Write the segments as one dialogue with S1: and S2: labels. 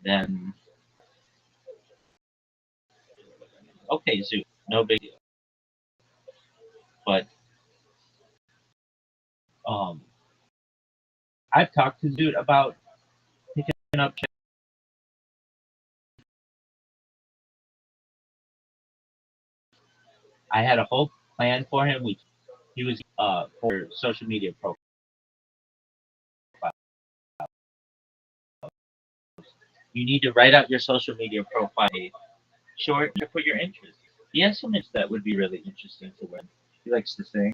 S1: then okay, Zoo, no big deal. But um, I've talked to Zoot about picking up. I had a whole plan for him. He was for social media profile. You need to write out your social media profile short to put your interests. He has some interests that would be really interesting to learn. He likes to sing.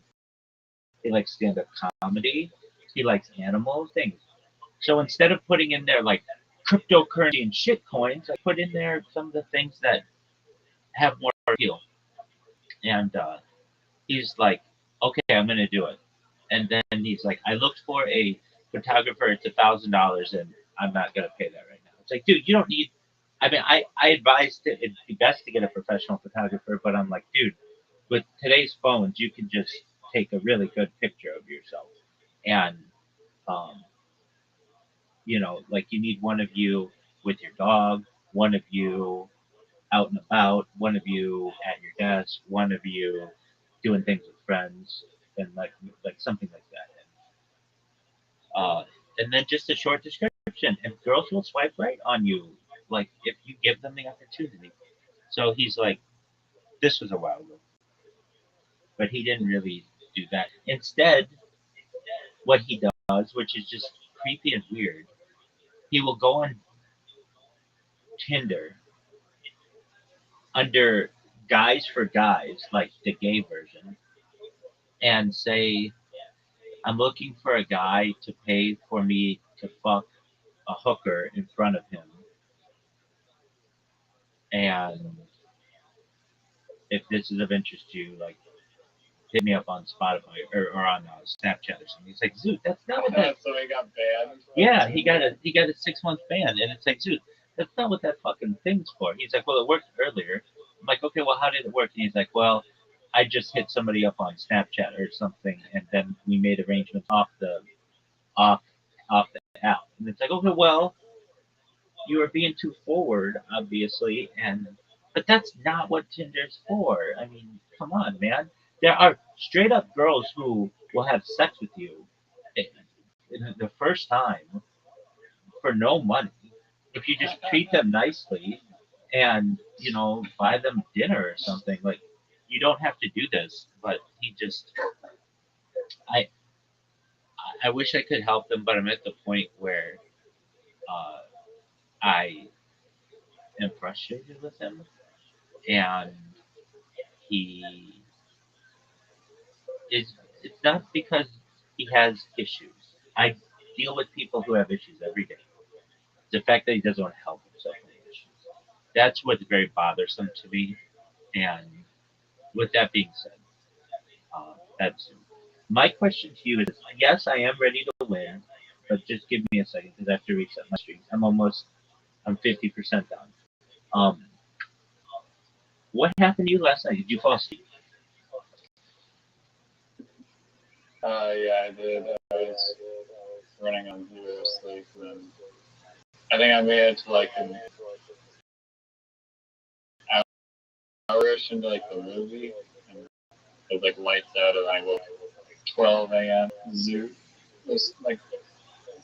S1: He likes stand-up comedy. He likes animals, things. So instead of putting in there like cryptocurrency and shit coins, I put in there some of the things that have more appeal. And he's like, okay, I'm gonna do it. And then he's like, I looked for a photographer. It's $1,000, and I'm not gonna pay that right now. It's like, dude, you don't need. I mean, I advised it'd be best to get a professional photographer, but I'm like, dude, with today's phones, you can just take a really good picture of yourself, and um, like you need one of you with your dog, one of you out and about, one of you at your desk, one of you doing things with friends, and like something like that. And then just a short description, and girls will swipe right on you, like if you give them the opportunity. So he's like, this was a while ago, but he didn't really do that. Instead, what he does, which is just creepy and weird, he will go on Tinder under Guys for Guys, like the gay version, and say, I'm looking for a guy to pay for me to fuck a hooker in front of him. And if this is of interest to you, like, hit me up on Spotify or on Snapchat or something. He's like, Zoot, that's not what that.
S2: So he got banned.
S1: Yeah, he got a 6-month ban, and it's like, Zoot, that's not what that fucking thing's for. He's like, well, it worked earlier. I'm like, okay, well, how did it work? And he's like, well, I just hit somebody up on Snapchat or something, and then we made arrangements off off the app. And it's like, okay, well, you are being too forward, obviously, but that's not what Tinder's for. I mean, come on, man. There are straight up girls who will have sex with you the first time for no money if you just treat them nicely and buy them dinner or something. Like, you don't have to do this, but I I wish I could help them, but I'm at the point where uh, I am frustrated with him, and he is. It's not because he has issues. I deal with people who have issues every day. The fact that he doesn't want to help himself with issues. That's what's very bothersome to me. And with that being said, that's my question to you is: yes, I am ready to win, but just give me a second because I have to reset my streak. I'm 50% done. Um, what happened to you last night? Did you fall asleep?
S2: Yeah, I did. I was running on zero sleep, and I think I made it to like an hour-ish into like the movie, and it was like lights out, and I woke 12 a.m. Zoo was like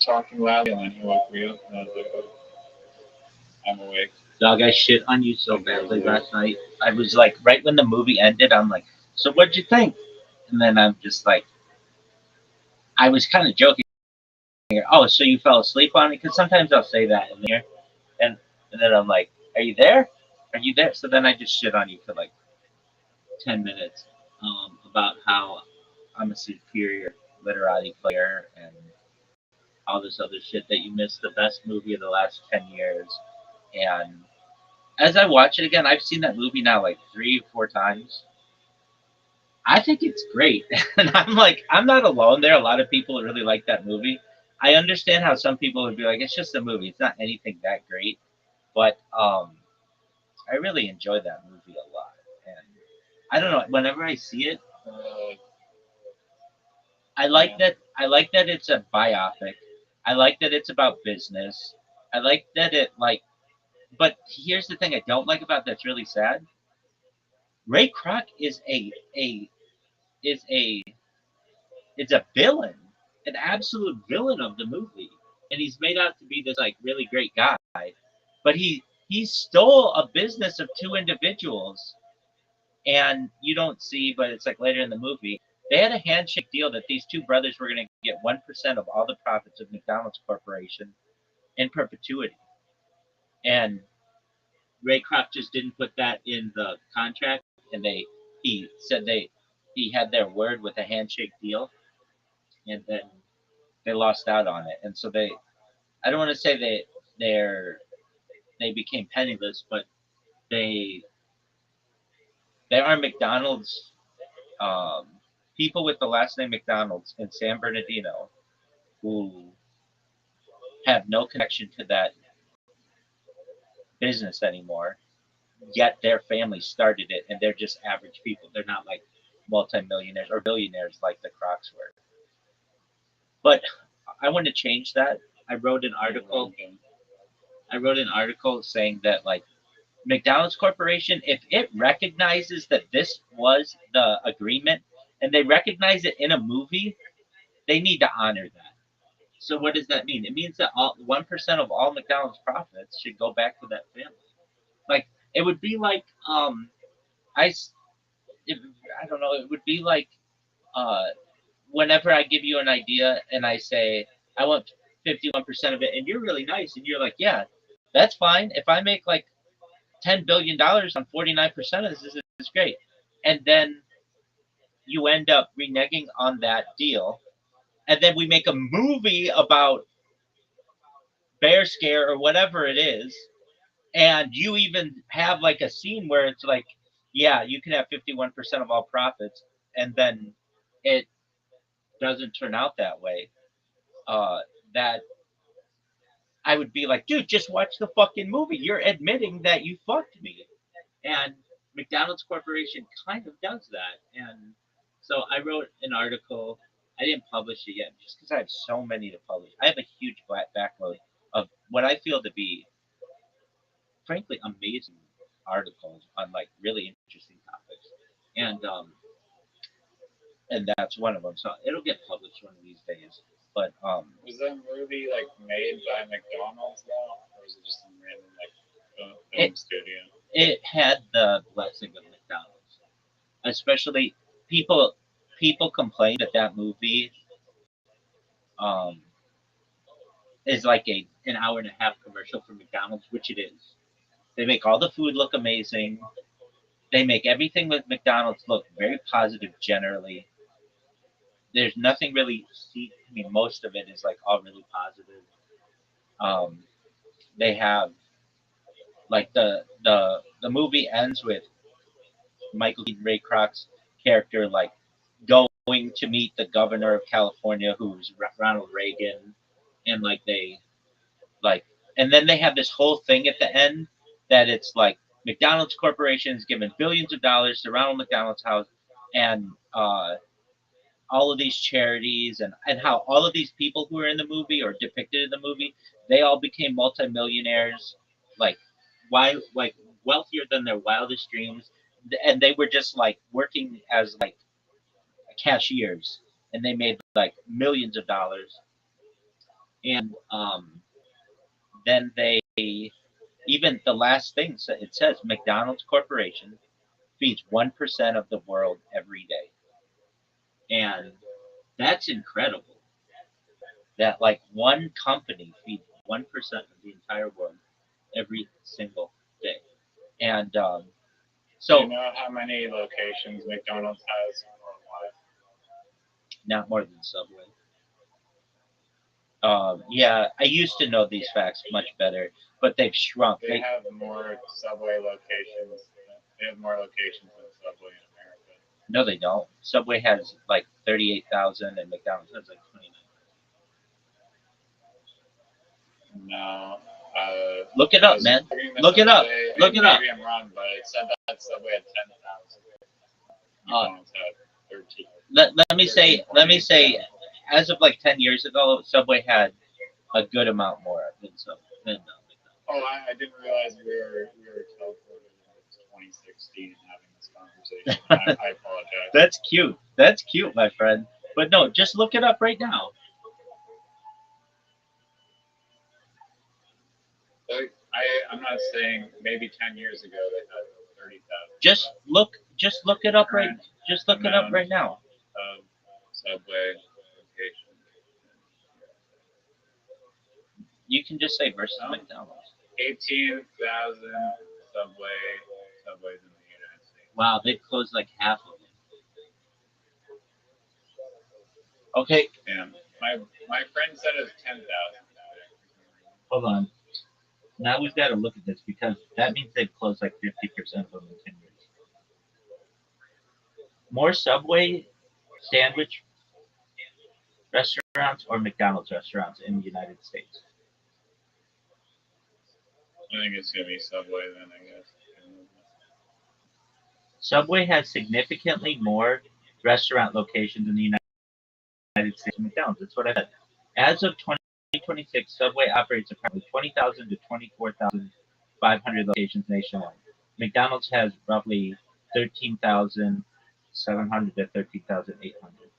S2: talking loudly, and then he woke me up, and I was like, oh, I'm awake.
S1: Dog, I shit on you so badly last night. I was like, right when the movie ended, I'm like, so what'd you think? And then I'm just like, I was kind of joking. Oh, so you fell asleep on me? Because sometimes I'll say that in here, and then I'm like, are you there? Are you there? So then I just shit on you for like 10 minutes about how I'm a superior literati player and all this other shit that you missed the best movie of the last 10 years. And as I watch it again, I've seen that movie now like 3 or 4 times. I think it's great. And I'm like, I'm not alone. There are a lot of people that really like that movie. I understand how some people would be like, it's just a movie. It's not anything that great. But I really enjoyed that movie a lot. And I don't know, whenever I see it, I like that. I like that it's a biopic. I like that it's about business. I like that it like But here's the thing I don't like about that's really sad. Ray Kroc is a is a villain, an absolute villain of the movie, and he's made out to be this like really great guy. But he stole a business of two individuals, and you don't see, but it's like later in the movie, they had a handshake deal that these two brothers were going to get 1% of all the profits of McDonald's Corporation in perpetuity. And Ray Kroc just didn't put that in the contract, and he said he had their word with a handshake deal, and then they lost out on it, and so I don't want to say they became penniless, but they they are McDonald's um, people with the last name McDonald's in San Bernardino who have no connection to that business anymore. Yet their family started it, and they're just average people. They're not like multimillionaires or billionaires like the Crocs were. But I want to change that. I wrote an article. I wrote an article saying that like McDonald's Corporation, if it recognizes that this was the agreement and they recognize it in a movie, they need to honor that. So what does that mean? It means that all 1% of all McDonald's profits should go back to that family. Like it would be like I if, I don't know. It would be like uh, whenever I give you an idea and I say I want 51% of it, and you're really nice, and you're like, yeah, that's fine. If I make like $10 billion on 49% of this is great, and then you end up reneging on that deal, and then we make a movie about Bear Scare or whatever it is, and you even have like a scene where it's like, yeah, you can have 51% of all profits, and then it doesn't turn out that way. That I would be like, dude, just watch the fucking movie. You're admitting that you fucked me. And McDonald's Corporation kind of does that. And so I wrote an article. I didn't publish it yet just because I have so many to publish. I have a huge backlog of what I feel to be, frankly, amazing articles on like really interesting topics. And and that's one of them. So it'll get published one of these days. But
S2: Was that movie like made by McDonald's though, or was it just some random like film
S1: it
S2: studio?
S1: it had the blessing of McDonald's, especially people people complain that that movie um, is like an hour and a half commercial for McDonald's, which it is. They make all the food look amazing. They make everything with McDonald's look very positive generally. There's nothing really. I mean, most of it is like all really positive. Um, they have like the movie ends with Michael Keaton Ray Kroc's character like going to meet the governor of California, who's Ronald Reagan, and like like, and then they have this whole thing at the end that it's like McDonald's Corporation is giving billions of dollars to Ronald McDonald's house, and all of these charities, and how all of these people who are in the movie or depicted in the movie, they all became multimillionaires, like why like wealthier than their wildest dreams, and they were just like working as like cashiers, and they made like millions of dollars, and then they even the last thing it says McDonald's Corporation feeds 1% of the world every day, and that's incredible. That like one company feeds 1% of the entire world every single day, and
S2: Do you
S1: so
S2: know how many locations McDonald's has worldwide?
S1: not more than Subway. Yeah, I used to know these facts much better, but they've shrunk.
S2: They have more Subway locations. They have more locations than Subway in America.
S1: No, they don't. Subway has like 38,000, and McDonald's has like 29.
S2: No.
S1: Look it
S2: I
S1: up,
S2: was
S1: man.
S2: reading this
S1: Look
S2: the
S1: it
S2: other
S1: up.
S2: day,
S1: Look
S2: and
S1: it up.
S2: maybe I'm wrong, but it said that Subway had 10,000.
S1: Uh,
S2: McDonald's had 13.
S1: let me say, as of like 10 years ago, Subway had a good amount more than Subway. Than McDonald's.
S2: Oh, I didn't realize we were teleported into 2016 and having this conversation. I apologize.
S1: That's cute. That's cute, my friend. But no, just look it up right now.
S2: I'm not saying maybe 10 years ago they had 30,000.
S1: Just look it up right.
S2: Current
S1: Just look it up
S2: amount
S1: right now.
S2: of subway locations.
S1: You can just say versus
S2: Oh,
S1: McDonald's.
S2: 18,000 subways in the United States.
S1: Wow, they've closed like half of them. Okay,
S2: And my friend said it's 10,000.
S1: hold on. Now we've got to look at this because that means they've closed like 50% of them in 10 years. More Subway sandwich restaurants or McDonald's restaurants in the United States?
S2: I think it's gonna be Subway then, I guess.
S1: Subway has significantly more restaurant locations in the United States than McDonald's. That's what I said. As of 2026, Subway operates approximately 20,000 to 24,500 locations nationwide. McDonald's has roughly 13,700 to 13,800.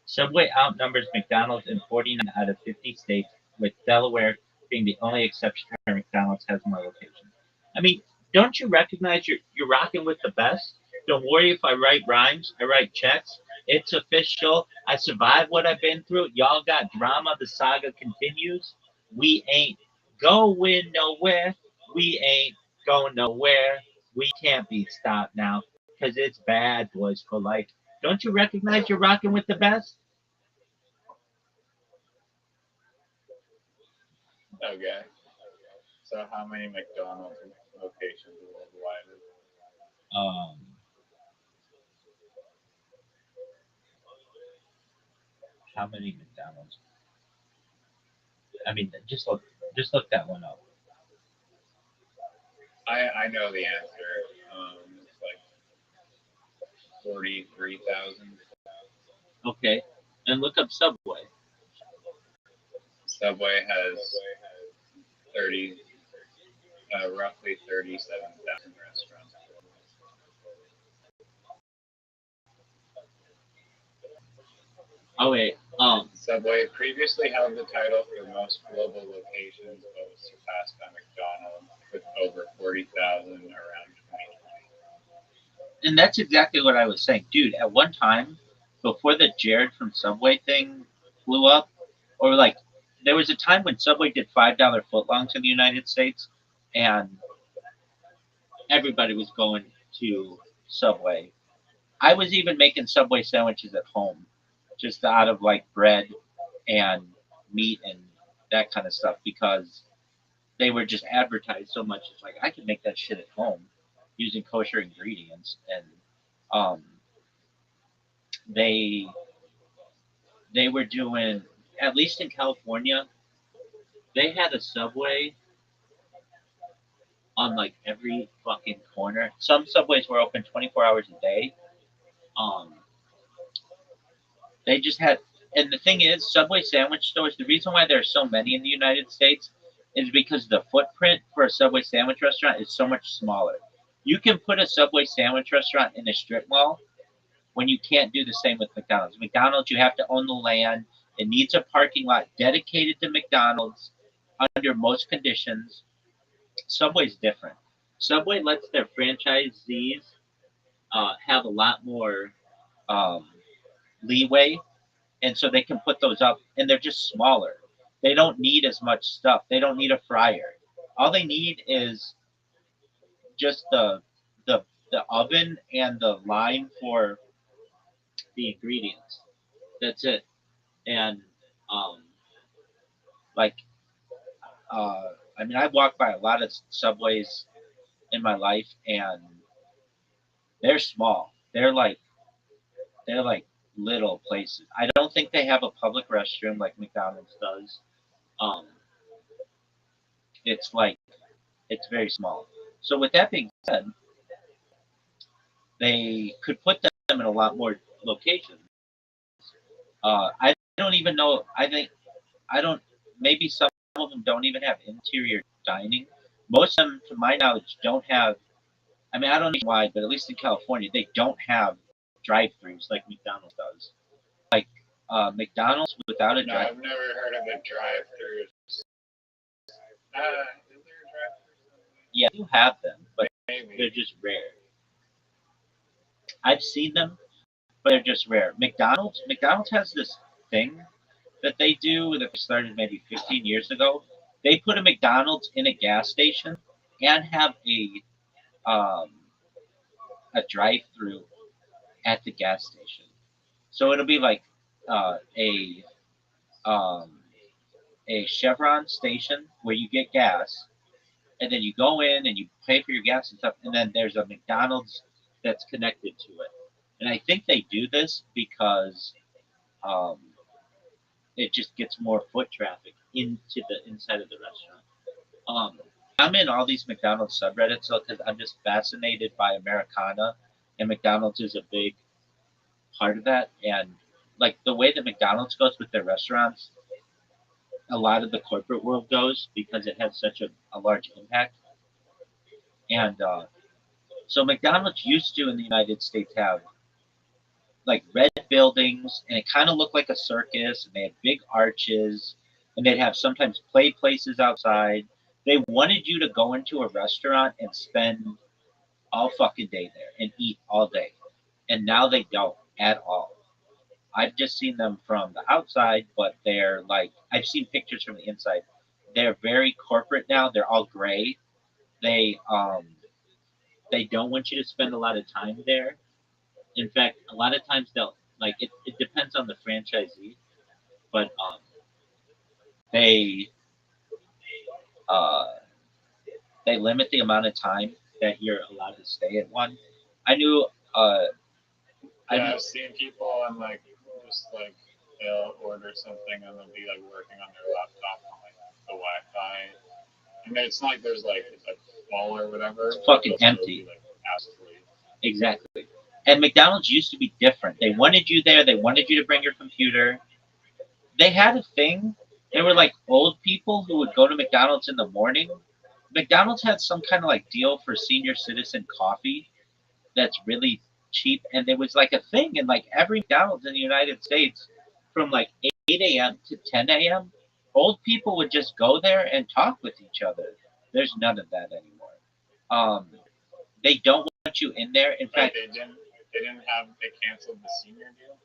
S1: Subway outnumbers McDonald's in 49 out of 50 states, with Delaware being the only exception where McDonald's has more locations. I mean, don't you recognize you're rocking with the best? Don't worry if I write rhymes, I write checks. It's official. I survived what I've been through. Y'all got drama. The saga continues. We ain't going nowhere. We ain't going nowhere. We can't be stopped now because it's bad boys for life. Don't you recognize you're rocking with the best?
S2: Okay. So how many McDonald's locations worldwide is
S1: Um, how many McDonald's? I mean, just look that one up.
S2: I know the answer. It's like 43,000.
S1: Okay, and look up Subway.
S2: Subway has 30, roughly 37,000 restaurants.
S1: Oh wait,
S2: Subway previously held the title for most global locations, but was surpassed by McDonald's with over 40,000 around 2020.
S1: and that's exactly what I was saying, dude. At one time, before the Jared from Subway thing blew up, or like there was a time when Subway did $5 footlongs in the United States, and everybody was going to Subway. I was even making Subway sandwiches at home, just out of like bread and meat and that kind of stuff because they were just advertised so much. It's like I can make that shit at home using kosher ingredients, and um, they they were doing, at least in California, they had a Subway on like every fucking corner. Some Subways were open 24 hours a day. Um, they just had, and the thing is, Subway sandwich stores. The reason why there are so many in the United States is because the footprint for a Subway sandwich restaurant is so much smaller. You can put a Subway sandwich restaurant in a strip mall when you can't do the same with McDonald's. McDonald's, you have to own the land. It needs a parking lot dedicated to McDonald's under most conditions. Subway's different. Subway lets their franchisees have a lot more um, leeway, and so they can put those up, and they're just smaller. They don't need as much stuff. They don't need a fryer. All they need is just the the oven and the line for the ingredients. That's it. And um, like I mean, I've walked by a lot of subways in my life, and they're small. They're like little places. I don't think they have a public restroom like McDonald's does. Um, it's like it's very small. So with that being said, they could put them in a lot more locations. I don't even know. I think I don't. Maybe some of them don't even have interior dining. Most of them, to my knowledge, don't have. I mean, I don't know why, but at least in California, they don't have drive-throughs like McDonald's does. Like McDonald's without a
S2: No,
S1: drive.
S2: I've never heard of a drive-through. Is there a drive-through?
S1: Yeah, you have them, but
S2: Maybe.
S1: they're just rare. I've seen them, but they're just rare. McDonald's has this thing that they do that started maybe 15 years ago. They put a McDonald's in a gas station and have um, a drive-through at the gas station. So it'll be like uh, a um, a Chevron station where you get gas, and then you go in and you pay for your gas and stuff, and then there's a McDonald's that's connected to it. And I think they do this because um, it just gets more foot traffic into the inside of the restaurant. I'm in all these McDonald's subreddits so because I'm just fascinated by Americana, and McDonald's is a big part of that. And like the way that McDonald's goes with their restaurants, a lot of the corporate world goes because it has such a large impact. And so McDonald's used to in the United States have like red buildings, and it kind of looked like a circus, and they had big arches, and they'd have sometimes play places outside. They wanted you to go into a restaurant and spend all fucking day there and eat all day. And now they don't at all. I've just seen them from the outside, but they're like I've seen pictures from the inside. They're very corporate now. They're all gray. They they don't want you to spend a lot of time there. In fact, a lot of times they'll like it depends on the franchisee, but they uh, they limit the amount of time that you're allowed to stay at one. I knew uh, I
S2: Yeah,
S1: knew
S2: I've seen people and like just like they'll order something and they'll be like working on their laptop on like the Wi-Fi. I mean, it's not like there's like it's like full or whatever.
S1: it's fucking empty.
S2: Be, like, absolutely.
S1: Exactly. And McDonald's used to be different. They wanted you there. They wanted you to bring your computer. They had a thing. There were like old people who would go to McDonald's in the morning. McDonald's had some kind of like deal for senior citizen coffee that's really cheap, and there was like a thing in like every McDonald's in the United States from like 8 a.m. to 10 a.m. Old people would just go there and talk with each other. There's none of that anymore. Um, they don't want you in there. In
S2: Like
S1: fact,
S2: they canceled the senior deal.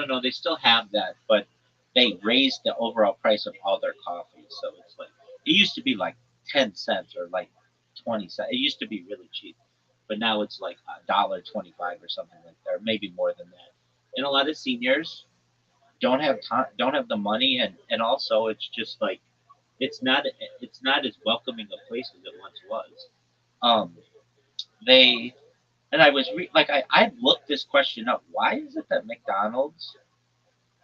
S1: no. They still have that, but they raised the overall price of all their coffees. So it's like it used to be like 10 cents or like 20 cents. It used to be really cheap, but now it's like $1.25 or something like that, or maybe more than that. And a lot of seniors don't have time, don't have the money, and also it's just like it's not it's not as welcoming a place as it once was. Um, they and I was like I looked this question up. Why is it that McDonald's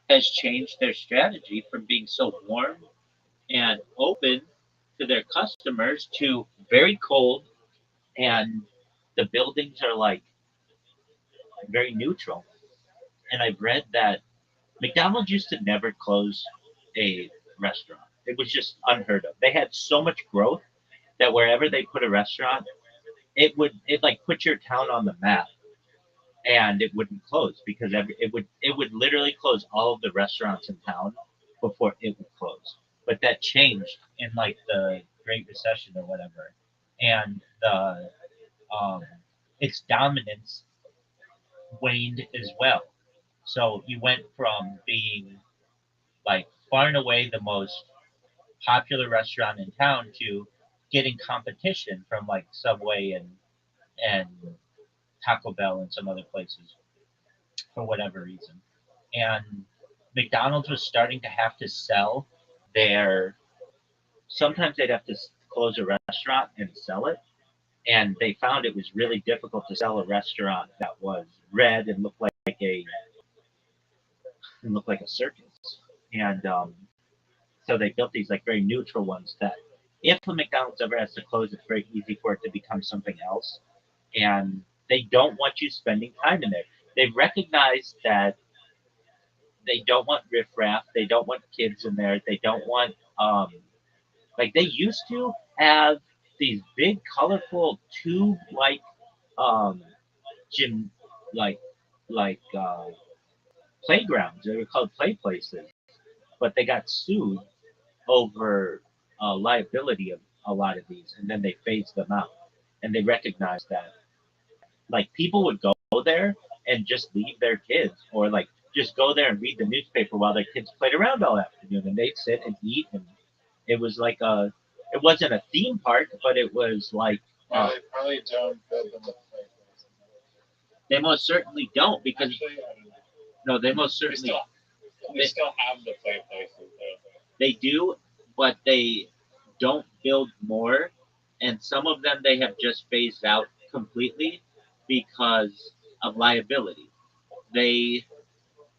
S1: has changed their strategy from being so warm and open to their customers to very cold, and the buildings are like very neutral? And I've read that McDonald's used to never close a restaurant. It was just unheard of. They had so much growth that wherever they put a restaurant, it like put your town on the map, and it wouldn't close because it would literally close all of the restaurants in town before it would close. But that changed in like the Great Recession or whatever, and the um, its dominance waned as well. So you went from being like far and away the most popular restaurant in town to getting competition from like Subway and Taco Bell and some other places for whatever reason. And McDonald's was starting to have to sell their. Sometimes they'd have to close a restaurant and sell it, and they found it was really difficult to sell a restaurant that was red and looked like a circus. And so they built these like very neutral ones that if a McDonald's ever has to close, it's very easy for it to become something else. And they don't want you spending time in there. They've recognized that they don't want riffraff. They don't want kids in there. They don't want Like they used to have these big, colorful tube-like um, gym, like like playgrounds. They were called play places, but they got sued over liability of a lot of these, and then they phased them out. And they recognized that like people would go there and just leave their kids, or like just go there and read the newspaper while their kids played around all afternoon, and they'd sit and eat, and it was like a, it wasn't a theme park, but it was like
S2: Well, they probably don't build them with play places.
S1: they most certainly don't because
S2: Actually, I don't know.
S1: no, they most
S2: They
S1: certainly
S2: still, they
S1: they,
S2: still have the play places though.
S1: they do, but they don't build more, and some of them they have just phased out completely because of liability. They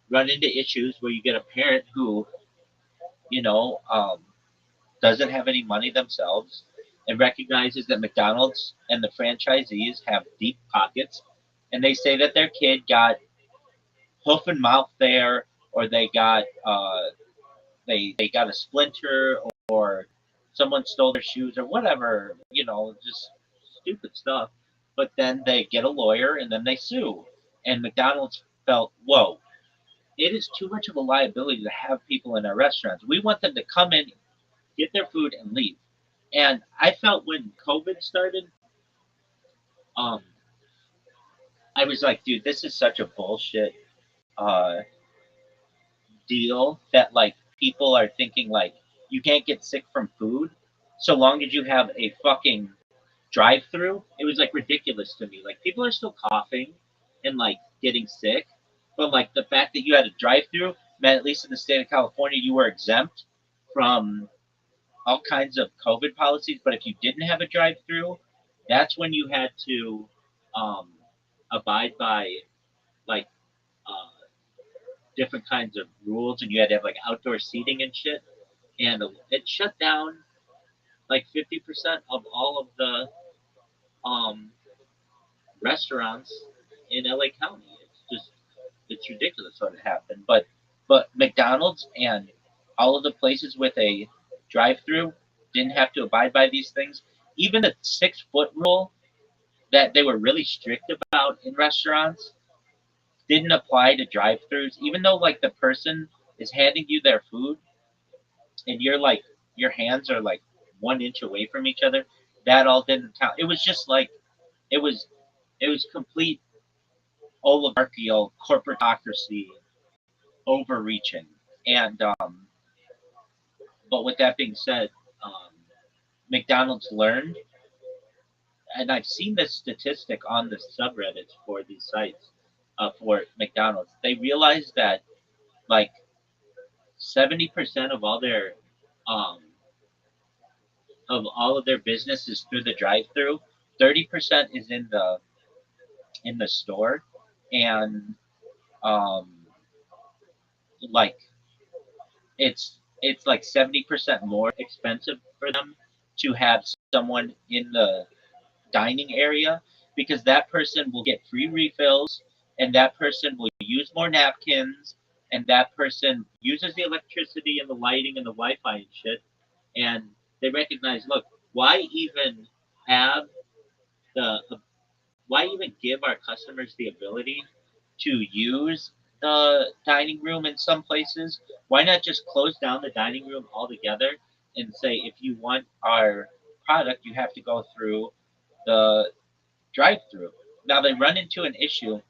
S1: run into issues where you get a parent who, you know, doesn't have any money themselves and recognizes that McDonald's and the franchisees have deep pockets, and they say that their kid got hoof and mouth there, or they got a splinter, or someone stole their shoes, or whatever, just stupid stuff. But then they get a lawyer and then they sue. And McDonald's felt, whoa, it is too much of a liability to have people in our restaurants. We want them to come in, get their food, and leave. And I felt when COVID started, um, I was like, dude, this is such a bullshit uh, deal that like people are thinking like you can't get sick from food so long as you have a fucking drive through. It was like ridiculous to me. Like people are still coughing and like getting sick, but like the fact that you had a drive through meant at least in the state of California you were exempt from all kinds of COVID policies. But if you didn't have a drive through, that's when you had to um, abide by like uh, different kinds of rules, and you had to have like outdoor seating and shit. And it shut down like 50% of all of the um, restaurants in LA County. It's ridiculous what happened. But McDonald's and all of the places with a drive-through didn't have to abide by these things. Even the 6 foot rule that they were really strict about in restaurants didn't apply to drive-throughs. Even though like the person is handing you their food and you're like your hands are like 1 inch away from each other, that all didn't count. It was just like it was it was complete oligarchical corporatocracy overreaching. And but with that being said, um, McDonald's learned, and I've seen this statistic on the subreddits for these sites for McDonald's. They realized that like 70% um, of all of their business is through the drive-through. 30% is in the store, and um, like it's like 70% more expensive for them to have someone in the dining area because that person will get free refills, and that person will use more napkins, and that person uses the electricity and the lighting and the Wi-Fi and shit. And they recognize, look, why even have the why even give our customers the ability to use the dining room in some places? Why not just close down the dining room altogether and say if you want our product, you have to go through the drive-through? Now they run into an issue,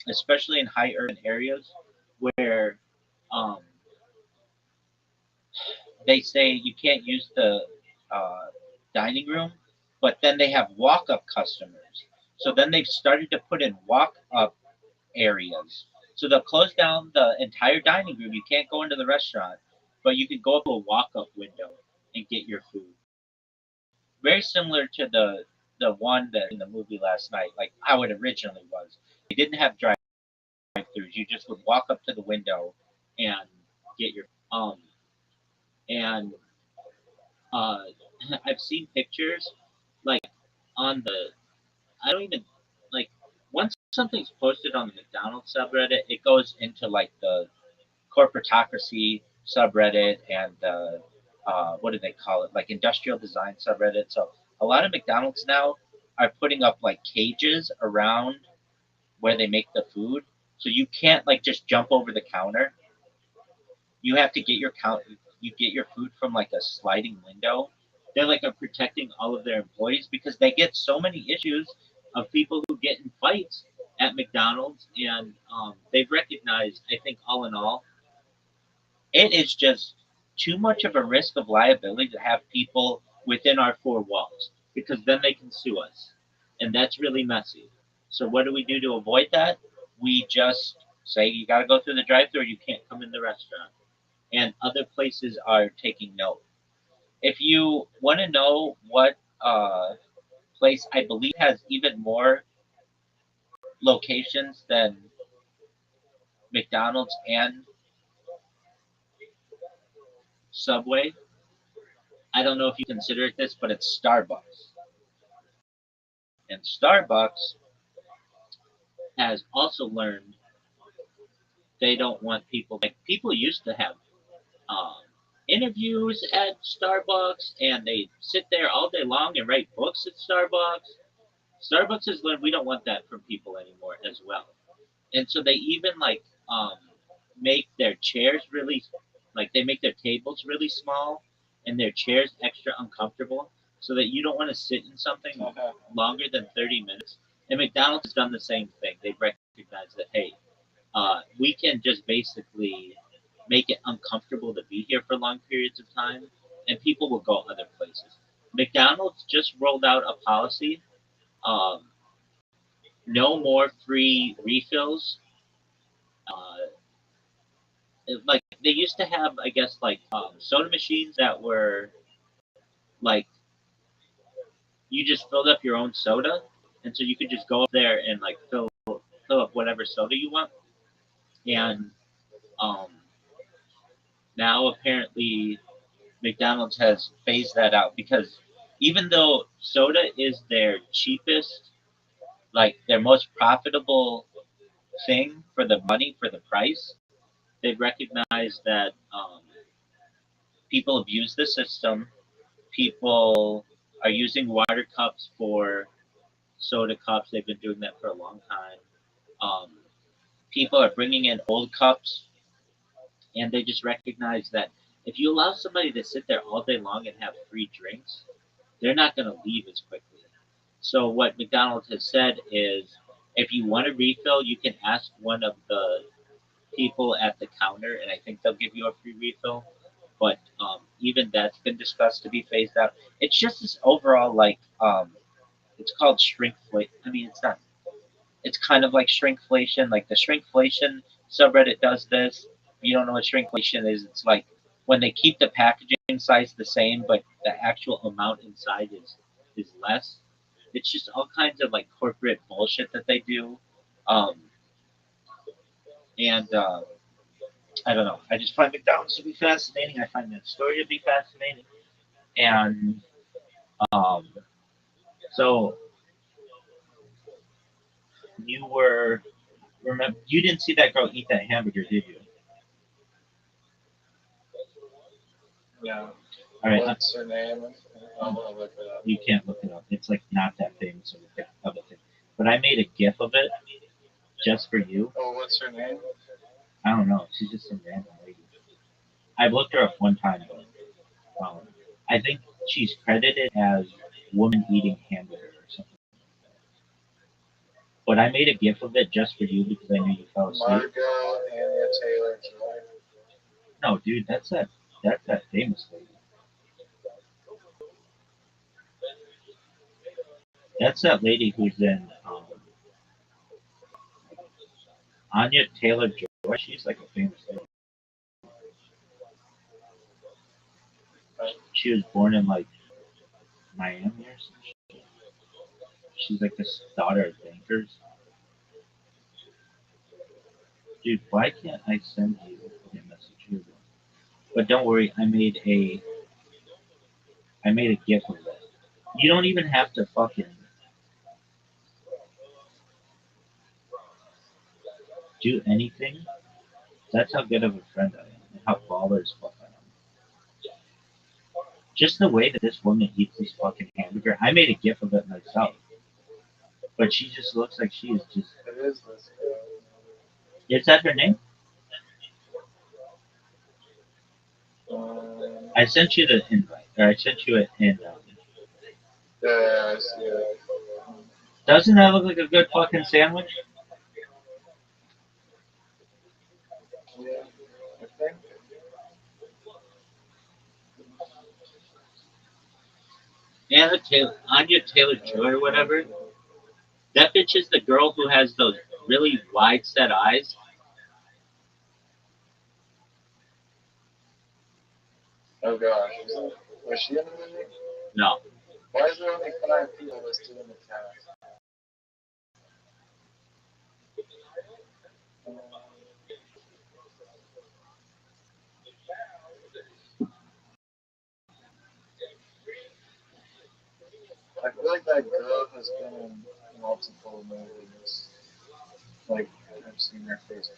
S1: especially in high urban areas, where um, they say you can't use the uh, dining room, but then they have walk-up customers. So then they've started to put in walk-up areas. So they'll close down the entire dining room. You can't go into the restaurant, but you can go up to a walk-up window and get your food. Very similar to the one that in the movie last night, like how it originally was. They didn't have drive-throughs. You just would walk up to the window and get your and uh, I've seen pictures like on the I don't even like once something's posted on the McDonald's subreddit, it goes into like the corporatocracy subreddit and what do they call it? Like industrial design subreddit. So a lot of McDonald's now are putting up like cages around where they make the food, so you can't like just jump over the counter. You have to get your count. You get your food from like a sliding window. They're like are protecting all of their employees because they get so many issues of people who get in fights at McDonald's, and they've recognized. I think all in all, it is just too much of a risk of liability to have people within our four walls because then they can sue us, and that's really messy. So what do we do to avoid that? We just say you got to go through the drive-through, or you can't come in the restaurant, and other places are taking note. If you want to know what place I believe has even more locations than McDonald's and Subway, I don't know if you consider it this, but it's Starbucks. And Starbucks has also learned they don't want people like people used to have um, interviews at Starbucks and they sit there all day long and write books at Starbucks. Starbucks has learned we don't want that from people anymore as well. And so they even like make their chairs really like they make their tables really small and their chairs extra uncomfortable so that you don't want to sit in something longer than 30 minutes. And McDonald's has done the same thing. They've recognized that hey, we can just basically make it uncomfortable to be here for long periods of time, and people will go other places. McDonald's just rolled out a policy: um, no more free refills. Uh, like they used to have, I guess, like soda machines that were like you just filled up your own soda, and so you could just go up there and like fill up whatever soda you want. And um, now apparently McDonald's has phased that out because even though soda is their cheapest, like their most profitable thing for the money for the price, they've recognized that people abuse the system. People are using water cups for soda cups. They've been doing that for a long time. Um, People are bringing in old cups, and they just recognize that if you allow somebody to sit there all day long and have free drinks, they're not going to leave as quickly. So what McDonald's has said is, if you want a refill, you can ask one of the people at the counter, and I think they'll give you a free refill. But even that's been discussed to be phased out. It's just this overall like it's called shrinkflation. I mean, it's not. It's kind of like shrinkflation. Like the shrinkflation subreddit does this. If you don't know what shrinkflation is, it's like when they keep the packaging size the same, but the actual amount inside is less. It's just all kinds of like corporate bullshit that they do. Um, and I don't know. I just find McDonald's to be fascinating. I find that story to be fascinating. And um, so you were remember you didn't see that girl eat that hamburger, did you?
S2: Yeah.
S1: All right,
S2: What's her name? I'll look it up.
S1: you can't look it up. It's like not that famous of a thing. But I made a GIF of it just for you.
S2: Oh, what's her name?
S1: I don't know. She's just some random lady. I've looked her up one time, but I think she's credited as woman eating hamburger or something. But I made a GIF of it just for you because I knew you fell asleep.
S2: Margot Anya Taylor Joy.
S1: No, dude, that's that famous lady. That's that lady who's in Anya Taylor Joy. She's like a famous lady. She was born in like Miami or something. She's like this daughter of bankers. Dude, why can't I send you a message here? But don't worry, I made a GIF of it. You don't even have to fucking do anything. That's how good of a friend I am, and how baller as fuck I am. Just the way that this woman eats these fucking hamburger. I made a gif of it myself, but she just looks like she is just.
S2: It is this girl.
S1: Is that her name? I sent you the invite, or I sent you it in.
S2: Yeah, I see it.
S1: Doesn't that look like a good fucking sandwich?
S2: Yeah, I think.
S1: Anya Taylor Joy or whatever. That bitch is the girl who has those really wide set eyes.
S2: Oh gosh, was she in the movie?
S1: No,
S2: Why is there only 5 people listed in the cast? I feel like that girl has been in multiple movies. Like, I've seen her face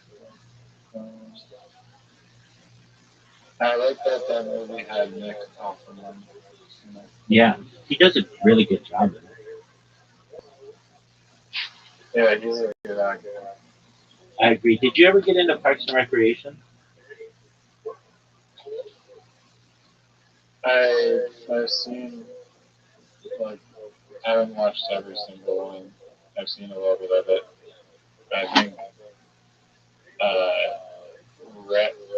S2: before. I like that that movie had Nick Offerman in it.
S1: yeah, he does a really good job of it.
S2: Yeah, he's a good actor.
S1: I agree. Did you ever get into Parks and Recreation?
S2: I've seen, like, I haven't watched every single one. I've seen a little bit of it. I think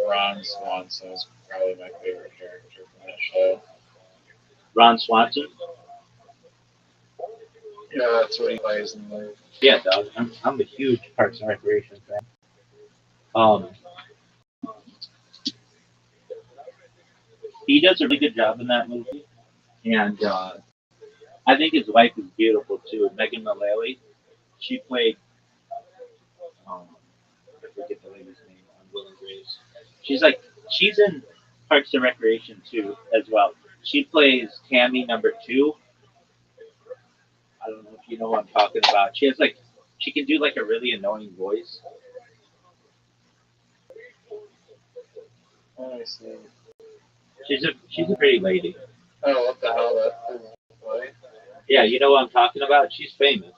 S2: Ron Swanson is probably my favorite character from that show.
S1: Ron Swanson?
S2: Yeah, that's what he plays in the.
S1: Yeah, dog. I'm a huge Parks and Recreation fan. Um, he does a really good job in that movie, and I think his wife is beautiful too. Megan Mullally. She played. I forget the lady's name on Will and Grace. She's in Parks and Recreation too as well. She plays Tammy number two. I don't know if you know what I'm talking about. She can do like a really annoying voice.
S2: Let me see.
S1: She's a pretty lady.
S2: Oh, what the hell? That's his wife?
S1: Yeah, you know what I'm talking about. She's famous.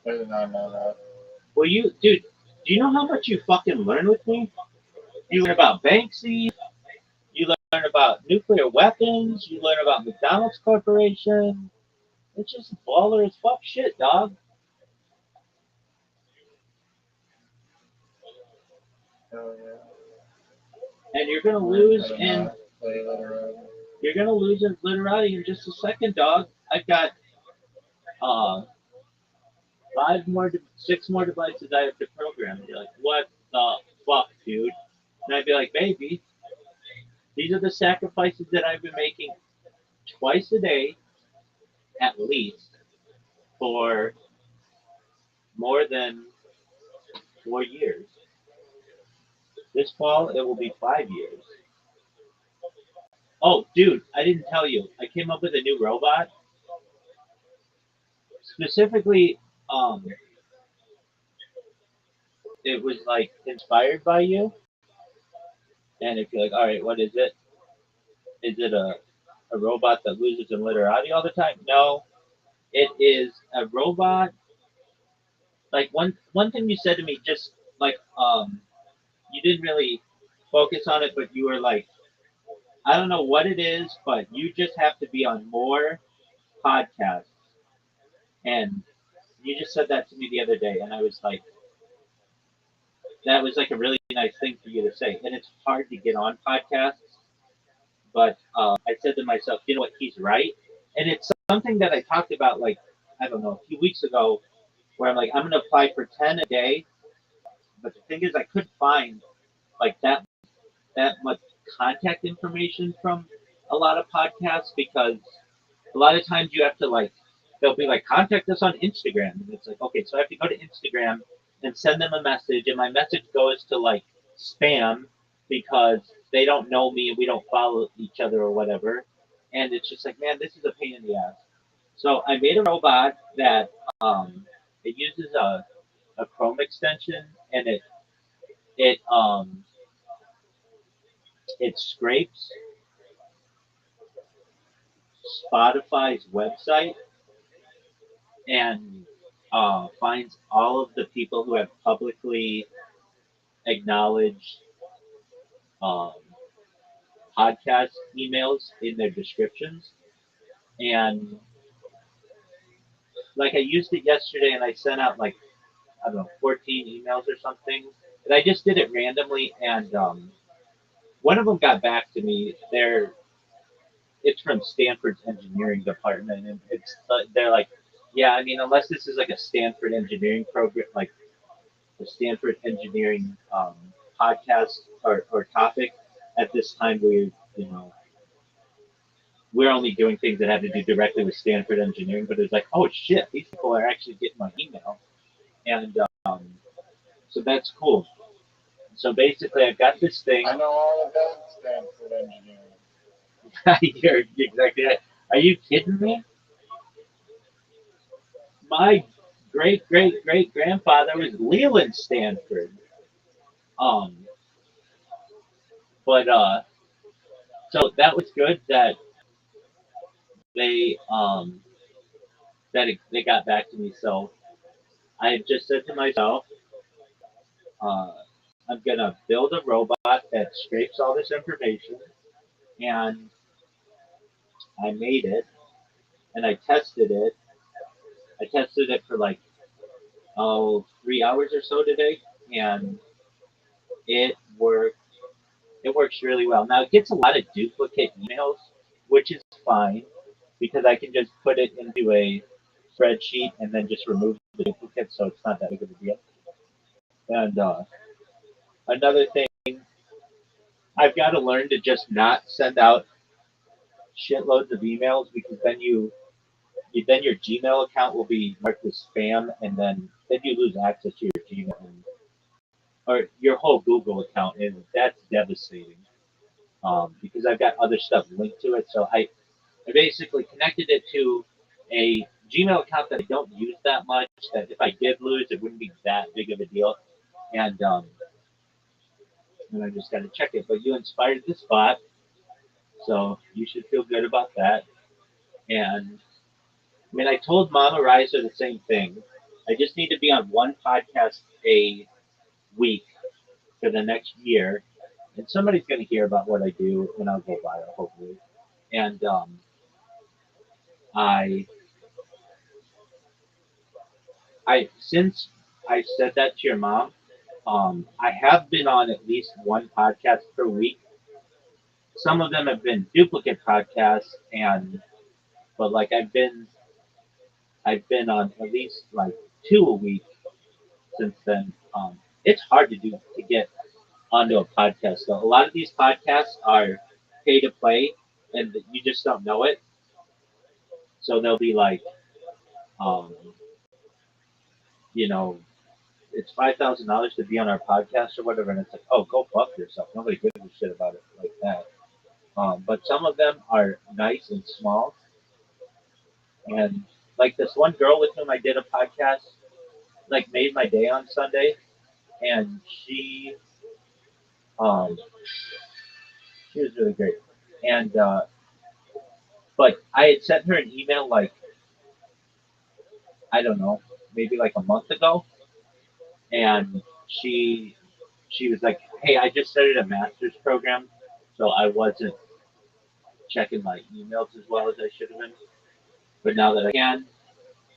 S2: I did not know that.
S1: Well, dude, do you know how much you fucking learn with me? You learn about Banksy. You learn about nuclear weapons. You learn about McDonald's Corporation. It's just baller as fuck shit, dog.
S2: Oh, yeah.
S1: And you're gonna
S2: I
S1: lose
S2: don't
S1: in
S2: know. Play later on.
S1: you're gonna lose in literati in just a second, dog. I've got uh six more devices I have to program. And you're like, what the fuck, dude? And I'd be like, baby, these are the sacrifices that I've been making twice a day at least for more than 4 years. This fall it will be 5 years. Oh, dude, I didn't tell you. I came up with a new robot. Specifically, it was like inspired by you. And if you're like, all right, what is it? Is it a robot that loses in literati all the time? No, it is a robot. Like one thing you said to me, just like you didn't really focus on it, but you were like, I don't know what it is, but you just have to be on more podcasts. And you just said that to me the other day, and I was like, that was like a really nice thing for you to say. And it's hard to get on podcasts, but I said to myself, you know what, he's right. And it's something that I talked about, like, I don't know, a few weeks ago, where I'm like, I'm going to apply for 10 a day. But the thing is, I couldn't find like that much contact information from a lot of podcasts because a lot of times you have to like they'll be like contact us on Instagram and it's like okay so I have to go to Instagram and send them a message and my message goes to like spam because they don't know me and we don't follow each other or whatever and it's just like man this is a pain in the ass so I made a robot that it uses a Chrome extension and it
S3: it scrapes Spotify's website and finds all of the people who have publicly acknowledged um, podcast emails in their descriptions. And like I used it yesterday and I sent out like, I don't know, 14 emails or something. And I just did it randomly. And one of them got back to me. It's from Stanford's engineering department. And they're like, yeah, I mean, unless this is like a Stanford engineering program, like the Stanford engineering podcast or topic, at this time we're only doing things that have to do directly with Stanford engineering. But it's like, oh shit, these people are actually getting my email, and so that's cool. So basically, I've got this thing.
S2: I know all about Stanford engineering.
S3: You're exactly right. Are you kidding me? My great great great grandfather was Leland Stanford. Um, but so that was good that they they got back to me. So I just said to myself, uh, I'm gonna build a robot that scrapes all this information, and I made it, and I tested it. I tested it for like 3 hours or so today, and it worked. It works really well. Now it gets a lot of duplicate emails, which is fine because I can just put it into a spreadsheet and then just remove the duplicates, so it's not that big of a deal. And another thing, I've got to learn to just not send out shitloads of emails because then your Gmail account will be marked as spam, and then you lose access to your Gmail or your whole Google account, and that's devastating. Because I've got other stuff linked to it, so I basically connected it to a Gmail account that I don't use that much. That if I did lose, it wouldn't be that big of a deal, and and I just got to check it. But you inspired this bot, so you should feel good about that. And I mean, I told Mama Riser the same thing. I just need to be on one podcast a week for the next year, and somebody's going to hear about what I do, and I'll go viral, hopefully. And I, since I said that to your mom, I have been on at least one podcast per week. Some of them have been duplicate podcasts, and but like I've been on at least like two a week since then. It's hard to get onto a podcast though. A lot of these podcasts are pay to play, and you just don't know it. So they'll be like, um, you know, it's $5,000 to be on our podcast or whatever, and it's like, oh, go fuck yourself. Nobody gives a shit about it like that. But some of them are nice and small, and like this one girl with whom I did a podcast, like made my day on Sunday, and um, she was really great. And but I had sent her an email like I don't know, maybe like a month ago, and she was like, "Hey, I just started a master's program, so I wasn't checking my emails as well as I should have been. But now that I can, do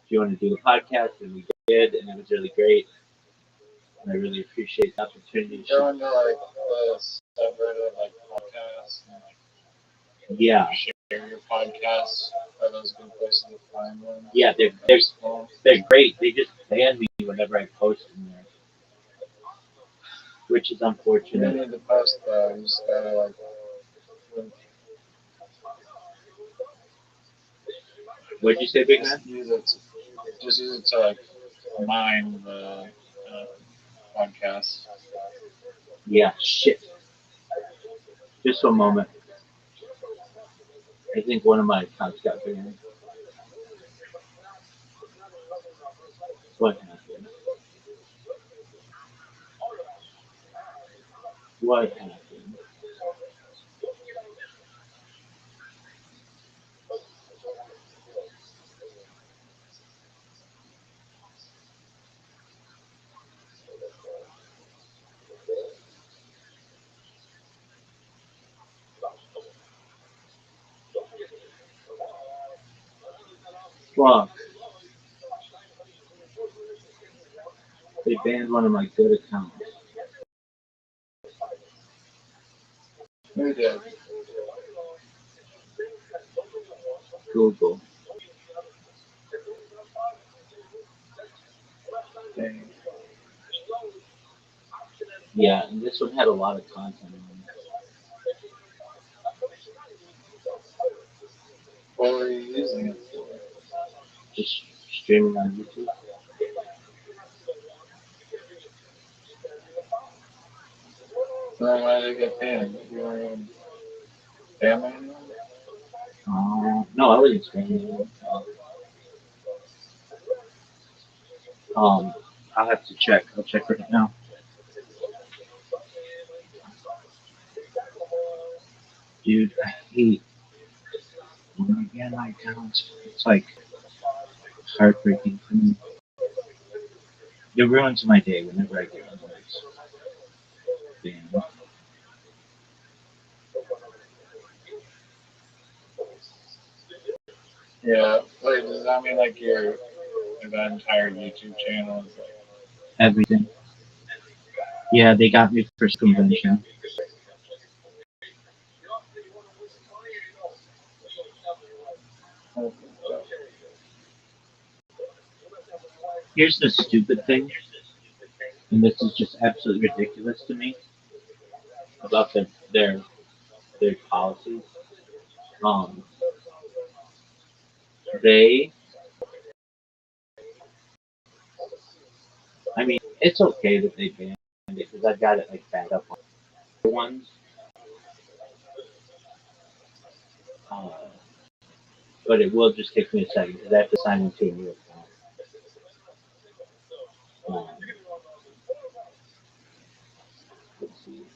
S3: you want to do the podcast?" And we did, and it was really great. And I really appreciate the opportunity.
S2: Go into like the subreddit like podcasts and like
S3: Yeah,
S2: share your podcasts. Are those good places to find them?
S3: yeah, they're great. They just ban me whenever I post in there, which is
S2: You don't
S3: unfortunate.
S2: need to post though. You just gotta like
S3: What'd you say, big man?
S2: just use it to like mine the podcast.
S3: Yeah, shit. Just a moment. I think one of my accounts got banned. What happened? What happened? fuck. They banned one of my good accounts.
S2: Who did?
S3: Google.
S2: Dang.
S3: Yeah, and this one had a lot of content on it.
S2: What were you using it for?
S3: Just streaming on YouTube.
S2: So then why did it get banned? You weren't even family anymore?
S3: No, I wasn't streaming it. I'll have to check. I'll check right now. Dude, I hate when I ban my accounts. It's like heartbreaking for me. It ruins my day whenever I get one of those banned.
S2: Yeah. Wait, does that mean like your that entire YouTube channel is like
S3: Everything. Yeah, they got me for convention. Here's the stupid thing, and this is just absolutely ridiculous to me about their policies. Um, they, I mean, it's okay that they banned it because I've got it like backed up on the ones. Uh, but it will just take me a second because I have to sign into a new account. Let's see.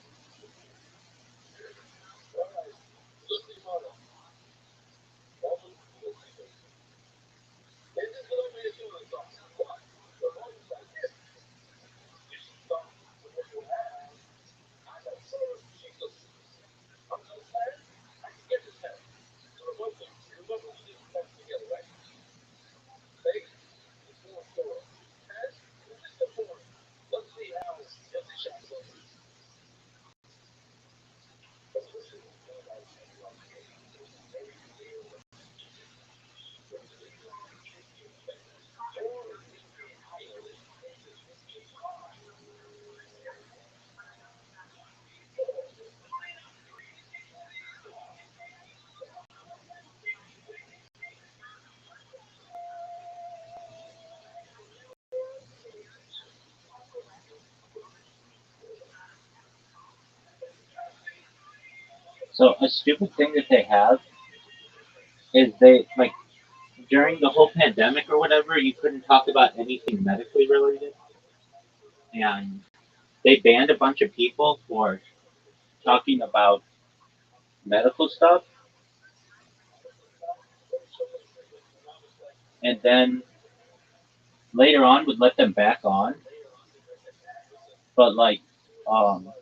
S3: So a stupid thing that they have is they like during the whole pandemic or whatever, you couldn't talk about anything medically related, and they banned a bunch of people for talking about medical stuff, and then later on would let them back on, but like um,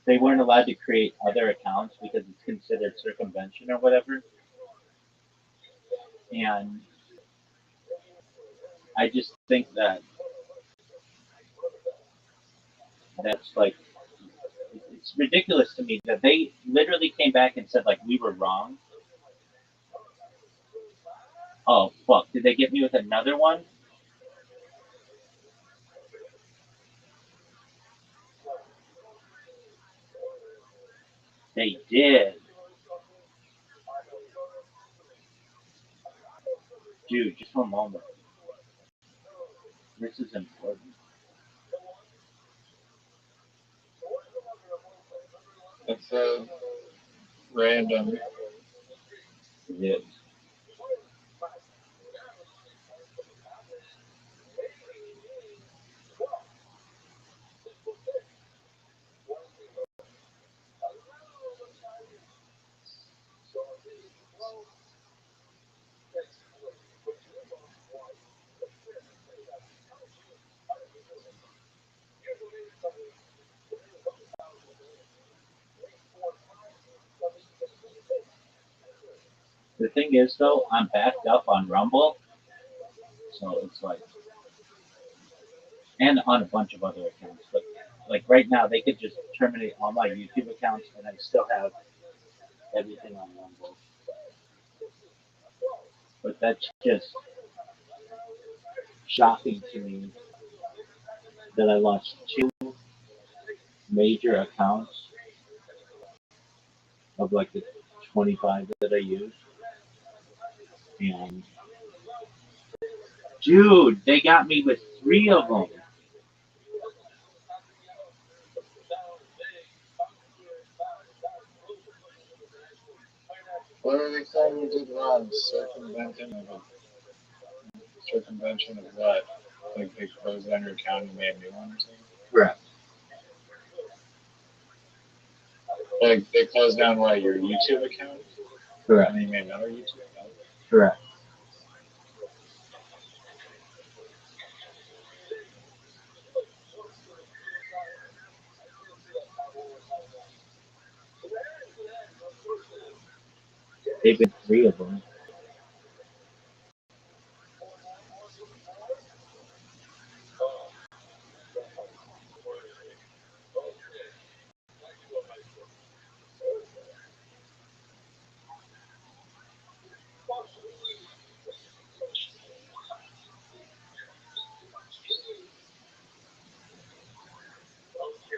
S3: they weren't allowed to create other accounts because it's considered circumvention or whatever. And I just think that that's like it's ridiculous to me that they literally came back and said like we were wrong. Oh fuck! Did they get me with another one? They did, dude. Just one moment. This is important.
S2: it's a random.
S3: It is. The thing is, though, I'm backed up on Rumble,
S1: So it's like, and on a bunch of other accounts. But like right now, they could just terminate all my YouTube accounts, and I still have everything on Rumble. But that's just shocking to me that I lost two major accounts of like the 25 that I use. And dude, they got me with three of them.
S2: What are they saying you did wrong? Circumvention of what? Like they closed down your account and made a new one or something?
S1: Correct.
S2: Like they closed down what, your YouTube account?
S1: Correct.
S2: And then you made another YouTube account?
S1: Correct. They've been three of them.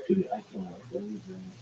S1: Dude, I cannot believe it.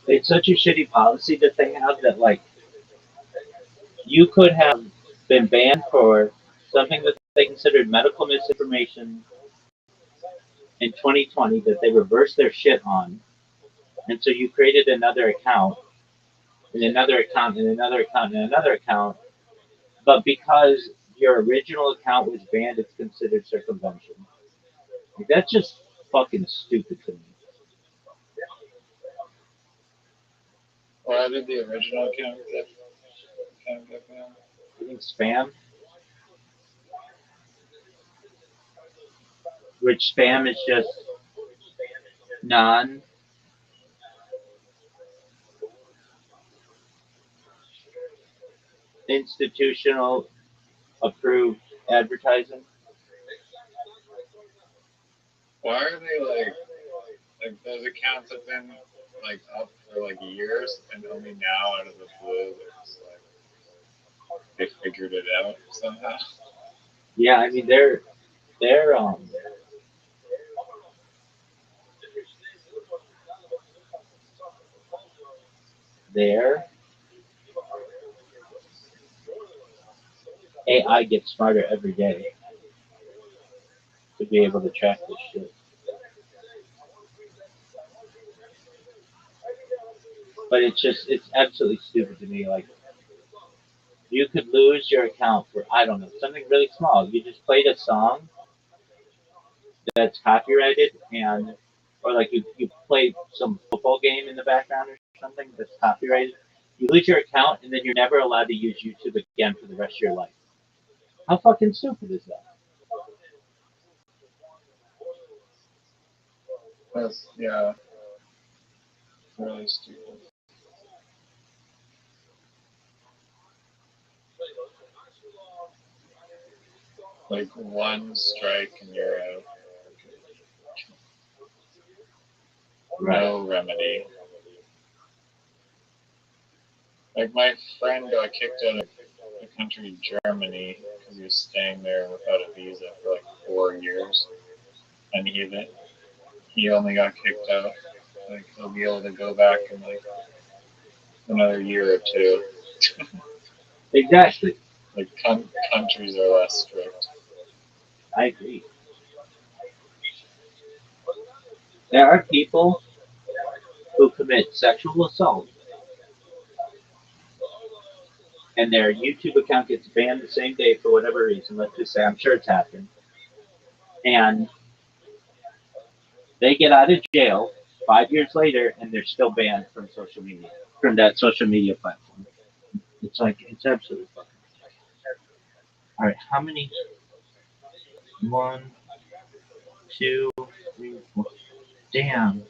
S1: It's such a shitty policy that they have that like you could have been banned for something that they considered medical misinformation in 2020 that they reversed their shit on, and so you created another account and another account and another account and another account, but because your original account was banned, it's considered circumvention. Like, that's just fucking stupid to me.
S2: Why did the original account get banned?
S1: I think spam, which spam is just non institutional approved advertising.
S2: Why are they like those accounts have been like up for like years and only now out of the blue they figured it out somehow?
S1: Yeah, I mean they're their their AI gets smarter every day to be able to track this shit. But it's absolutely stupid to me. Like you could lose your account for I don't know something really small. You just played a song that's copyrighted and or like you played some football game in the background or something that's copyrighted
S3: You lose your account, and then you're never allowed to use YouTube again for the rest of your life. How fucking stupid is that?
S2: That's, yeah, really stupid. Like one strike and you're out. No remedy. Like my friend got kicked out of the country Germany because he was staying there without a visa for like 4 years, and he only got kicked out. Like he'll be able to go back in like another year or two.
S3: Exactly.
S2: Like countries are less strict.
S3: I agree. There are people who commit sexual assault and their YouTube account gets banned the same day for whatever reason. Let's just say, I'm sure it's happened. And they get out of jail 5 years later and they're still banned from social media, from that social media platform. It's like, it's absolutely fucking. All right, how many? 1, 2, 3, 4. Damn.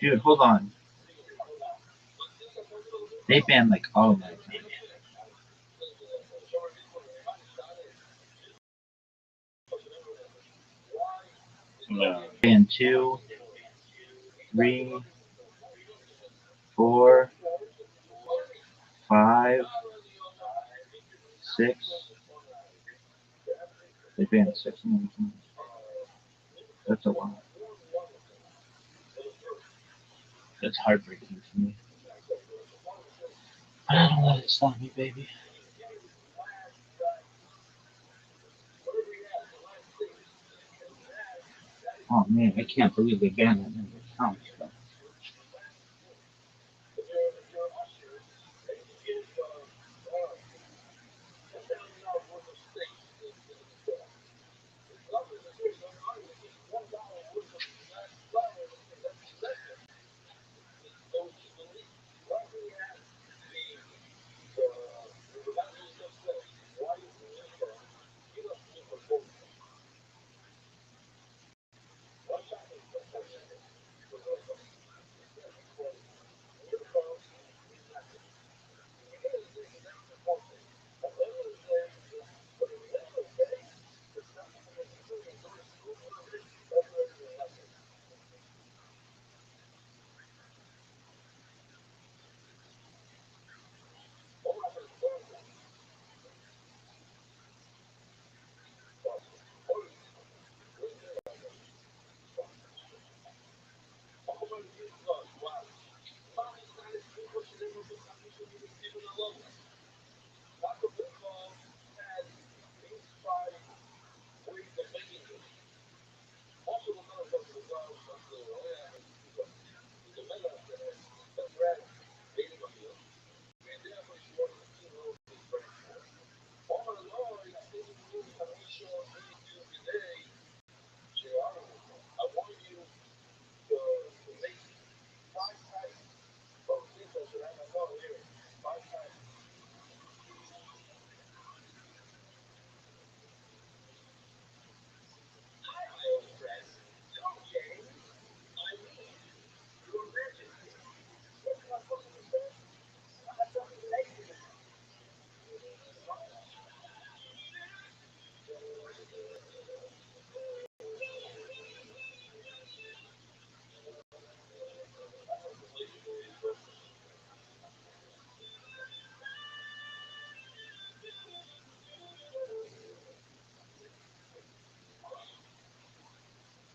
S3: Dude, hold on. They banned like all of my accounts.
S2: No.
S3: Banned 2, 3, 4, 5, 6. They banned 6 more times. That's a lot. That's heartbreaking for me. But I don't let it stop me, baby. Oh man, I can't believe they banned that many accounts. But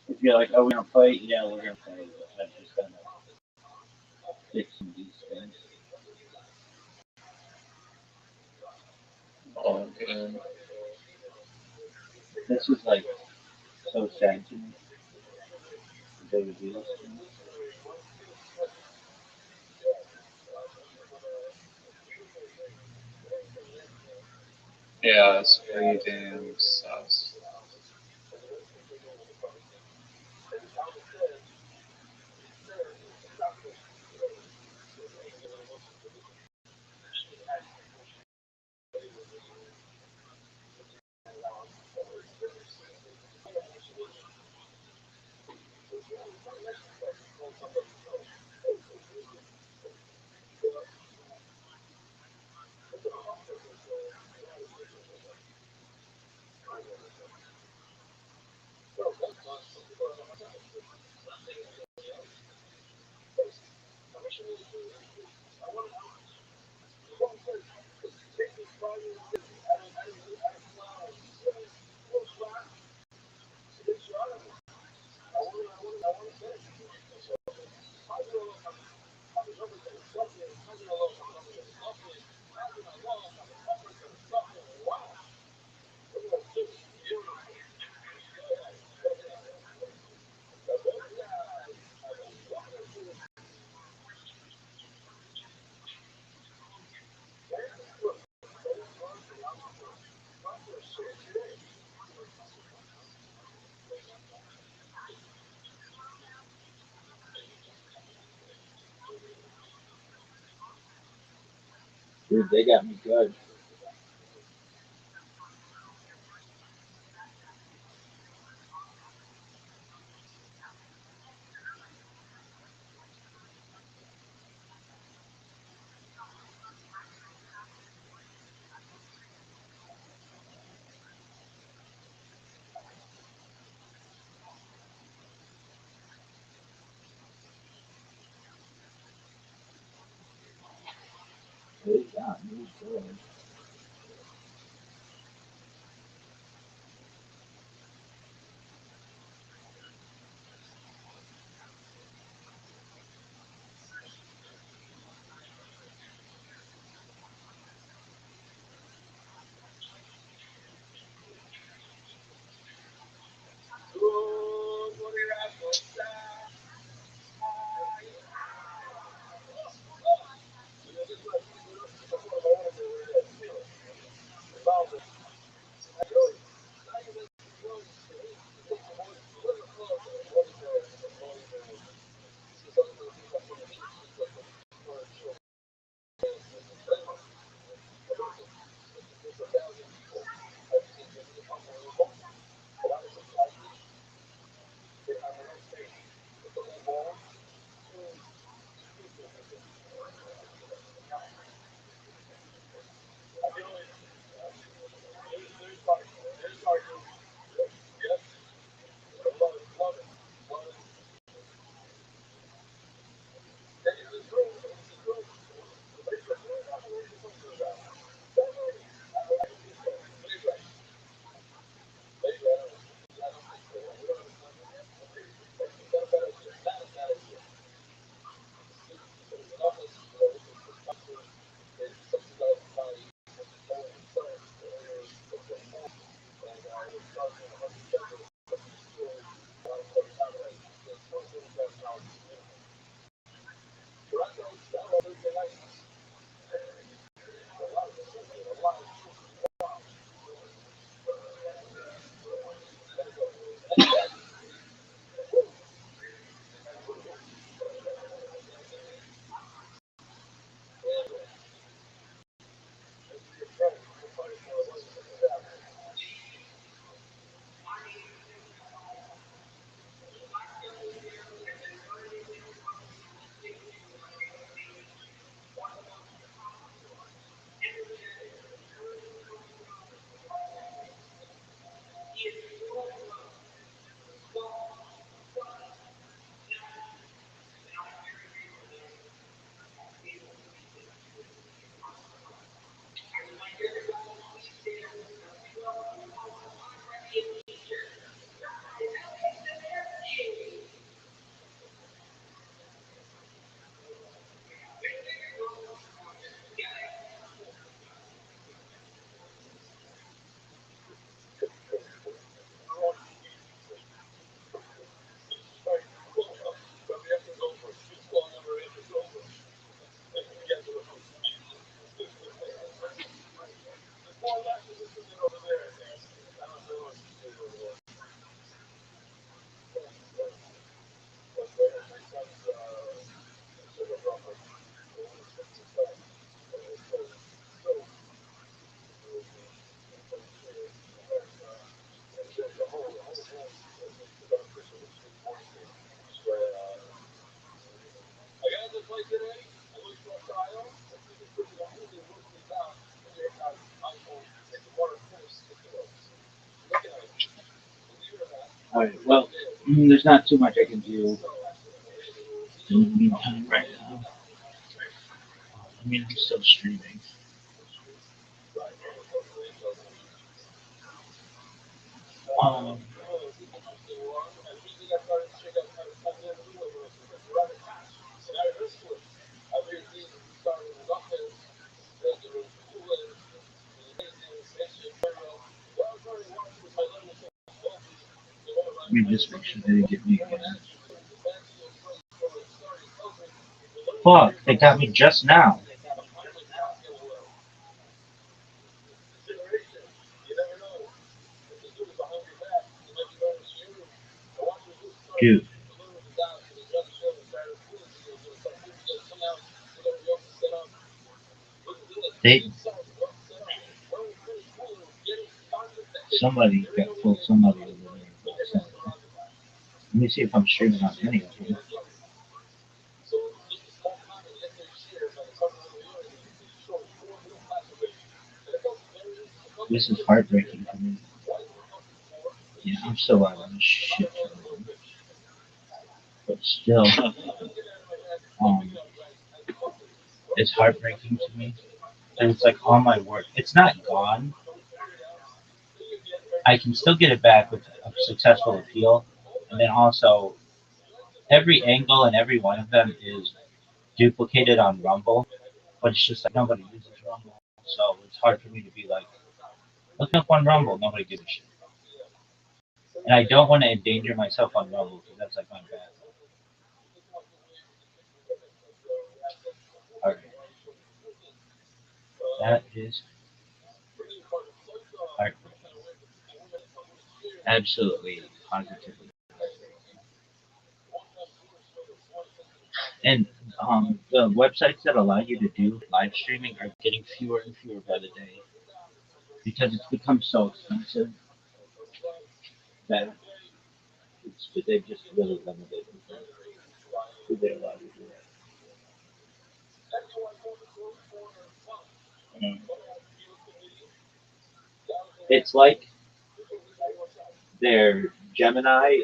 S3: if you're like, oh, we're gonna play, yeah, we're gonna play. But I just gotta fix some of these things.
S2: All good.
S3: This is like so sad to me. They would do this to me.
S2: Yeah, it's pretty damn sus.
S3: Dude, they got me good. They got me good. All right. Well, there's not too much I can do in the meantime right now. I mean, I'm still streaming. Um, let me just make sure they didn't get me again. Fuck, they got me just now. Dude.
S1: They somebody got full somebody over there. Let me see if I'm streaming on any of them. This is heartbreaking for me. Yeah, I'm still out on this shit. But still, um, it's heartbreaking to me. And it's like all my work. It's not gone. I can still get it back with a successful appeal. And then also, every angle and every one of them is duplicated on Rumble. But it's just like nobody uses Rumble. So it's hard for me to be like, look up on Rumble. Nobody gives a shit. And I don't want to endanger myself on Rumble because that's like my bad. Alright. That is heartbreaking. Absolutely, positively. And the websites that allow you to do live streaming are getting fewer and fewer by the day because it's become so expensive that they've just really limited who they allow to do it.
S2: Mm.
S3: It's like their Gemini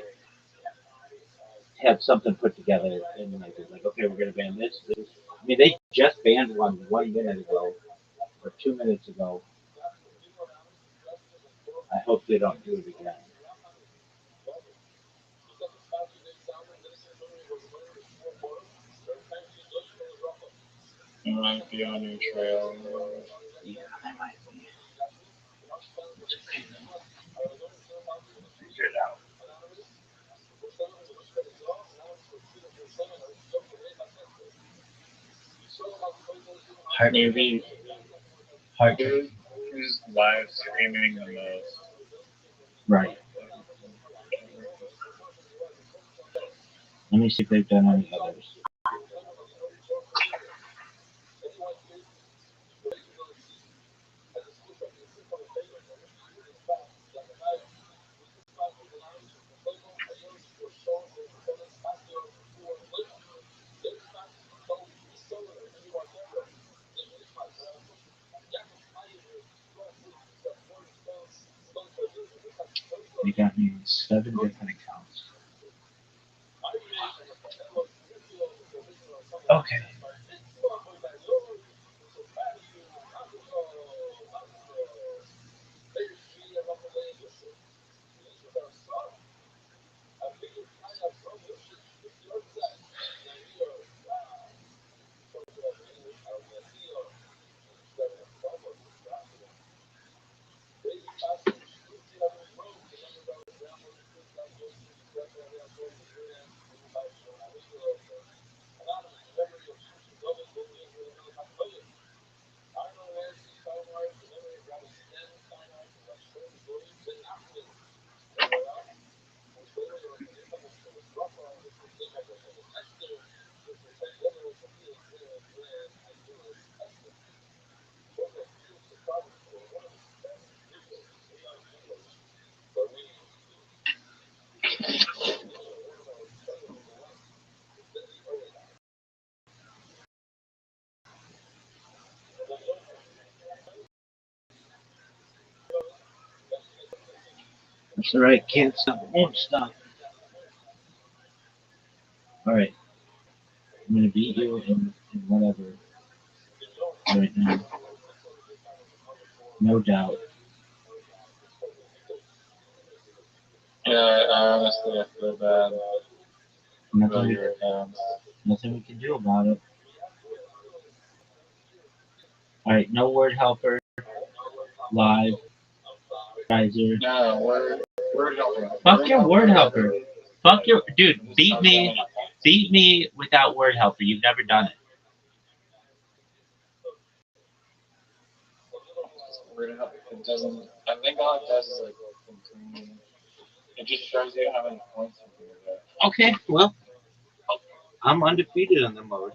S3: have something put together and like, okay, we're gonna ban this. I mean, they just banned one 1 minute ago or 2 minutes ago. I hope they don't do it again.
S2: You might be on your trail.
S1: Yeah, I might be. It's okay though. Figure it out.
S2: Maybe
S1: Heartbreaking.
S2: who's live streaming the most?
S1: Right. Let me see if they've done any others. They got me on 7 different accounts. Okay. That's alright. Can't stop. Won't stop. Alright. I'm gonna beat you in whatever right now. No doubt.
S2: Yeah, I honestly I feel bad about
S1: Nothing,
S2: your accounts.
S1: nothing we can do about it. Alright, no word helper. Live. Riser.
S2: No, word helper.
S1: Fuck your word helper. Fuck your dude. Beat me without word helper. You've never done it.
S2: Word helper. It doesn't. I think all it does is like green. It just shows you how many points you can get.
S3: Okay, well, I'm undefeated in the mode.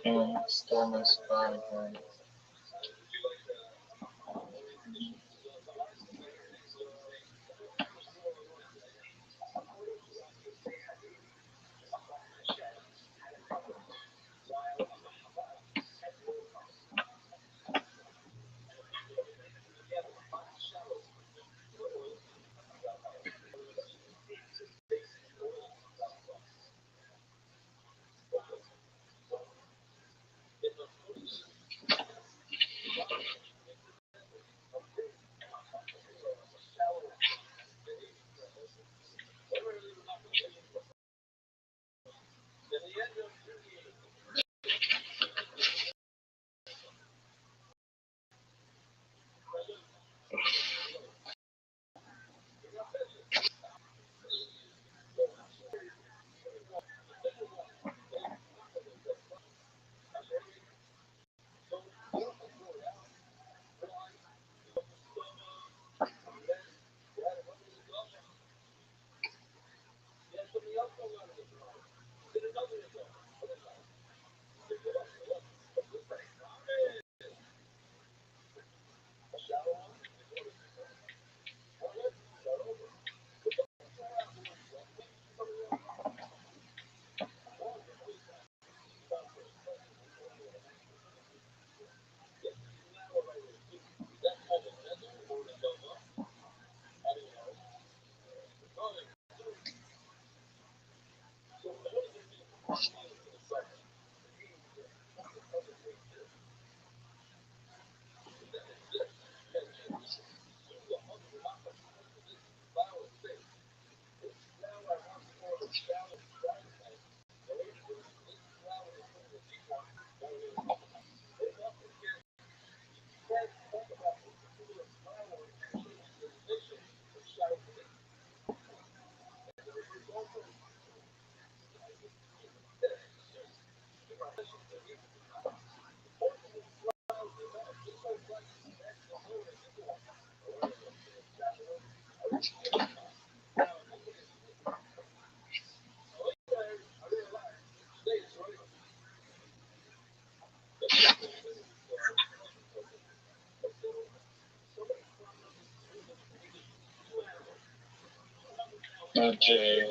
S2: and stole my spot again. Jay.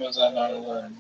S2: Was that not a word?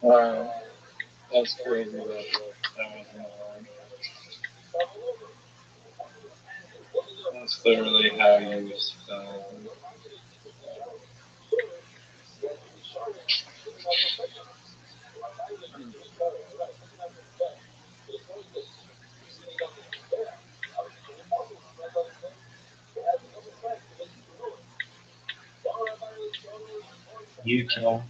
S2: Wow, that's crazy that wasn't a word. That's literally how you spell it.
S1: Utah.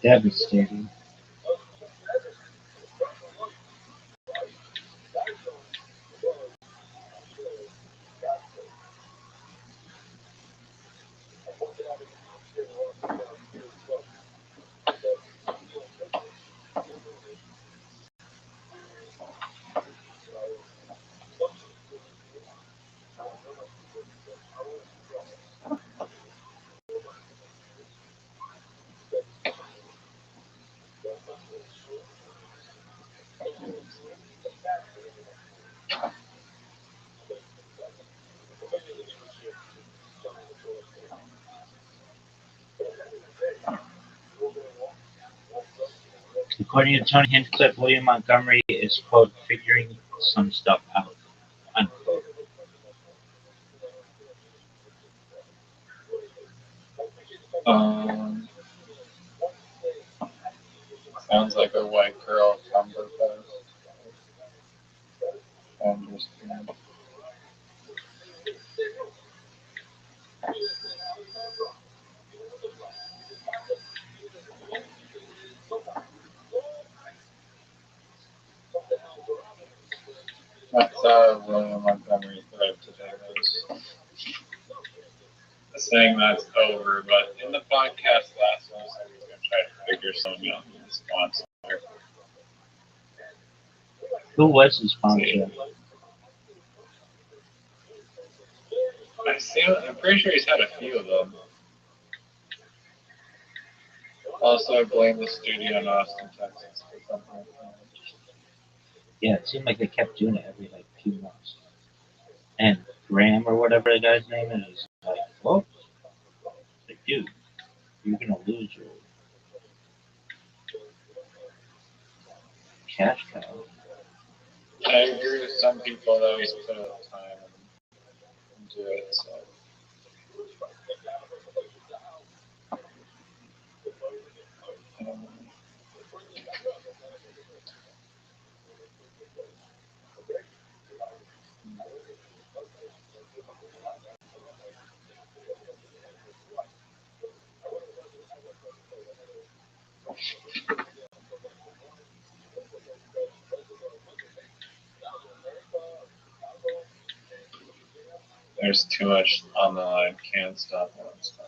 S1: Devastating. According to Tony Hinchcliffe, William Montgomery is, quote, figuring some stuff out, unquote.
S2: Sounds like a white girl Cumberfest. Understand. I saw William Montgomery thread today was saying that's over, but in the podcast last week, he was going to try to figure something out in response.
S1: Who was his sponsor?
S2: I'm pretty sure he's had a few of them. Also, I blame the studio in Austin, Texas for something like that.
S1: Yeah, it seemed like they kept doing it every like few months. And Graham or whatever the guy's name is like, oh, like, dude, you're gonna lose your cash cow.
S2: I agree with some people that he's put out time and into it. So um, there's too much on the line. Can't stop. Won't stop.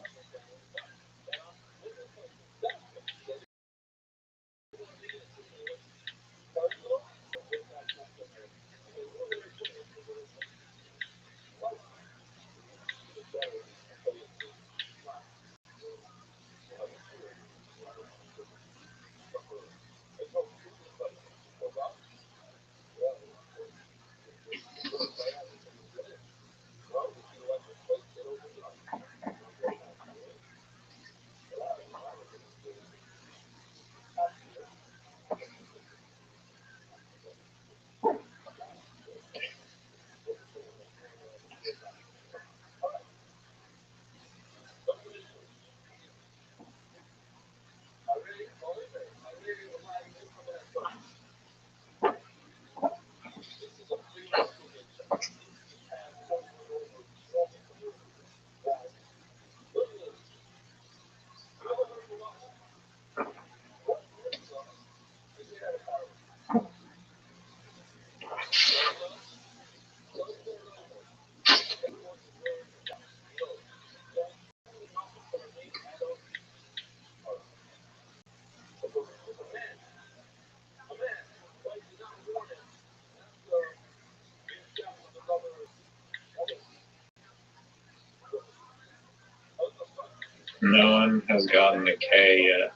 S2: No one has gotten the K yet.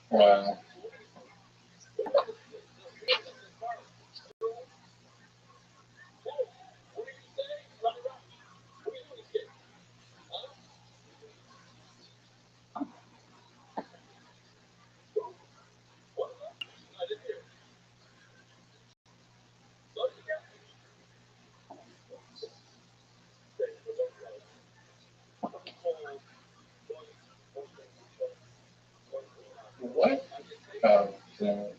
S2: Wow. What? Oh, so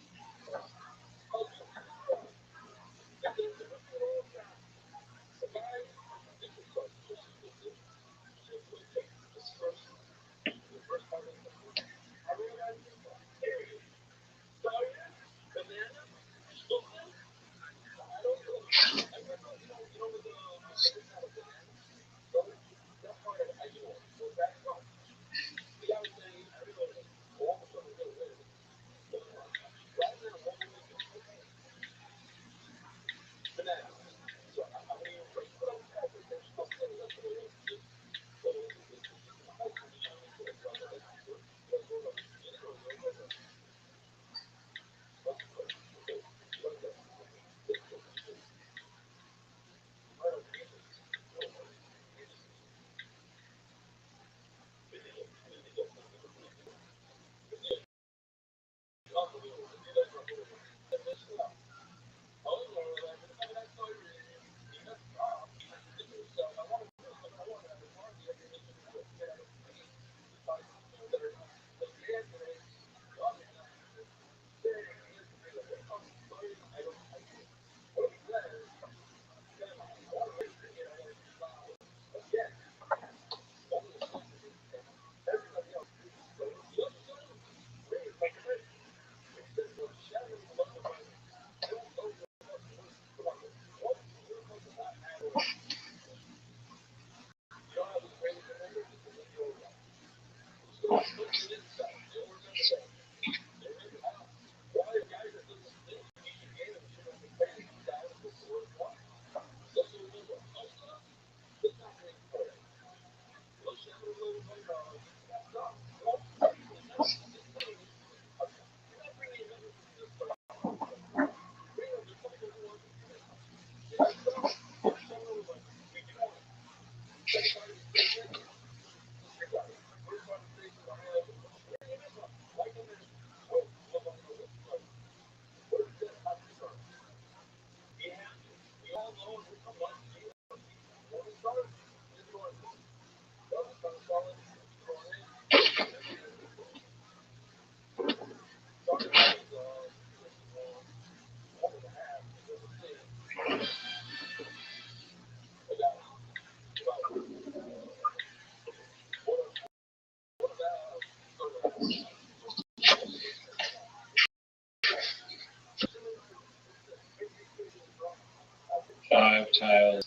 S2: Rothschild'S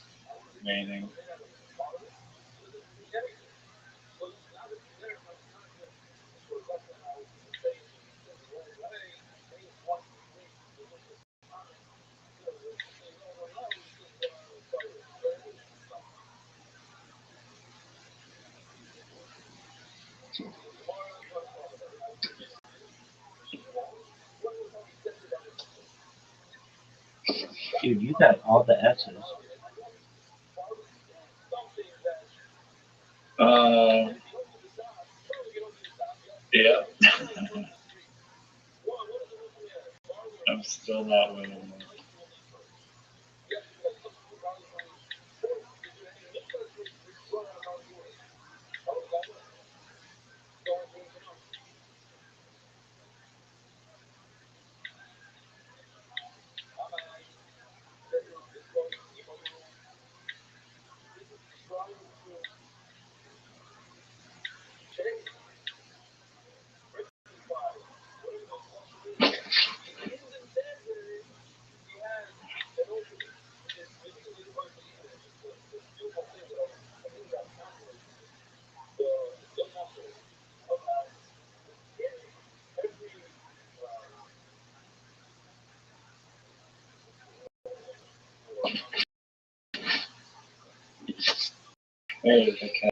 S2: meaning.
S3: Dude, you got all the S's.
S2: Yeah. I'm still not winning. There's the cat.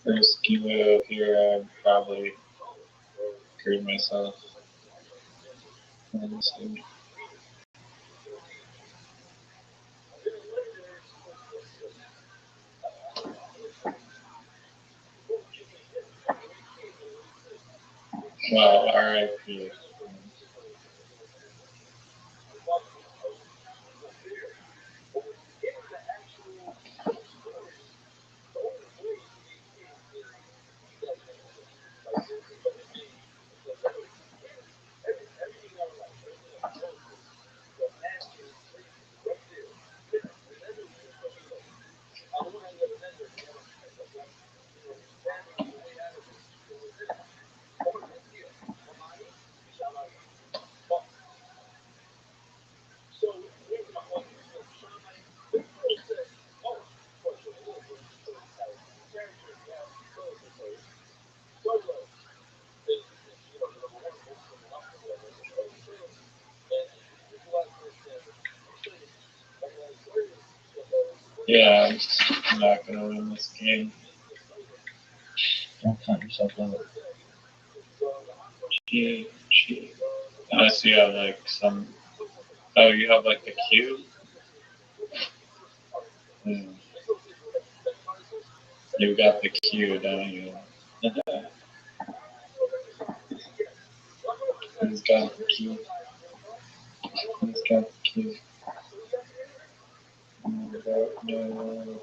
S2: There's Kilo here. I'd probably screwed myself. Honestly. Well, RIP. Yeah, I'm just not gonna win this game.
S3: Don't count yourself out.
S2: Unless you have like some. Oh, you have like the cube? You got the cue, don't you? Who's got the cue? Who's got the cue? No,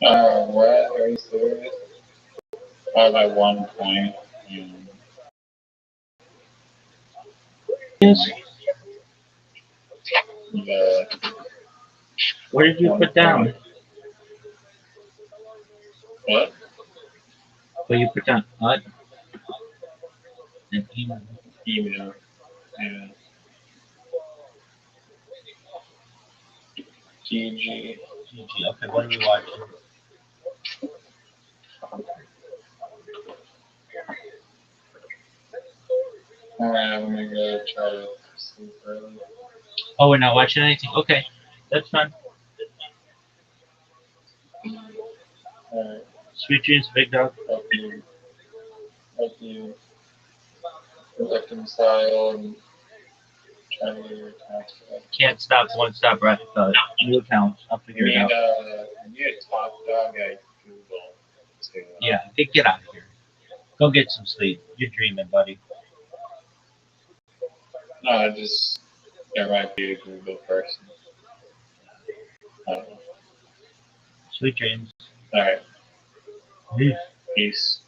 S2: What? Are you serious? At one point,
S1: Yes.
S2: the
S1: What did you put down?
S2: what?
S1: What you put down? What? An email.
S2: Email. Yeah. GG.
S1: Okay, what are we watching?
S2: Alright, I'm gonna go try to sleep early.
S1: Oh, we're not watching anything? Okay, that's fine.
S2: Alright,
S1: Sweet dreams, big dog.
S2: hope you reconcile and try to get your accounts back.
S1: Can't stop, won't stop, right? New account. I'll figure it out.
S2: Need a top dog at Google too.
S1: Yeah, get out of here. Go get some sleep. You're dreaming, buddy.
S2: No, there might be a Google person. I don't know.
S1: Sweet dreams.
S2: Alright,
S1: Peace.
S2: peace.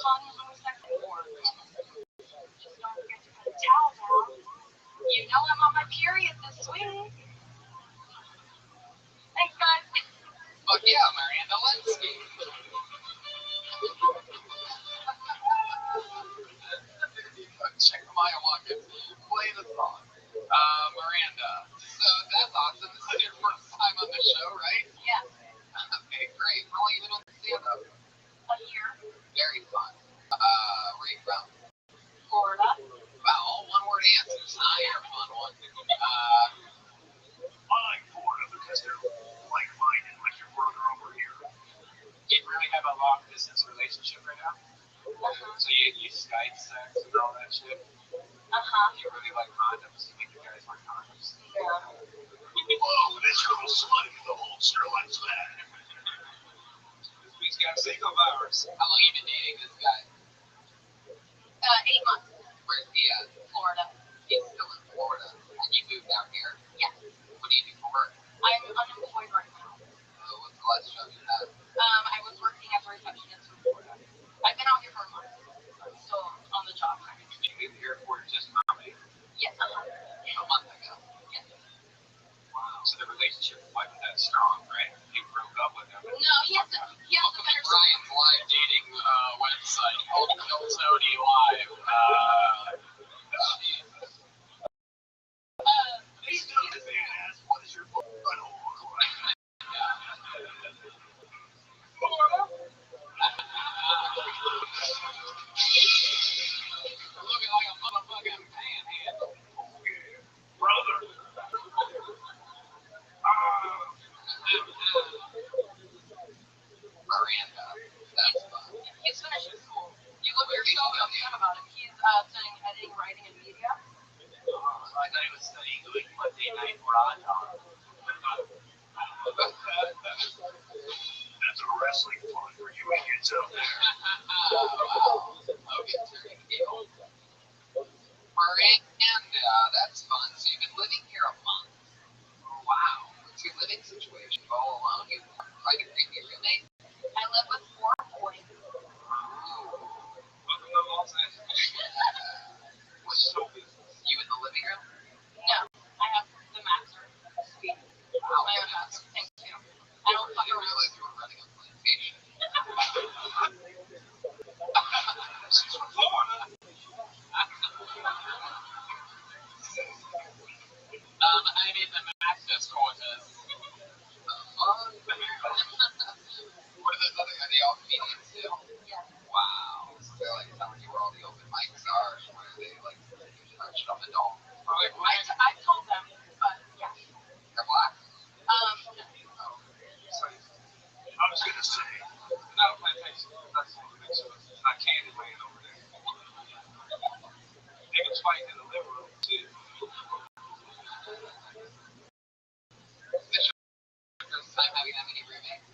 S4: Connie was always second for. Just don't forget to put a towel down. You know I'm on my period this week. Thanks, guys.
S5: Fuck yeah, Miranda, let's see. Check my walk-in. Play the song. Miranda. So that's awesome. This is your first time on the show, right?
S4: Yeah.
S5: Okay, great. How long have you been on the stand-up?
S4: A year.
S5: Very fun. Where are you from?
S4: Florida.
S5: Wow, all one-word answers. You're a fun one.
S6: I like Florida because they're like-minded, like your brother over here.
S5: Do you really have a long-distance relationship right now? So you Skype sex and all that shit? You really like condoms? You think you guys like condoms?
S4: Yeah.
S6: Whoa, this girl's slutty in the holster. What's that?
S5: This week's got single virus. How long you been dating this guy?
S4: 8 months.
S5: Where's he at?
S4: Florida.
S5: He's still in Florida. And you moved out here?
S4: Yeah.
S5: What do you do for work?
S4: I'm unemployed right now.
S5: What's the last job you had?
S4: I was working as a receptionist in Florida. I've been out here for a month. I'm still on the job hunt.
S5: Did you move here for just comedy?
S4: Yes,
S5: A month ago.
S4: Yes.
S5: Wow. So the relationship wasn't that strong, right? You broke up with him.
S4: No, he has a better
S5: Brian's live dating website called Tony Live.
S6: He's done his ass. What is your butt look like?
S5: Looking like a motherfucking panhandle.
S6: Brother.
S5: Miranda. That's fun.
S4: He's finishing school. You look
S5: Where's he
S4: so
S5: studying?
S4: upset about it. He's studying editing, writing, and media.
S5: I thought he was studying like Monday Night Raw.
S6: That's a wrestling fun for you idiots out there.
S5: Wow. Okay, turning heel. Miranda, that's fun. So you've been living here a month. Wow. What's your living situation? All alone? You try to create your roommate?
S4: I live with 4 boys.
S5: Welcome to Los Angeles. What's show business? You in the living room?
S4: No, I have the master suite.
S5: Wow.
S4: My own house. Thank you. I don't
S5: I
S4: fuck
S5: didn't
S4: around.
S5: realize you were running a plantation.
S6: She's from Florida.
S5: I'm in the access quarters. What are those other? Are they all comedians too?
S4: Yeah.
S5: Wow. So they're like telling you where all the open mics are. Where are they like touched on the dome? Like,
S4: I told them, but yeah.
S5: they're black.
S4: No.
S5: So
S6: I was going to say,
S5: not a plantation. That's what makes sure it's not Candyland over there. Niggas fighting in the living room too. This is your first time having that many roommates?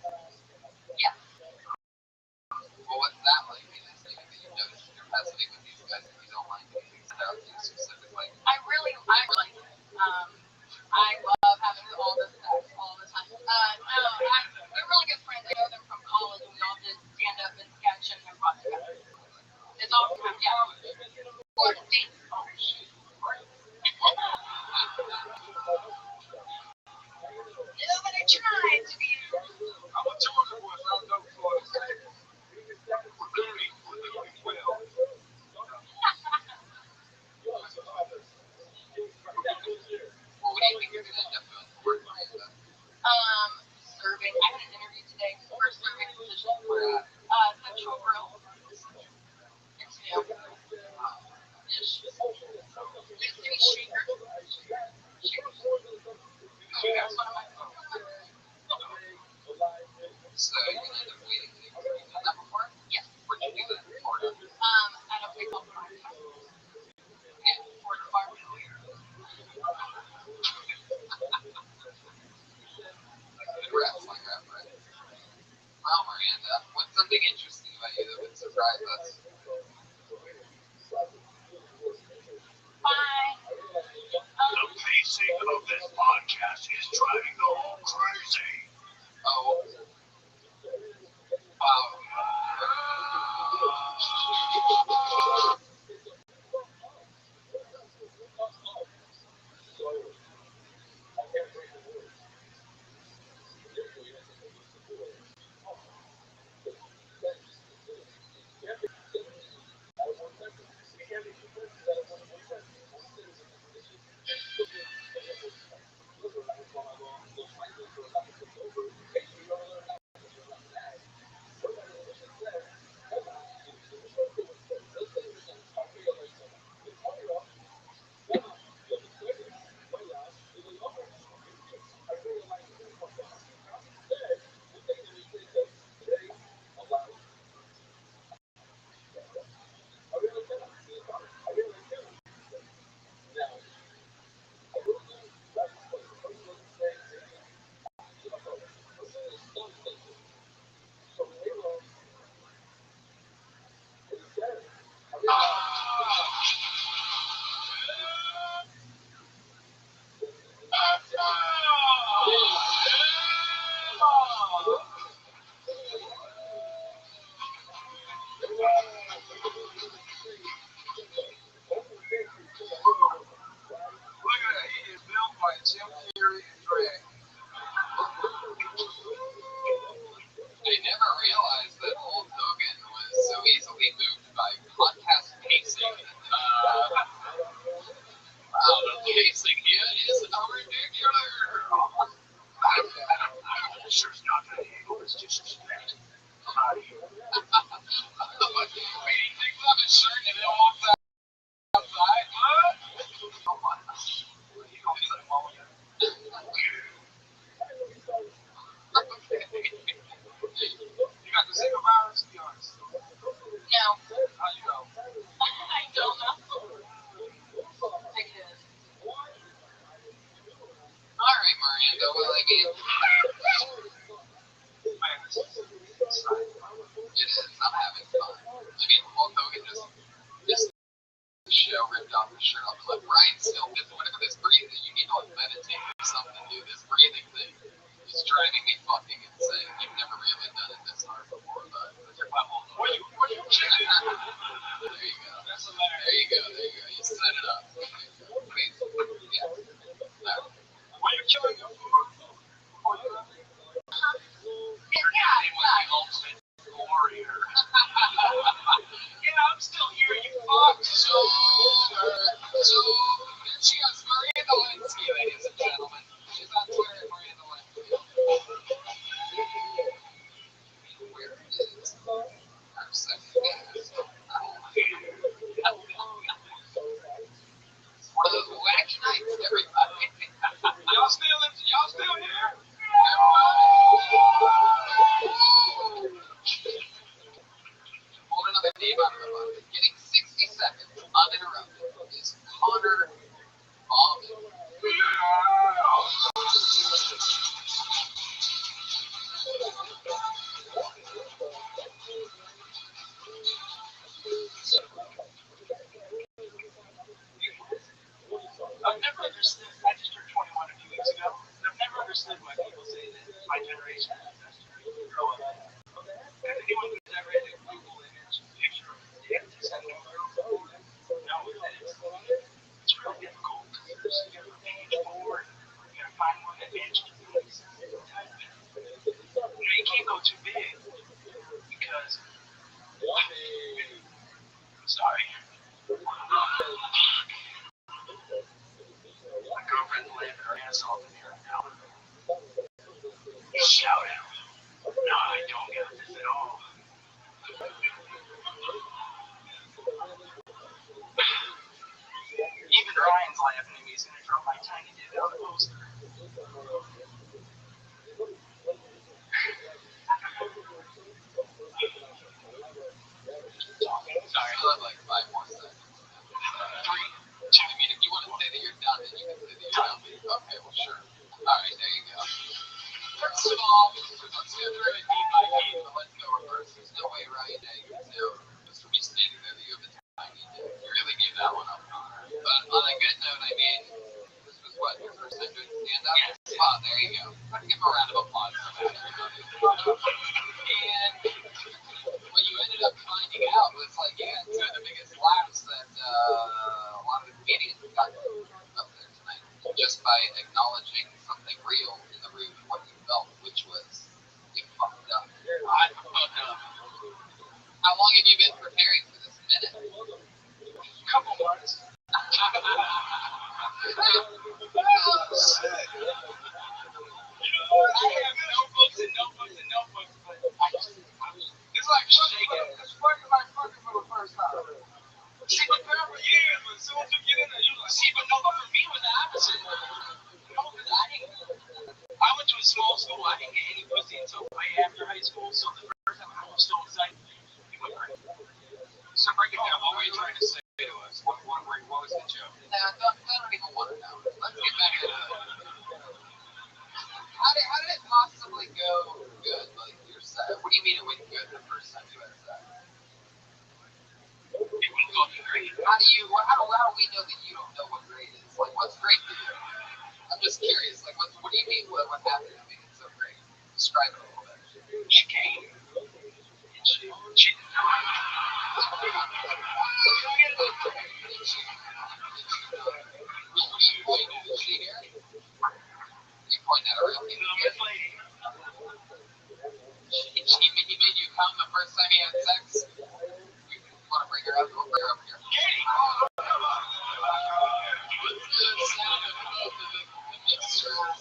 S4: Yeah.
S5: Well, what's that like? Is it something that you've noticed in your past living with these guys that you don't like anything about you specifically?
S4: I really like it. I love having all this sex all the time. They're really good friends. I know them from college, and we all did stand up and sketch and never got together. It's all from Or dates. Oh shit. No, but I tried to be.
S5: I'm a Georgia boy, so I know Florida State. We're literally 12. Well, what do you think you're gonna end up doing for work, Miranda?
S4: Serving. I had an interview today for a serving position for Central Grill. It's new. Ish. City Shaker. That's one of my favorites.
S5: So you're gonna end up waiting. Have you done that before?
S4: Yes.
S5: Where'd you do that in Florida?
S4: At a place called Farm Festival. Yeah, for the farm.
S5: Good wrestling reference. Well, Miranda, what's something interesting about you that would surprise us?
S4: Bye.
S6: the pacing of this podcast is driving the whole crazy.
S5: Oh. Wow.
S4: There you go. You set it up. Please. Yeah.
S5: What are you killing him for?
S4: Yeah.
S5: The ultimate warrior. Yeah, I'm still here, you fuck.
S4: So here she is, Miranda Lewinsky, ladies and gentlemen. She's on Twitter, Miranda Lewinsky. Where is our second guest? One of those wacky nights, everybody.
S5: Y'all still here?
S4: Hold another name out of the bucket. Getting 60 seconds uninterrupted is Connor Bauman.
S5: I've never understood. I just turned 21 a few weeks ago. And I've never understood why people say that my generation is best growing up. Because anyone who's ever had a Google image picture of a dick to send over knows that it's really difficult. You gotta page forward. You gotta find one that matches the face. You can't go too big because. Sorry. My girlfriend's laughing her ass off in here now. Shout out. No, I don't got this at all. Even Ryan's laughing at me. He's gonna draw my tiny dick on the poster.
S4: Sorry, I have like 5 more seconds. 3, 2. I mean, if you want to say that you're done, then you can say that you're done. Okay, well, sure. Alright, there you go. First of all, let's go through it beat by beat, but let's go reverse. There's no way Ryan A could do just from you standing there that you have a tiny dick. You really gave that one up, Connor. But on a good note, I mean, this was what, your first time doing stand-up?
S5: Yes.
S4: Wow, there you go. Give him a round of applause for that, everybody. And what you ended up finding out was like you had 2 of the biggest laughs that a lot of the comedians got up there tonight, just by acknowledging something real in the room and what you felt, which was you fucked up.
S5: I fucked up.
S4: How long have you been preparing for this minute?
S5: Couple months. I have notebooks, but it's like shaking.
S4: It's fucking my fucking for the first time.
S5: She prepared for years, but as soon as you get in there, you like, see, but no, but for me, it was the opposite. No, because I went to a small school. I didn't get any pussy until way after high school, so the first time I was so excited. It went great.
S4: So break it down. What were you trying to say to us? What was the joke? Nah, I don't even want to know. Let's get back to it. How did it possibly go good? Like your set? What do you mean it went good the first time you had sex?
S5: It went fucking great.
S4: How do we know that you don't know what great is? Like, what's great for you? I'm just curious. Like, what do you mean? What happened to make it so great? Describe it a little bit.
S5: She came. And she didn't know.
S4: What do you point at? Is she here? You point at her.
S5: Miss Lady.
S4: He made you come the first time he had sex? You want to bring her up? We'll bring her up here.
S5: Katie!
S4: What's the sound of both of the mixture of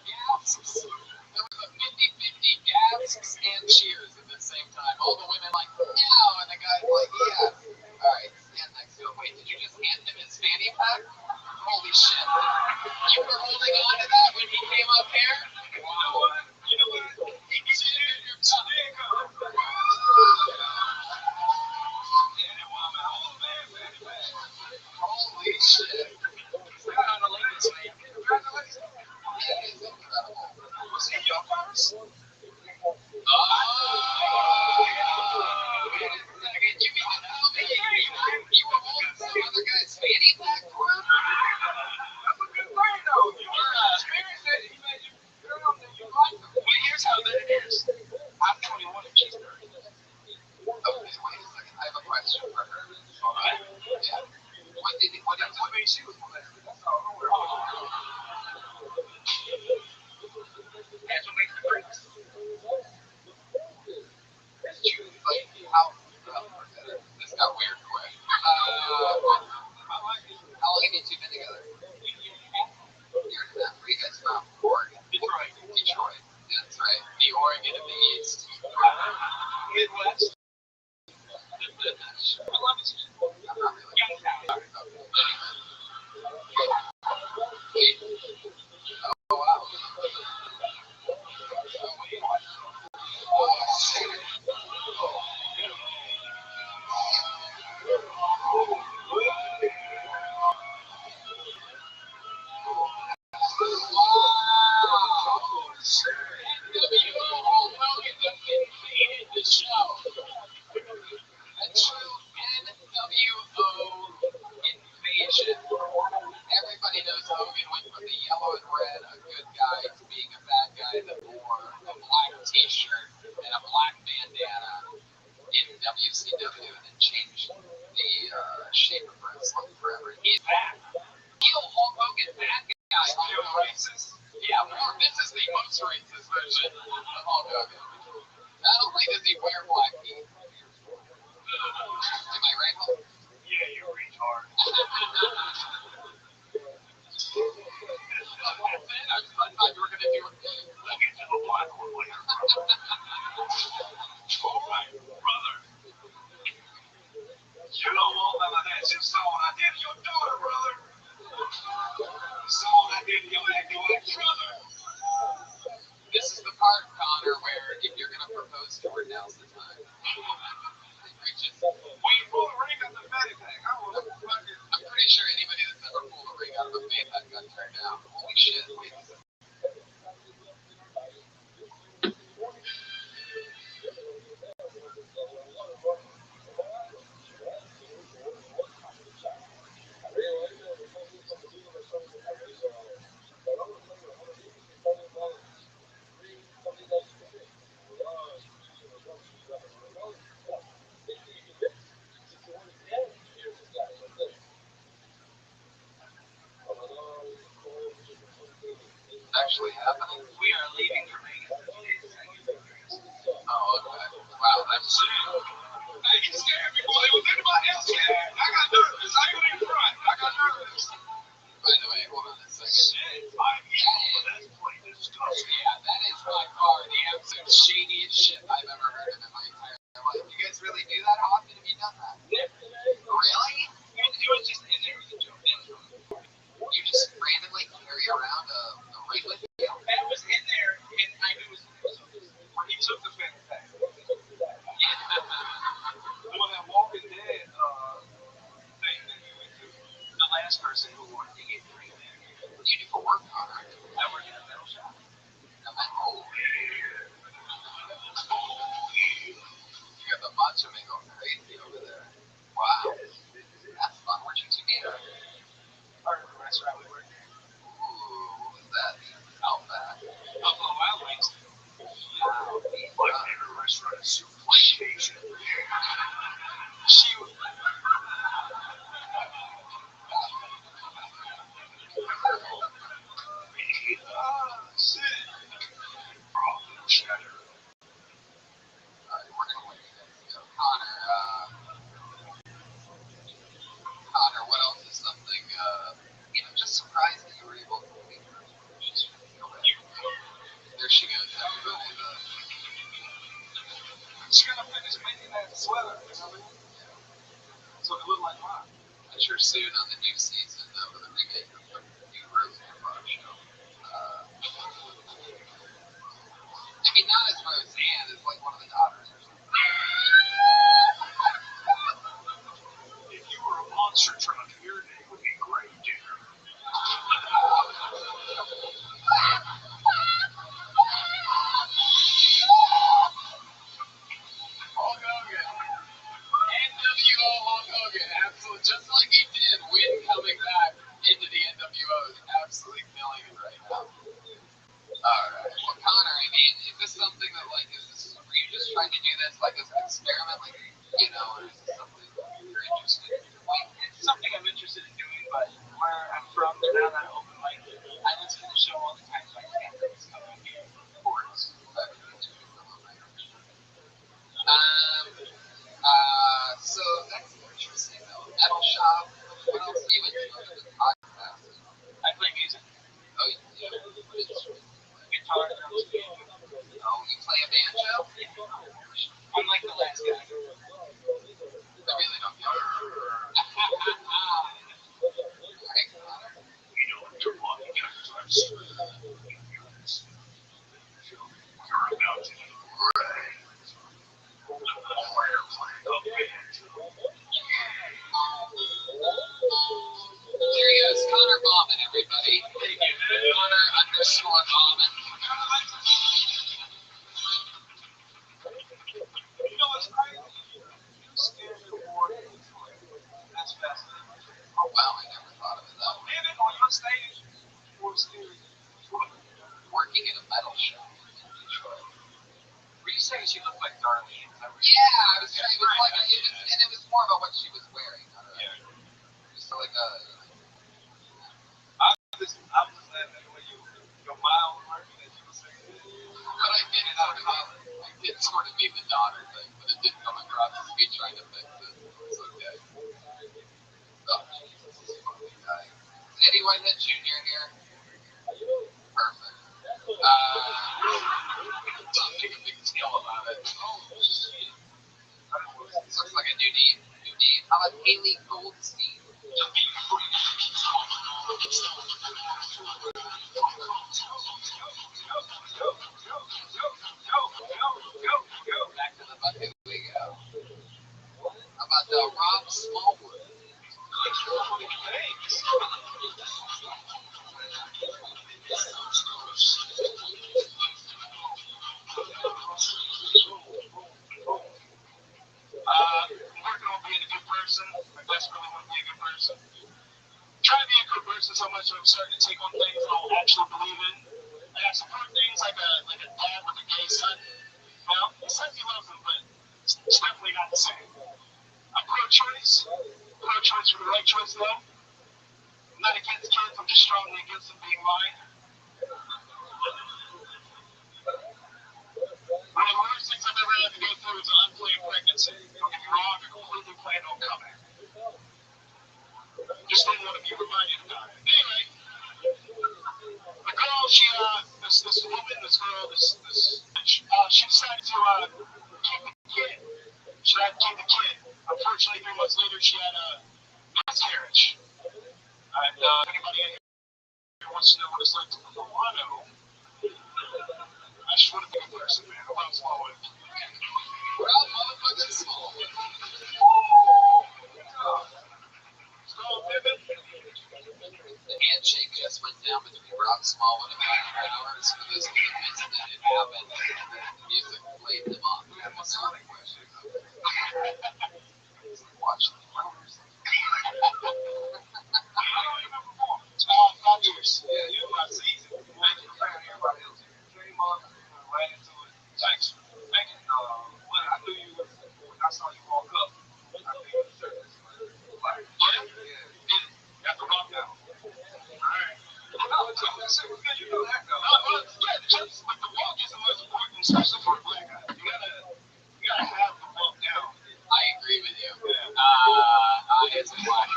S4: gasps? There was a 50-50 gasps and cheers at the same time. All the women like, no, and the guy's like, yeah. Alright, stand next to him. Wait, did you just hand him his fanny pack? Holy shit. You were holding on to that when he came up here?
S5: Wow. You know what? He did your time.
S4: Holy shit.
S5: Congratulations, man. Congratulations.
S4: That is incredible.
S5: Was he your first?
S4: Oh! going into the East.
S5: Midwest.
S4: Sure.
S5: I love it.
S4: I'm not really.
S5: Youngstown.
S4: Oh, wow. The show. A true NWO invasion. Everybody knows Hogan went from the yellow and red, a good guy, to being a bad guy that wore a black t-shirt and a black bandana in WCW and then changed the shape of wrestling forever. He's back. Heel Hulk Hogan, bad guy.
S5: Still racist.
S4: Yeah, well, this is the most racist version of Hulk Hogan. Not only does he wear black meat. Am I right, Hulk?
S5: Yeah, you retard.
S4: That's it? I thought you were going to do it.
S5: We'll get to the black one later, brother. All right, brother. You know all of that. You saw what I did to your daughter, brother. You saw what I did to your ex-brother.
S4: This is the part, Connor, where if you're going to propose to her, now's the time.
S5: When you pull the ring out the fanny pack, I don't know.
S4: I'm pretty sure anybody that's ever pulled a ring out of a fan that got turned down. Holy shit. Actually happening?
S5: We are leaving for Vegas.
S4: Oh, okay. Wow, that's
S5: Hey, you scared me, boy. Was anybody else scared? I got nervous. I couldn't even front. I got nervous.
S4: By the way, hold on a second.
S5: Shit. That's pretty disgusting.
S4: Yeah, that is by far the absolute shadiest shit I've ever heard of in my entire life. You guys really do that? How often have you done that? Really?
S5: It was just in there as a joke.
S4: You just randomly carry around a ring with you?
S5: And it was in there, and I knew it was in there. When he took the fanny pack. When that Walking Dead thing that he went to, the last person who wanted to get the ring there.
S4: What do you do for work, Connor?
S5: I work in a metal shop.
S4: Oh, you got the macho man going crazy over there. Wow. That's fun. Where'd you two meet?
S5: Part of the restaurant we work in.
S4: Ooh, what was that? Outback.
S5: Buffalo Wild Wings.
S6: My favorite restaurant is Superstation.
S4: She
S5: Shit.
S6: Raw cheddar.
S4: Alright, we're gonna let you guys go. Connor, what else is something, just surprised that you were able to make her. She's go back. There she goes, everybody.
S5: She gonna finish making that sweater. You know what I mean? So it looked like mine.
S4: I'm sure soon on the new season of the remake of the new Roseanne show. I mean, not as Roseanne, as like one of the daughters or something.
S6: If you were a monster truck, your name would be Grave Digger.
S4: Hulk Hogan. NWO Hulk Hogan, absolutely. Just like he did when coming back into the NWO, is absolutely killing it right now. Alright. Well, Connor, I mean, is this something that, like, were you just trying to do this, like, as an experiment, like, or is this something that you're interested in doing?
S5: It's something I'm interested in doing, but where I'm from, they're not that open minded. I listen to the show all the time, so I can't really come in here.
S4: Of course. So that's interesting, though. Metal shop. What else do you into other than podcasts?
S5: I play music,
S4: Oh, yeah.
S5: guitar, drums, piano.
S4: Oh, you play a
S5: Unlike the last guy.
S4: I really don't get it. Thanks, Connor.
S6: You know, you're lucky guys. You're about to get right. Fire playing up band.
S4: There he is, Connor Bauman, everybody. Connor underscore Bauman.
S5: You know what's crazy? You scared the board. That's fascinating.
S4: Oh, wow, I never thought of it that way.
S5: Living on your stage, you're scared.
S4: Working in a metal shop.
S5: Were you saying she looked like Darlene?
S4: Yeah, I was trying. It was like, and it was more about what she was wearing. Just like a.
S5: I was just laughing at the way your mind was working as you were saying that.
S4: But I did it out of college. I did sort of mean the daughter thing, but it did come across as me trying to fix it. It's okay. Oh, Jesus, this fucking guy. Is Eddie Whitehead Jr. here? Perfect. Don't make a big deal about it. Oh, shit. This looks like a new name. How about Haley Goldstein? Back to the bucket we go. How about Rob Smallwood?
S5: Working on being a good person. I desperately want to be a good person. Trying to be a good person so much that I'm starting to take on things I don't actually believe in. Like I support things like a dad with a gay son. You know, he says he loves him, but it's definitely not the same. I'm pro-choice. Pro-choice for the right choice, though. I'm not against kids. I'm just strongly against them being mine. One of the worst things I've ever had to go through is an unplanned pregnancy. Don't get me wrong, I completely planned on coming. Just didn't want to be reminded about it. Anyway, the girl, this woman, this girl, she decided to keep the kid. She had to keep the kid. Unfortunately, 3 months later, she had a miscarriage. And if anybody in here wants to know what it's like to live a mono, I just want to be a person, man. I love Smallwood.
S4: Rob motherfucking Smallwood. The handshake just went down between Rob Smallwood and Michael Norris for those who missed it. It happened. The music played them off. That was not a question. Watch the flowers.
S5: 5 years. Yeah, you know, it's easy. Thank you for everybody else. You came on, right into it. Thanks. Thank you. When I knew you, when I saw you walk up, I knew you were serious. Like, yeah, you have to walk down. All right. You know that, though. Yeah, but the walk is the most important, especially for a black guy. You gotta have the walk down.
S4: I agree with you. It's a black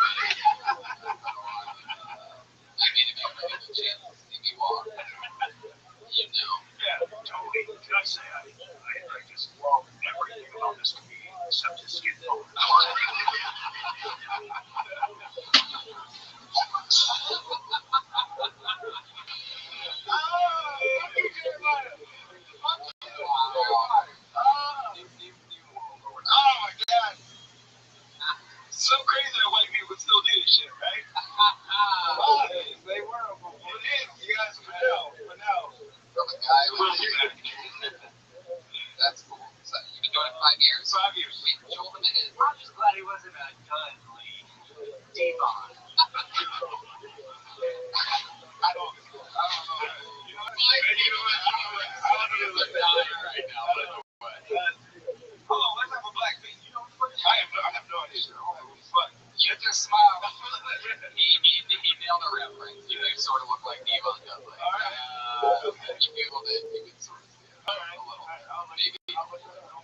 S4: I mean, if you really have a chance to see me walk, you know.
S6: Yeah, Tony, did I say I just love everything about this comedian except his skin tone?
S5: Oh my God. So crazy that white people would still do this shit, right? They were, but you guys for now.
S4: From a guy who that's cool. So you've been doing it 5 years?
S5: 5 years.
S4: We told him it is.
S5: I'm just glad he wasn't a Dudley Devon. I don't know. You know what? I don't know.
S4: He's a diner right now, by the way.
S5: Hold on, let's have a black beat. You know what? I have no idea. But
S4: You just smile. He nailed a reference. You sort of look like Devon Dudley.
S5: Okay.
S4: You Googled it, you could sort of see it.
S5: All right.
S4: A little.
S5: Maybe. Don't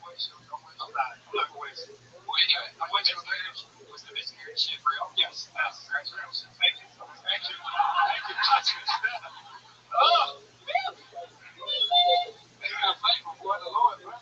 S5: waste it. I'm not going to waste it.
S4: Well, anyway,
S5: I'm waiting for the
S4: was the miscarriage shit real?
S5: Yes. Congratulations. Thank you. Thank you. Oh! They're going to fight before the Lord, bro.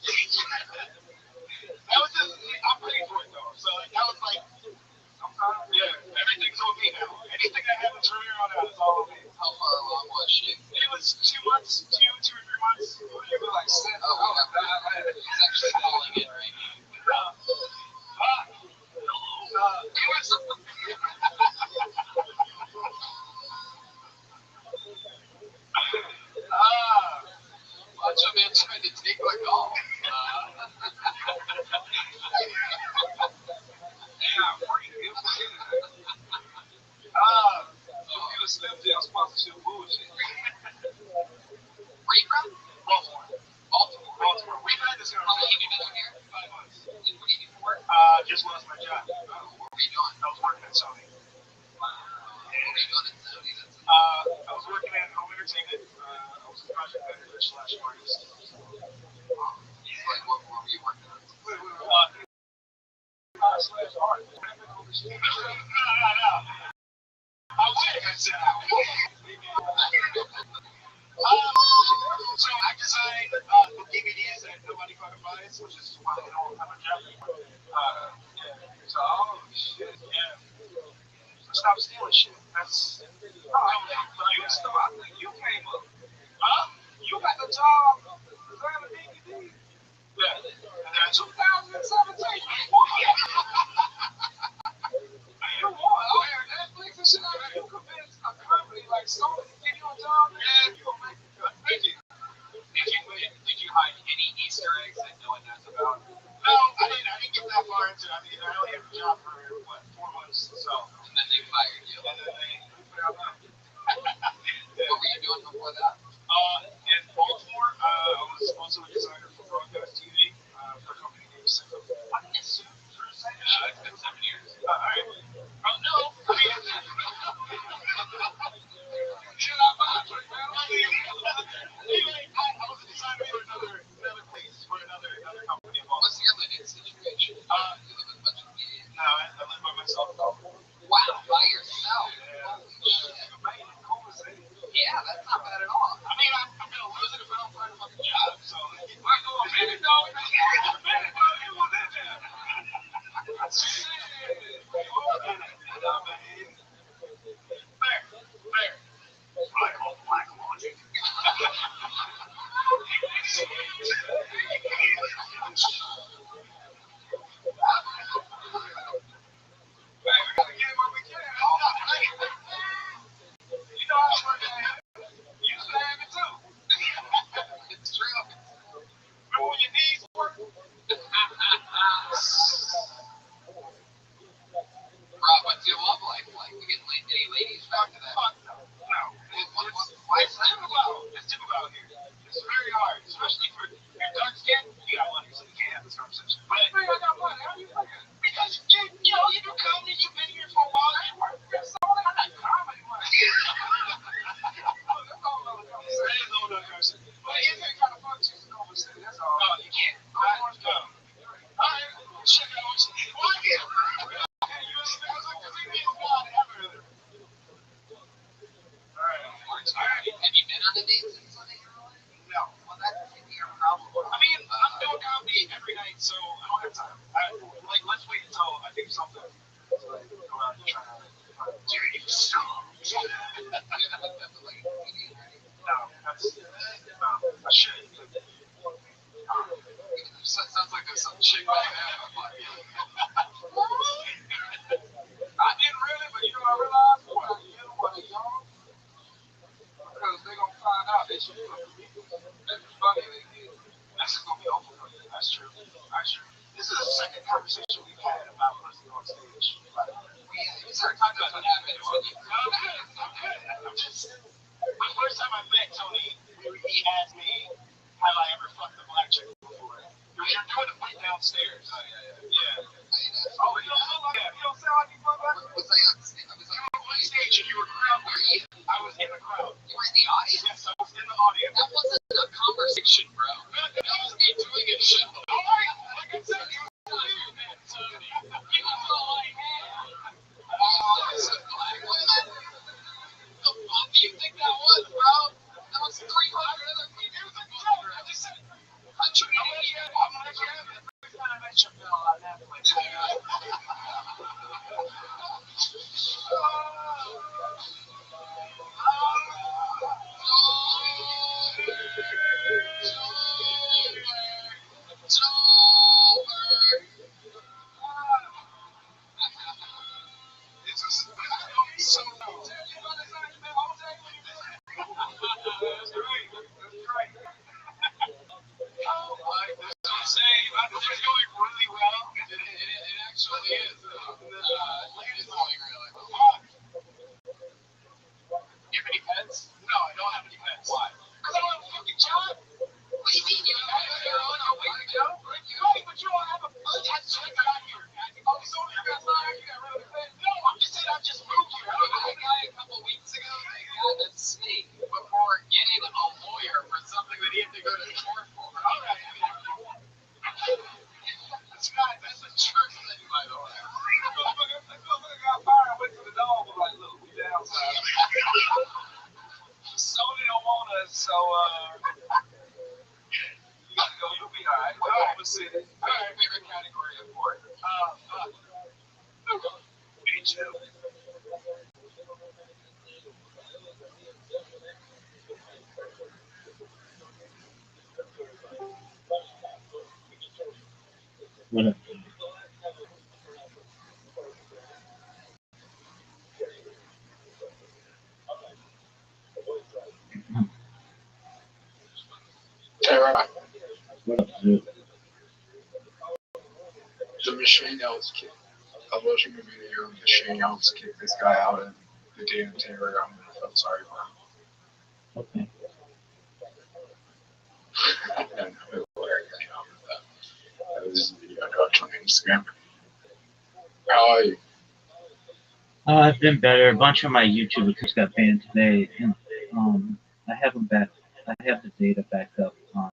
S6: I wish. So I designed DVDs that nobody fucking buys, which is why I don't have a job anymore. Yeah. So, oh shit, yeah. So stop stealing shit. That's. You stop. You came up. Huh? You got the job. Design a DVD. Yeah. And then 2017. You want? Oh, yeah, Netflix and shit. You convinced a company like Sony to give you a job, and you gonna make it. Thank you. Did you hide any Easter eggs that no one knows about? No, I didn't get that far into it. I mean, I only had a job for, 4 months, so. And then they fired you. And then they put out that. What were you doing before that? In Baltimore, I was also a designer for broadcast TV, for a company named Simple. What is it? It's been 7 years. All right. Oh, no. I mean, should I buy it, man? Anyway, I was a designer for another place, for another company. What's the other situation? You live in a bunch of media? No, I live by myself. Wow, by yourself? Holy shit. Yeah, that's not bad at all. I mean, I'm going to lose it if I don't find a fucking job, so. I go a minute, dog. It was in there. Fair. I call black logic. It's true. Remember when your knees work? Rob, what's your love life like? You get any ladies back to that? No. Why is that about? It's difficult out here. It's very hard, especially for your dark skin. You got money, so you can't have this conversation. But I got money. How do you figure? Because you do comedy. You've been here for a while. I ain't working for someone. I got comedy money. That's all about the conversation. But if you're trying to fuck you, that's all. No, you can't. I want to go. All right. Check it out. Why? Have you been on a date since Sunday? No. Well, that could be your problem. I mean, I'm doing comedy every night, so I don't have time. Let's wait until I do something. So I go out and try to dirty songs. No, I should. Sounds like there's some chick right now. I didn't really, but I realized when I get them when they're young, because they're going to find out they should put people. That's funny they did. That's just going to be over for you. That's true. This is the second conversation we've had about listening on stage. These are kind of what happens when you. I'm just. The first time I met Tony, he asked me, have I ever fucked a black chick before? You're doing the fight downstairs. Oh, yeah. Oh, you don't look like that. You don't sound like you fucked black. Was I on stage? You were on stage and you were crowd. Where are you? I was in the crowd. You were in the audience? Yes, I was in the audience. That wasn't a conversation, bro. That was me doing a show. All right. Like I said, you were doing that. So, you was all like, man. Some black women? The fuck do you think that was, bro? That was 300 other people. It was a joke. I just said, country idiot. I'm like, yeah, the first time I met your bill on Netflix. So, that's great. This is going really well. It actually is. It is going really well. Do you have any pets? No, I don't have any pets. Why? Because I don't have a fucking job. What do you mean? You don't have your own job? Right, but you don't have a that's what got here. Oh, so you got fired, you got rid of the pet? No, I'm just saying I just moved here. I got a guy a couple weeks ago got a snake before getting a lawyer for something that he had to go to court for. All right. That's a church thing, by the way. a city. All right, favorite category of sport. NHL.
S3: What a,
S6: Hey, Rabbi,
S3: what a zoo.
S6: the Machine Elves kid. I was watching a video of Machine Elves kick this guy out and the damn Taylor. I felt sorry for
S3: Okay.
S6: him. I don't know who that was just a video I got on Instagram. How are you?
S3: I've been better. A bunch of my YouTube accounts got banned today, and I have them back. I have the data backed up on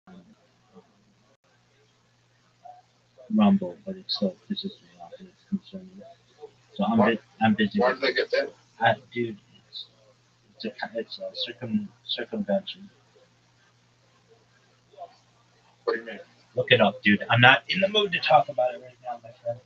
S3: Rumble, but it still pisses me off and it's concerning. So I'm busy.
S6: Why did they get that?
S3: Dude, it's a circumvention.
S6: What do you mean?
S3: Look it up, dude. I'm not in the mood to talk about it right now, my friend.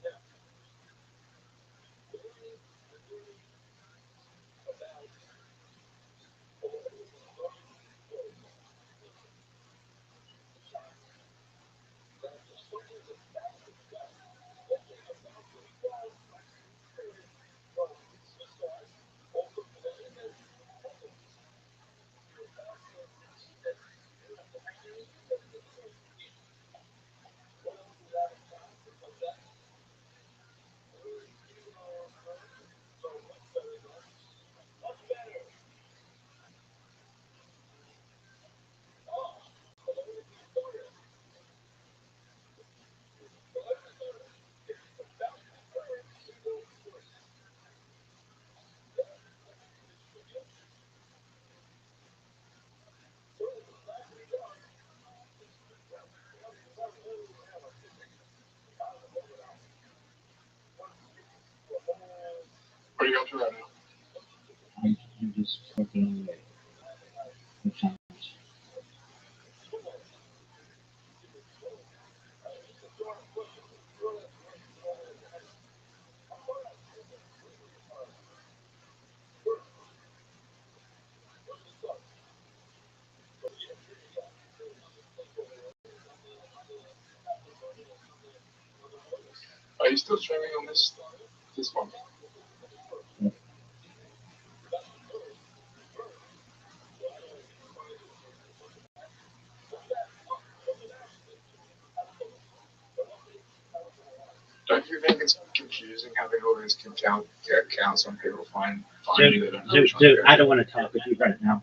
S6: What are you up to right now?
S3: I'm just working away. Sometimes.
S6: Are you still streaming on this one? Don't you think it's confusing having all these accounts when people find you that don't know which one to
S3: Dude,
S6: go
S3: I
S6: to?
S3: don't want to talk with you right now.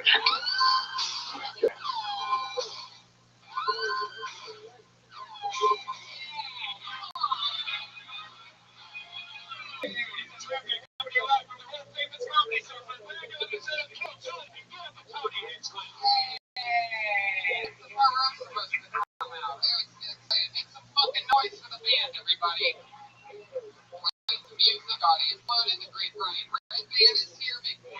S4: Make some fucking noise for the band, everybody. Music audience, what is the great Brian? Red band is here, big boy.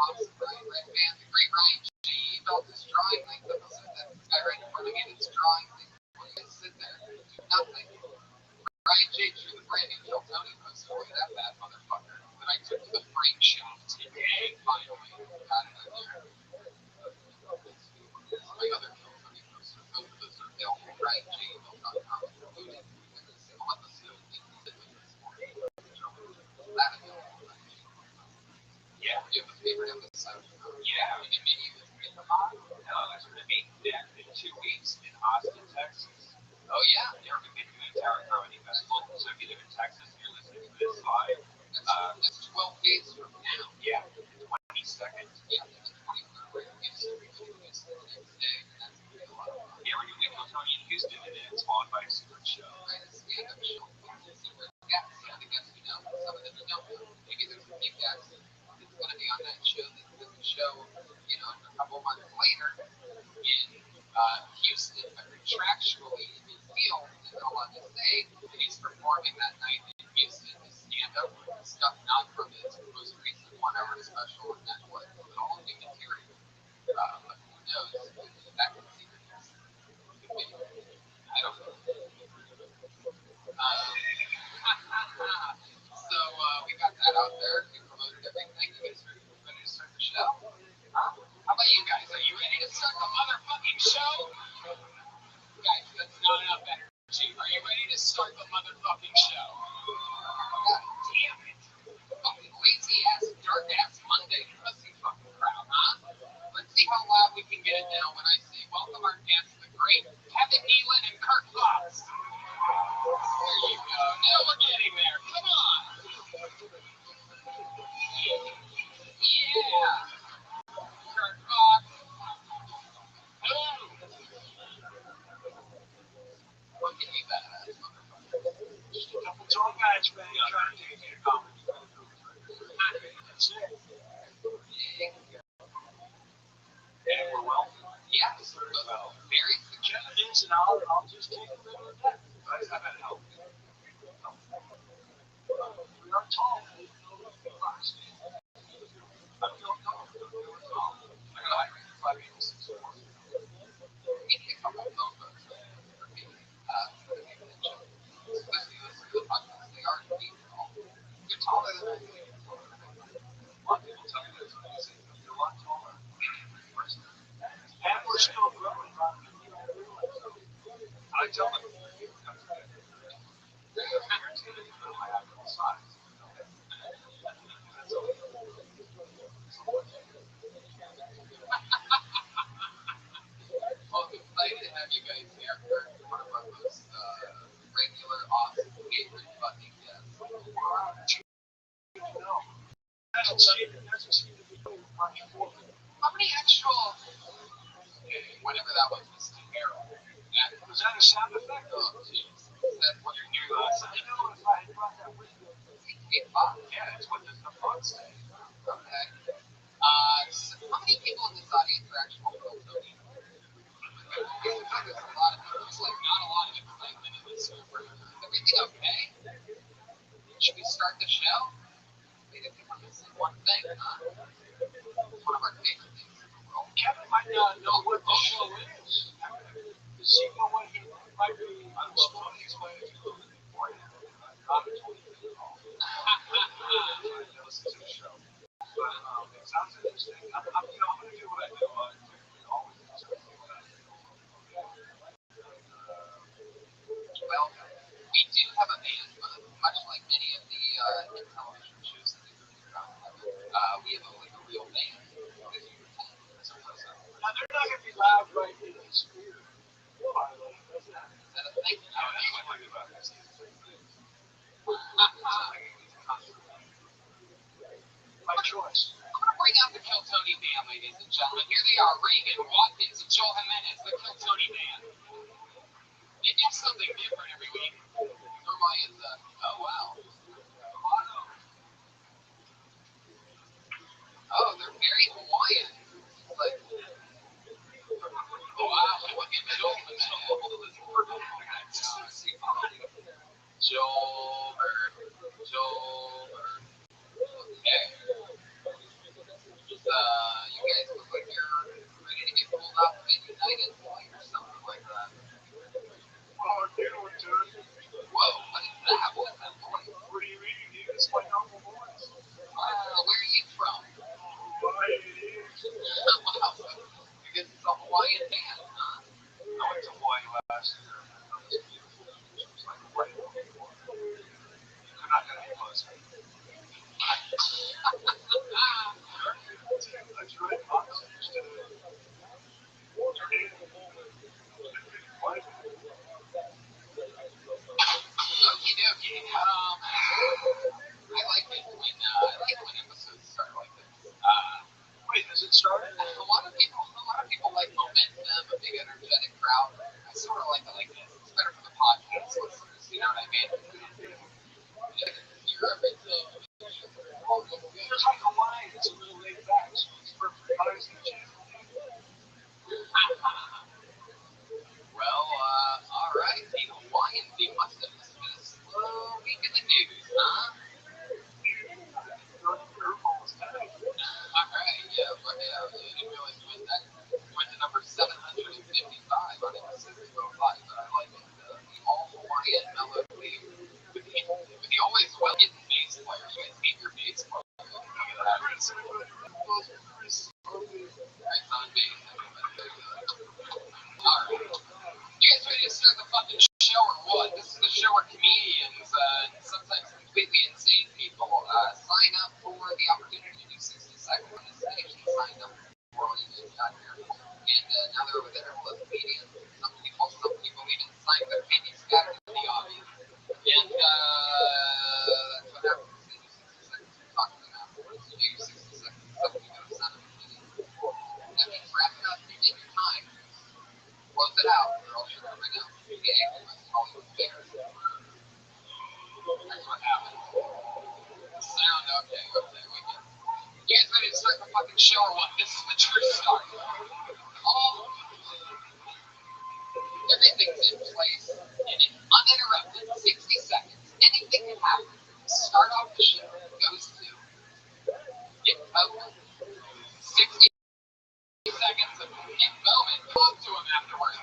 S4: Awesome, Brian. Red band, the great Ryan G. Built his drawing things up. That guy right in front of me that's drawing things. Just sit there, do nothing. Ryan J. drew the branding Kill Tony poster. Look at that bad motherfucker. That I took to the frame shop today, finally. Got it in there. My other Kill Tony poster. Both of those are available. RyanJ.com. Including every single episode we did with this morning. That available. Yeah. Do you have a favorite episode? Yeah. Immediately. No, there's going to be in 2 weeks in Austin, Texas. Oh, yeah. You're going to be doing the Tower Comedy Festival. So if you live in Texas and you're listening to this live, that's 12 days from now. Yeah. The 22nd. Yeah, the 23rd. We're going to get some people to Houston the next day. And that's going to be a lot of fun. Yeah, we're doing Kill Tony in Houston, and then it's followed by a secret show. Right, a stand-up show. Secret guests. Some of the guests you know, some of them you don't know. Maybe there's a big guest that's going to be on that show. That's going to show, you know, a couple months later in Houston, but contractually in his deal, he's not allowed to say that he's performing that night in Houston to stand up stuff not from his most recent 1-hour special on Netflix. It's all new material. But who knows? That could be secret. I don't know. So we got that out there. We promoted everything. You guys ready to start the show? How about you guys? Are you ready to start the motherfucking show? Guys, that's not enough energy. Are you ready to start the motherfucking show? God damn it. Fucking lazy ass, dark ass Monday pussy fucking crowd, huh? Let's see how loud we can get it now when I say welcome our guests, the great Kevin Nealon and Kirk Fox. There you go. Now we're getting there. Come on. Yeah. Kirk Fox. Hello. What can you bet? Just a couple tall guys, man. Trying to take it home. That's it. And we're well. Yes. Well, very Kevin is, and I'll just take a little of that. How does that help? We are tall. I feel tall. I got a height range of 5'8" to 6'4". Maybe a couple of those for me. For the people that show. Especially listen to the podcast. They are indeed tall. You're taller than I am. A lot of people tell me this when I say you're a lot taller. And we're still growing. I tell them, I have no size. Well, I'm excited to have you guys here for one of our most regular, awesome, favorite fucking guests. How many actual, whatever that was terrible. Was that a sound effect? Oh, jeez. Is that what you're hearing last night? No, if I had brought that with me. Yeah, it's what the front say. Okay. So how many people in this audience are actual Tony? There's a lot of people. There's like not a lot of excitement in this room. Is everything okay? Should we start the show? Maybe we're missing one thing, huh? One of our favorite things in the world. Kevin might not know what the show is. Does he know what he might be? I'm just going to explain it to you beforehand. I'm 20 years old. I listen to the show. But it sounds interesting. I'm going to do what I do. Always interesting what I do. Well, we do have a band, much like many of the television shows that they do here on we have a real band. Now, they're not going to be loud right in the speaker. Is that a thing?
S5: choice.
S6: I'm going to bring out the Kill Tony band, ladies and gentlemen. Here they are, Reagan, Watkins, and Joel Jimenez, the Kill Tony band. They do something different every week. Ryan, oh, wow. Oh, they're very Hawaiian. Like, oh, wow, look at Joel Jimenez. Joel Bird. Okay. You guys look like you're ready to get pulled off of a United flight or something like that.
S5: Oh, dude,
S6: Whoa, what is that? What's that noise?
S5: what do you mean, dude? It's my normal voice.
S6: Where are you from?
S5: Why it is?
S6: Wow, you guys is a Hawaiian band, huh?
S5: I went to Hawaii last year. It was like right before. You're not going to be close. That's right. Honestly,
S6: Okie dokie. I like it when episodes start like this.
S5: wait, has it started?
S6: A lot of people like momentum, a big energetic crowd. I sort of like it like this. It's better for the podcast listeners. You know what I mean? You're everything.
S5: Just like Hawaii, it's a little laid back, so it's perfect. Nice and chill.
S6: Well, all right. The Hawaiian theme must have been a slow week in the news, huh? All right, yeah, but I didn't realize it went that. It went to number 755 on episode 205, but I like it. The all Hawaiian melody with the always well-hidden bass player. You guys hate your bass player. Look at that. Right on bass. All right. You guys ready to start the fucking show or what? This is the show where comedians and sometimes completely insane people sign up for the opportunity to do 60 seconds on the stage. They signed up before all you guys got here. And now they're over there with comedians. Some people even signed their baby scattered in the audience. And that's what happens. They do 60 seconds. We talk to them afterwards. You do 60 seconds. Somebody got to send them a video. That means wrap it up. You take your time. Close it out. They're all sure right now. Yeah, Hollywood Bears. That's what happens. Sound okay, we get it. You guys ready to start the fucking show or what? This is the true start. Everything's in place and it's uninterrupted. 60 seconds. Anything can happen. Start off the show. Goes to get open. 60 seconds of Nick Bowman. Talk to him afterwards.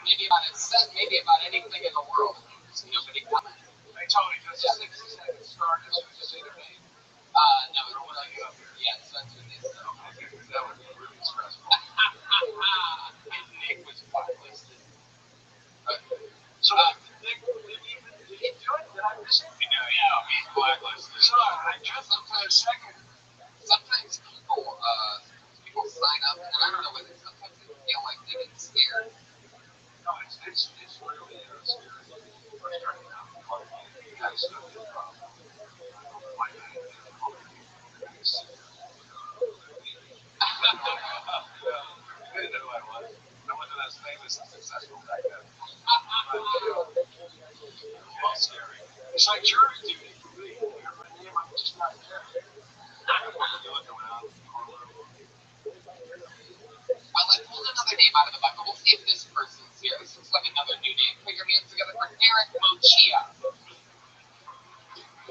S6: Maybe about his set, maybe about anything in the world. So nobody comments.
S5: Hey, Tony, does the 60 seconds start as soon as they name?
S6: No, it's when I get up here. Yeah, so that's what they said.
S5: Okay, because that would be really stressful.
S6: And Nick was blacklisted.
S5: So, Nick, did he do it? Did I miss it?
S6: Yeah, he's blacklisted.
S5: Sorry, I just looked for a second.
S6: Sometimes people sign up, and I don't know whether sometimes they feel like they get scared.
S5: No, it's really scary. First starting out, kind of stuff is a problem. My name is I didn't know who I was. I wasn't as famous and successful back then. Well, scary. It's like jury duty for me. I'm just not there.
S6: Well, I pulled another name out of the bucket. We'll see if this person's here. This looks like another new name. Put your hands together for Derek Mochia.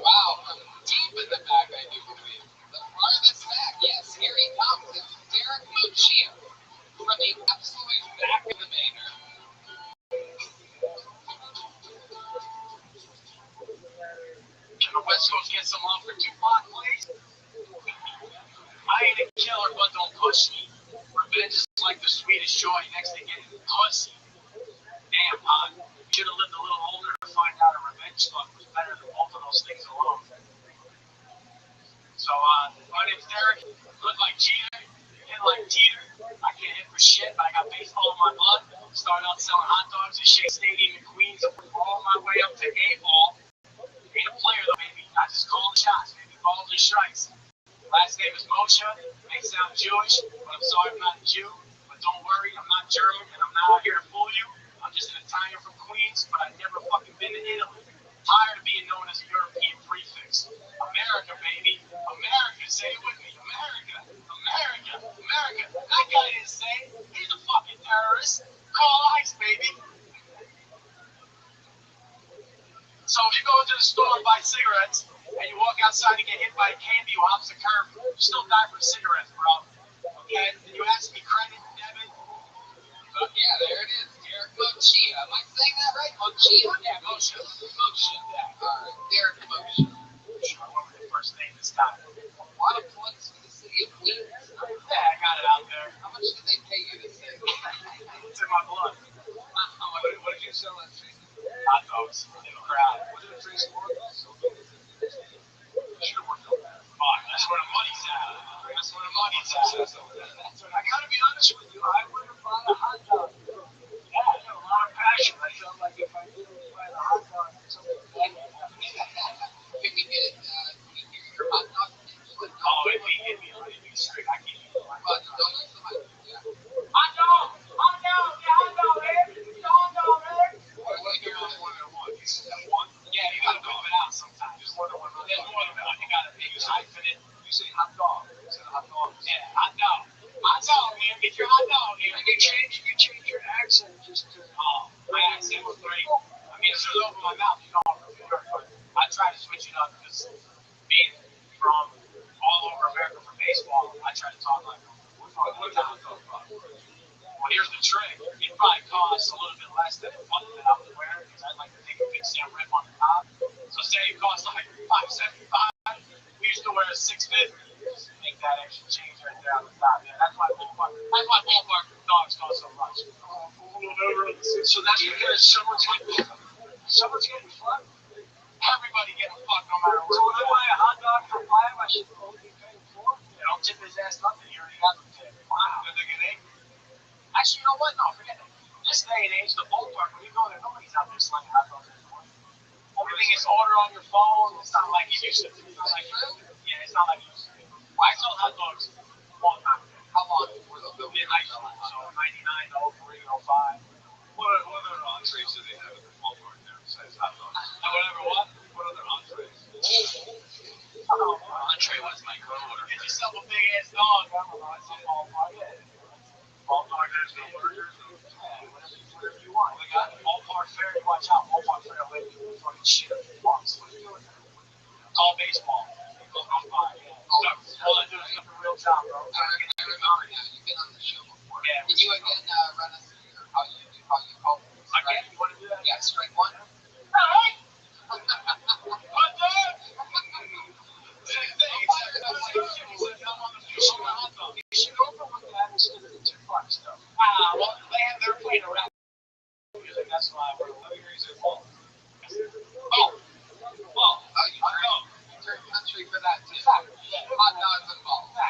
S6: Wow, from deep in the back, I do believe. The farthest back, yes, here he comes. It's Derek Mochia from the absolute back of the banner.
S5: Can the West Coast get some love for Tupac, please? I ain't a killer, but don't push me. Revenge is like the sweetest joy next to getting pussy. Damn, hon. You should have lived a little older to find out a revenge fuck was better than both of those things alone. So, my name's Derek. Look like Jeter. Hit like Jeter. I can't hit for shit, but I got baseball in my blood. Started out selling hot dogs at Shea Stadium in Queens. All my way up to A-ball. Ain't a player though, baby. I just call the shots, baby. Balls and strikes. Last name is Moshe. May sound Jewish, but I'm sorry I'm not a Jew. But don't worry, I'm not German, and I'm not out here to fool you. I'm just an Italian from Queens, but I've never fucking been to Italy. Tired of being known as a European prefix. America, baby. America, say it with me. America. America. America. That guy didn't say it. He's a fucking terrorist. Call ICE, baby. So if you go into the store and buy cigarettes, and you walk outside and get hit by a candy who hops the curb, you still die for cigarettes, bro. Okay? And you ask me credit, debit?
S6: Yeah, there it is. Derek Mochia. Am I saying that right? Mochia?
S5: Yeah, Moshe. Moshe, yeah.
S6: Alright, Derek Mochia.
S5: Sure, what was the first name this time?
S6: A lot of plugs for the city of Queens.
S5: Yeah, I got it out there.
S6: How much did they pay you to say?
S5: It's in my blood.
S6: What did you sell at Tracy?
S5: Hot dogs in the crowd.
S6: What did Tracy work on? So
S5: Should have worked on that. Fuck, that's where the money's at. That's where the money's at. I gotta be honest with you, I would have bought a hot dog. Yeah, I have a lot of passion. I felt like if I didn't buy the hot dog, something would happen.
S6: can we get your hot dog?
S5: Oh, it'd be straight. I can't eat it.
S6: But don't use the mic. Yeah.
S5: Hot dog! Hot dog! Yeah, hot dog, man! Hot dog, man!
S6: What
S5: You're the one that won. You said that one? Yeah, you gotta whip it out sometimes. There's more than one. There's more than one. You gotta hyphen it.
S6: You say hot dog. You said hot dog.
S5: Yeah, hot dog. Hot dog, man. Get your hot dog here.
S6: You change your accent just to.
S5: My accent was great. I mean, it's over my mouth, you know, but I try to switch it up because being from all over America for baseball, I try to talk like we're from one town. Well, here's the trick. It probably costs a little bit less than one that I was wearing because I like to take a big Sam rip on the top. So say it costs like $5.75. We used to wear a $6.50. Make that extra change right there on the top. Yeah, that's why ballpark dogs cost so much.
S6: So that's because someone's getting fucked.
S5: Everybody getting fucked no matter
S6: So
S5: where.
S6: when I buy a hot dog for $5, I should only be paying $4.
S5: You don't tip his ass nothing. You already got the tip.
S6: Wow.
S5: Did they get angry? Actually, you know what? No, forget it. This day and age, the ballpark, when you go there, nobody's out there slinging hot dogs anymore. Everything is ordered on your phone. It's not like it used to be. It's not like, yeah, it's not like it used to be. I sold hot dogs a long time ago.
S6: How long were those?
S5: In high school, so 99 to 03, 05.
S6: What other entrees do they have at the ballpark there besides hot dogs?
S5: Whatever, what?
S6: What other entrees?
S5: Entree was my code. Get yourself a big ass dog. I don't know. It's a ballpark. Yeah. Ballpark, there's no burgers. Whatever you want. They got ballpark fair. You watch out. Ballpark fair. Wait, fucking shit. What are you doing? Call baseball. I'm fine. All I do is get the real job, bro.
S6: I remember now. You've been on the show before.
S5: Yeah.
S6: Can you again run us through how you call it?
S5: Again, you want to do that?
S6: Yeah, strike one.
S5: Alright. Hot dog. Same thing. I'm on the fishing hot dog.
S6: You should open with that instead of the Tupac stuff.
S5: Well, they're playing around music. That's why we're
S6: Oh, you turn country for that too. Hot dogs and balls.
S5: The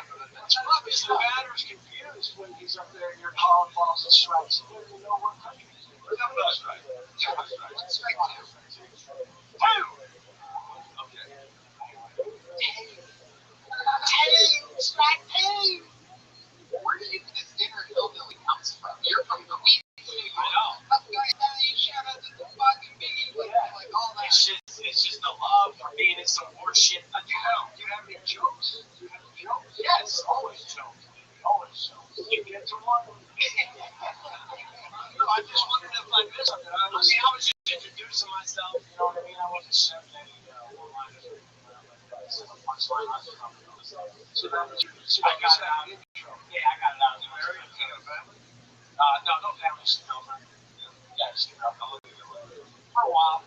S5: batter's confused when he's up there and you're calling balls and strikes. He doesn't know what country he's in.
S6: Remember those right? Yeah, let's strike two.
S5: Two!
S6: Okay.
S5: Strike two!
S6: Where do you think this inner hillbilly comes from? You're from the Queens.
S5: I know.
S6: You shout out to the fucking biggie, like all that.
S5: It's just the love for being in some horse shit.
S6: Do you have any jokes? Do you have jokes?
S5: Yes, always jokes. Always jokes. You get to one? No, I just wondered if I missed something. I was just introducing myself, you know what I mean? I wasn't saying any one-liners or anything like that. So the punchline was something else.
S6: So that was your
S5: I got it out. Yeah, I got it out. No family. No, yeah, just you know, for a while.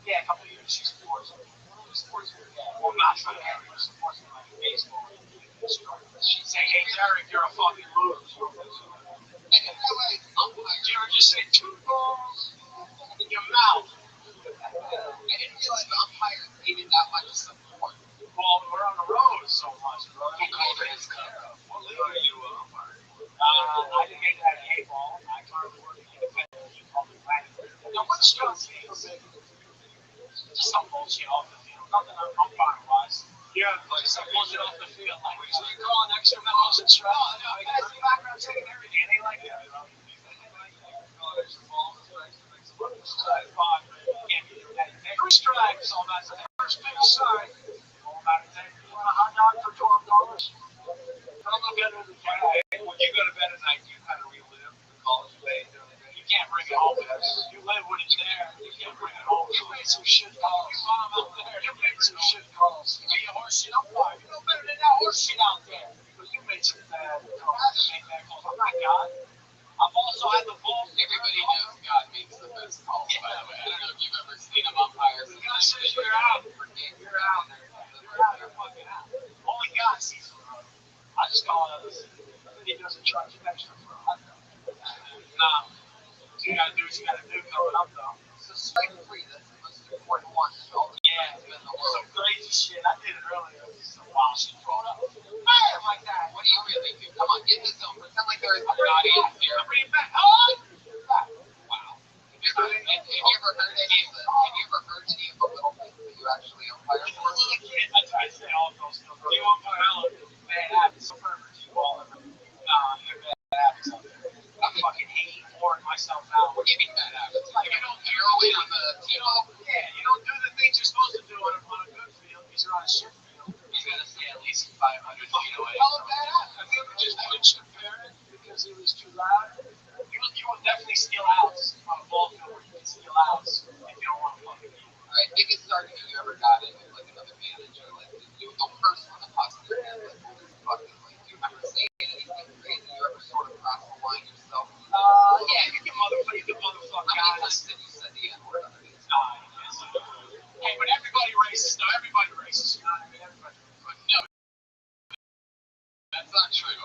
S5: Yeah, a couple of years. She supports me. Yeah, well, not trying to have her support me like baseball. She'd say, hey, Derek, you're a fucking loser.
S6: I didn't realize umpires.
S5: You ever just say 2 balls in your mouth?
S6: I didn't realize the umpires needed that much support.
S5: Well, we're on the road so much, bro.
S6: What league are you umpiring?
S5: I didn't make that a ball. I currently work in independent public planning. Now, what's your thing? Just some bullshit off the field. Nothing umpiring wise. Yeah, like some bullshit off the field. Like, we should call an extra miles and try. No, I got some background check and everything. And they like that. Every strike is all about the first big side. All about it. You want a hot dog for $12? I'm a better than that. When you go to bed at night, you kind of relive the college days. You can't bring it home. You live when it's there. You can't bring it home. You made some shit calls. You mom out there. You made some shit calls. You made horse shit. I'm fine. You know better than that horse shit out there. But you made some bad calls. You made bad calls. I'm not God. I've also had the ball. Everybody knows God makes the best calls, by the way. I don't know if you've ever seen a umpire. God says you're out. You're out. You're out. You're fucking out. Only God sees it. I just call it others. He doesn't charge you extra for a hot dog. Nah. What you gotta do is you gotta do coming up though. So strike free, that's the most important one. Yeah, some crazy shit. I did it earlier. Some wild shit going up. Man, like that. What do you really do? Come on, get in the zone. Pretend like there is an audience here. Bring it back. Oh! Wow. Have you ever heard any of the little things that you actually umpire for? As a little kid, I try to say all of those stuff. Do you umpire all of them? Bad habits. So perfect. You all of them. Nah, you're bad habits out there. I fucking hate pouring myself out. What do you mean bad habits? Like you don't zero in on the you don't do the things you're supposed to do on a good field because you're on a shit field. He's gonna stay at least 500 feet away. Tell him bad habits. Have you ever just punched a parent because he was too loud? You will definitely steal outs on a ball field where you can steal outs if you don't want to fucking eat. Alright, biggest argument you ever got in with like another manager, like you the first one that pops in your head, like fucking like do you ever say anything crazy? You ever sort of cross the line yourself? Yeah, you can motherfucker. How many times have you said the N-word on the Hey, but everybody races. No, everybody races. You know what I mean? Everybody. But no, that's not true.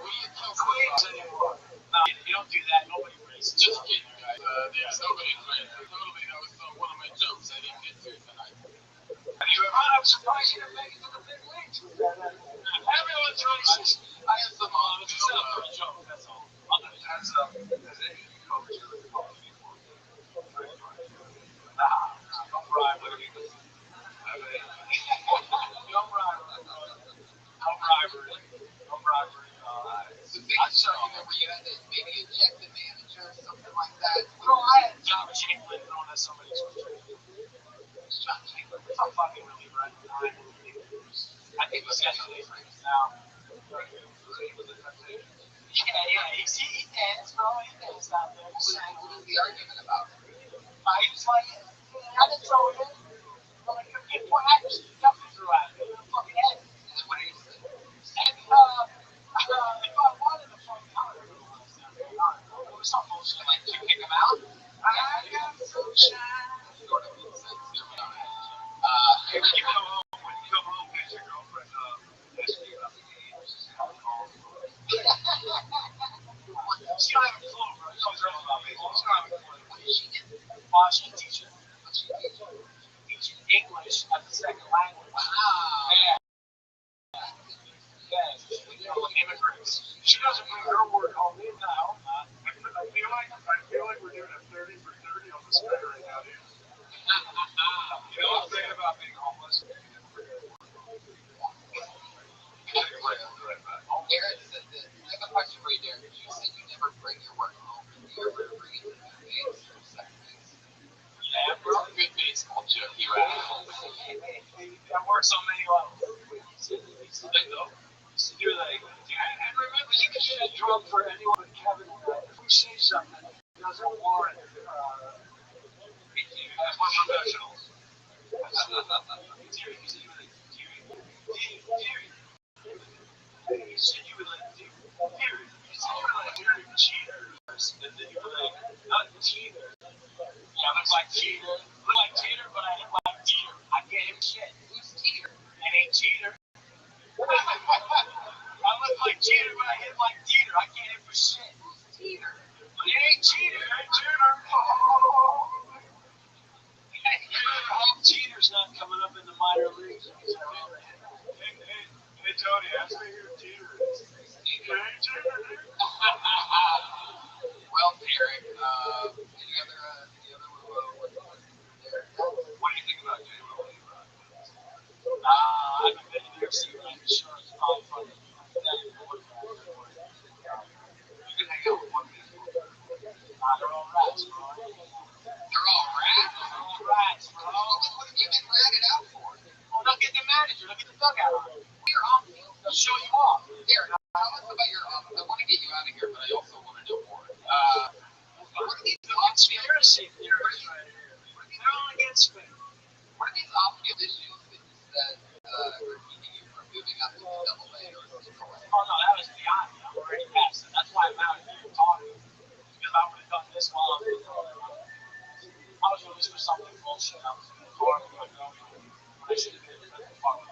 S5: We kill queens anymore. No, you don't do that. Nobody races. Just kidding, guys. There's nobody crazy. Nobody knows one of my jokes I didn't get to tonight. Have you ever? I'm surprised you didn't make it to the big leagues. Everyone's racist. I have some it's a setup for a joke, that's all. As a coach of the college before. No bribery. No bribery. No bribery. No bribery. I'm sorry, where you had to maybe eject the manager or something like that. No, I had John Chamberlain known as somebody's John Chamberlain. It's not fucking really right. I think he's got no difference now. Yeah, he dance, bro. He dance out there. What was the argument about? He was like, I didn't throw it in. I'm like, you're getting what I just definitely threw out. Fucking head. And then what did he say? And, if I wanted to fucking holler, it was some bullshit. Like, did you kick him out? I got sunshine. Sort of makes sense. You come home, when you come home, get your girlfriend, ask you about the game. She's calling all the She's not having a clue, bro. She's not having a clue. What is she in? She's a teacher. What's she teaching? Teaching English as a second language. Wow. Yeah. Yes. Immigrants. She doesn't bring her word home in now. I feel like we're doing a 30 for 30 on the spread right now, dude. You know what's great about being homeless? Aaron said that, I have a question for you, Derek. You said you never bring your work home. Do you ever bring it to the base or second base? Yeah, bro. Good baseball joke, you asshole. That works on many levels. So they go. So you're like, and remember, you can get a drug for anyone but Kevin. If we say something that doesn't warrant, we're professionals. You said you were like, dude, you said you were like Derek cheaters, and then you were like, not cheater. Yeah, I look like cheater. Look like cheater, but I hit like Jeter. I can't hit shit. Who's cheater? It ain't cheater. I look like cheater, but I hit like Jeter. I can't hit for shit. Who's cheater? It ain't cheater. It ain't cheater. Cheater's not coming up in the minor leagues. Hey, Tony, ask me who Cheater is. Well, Derek, any other
S6: ride it out for it. Well, they'll get the manager. They'll get the dugout on it. You're off. They'll show you off. Here, now tell us about your office. I want to get you out of here, but I also want to know more. What are these conspiracy theories right here? They're all against me. What are these obvious issues that you said were keeping you from moving up to double A or single A?
S5: Oh no, that was beyond me. I'm already past it. That's why I'm out here talking. Because I would have done this while I was I was doing this for something bullshit. I was in the car with my girlfriend. I should have been the fuck.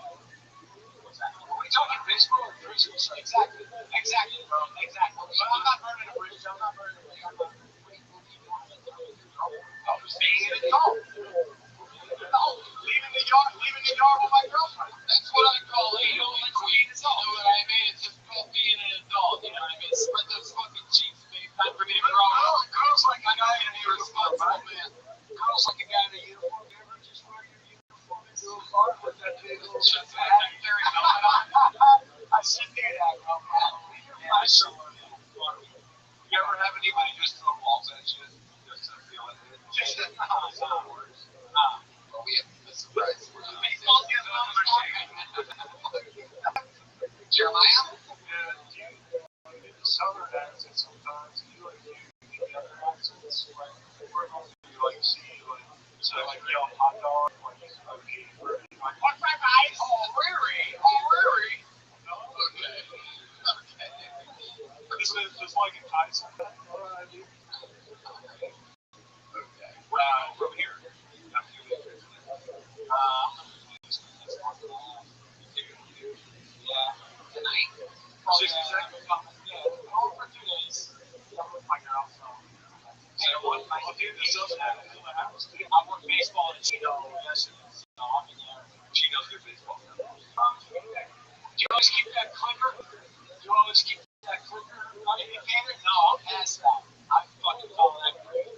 S5: What's that? Are we talking baseball or Christmas? Exactly. Exactly, bro. Exactly. But I'm not burning a bridge. I'm not burning a bridge. I'm not. I was being an adult. No, leaving the yard with my girlfriend. That's what I call it. You know, like being an adult. You know what I mean? It's just called being an adult. You know what I mean? Spread those fucking cheeks, babe. Time for me to grow up. Girls like a guy in a uniform, man. Girls like a guy in a uniform. You ever just wear your uniform into a bar with that big little shit bag? I should do that, bro. I should. You ever have anybody just throw balls at you? Just to feel it? Just to words.
S6: Well, we have a surprise for you.
S5: Baseball's the other number
S6: Jeremiah?
S5: Yeah, the southern accent sometimes. You like the other accents, like you like see like so like yell hot dog, like what's my guys?
S6: Oh, Riri. Oh, Riri. Okay. Okay.
S5: This is like a Tyson.
S6: Okay.
S5: From here. Yeah.
S6: Tonight?
S5: 60 seconds. Yeah. All for 2 days. I'm with my girl, so. I'll do this up at the house. I work baseball at Chino yesterday, so I'm in there. Chino's good baseball. Do you always keep that clicker? Do you always keep that clicker on the indicator? No, I'll pass that. I fucking call that great.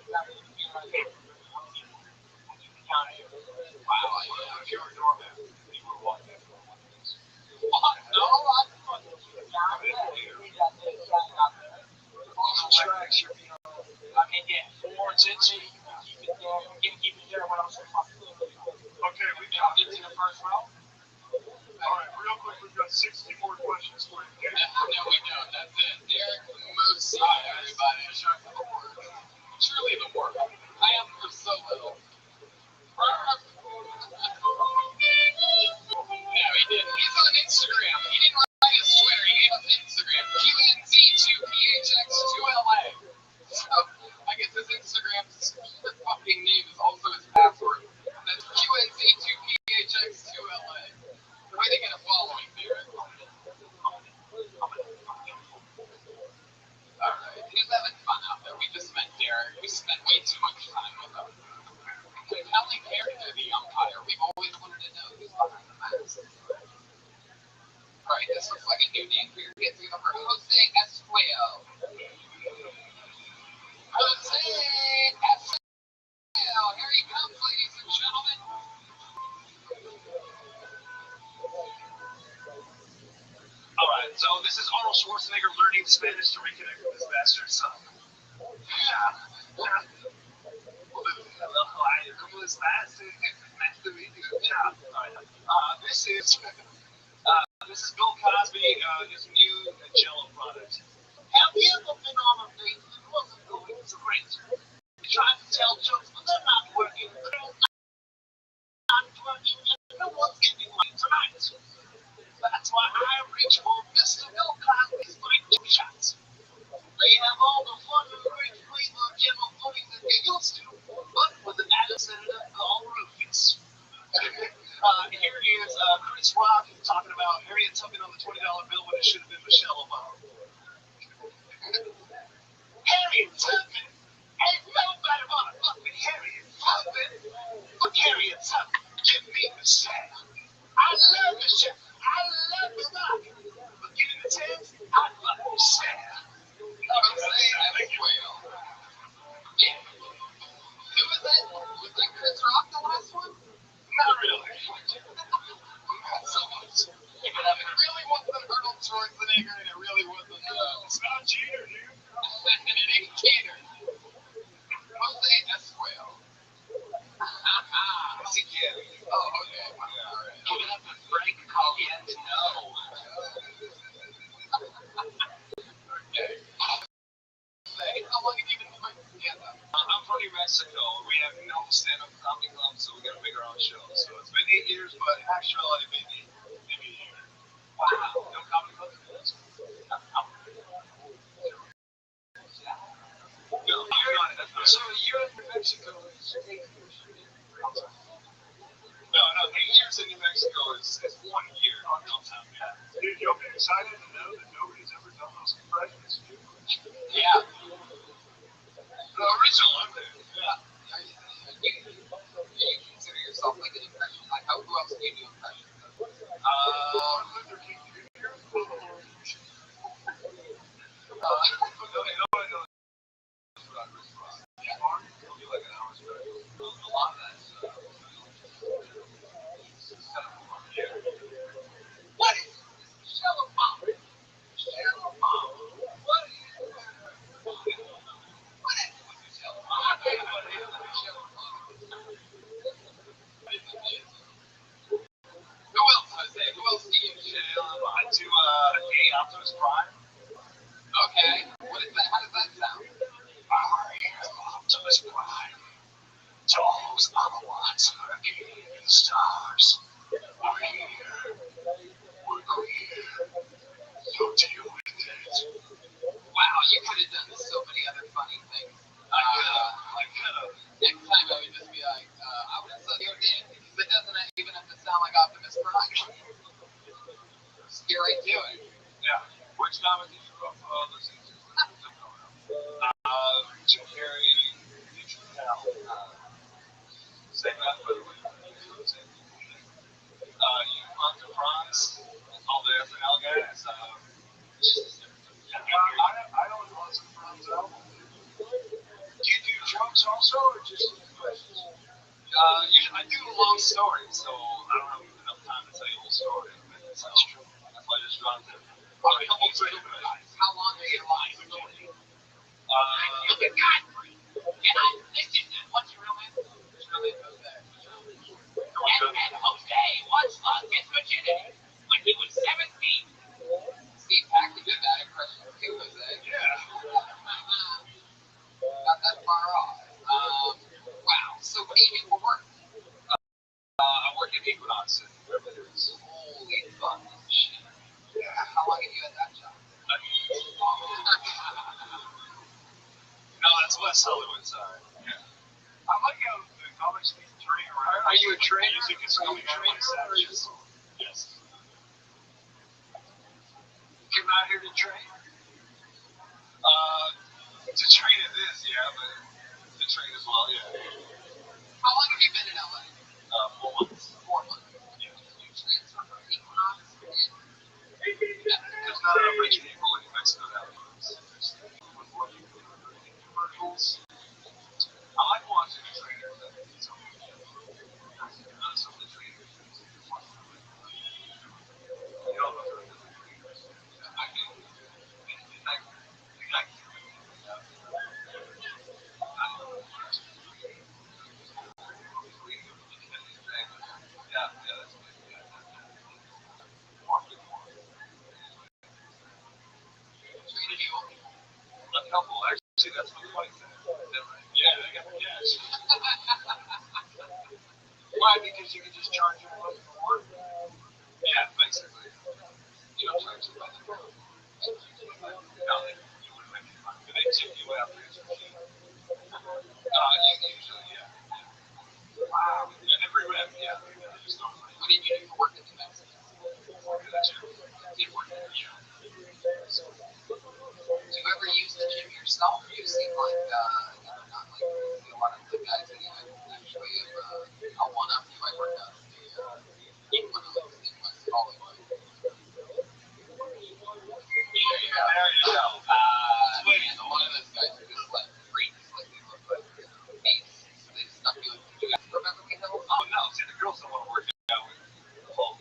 S5: Wow, if you were a doorman, you would walk that for 1 of these.
S6: What? No, I fucking
S5: Tracks, I can get 4 inches. You can keep it there when I'm okay, we got it in the first round. Alright, real quick, we've got 64 questions for you.
S6: No, we don't. That's it. Derek Moose, everybody. Truly the work. I am for so little. No, he didn't. He's on Instagram. He didn't write his Twitter. He gave us Instagram. QNZ2PHX2LA. So, I guess his Instagram's fucking name is also his password. That's QNZ2PHX2LA. Why are they gonna follow him, Derek? Alright, he's having fun out there. We just met Derek. We spent way too much time with him. How they character the umpire? We've always wanted to know who's behind the mask. Alright, this looks like a new name for your kids. Remember Jose Esqueo. Jose Esqueo. Here he comes, ladies and gentlemen.
S5: Alright, so this is Arnold Schwarzenegger learning Spanish to reconnect with his bastard son. Hello, hi, ¿cómo estás? Nice to meet you. Yeah. This is Bill Cosby, his new Jello product.
S6: Have you ever been on a date that wasn't going so great? You tried to tell jokes, but they're not working. They're not working, and no one's getting one tonight. That's why I reach for Mr. Bill Cosby's Fine Chip Shots. They have all the fun and great flavor of Jello pudding that you're used to, but with an added sedative called Rufus. Here is Chris Rock talking about Harriet Tubman on the $20 bill when it should have been Michelle Obama. Harriet Tubman? Ain't nobody wanna fuck with Harriet Tubman. Fuck Harriet Tubman. Give me Michelle. I love Michelle. I love the rock. But give me the chance, I fuck Michelle. I'm saying that as well. Yeah. Who was that? Was that Chris Rock, the last one? Not really. Not so much. It really wasn't Arnold Schwarzenegger, and it really wasn't.
S5: It's not Jeter, dude.
S6: And it ain't Gator. Jose Esqueo. Is he kidding? Oh, okay. years, but actually maybe a year. Wow, no comedy clubs. So a year in New Mexico is 8 years. No, 8 years in New Mexico is 1 year on real time. Yeah. Dude, you'll be excited to know that nobody's ever done those impressions. Yeah. The original one, dude. Yeah. You consider yourself like an impression? Like, who else do you do impressions of? Martin Luther King Jr. What is Shallow Mom? Shallow Mom. What is Shallow Mom? I tell you what it is. Shallow Mom. Who else, Jose? Who else do you do? I do A Optimus Prime. Okay. What is that? How does that sound? I am Optimus Prime. To all those Autobots that are in the stars. We're here. We're clear. Don't deal with it. Wow, you could have done so many other funny things. I could have. Next time I would just be like, I would have said you did, because it doesn't even have to sound like Optimus Prime. Just get right to it. Yeah. Which comic did you listen to? Jim Carrey, Future Pal. Same that, by the way. You Enterprise, all the SNL guys. I don't want some friends out. Do you do jokes also, or just questions? I do long stories, so I don't have enough time to tell you a whole story. That's true. That's why I just run to. How long are your lines? You're Godfrey. And I listen. What's your real name? It's really Jose. And Jose once lost his virginity when he was 17. Steve Pack did that impression too, Jose. Yeah. Not that far off. Wow. So what do you do for work? I work at Equinox in Beverly Hills. Holy fucking shit. Yeah. How long have you had that job? No, that's West Hollywood side. Yeah. I like how the comics keep turning around. Are you a trainer? Music is coming out like savages. Yes. Came out here to train? To train it is, yeah, but to train as well, yeah. How long have you been in LA? 4 months. 4 months. Yeah. You transfer from Equinox? There's not enough rich people in New Mexico nowadays. Commercials. I like watching the trainers. Some of the trainers. You don't know the trainers. I do. I yeah, that's good. A couple, actually, that's what the funny thing. Yeah, they got the cash. Why? Because you can just charge them what you want. Yeah, basically. You don't charge them by the door. No, you wouldn't make any money. But they tip you out for your machine. Usually, yeah. Wow. And every rep, yeah. What do you do for work in the Mexico? Work at the gym. You work at the gym. Do you ever use the gym yourself? You seem like, not like a lot of the guys that actually have one up you. I work out at the Equinox in West Hollywood. Yeah, there you go. And one of those guys are just like freaks. Like they look like beasts. They stuck you in. Do you guys remember me though? Oh no, see the girls don't want to work out with both.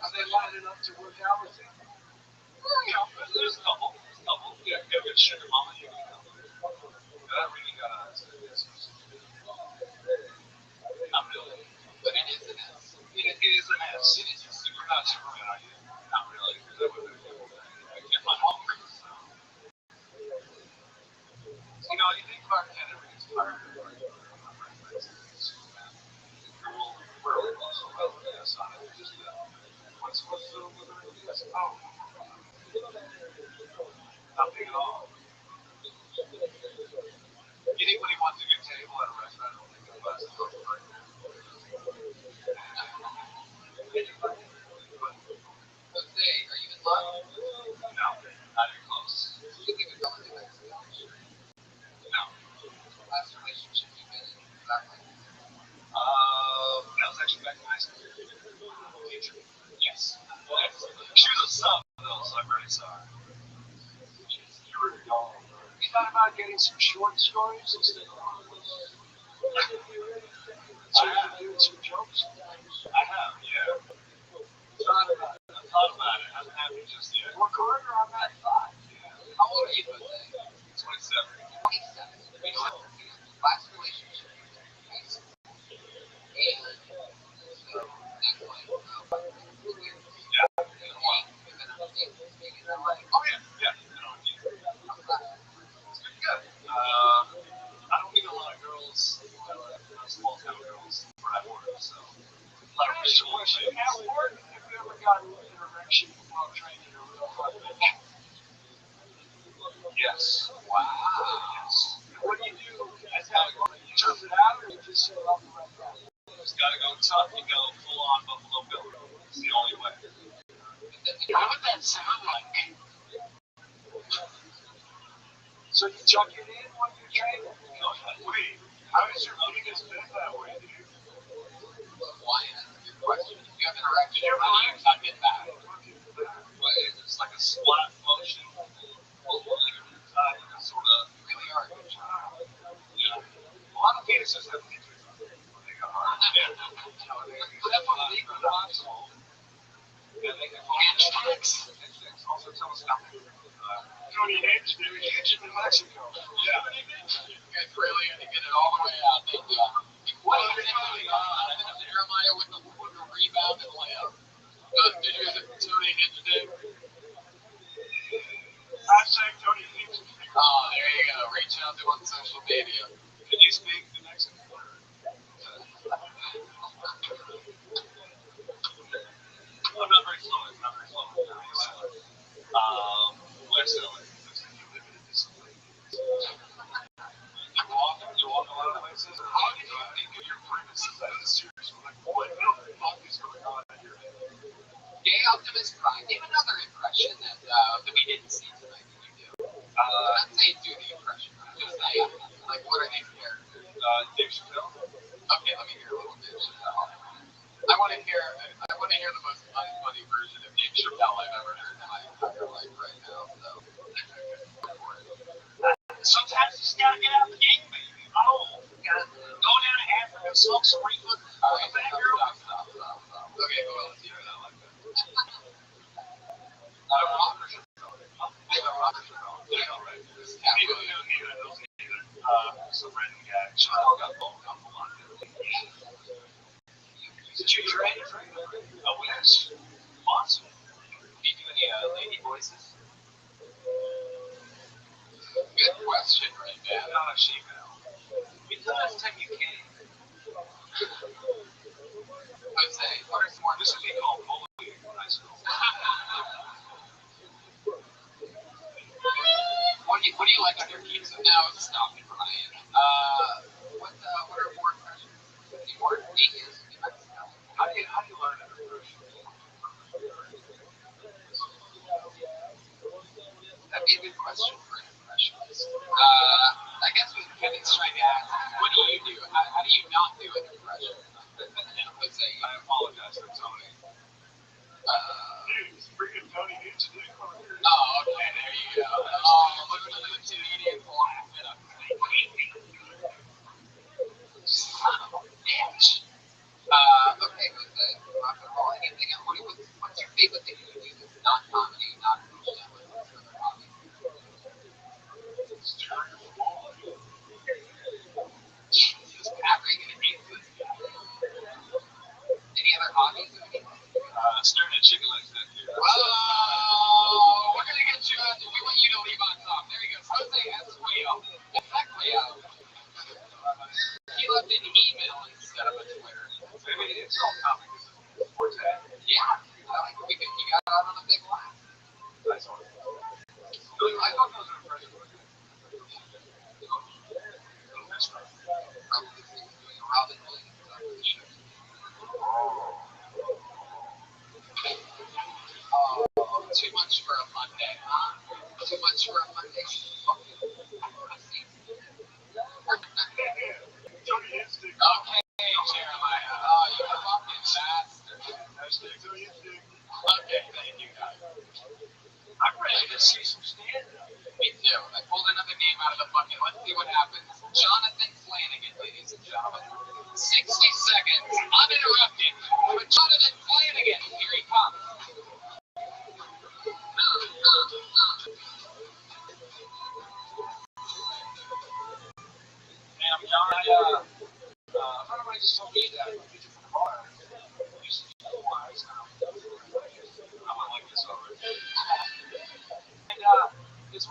S6: Are they lining up to work out with you? You know, there's a couple. Yeah, go get sugar mama. You can come. That really got us. Not really. But it is an S. It is an S. It is a super not Superman, are you? Not really. Because I would get my mom for this. You know, you think Clark Kent ever gets fired? some short stories instead of novels. So you're doing some jokes.
S5: I have, yeah.
S6: Thought about it.
S5: I've thought about it. I haven't happened just yet.
S6: Work harder on that thought.
S4: How old are you, Jose?
S5: 27.
S4: 27. Last relationship. And so that's like,
S5: Yeah.
S4: and then I'm dating, and I'm like,
S5: Oh, yeah. Yeah. No, it's been good. I don't meet a lot of girls, small town girls where I work, so a lot of
S6: Here's a question. At work, have you ever gotten an erection while training a real hot bitch?
S5: Yes.
S4: wow.
S5: Yes.
S6: What do you do?
S5: That's how it goes.
S6: You tough it out, or you just sit off the right back?
S5: Just gotta go tough. You go full on Buffalo Bill. It's the only way.
S6: What would that sound like? So you tuck it in while you're training?
S5: Wait, how is your penis been that way, dude?
S4: Why? That's a good question. If you have an erection, how do you tuck it back?
S5: It's like a splat motion. Sort of.
S4: Really hard.
S5: Yeah. A lot of penises have injuries on them when they got hard. Yeah.
S4: Put up on legal possible.
S5: Yeah, they can
S4: Hamstrings.
S5: also telescopic.
S6: Tony Haynes, baby, Egypt and Mexico.
S5: Yeah.
S4: You guys really had to get it all the way out, didn't you? What is going on? I didn't have Jeremiah with the rebound and layup. Did you guys have Tony hit today?
S6: Hashtag Tony Haynes.
S4: Oh, there you go. Reach out to him on social media.
S5: Can you speak the Mexican? I'm not very fluent. Not very fluent. West LA. You walk a lot of places. How did you think of your premises as a series? Like, what the fuck is going on in your head?
S4: Gay Optimus Prime. Give another impression that we didn't see tonight. Can you do? I'm not saying do the impression. I'm just saying, like, what are these characters?
S5: Dave Chappelle.
S4: Okay, let me hear a little Dave Chappelle. I want to hear the most unfunny version of Dave Chappelle I've ever heard in my entire life right now. So,
S6: Sometimes you just gotta get out of the game, baby. Oh, you gotta go down to Africa, smoke some reefer,
S4: all right,
S6: come back here.
S4: stop. Okay, who else do you know like that?
S5: Robert Chappelle.
S4: Robert Chappelle.
S5: Yeah, right.
S4: This
S5: Neither
S4: cat
S5: of those either. Some random guy. Chappelle got both. Got full on.
S6: Did you train it?
S5: Oh, yes. Awesome.
S4: Do you do any lady voices? Good question right there.
S5: Not a female. Because time you can.
S4: I'd say, what are some more?
S5: This would be called bullying in high school.
S4: What do you like on your pizza? Now stop it, Brian. What are more impressions? More genius in Mexico.
S5: How do you learn an impression?
S4: That'd be a good question for an impressionist. I guess what Kevin's trying to ask, what do you do? How do you not do an impression? Let's say,
S5: I apologize for Tony.
S6: Dude, it's freaking Tony Haynes.
S4: oh, okay, there you go. Oh, look at the two idiots laughing. Son of a bitch. Okay, but rock and roll, anything else? What's your favorite thing you do that's not comedy, not bullshit, but what's another hobby? Jesus, Pat Reagan hates this guy. Any other hobbies?
S5: Staring at chicken legs back here.
S4: Whoa! We're gonna get you. We want you to leave on top. There you go. Jose Esquio. Esquio. He left an email instead of a Twitter.
S5: I mean, it's all comic. Where's that?
S4: Yeah. He got out on a big laugh.
S5: I saw it. I thought those were impressions.
S4: Probably doing a Robin Williams on the show. Oh, too much for a Monday, huh? Too much for a Monday. Fucking pussy.
S6: Tony Haynes.
S4: Okay, Jeremiah. Oh, you fucking bastard.
S6: Hashtag Tony Haynes.
S4: Okay, thank you guys.
S6: I'm ready to see some stand-up.
S4: Me too. I pulled another name out of the fucking. Let's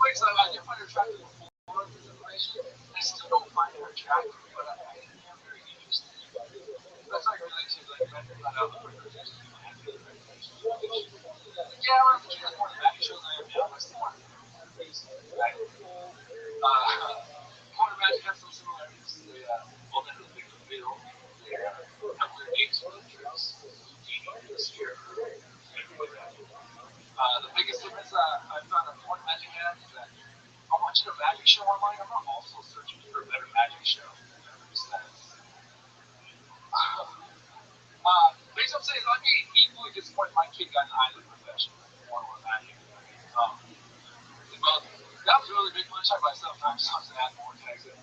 S6: wait, so I didn't find her attractive before this information. I still don't find her attractive, but I am very interested. That's how I relate to like men who find out more interested. Yeah, I don't think she has more Maggie shows than I am now. I still want to Corner Magic has some similarities. They both have a big reveal. They have weird names for the tricks. This year. The biggest difference I found on Corner Magic has is that I'm watching a magic show online. I'm not also searching for a better magic show. Basically, I'm saying I'd be equally disappointed if my kid got an island profession or magic. Well, that was a really big one. I talked about sometimes something that more Texas.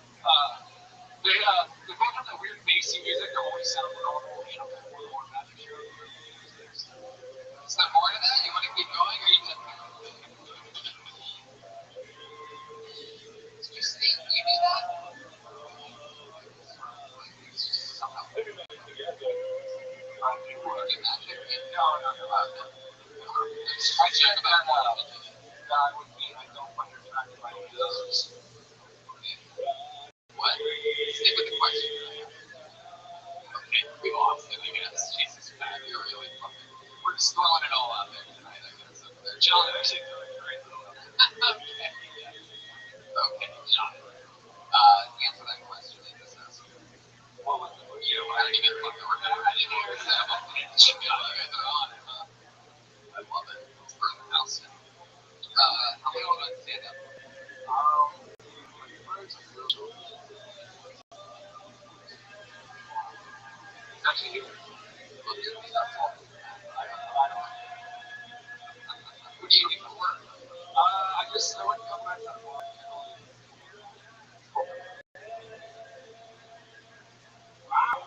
S6: They both have that weird bassy music that always sounds normal, more magic show. Is there more to that? You want to keep going, or you just? You see, you do that? Somehow. No. I check that I would be. I don't find her attractive. I just. What? Stick with the question. Okay, we lost it, I guess. Jesus, Pat, you're really fucking. We're just throwing it all out there tonight, I guess. John actually doing great. Okay, yeah. Okay, John. Answer that question I just asked. What was it? I didn't even fucking remember. I didn't hear that. You guys are on it, huh? I love it. It's for the house. How many of us stand up? Actually, you. What do you do for work? I just I went to come back to the work. Wow.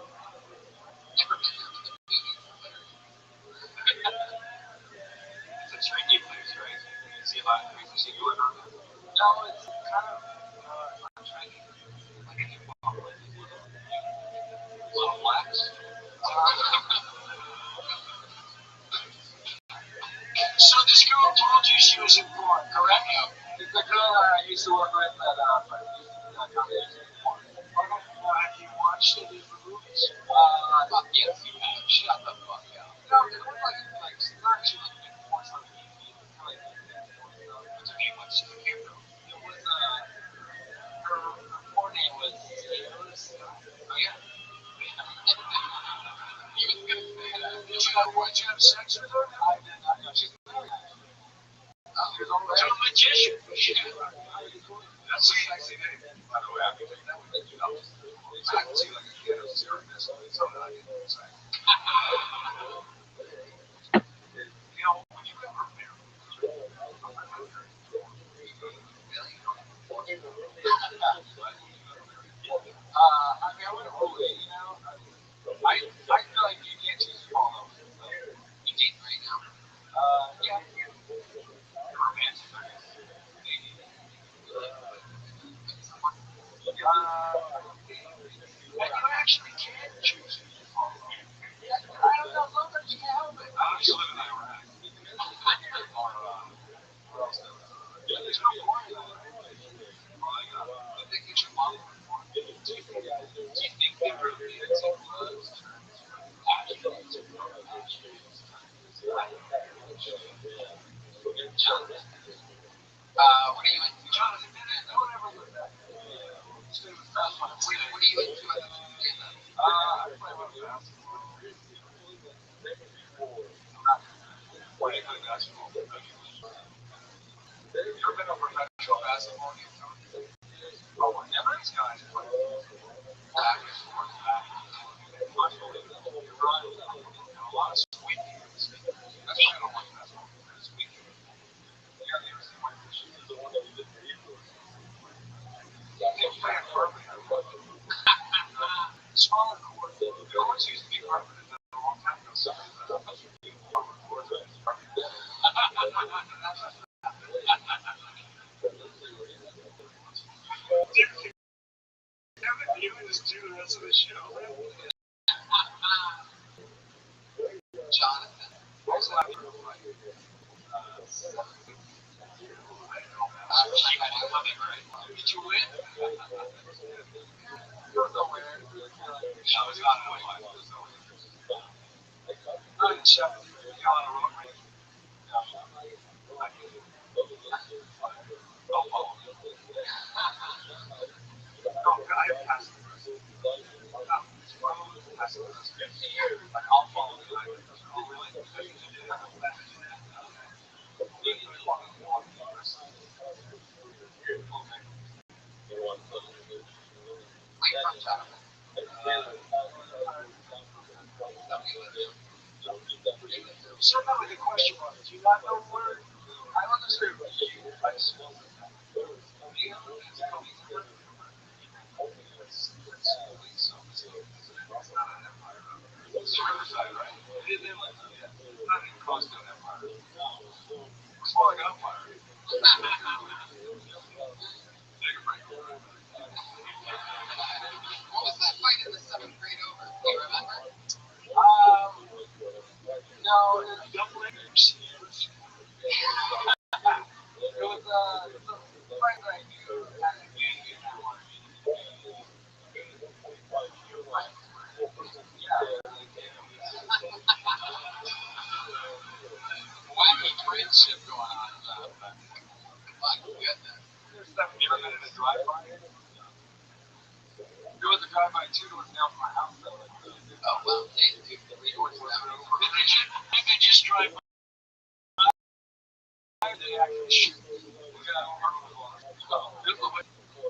S6: Never been there with the movie. It's a trendy place, right? You see a lot of things you see going on there. No, it's kind of not trendy. Like a new popular little blacks. So this girl told you she was in porn, correct? It's the girl I used to work with at have you watched any of the movies? Fuck yes, you have. Shut the fuck up. No, they look like not too like big porn stuff. Like what's her name? What's the camera? It was her porn name was oh yeah. He was gonna say that. Did you have sex with her? I did not know. She's married. To a magician. That's a sexy name, by the way. I can take that one. I can see like a kid who's serious. So I didn't say. When you ever marry, I mean, I wouldn't rule it, I feel like you can't choose your own. You date right now? Yeah. You're romantic, I guess. Maybe. You actually can choose who you follow. I don't know, sometimes you can't help it. You live in Iraq. Or else there's no point in that. Did they get your mom before? Do you think they really needed some blood? What are you into? Jonathan, no one ever looked at me. What are you into? I play with basketball. Quite a good basketball. You ever been a professional basketball game? Oh, never? These guys play. Back and forth, back and forth. Unbelievable. You run. A lot of squeaking. That's why I don't like basketball. Squeaking. You gotta use the white machine. They play in carpet. Smaller court. Courts used to be carpeted a long time ago. So, you can just do the rest of the show. Jonathan. Also, I don't know. money, right? Did you win? There was no winner. No, it's not a win. There's no winner. Not in 70. You on a road race? No. I'll follow. No, I have passive aggressive. Passive aggressive. Like, I'll follow the guy. Oh, really? Because you did that. So now the question was, do you not know where? I don't understand what you I spelled it. It's not an empire. It's a riverside, right? It is inland. It's not even close to an empire. It's more like an empire. Take a break.
S4: What was that fight in the 7th grade over? Do you remember?
S6: No, it's double English. It was friend I knew at the game that wanted me to be.
S4: Wacky friendship going on. My goodness.
S6: There's never been in a drive-by. There was a drive-by too that was down from my house though.
S4: Oh, well, hey, dude, 3 doors down.
S6: Did they just drive by? They actually shoot. We got over.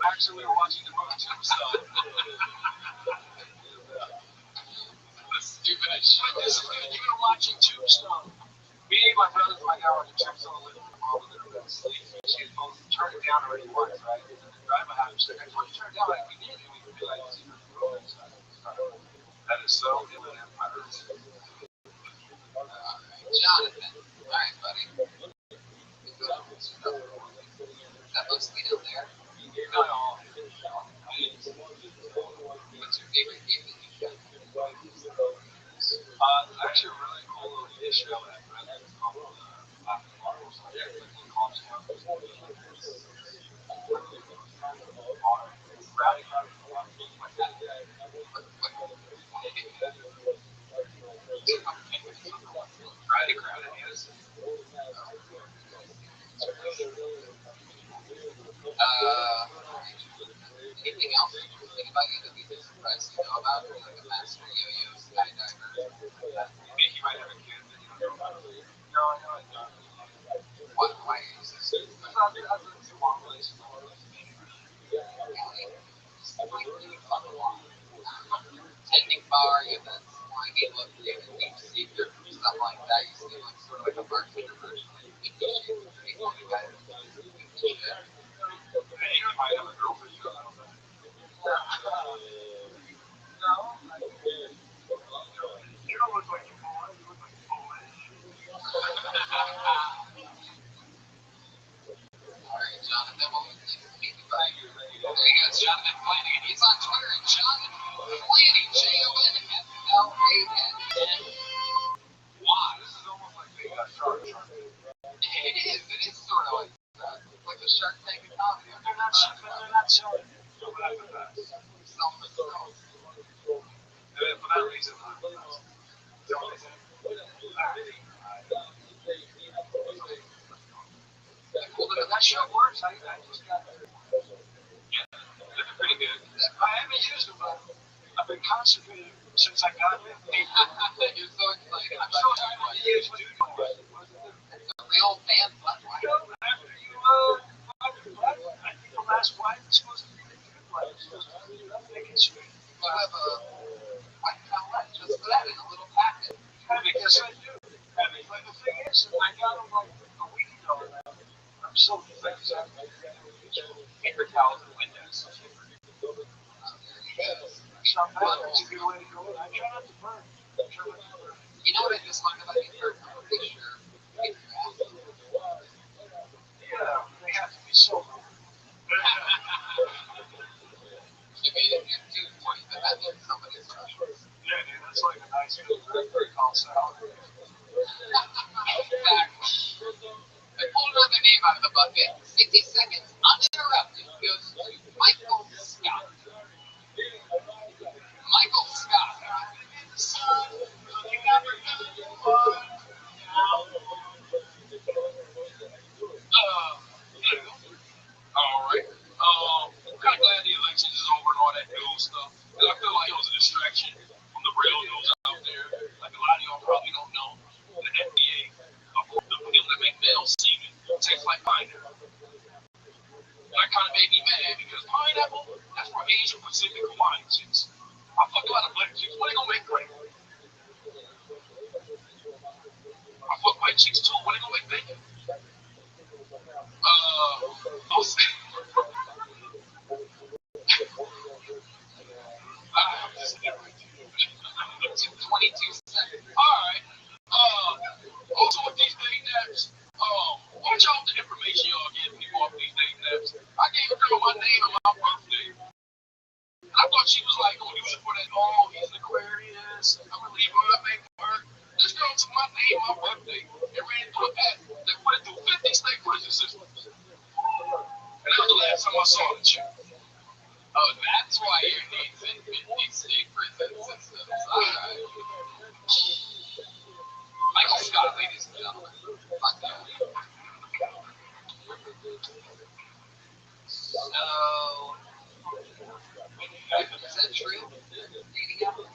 S6: Actually, we were watching the movie Tombstone.
S4: Stupid as shit.
S6: You were watching Tombstone. Me, my brothers, my dad were watching Tombstone living with my mom was in her bed asleep. She was supposed to turn it down already once, right? And then the driver had her sick. I told you to turn it down, like we did, and we realized he was broken. That is so in an empire.
S4: Jonathan. All right, buddy. That looks sweet out there.
S6: Not all.
S4: What's your favorite game that you've done?
S6: Actually, a really cool little dish show that I read. It's called Friday Crowd.
S4: Anything else interesting about you that we just surprised you know about? Like a master yo-yo skydiver?
S6: He might have a kid that you don't know about. No, I know I don't.
S4: Why is this?
S6: Because I was in one place and one place.
S4: Tending bar, you have that slimy look, you have a deep secret, stuff like that. You seem like sort of like a bartender version. Like you guys.
S6: Hey, you might have a girlfriend. You don't know that. No, you don't look like a boy. You look like a Polish.
S4: Alright, Jonathan, what was this? There you go, Jonathan Flanagan. He's on Twitter at Jonathan Flanagan, Jonathan.
S6: Wow, this is almost like they got Shark.
S4: It is sort of like that. Like the Shark Tank of comedy.
S6: They're not selling it. So that's the best.
S4: Selling the girls.
S6: And for that reason, I'm the best. The only thing. Well, that show works. I just got it. Yeah, they're pretty good. I haven't used them, but I've been constipated since I got it.
S4: You're so excited.
S6: I'm so excited to use it.
S4: It's a real fan bloodline.
S6: After you, I think the last wife is supposed to be the good wife. It's supposed to be making sweet.
S4: You have a white palette just for that in a little packet.
S6: Because I do. But the thing is, I got them like a week ago. I'm so thankful. Paper towels and windows. It's a good way to go. I try not to burn.
S4: You know what I just learned about you? I'm pretty sure.
S6: Yeah, they have to be sober.
S4: You made it your 220, but that means somebody's special.
S6: Yeah, dude, that's like a nice call salad.
S4: Exactly. They pulled another name out of the bucket. 60 seconds uninterrupted. goes to Michael Scott. Michael Scott. Son, you never knew you were. All right. I'm kind of glad the elections is over and all that news stuff. Because I feel like it was a distraction from the real news out there. Like a lot of y'all probably don't know. The FDA, approved the pill that make male semen taste like pineapple. That kind of made me mad because pineapple, that's for Asian Pacific Hawaiian chicks. I fuck a lot of black chicks. What they gonna make great? I fuck white chicks too. What they gonna make bacon? I'll say. I'm just different. 22 seconds. Alright. Also with these date naps, watch out the information y'all give people off these date naps. I gave a girl my name and my birthday. And I thought she was like, oh, you should put that, oh, he's an Aquarius. I'm gonna leave her up, make work. This girl took my name, my birthday, and ran through a patent that put it through 50 state prison systems. And that was the last time I saw the chick. Oh, that's why your name's in 50 state prison systems. Alright. Michael Scott, ladies and gentlemen. Fuck that. So, is that true? Dating app? But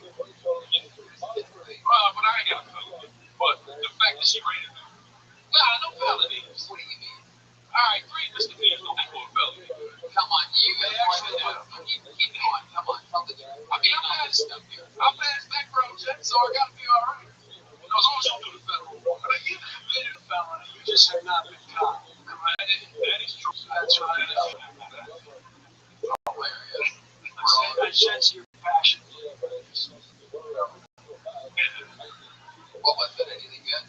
S4: I ain't got a felony. But the fact that she rated me. Nah, no felonies. What do you mean? Alright, 3 misdemeanors don't equal a felony. Come on, you actually do. Keep going. Come on, tell the truth. I mean, I passed background check, so I gotta be alright. As long as you do the federal law. But you committed a felony, you just have not been caught. That is true. That's right. Hilarious. I sense your passion. What was it? Anything good?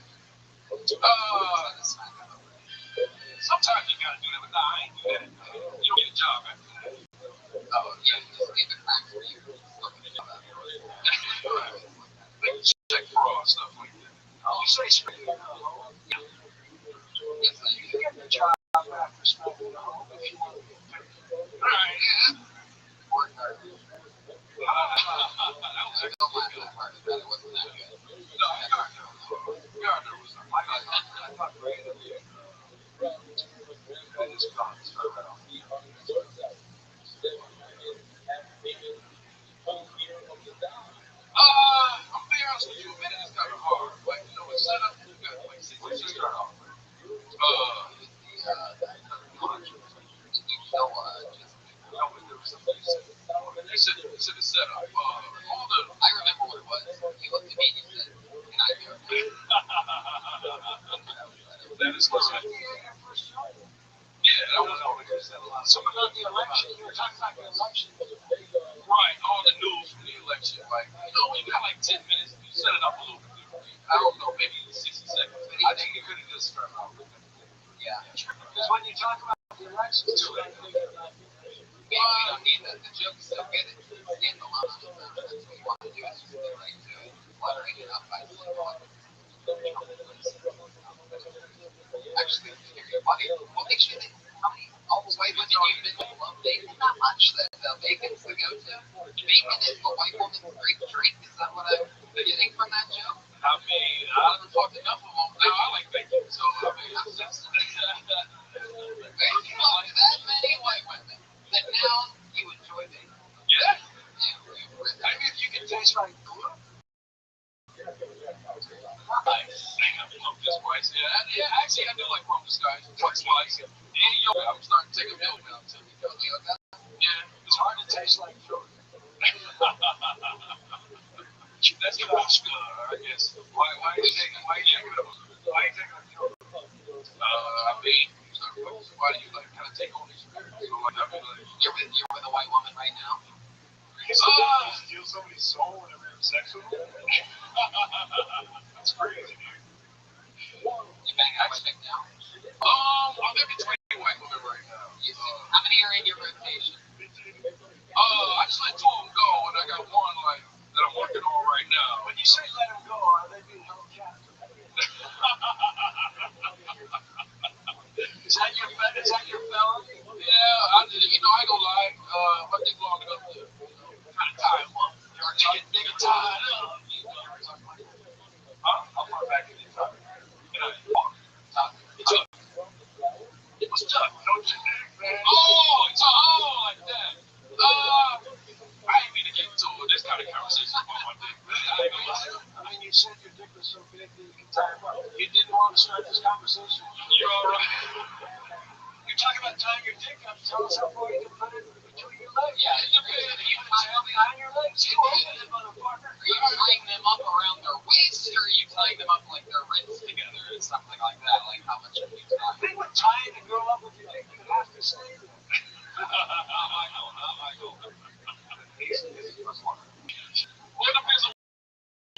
S4: Sometimes you gotta do that, but nah, I ain't do that. You don't get a job after that. Oh, yeah, just leave it back for you. Like check fraud, stuff like that. Oh, you say straight. Yeah. Yes, you can get the job after smoking the home if you want to get paid. Alright, yeah. Work hard. That was a good one. That part of that wasn't that good. No, Gardner was I thought great of you. I just thought it started off. I'm being honest with you, a minute is kind of hard. Like, you know, it's set up, you got like 6 weeks to start off. He said it's set up. I remember what it was. He looked at me and he said, "Can I do it?" That is correct. Yeah, that was all he said. So about the election, you were talking about the election. Right, all the news from the election. Like, you know, you got like 10 minutes, you set it up a little bit differently. I don't know, maybe 60 seconds. I think you could have just started off with it. Yeah. Because when you talk about the election, it's too late. We don't need that. The joke is so good. It's getting a lot of stuff. That's what you want to do. Is just get right to it. Fluttering it up by the actually, funny. Well, actually, how many all the white women you've been to love bacon? Not much that bacon's the go-to. Bacon is the white woman's great drink. Is that what I'm getting from that joke? I mean, I haven't talked enough of them. Now I like bacon, so I mean, that's just that many white women that now you enjoy bacon. Yeah. Maybe if you can taste like glue. Nice. This spice. Yeah, actually, I do like pumpkin spice. Spice. And yoga. I'm starting to take a milk now too. Yoga? Yeah, it's hard to taste like yogurt. That's the Rothschild'S, I guess. Why are you taking a yoga? I mean, why do you like kind of take on these spirits? So, like, I mean, like, you're with a white woman right now? You steal somebody's soul whenever you have sex with them? That's crazy, dude. You bang out chick now? I'm in between white women right now. How many are in your rotation? I just let 2 of them go, and I got one like that I'm working on right now. When you say let them go, are they being held captive? Is that your felony? Yeah,
S6: I ain't gonna lie. My dick long enough to kind of tie him up. Nigga tied up. I'll put it back in the time. It was tough. Don't you think, man? Oh, it's like that. I ain't mean to get into this kind of conversation about my dick. I mean, you said your dick was so big that you can tie him up. You didn't want to start this conversation. You're all right. You're talking about tying your dick up. Tell us how far you can put it between your legs. Yeah, it depends. You tie it behind your legs. You open it, motherfucker. Are you tying them up around their waist, or are you tying them up like their wrists together, or something like that? Like how much of you tie? I think with tying a girl up with your dick, you have to stay there. I know. Well, it depends on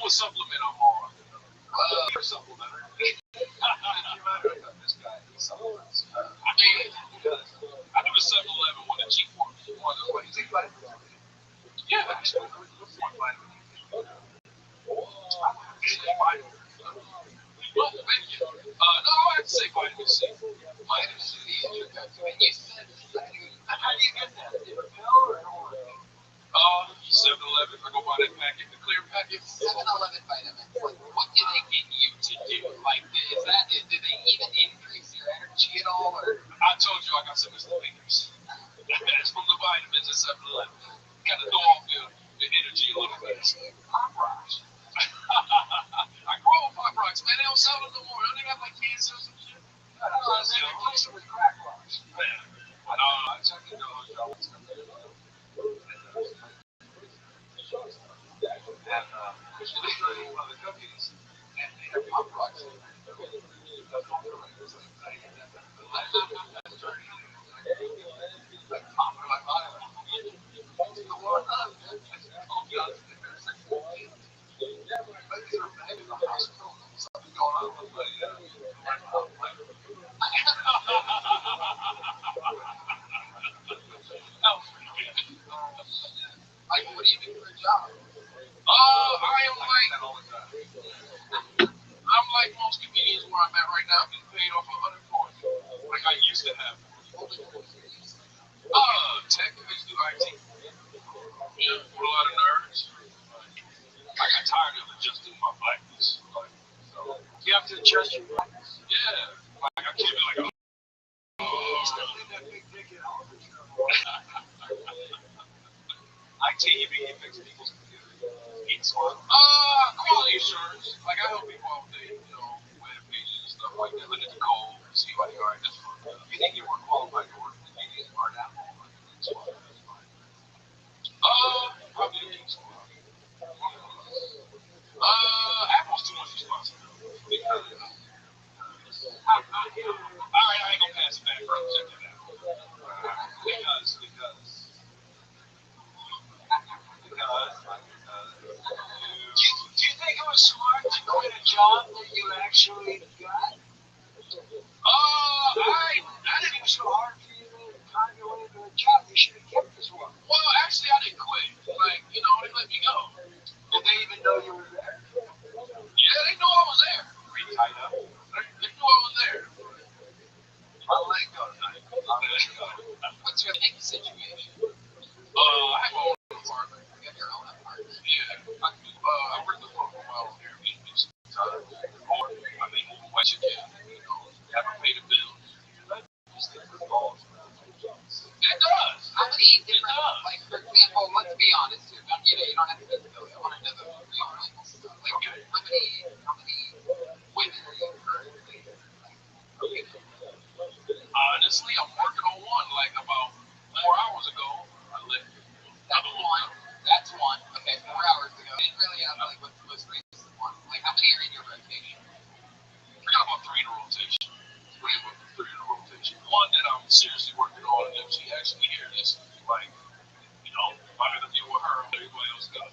S6: what supplement I'm on. Supplement. This guy needs supplements. I mean, I do a 7-Eleven with a G4. What, you take vitamins? Yeah, actually. What's one vitamin? Well, no, I'd say vitamin C. Vitamin C is your gut. And you said, how do you get that? Is it a pill or an orange? 7-Eleven, I go buy that packet, the clear packet. 7-Eleven vitamins. Like, what do they get you to do? Like, do they even increase your energy at all? Or I told you I got some misdemeanors. That's from the vitamins at 7-Eleven. Got to throw off the energy a little bit. Pop rocks. I grow with pop rocks, man. They don't sell them no more. Don't they have like cancer or some shit? I don't know. They replace them with crack rocks. Man. I checked it out. And the cookies, and they have pop rocks in there. What do you do for a job? I'm like most comedians where I'm at right now. I'm getting paid off of unemployment, like I used to have. Tech, I used to do IT. Yeah, with a lot of nerds. I got tired of adjusting my blackness. So you have to adjust your blackness. Yeah, like I can't be like, still in that big dick at home. IT, you fix people's computers. Quality assurance. Like I help people out with web pages and stuff like that. Look at the code, see what you are. You think you're more qualified to work with media or not? Probably the Geek Squad. Apple's too much responsibility. Because, alright, I ain't gonna pass it back, bro. Check that out. Because. Do you think it was smart to quit a job that you actually got? I didn't even so hard for you to find your way into a job. You should have kept this one. Well, actually, I didn't quit. Like, they let me go. Did they even know you were there? Yeah, they knew I was there. Were you tied up? They knew I was there. My leg got tight. What's your big situation? I have my own apartment. You have your own apartment? Yeah. I work the phone for my own Airbnb sometimes. Or, what you can, have to pay the bills. It does. How many different, like, for example, let's be honest here. You don't have to be silly. I want to know the real stuff. Like, okay. How many women are you currently dating? Honestly, I'm working on one. Like, about 4 hours ago, I left. That's one. Okay, 4 hours ago. I didn't really have, like, what's the most recent one? Like, how many are in your rotation? I got about 3 in a rotation. One that I'm seriously working on, and if she actually hear this, like, if I'm gonna deal with her, everybody else does.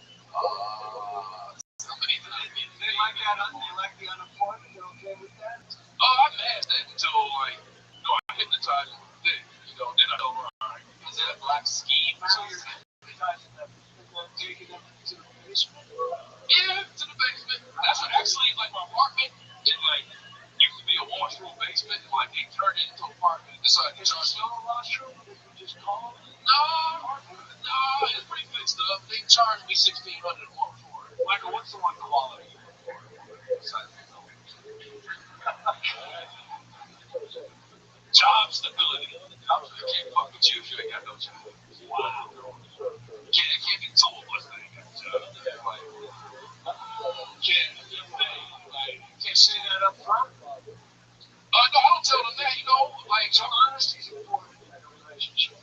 S6: Somebody that they like that, they like the unemployment, you okay with that? I passed that until, like, I hypnotized her with the dick, then I know, alright. Is it a black scheme? So you're hypnotizing them, taking them to the basement? Yeah, to the basement. That's actually, like, my apartment, it, like, used to be a going through a basement and like they turned it into an apartment. It's like it's still a Rothschild. Just call it. No, it's pretty good stuff. They charged me $1,600 a month for it. Michael, what's the one quality? Job stability. I can't fuck with you if you ain't got no job. Wow. It can't be told what's that got a job. Like, can't say that up front. No, I don't tell them that, like, so honesty's important in a relationship.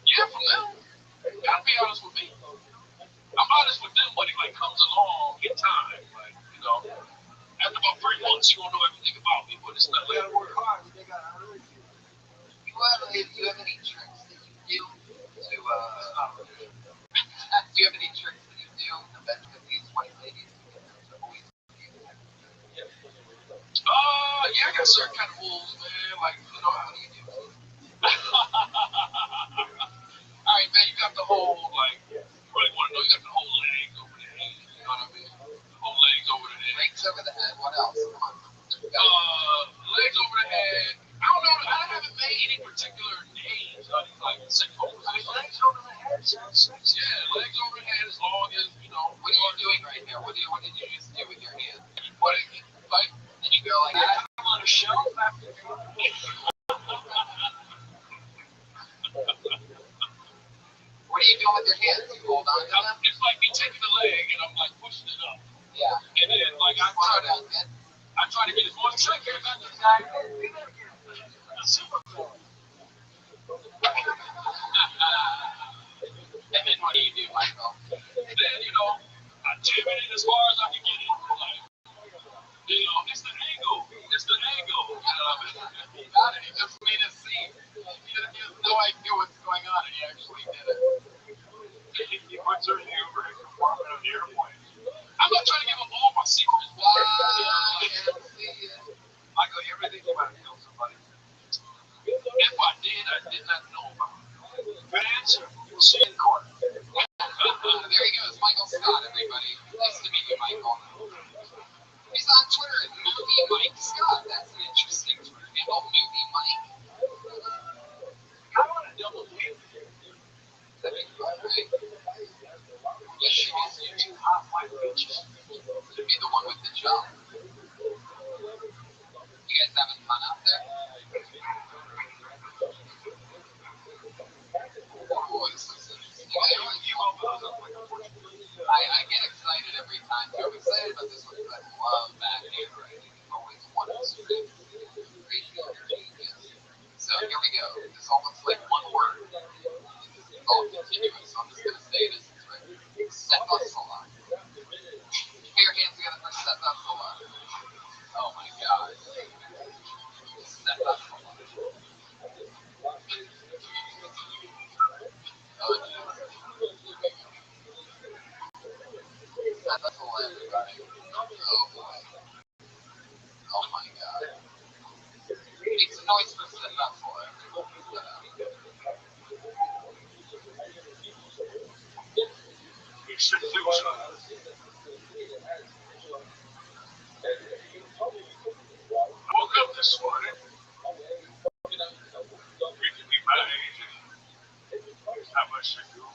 S6: Yeah, for them. Gotta be honest with me. I'm honest with them when it like comes along in time. Like, after about 3 months, you won't know everything about me, but it's not like work hard. They gotta hurt you. Do you have any tricks that you do to do you have any tricks that you do to bet with these white ladies to get them to always yeah, I got certain kind of rules, man. Like, how do you do? All right, man, you got the whole, like, you really want to know, you got the whole legs over the head, you know what I mean? The whole legs over the head. Legs over the head, what else? Legs over the head. I don't know, I haven't made any particular names, like, legs over the head sounds sexy. Yeah, legs over the head as long as, what are you doing right now? What did you just do with your hands? What, like, and you go like, I'm on a shelf after What are you doing with your hands? You hold on to them? It's like me taking the leg and I'm like pushing it up. Yeah. And then like I try to get as much as I can. Super cool. And then what do you do, Michael? Then, I jam it in as far as I can get it. Like, it's the angle. It's the angle. You know what I mean? You got it. He just made a scene. He has no idea what's going on, and he actually did it. He puts her in the overhead compartment of the airplane. I'm not trying to give him all my secrets. Wow. Michael, you ever think you might have killed somebody? If I did, I did not know about it. Good answer. You'll see in court. There he goes, Michael Scott, everybody. Nice to meet you, Michael. He's on Twitter at Movie Mike Scott. That's an interesting Twitter handle, Movie Mike. I want to double date. That'd be fun, right? Yeah, she is. You're too hot, my bitches. To be the one with the job. You guys having fun out there? Oh, this looks interesting. I get excited every time. I'm excited about this one because I love Batman writing. I've always wanted to read So here we go. This all looks like one word. It's all continuous, so I'm just going to say this. It's right. Sepassola. Put your hands together for Sepassola. Oh my God. Sepassola. Oh, Jesus. Sepassola, everybody. Oh, boy. Oh, my God. Make some noise for Sepassola. I woke up this morning. Drinking me my age. How much I do with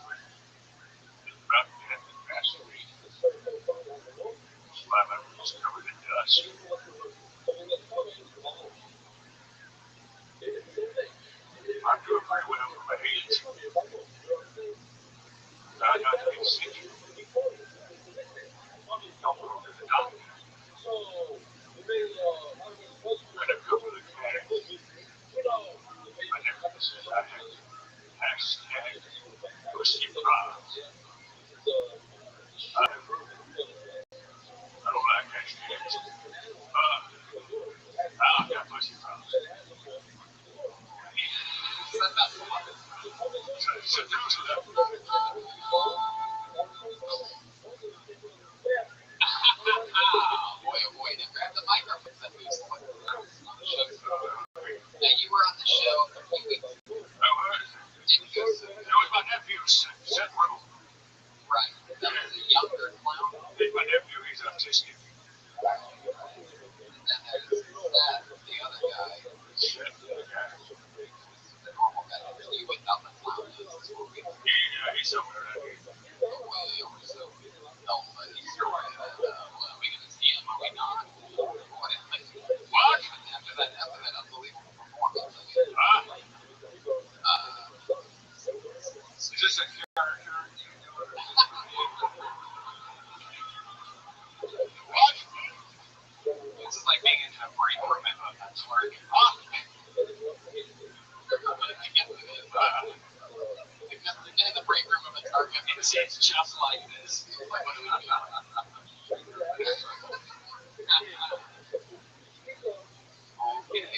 S6: about that Vaseline. My memory was covered in dust. I'm doing very well with my age. I got to be sick. Don't go to the doctor. Got a couple of cats. My nephew says I have hashtag pussy problems. I don't like hashtags. I got pussy problems. So those are the boy, oh boy, now grab the microphone and who's on the show. Now you were on the show a few weeks ago. I was. It was my nephew, Seth Riddle. Right. That was a younger clown. My nephew, he's autistic. And then there's Seth, the guy. The normal guy. You went down the clown is what we do.
S5: Yeah, he's somewhere around here.
S6: Way over so. No, but he's right. Are we gonna see him? Are we not? What? After that unbelievable performance.
S5: Is this a character?
S6: What? This is like being in a break room at a Target. In the break room of a Target, it's just like this. Okay.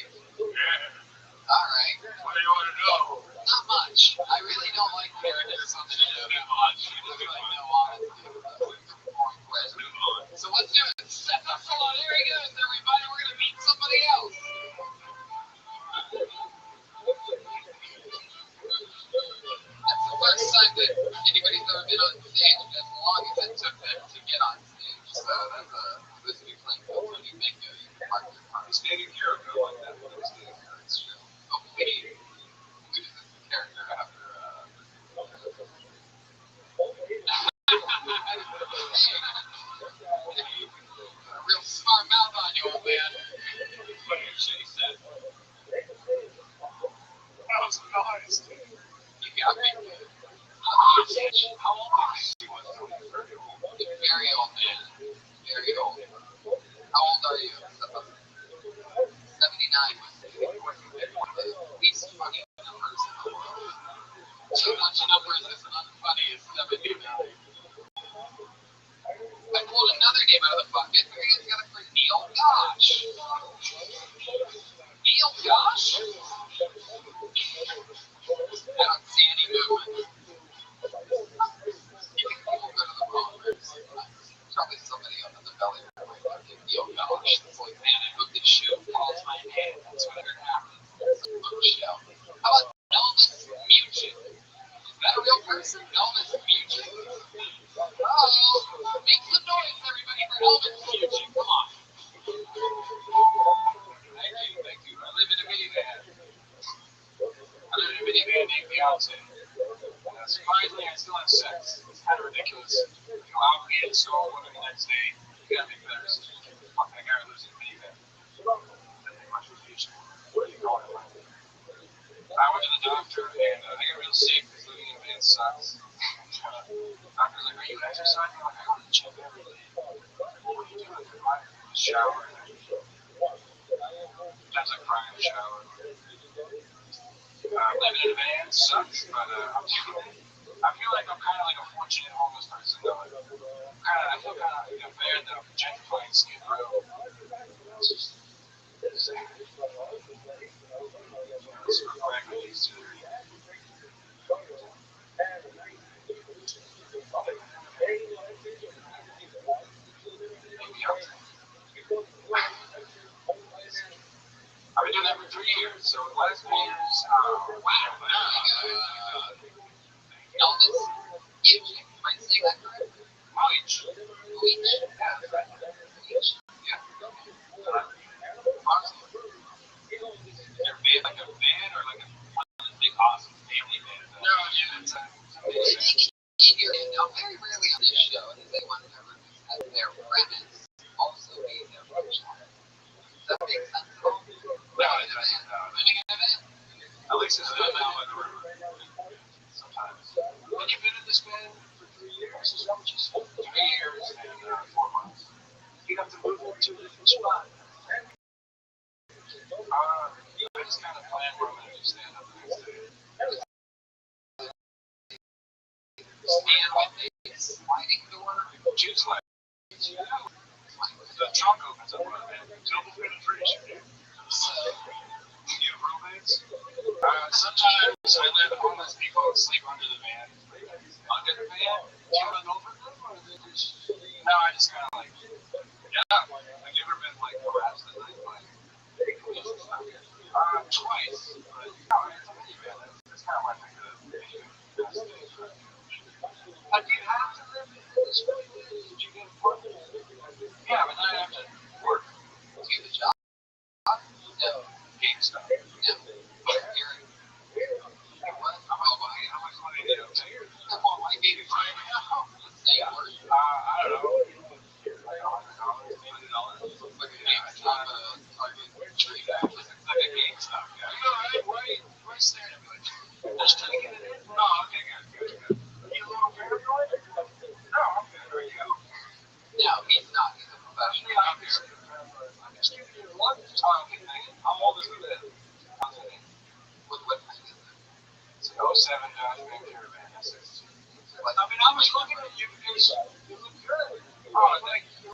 S6: Alright.
S5: What do you want to know?
S6: Not much. I really don't like characters on the show that much. There's like no honesty. Boring question. So let's do it. Set us on. Here he goes, everybody. We're going to meet somebody else. That's the first time that anybody's ever been on stage as long as it took them to get on stage. So that's this new playing field. What do you think of
S5: He's dating character like that. He's dating character.
S6: Oh, wait. Who does this character after? A real smart mouth on you, old man.
S5: What did she say? That was nice.
S6: You got me.
S5: How old do you think he was? Very old.
S6: Very old, man. Very old. How old are you? 79 was one of the least funny numbers in the world. Too much numbers is unfunny as 79. I pulled another name out of the bucket. Who you guys got it for Neil Gosh? Neil Gosh? I don't see any movement. You think people go to the conference? Probably somebody under the belly like Neil Gosh. It's like, man, I hope this show calls my name. That's what happened. Show. How about Elvis Muchin? Is that a real person? Elvis Muchin? Oh, make some noise, everybody, for Elvis Muchin. Come on.
S5: Thank you. I live in a minivan. Named Beyonce. Surprisingly, I still have sex. It's kind of ridiculous. You know, obligated to go to work the next day. You gotta make better decisions. Fuck that guy who lives in a minivan. Doesn't make much vacation. Where are you going? I went to the doctor and I got real sick because living in a van sucks. Doctor's like, are you exercising? I'm like, I go to the gym every day. What are you doing? I shower. Sometimes I cry in the shower. Living in a van sucks, but I feel like I'm kind of like a fortunate homeless person. Though. I feel kind of bad that I'm gentrifying Skid Row. It's just sad. It's reflecting these two. I've been doing that for 3 years, so the last 3 years,
S6: Elvis Muchin. Am I saying that correctly?
S5: Much.
S6: Muchin.
S5: Yeah. Awesome. You're made like a van or like one of the big awesome family vans?
S6: No, dude, it's amazing. Now, very rarely on this show does anyone ever just have their premise also be their punchline. Does that make sense at all?
S5: No, it doesn't.
S6: Living in a van.
S5: At least it's not now by the river. Sometimes. And you've been in this van for 3 years? Is that what you said? 3 years and 4 months. You have to move to a different spot. I just kind of plan where I'm going to do stand up the next day.
S6: Stand with a sliding door.
S5: Choose like. The trunk opens up on a van. Double penetration.
S6: So,
S5: You have roommates? Sometimes I let homeless people sleep under the van. Under the van? Do you run over them or is it just... No, I just kind of like... Yeah. Have you ever been like harassed at night? Like, twice. But no, it's a minivan. That's kind of my thing. Like, do you have to live in this minivan? Did you get a apartment? Yeah, but not after work.
S6: do the job. No. not a target tree guy. It's like a GameStop guy. You know, why staring at me like that? Just taking it in. No, okay, good. You a little paranoid? No, I'm good. Are you? No, he's not. He's a professional. Yeah, I'm just giving you one time. How old is it? How's it? What thing is it? It's an 07 Dodge Van Caravan S16. I mean, I was looking at you because you look good. Oh, thank you.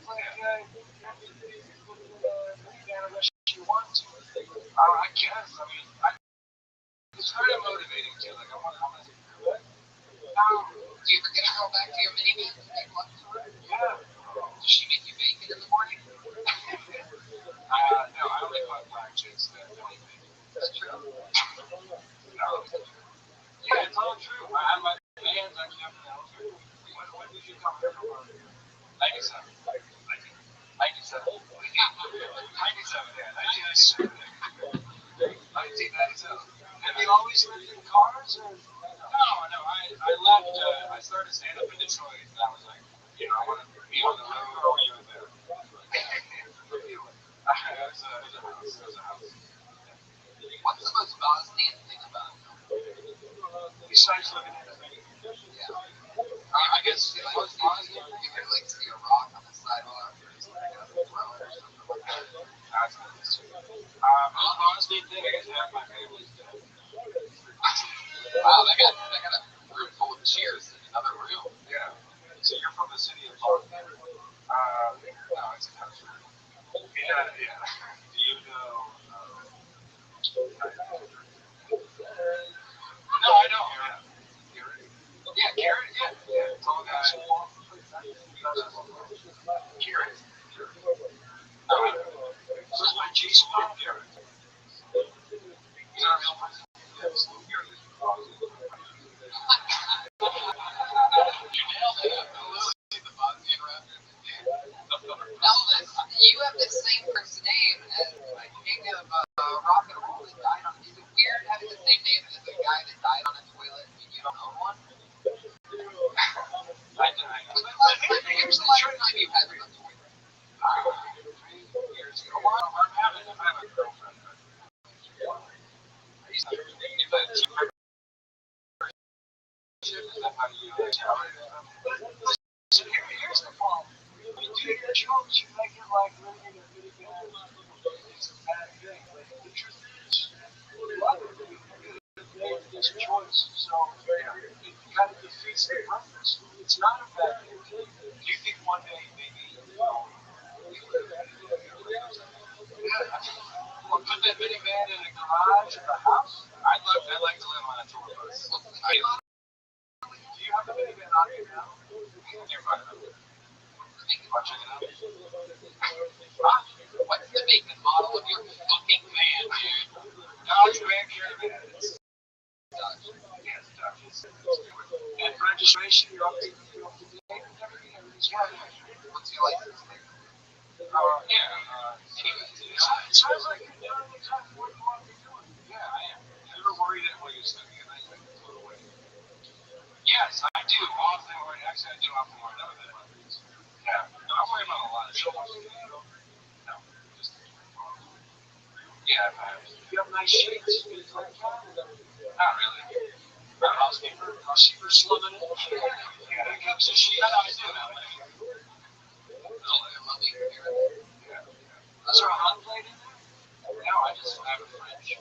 S6: You want to? I guess. I mean, it's kind of motivating too. Like, I'm gonna do it. Do you ever get a girl back to your minivan to make lunch for her? Yeah. Does she make you bacon in the morning? No, I only fuck black chicks that don't eat bacon. That's true. No. Yeah, it's all true. I have my fans actually up in the house. When did you come here from? 97. 97. 97, yeah. 1997. 1997. Have you always lived in cars? Or? No. I left. I started stand up in Detroit, and I was like, I want to be on the road. Or were you there? It was a house. What's the most Bosnian thing about it? Besides living in a van. Yeah. I guess the most Bosnian, you can like see a rock on the sidewalk or just like a throne or something like that. That's nice. Most Bosnian thing, I guess half my family's dead. Wow, I got a room full of cheers in another room. Yeah. So you're from the city of Boston? No, it's a country. Yeah. Do you know? No, I don't. Yeah, Garrett. Yeah. Tall guy. Garrett. No, I don't. This is my Jason Garrett. He's our real person. Yes, Garrett. You nailed it. Absolutely, the Bosnian rapper. Elvis, you have the same first name as the king of rock and roll that died on. Is it weird having the same name as a guy that died on a toilet and you don't own one? Here's the last time you had it on a toilet. 3 years ago. I have a girlfriend. I used to give that to her. Here's the problem. You do your jokes, you make it like living in a minivan. It's a bad thing. The truth is, a lot of people made this choice, so it kind of defeats the purpose. It's not a bad thing. Do you think one day maybe or put that minivan in a garage or a house? I'd like to live on a tour bus. Do you have a minivan on you now? You're fine. Watch it out. What's the make and model of your fucking van, dude? Dodge Van Caravan. Dodge. Yes, Dodge. And registration, you're up to date and everything. What's your license plate? It sounds like you're doing exactly what you want to be doing. Yeah, I am. You ever worried that when you're studying and I think it's a little way? Yes, I do. Often, actually, I do often worry about that. Yeah. No, I worry about a lot of shit. No, just yeah, you have nice shades. Not really. I'm a housekeeper. Housekeeper slumming it. Yeah, that comes to sheets. I do that. Is there a hot plate in there? No, I just have a fridge.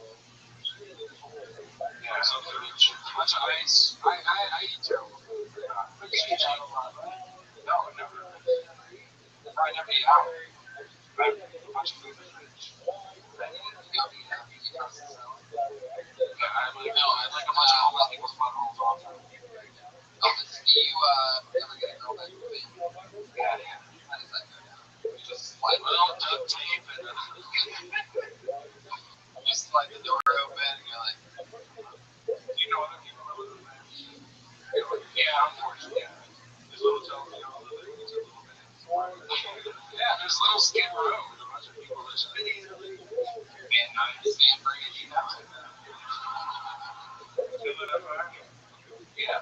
S6: Yeah, so fridge. Bunch of ice. I eat terrible. But you eat out a lot, right? No, never. I never eat out. I have a bunch of food in the fridge. I'd like a bunch of home people's fun rolls all the time. Elvis, do you ever get a girl back to me? Yeah. How does that go down? You just slide duct tape and you slide the door open and you're like, do you know other people that live in there? Yeah, unfortunately, yeah. There's little Tokyo, a little bit. Yeah, there's little Skid Row with a bunch of people listening. Man, I understand bringing you down. Yeah.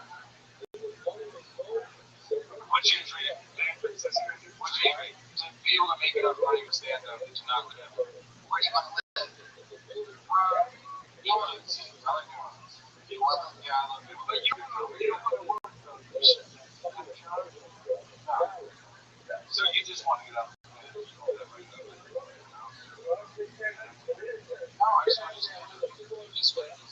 S6: What's your dream? What's your dream? able to make enough money with stand up to not live. Where do you want to live? New Orleans. I like New Orleans. New Orleans? Yeah, I love New Orleans. But you don't want to work though. You should have a job. No. So you just want to get up and live like that. No, I just want to stand up. You just want to.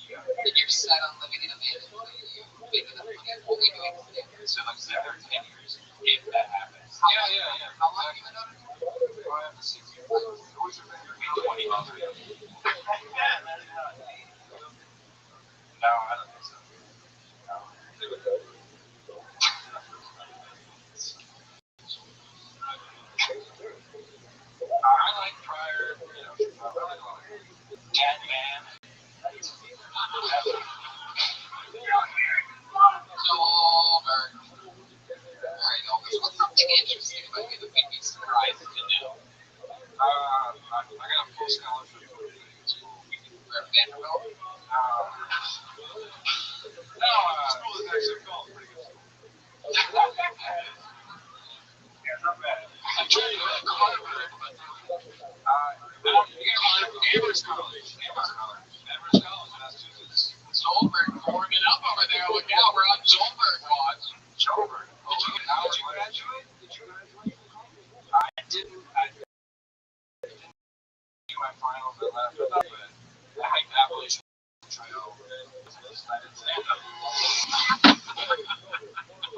S6: Then you're set on living in a mansion that you make enough money only doing stand-up. So like 7 or 10 years, if that happens. Yeah. How long have you been on it? Oh, I have a 6 year. What's your favorite? 20 months. No, I don't think so. No. I like Pryor, I like all of it. Cat Man. Goldberg. Alright, Elvis, what's something interesting about you that we'd be surprised to know? I got a full scholarship for school. Where, Vanderbilt? No, school is actually called pretty good school. Yeah, not bad. I'm trying to go to Harvard, but you gotta go to Amherst College. Amherst College, Massachusetts. Goldberg warming up over there. Look out, we're on Goldberg watch. Goldberg. How did you graduate? I didn't. I didn't do my finals. I left. But the hiked Appalachian Trail. I didn't stand up.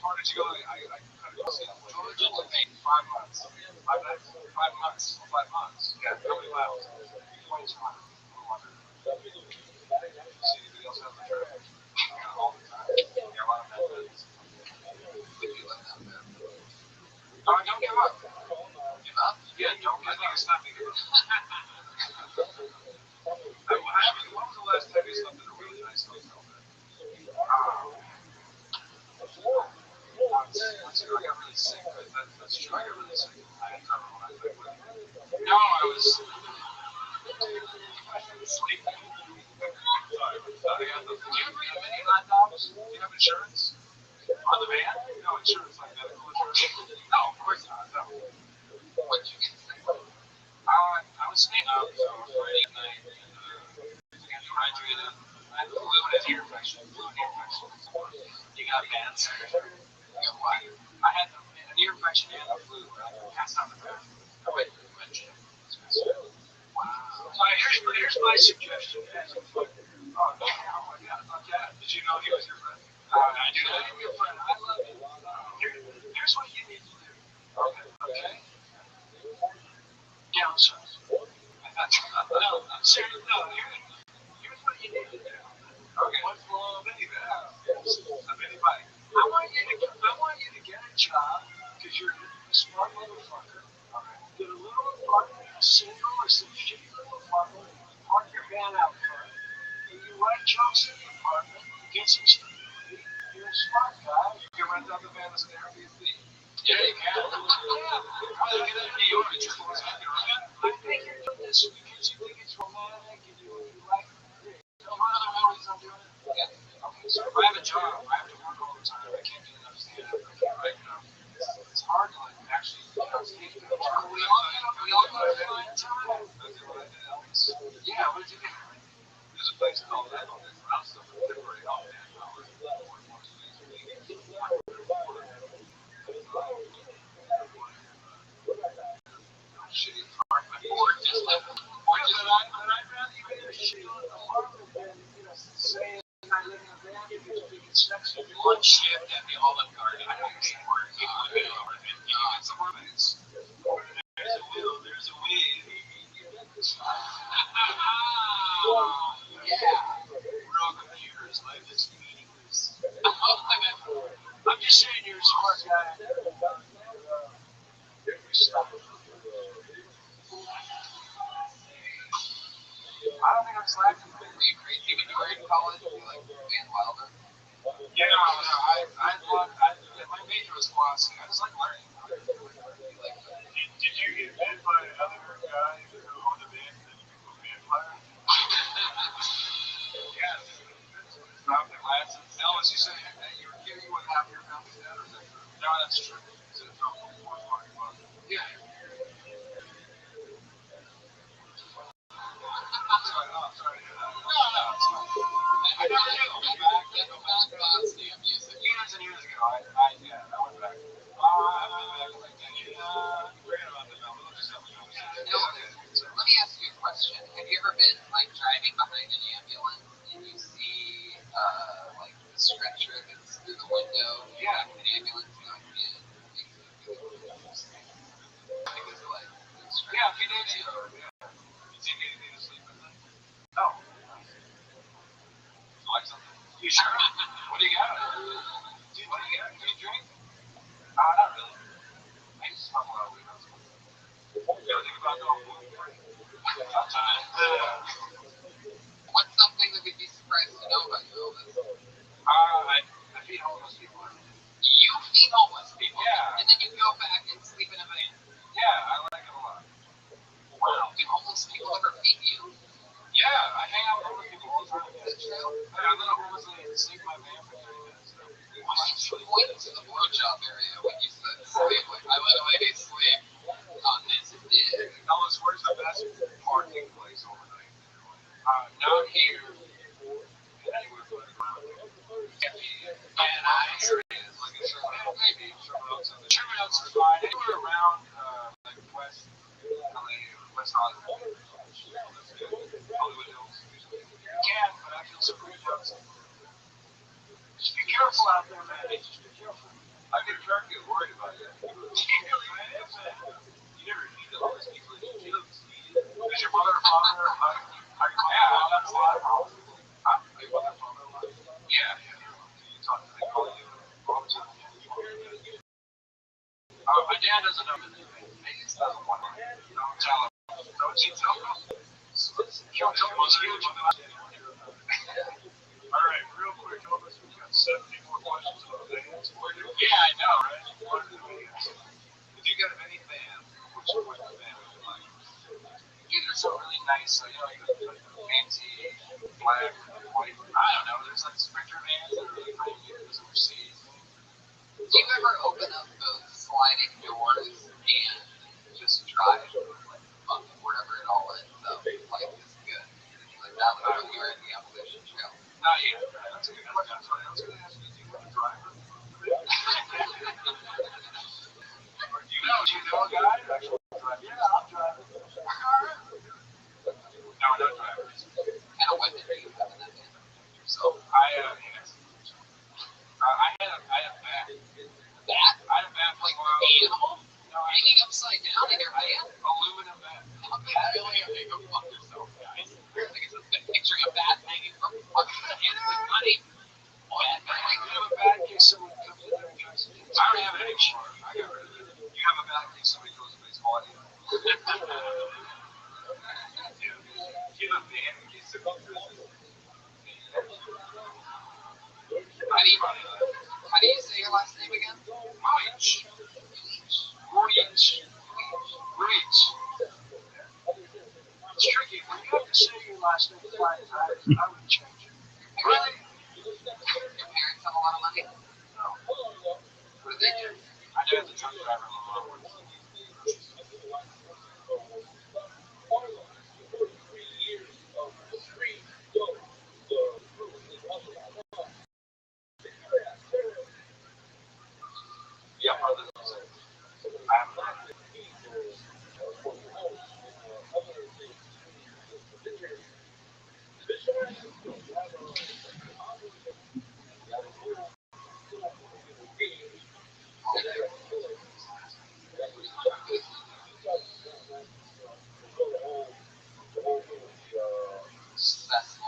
S6: How did you go? I couldn't go see it. Georgia took me 5 months. 5 months. 5 months. 5 months. Yeah, nobody laughed. 20 miles. See anybody else have the traffic? Yeah, all the time. Yeah, a lot of methods. If you let them know. Don't give up. Give up? Yeah, don't give up. It's not me. When was the last time you slept in a really nice hotel bed? Once ago, I got really sick, but that's true. I got really sick. I don't know when I think about it. No, I was sleeping. Do you ever eat mini hot dogs? Do you have insurance? On the van? No insurance, like medical insurance? No, of course not. No. What did you get sick from? I was staying up, so Friday night, and got dehydrated. I had flu and an ear infection. You got bands? You got what? I had an ear infection and a flu. That's not the bad. Oh, wait, you mentioned it. Wow. Here's my suggestion. Oh, my God, fuck that. Did you know he was your friend? I do know you're your friend. I love you. Here's what you need to do. Okay? Yeah, I'm sorry. No, I'm serious. No, here's what you need to do. Okay. What's the little minivan? A mini bike. I want you to get a job because you're a smart motherfucker. Get a little apartment, a single or some shitty little apartment, park your van out front, and you write jokes in the apartment, get some stuff to eat. You're a smart guy. You can rent out the van as an Airbnb. Yeah, you can. Yeah. How do you get out of New York? Just always hanging around. I think you're doing this because you think it's romantic and you like it. What other ways I'm doing it? Yeah. Okay, so if I have a job, I have to work all the time. I can't do enough stand-up. I can't write enough. It's hard to like actually speak to them. We all gotta find time. That's what I did, Elvis. Yeah, what did you do? There's a place called Edelman's around stuff in February. Oh, man. Shitty apartment. Or just like, but I'd rather you get a shitty apartment than, say I live in a van and you're taking steps. One shift at the Olive Garden. I don't think where people live in over 50. It's a woman's. There's a will, there's a way. Yeah. We're all computers. Life is meaningless. I'm just saying you're a smart guy. I don't think I'm slacking. Were you crazy when you were in college? Were you like Van Wilder? Yeah, no. My major was philosophy. I just like learning. Did you get bit by another guy who owned a band that you became a vampire? Yes. Dropped the glasses. Elvis, you said you were kidding with half your family dead, or is that true? No, that's true. Is it from the fourth party book? Yeah. Happy Day to you. Yeah. You take anything to sleep at night? No. Like something? You sure? What do you got? Do you drink? Not really. I used to smoke a lot of weed. You ever think about going gluten free? Sometimes.
S4: What's something that we'd be surprised to know about you, Elvis?
S6: I feed homeless people.
S4: You feed homeless people?
S6: Yeah.
S4: And then you go back and sleep in a van?
S6: Yeah, I like it a lot.
S4: Wow. Do homeless people ever feed you?
S6: Yeah, I hang out with homeless people all the time.
S4: Is it true?
S6: I let a homeless lady sleep in my van for 30 minutes.
S4: Why did you point to the blowjob area when you said sleep? Like, I let a lady sleep on this dick.
S6: Ellis, where's the best parking place overnight? Not here. Anywhere but around here.
S4: And I
S6: Sure is. Like a Sherman, maybe Sherman Oaks. The Sherman Oaks are fine. Anywhere around like West LA or West Hollywood. Hollywood Hills. You can, but I feel so great outside. Just be careful out there, man. Just be careful. I get worried about that. You never feed the homeless people that you kill. Is your mother or father alive? Are your mother and father alive? Huh? Are your mother and father alive? Yeah. You talk to them, call you all the time. My dad doesn't know his name. He just doesn't want to. Don't tell him. Don't you tell him? He'll tell us huge. All right, real quick, Elvis, we've got 70 more questions about bands. Yeah, I know, right? What are the bands? If you got any band, which band would you like? Dude, there's some really nice, you got like fancy, black, white, I don't know, there's like Spectre bands that are really pretty good. There's overseas.
S4: do you ever open up those sliding doors and just try like fuck wherever it all ends up? Like, this is good. Like, that would put you in the opposition trail.
S6: Not yet. That's a good question. I was going to ask you, do you have a driver? Or do you know a guy who actually drives? Yeah, I'm driving. No, we're not drivers.
S4: And a weapon do you have in that band?
S6: So yes. I had a bat.
S4: Bat?
S6: I had a bat for a while.
S4: Animal?
S6: No,
S4: Hanging upside down in your band?
S6: aluminum bat.
S4: How bad really are they? Go fuck yourself, guys. Like, it's just picturing a bat hanging from fucking Anthony Money. What?
S6: I have a bat in case someone comes in there and tries to. I don't have it anymore. I got rid of it. You have a bat in case somebody throws a baseball at you. You have a band in case somebody throws a.
S4: How do you say your last name again?
S6: Reach. It's tricky. When you have to say your last name 5 times, I would change it.
S4: Really? Your parents have a lot of money?
S6: No.
S4: What do they do?
S6: My dad's a truck driver. My mom works. Yeah, brother. I have a brother.
S4: Successful.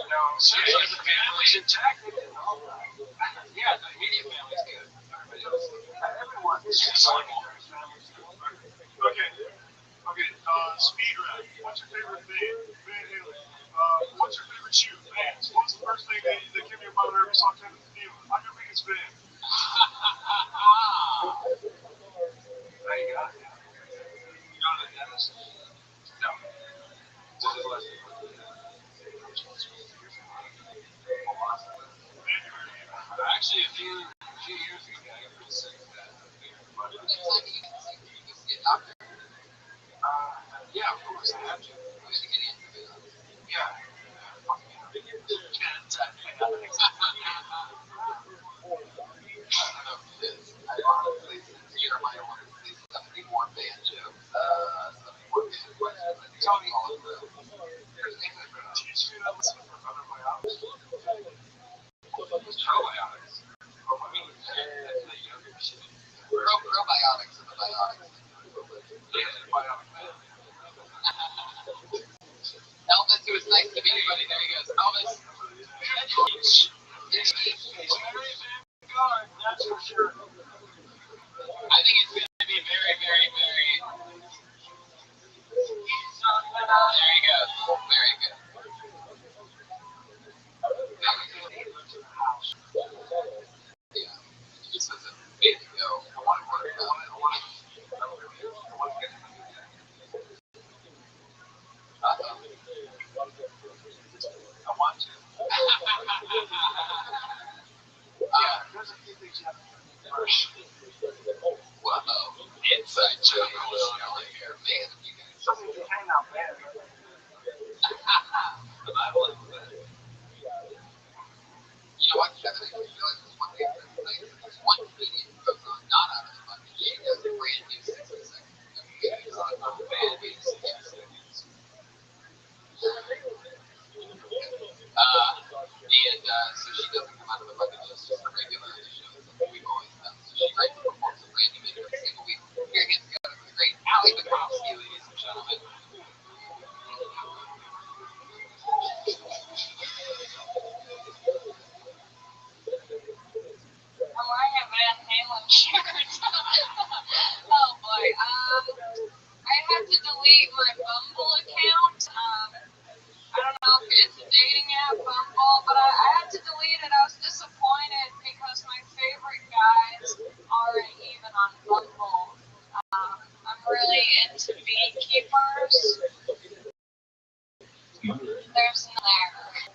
S6: No, seriously, the family's intact. Yeah, the immediate family's good. Everybody else, everyone's just like okay. Speed round. What's your favorite band? Van Halen. What's your favorite shoe? Vans. What's the first thing that Kim your mother ever saw Kevin do? I'm your biggest fan. There you go. You go to the dentist? No. This is less than actually, a few years ago, I got pretty sick of that.
S4: Next time you can see, you can see a doctor.
S6: Yeah, of course I have to. I'm just getting into it. Yeah. I don't know if it is. I honestly, since you're my own, please some more band jokes. Some more band questions. Tell me all of them. There's anything about teach me that listen for other biotics. Probiotics. I mean, that's the younger shit. Probiotics are the biotics. Yeah, the biotic man. Elvis, it was nice to meet you, buddy. There he goes. Elvis. That's for sure. I think it's going to be very, very, very. There you go. Very good. Yeah. He says it. Way to go. I want to work. I want to. There's a few things you have to first. Whoa. Inside joke. Here, man. You guys. So you hang out there. And I believe that. You know what, Kevin? I realized this one thing tonight. There's one comedian who goes on not out of the money. She does a brand new 60 seconds. It's on a band 60 seconds. And so she doesn't come out of the bucket just a regular shows that we've always done. So she writes and performs a brand new video every single week. Here again together with the great Allie Bukowski, ladies and gentlemen.
S4: I'm wearing a Van Halen shirt. Oh boy. I had to delete my Bumble account. I don't know if it's a dating app, Bumble, but I had to delete it. I was disappointed because my favorite guys aren't even on Bumble. I'm really into beekeepers. There's none there.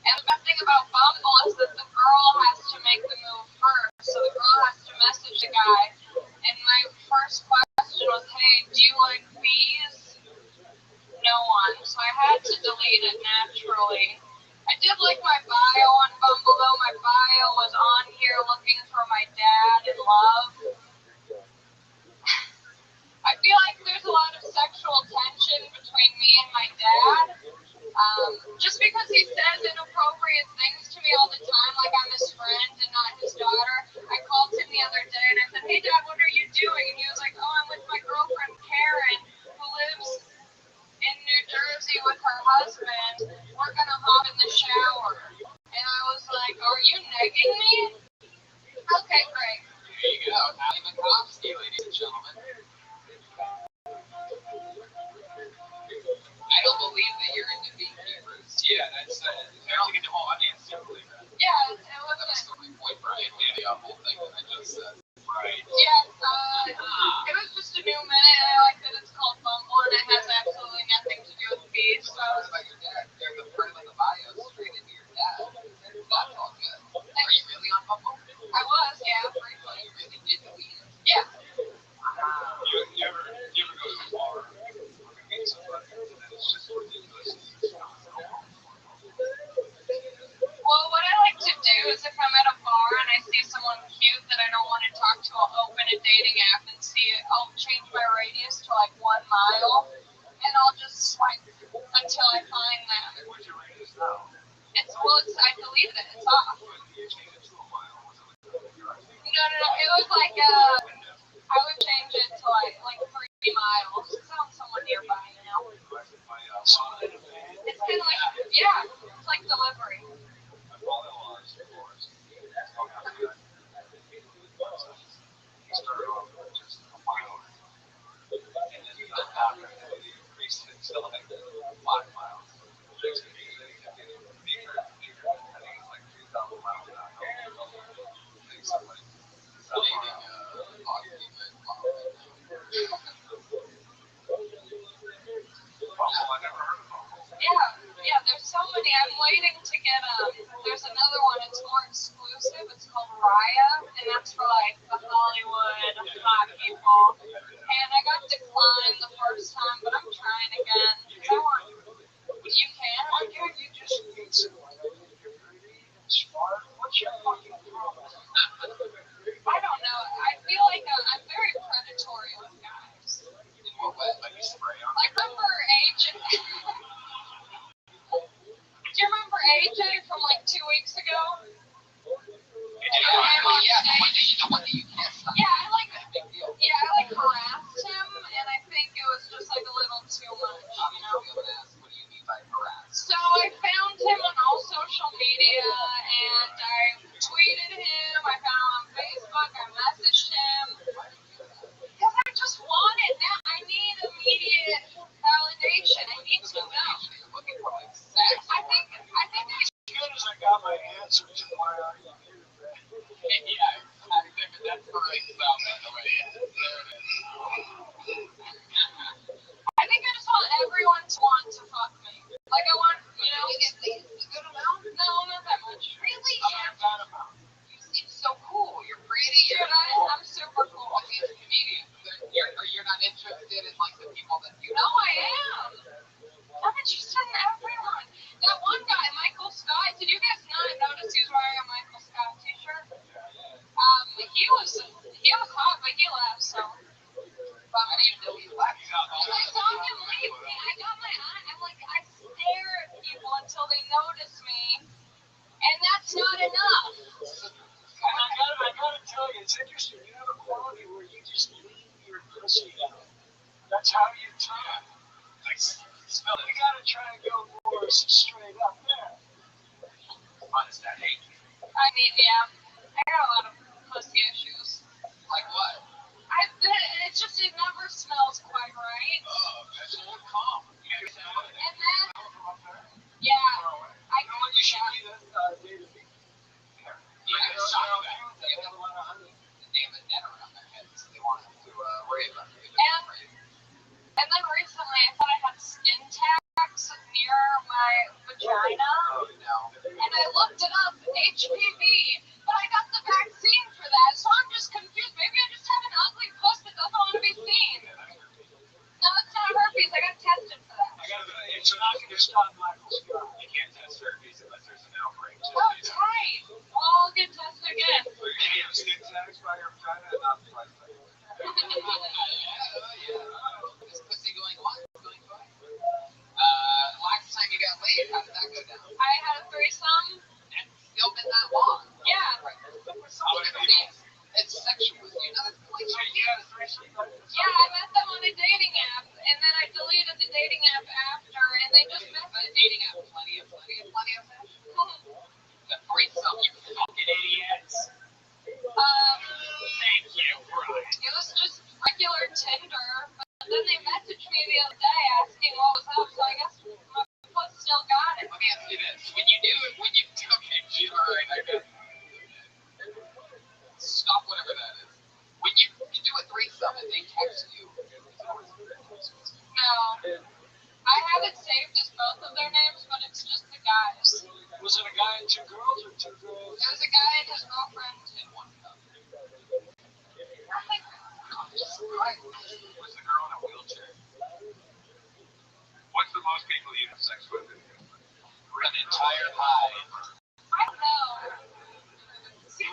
S4: And the best thing about Bumble is that the girl has to make the move first. So the girl has to message the guy. And my first question was, hey, do you like bees? No one. So I had to delete it naturally. I did like my bio on Bumble, though. My bio was on here looking for my dad in love. I feel like there's a lot of sexual tension between me and my dad. Just because he says inappropriate things to me all the time, like I'm his friend and not his daughter. I called him the other day and I said, hey Dad, what are you doing? And he was like, oh, I'm with my girlfriend Karen, who lives in New Jersey with her husband. We're gonna hop in the shower. And I was like, are you negging me? Okay, great.
S6: There you go. Allie Bukowski, ladies and gentlemen. I don't believe that you're into beekeepers. Yeah, that's I don't think it's I didn't believe that.
S4: Yeah, it was
S6: That's the point, Brian. The whole thing that I just said. Right.
S4: Yeah, it was just a new minute, and I like that it's called Bumble, and it has absolutely nothing to do with bees. So I was
S6: What about your dad? There's a part of the bio straight into your dad. That's all good. Are you really on Bumble?
S4: I was, yeah, briefly.
S6: You really did delete it.
S4: Yeah.
S6: You ever go to a bar or meet somebody and it's just ridiculous?
S4: Well, what I like to do is if I'm at a bar and I see someone cute that I don't want to talk to, I'll open a dating app and I'll change my radius to like 1 mile, and I'll just swipe until I find them.
S6: What's your radius now?
S4: I deleted it. It's off.
S6: You changed it to a mile.
S4: No. It was like I would change it to like 3 miles. It's on someone nearby now. It's kind of like, yeah, it's like delivery.
S6: Started off with just a mile, and then increased it to like 5 miles. I think it's like 3,000 miles an hour. I never heard of them.
S4: Yeah, there's so many. I'm waiting to get there's another one, it's more exclusive. It's called Raya, and that's for like the Hollywood hot people. And I got declined the first time didn't like the people that you. No, I am. I'm interested in everyone. That one guy, Michael Scott. Did you guys not notice he was wearing a Michael Scott t-shirt? He was hot, but he left. So. But I didn't know he left. I saw him leave me. I got my eye. I'm like, I stare at people until they notice me, and that's not enough.
S5: And I gotta tell you, it's interesting. You have a quality where you just leave your pussy out. That's how you talk.
S6: Like, smell it.
S5: You gotta try and go more straight up there.
S6: Honest, I hate.
S4: I mean, yeah, I got a lot of pussy issues.
S6: Like what?
S4: It never smells quite right.
S6: Oh, that's a little calm. You gotta smell it.
S4: And then, yeah, I
S5: You know what you should be that day to be?
S6: You can stop that. They have a lot of honey. They have a net around their heads. They want to worry about it.
S4: And then recently I thought I had skin tags near my vagina.
S6: Oh, no.
S4: And I looked it up, HPV, but I got the vaccine for that, so I'm just confused. Maybe I just have an ugly puss that doesn't want to be seen. No, it's not herpes. I got tested for that.
S5: It's not going to stop Michael Scott.
S6: You can't test herpes unless there's an outbreak.
S4: Oh, tight. Well, I'll get tested again.
S5: Maybe have skin tags by your vagina and not the right thing.
S6: Yeah. Is pussy going what? Going fine. Last time you got laid, how did that go down?
S4: I had a threesome.
S6: It's still been that long.
S4: Yeah.
S6: It's sexual. You know, it's like
S5: So you had a threesome?
S4: Yeah, I met them on a dating app, and then I deleted the dating app after, and they just met
S6: the
S4: me.
S6: dating app. Plenty of them. The threesome, you fucking idiots. Thank you, Brian.
S4: It was just regular Tinder, but then they messaged me the other day asking what was up, so I guess my puss still got it.
S6: Let me ask you this. When you do it, okay, alright, I guess. Stop whatever that is. When you do a threesome and they text you,
S4: No. I have it saved as both of their names, but it's just the guys.
S5: Was it a guy and two girls or two girls?
S4: It was a guy and his girlfriend and one cup. Nothing.
S6: was the girl in a wheelchair? What's the most people you have sex with? An entire hive.
S4: I don't know. See,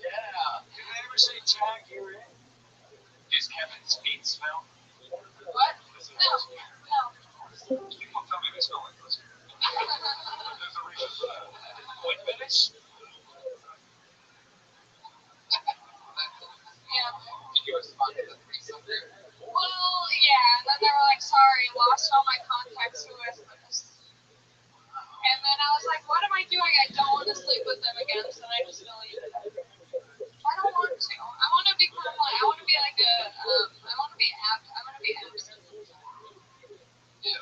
S6: Yeah.
S5: Did they ever say tag you're in?
S6: Does Kevin's feet smell?
S4: what? No.
S6: People tell me they smell like pussy. There's a reason for that. When finished?
S4: Yeah.
S6: Did you respond to the threesome there?
S4: Well, yeah, and then they were like, sorry, lost all my contacts who is this. And then I was like, what am I doing? I don't want to sleep with them again, so I just deleted it. I don't want to. I want to become like, I want to be like I want to be absent. Yeah,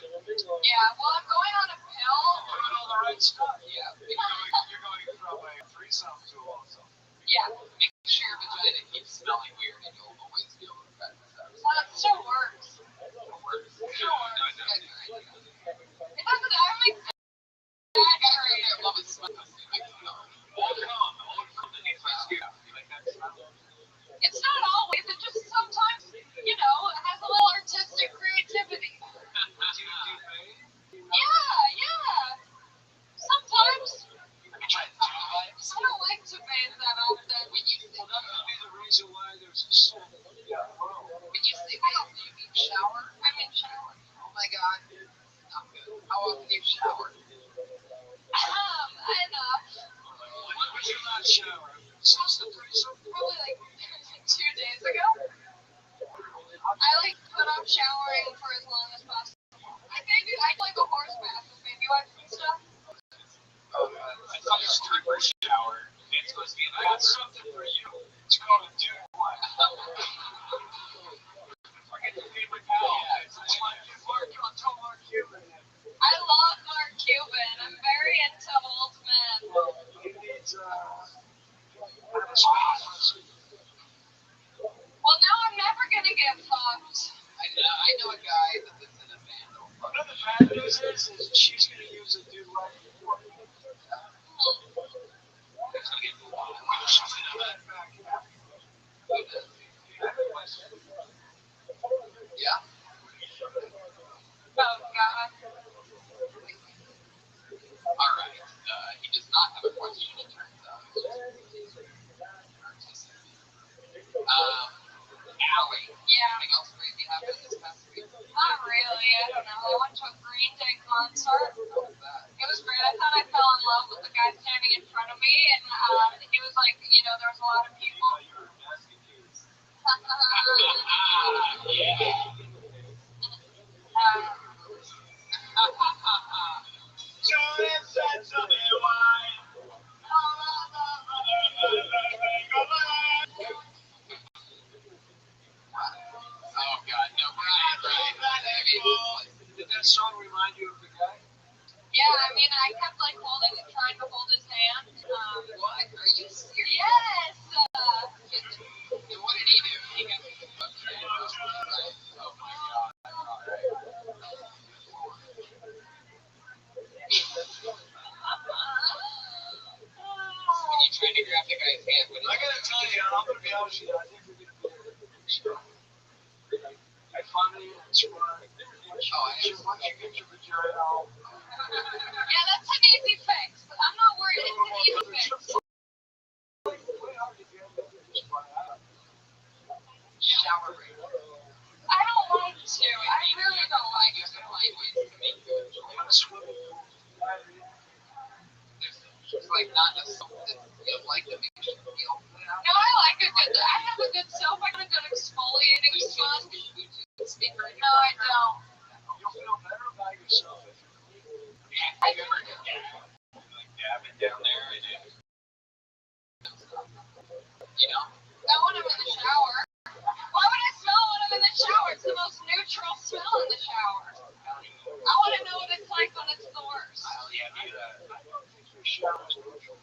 S4: well, I'm going on a pill.
S5: Doing all the right stuff.
S6: Yeah.
S5: You're going from a threesome to also.
S4: Yeah.
S6: Make sure your vagina keeps smelling weird and you'll always be able to practice that.
S4: Well, it still works.
S6: It works.
S4: It still works.
S6: No, it doesn't.
S4: It doesn't, I'm like, exaggerating.
S6: I love it smell.
S4: It's not always, it just sometimes, you know, it has a little artistic creativity. Yeah. Sometimes. I don't like to bathe that often.
S5: Well, that could be the reason why there's a scent. Yeah, well.
S6: When you say how often you mean shower?
S4: I'm in shower.
S6: Oh my god. Not good. How often do you shower?
S4: Enough.
S5: When would you not shower? Since the threesome?
S4: Probably like 2 days ago. I like put off showering for as long as possible. I like a horse bath with baby wipes and stuff.
S6: I thought it was time for a shower. It's supposed to be
S5: I got something for you. It's called a dude wipe.
S6: Forget the favorite towel.
S5: Yeah, it's like tell Mark Cuban.
S4: I love Mark Cuban. I'm very into old men.
S5: He needs
S4: Well, now I'm never gonna get fucked.
S6: I know a guy that lives in a van.
S5: One of the bad news is she's going to use a dude wipe before me.
S6: It's going to get wild.
S5: She's going to let back happy.
S6: Oh God, no, Brian. Did that song remind you of the guy?
S4: Yeah, I mean, I kept like trying to hold his hand.
S6: What? Are you serious?
S4: Yes.
S6: And what did he do? He got frustrated. Right? Oh my God. All right. When you tried to grab the guy's hand, but
S5: I gotta tell you, I'm gonna be honest with you. I think we're gonna be able to do stuff. I finally inspired.
S6: oh, I have
S5: Once you get your vagina out,
S4: Yeah, that's an easy fix. I'm not worried. It's an easy fix.
S6: shower break.
S4: I don't like to. I really don't like
S6: You have to find ways to make good. It's like not a soap that you like to make you feel.
S4: No, I like a good. I have a good soap. I got a good exfoliating sponge.
S6: Speaker.
S4: No, I don't.
S5: you'll feel better about yourself if you're clean.
S6: Have you ever like dabbing down there and you know?
S4: Not when I'm in the shower. Why would I smell when I'm in the shower? It's the most neutral smell in the shower. I want to know what it's like when it's the worst.
S6: Oh yeah, do that.
S5: I don't think your shower's neutral.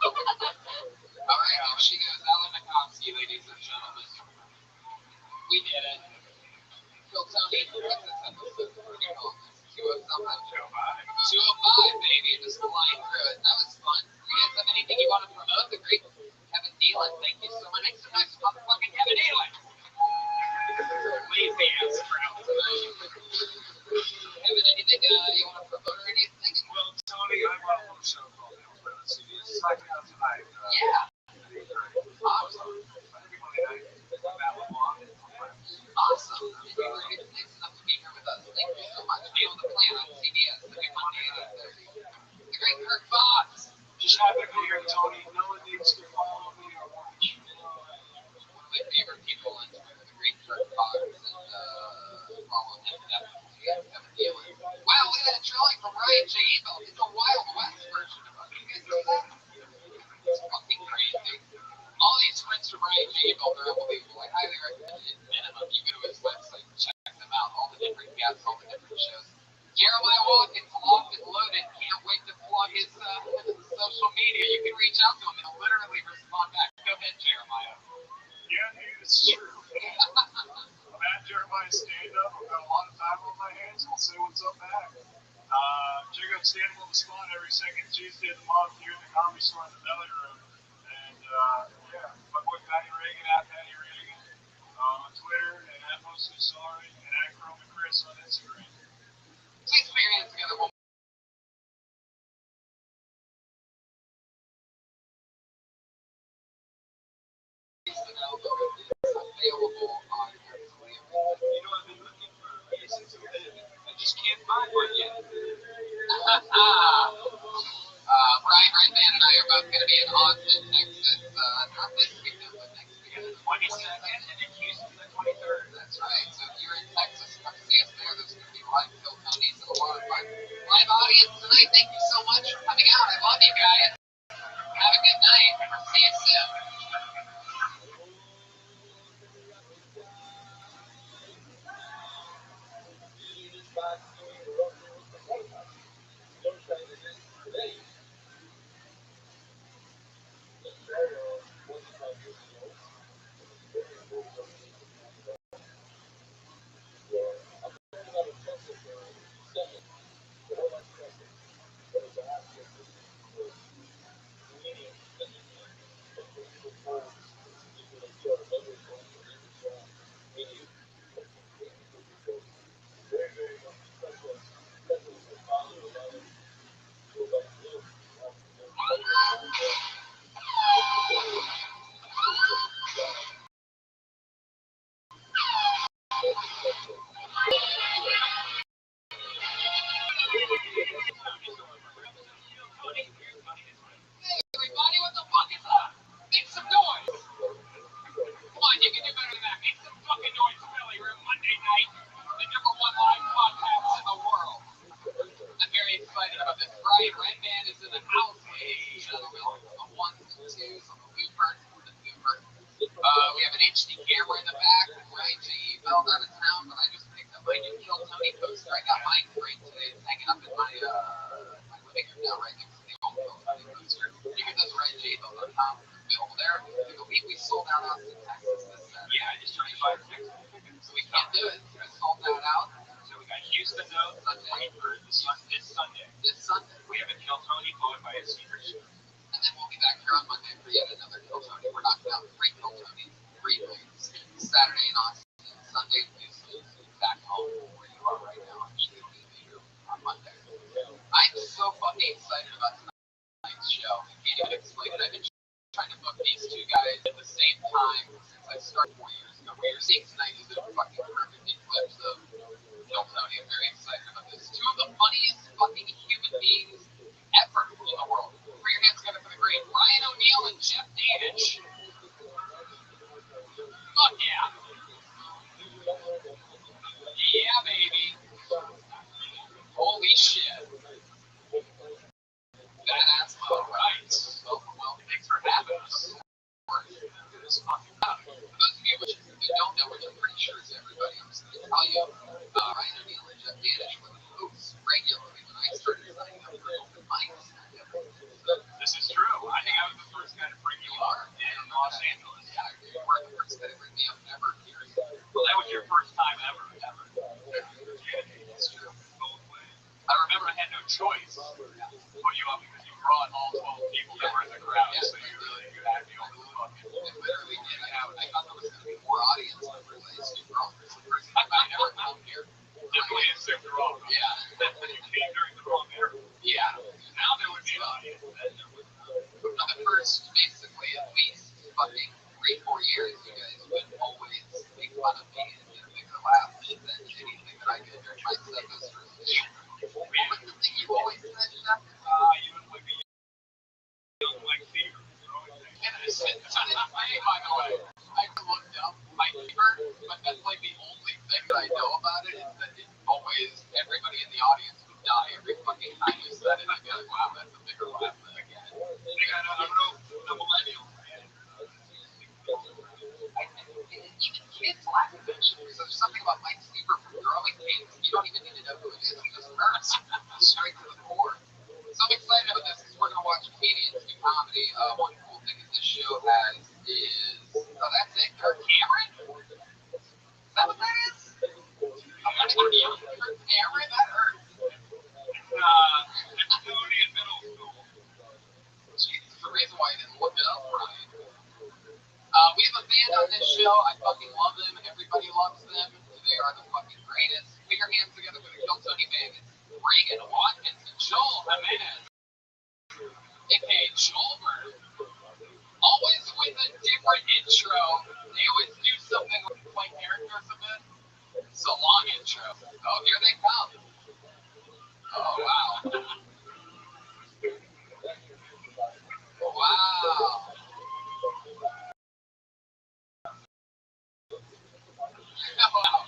S6: All right, there she goes, Alan McCoskey, ladies and gentlemen. We did it. Phil Tony, what's this episode? We're going to call this 205, baby, just flying through it. That was fun. You guys have anything you want to promote? The great Kevin Nealon, thank you so much. Next to nice motherfucking Kevin Nealon. Lazy ass crowd tonight. Kevin, anything you want to promote or anything?
S5: Well, Tony, I run a little show called Let's see, it's like out tonight.
S6: Yeah. Awesome.
S5: Every Monday night, about a long.
S6: Awesome. You were nice enough to be here with us. Thank you so much. Be on the plan on CBS every Monday at 8:30. The great Kirk Fox.
S5: Just happy to be here, Tony. No one needs to follow me or watch.
S6: One of my favorite people on Twitter, the great Kirk Fox, and follow him definitely. Kevin Nealon. Wow, look at that drawing from Ryan J. Ebel. It's a Wild West version of us. You guys know that? It's fucking crazy. All these prints from Ryan J. Ebel, they're unbelievable. I highly recommend it. Minimum, you go to his website and check them out. All the different guests, all the different shows. Jeremiah Watkins, locked and loaded. Can't wait to plug his social media. You can reach out to him. He'll literally respond back. Go ahead, Jeremiah.
S5: Yeah, dude, it's true. I'm at Jeremiah's stand-up. I've got a lot of time on my hands. I'll say what's up back. Check out Stand Up on the Spot every second Tuesday of the month here in the Comedy Store in the Belly Room. And, yeah, my boy Patty Reagan, at Patty Reagan, on Twitter, and at Mostly Sorry, and at Chroma Chris on Instagram.
S6: Let's experience together one available on absolutely everything.
S5: You know, I've been looking for a reason to live. I just can't find one yet.
S6: Brian Redman and I are both going to be in Austin, Texas, not this weekend, but next weekend.
S5: 22nd and in Houston the 23rd.
S6: That's right. So if you're in Texas, come see us there. There's going to be live Phil Tony's and a lot of fun. Live audience tonight. Thank you so much for coming out. I love you guys. Have a good night. See you soon.
S4: Rothschild'S out of town, but I just picked up my new Kill Tony poster. I got mine framed today. It's hanging up in my living room now, right next to the old Kill Tony poster. You can just write JBO.com over there. We sold out Austin, Texas this Saturday. Yeah, I just turned 5 Texas. So we can't do it. We sold that out. So we got Houston though Sunday for this Sunday. This Sunday. We have a Kill Tony followed by a Secret Show. And then we'll be back here on Monday for yet another Kill Tony. We're knocking out 3 Kill Tonys, 3 days. Saturday in Austin, Sunday in Houston, back home where you are right now. Actually, we'll be here on Monday. I'm so fucking excited about tonight's show. I can't even explain it. I've been trying to book these two guys at the same time since I started 4 years ago. What you're seeing tonight is a fucking perfect eclipse of Kill Tony. I'm very excited about this. Two of the funniest fucking human beings ever in the world. Put your hands together for the great Ryan O'Neal and Jeff Danish. Fuck yeah. Yeah, baby. Holy shit. Badass mode, right? Well, thanks for having us. This fucking up. For those of you which don't know, which I'm pretty sure is everybody, I'm just going to tell you, Ryan O'Neal and Jeff Danish were the hosts regularly when I started signing up for open mics. This is true. I think I was the first guy to bring you up in Los Angeles. Yeah, you were the first guy to bring me up ever here. Well, that was your first time ever. Yeah, it's true. Both ways. I remember I had no choice to put you up because you brought all 12 people that were in the crowd, so you had me over the fucking. It literally did. I thought there was going to be more audience members. I assumed wrong. It's the first time I ever come here. Definitely assumed wrong. Yeah. You came during the wrong era. Yeah. Now there would be an audience. For the first, basically, at least fucking 3-4 years, you guys would always make fun of me and get a bigger laugh than anything that I did during my set those first days. What was the thing you always said, Jeff? You look like a young Mike Seaver. And I said, by the way, I looked up Mike Seaver, but that's like the only thing that I know about it is that it always, everybody in the audience would die every fucking time you said it. I'd be like, wow, that's a bigger laugh than again. I don't know, the millennials, man. Even kids laugh at that shit. There's something about Mike Seaver from throwing games. You don't even need to know who it is. He just hurts straight to the core. So I'm excited about this because we're going to watch comedians do comedy. One cool thing that this show has is, that's it, Kirk Cameron? Is that what that is? I'm not going to be Kirk Cameron? That hurts. It's Tony in middle school. Jesus, the reason why I didn't look it up right. We have a band on this show. I fucking love them. Everybody loves them. They are the fucking greatest. Put your hands together for the Kill Tony band. It's Reagan Watkins and Joel Jimenez, aka Joelbert. Always with a different intro. They always do something like characters a bit. It's a long intro. Oh, here they come. Oh, wow. Wow. Wow.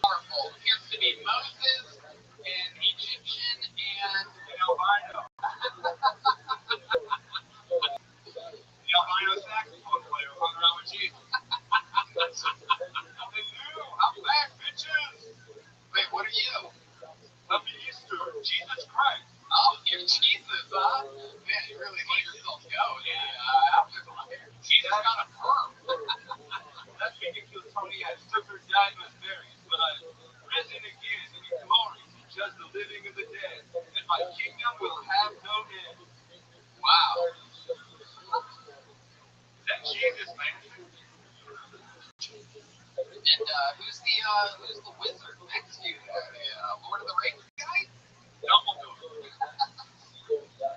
S4: Powerful. Appears to be Moses and Egyptian and albino. The albino saxophone player hung around with Jesus. Hello, I'm back, bitches. Wait, what are you? Happy Easter, Jesus Christ. Oh, you're Jesus, huh? Man, you really let yourself go. Yeah, Jesus got a perm. That's ridiculous. Tony has suffered, died, and was buried, but I've risen again in glory to judge the living and the dead, and my kingdom will have no end. Wow. Is that Jesus, man? And who's the wizard next to you? Lord of the Rings guy? Dumbledore.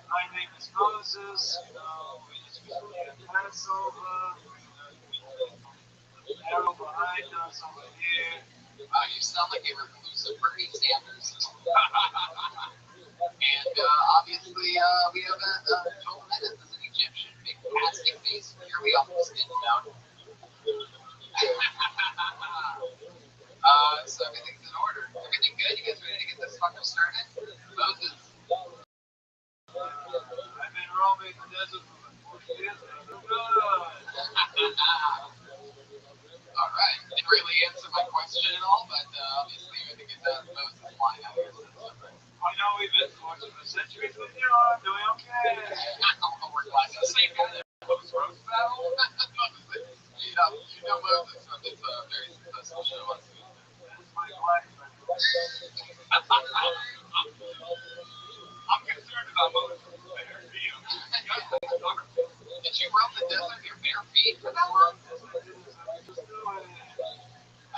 S4: My name is Moses. We just recently had Passover. Arrow behind us over here. Wow, you sound like a reclusive Bernie Sanders. And obviously, we have Joel Jimenez as an Egyptian, big casting face. Here we go, skin down. So everything's in order. Everything good? You guys ready to get this fucker started? Moses. I've been roaming the desert for 40 years.
S6: really answer my question at all, but obviously I think it does Moses line out here.
S5: I know we've been fortunate for centuries, but you know, I'm doing okay.
S6: We're glad to see you. Moses roast battle. You know Moses from this very successful show on TV.
S5: That's my wife. I'm concerned about Moses' bare feet.
S6: Did you roam the desert with your bare feet for that long?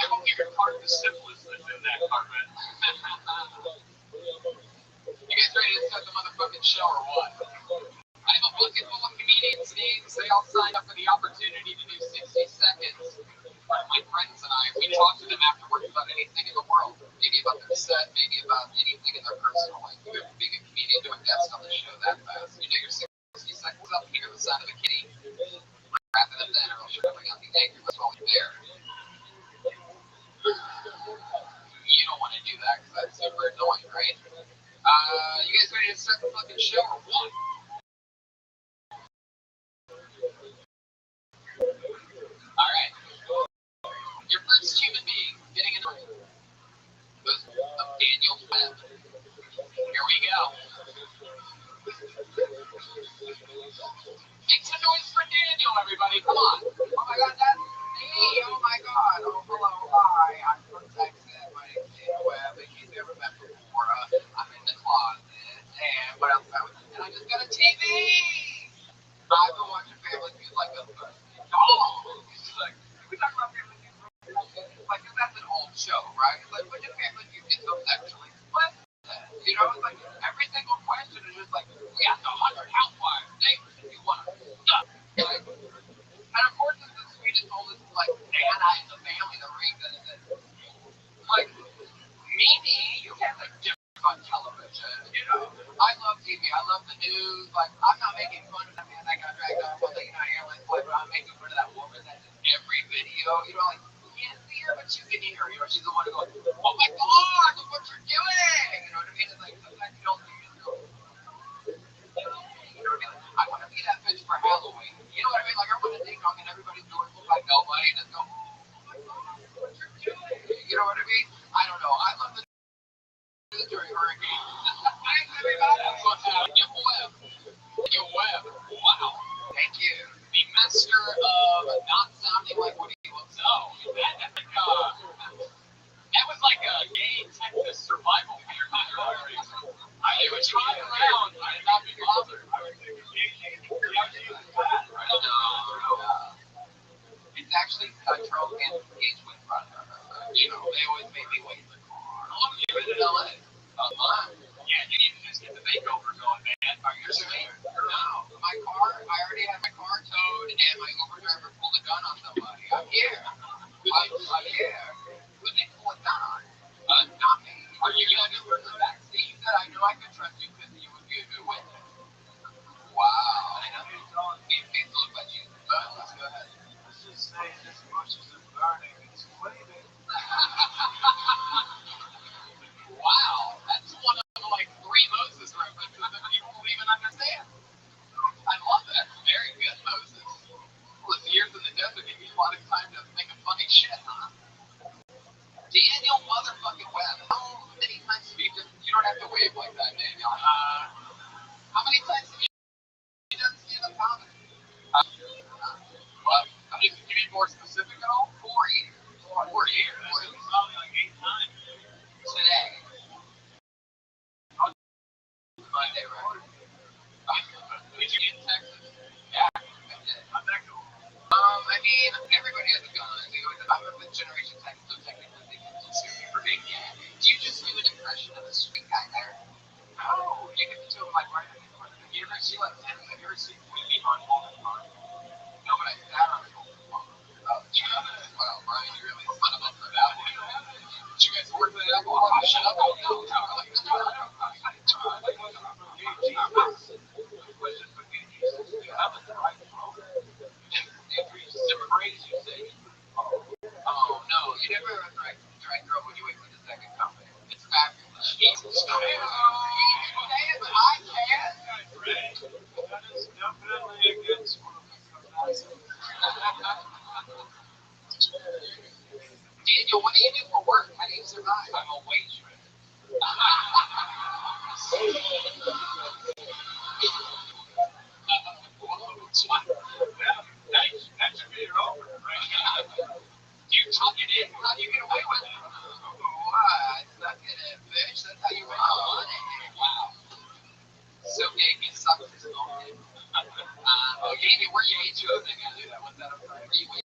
S5: I hope you can part the syphilis that's in that carpet.
S6: You guys ready to start the motherfucking show or what? I have a bucket full of comedians' names. They all signed up for the opportunity to do 60 seconds. My friends and I, we talk to them afterwards about anything in the world. Maybe about their set, maybe about anything in their personal life. You ever being a comedian doing guests on the show that fast? You know your 60 seconds up, you hear the sound of the kitty. Wrap it up then, or else you're coming out the anchor while you're there. You don't want to do that because that's super annoying, right? You guys ready to start the fucking show or what? Alright. Your first human being getting in the room was Daniel Webb. Here we go. Make some noise for Daniel, everybody. Come on. Oh my god, that's me. Oh my god. Oh, hello. Hi. I'm from Texas. My name's Daniel Webb. In case you ever met before, I'm in the closet. And what else have I done? And I just got a TV. I've been watching Family Feud like a thirsty dog. Like, we talk about Family Feud. Like, that's an old show, right? Like, when did Family Feud get so sexually explicit? You know, it's like every single question is just like, we have the 100 housewives. Neighbors, if you want to suck. Like, and of course, it's the sweetest, oldest, like, Nana in the family, the ring that is it. Like, Mimi, you can't like different on television, you know. I love TV, I love the news. Like, I'm not making fun of that man that got dragged off on the United Airlines flight, but I'm making fun of that woman that's in every video. You know, like, you can't see her, but you can hear her. You know, she's the one who goes, oh my god, look what you're doing. You know what I mean? It's like, sometimes you don't see it. You know what I mean? Like, I want to be that bitch for Halloween. You know what I mean? Like, I want to ding dong and everybody's doing look like nobody and just go, oh my god, look what you're doing. You know what I mean? I don't know. I love the news during hurricanes. Thanks, everybody. Daniel Webb. Daniel Webb. Wow. Thank you. The master of not sounding like what he looks like. That was like a gay Texas survival fear. I would try around and not be bothered. I was thinking, it's actually Charles Manson engagement front. You know, they always make me wait in the car. I'm living in LA. Yeah, you need to just get the makeover going, man. Are you sure? No, my car, I already had my car towed and my Uber driver pulled a gun on somebody. I'm here. I'm here. But they pull a gun on. Not me. Are you going to do it for the backseat? You said I know I could trust you because you would be a good witness. Wow. I know you're telling me to look like you. Let's go ahead.
S5: let's just say this bush isn't burning, it's flaming.
S6: Wow, that's one of the like 3 Moses references that people will even understand. I love that. Very good, Moses. Well, the years in the desert give you a lot of time to think of funny shit, huh? Daniel motherfucking Webb. How many times have you done? You don't have to wave like that, Daniel. How many times have you done stand-up comedy? What? I mean, can you be more specific at all? 4 years. 4 years.
S5: Probably like 8 times.
S6: Today. Monday, right? Did you get in Texas? Yeah, I did.
S5: How'd that go?
S6: I mean, everybody has a gun. I'm a fifth generation Texas, so technically they can sue me for being gay. Do you just do an impression of the street guy there? No, you can do it like right in front of me. You ever see like Have you ever seen Weeping on Golden Pond? No, but I sat on a Golden Pond. Well, Brian, you really spun him up for that one. Hey, where you ate to? They can do that. What's that? Where you ate?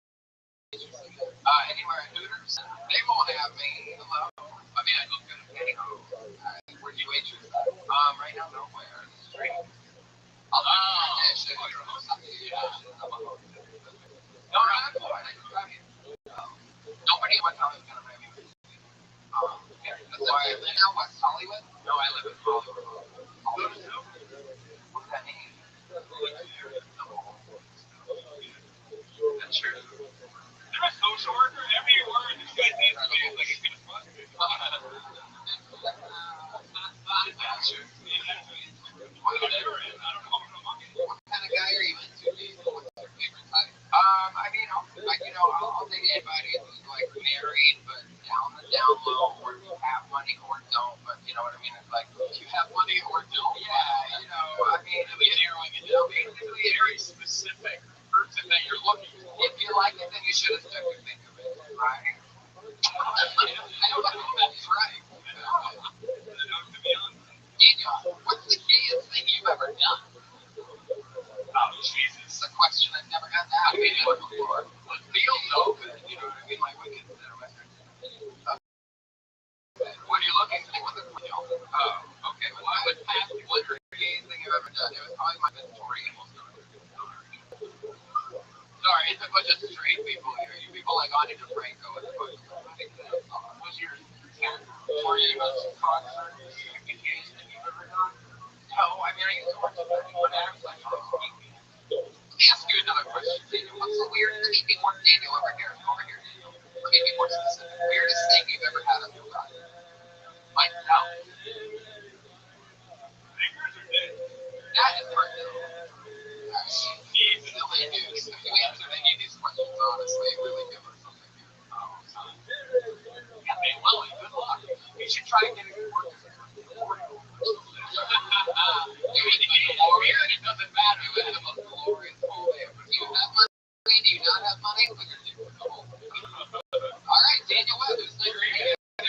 S6: Anywhere at Hooters? They won't have me. Hello. I mean, I look good at pantyhose. Where do you ate to? Right now, nowhere. Straight. No, not Florida. Nobody went out is gonna have me. That's why I live now. West Hollywood? No, I live in Hollywood. What's that name? That's true. You're a social worker. Every word this guy says to me is like he's gonna fuck me. That's true. Whatever. I don't know. What kind of guy are you into? What's your favorite type? I mean, I'll date anybody who's like married, but down low, or have money or don't. But you know what I mean? It's like if you have money or don't. Yeah, I mean, narrowing it down. Basically, a very specific person that you're looking for. If you like it, then you should have stuck to think of it, right? I don't know if that's right. Daniel, what's the gayest thing you've ever done? Oh, Jesus. It's a question I've never gotten to ask anyone before. It feels so good, you know what I mean? Like, we consider Western. What are you looking for with a quill? Oh, okay. Well, I would pass the gayest thing I've ever done. It was probably my Victorian. Sorry, it's a bunch of straight people here. You people like Ani DeFranco and what's your were you about some concerts? The gayest thing you've ever done? No, I mean, I used to watch whatever. Let me ask you another question, Daniel. What's the weirdest thing you want Daniel over here? Daniel. Let me be more specific. Weirdest thing you've ever had on your body? Myself. Fingers or dick? That is personal. Silly news. If you answered any of these questions honestly, really give us something here. Yeah, man, well, good luck. You should try getting to work as a tutorial. It doesn't matter. You have the most glorious whole day. Do you have money? Do you not have money? Look at you. All right, Daniel Webb, who's the great? I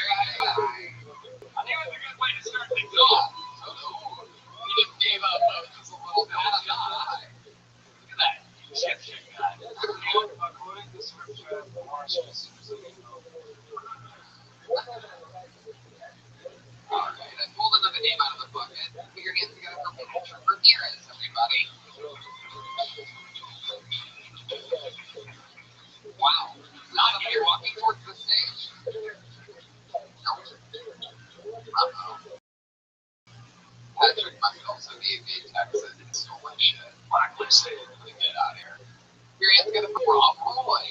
S6: think it's a good way to start things off. You just gave up. Just a little bit. Look at that. Egyptian guy. According to scripture, March is Alright, I pulled another name out of the bucket. Put your hands together for Patrick Ramirez, everybody. Wow. Not here walking towards the stage. Nope. Patrick must also be a gay Texan and stole my shit. Blacklist it. Get out of here. Your hands together for Rob Roy.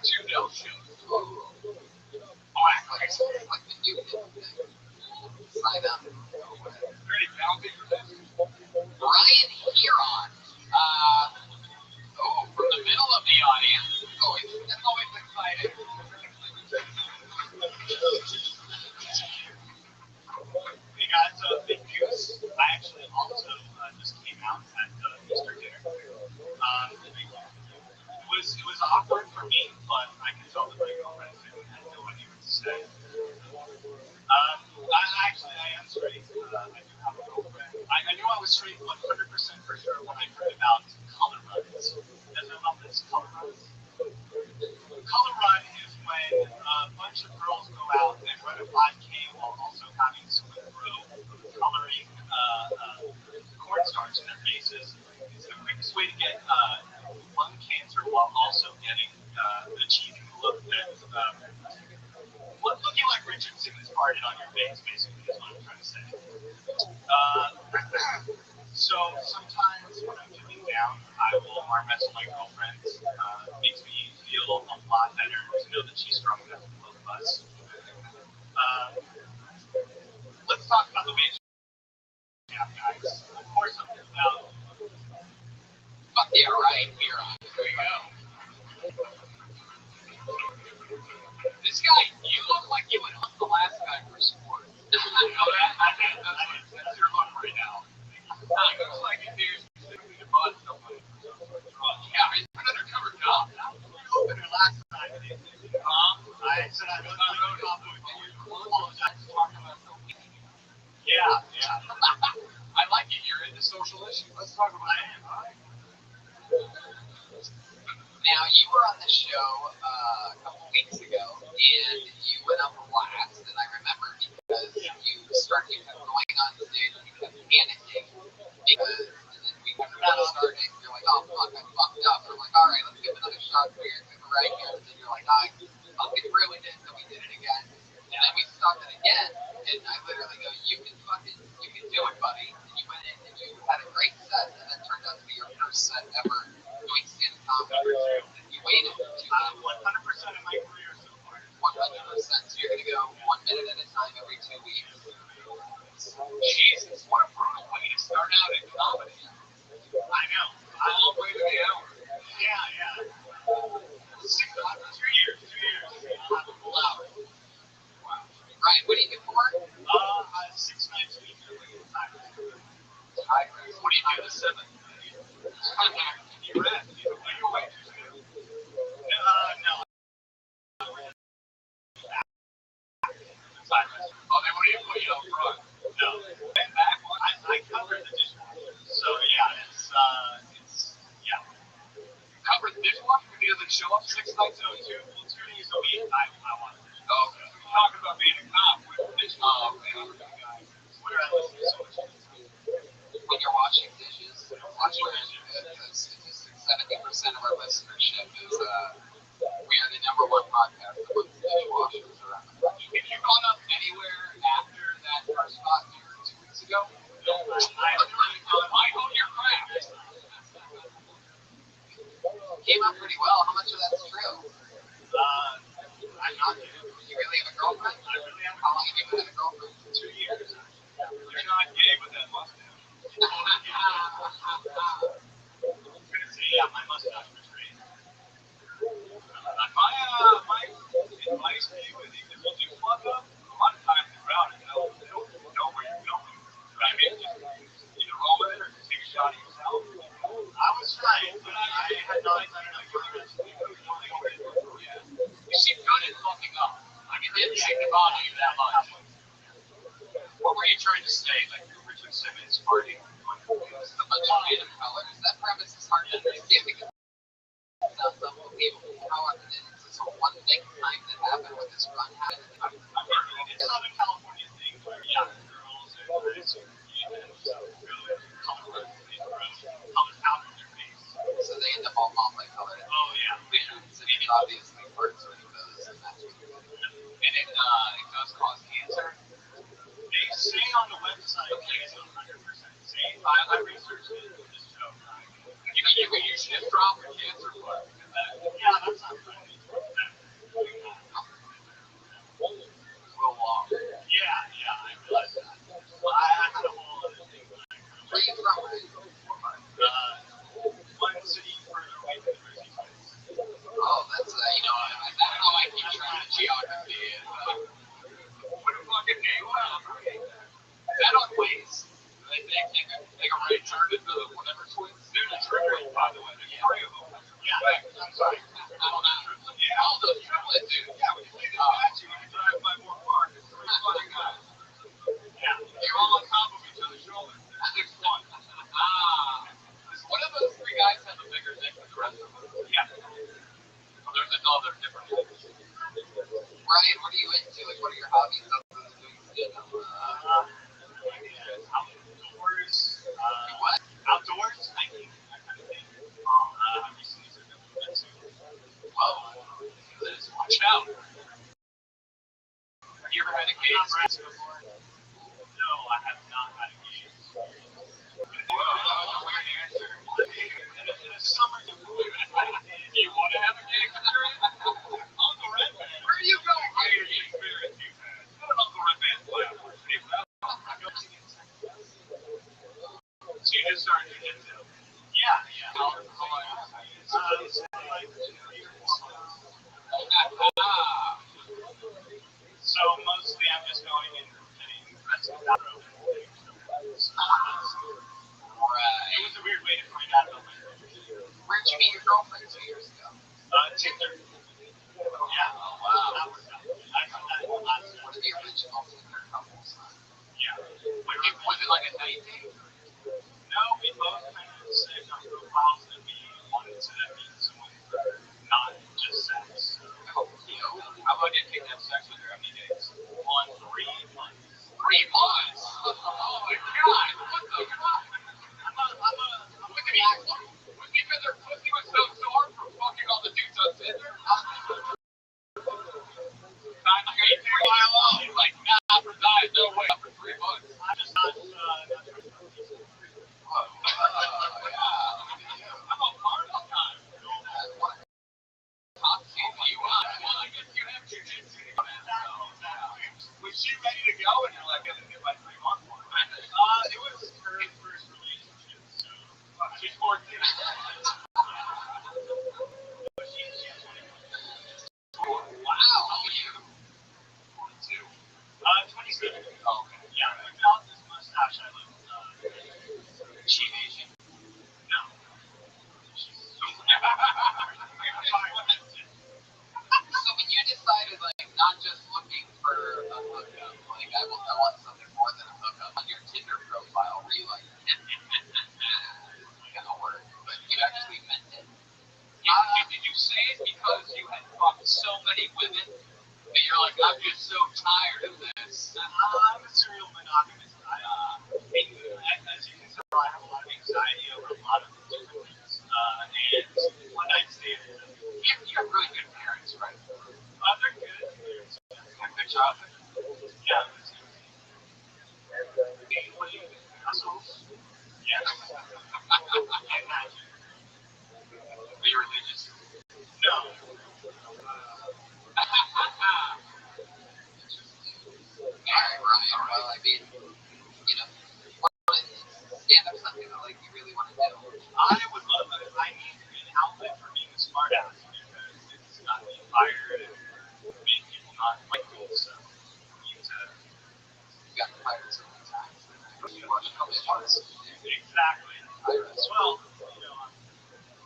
S6: Two no shows. Blacklist. Like the new thing. Sign up. Pretty bounty for this. Brian Huron. From the middle of the audience. That's always exciting. Hey guys, big news. I actually also just came out at Easter dinner. It was awkward for me, but I can tell that my girlfriend had no idea what to say. I am straight. I do have a girlfriend. I knew I was straight 100% for sure when I heard about color runs. You guys know about this? Color runs? Color run is when a bunch of girls go out and run a 5K while also having someone coloring cornstarch in their faces. It's the quickest way to get lung cancer while also achieving the look that looking like Richard Simmons farted on your face, basically, is what I'm trying to say. So sometimes when I'm feeling down, I will arm wrestle my girlfriend. Makes me feel a lot better to know that she's strong enough for both of us. Let's talk about the major guys. Of course, I'm about. Fuck yeah, right. Here on. There you go. This guy, you look like you would hunt the last guy for sport. That's your look right now. He looks like a dude sitting in mud somewhere. Yeah, it's an undercover job. You opened her last time. I said I was on the road off with you. Yeah, Yeah. I like it. You're into social issues. Let's talk about it. Now, you were on the show a couple weeks ago, and you went up last, and I remember because you started going on stage and you kept panicking because and then we started, you're like, oh, fuck, I fucked up. And I'm like, all right, let's give another shot for you. Right here. And then you're like, I fucking ruined it, so we did it again. And then we stopped it again, and I literally go, you can do it, buddy. And you went in and you had a great set, and it turned out to be your first set ever doing stand-up comedy. And you waited 100% of my career so far. 100%. So you're going to go 1 minute at a time every 2 weeks. Jesus, what a brutal way to start out in comedy. I know. I'm all the way to the hour. Yeah. 2 years. Wow. Ryan, what do you do for work? 6 nights a week. What do you do the 7th? You rest. Are you awake? No. Oh, they wouldn't even put you up front. No. And back, I cover the dishwasher. So, yeah, it's cover the dishwasher? If he doesn't show up 6 nights a week, 2 days a week, I want to. Oh, okay. Talking about being a cop with the dishwasher. Oh, okay. Where I listen to so much music. When you're washing dishes, watch where the statistics, 70% of our listenership is, we are the #1 podcast amongst dishwashers around the country. Have you gone up anywhere after that first spot here 2 weeks ago? No, I own your craft. Came out pretty well. How much of that's true? I'm not kidding. You really have a girlfriend? I really have. How long have you been with a girlfriend? 2 years. You're not gay with that mustache. I was going to say, yeah, my mustache was great. My advice to you is if you do fuck up, a lot of times throughout it, they'll know where you're going. I mean, just either roll with it or just take a shot at yourself. I was trying, but I had no idea. You seem good at fucking up. I mean, it didn't seem to bother you that much. What were you trying to say? Like Richard Simmons party? It's the legislative colors. That premise is hard to understand because it sounds unbelievable. How often is this one thing time that happened with this run happened? It's Southern California thing where young girls and guys go and color powder in their face. So they end up all multicolored. Oh, yeah. So it's obviously parts of those, and that's what you're doing. And it does cause cancer. They say on the website, it's 100%. I researched it for this show. You should drop your cancer part. Yeah, that's not right. Real long. Yeah, I realized that. I had a whole other thing. Where are you from? One city further away than the Jersey Twins. Oh, that's, that's how I keep track of geography. What a fucking name. Is that on Waze? They take a right turn into the whatever Twins. They're the triplets, by the way. There's 3 of them. Yeah, I'm sorry. I don't know. Yeah, all those triplets, dude. Yeah, when you see the statue, when you drive by Moore Park, it's 3 funny guys. Yeah, they're all on top of each other's shoulders. It's 6'1". Does one of those 3 guys have a bigger dick than the rest of them? Yeah. They're different. Ryan, what are you into? Like, what are your hobbies other than doing stand-up? Outdoors. What? Outdoors? Hiking. That kind of thing. I recently took a little bit too. Whoa. Watch out. Have you ever had a case before? No, I have not had a case. Whoa, weird answer. In the summer, do you want to have a gay experience? Uncle Red Band. Where are you going? Gay experience you've had. What an Uncle Red Band play? So you just started to get to it. Yeah. How long? So mostly I'm just going and getting dressed up. Right. It was a weird way to find out about my girlfriend. Where'd you meet your girlfriend 2 years ago? Tinder. Yeah. Oh, wow. That was I found that one of the original Tinder couples. Yeah. When
S4: Wow. How are you?
S5: 22. 27. Oh, okay. Yeah, without this mustache, I look.
S4: She Asian.
S5: No. She's so
S4: So when you decided, like, not just looking for a hookup, like, I want something more than a hookup on your Tinder profile, were you like, gonna work, but you actually meant it? Did you say it because you had fucked so many women that you're like, I'm just so tired of this?
S5: I'm a serial monogamist. As you can tell, I have a lot of anxiety over a lot of different things. And one night stands.
S4: You have really good parents, right?
S5: They're good.
S4: Good childhood.
S5: Yeah.
S4: Assholes.
S5: Yes.
S4: I imagine. Are you religious?
S5: No.
S4: Alright, Ryan. Well, I mean, you know, what is stand-up something that, like, you really want to do?
S5: I would love it. I need an outlet for being a smart ass because it's got me fired and made people not like me. So I need to.
S4: You got fired so many times. You watch a couple of parts.
S5: Exactly. Well,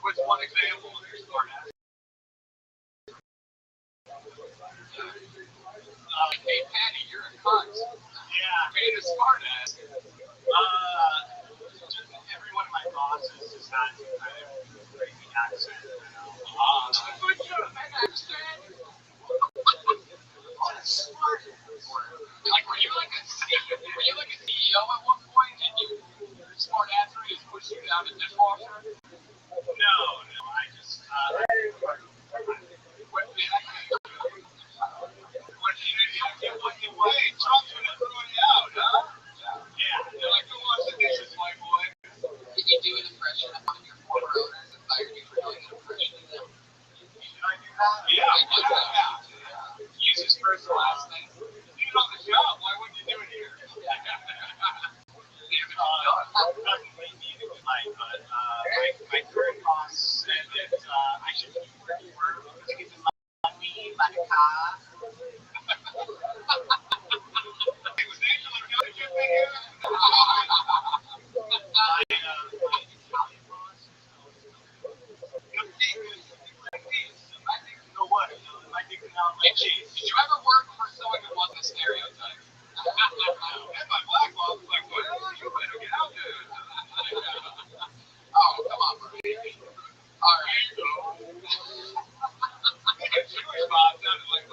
S4: What's one example of your smart ass? Hey, Patty, you're a cunt.
S5: yeah.
S4: Made a smart ass.
S5: Just every one of my bosses just has a kind of crazy accent.
S4: Good job, man, accent. What a smart ass. Like, were you like a CEO at one point and your smart assery just pushed you down a dishwasher?
S5: No, I just.
S4: Hey, Trump's gonna throw you out, huh?
S5: Yeah.
S4: You're like, who wants the dishes, white boy? Can you do an impression of one of your former owners that fired you for doing an impression of them?
S5: Can I do that?
S4: Yeah. Use his first and last name.
S5: Do it on the job. Why wouldn't you do it here? My current boss said that I should be working for her to get the money, like a car.
S4: Was Angela Kelly good here?
S5: My Italian boss is you know what? I think now my cheese.
S4: Did you ever work for someone who wasn't a stereotype? And my black boss was like, well, you better get out there. Oh, come on, bro. All right. Jewish boss sounded like,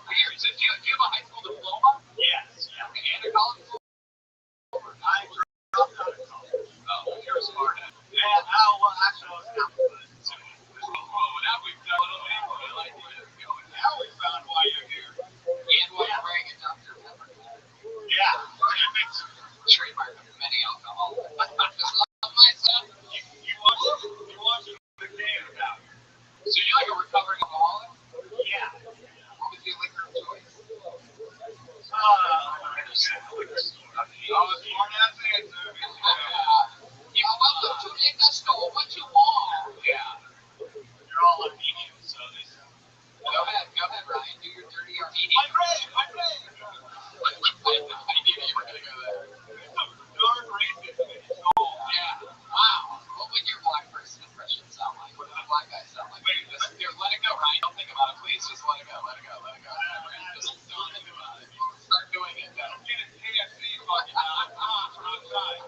S4: weird. So do you have a high school diploma?
S5: Yes. Yeah.
S4: And a college diploma?
S5: I dropped out of college.
S4: Oh, you're a smart ass.
S5: Yeah, actually, I was half of it.
S4: Whoa, now we've done a little more. I like where this is going. Now we found why you're here. And why you're wearing a Dr. Pepper.
S5: Yeah.
S4: Trademark of many alcohol. Just love myself.
S5: You watch the game about.
S4: So you're like a recovering alcoholic?
S5: Yeah.
S4: What was your liquor of choice?
S5: Smart ass answer.
S4: You're welcome to make us know what you want. Yeah.
S5: You're all Armenian, so this.
S4: Go ahead, Ryan. Do your dirty Armenian.
S5: My brain.
S4: I knew you were going to go there.
S5: Dark racist.
S4: Yeah. Wow. What would your black person impression sound like? What does a black guy sound like? Wait, here, let it go, Ryan. Don't think about it, please. Just let it go. Just don't think about it. Start doing it. Get it KFC fucking outside.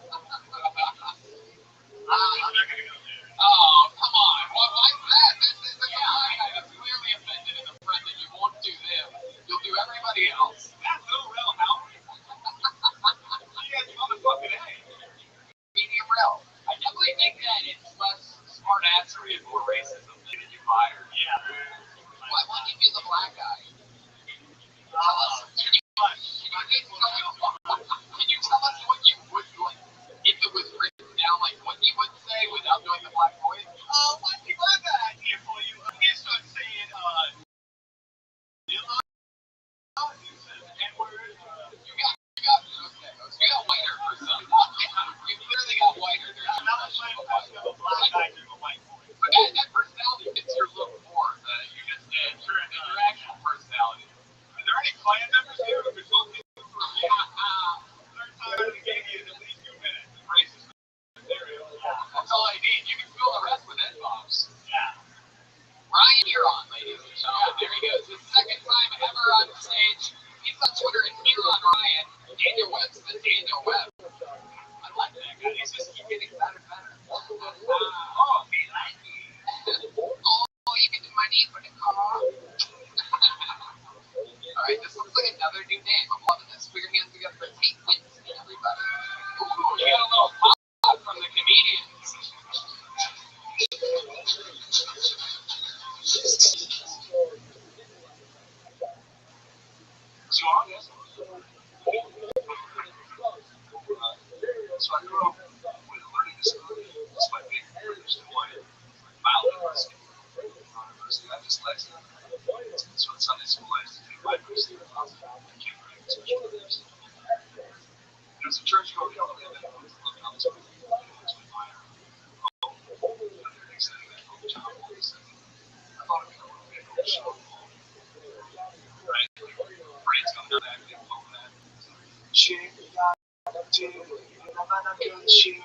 S6: no matter good shit,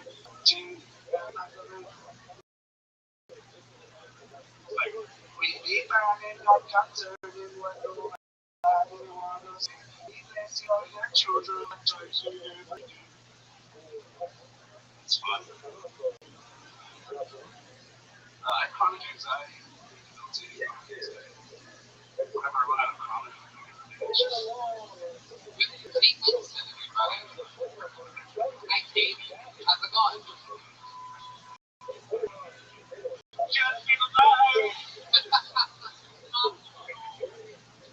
S6: like we be burning up concert in what nobody wanna see. Even your children toys you every day. It's fun. Chronic anxiety. Whenever I run out of comic, it's just just feel alive.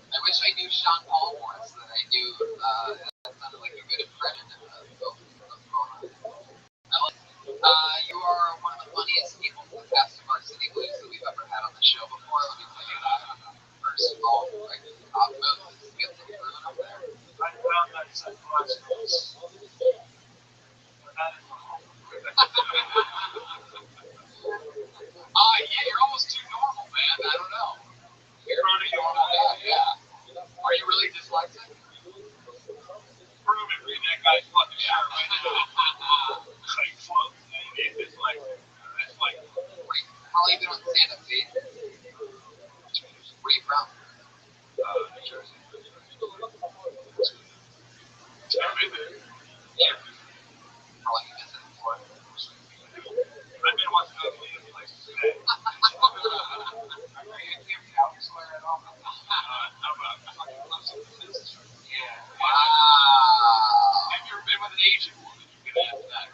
S4: I wish I knew Sean Paul more so that I knew that sounded like a good impression of you are one of the funniest people from the cast of Varsity Blues that we've ever had on the show before. Let me tell you that. First of all, like, Moses gets some brewing up there.
S6: I found that sunglasses.
S4: Yeah, you're almost too normal, man. I don't know. You're pretty normal, yeah. Are you really dyslexic?
S6: Prove it, read that guy's fucking shirt right now. Like, fuck, it's like,
S4: Wait, how long have you been on stand-up, Pete? Where are you from?
S6: New Jersey. I've been there.
S4: Yeah. How long have you been for?
S6: I've been watching other places today.
S4: Are you in Camp Counselor at all?
S6: I'm fucking close to this.
S4: Yeah. Wow. Have you ever been with an Asian woman? You can ask that.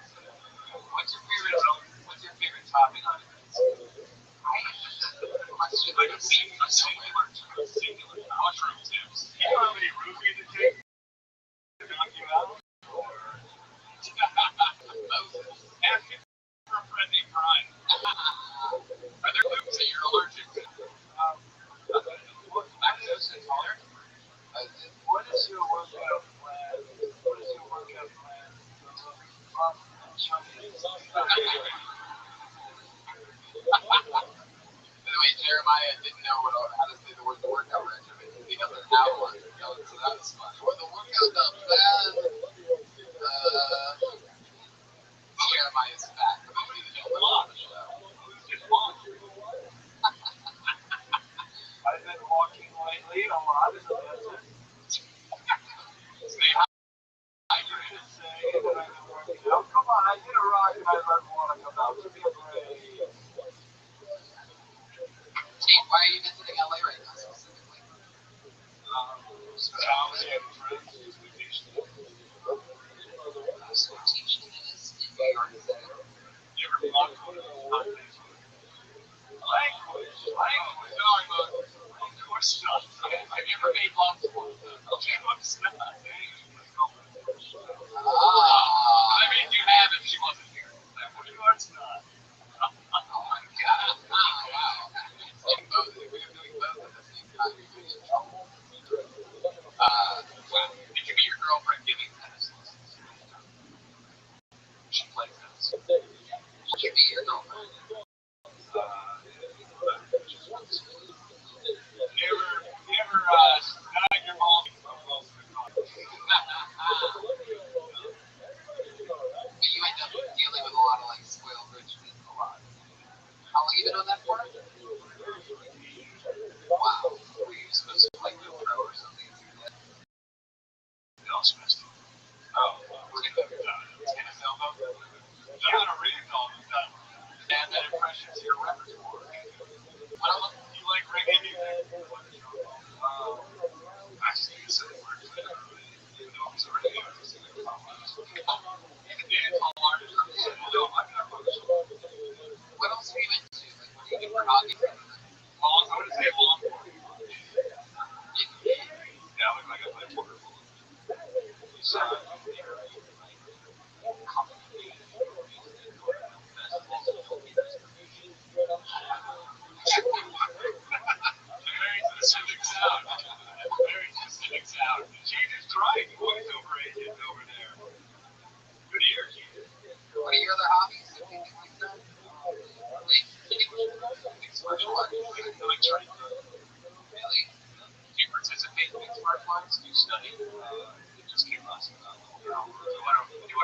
S4: What's your favorite topping on it?
S6: Like a singular mushroom tips. You know how many roofies it takes to knock you out? Ask me for a friend named Brian.
S4: Are there foods that you're allergic to? Lactose intolerant?
S6: What is your workout plan? What is your workout plan?
S4: By the way, Jeremiah didn't know how to say the word the workout regimen. He doesn't have one. So that's funny. Well, the workout plan. Jeremiah's back.
S6: I've been walking lately a lot.
S4: Stay hydrated.
S6: Say that I've been working out. Come on, I hit a rock and I don't want to come out. Give me a break.
S4: Tate, why are you visiting LA right now specifically?
S6: Comedy and friends.
S4: So teach tennis in New York City.
S6: You ever blocked one of those hot days? Language. Sorry, but of course not.
S4: Have you ever made love to one of them?
S6: Okay, what's that?
S4: I mean, you have if she wasn't here.
S6: Of course not.
S4: Oh my god. Wow. Doing both, if we were doing both at the same time, we'd be in trouble. Wow. Did you meet your girlfriend giving tennis lessons? She plays tennis. Did you meet your girlfriend?
S6: You ever snag your ball?
S4: You end up dealing with a lot of like spoiled rich kids a lot. How long have you been on that for? Wow. Were you supposed to like go pro or something?
S6: No, Smith. Oh, we're going to go tennis elbow. You gotta read all the time.
S4: And that impression to your repertoire.
S6: You like reggae music? Actually, you said the word for that already. Even though it's already there.
S4: You can dance all artists.
S6: No, I'm not going to.
S4: What else are you into? Like, what do you do for hobbies?
S6: Long, I would say long form. Yeah, I look like I play poker. So, very specific sound. Very specific sound. She just tried voiceover agent over there. Good ear, she did.
S4: What are your other hobbies? Anything like that? Mixed martial arts.
S6: Like training.
S4: Really? Do you participate in mixed martial arts? Do you study?
S6: It just came last night. You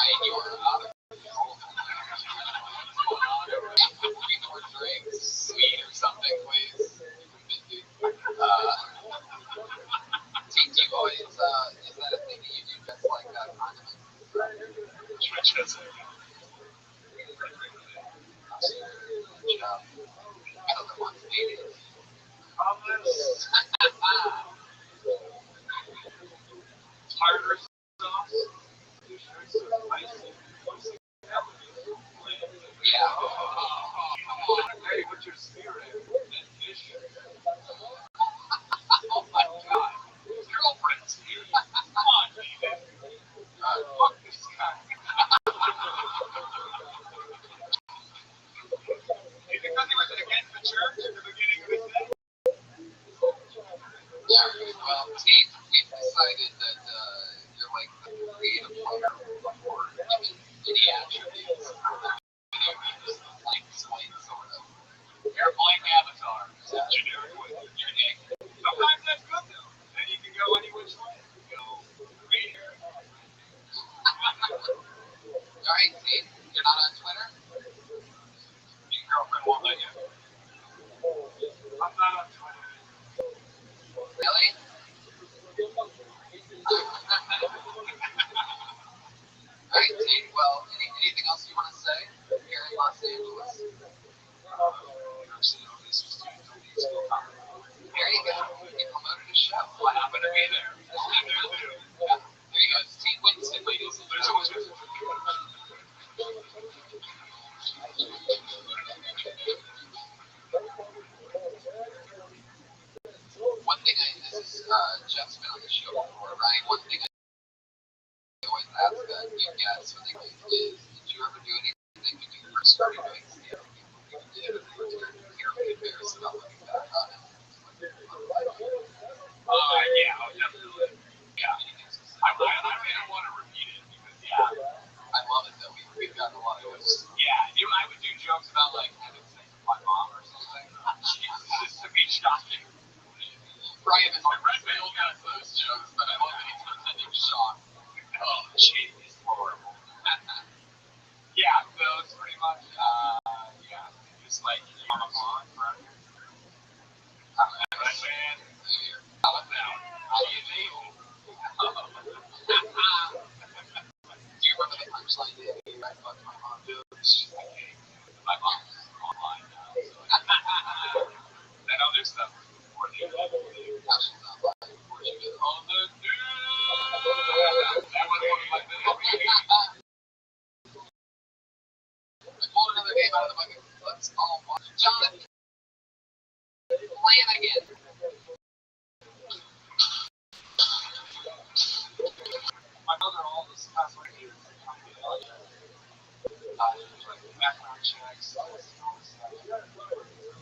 S4: Brian, you are out of control. What's going on over there? 3 more drinks, sweet or something, please. Team, do you always, is that a thing that you do just like condiments?
S5: Twitch has a
S4: Good job. I don't know what it is.
S5: hummus, tartar sauce, spicy.
S4: Yeah.
S5: Come on, hey, what's your spirit? That dish.
S4: Oh my god.
S5: Girlfriend's here. Come on, baby. Fuck this guy. Is it because he was against the church at the beginning of his day?
S4: Yeah, well, team, we've decided that you're like the creative player for any attributes. Video games, like slate, sort of.
S5: You're a blank avatar. Generic way.
S4: You're Nick.
S5: Sometimes that's good though. Then you can go any which way. Go creator.
S4: Alright, team, you're not on Twitter?
S5: Your girlfriend won't let you. I'm not on Twitter.
S4: Really? Alright, team, well, anything else you want to say here in Los Angeles? There you go. You promoted a show.
S5: I happen to be there.
S4: Yeah. There you go. It's Team Winston, ladies and
S5: There's
S4: gentlemen.
S5: always
S4: One thing this is Jeff's been on the show before, right? One thing I always ask new guests when they come is, did you ever do anything when you first started doing stand-up? You did, and you were terribly embarrassed about looking back on it.
S5: yeah, definitely. Yeah. I don't want to repeat it because,
S4: I love it though. We've gotten a lot of those.
S5: I would do jokes about like having sex with my mom or something. Just to be shocking.
S4: Brian is Redfield has those jokes, but I love that he's pretending shocked.
S5: Oh, jeez, horrible. Yeah, those pretty much. Just like I'm a blonde, right? Right, man. How about that? How do you deal?
S4: Do you remember the punchline that you read about my mom?
S5: My mom's online now, so that other stuff was before the
S4: She's not lying before she goes,
S5: on the news. That was one of my favorite.
S4: I pulled another name out of the bucket. Let's all watch. Jonathan. Play it again.
S5: My mother all this past week is like background checks, all this stuff.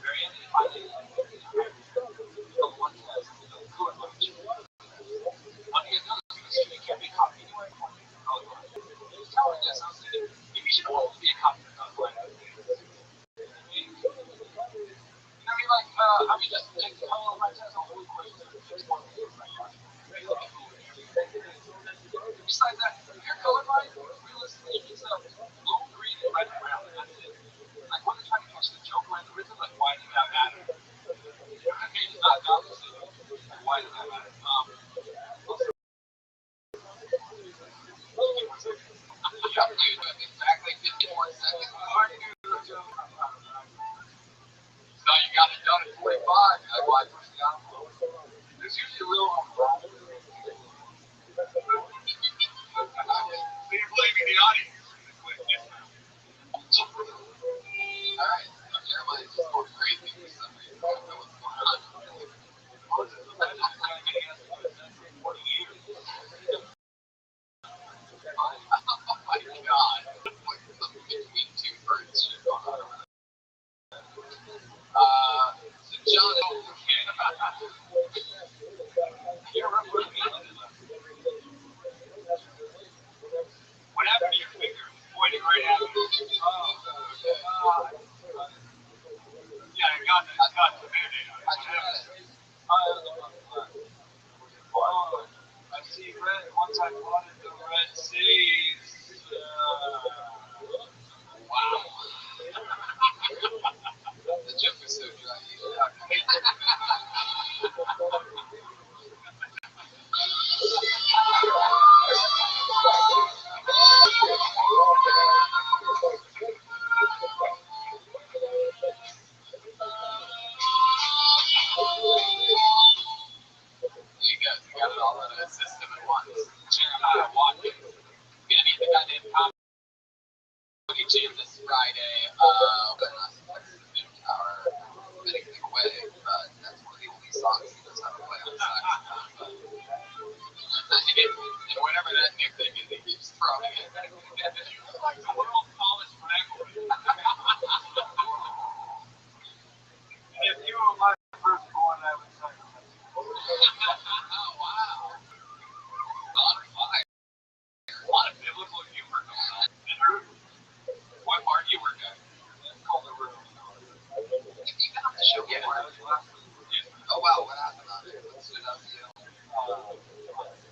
S5: Very end, finally, the one test, the good lunch. On the other hand, you can't be caught anywhere. He's telling us, I was thinking, maybe you should always be a cop for not like I mean, just take how long my test, all the questions, just one thing. Besides that, if you're colorblind, realistically, it's a blue, green, and red brown, and that's it. Like, when they're trying to catch the Joker and the Riddler, like, why does that matter? I mean, obviously, like, why does that matter?
S4: Yeah, dude, exactly 54 seconds. So you got it done in 45. That's why I pushed the envelope.
S5: There's usually a little wrong. So you're blaming the audience.
S4: Alright, Jeremiah's just going crazy for some reason. I don't know what's going on. Oh my god.
S6: You're like the world's tallest flag. If you were my firstborn, I would say. Wow. On fire. A lot of biblical humor going on. What bar do you work at? It's called the Room. You've been on the show before. Oh, wow. What happened on it? What stood out to you?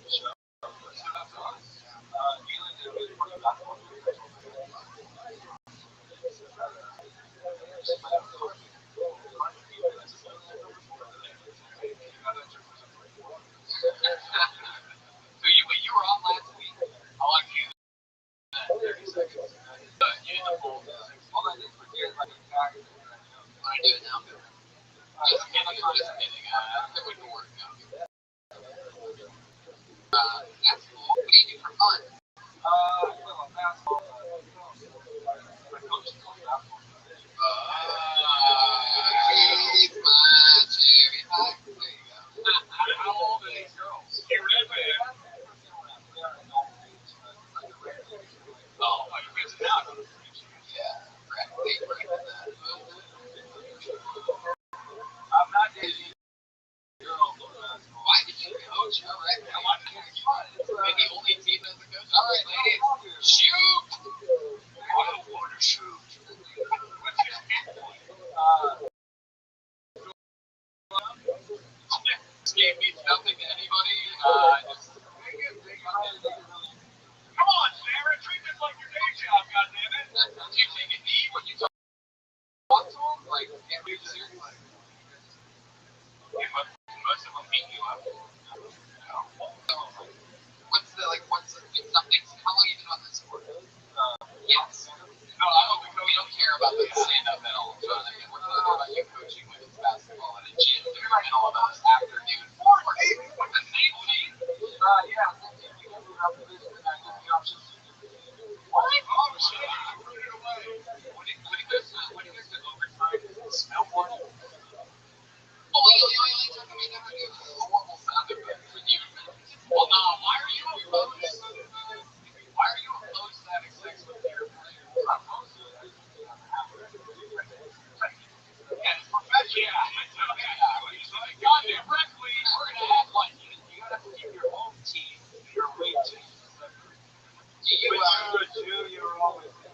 S6: Show? What stood out to us? Dealing with basketball. So you were on last week. How long did you do that? 30 seconds. You didn't hold all I did was get like back. Want to do it now? Just kidding. That wouldn't work now. That's cool. What do you do for fun? Well, basketball. My coach is on basketball. He's my cherry pie. There you go. How old are these girls? You're red man. Oh, you're missing out. Yeah, right. I'm not dating girls. Why did you coach? All right, I want to hear you. Maybe only team as a coach. All right, ladies, shoot! I don't want to shoot. What's your standpoint? This game means nothing to anybody. Come on, Sarah, treat this like your day job, goddammit. Do you take a knee when you talk to them? Like, can't be serious. Most of them beat you up. It's something, how long have you been on this sport? Yes. No, we don't care about the stand-up at all. We're talking about you coaching women's basketball in a gym during the middle of an afternoon. What's the name, Steve? Yeah. What? Oh, shit. I put it away. When it goes to overtime, snowboard. Oh, you talking about never do horrible sound effects when you. Well, no, why are you opposed? Why are you opposed to having sex with your player? I'm not opposed to it. Yeah, it's professional. Yeah. Goddamn referee, we're gonna have one. You gotta keep your home team, your away team. Do you? You're always in.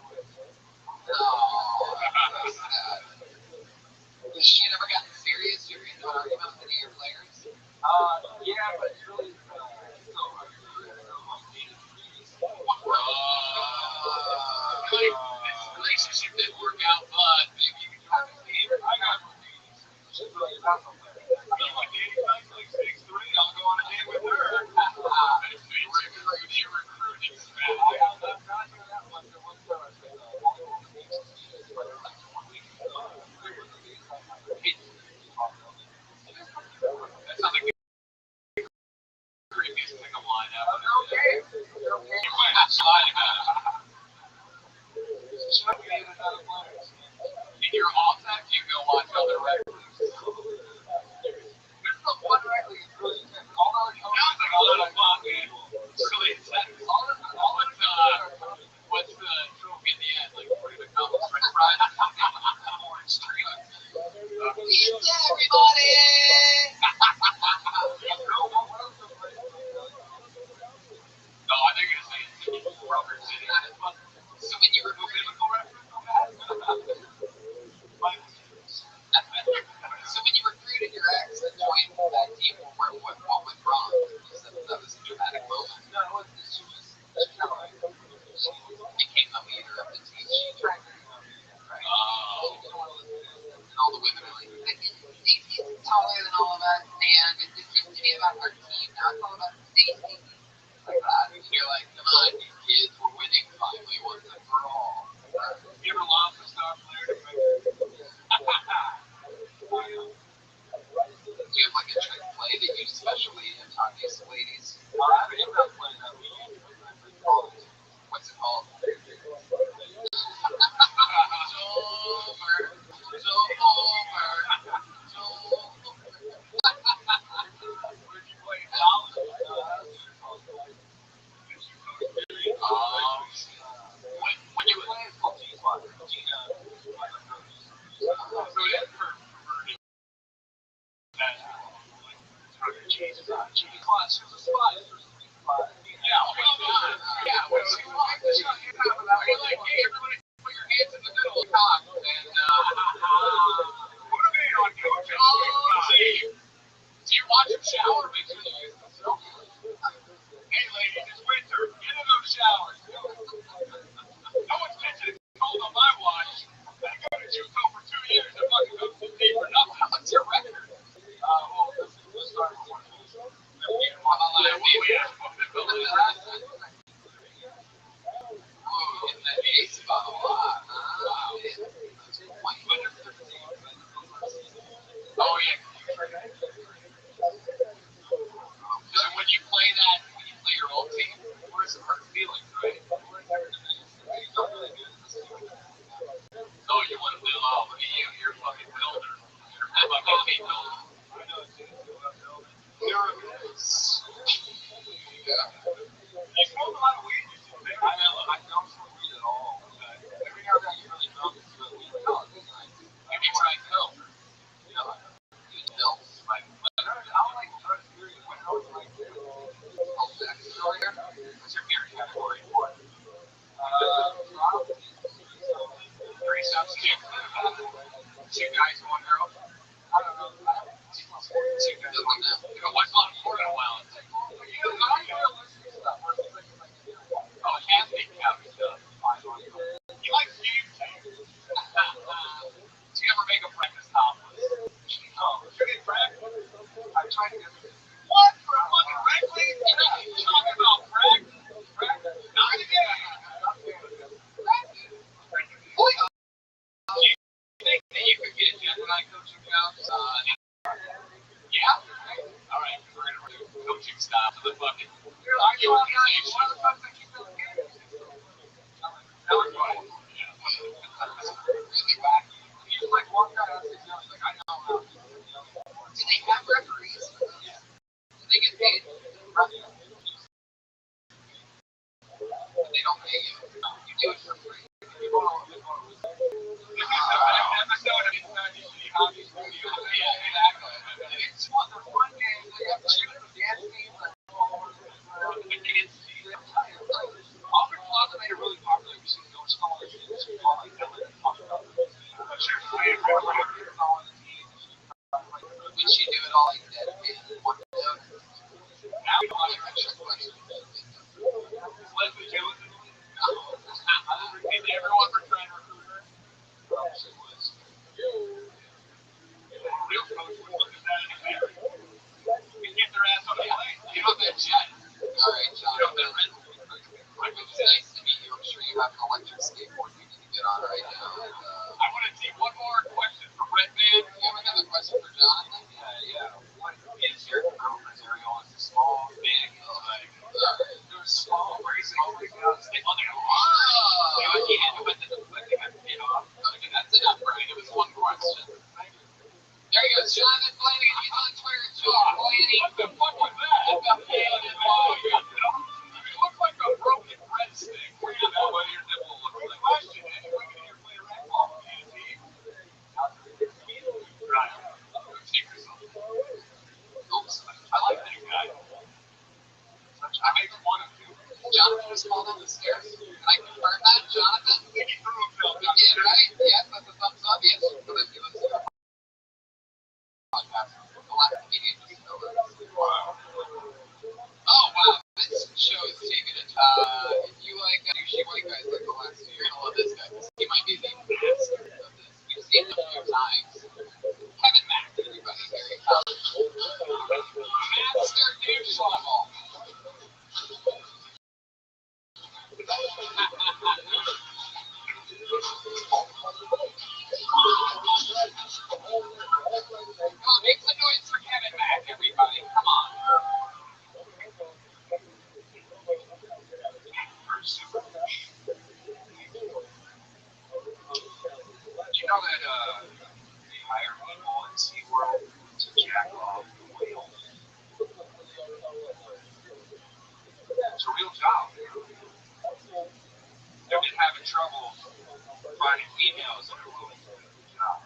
S6: Oh, that's sad. Has she ever gotten serious? You're into an argument with any of your players? Yeah, but it's really this relationship didn't work out, but maybe you can have a team. I got routines. She's really a basketball player. You want dating nights like 6'3"? I'll go on a date with her. You're recruiting. I'm not doing that much. One time I said, volleyball on the beach. That sounds like the creepiest pickup line ever. Okay. You might not slide about it. Yeah? Alright, we're gonna do coaching style for the fucking organization. That was funny. Really wacky. He just like walked out and he's like, I know how. Do they have referees? Yeah. Do they get paid? They don't pay you. You do it for free. We should do it all like that. Now we don't want to extra questions. Let's do it. Did everyone return recruiter? Real coach would look at that and get their ass on the plane. You know that jet. Alright, John. You know that red. It's nice to meet you. I'm sure you have an electric skateboard you need to get on right now. I want to see one more question for Red Man. You have another question for Jonathan? Yeah. What is your girlfriend's areola? Is it small, big? Like, they're small. Very small. Stick on there. Wow. So you can't do it. They got to get off. Okay, that's enough, right? It was one question. There you go, Jonathan Flanagan. He's on Twitter, John Blaney. What the fuck was that? You look like a broken breadstick. Where you know what your nipple looks like? Question, anyone can ever play racquetball on the team? Right. Take yourself. Oops. I like that guy. I make fun of him. Jonathan was falling down the stairs. Can I confirm that, Jonathan? He threw himself down. He did, right? Yes, that's a thumbs up. Yes. But if you listen to the podcast, the last comedian just know that. Wow. Oh, wow. This show is taking it. If you like douchey white guys like the last two, you're going to love this guy. He might be the master of this. We've seen him a few times. Kevin Mack, everybody. Very master douche level. Come on, make some noise for Kevin Mack, everybody. Come on. You know that they hire people in SeaWorld to jack off the whales? It's a real job. They've been having trouble finding females that are willing to do the job.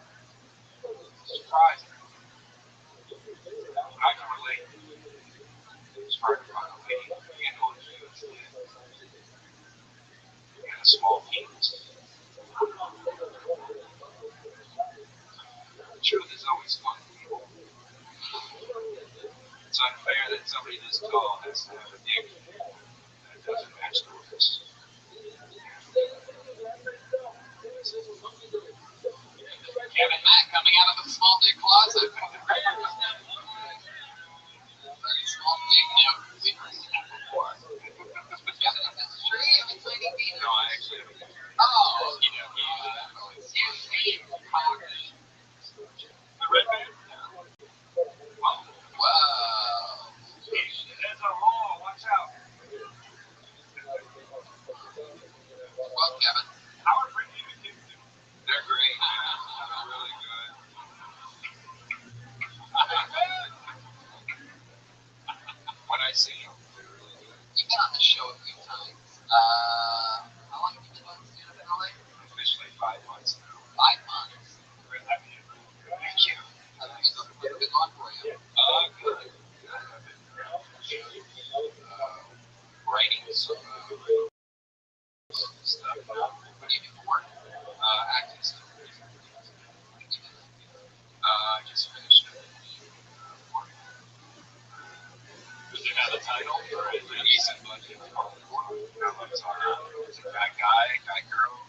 S6: It's surprising. I can relate. It's hard to find a lady who can handle a huge lid and a small penis. The truth is always fun. It's unfair that somebody this tall has to have a dick that doesn't match the rest. Kevin Mack coming out of the small dick closet. Very small dick now. We've never seen that before. Kevin, is this true? You have a tiny penis? No, I actually have a dick. Oh, you know, it's insane. The red man? Whoa. There's a hole. Watch out. Well, Kevin. How are Brittany and the kids doing? They're great. They're really good. When I see them, they're really good. You've been on the show a few times. How long have you been doing stand-up in LA? Officially 5 months now. 5 months? We're happy. Thank you. How's it been going for you? Good. I've been writing some stuff. What do you do for work? Acting stuff. I just finished it. Does it have a title or is it a decent budget? How much are is it that guy, girl?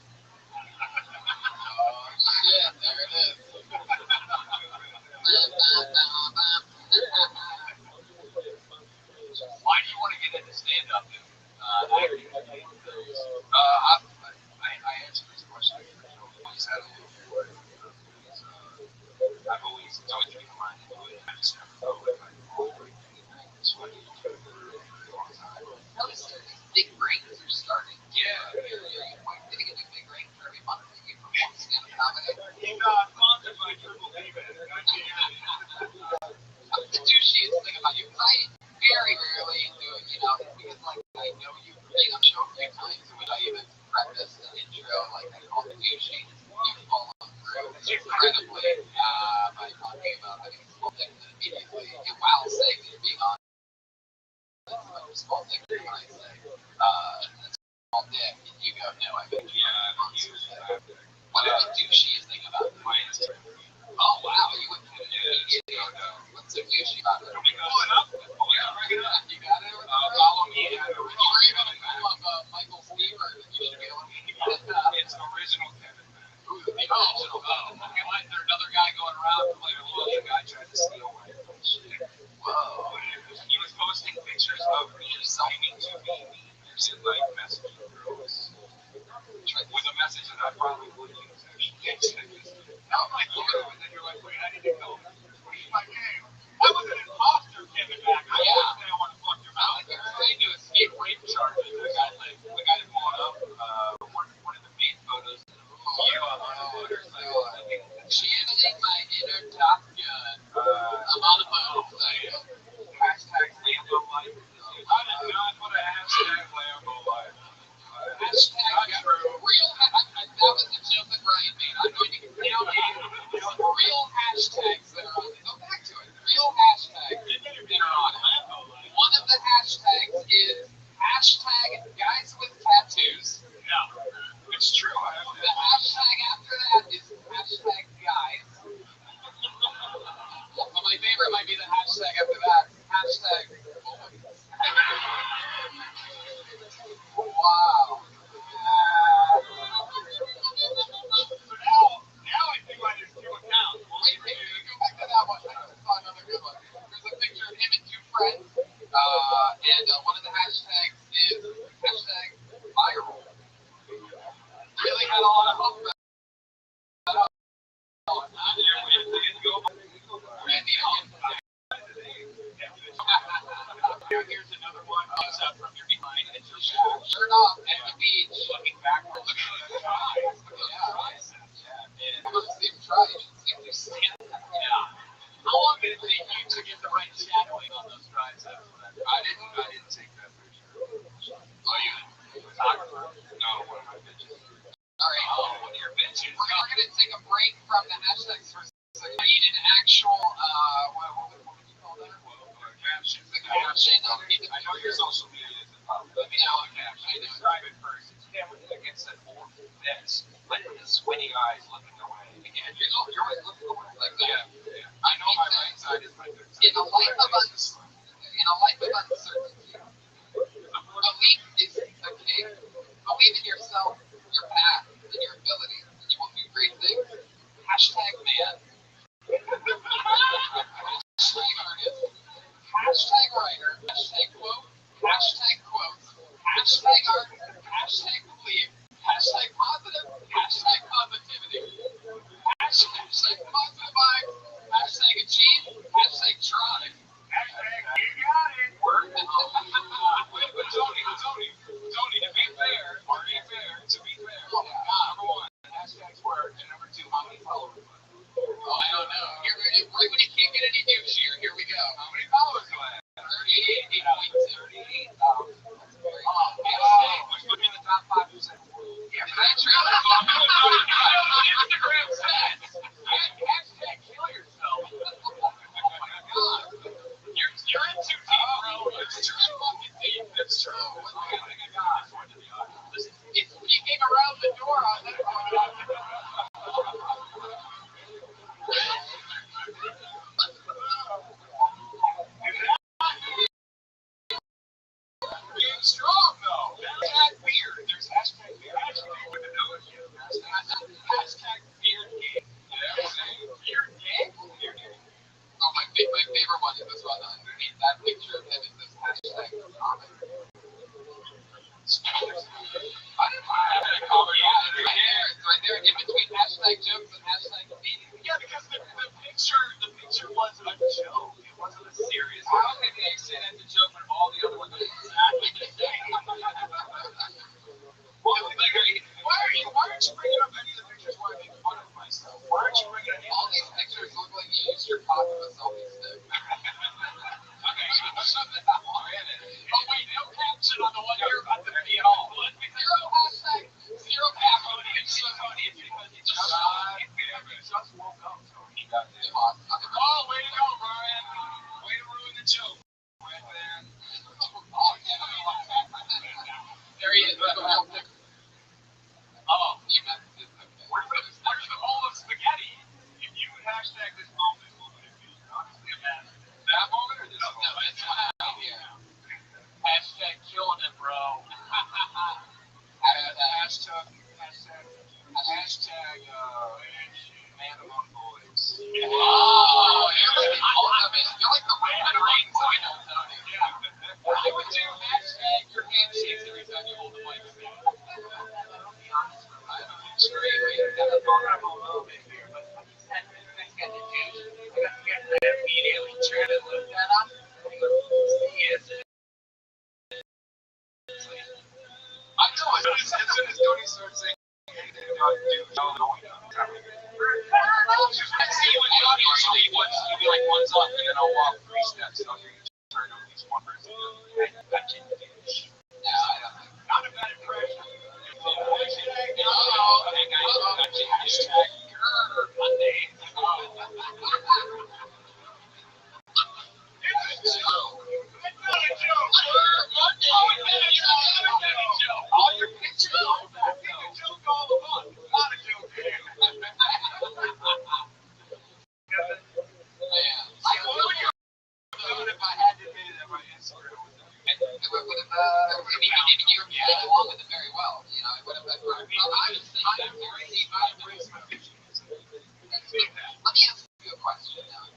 S6: Oh shit, there it is. Why do you want to get into stand-up and acting? I answered this question. I've always had a little for it. I've always through. Like I called it douchey. You followed through incredibly by talking about having small things and immediately, while saying that you're being honest, small things when I say, small dick, and you go, no, I think you're what is the douchey thing about it? Oh wow, you went to what's so douchey about it? Can we pull it up? Yeah, bring it up. You got it? Follow me. If you were able to pull up Michael Stever, you should be able to get it. It's original Kevin. Ooh, the original. Okay, why is there another guy going around like a little guy trying to steal my shit? Whoa. He was posting pictures of me signing to me using like messaging girls. With a message that I probably would use actually. I'm like, and then you're like, wait, I didn't know. He's like, hey, I was an imposter, Kevin back. I didn't want to fuck your mouth. They're trying to escape rape charges. The guy that pulled up one of the main photos. She is in my inner Top Gun. I'm on a motorcycle. Hashtag Lambo Life. I did not put a hashtag Lambo Life. Hashtag real. That was the joke that Brian made. I'm going to now name real hashtags that are on it. Go back to it. Real hashtags that are on it. One of the hashtags is hashtag guys with tattoos. Yeah, it's true. The hashtag after that is hashtag guys. But my favorite might be the hashtag after that. Hashtag boys. Wow. So now I think why there's two accounts. Wait, go back to that one. I just saw another good one. There's a picture of him and two friends, and one of the hashtags is hashtag viral. Really had a lot of hope for that. Here's another one. From your behind and your back. Shirt off at the beach, looking backwards. Look at the eyes. Yeah. I'm gonna see him try. You should see him stand. Yeah. How long did it take you to get the right shadowing on those drives? I didn't take that picture. Oh, you photographer? No, one of my bitches. All right. Oh, one of your bitches. We're gonna take a break from the hashtags for a second. We need an actual what would you call that? Caption. The caption. I know your social media is let me know a caption. Describe it first. It's him against an old fence, like with the squinty eyes looking away. Again, you're always looking away. Like that. Yeah. I know my right side is my good side. In a life of uncertainty, belief is the key. Believe in yourself, your path, and your ability, and you will do great things. Hashtag man. Hashtag artist. Hashtag writer. Hashtag quote. Hashtag quotes. Hashtag art. Hashtag believe. Hashtag positive. Hashtag positivity. Hashtag positive vibes. Hashtag achieve. Hashtag try. Hashtag you got it. Word. But Tony, to be fair, number one, hashtags work, and number two, how many followers? Oh, I don't know. Right when you can't get any douchier, here we go. How many followers do I have? 38,000. Which put me in the top 5%. Yeah, but that's true. Instagram stats. Hashtag kill yourself. Oh my God. You're in too deep, bro. It's too fucking deep. It's true. Oh my God. Listen, if we came around the door on that being strong though. Hashtag weird. There's hashtag weird. Hashtag weird game. Weird game? Oh, my favorite one is this one. Underneath that picture of him is this hashtag comic. It's right there in between hashtag jokes and hashtag meaning. Yeah, because the picture wasn't a joke. It wasn't a serious. How could they say that's a joke when all the other ones are exactly the same? Why aren't you bringing up any of the pictures where I make fun of myself? Why aren't you bringing up all these pictures look like you used your cock with a selfie stick? Okay, shut the hell up. Oh wait, no caption on the one you're about to be at all. Zero hashtag, zero caption. Hashtag man among boys.
S4: Oh, you're like the Roman Reigns of Arizona. I would do hashtag your handshakes every time you hold the mic. I'll be honest with you. I'm sure you're kind of vulnerable a little bit here, but I just had this kind of change. I immediately tried to look that up. Yes. I know as soon as Tony starts saying anything about dude, no, I see you in the audience, so you'll be like one's up, and then I'll walk 3 steps, and I'll hear you turn at least one person. Gotcha. Yeah, not a bad impression. Hashtag Monday. It's a joke. It's not a joke. All your pictures are back. It's a joke all the month. It's not a joke. Man, I would if I had to admit it that my Instagram was there. You're getting along with it very well. You know, it would have been. Let me ask you a question now.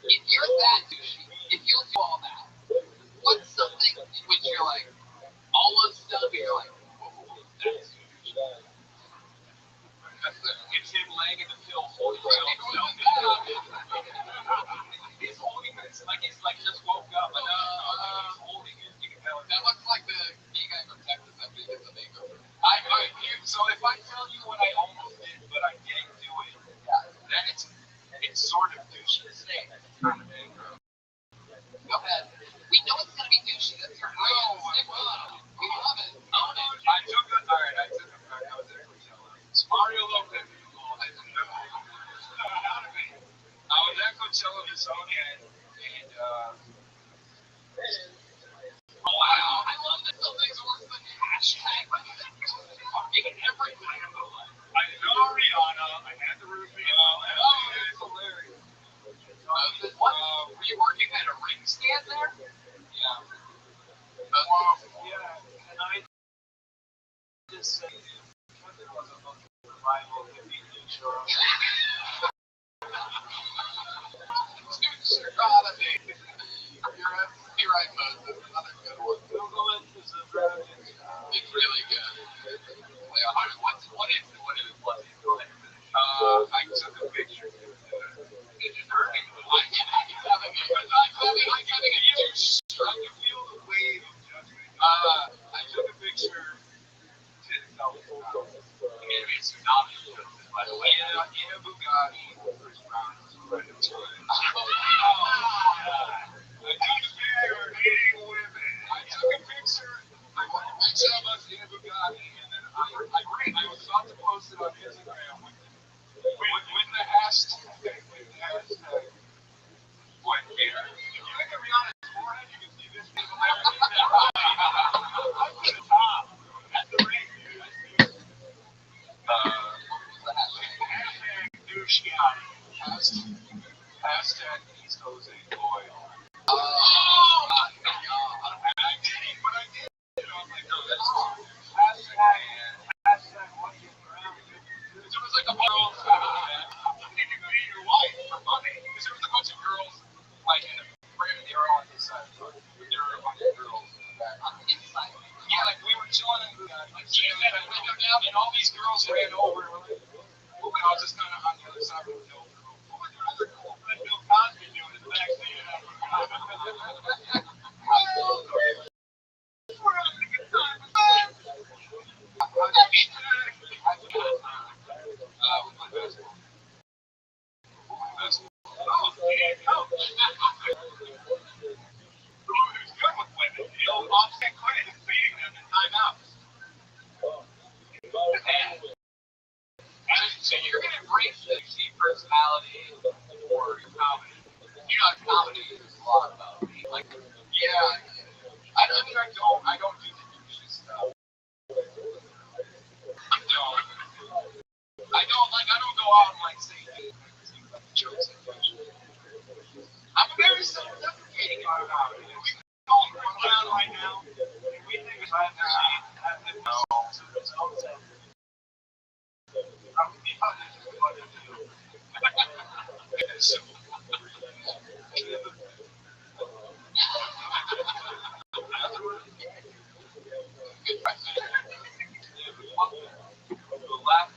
S4: If you're that douchey, if you do all that, what's something in which you're like almost done, but you're like, whoa, that's douchey. It's him laying in the pills holding himself. He's holding it. He's like just woke up and he's holding it. That looks like the gay guy from Texas that we did the makeover. So if I tell you what I almost did, but I didn't do it, then it's sort of douchey to say. It's kind of anger. Go ahead. We know it's gonna be douchey. That's your brand. Stick with it. We love it. Own it. I took a back. I was at Coachella. Mario Lopez. I was at Coachella this weekend, and wow, I love that some things are worse than hashtag. Fucking everything in my life. I saw Rihanna. I had the roofie. It's hilarious. Were you working at a ring stand there? Yeah. Yeah, and I just say because it was a revival to be sure. You're right, Moses. Another good one. Google it. It's really good. What is it? I took a picture. I'm having a douche. I can feel the wave of judgment. I took a picture. Maybe it's not by the way. In a Bugatti, Chris Brown was a friend of mine. I took a picture. I was in a Bugatti, and then I was about to post it on Instagram with the hashtag. What? Here. If you look at Rihanna's forehead, you can see this big American. I'm to the top. That's the ring. Hashtag douchey. Hashtag East Jose Oil. I did. I was like, no, that's hashtag what you around. It was like a girls. You can meet your wife for money. Because there was a bunch of girls, like, they were all on this side. There were a bunch of girls in the back. On the inside. Yeah, like, we were chilling and and all these girls ran over. I was just kind of on the other side of the hill. What was the other girl? Bill Cosby doing in the back seat? We're having a good time. With my basketball. Who's good with women? He'll offset credit and beating them in timeouts. So you're going to embrace the personality or comedy. You know, comedy is a lot about me. Like, yeah, I don't do the douchey stuff. I don't go out and like say jokes and I'm very self-deprecating about it. We don't run around right now. We think it's
S6: simple. The last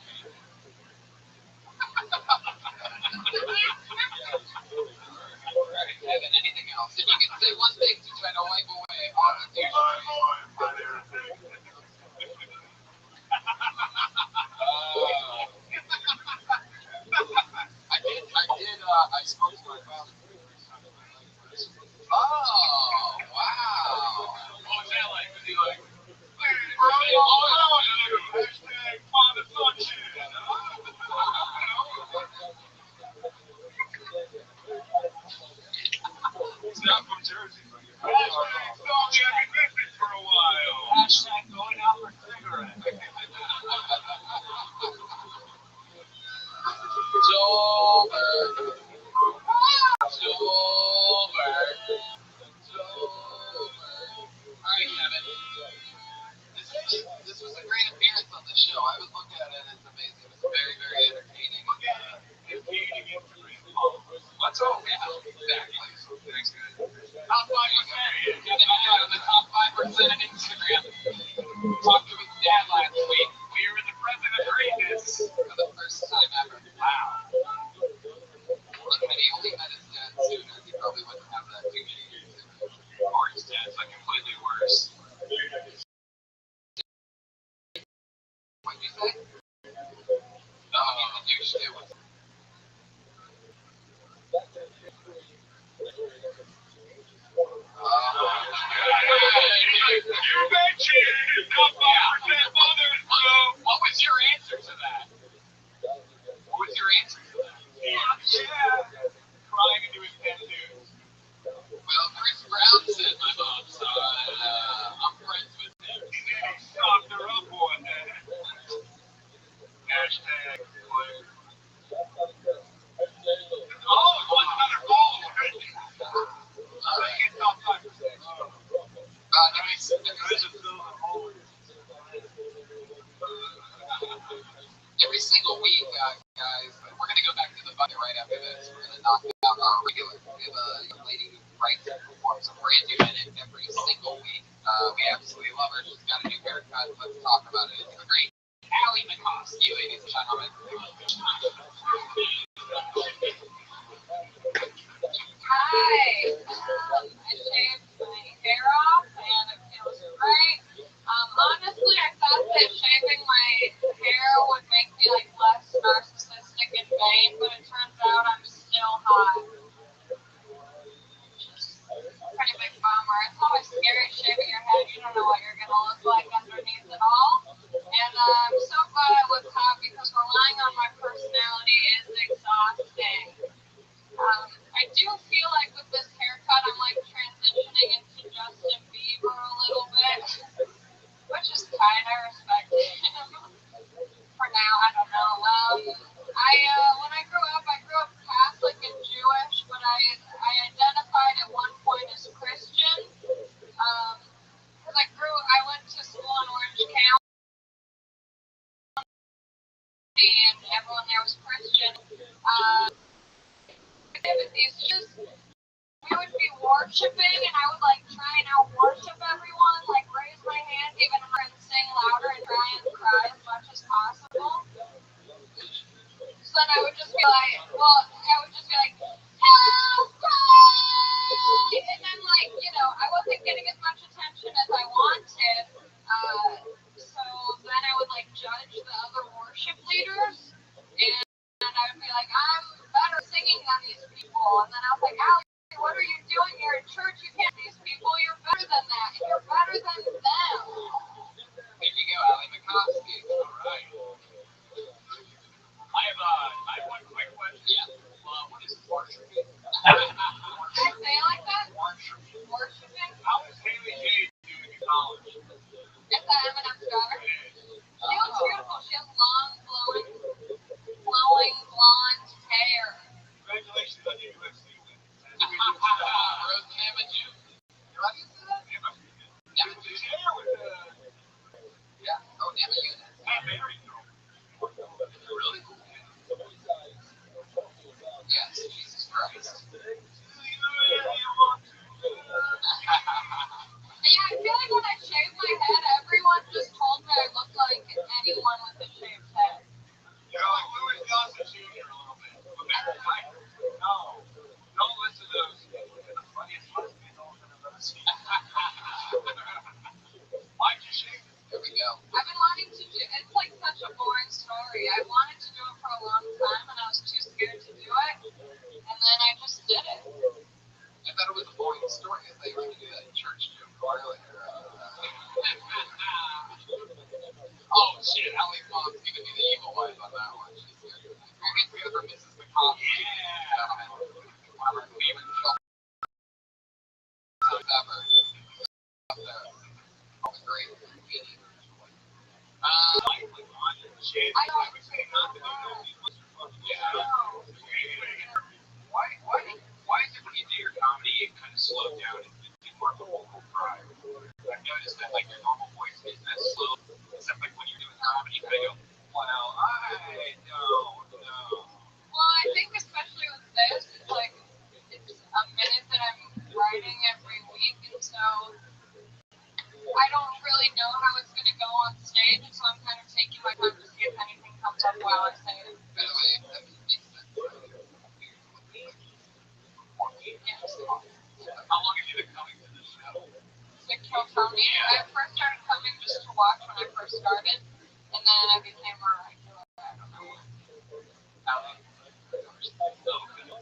S4: Than anything else. If you can say one thing to try to wipe away all the tears. I spoke to my father. Oh, wow.
S6: What was that like? Was he like, hashtag father function? He's not from Jersey. Hashtag thought we had been missing for a while.
S5: Hashtag going out for cigarettes.
S4: Alright, Kevin. This was a great appearance on the show. I was looking at it, it's amazing. It was very, very entertaining.
S6: Let's hope.
S4: Yeah, exactly.
S6: Thanks, guys.
S4: Top 5%. Kevin got in the top 5% of Instagram. Talked to his dad last week.
S6: We were the president of greatness.
S4: For the first time ever.
S6: Wow.
S4: And he only met his dad sooner. He probably wouldn't have that too many years ago.
S6: Or his dad's like completely worse.
S4: What'd you say? No, the new shit was.
S6: You betcha! Top 5% mothers, bro!
S4: What was your answer to that? What was your answer to that?
S6: Yeah. Crying into his tattoos.
S4: Well, Chris Brown said my mom's son. I'm friends with him.
S6: He socked her up one day. Hashtag player. Oh, it was another goal. Make it top 5%.
S4: Every single week, guys, we're going to go back to the bucket right after this. We're going to knock out our regular. We have a young lady who writes and performs a brand new minute every single week. We absolutely love her. She's got a new haircut. Let's talk about it. It's great. Allie McCoskey, ladies and gentlemen. Hi. I shaved my hair off and it feels great. Honestly, I thought that shaving my hair would make me like less narcissistic and vain, but it turns out I'm still hot. Pretty big bummer. It's always scary shaving your head. You don't know what you're gonna look like underneath it all. And I'm so glad I looked hot because relying on my personality is exhausting. I do feel like with this haircut, I'm like transitioning into Justin Bieber a little bit, which is kind of respected. For now, I don't know. When I grew up Catholic and Jewish, but I identified at one point as Christian. Because I went to school in Orange County, and everyone there was Christian. We would be worshiping, and I would like try and out worship everyone, like raise my hand even higher and sing louder and try and cry as much as possible. So then I would just be like, help me! And then like, I wasn't getting as much attention as I wanted. So then I would like judge the other worship leaders, and I would be like, I'm better singing than these people. And then I was like, Allie, what are you doing here at church? You can't these people. You're better than that. And you're better than them. Here you go, Allie McCoskey. All right.
S6: I have one quick question.
S4: Yeah.
S6: What is worshiping?
S4: Can I say it like that? Worshiping?
S6: How is Haley J doing in college?
S4: It's that Eminem's daughter. She looks beautiful. She has long, flowing blonde hair.
S6: Congratulations on your UFC win.
S4: Rose Namajunas. How do you say that? Namajunas.
S6: His hair with
S4: Yeah. Oh,
S6: Shit, Ellie's mom's gonna be the evil wife on that one. She's good. It's good for Mrs. McCollum. Yeah. One of our favorite films ever. That was great. I would say not. Yeah. Why is it when you do your comedy, it kind of slows down and do more of a vocal fry? I've noticed that like your normal voice is that slow, except like when you're doing comedy, you kind of go, well, I don't know. Well, I think especially with this, it's like it's a minute that I'm writing every week, and so I don't really know how it's going to go on stage, and so I'm kind of taking my time to see if anything comes up while I say it. By the way, that makes sense. How long have you been coming to this show? To Kill Tony. I first started coming just to watch when I first started, and then I became a regular. I don't know. How long have you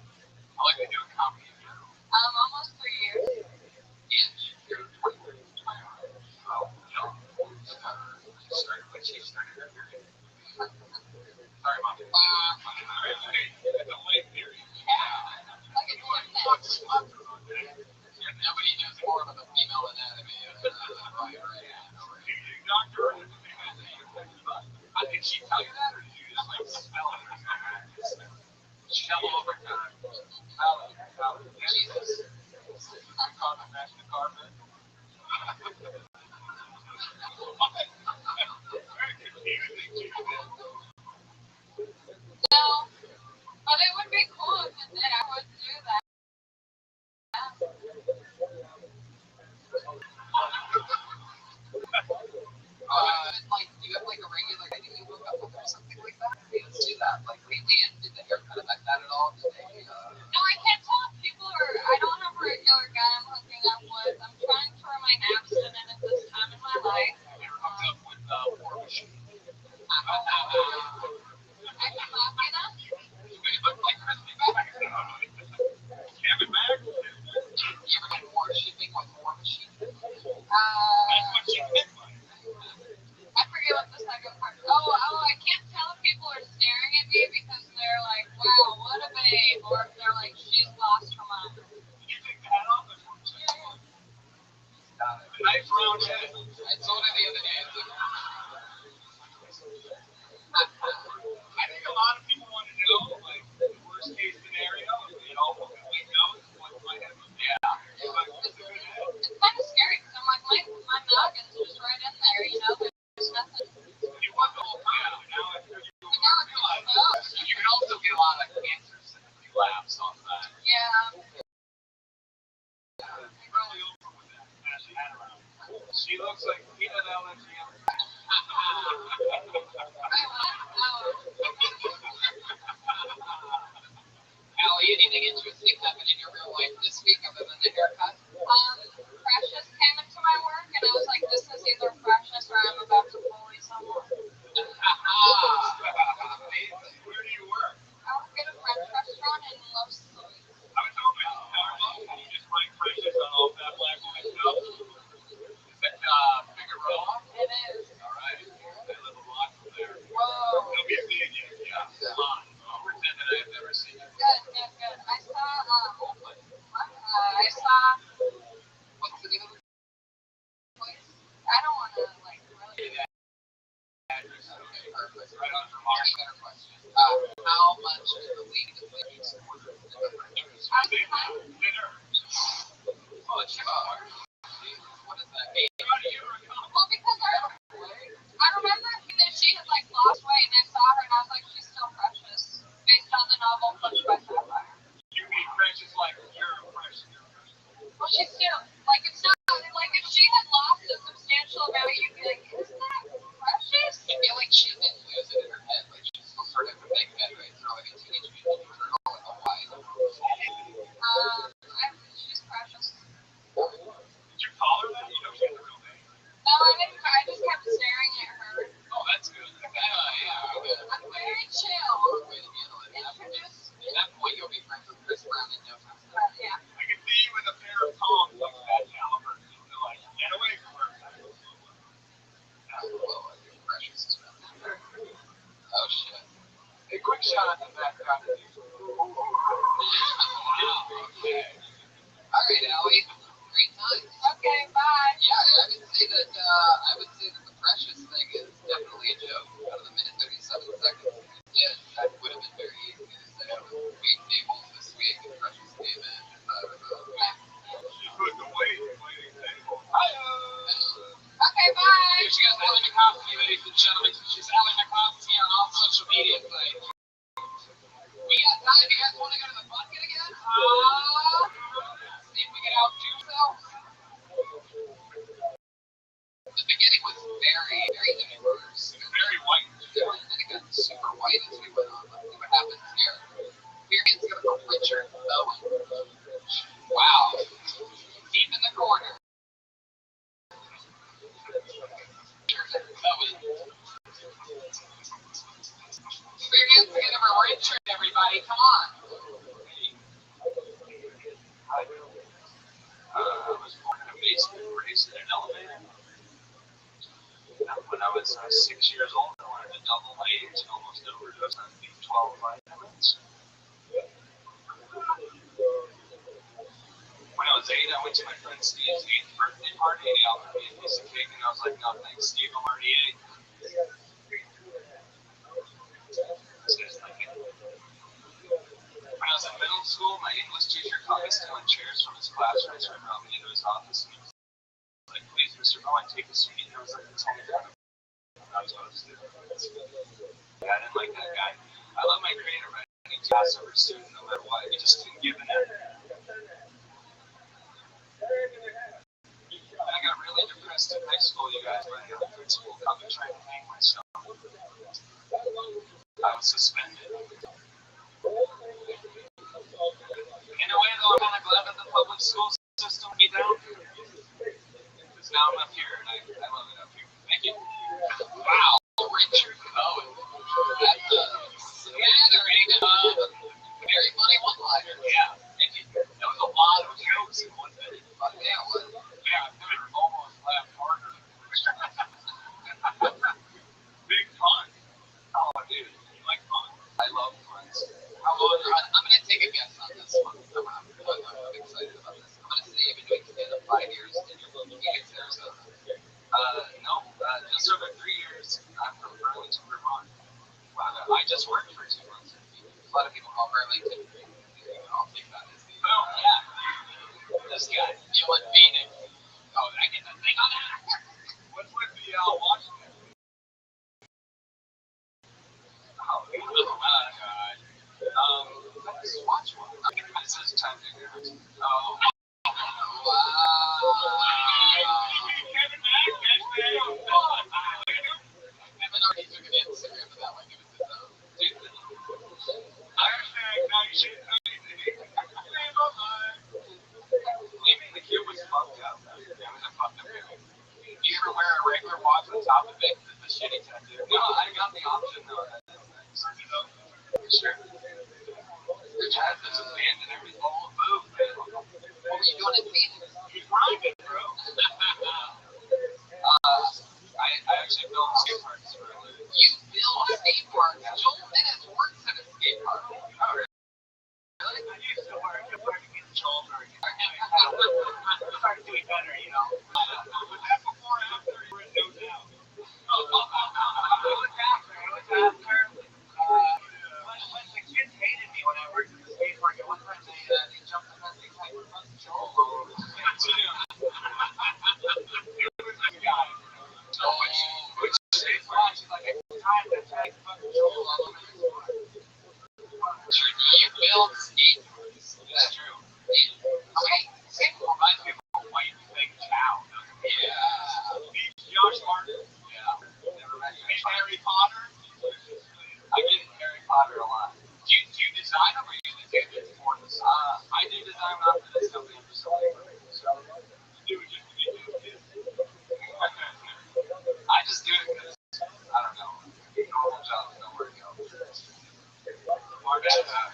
S6: been doing comedy in general? Almost 3 years. Yeah, you're 20. Oh, no. Started when she started her period. Sorry, Mom. It's a late period. Yeah. Like a nobody knows more about the female anatomy. Doctor, did she tell you that, or did you just like spell it? Shell over time. Jesus. Carpet, match the carpet. Very confusing. No, but it would be cool if it did. I would do that. Like, do you have like a regular day that you woke up with or something like that? Let's do that. Like lately, and did the haircut affect that at all? No, I can't tell if people are. I don't have a regular guy I'm hooking up with. I'm trying to remain abstinent at this time in my life. You're hooked up with War Machine. I can laugh at that. You look like Crispy Back. Kevin Mack. You ever done war shipping with War Machine? That's what she meant by it. I forget what the second part. Oh, I can't tell if people are staring at me because they're like, wow, what a babe, or if they're like, she's lost her mind. Did you take the hat off? Yeah. Nice round head. I told her the other day. I think a lot of people want to know, like, the worst case scenario, if they all completely know what might happen. Yeah. It's kind of scary because I'm like, my noggin's just right in there, you know? There's nothing. You want the whole time. Now it's you can also get a lot of cancer sympathy laughs on that. Yeah. Probably over with that. Pass your hat around. She looks like peanut allergy. Allie, anything interesting happened in your real life this week other than the haircut? Precious came into my work, and I was like, this is either Precious or I'm about to bully someone. Where do you work? I work at a French restaurant in Los Angeles. I was hoping Starbucks, and you just write Precious on all that black woman stuff. Is that Figueroa? It is. All right. I live a block from there. Whoa. Don't be seeing you. Yeah. Come on. I'll pretend that I have never seen you. Good. I saw, what's the name of the place? I don't want to, like, really. Address. Okay, perfect. Right on for Mark. Better question. How much is the league of women supporters? Dinner. Oh, it's what does that mean? Well, because I remember that she had like lost weight, and I saw her, and I was like, she's still precious, based on the novel Push by Sapphire. You mean precious like you're precious? Well, she's still like it's not like if she had lost a substantial amount, you'd be like, is that precious? I feel like she didn't lose it in her head, like she's still sort of a big head, right? It's not like a teenage mutant ninja turtle with a wide. She's precious. Did you call her that? You know she has a real name. No, I didn't. I just kept staring at her. Oh, shot at the back down to you. Wow, okay. Alright, Allie. Great times.
S4: Okay, bye.
S6: Yeah, I would say that the Precious thing is definitely a joke. Out of the minute 37 seconds yeah, that would have been very easy to say. I was waiting tables this week and Precious came in and thought it was
S5: She put the waiting table.
S4: Okay, bye.
S6: She goes, Allie McCoskey, ladies and gentlemen. She's Allie McCoskey on all social media sites. We got time. You guys want to go to the bucket again? See if we can outdo ourselves. The beginning was very, very diverse.
S5: Very white.
S6: And then it got super white as we went on. Let's see what happens here. Here it's going to go Richard Owen. Wow. Deep in the corner. Richard Owen. Big hands together for Richard, everybody. Come on.
S5: I was born in a basement, raised in an elevator. When I was 6 years old, I wanted to double my age and almost overdosed on B12 vitamins. When I was 8, I went to my friend Steve's 8th birthday party and he offered me a piece of cake and I was like, no thanks, Steve, I'm already 8. When I was in middle school, my English teacher caught me stealing chairs from his classroom and brought me into his office and he was like, please, Mr. Bowen, take a seat. And I was like, it's only kind of not what I was doing. I didn't like that guy. I love my creator, but any class over student, no matter what, he just didn't give an F. I got really depressed in high school, you guys, when the principal caught me trying to hang myself. I was suspended. In a way, though, I'm kind of glad that the public school system beat down. Because now I'm up here, and I love it up here. Thank you.
S6: Wow. Richard Owen. That's a smattering of very funny one-liner.
S5: Yeah. Thank you. There was a lot of jokes in 1 minute.
S6: But yeah, it was.
S5: Yeah, I've never almost laughed harder. Big fun. Oh, dude, you like fun? I love puns.
S6: I'm going to take a guess on this one. I'm excited about this. I'm going to say you've been doing stand-up 5 years in Phoenix, Arizona.
S5: No, just over 3 years. I'm from Burlington, Vermont. I just worked for 2 months.
S6: A lot of people call Burlington. I'll take that as the.
S5: Oh, yeah. This guy.
S6: You want Phoenix. Oh, I get that thing on that.
S5: What's with the Washington? Oh, God. Let's watch one. This is time to go. Oh.
S6: Wow. Kevin already took an Instagram of that one. Give it to them.
S5: Leaving the kid was fucked up. It was a fucked up area.
S6: Do you ever wear a regular watch on top of it? The shitty tattoo.
S5: No, I got the option though. Sure. Rich had this abandoned every old move, man.
S6: What were you doing in Phoenix?
S5: He's grinding, bro. I actually built skate parks for a living.
S6: You build skate parks. Joel Dennis works at a skate park.
S5: Oh, really? I used to work in the shoulder. I started doing better, you know. Was that before or after you were in No Doubt? It was after. When the kids hated me when I worked at the skate park, at one time they jumped the fence, they tried to run Joel all over the fence. It was a guy. Which skate park? She's like, every time they tried to fucking Joel all over the fence.
S6: You build skate parks.
S5: That's true.
S6: Okay.
S5: It reminds me of a white big cow.
S6: Yeah.
S5: Josh Martin. Yeah. Never met you. Harry Potter. I get Harry Potter a lot.
S6: Do you design them or you just do this for this?
S5: I do design not for this company. I'm just a labor. So do it just to get you a kid. I just do it because I don't know. Normal jobs don't work out.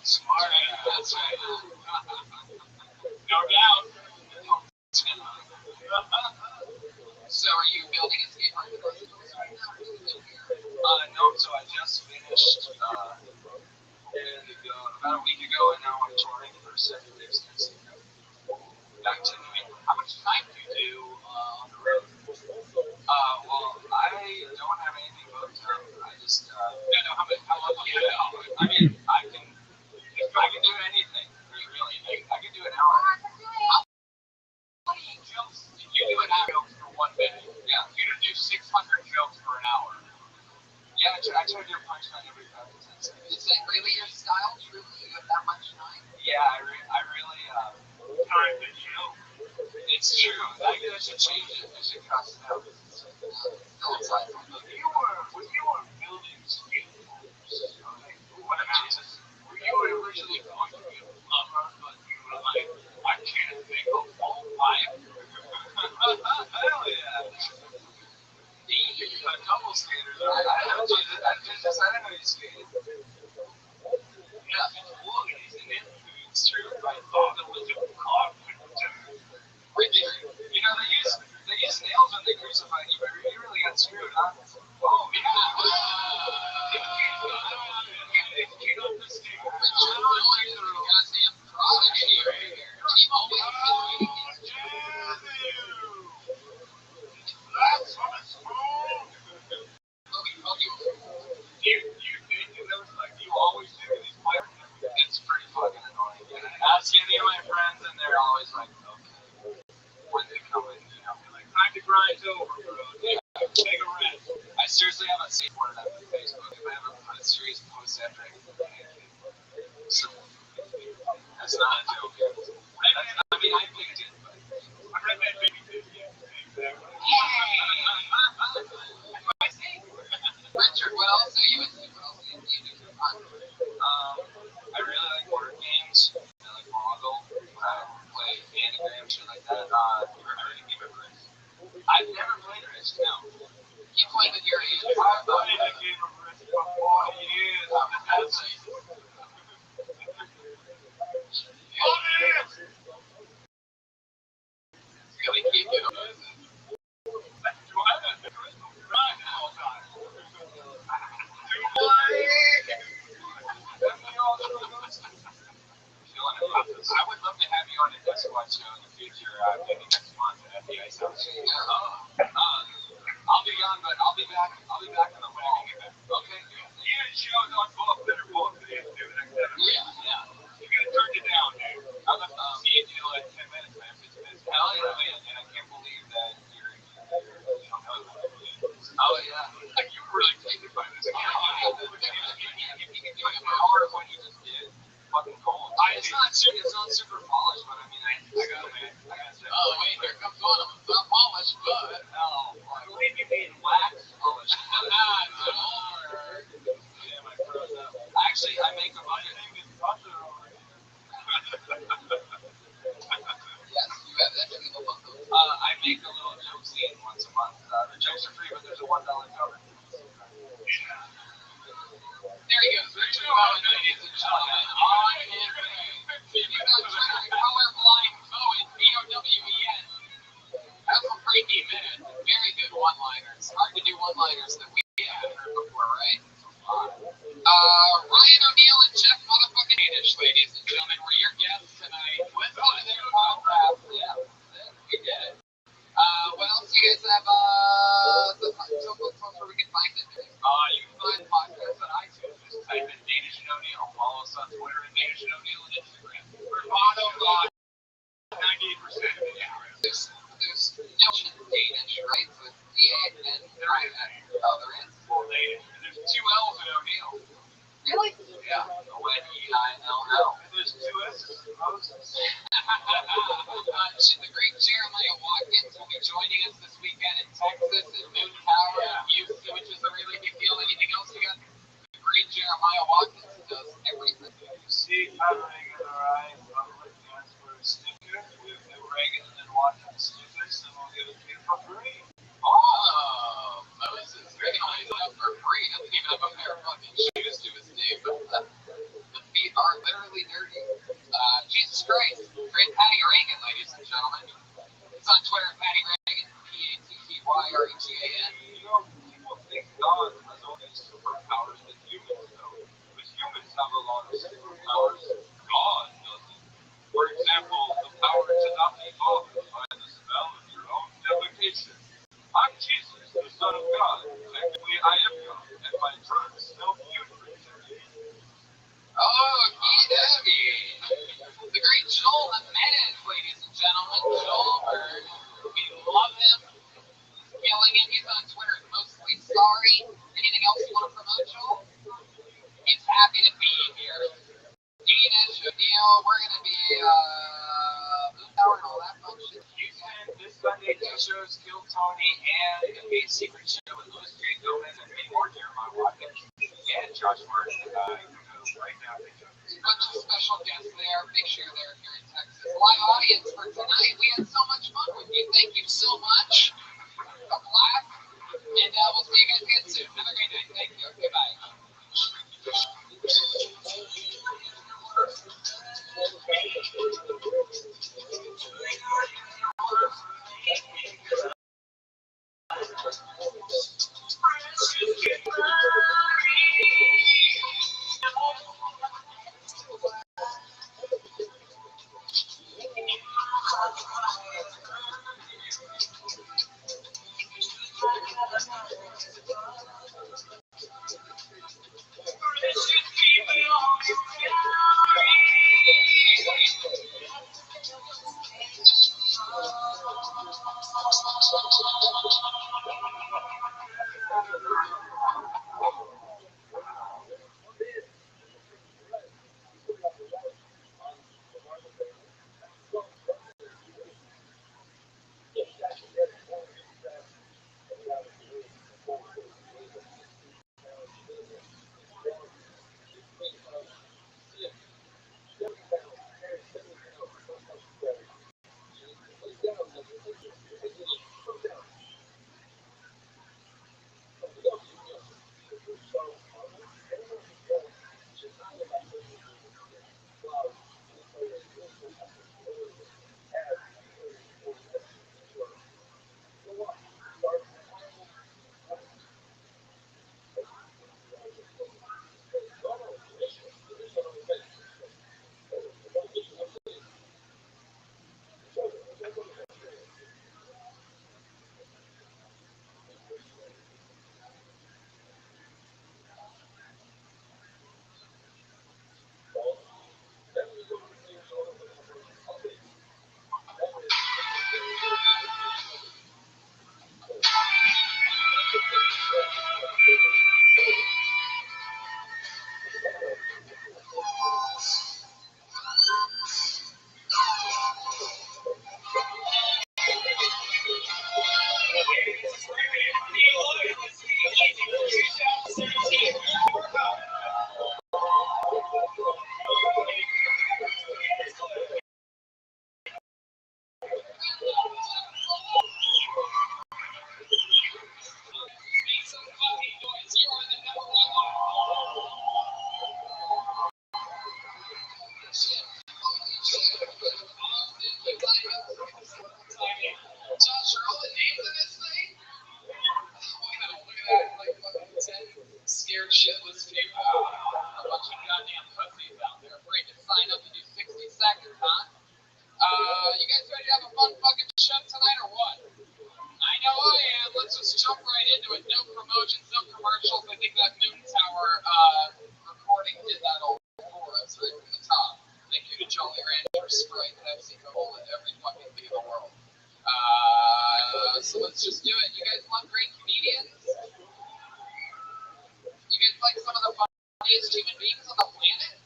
S5: Smart. That's right. No doubt.
S6: So are you building a skate park?
S5: No, so I just finished
S6: just how lucky I am. I mean, I can do anything. Really, I can do an hour. How many jokes did you do an hour for one minute? Yeah, you don't do 600 jokes for an hour. Yeah, I try to do a punchline every 5 to 10 seconds. Is that really your style? Truly, you have that much time? Yeah, I really time to chill. It's true. I should change it. I should cross it out. Still inside. When you were building skateboards, what about this? Were you originally going to be a plumber, but you were like, I can't make a full pipe? Hell yeah. A couple skaters. I didn't know you skated. Yeah, well, isn't it? It's true. My father was a carpenter. You know, they use nails when they crucify you, but you really got screwed, huh? Oh, yeah. You always do these players. It's pretty fucking annoying. Ask any of my friends, and they're always like, okay. When they come in, you know, be like, time to grind over, bro. Take a rest. I seriously haven't seen one of them on Facebook. If I ever put a serious post after I get the so that's not a joke. I mean, I picked it, but I read that baby too. Yeah, exactly. Richard, what else are you into? What else do you do for fun? I really like board games. I like Boggle. Play Anagram, shit like that. You ever heard of Game of Risk? I've never played Risk, no. You played with your age? I played a Game of Risk for 4 years. Really keep it on. I would love to have you on a Desk Watch show in the future, maybe next month at the Ice House. I'll be gone, but I'll be back. I'll be back in the fall. Okay. Yeah, shows on both that are both today, dude. Yeah. You're gonna turn it down, dude. I'm gonna see you do like 10 minutes, man, 15 minutes. Hell yeah, and I can't believe that you're you don't know that. Oh yeah. Like you really take it by this. If you can do an hour of what you just did, fucking gold. It's not super polished, but I mean, I gotta say. Oh wait, here comes one of them. It's not polished, but I believe you mean wax polish. Damn, I froze up. Actually, I make a bunch of things butter over here. Yes, you have that in the logo. I make a little joke scene once a month. The jokes are free, but there's a $1 cover. There he goes. Richard Bowen, ladies and gentlemen. On his way. You know, Twitter, colorblind Bowen, B-O-W-E-N. That's a freaky minute. Very good one-liners. Hard to do one-liners that we haven't heard before, right? Ryan O'Neal and Jeff motherfucking Danish, ladies and gentlemen, were your guests tonight. Listen to their podcast. Yeah, we did it. What else do you guys have? Tell folks where we can find it. You can find podcasts on iTunes. Just type in Danish and O'Neal. Follow us on Twitter and Danish and O'Neal and Instagram. We're mono 98% of it. Yeah. There's no Danish, right? So it's D-A-N. There is. Oh, there is? Well, there's 2 L's in O'Neal. Really? Yeah. O-N-E-I-L-L. And there's 2 S's in Moses. The great Jeremiah Watkins will be joining us this weekend in Texas at Moon Tower in Houston, which is a really big deal. Anything else you got? The great Jeremiah Watkins does everything. You see, Pat Reagan or I publicly asked for a sticker with the Reagan and Watkins stickers, and we'll give it to you for free. Oh, Moses, Reagan only did it for free. Doesn't even have a pair of fucking shoes to his name. The feet are literally dirty. Jesus Christ. Great Patty Reagan, ladies and gentlemen. It's on Twitter, Patty Reagan, P-A-T-T-Y-R-E-G-A-N. You know, people think God has only superpowers that humans know. But humans have a lot of superpowers. God doesn't. For example, the power to not be bothered by the smell of your own defecation.
S4: Oh, Debbie. The great Joel Jimenez, ladies and gentlemen. Joel Bird. We love him. Killing it. He's on Twitter. Mostly sorry. Anything else you want to promote, Joel? He's happy to be here. Danish, O'Neill, we're going to be Moon Tower and all that fun shit.
S5: Houston, this Sunday, two shows, Kill Tony and a secret show with Louis J. Gomez and many more Jeremiah Watkins and Josh Martin. Right now, they just
S4: Bunch of special guests there. Make sure they're here in Texas. Live audience for tonight. We had so much fun with you. Thank you so much. A blast. And we'll see you guys again soon. Have a great night. Thank you. Goodbye. Josh, are all the names in this thing? Wow, look at that. Like fucking 10 scared shitless people. A bunch of goddamn pussies out there afraid to sign up to do 60 seconds, huh? You guys ready to have a fun fucking show tonight or what? I know I am. Let's just jump right into it. No promotions, no commercials. I think that Moon Tower recording did that all for us right from the top. Thank you to Jolly Rancher, Sprite, Pepsi, Cola, every fucking thing in the world. So let's just do it. You guys love great comedians? You guys like some of the funniest human beings on the planet?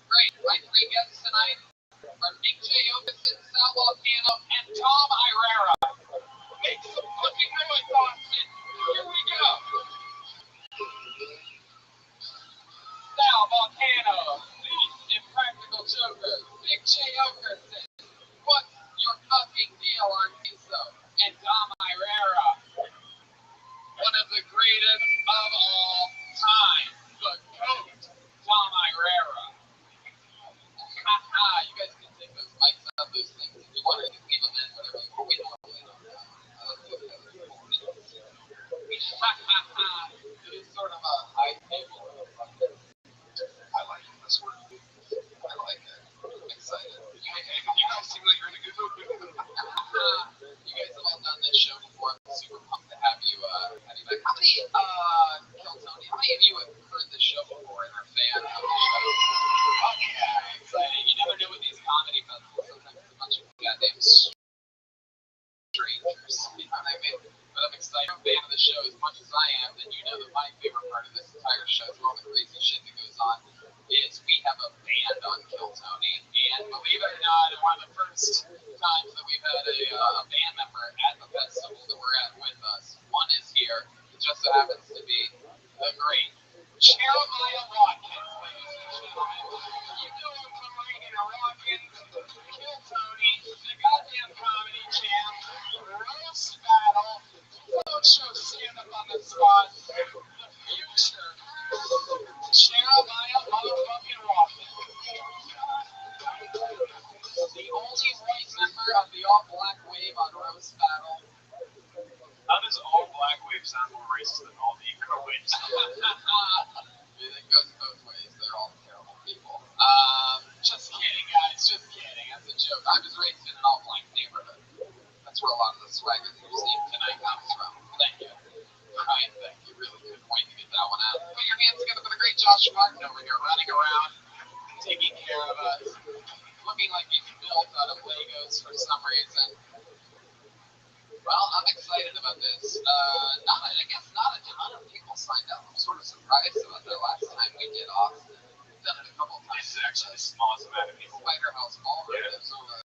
S4: Great. My three guests tonight are Nick J. Okerson, Sal Volcano, and Tom Irera. Make some fucking noise, Austin. Here we go. Sal Volcano, the Impractical Joker. Nick J. Okerson, what's your fucking deal on Miso? And Tom Irera, one of the greatest of all time, the GOAT, Tom Irera. Haha, you guys can take those mics out, those things if you want to leave them in, whatever you want.
S6: to be the great Jeremiah Watkins, ladies and gentlemen. You know him from Reagan and Watkins, Kill Tony, the goddamn comedy jam, roast battle, float show stand-up on the spot, the future, Jeremiah motherfucking Watkins. The only white member of the all-black wave on roast battle.
S5: How does all black wave sound more racist than all Negro waves?
S6: It goes both ways. They're all terrible people. Just kidding, guys. Just kidding. That's a joke. I was raised in an all-black neighborhood. That's where a lot of the swagger that you're seeing tonight comes from. Thank you. Ryan, thank you. Really couldn't wait to get that one out. Put your hands together for the great Josh Martin over here running around, taking care of us, looking like he's built out of Legos for some reason. Well, I'm excited about this. I guess not a ton of people signed up. I'm sort of surprised about that last time we did Austin. We've done it a couple times.
S5: This is actually the smallest amount of people.
S6: Spider House Ballroom.
S5: Yeah.
S6: There's over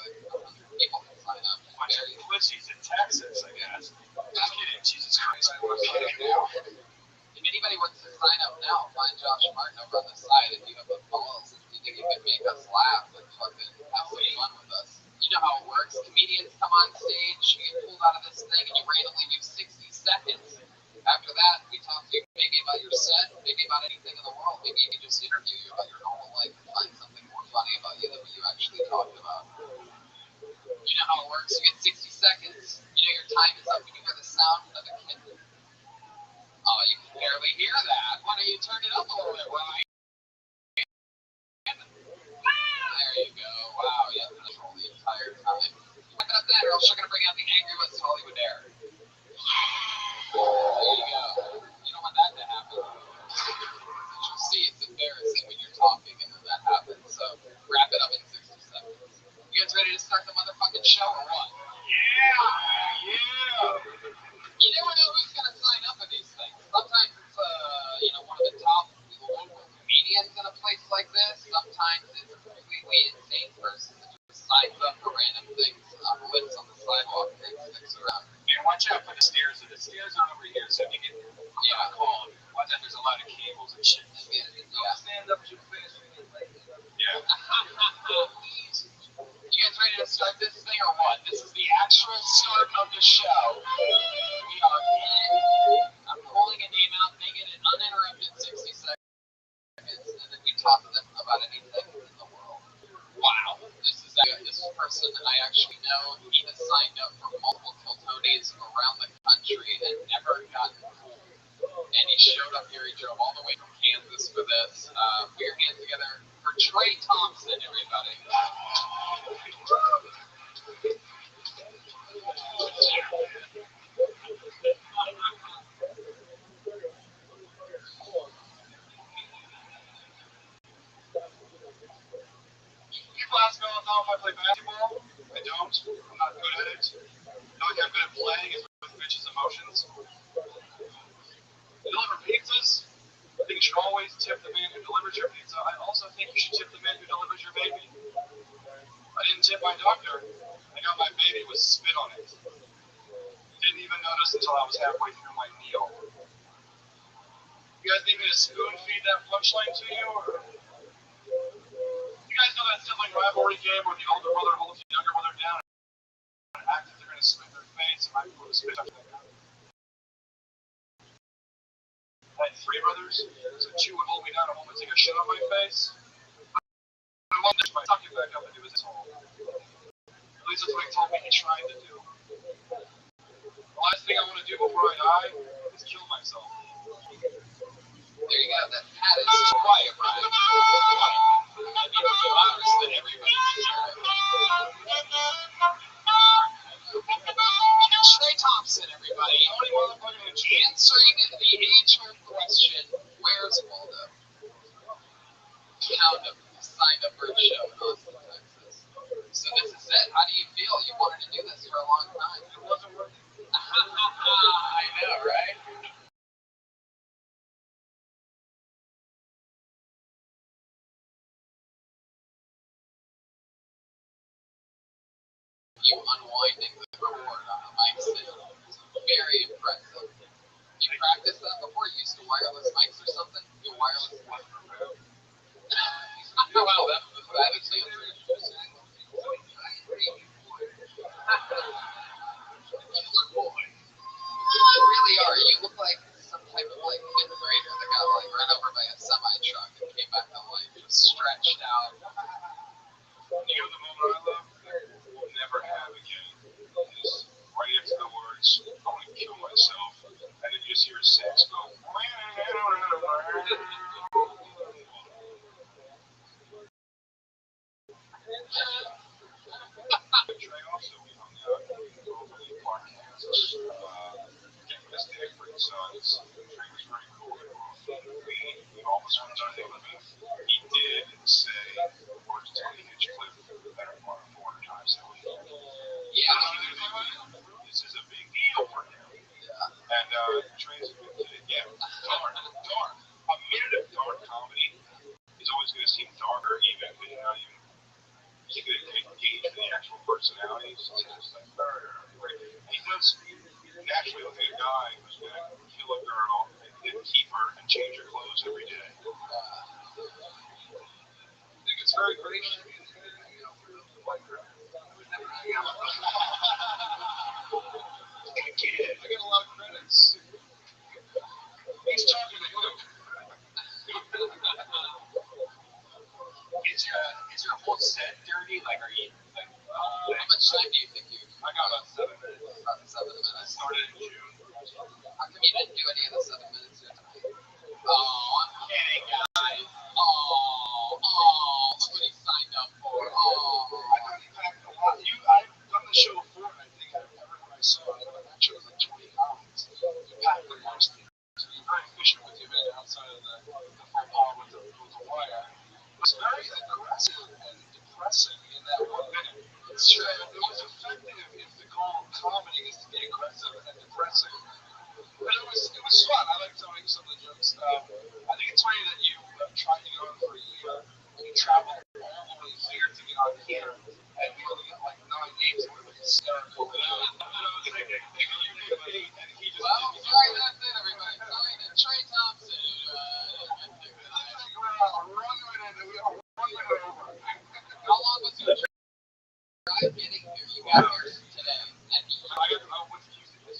S6: 100 people can sign up.
S5: Bunch of pussies in Texas, I guess. Just kidding. Jesus Christ.
S6: If anybody wants to sign up now, find Josh Martin over on the side. If you have the balls, if you think you can make us laugh and fucking have some fun with us. You know how it works. Comedians come on stage, you get pulled out of this thing, and you randomly do 60 seconds. After that, we talk to you maybe about your set, maybe about anything in the world. Maybe we just interview you about your normal life and find something more funny about you than what you actually talked about. You know how it works. You get 60 seconds. You know your time is up when you hear the sound of a kitten. Oh, you can barely hear that. Why don't you turn it up a little bit, Ryan? There you go. Wow, you have control the entire time. Wrap it up then, or else you're going to bring out the angry West Hollywood air. There you go. You don't want that to happen. As you'll see, it's embarrassing when you're talking and then that happens. So wrap it up in 60 seconds. You guys ready to start the motherfucking show or what?
S5: Yeah.
S6: You never know who's going to sign up for these things. Sometimes it's, one of the top local comedians in a place like this. Sometimes it's a completely insane person that just signs up for random things, lives on the sidewalk and sticks around.
S5: Man, watch out for the stairs. The stairs are over here, so if you get called, watch out, there's a lot of cables and shit.
S6: Yeah.
S5: Stand up too fast. Yeah.
S6: You guys ready to start this thing or what? This is the actual start of the show. We are in. I'm calling a name out. They get an uninterrupted 60 seconds, and then we talk to them about anything in the world. Wow. This person I actually know. He has signed up for multiple Tiltonies around the country and never gotten cool. And he showed up here. He drove all the way from Kansas for this. Put your hands together for Trey Thompson, everybody.
S5: People ask me all the time if I play basketball. I don't. I'm not good at it. The only thing I'm good at playing is with bitches' emotions. You deliver pizzas? I think you should always tip the man who delivers your pizza. I also think you should tip the man who delivers your baby. I didn't tip my doctor. I got my baby with spit on it. Didn't even notice until I was halfway through my meal. You guys need me to spoon feed that punchline to you? Or... You guys know that sibling rivalry game where the older brother holds the younger brother down and acts as they're going to spit their face and might put a spit on their face? I had three brothers, so two would hold me down and one would take a shit on my face. I wanted to tuck it back up into his asshole. At least that's what he told me he tried to do. The last thing I want to do before I die is kill myself.
S6: There you go. That hat is quiet, Brian. Quiet. I mean, it's louder than everybody can hear it. Trey Thompson, everybody. Answering the age-old question, where's Waldo? Found him. Signed up for a show in Austin, Texas. So this is it. How do you feel? You wanted to do this for a long time. It wasn't working. I know, right? You unwinding the cord on a mic stand. Very impressive. You
S4: you practice that before? You used to wireless mics or something? You wireless mic. Wow, that was the saddest answer. Killer boy. You really are. You look like some type of like fifth grader that got like run over by a semi truck and came back to life, just stretched out.
S6: You know the moment I love? Will never have again is right after the words, I want to kill myself, and then you just hear a sax go. Trey also we hung out over in Park, Kansas. Getting this day for his sons. Trey was very cool. We almost went to the limit. He did say the words Tony Hitchcliffe better than 400 times that week.
S4: Yeah.
S6: This is a big deal for him. And Trey's a good kid. Yeah, dark. A minute of dark comedy is always going to seem darker, even when you're not even. You can engage with the actual personalities. It's just like, he does naturally look at a guy who's going to kill a girl and then keep her and change her clothes every day.
S4: I think it's very gracious. I would never hang out with him. I get a lot of credits.
S6: He's talking to him. Is your whole set dirty? Like, are you like?
S4: How much time do you think you?
S6: I got about 7 minutes.
S4: About 7 minutes.
S6: I started in June.
S4: How come you didn't do any of the 7 minutes yet tonight? Oh, I'm kidding, guys. Oh, look what he signed up for.
S6: I thought he packed a lot. I've done the show before, and I think everyone I saw, that show was like 20 comics. You packed the most. So you're very efficient with your minute outside of the phone call with the wire. It's very aggressive and depressing in that 1 minute. It's true. It was effective if the goal of comedy is to be aggressive and depressing. But it was fun. I like telling some of the jokes. I think it's funny that you tried to get on for a year and you traveled all the way here to get on here, and we only got like 9 names. It would have been hysterical.
S4: Well, sorry, that's it, everybody. Sorry to Trey Thompson. How long was your drive getting here? You got here today, and you
S6: What's the use of this?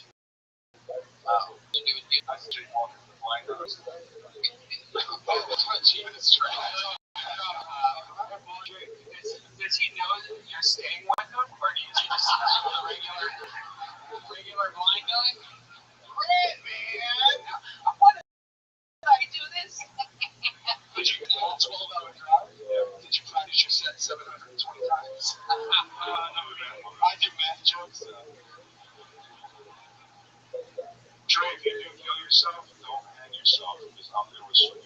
S4: you do it here.
S6: I said, walking the blind nose.
S4: Jesus Christ.
S6: Does he know that you're staying with him, or do you just a regular
S4: blind guy?
S6: Red, man?
S4: What did I do this?
S6: Did you do a 12-hour drive? Yeah. Did you practice your set 720 times? No, I do math jokes. Trey, if you do kill yourself, don't hang yourself because you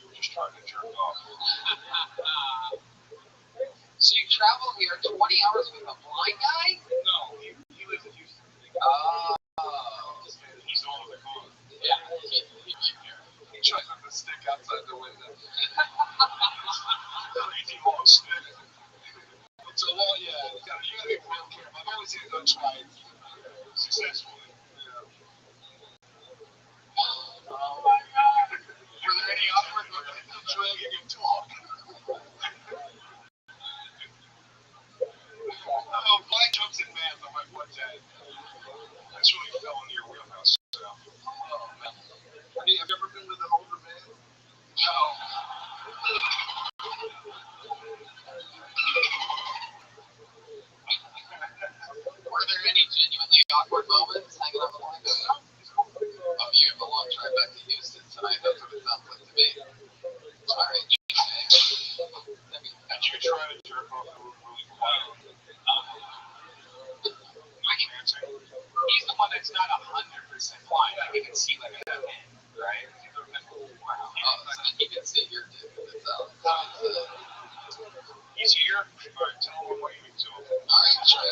S6: were just trying to jerk off.
S4: So you travel here 20 hours with a blind guy?
S6: No, he lives in Houston.
S4: Oh.
S6: He's all over the car.
S4: Yeah, he
S6: tries not to stick outside the window. Crazy long stick. It's a long, yeah. You gotta be real careful. I've only seen it done twice. Successfully. Yeah.
S4: Oh my God.
S6: Were there any awkward moments of dragging and talk? Oh, blind jokes and math on my butt tag. That's really fell into your wheelhouse. So. Oh, man. Have you ever been with an older man? No.
S4: Were there any genuinely awkward moments hanging out with blind guys? Oh, you have a long drive back to Houston tonight. That's what it sounds like to me. All right.
S6: Did you try to jerk off really quiet? He's the one that's not 100% blind. Like, he can see like a head, right? Wow.
S4: He can see your dick.
S6: He's here. All right, tell him what you do.
S4: All right, sure.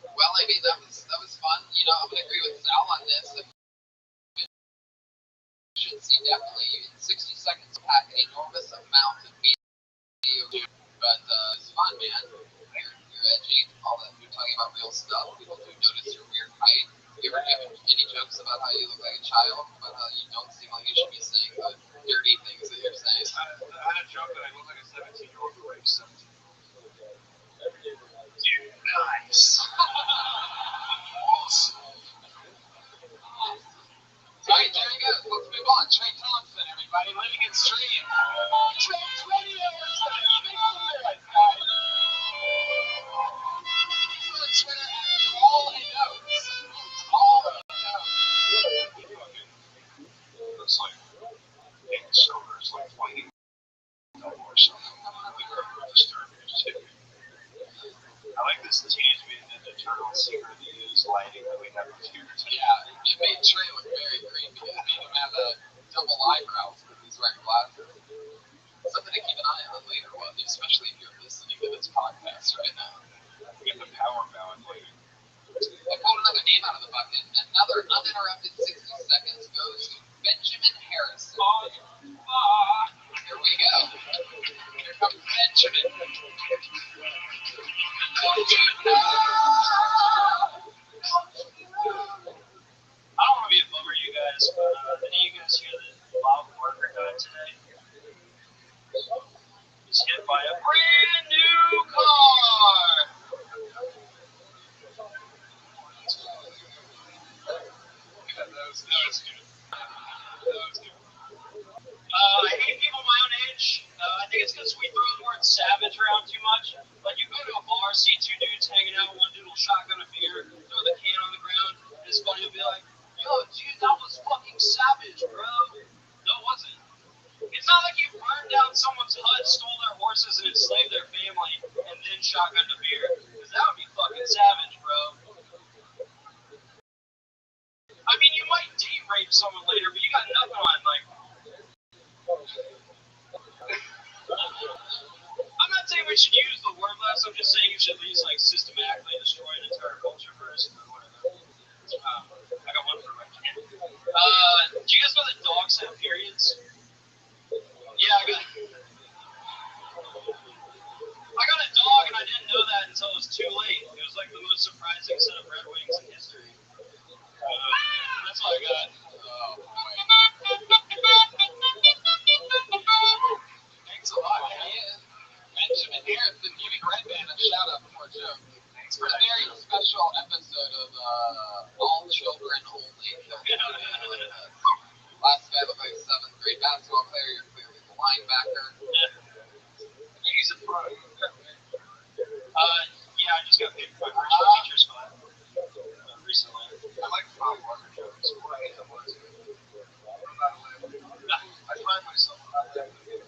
S4: Well, I mean, that was fun. You know, I'm gonna agree with Sal on this. Efficiency definitely in 60 seconds pack an enormous amount of media, but it's fun, man. You're edgy. All that. You're talking about real stuff. People do notice your weird height. You ever given any jokes about how you look like a child, about how you don't seem like you should be saying the dirty things that you're saying?
S5: I had a joke that I look like a 17-year-old who raped 17. Dude, nice.
S4: Alright, there you go. Let's move on. Trey Thompson, everybody, living in stream. Trey, 20 hours on guys. On Twitter, all he knows. All he knows.
S5: Looks like being sober is like fighting or something. I like this Teenage Mutant Ninja Turtles secretly used lighting that we never feared.
S4: Yeah, it made Trey look very creepy. It made him have a double eyebrows with his red glasses. Something to keep an eye on later, especially if you're listening to this podcast right now.
S5: Get the power balance later.
S4: I pulled another name out of the bucket. Another uninterrupted 60 seconds goes to Benjamin Harrison. Here we go. Here comes Benjamin.
S5: I don't want to be a bummer, you guys, but did you guys hear that Bob Barker died today? He's hit by a brand new car.
S4: That was good.
S5: I hate people my own age. I think it's because we throw the word savage around too much. Like, you go to a bar, see two dudes hanging out, one dude will shotgun a beer, throw the can on the ground, and it's funny to be like, yo, dude, that was fucking savage, bro. No, it wasn't. It's not like you burned down someone's hut, stole their horses, and enslaved their family, and then shotgunned a beer. Because that would be fucking savage, bro. I mean, you might date rape someone later, but you got nothing on, like... I'm not saying we should use the word less, I'm just saying you should at least, like, systematically destroy an entire culture first, or whatever. I got one for my kid. Do you guys know that dogs have periods? Yeah, I got a dog, and I didn't know that until it was too late. It was like the most surprising set of Red Wings in history. That's all I got.
S4: Thanks a lot, man. Benjamin Harrison giving Red Band a shout out before a joke. Thanks for a very special episode of All Children Only. Last guy looked like a 7th grade basketball player. You're clearly the linebacker.
S5: He's a pro. Yeah, I just got paid for my first teacher spot recently.
S6: I like Bob Barker jokes. What I hate them was, I'm not a limb. I find myself not that good.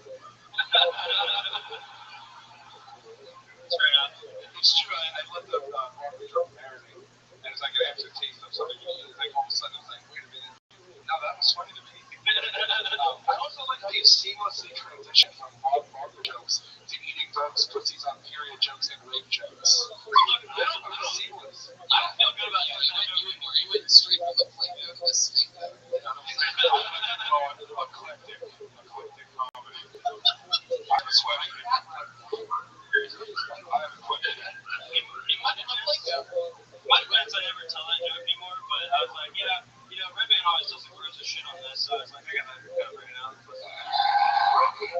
S5: That's fair enough.
S6: It's true. I let the Barker joke marinate, and it's like an aftertaste of something you eat. Like all of a sudden, it's like, wait a minute. Now that was funny to me. I also like how you seamlessly transition from Bob Barker jokes to eating dogs, pussies on period jokes, and rape jokes. Seamless.
S4: I don't feel good about you went straight from the plate to the snake. You know what I'm saying?
S6: Eclectic comedy. I'm sweating. I haven't quit it yet.
S5: My friends I never tell that joke anymore, but I was like, yeah, you know, Red Band always does the grossest shit on this, so I was like, I gotta bring it out.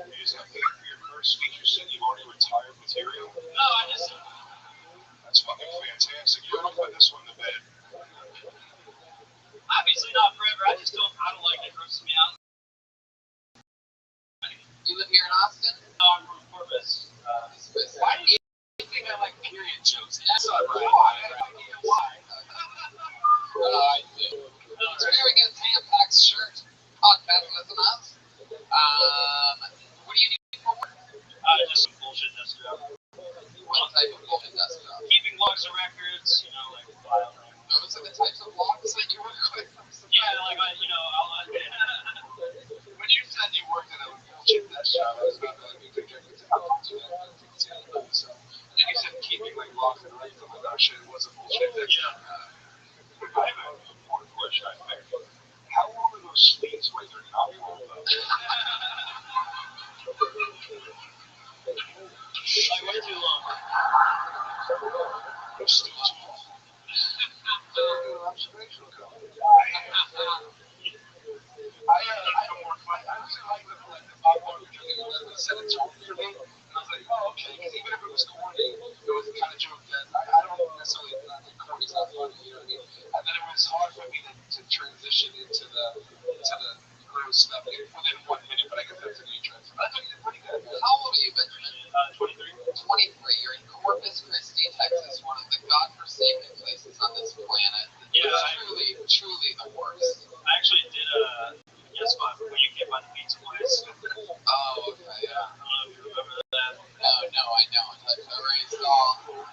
S6: You just got paid for your first speech. You said you've already retired material.
S5: No, I just,
S6: That's fucking fantastic. You don't put this one to bed.
S5: obviously not forever, I don't like it, it grosses me out.
S4: You live here in Austin?
S5: No, I'm from Corpus.
S4: Why do you think I like period jokes? That's not right. Why? I do. So here we get Tampax shirt. Podcast listen us. What do you do for work?
S5: Just some bullshit desk job.
S4: What type of bullshit desk job?
S5: Keeping logs of records, you know, like filing.
S4: Those are the types of logs that you work with.
S5: Yeah, like, I'll
S6: When you said you worked at a bullshit desk job, I was about to be projected to so. And then you said keeping like logs and records. I'm like, oh shit, it was a bullshit desk job. I have an important question, I think. How long are those sleeves when they're not rolled up?
S5: like way too long.
S6: They're still too long. Observational. really like the popcorn because it really set a tone for me. And I was like, oh, okay. Because even if it was corny, it was the kind of joke that I don't necessarily think corny's not funny. You know what I mean? And then it was hard for me to transition into the gross stuff within 1 minute. But I guess that's an interest. But I thought you did pretty good.
S4: How old are you, Benjamin?
S2: 23.
S4: 23. You're in Corpus Christi, Texas, one of the godforsaken places on this planet.
S2: Yeah,
S4: It's truly the worst.
S2: I actually did a guest spot where you came by the pizza place.
S4: Oh, okay, yeah.
S2: I don't know if you remember that.
S4: No, I don't. I erased all.
S2: What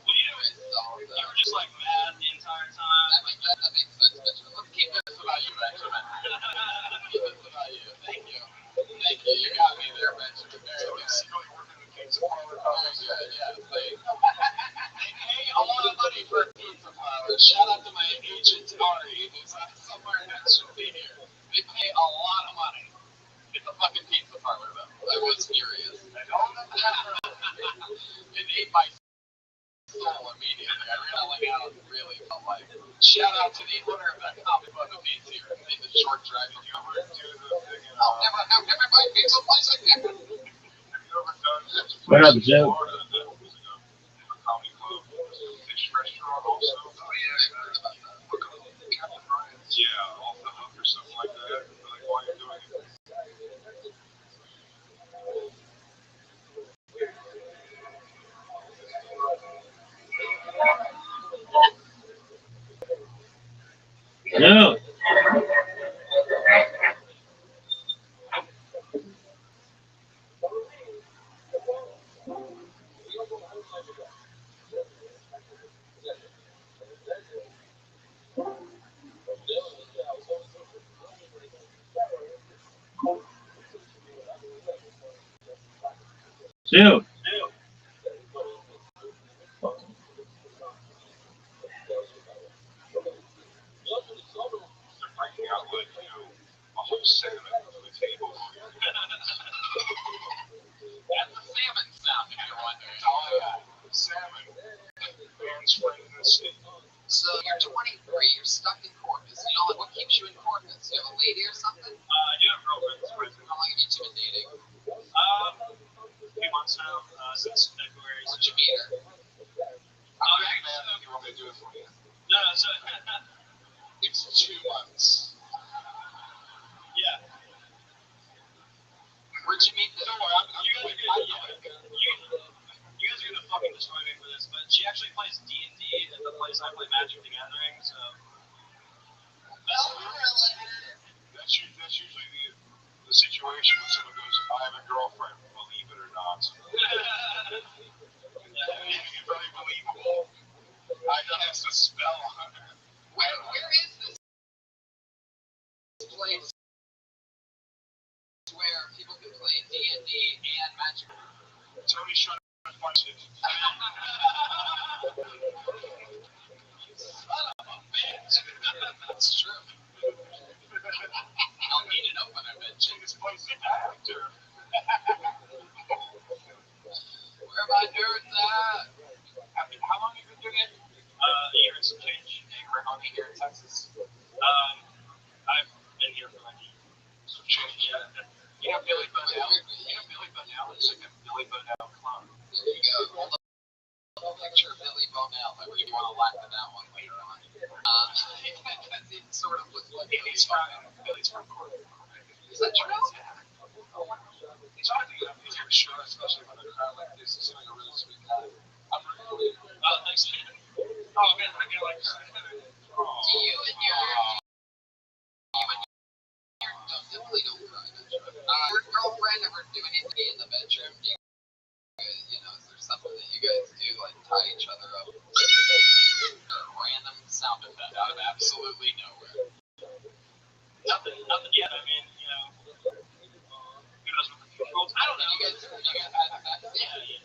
S2: do you do?
S4: Erased all of
S2: You
S4: that.
S2: were just like mad the entire time.
S4: That makes sense, Benjamin. Let's keep this about you, Benjamin. Let's keep this about you. Thank you. You got me there, Benjamin. Very good.
S6: Secretly working the pizza parlor.
S4: Very good, yeah. They pay a lot of money for a pizza parlor. Shout out to my agent, Ari, who's somewhere that should be here. They pay a lot of money. It's a fucking pizza parlor, though. I was furious. It ate my soul immediately. I really felt like. Shout out to the owner of that comic book pizza here in the short drive.
S6: Did you ever do the thing in
S4: I've never bought pizza place like that.
S6: have you ever done
S1: What up, Joe?
S6: Florida that was in a comedy club? Fish restaurant also. Oh yeah,
S4: I've heard about that.
S6: look up Captain Ryan's. Yeah, off the hook or something like that. Like while you're doing it.
S1: No. Two.
S6: They're breaking out like, a whole salmon to the table.
S4: That's the salmon sound, if you're wondering.
S6: Oh yeah, salmon. Man's friend in the sea.
S4: So you're 23, you're stuck in Corpus. You know, like, what keeps you in Corpus? You have a lady or something?
S2: I do have a girlfriend that's prison.
S4: How long have you two been dating?
S2: A few months now, since February.
S4: Where'd you meet her?
S6: I'm a big man. You want me to do it for you?
S2: No, so
S4: It's 2 months.
S2: yeah.
S4: Where'd you meet this?
S2: Don't worry, you guys are gonna fucking destroy me for this, but she actually plays D&D at the place I play Magic the Gathering, so.
S6: That's usually the situation when someone goes, I have a girlfriend, believe it or not. It's very believable. I cast a spell on her.
S4: Where is this place where people can play D&D and Magic?
S6: Tony's trying to punch it.
S4: Son of a bitch. That's true. I'll need an opener, bitch.
S6: This place is actor.
S4: Where are my nerds at?
S6: How long have you been doing it?
S2: A year and some change.
S6: We're only here in Texas.
S2: I've been here for like
S6: Some change.
S2: yeah.
S6: You know Billy Bunnell? Billy Bunnell is like a Billy Bunnell clone.
S4: There you go. Hold up. A picture of Billy Bonell. I really want to laugh at that one later on. It sort of looks like
S6: Billy's from Corpus.
S4: Is that true?
S6: It's hard to get up here, sure, especially when a crowd like this is like a really sweet guy. I'm really
S2: Thanks, man. Oh, man, I feel like.
S4: Do you and your simply don't cry, Benjamin. Your girlfriend ever do anything in the bedroom? Do you, is there something that you guys do, like tie each other up? A random sound effect out of absolutely nowhere.
S2: Nothing yet. I mean, who knows what the future holds? I don't know.
S4: You guys had sex? Yeah. It's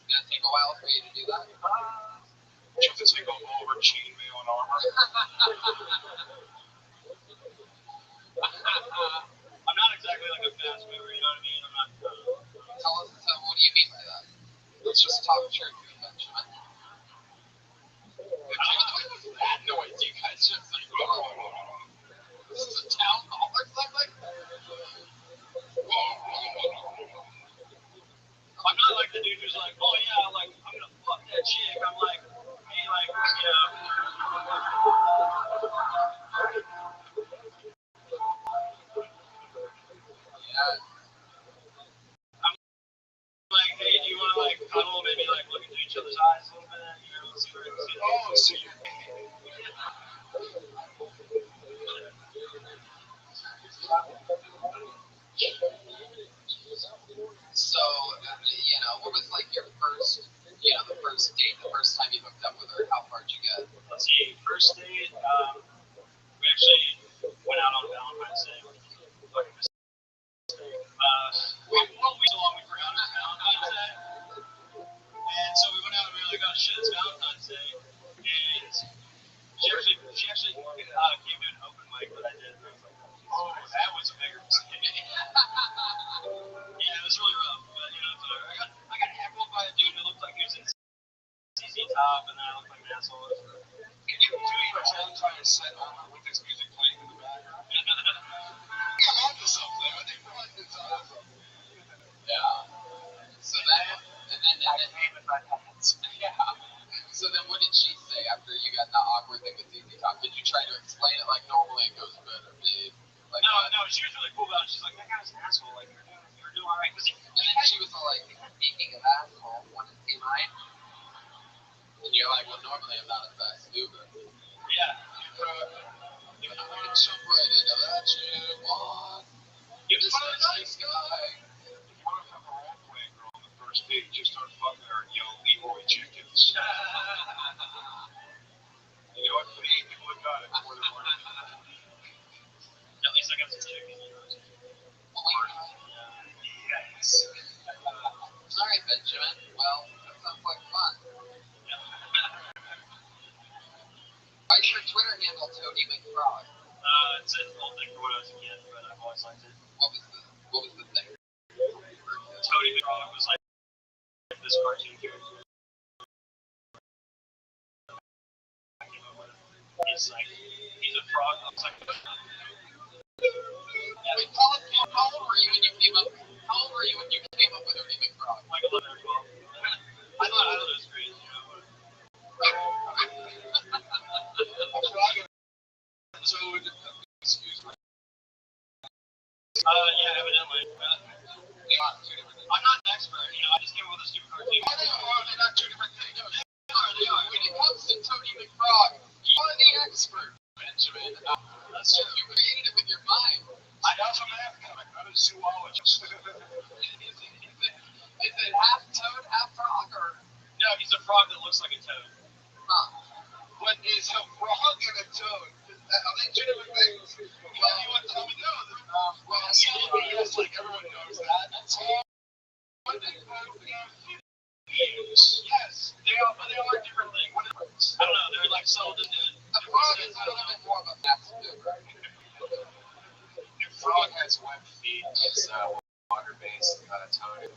S4: gonna take a while for you to do that.
S6: you have to take over chainmail and armor.
S2: I'm not exactly like a fast mover, you know what I mean? I'm not.
S4: Tell us, what do you mean by that? Let's just talk truth, Benjamin. What was that noise you guys just like? This is a town hall or something?
S6: head.
S5: I'm like, hey, do you want to like cuddle, maybe like look into each other's eyes a little bit, you know, see where it's
S6: Oh, so you're so you know, what was like your first, you know, the first date, the first time you hooked up with her? How far did you get?
S5: Let's see, first date, we actually went out on Valentine's Day. Fucking mistake. We so long we forgot it was Valentine's Day. And so we went out and we were like, oh shit, it's Valentine's Day. And she actually came to an open mic that I did. And I was like, oh, that was a bigger mistake. Yeah, it was really rough, but you know, it's whatever. I got heckled by a dude who looked like he was in CC Top, and then I looked like an asshole.
S6: Can you do your whole entire set over with this music playing in the background? I'm onto something. I think it's awesome. Yeah. So that, and then yeah. So then, what did she say after you got the awkward thing with ZZ Top? Did you try to explain it like normally it goes better, babe? Like,
S5: No, she was really cool about it. She's like, that guy's an asshole. Like, you're doing all right.
S6: And then she was all like, speaking of asshole, want to see mine? And you're like, well, normally I'm not a fast mover.
S5: Yeah.
S6: I'm going to jump right into that shit. What?
S5: This
S6: is a nice guy.
S5: If you want to have a role playing girl on the first date, just start fucking her and yell Leroy Jenkins. You know what? Put 8 people have got it before they're born. At least I got some chicken. Yes.
S6: All right, Benjamin. Well, that sounds like fun. Why's your Twitter handle Toady McFrog?
S5: It's an old thing for when I was a kid, but I've always liked it.
S6: What was the thing?
S5: Toady McFrog was like this cartoon character. I came up with it. He's a frog that looks like a...
S6: Wait, how old were you when you came up? How old were you when you came up with Toady McFrog?
S5: Like 11 or 12. I thought it was crazy, you know.
S6: Excuse me.
S5: Yeah, evidently. I'm not an expert, you know, I just came up with a stupid cartoon.
S6: They're not two different things. They are. When it comes to Toady McFrog, you're the expert, Benjamin. That's just, you created it with your mind.
S5: I know some math comic, not a zoologist.
S6: Is it half toad, half frog, or?
S5: No, he's a frog that looks like a toad.
S6: Huh. What is a frog and a toad? Are they two different things? Well, you want to tell me no? Well, yes, like everyone knows that. That's
S5: Yes, they are different things. I don't know, they're like sold into...
S6: A frog is a little bit more of a fast food, right?
S2: The frog has web feet. It's water-based. Toad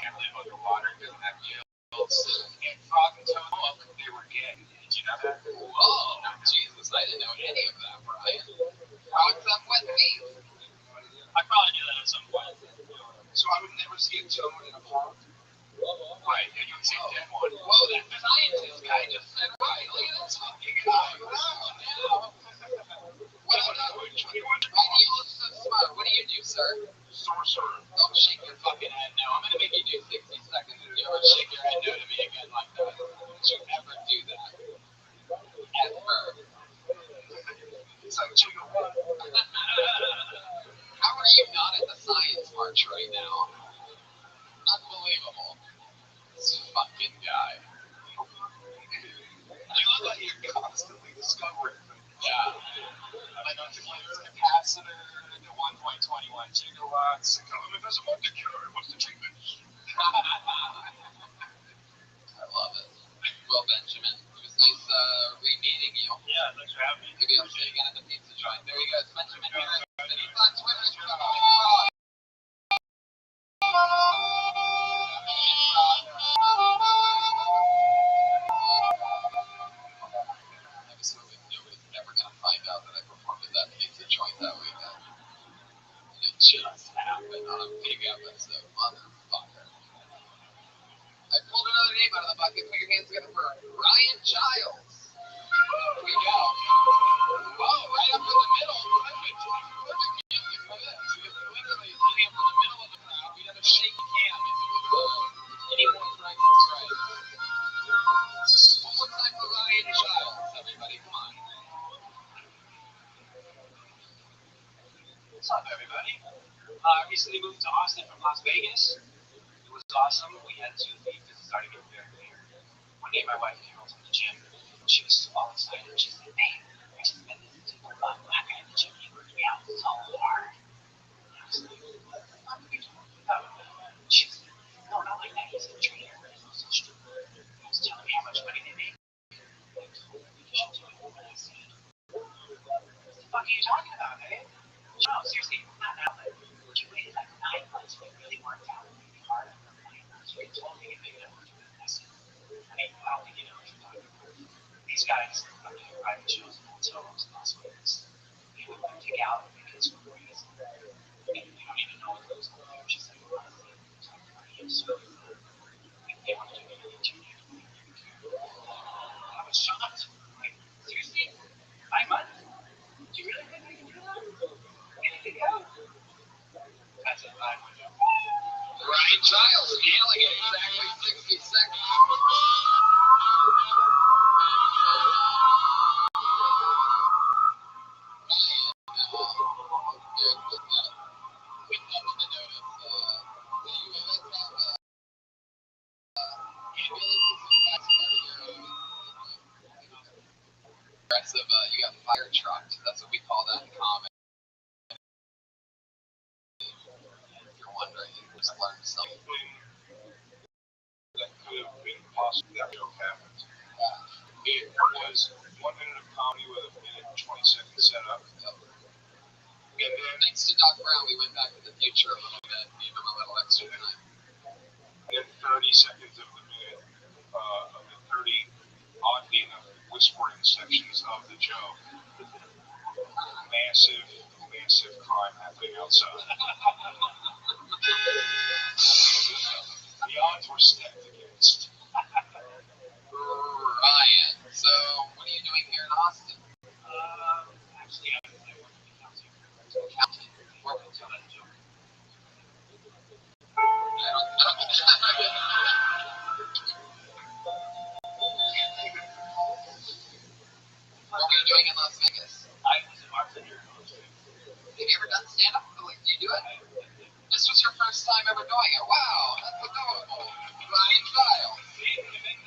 S2: can't live underwater. Doesn't have gills. And frog and toad look, they were gay. Did you know that?
S6: Whoa, Jesus, I didn't know any of that, Brian. Frogs have wet feet.
S5: I probably knew that at some point.
S6: So I would never see a toad in a frog?
S2: Right, and you would see a dead one.
S6: Whoa, that scientist guy just said, right, look at this fucking guy. Wow, what do you look so smart? What do you do, sir?
S2: Sorcerer.
S6: Don't shake your fucking head no. I'm gonna make you do 60 seconds if you ever shake your head no to me again like that. Don't you ever do that. Ever.
S2: It's like chicken one.
S6: How are you not at the science march right now? Unbelievable. This fucking guy.
S2: You look like you're constantly discovering things.
S6: Yeah.
S2: Like on the capacitor, the 1.21 gigawatts. I mean, there's a multi cure. What's the treatment?
S6: I love it. Well, Benjamin, it was nice re-meeting you.
S5: Yeah, thanks for having me.
S6: Maybe I'll see you again at the pizza joint. There you go. It's Benjamin here. And he's on Twitter. It's Rothschild'S. I was hoping nobody's ever going to find out that I performed at that pizza joint that weekend. And it just happened on a big episode. Motherfucker. I pulled another name out of the bucket. Put your hands together for Ryan Giles. Here we go. Oh, right up in the middle. Perfect. Perfect music for this. You can literally see shaky cam. Any more Franklin's right. One more time for Ryan Childs, everybody. Come on.
S5: What's up, everybody? Recently moved to Austin from Las Vegas. It was awesome. We had 2 feet because it started getting very clear. One day my wife came home from the gym. She was all excited. She said, "Babe, I just met this super black guy in the gym. He worked me out so hard." And I was like, "What the fuck are you talking about?" She said, "No, not like that. He's a trainer. He's also a stripper. He was telling me how much money they make." I told her you should do it. And I said, "What the fuck are you talking about, babe?" No, seriously, not now. But you waited like 9 months and you really worked out really hard. So he told me to make it up to it. I said, "Honey, I don't think you know what you're talking about. These guys come to your private shows and hotels and Las Vegas. They would pick out because we're crazy. And you don't even know what goes on there." She said, "Honestly, he was so good. They wanted to give me to you. I was shocked. Like, seriously? 9 months? Do you really think I can do that? Where did it go?" I said, "I would know."
S6: Ryan Childs nailing it exactly 60 seconds. You got fire trucked. That's what we call that in common. If you're wondering, you just learned something.
S7: That could have been possible that joke happened. It was 1 minute of comedy with a minute and 20-second setup.
S6: And then, thanks to Doc Brown, we went back to the future a little bit, gave him a little extra time.
S7: And then 30 seconds of the minute, of the 30, oddly enough, whispering sections of the joke. Massive crime happening outside. The odds were stacked against.
S6: Ryan, so what are you doing here in Austin?
S5: Actually, I work in accounting.
S6: Accounting. Work with
S5: So that's a joke.
S6: What were you doing in Las Vegas?
S5: I was a bartender.
S6: Have you ever done stand-up? Like, do you do it? This was your first time ever doing it. Wow, that's adorable. Ryan Childs.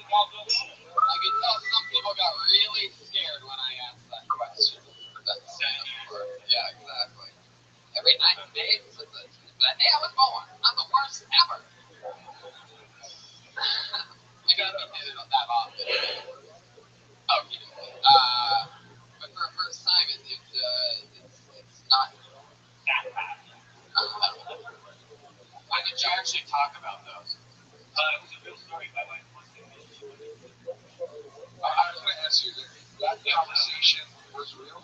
S6: I could tell some people got really scared when I asked that question. That stand-up part. Yeah, exactly. Every 90 days, it's that day I was born. I'm the worst ever. I got to did it that often. Okay. But for a first time, it's not.
S5: Why did you actually talk about those? It was a real story. My wife wants to know.
S7: I was going to ask you, that conversation was real?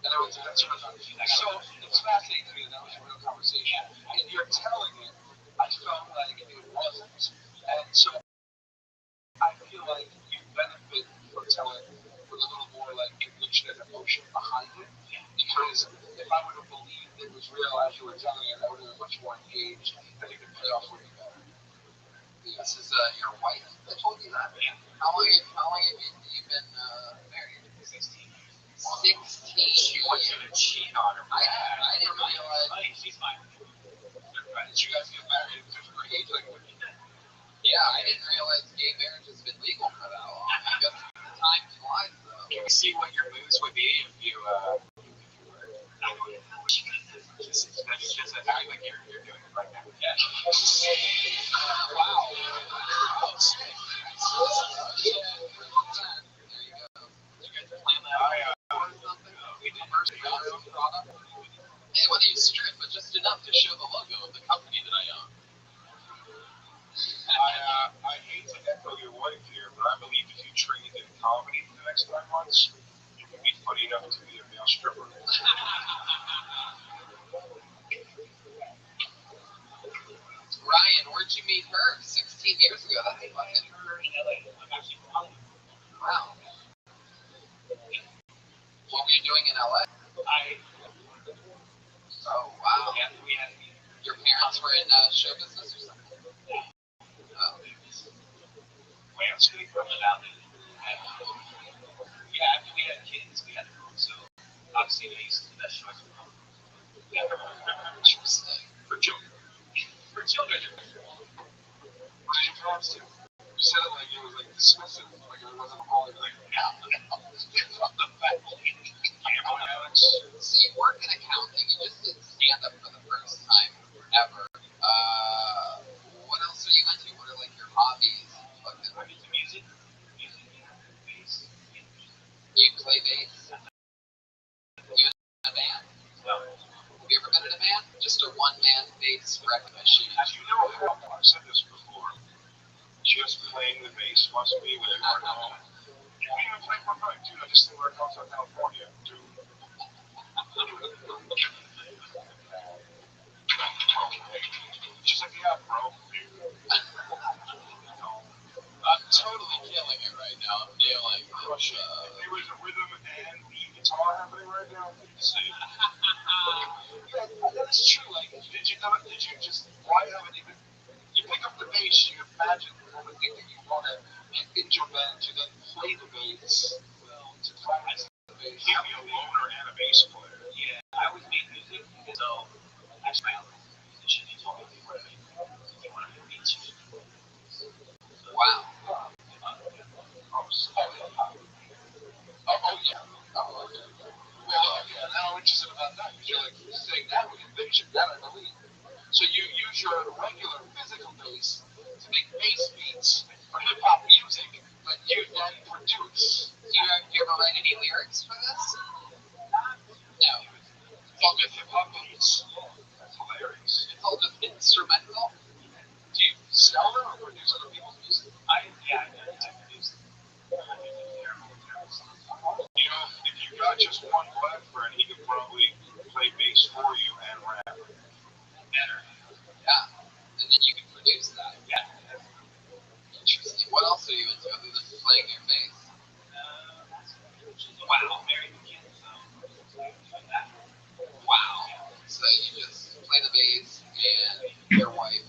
S7: And that's what I thought. So it's fascinating to me that was a real conversation. And you're telling it, I felt like it wasn't. And so I feel like you benefit from telling with a little more like conviction and emotion behind it. Because if I would have believed it was real as you were telling it, I would have been much more engaged. I think the payoff would be better.
S6: This is your wife that told you that?
S5: Yeah.
S6: How long have you been married?
S5: 16.
S6: 16.
S5: She wants you to cheat on her.
S6: I didn't realize.
S5: Funny, she's fine.
S7: Did you guys get married in 5th grade? Like, what did you do?
S6: Yeah, I didn't realize gay marriage has been legal for that long. I guess the time flies, though.
S5: Can we see what your moves would be if you were? Just act like you're doing it right now. Yeah.
S6: Wow. There you go. You guys plan that out or something? We did first our own product. Hey, whether you strip, but just enough to show the logo of the company that I own.
S7: I hate to echo your wife here, but I believe if you trained in comedy for the next 9 months, you would be funny enough to be a male stripper.
S6: Ryan, where'd you meet her? 16 years ago. That's fucking.
S5: Her in LA. I'm actually from Hollywood.
S6: Wow. What were you doing in
S7: show business or something? Oh.
S5: Landscape from the valley. Yeah, after we had kids, we had to move. So obviously, Ace is the best choice for them. Yeah,
S7: Interesting.
S5: for children. For children.
S6: What did your parents do? You said it like it was like dismissive, like it wasn't all like
S5: From the family. Gambling addicts.
S7: So you work in accounting, you just did stand up for the first time ever. What else are you into? What are like your hobbies?
S5: I'm into music. Music, bass.
S7: You play bass? You in a band?
S5: No.
S7: Have you ever been in a band? Just a one-man bass wrecking machine.
S6: Do you know how I've said this before? Just playing the bass must be when you work home. You can't even play for fun, dude. I just think we're across California, dude. She's like, yeah, bro.
S7: I'm totally killing it right now. I'm feeling
S6: Crush it. If there was a rhythm and lead guitar happening right now, you'd see. Yeah, that is true. Like, did you just, why haven't even, you pick up the bass, you imagine the kind of thing that you want to instrument to then play the bass, to practice the bass. You can't be a loner and a bass player.
S5: Yeah, I always made music, so actually my uncle was a musician. He told me if you want to make beats, you should.
S7: wow.
S6: Oh, yeah. Oh, okay. Well, yeah, now I'm interested about that because you're like saying that with conviction, that I believe. So you use your regular physical bass to make bass beats for hip hop music, but you then produce.
S7: Do you ever write any lyrics for this? No.
S6: It's all good hip hop beats. That's hilarious.
S7: It's all just instrumental?
S6: Do you sell them or produce other people's music?
S5: I produced.
S6: You know, if you got just one black friend, he could probably play bass for you and rap.
S5: Better.
S7: Yeah. And then you can produce that.
S5: Yeah.
S7: Interesting. What else are you into other than playing your bass?
S5: Wow, married with kids, so like that.
S7: Wow. So you just play the bass and your wife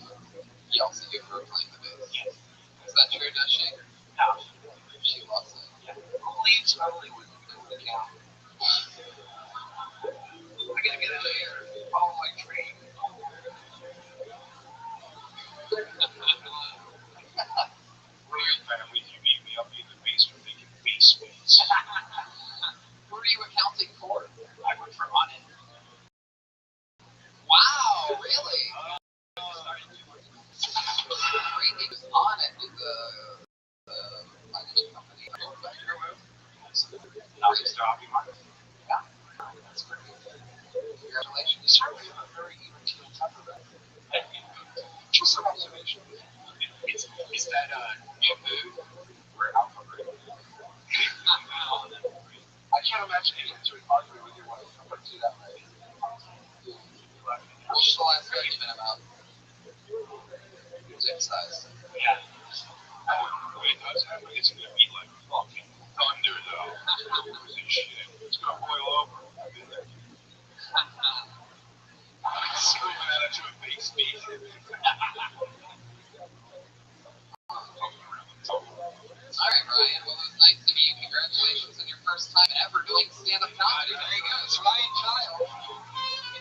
S7: yells at you for playing the bass.
S5: Yes.
S7: Is that true, does she?
S5: No.
S7: She loves it.
S5: Yeah.
S6: Who leaves Hollywood to become an accountant? I gotta get out of here. Follow my dream. Really, family, if you need me, I'll be in the basement making bass beats.
S7: Who are you accounting for?
S5: I work for On It.
S7: Wow, really? Great news. On It is a finance company.
S5: I'll just drop you my.
S7: Yeah, that's great. Congratulations.
S6: You certainly have a very even keel temper. Just an observation.
S5: Is that
S7: You move?
S6: We're alpha brain. I can't imagine any of you arguing with your wife. I'm going to do that right.
S7: What was the last argument about? Dick size.
S5: yeah.
S6: I don't know what it does happen. It's going to be like fucking thunder, though. Holy shit. It's going to boil over. I've been there. Screaming at it to a big speed.
S7: All right, Ryan. Well, it was nice to meet you. Congratulations on your first time ever doing stand-up comedy.
S6: There you go. It's Ryan Childs.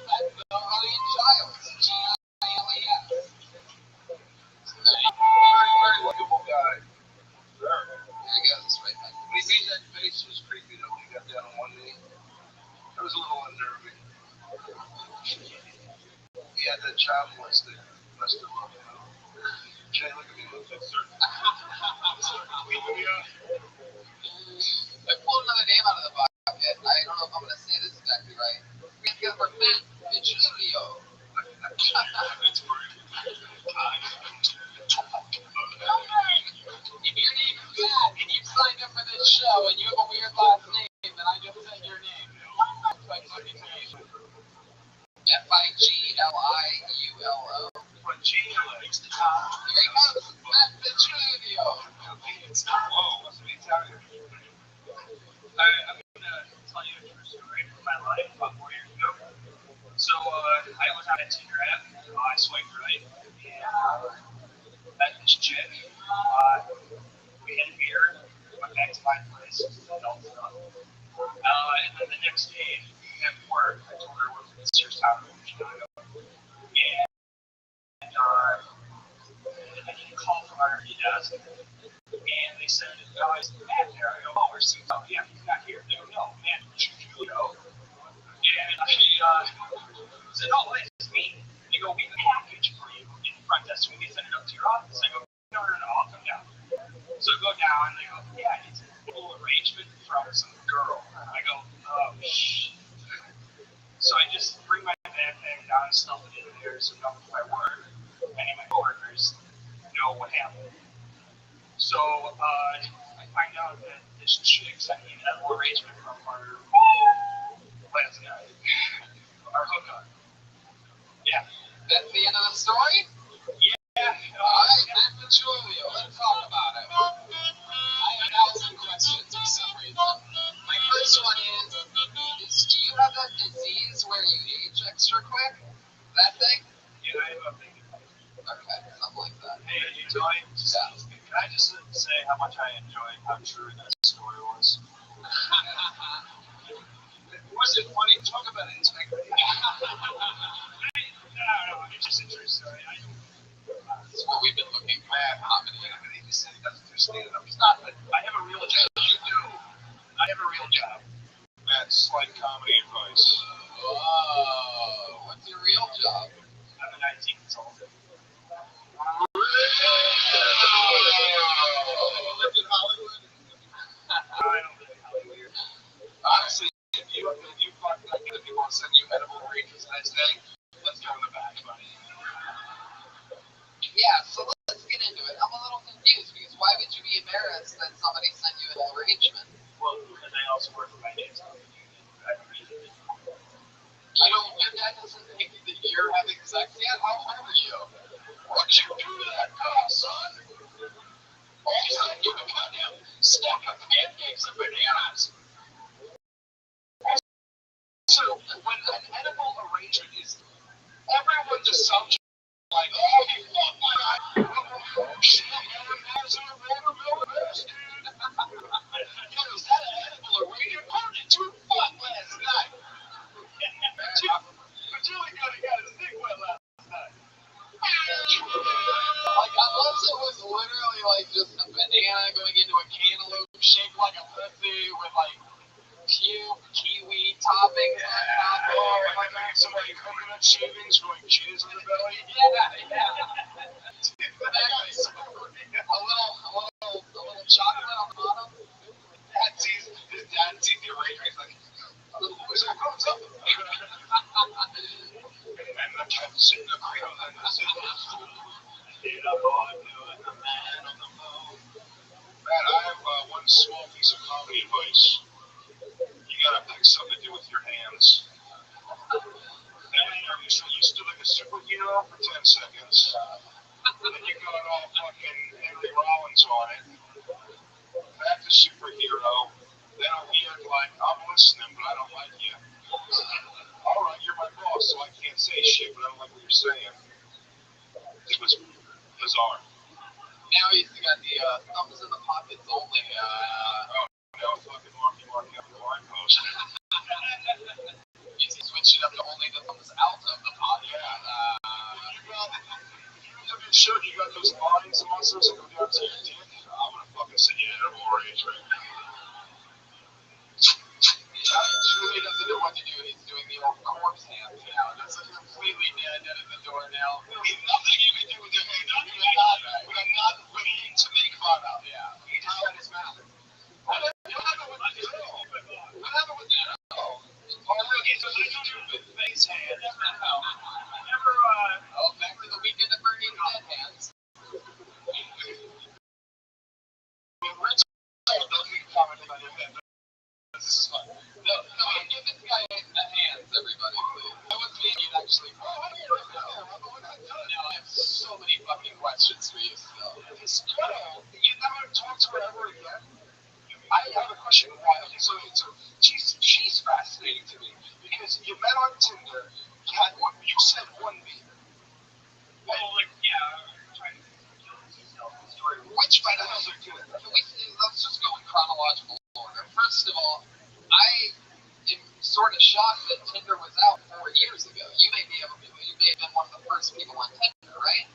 S7: That's Ryan Childs. Giles.
S6: Very likable guy. Sure.
S7: There he goes, right back.
S6: When he made that face, it was creepy, though. When he got down on one knee. It was a little unnerving. He had that child molester look. Can I look at me a little bit, sir?
S7: I pulled another name out of the bucket. I don't know if I'm going to say this exactly right. We're going for Matt Vigilio.
S6: That's great.
S7: If your name is Matt and you signed up for this show and you have a weird last name, then I just said your name. Figiliulo.
S6: Here
S7: Here he comes, Matt Vigilio.
S6: Whoa, must be Italian.
S5: I'm going to tell you a true story from my life about 4 years ago. So I was on a Tinder app. I swiped right, and met this chick. We had a beer, went back to my place, adult stuff. And then the next day, at work, I told her I worked at the Sears Tower in Chicago. And I get a call from our desk, and they said, "Oh, is Matt there?" I go, "Oh, where's he?" "Oh, yeah, he's not here." They go, "No, man, Julio." And I said, "Oh, it's me." They go, "We have a package for you in the front desk. We can send it up to your office." I go, "No, I'll come down." So I go down, and they go, "Yeah, it's a full arrangement from some girl." I go, "Oh, shit." So I just bring my backpack down and stuff it in there so none of my work, any of my coworkers know what happened. So I find out that this chick sent me an edible arrangement from her last night. Our hookup. Yeah.
S7: That's the end of the story?
S5: Yeah.
S7: Alright, Matt and Julio, let's talk about it. I have 1,000 questions for some reason. My first one is do you have that disease where you age extra quick? That thing?
S5: Yeah, I have a big.
S7: Okay, something like that.
S5: Hey, Tony.
S7: Yeah.
S5: Can I just say how much I enjoyed how true that story was? Was it funny? Talk about integrity. No, it's just a true story.
S7: That's what we've been looking for. Comedy.
S5: He just said he doesn't do stand-up. It's not that I have a real job. You do. I have a real job. That's like comedy advice.
S7: Whoa, what's your real job?
S5: I'm an IT consultant.
S7: Lived in Hollywood?
S5: I don't live in Hollywood.
S7: Honestly, if you fuck that good, if you want to send you edible arrangements the next day, let's go in the back, buddy. Yeah, so let's get into it. I'm a little confused because why would you be embarrassed that somebody sent you an arrangement?
S5: Well, because I also work for my dad's company.
S7: You don't, your dad doesn't think that you're having sex yet? How old are you? What'd you do to that girl, son? All of a sudden, you a goddamn stack of pancakes and bananas. So, when an edible arrangement is, everyone's assumption like, oh, he fucked my eye. Oh, shit, man, there's a watermelon ass, dude. Yo, is that an edible arrangement? How did you fuck last night?
S5: But Julie got his dick wet last night.
S7: Like, unless it was literally like just a banana going into a cantaloupe shaped like a pussy with like kiwi toppings on top.
S5: Or like somebody coconut shavings going jizz in the belly.
S7: Yeah. Exactly. A little chocolate on the bottom. His dad sees the arrangement. He's like, what's up?
S5: And the cat's in the cradle and the scissors. You know how I'm doing, the man on the moon. Man, I have one small piece of comedy advice. You gotta pick something to do with your hands. And you used to like a superhero for 10 seconds. Then you got all fucking Henry Rollins on it. Back to superhero. Then a weird like, I'm listening, but I don't like you. Alright, you're my boss, so I can't say shit, but I don't like what you're saying. It was bizarre.
S7: Now he's got the thumbs in the pockets only.
S5: Now fucking Marky Mark have a line post.
S7: He switched it up to only the thumbs out of the pocket.
S5: Have you showed you got those lines and muscles that go down to your dick? I'm gonna fucking send you an edible arrangement.
S7: Julie doesn't know what to do. He's doing the old corpse hands now. That's completely dead at the door now.
S5: There's nothing you can do with your hand. I'm not willing to make fun of.
S7: Yeah. He just shut his mouth.
S5: What happened with the girl?
S7: What happened with that?
S5: Oh, look, it's a stupid face hand. Never,
S7: Oh, back to the weekend of Bernie's dead hands.
S5: Rich doesn't comment on your head. This is fun.
S7: No, give this guy the hands, everybody, please. That was me. You'd actually. Now I have so many fucking questions for you still.
S5: This girl, you never talk to her ever again? I have a question. Why? So she's fascinating to me because you met on Tinder.
S7: God, what you said 1B.
S5: Well, like, yeah, I'm trying to tell the story.
S7: Which by the hell are good? Let's just go in chronological order. First of all, I am sort of shocked that Tinder was out 4 years ago. You may have been one of the first people on Tinder, right?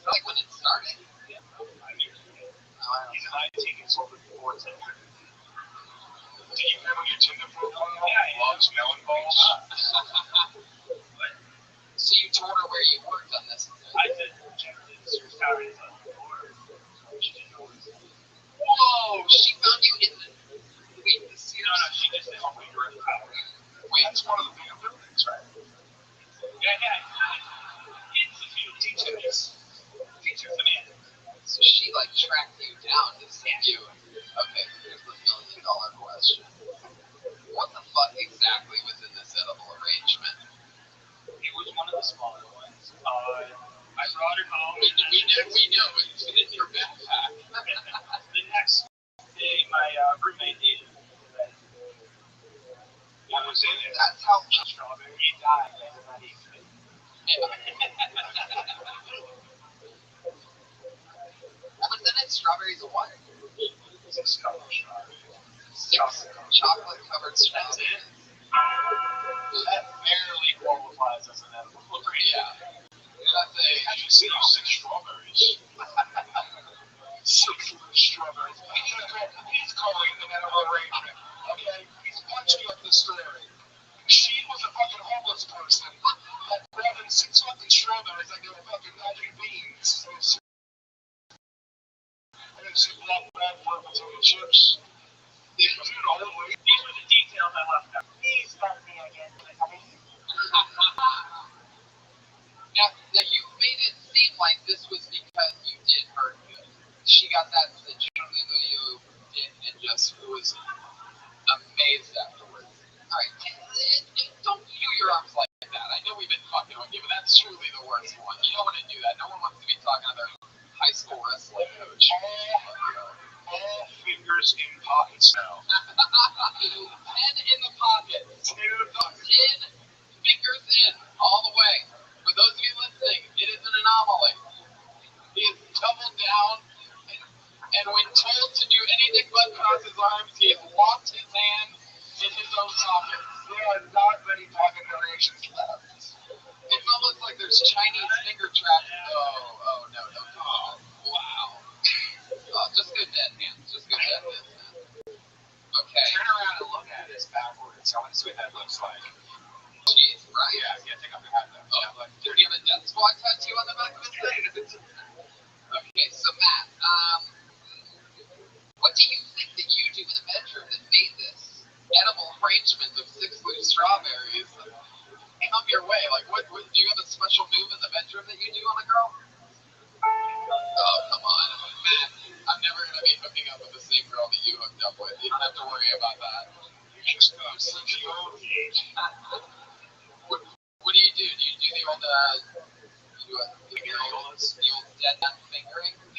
S7: Like when it started.
S5: Yeah, 5 years ago. He's an IT consultant for Tinder.
S7: Do you remember your Tinder profile?
S5: Yeah,
S7: Loves melon balls.
S5: But
S7: So you told her where you worked on this?
S5: I said generally this year's salary is on the floor. So she didn't know what it was.
S7: Whoa! She found you in the. Wait, the Sears.
S5: No, she just said, oh, you're in the power.
S7: Wait, that's one of the bigger buildings, right?
S5: Yeah. It's a few details. Details in it.
S7: So she like tracked you down to send you. Okay, here's the $1 million question. What the fuck exactly was in this edible arrangement?
S5: It was one of the smaller ones. I brought it home.
S7: We know it's in your backpack.
S5: The next day, my roommate ate it.
S7: What was in it? That's how
S5: Strawberry. He died. I did not eat it.
S7: What was in it? Strawberries or what?
S5: Six color strawberry.
S7: Chocolate covered
S5: That's
S7: strawberries.
S5: it. That barely qualifies as an edible.
S7: Yeah. That's a.
S5: I should see 6 strawberries.
S7: 6 strawberries. He's calling it an edible arrangement. Okay? He's punching up the story. She was a fucking homeless person that brought in 6 fucking strawberries like they were fucking magic beans. And then she blocked that for potato chips.
S5: These were the details I left out. Please start me again.
S7: Now, you made it seem like this was because you did her good. She got that generally that you did and just was amazed afterwards. Alright, don't do your arms like that. I know we've been fucking with you, but that's truly the worst one. You don't want to do that. No one wants to be talking to their high school wrestling coach.
S5: All fingers in pockets now.
S7: Pen in the pocket. 10 fingers in, all the way. For those of you listening, it is an anomaly. He has doubled down, and when told to do anything but cross his arms, he has locked his hand in his own pocket.
S5: There are not many pocket variations left.
S7: It's almost like there's Chinese finger traps. Oh, no, don't do that. Wow. Oh, just good dead hands. Just good dead hands. Okay.
S5: Turn around and look at this backwards. I want to see what that looks like.
S7: Jeez, right?
S5: Yeah, take off your hat though.
S7: Oh, like, do you have a death squad tattoo on the back of his head? Okay, so Matt, what do you think that you do in the bedroom that made this edible arrangement of 6 loose strawberries come your way? Like, what do you have a special move in the bedroom that you do on a girl? Oh, come on. Matt, I'm never going to be hooking up with the same girl that you hooked up with. You don't have to worry about that.
S5: You just got such an old age.
S7: What do you do? Do you do the old, the old dead man fingering? What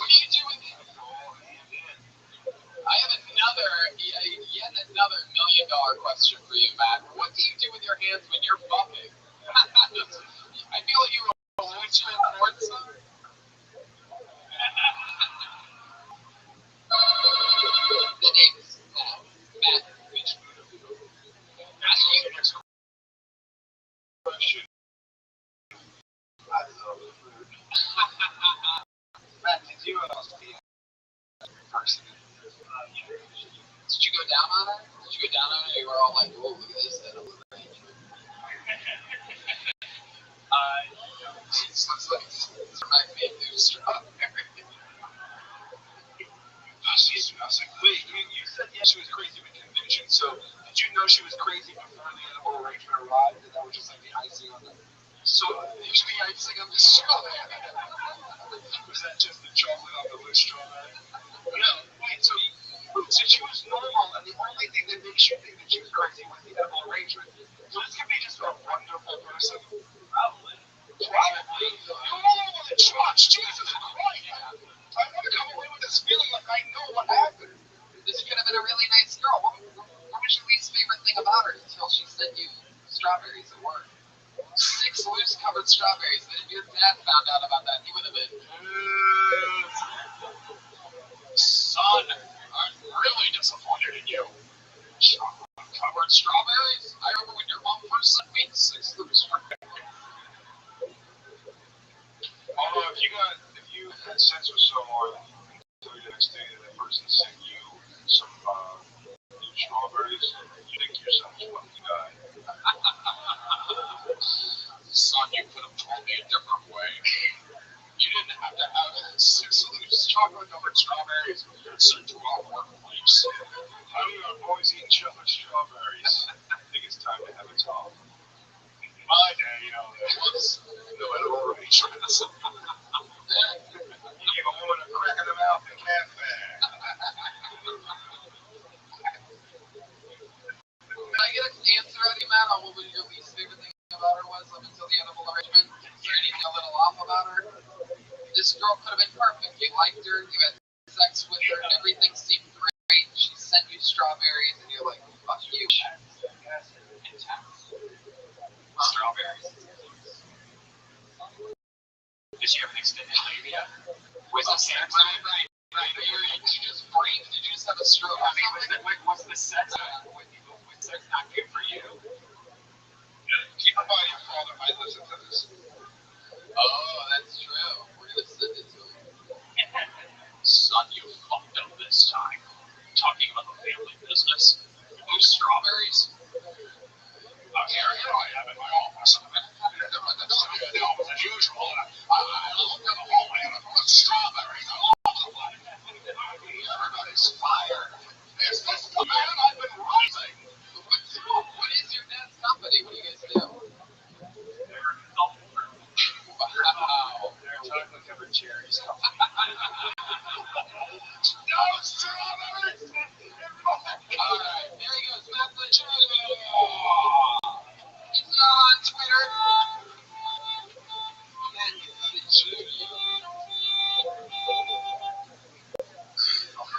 S7: do you do with it? I have yet another $1 million question for you, Matt. What do you do with your hands when you're fucking? I feel like you were a Lucian Forza. The name's Matt. Ask you the next question. I love food. Matt, did you be a person? Did you go down on her? Did you go down on her? You were all like, "Oh, look at this edible arrangement." It looks like it's reminds me of new strawberry. I was like, wait, you said she was crazy with conviction, so did you know she was crazy before the edible arrangement arrived, and that was just like the icing on the... So, it's the icing on the strawberry. Was that just the chocolate on the loose strawberry? No, wait, so she was normal, and the only thing that makes you think that she was crazy was the edible arrangement. So this could be just a wonderful person. Probably. Come on over the trucks, Jesus Christ! I want to come away with this feeling like I dad found out about that, he would have been, son, I'm really disappointed in you. Chocolate-covered strawberries? I remember when your mom first sent me 6 of those.
S6: Although if you had sex with someone and tell you the next day that person sent you some strawberries, you think your son's fucking guy.
S7: Son, you could have told me a different way. You didn't have to have 6 of those chocolate-covered strawberries sent to our workplace.
S6: How do you boys eat chocolate strawberries? I think it's time to have a talk.
S7: My day, there was no edible arrangements.
S6: You give a woman a crack in the mouth and cafe.
S7: Can I get an answer out of you, Matt, on what your least favorite thing about her was up until the edible arrangement? Is there anything a little off about her? This girl could have been perfect. You liked her, you had sex with her, everything seemed great. She sent you strawberries, and you're like, fuck you. Strawberries.
S5: Did she have an extended labia? Was it sex?
S7: Right. Did you just break? Did you just have a stroke?
S5: I mean, was the sex not good for you?
S6: Keep in mind your father might listen to this.
S7: Oh, that's true. We're going to send it to him. Son, you fucked up this time. Talking about the family business. Those strawberries? Here I am in my office. The office as usual. I looked at the hallway and I thought, strawberries all over the place. Everybody's fired. Is this the man I've been rising? What is your dad's company? What do you guys do?
S5: They're a consulting firm.
S7: Wow.
S5: They're a chocolate-covered cherries company.
S7: No strawberries! Alright, there he goes. Matt the Chew. He's on Twitter. Matt the Chew.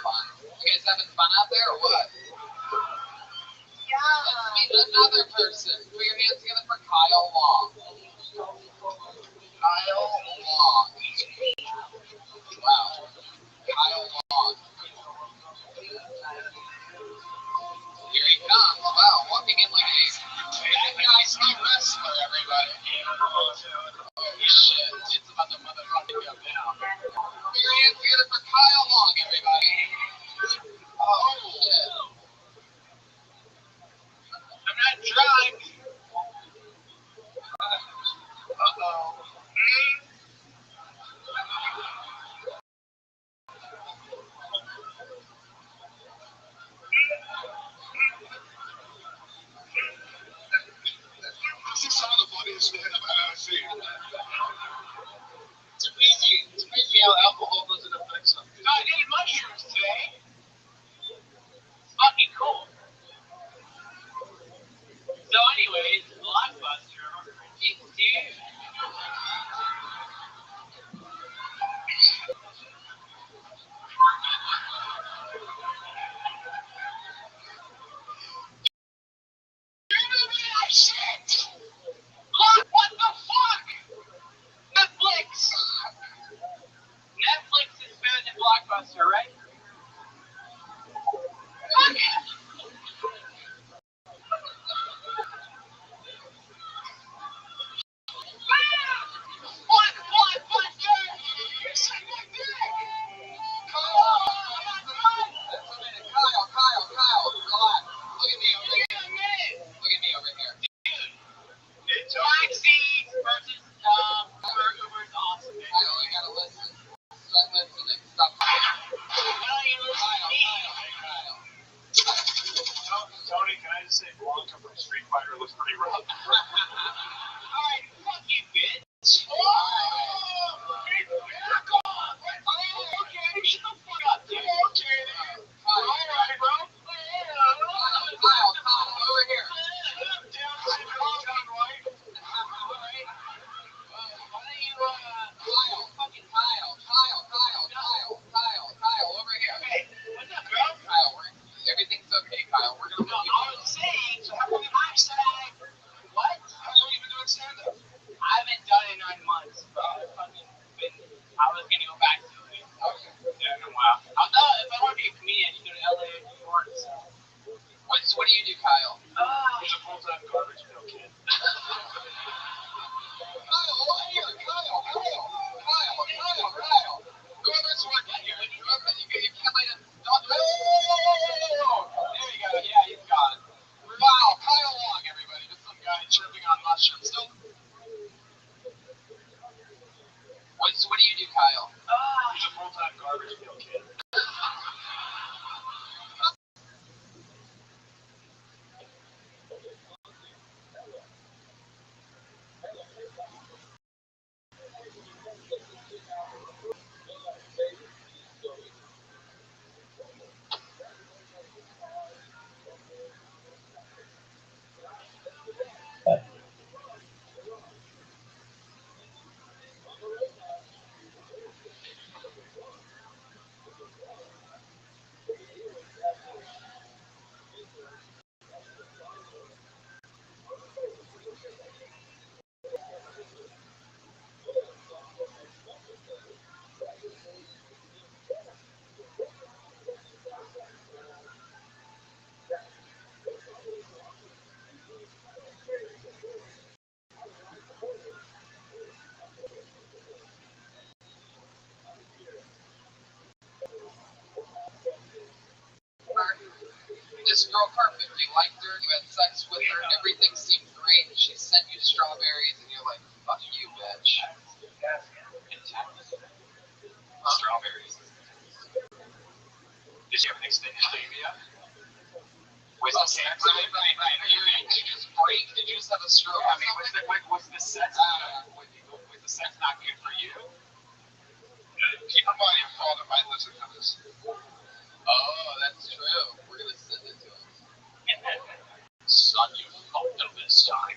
S7: Fun. You guys having fun out there or what?
S4: Yeah.
S7: Let's meet another person. Put your hands together for Kyle Long. Kyle Long. Wow. Kyle Long. Here he comes. Wow, walking in like that guy's no wrestler, everybody. Holy shit. It's about to motherfucking go down. Put your hands together for Kyle Long, everybody. Oh, shit. I'm not drunk. Uh-oh. You liked her, you had sex with her, everything seemed great, and she sent you strawberries, and you're like, fuck you, bitch.
S5: Strawberries. Did you have an extended labia? Was it sex?
S7: Right. Did you just break? Did you just have a stroke?
S5: I mean, was the sex not good for you?
S7: Keep in mind, your father might listen to this. Oh, that's true. We're gonna send it to him.
S5: Son, you fucked up this time.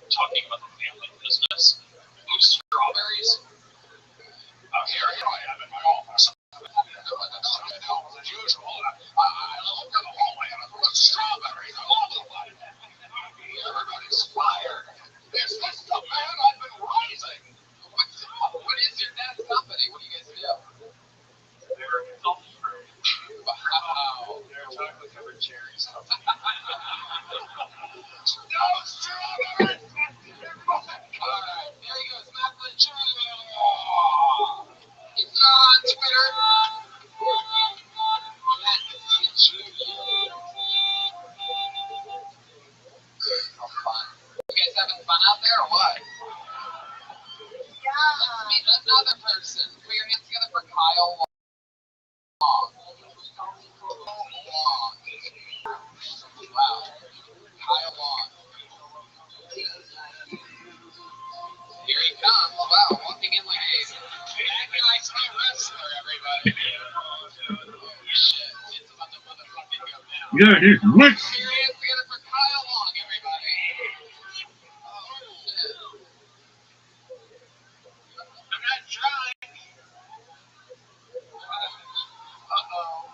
S5: Talking about the family business. Those strawberries. Here I am in my office. As usual, I look in the hallway and I throw strawberries all over the place. Everybody's fired. Is this the man I've been raising?
S7: What is your dad's company? What do you guys do?
S5: They're a consulting firm.
S7: Wow.
S5: They're a chocolate covered cherries company.
S7: No strawberries! Alright, there he goes, Matt Lynch. He's on Twitter. Matt Lynch. How fun. You guys having fun out there or what? Yeah. Let's meet another person. Put your hands together for Kyle Long. Wow. Kyle Long. Here he comes. Wow, walking in like a bad guy's no wrestler, everybody. Shit, it's about to motherfucking go down.
S8: Yeah, he's rich.
S7: Put your hands together for Kyle Long, everybody. Oh, shit.
S5: I'm not trying.
S7: Uh-oh.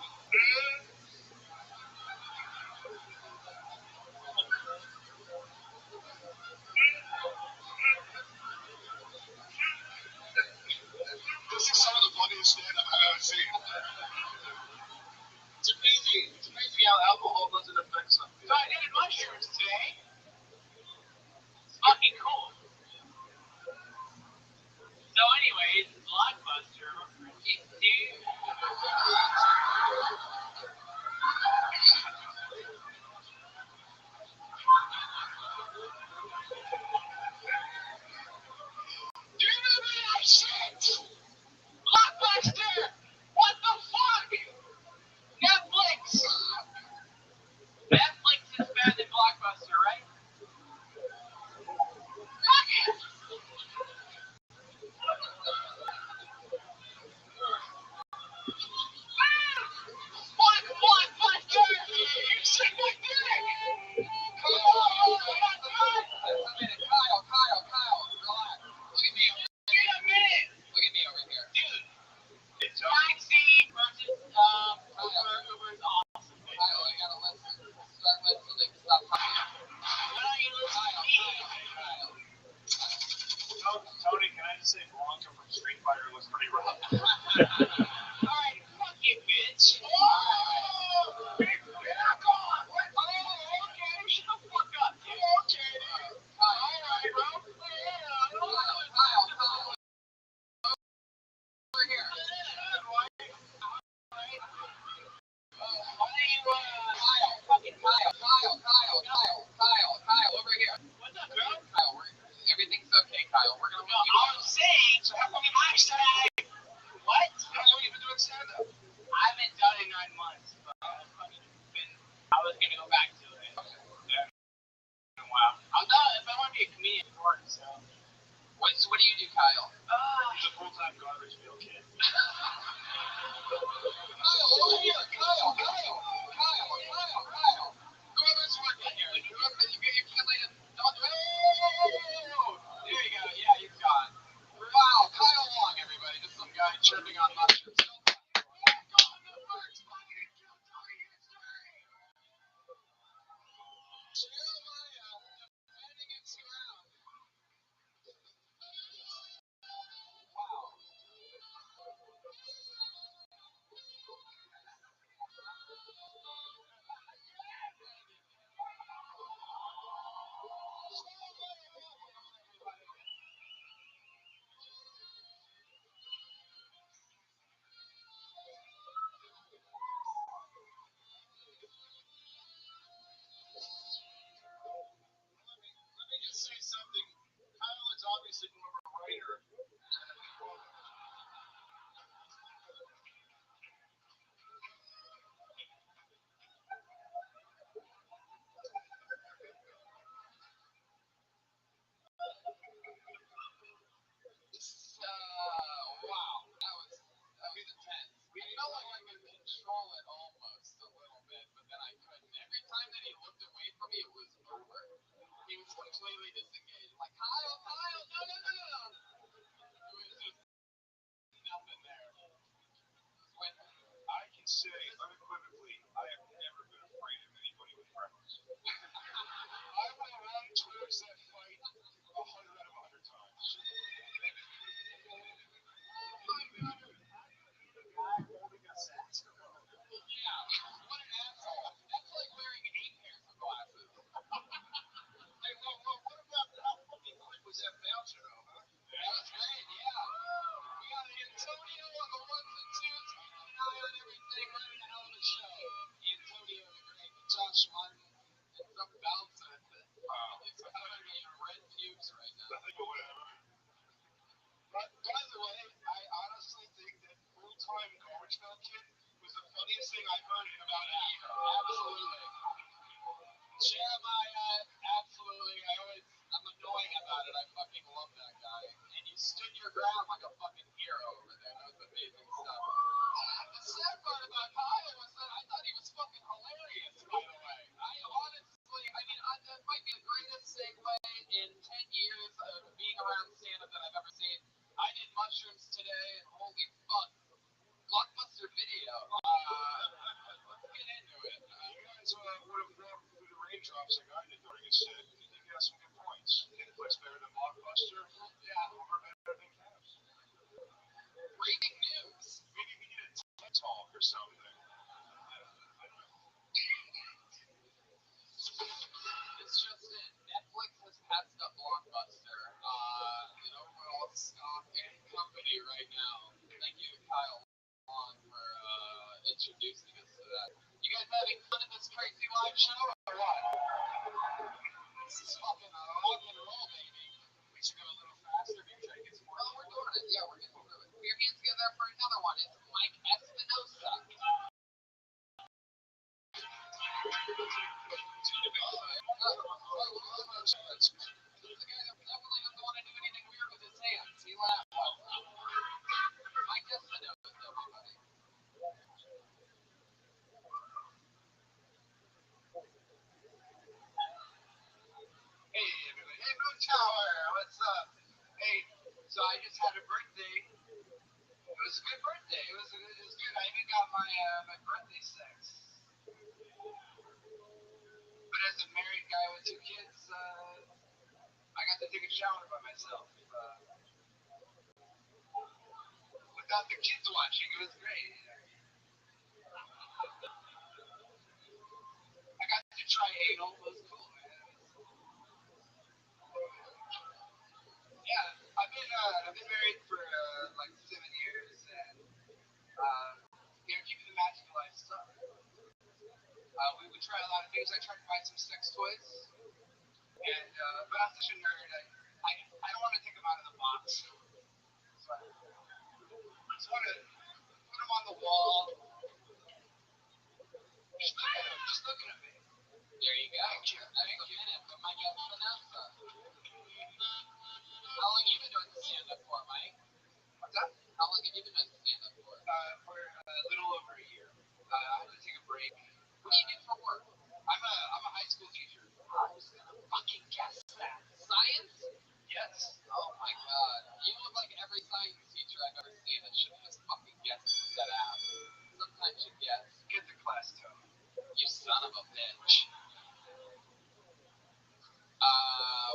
S5: This is some of the funniest stand-up I've ever seen.
S7: It's amazing how alcohol doesn't affect some people.
S5: So I did mushrooms today. It's fucking cool. So anyways, Blockbuster, dude. Do you know that shit? Blockbuster! What the fuck? Netflix! Netflix is better than Blockbuster, right? Fuck it! Blockbuster! You suck my dick!
S7: Kyle, relax. Look at me over here.
S5: Get a minute!
S7: Look at me over here.
S5: Dude! It's taxi versus Uber's awesome.
S7: Kyle, I gotta listen. Start listening. Stop talking.
S5: Why don't you listen to me? Tony, can I just say Blanca from Street Fighter was pretty rough? Alright, fuck you, bitch. Oh! Back on! What? Oh, okay. Shut the fuck up, dude. Okay. Alright, bro.
S7: Kyle. Over here. Kyle, over here.
S5: What's up, bro?
S7: Kyle, everything's okay, Kyle. We're gonna
S5: No, I'm saying, so how come you hashtag? What? How long have you been doing stand-up? I haven't done it in 9 months, but I was gonna go back to it. Yeah. Wow. I'm not, if I want to be a comedian, so.
S7: What do you do, Kyle?
S5: He's a full-time garbage pail kid.
S7: Kyle, over here. Kyle. Whoever's working here, you can't let him. Don't do it. Oh, there you go. Yeah, you're gone. Wow, Kyle Long, everybody. Just some guy chirping on mushrooms. writer. Wow, that was intense. I felt like I could control it almost a little bit, but then I couldn't. Every time that he looked away from me, it was over. He was completely disengaged. Like, Kyle, no. It was just nothing there. When
S6: I can say unequivocally, I have never been afraid of anybody with freckles. I went around to lose that fight 100 out of 100 times.
S7: yeah, what an asshole. That's like wearing 8 pairs of glasses.
S6: Hey, well, what about how fucking quick was that bouncer, though, huh?
S7: That was great, yeah. We got Antonio on the ones and twos, Kyle and everything, running a hell of a show. Antonio the great, Josh Martin, and some bouncer. It's covered in red pubes right now.
S6: Whatever. But by the way, I honestly think that full-time garbage belt kid was the funniest thing I've heard in about a year.
S7: Absolutely. Jeremiah, absolutely. I'm annoying about it. I fucking love that guy. And you stood your ground like a fucking hero over there. That was amazing stuff. The sad part about Kyle was that I thought he was fucking hilarious, by the way. That might be the greatest segue in 10 years of being around stand-up that I've ever seen. I did mushrooms today, and holy fuck. Blockbuster video. Let's get into it.
S6: You guys would have walked through the raindrops like I did during a set. You think you got some good points. Netflix better than Blockbuster.
S7: Yeah.
S6: Uber better than Cabs.
S7: Breaking news.
S6: Maybe we need a TED Talk or something. I don't know.
S7: It's just it. Netflix has passed up Blockbuster in overall stock and company right now. Thank you, Kyle Long, for introducing us to that. You guys having fun at this crazy live show or what? This is fucking rock and roll, baby. We should go a little faster because it's more. Oh, we're doing it. Yeah, we're getting through it. Put your hands together for another one. It's Mike Espinosa. He's the guy that definitely doesn't want to do anything weird with his hands. He laughed. Mike Espinosa, everybody. Hey, everybody. Hey, Moon Tower. What's up? Hey, so I just had a birthday. It was a good birthday. It was good. I even got my birthday sex. But as a married guy with 2 kids, I got to take a shower by myself. Without the kids watching, it was great. I got to try anal. It was cool, man. Yeah, I've been married for like 7 years, and keeping the magic life stuff. We would try a lot of things. I tried to buy some sex toys, and but I'm such a nerd. I don't want to take them out of the box. So I just want to put them on the wall. Just looking at me. There you go. Thank you. Thank you. But Mike Espinosa. How long have you been doing stand-up for, Mike? What's that? How long have you been doing stand-up for? For a little over a year. I had to take a break. What do you do for work? I'm a high school teacher. I was gonna fucking guess that. Science? Yes. Oh my god. You look like every science teacher I've ever seen that should have just fucking guessed that ass. Sometimes you guess. Get the class tone. You son of a bitch.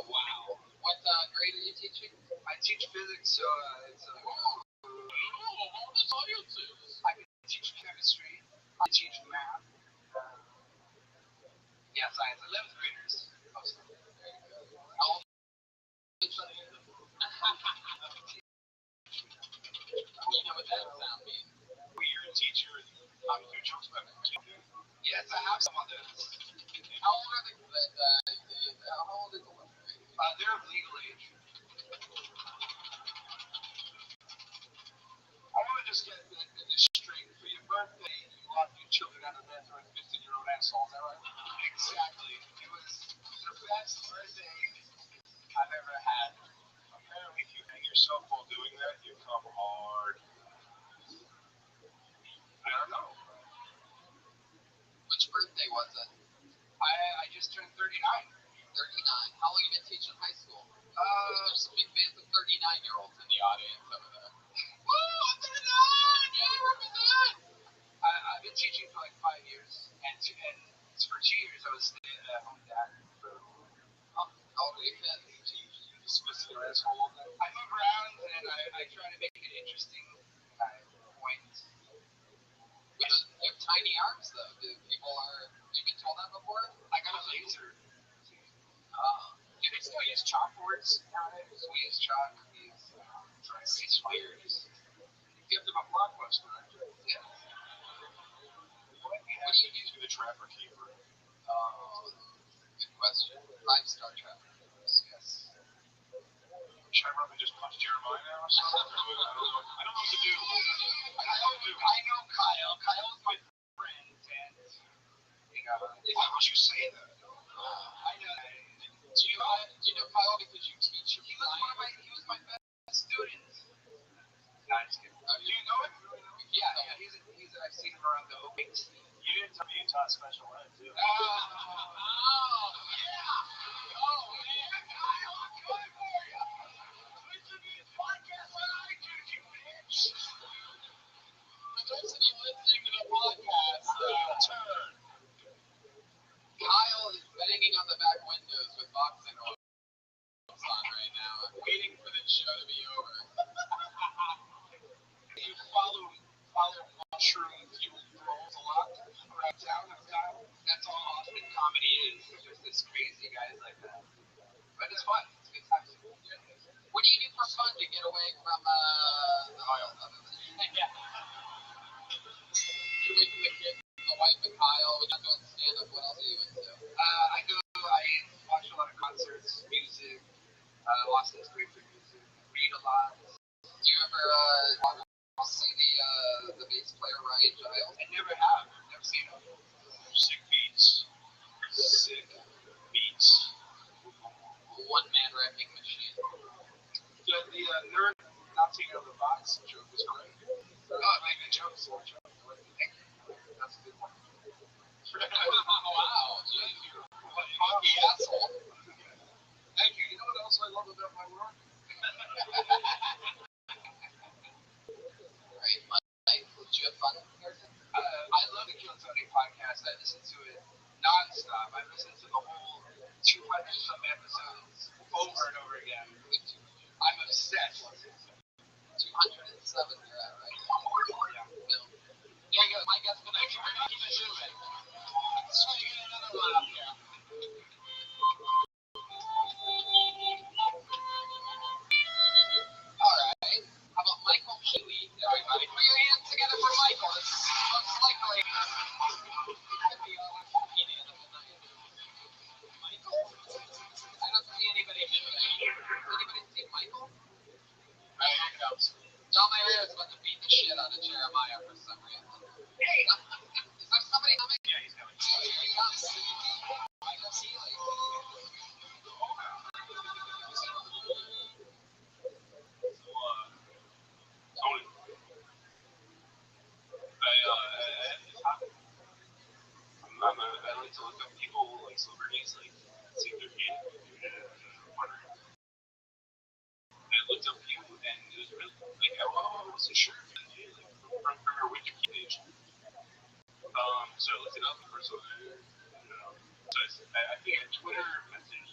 S7: Wow. What grade are you teaching? I teach physics, so it's sciences. I can teach chemistry. I teach math. Yeah, science. 11th graders. Mostly. How old are you? You know what that sound means.
S6: Well, you're a teacher and I'm doing jokes about it.
S7: Yes, I have some on those. How old are how old is the one?
S6: They're of legal age.
S7: was it? I just turned 39. 39. How long have you been teaching high school? There's some big fans of 39-year-olds in the audience over there. Woo! I'm 39! Yeah, represent! I've been teaching for like 5 years, and for 2 years I was stay-at-home dad. How old are you been? Specific asshole. I move around and I try to make it interesting. Point. You have tiny arms though. You've been told that before? I got a laser. You can still use chalkboards nowadays. We use chalk. It's weird. You give them a blockbuster. Yeah. What do you use for the trapper keeper? Good question. 5-star trapper keepers. Yes. Should I probably just punch Jeremiah now or something? I don't know what to do. I know Kyle. Kyle's my friend, and why would you say that? I know. Do you know Kyle because you teach him? He was my best student. No, I'm just kidding. Do you know him? Yeah. I've seen him around the open. You didn't tell me you taught special ed too. Yeah. Oh man, Kyle, I'm coming for you. Listen to this podcast on iTunes, you bitch. For those of you listening to the podcast, turn. Kyle is banging on the back windows with boxing gloves on right now. I'm waiting for this show to be over. You follow mushroom fueled trolls a lot around town. That's all Austin comedy is. It's just this crazy guys like that. But it's fun. It's a good time. What do you do for fun to get away from Kyle? Yeah. Get away from the kids, the wife and Kyle. We're not doing stand up. What else are you into? I watch a lot of concerts, music. Austin's great for music. Read a lot. Do you ever see the bass player Ryan Giles? I never have. Never seen him. Sick beats. One-man wrecking machine. The nerd bouncing out of the box joke was great. Oh, man, the joke is so joke. That's a good one. Wow, geez, you're a hockey asshole. Thank you. You know what else I love about my work? Right, Mike, did you have fun here? I love the Kill Tony podcast. I listen to it nonstop. I listen to the whole 200-some episodes over and over again. I'm obsessed. 207 you're at, right? Yeah. There you go. Mike, that's the next one. We're not going to do it. So you get another laugh here. All right. How about Michael Keeley, everybody? Put your hands together for Michael. This is most likely to be our comedian of the night. Michael? I don't see anybody doing it. Anybody see Michael? Right, here comes. John Mayer is about to beat the shit out of Jeremiah for some reason. Hey! Is there somebody coming? Yeah, he's coming. Oh, here he comes. Michael Keeley. Tony. I like to look up people, like celebrities, like see if they're gay. Wondering. I looked up you, and it was really like, I wasn't sure if it was like, from your Wikipedia page. So I looked it up, and first of all, so I think a Twitter message.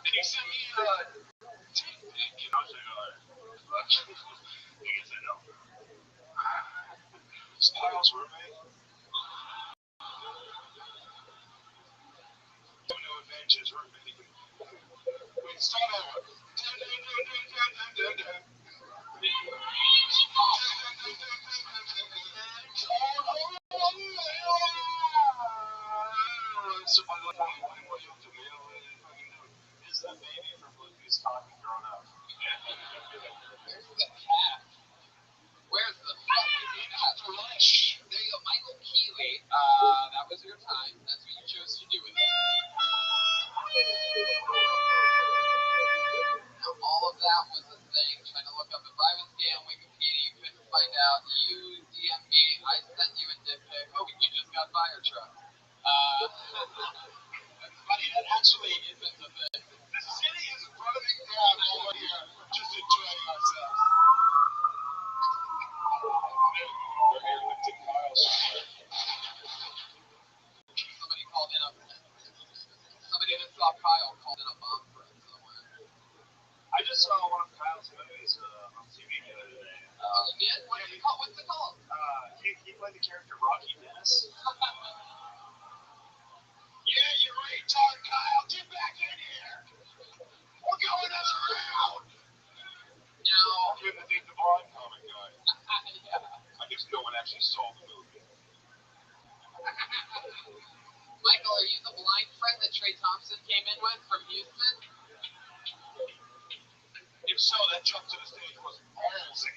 S7: Did you send me a dick pic? I was like, I guess I know. Styles roommate. Don't know adventures roommate. Wait, start over. Is that baby from Bluetooth talking grown up? Where's the cat? Where's the fucking cat? There you go, Michael Keeley. That was your time. That's what you chose to do with it. Now, all of that was a thing. Trying to look up if I was gay on Wikipedia, you couldn't find out you DM me, I sent you a dick pic. Oh, you just got fire truck. That's funny. That actually isn't a bit. The city is running down over here, just enjoying ourselves. We're here lifting Kyle somewhere. Somebody called in a. Somebody that saw Kyle called in a bomb threat somewhere.
S5: I just saw one of Kyle's movies on TV the other day.
S7: Oh, you did? What's it called? What's it called?
S5: He played the character Rocky Dennis.
S7: Yeah, you're retard, Kyle. Get back in here. We're going another round. No.
S5: You're the Dave the Blind comic guy.
S7: Yeah.
S5: I guess no one actually saw the movie.
S7: Michael, are you the blind friend that Trey Thompson came in with from Houston?
S5: If so, that jump to the stage was ballsy.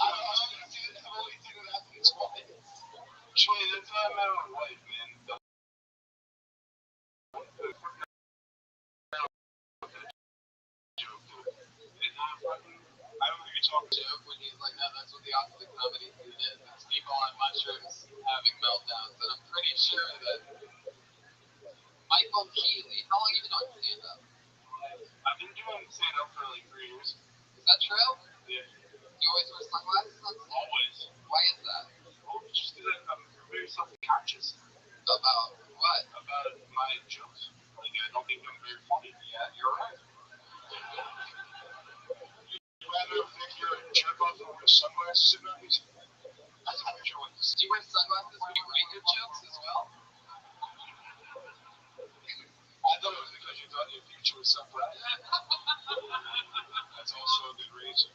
S7: I've only seen it happen twice.
S5: Actually, that's not a matter of life, man. I don't think you're talking to
S7: Joke when he's like, no, that's what the opposite comedy scene is. It's people on mushrooms having meltdowns. And I'm pretty sure that Michael Keeley, how long have you been doing stand-up?
S5: I've been doing stand-up for like 3 years.
S7: Is that true?
S5: Yeah.
S7: You always wear sunglasses on stage?
S5: Always.
S7: Why is that?
S5: Well, just because I'm very self-conscious
S7: About what?
S5: about my jokes. Like, I don't think I'm very funny.
S7: Yeah, you're right.
S5: You'd rather think you're a jerk off than wear sunglasses at night? That's a weird choice.
S7: Do you wear sunglasses when you write your jokes as well?
S5: I thought it was because you thought your future was so bright. That's also a good reason.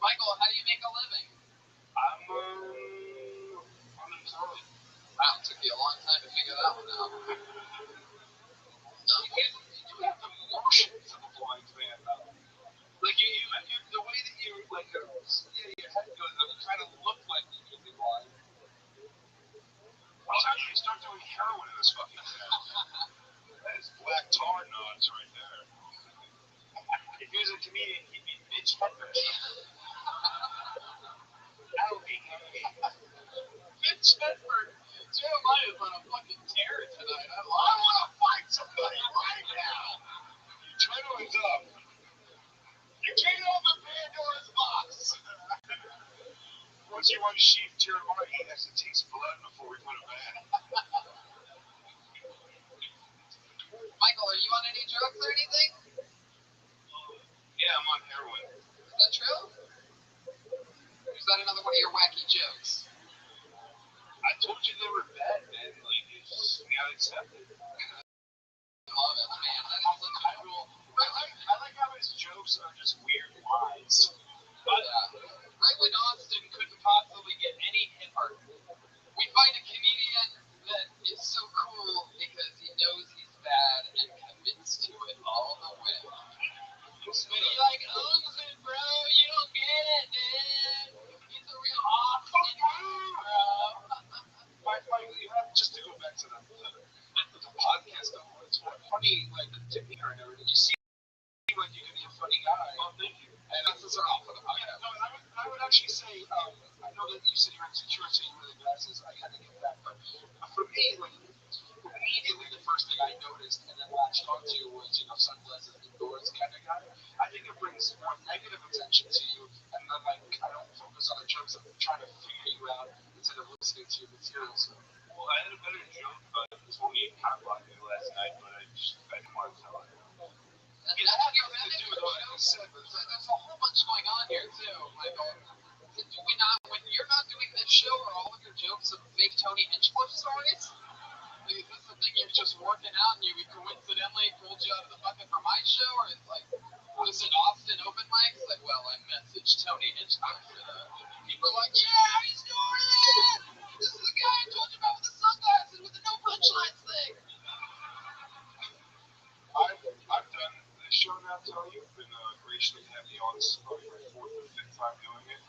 S7: Michael, how do you make a living?
S5: I'm unemployed.
S7: Wow, it took you a long time to figure that one out.
S5: You have the motions of a blind man, though. Like you, the way that you like, your head goes up, you kind of look like you could be blind. I'll tell you, you start doing heroin in this fucking town. That is black tar knots right there. If he was a comedian, he'd be Mitch Hedberg. That would be me.
S7: Mitch Hedberg. Jeremiah's on a fucking tear tonight. I want to fight somebody right now.
S5: You turn it up.
S7: You can't open Pandora's box.
S5: Once you unsheath Jeremiah, he has to taste blood before we put him back.
S7: Michael, are you on any drugs or anything?
S5: Yeah, I'm on heroin.
S7: Is that true? Or is that another one of your wacky jokes?
S5: I told you they were bad, man. Like, you gotta accept it.
S7: I love it, man. That is such a cool.
S5: I like how his jokes are just weird lies.
S7: But right when Austin couldn't possibly get any hit art, we find a comedian that is so cool because he knows he's bad and commits to it all the way. And he's like, Austin, bro, you don't get it, man. He's a real Austin, bro.
S5: You have just to go back to the podcast though. It's funny, like technique or whatever. You see, like you can be a funny guy. Oh, thank you.
S7: And that's what's wrong for the podcast.
S5: Yeah, no, I would actually say, I know that you said you're insecure, so you wear the glasses. I kind of get that, but for me, like immediately the first thing I noticed and then latched onto was, sunglasses indoors kind of guy. I think it brings more negative attention to you, and then like I don't focus on the jokes. I'm trying to figure you out instead of listening to your material. So. Well, I had a better joke, but it told me kind of like it last night, but I didn't want to tell it.
S7: That has nothing to do with what I said, but there's a whole bunch going on here too, Michael. Do we not, when you're not doing this show, are all of your jokes of fake Tony Hinchcliffe stories? Like, is this the thing you're just working out and you coincidentally pulled you out of the bucket for my show, or it's like, was it Austin open mics? Like, well, I messaged Tony Hinchcliffe. People are like, yeah, he's doing it! This is the guy I told you about with the sunglasses with the no punchlines thing.
S5: I've done this show now, tell you. I've been graciously have me on. This is probably my 4th or 5th time doing it.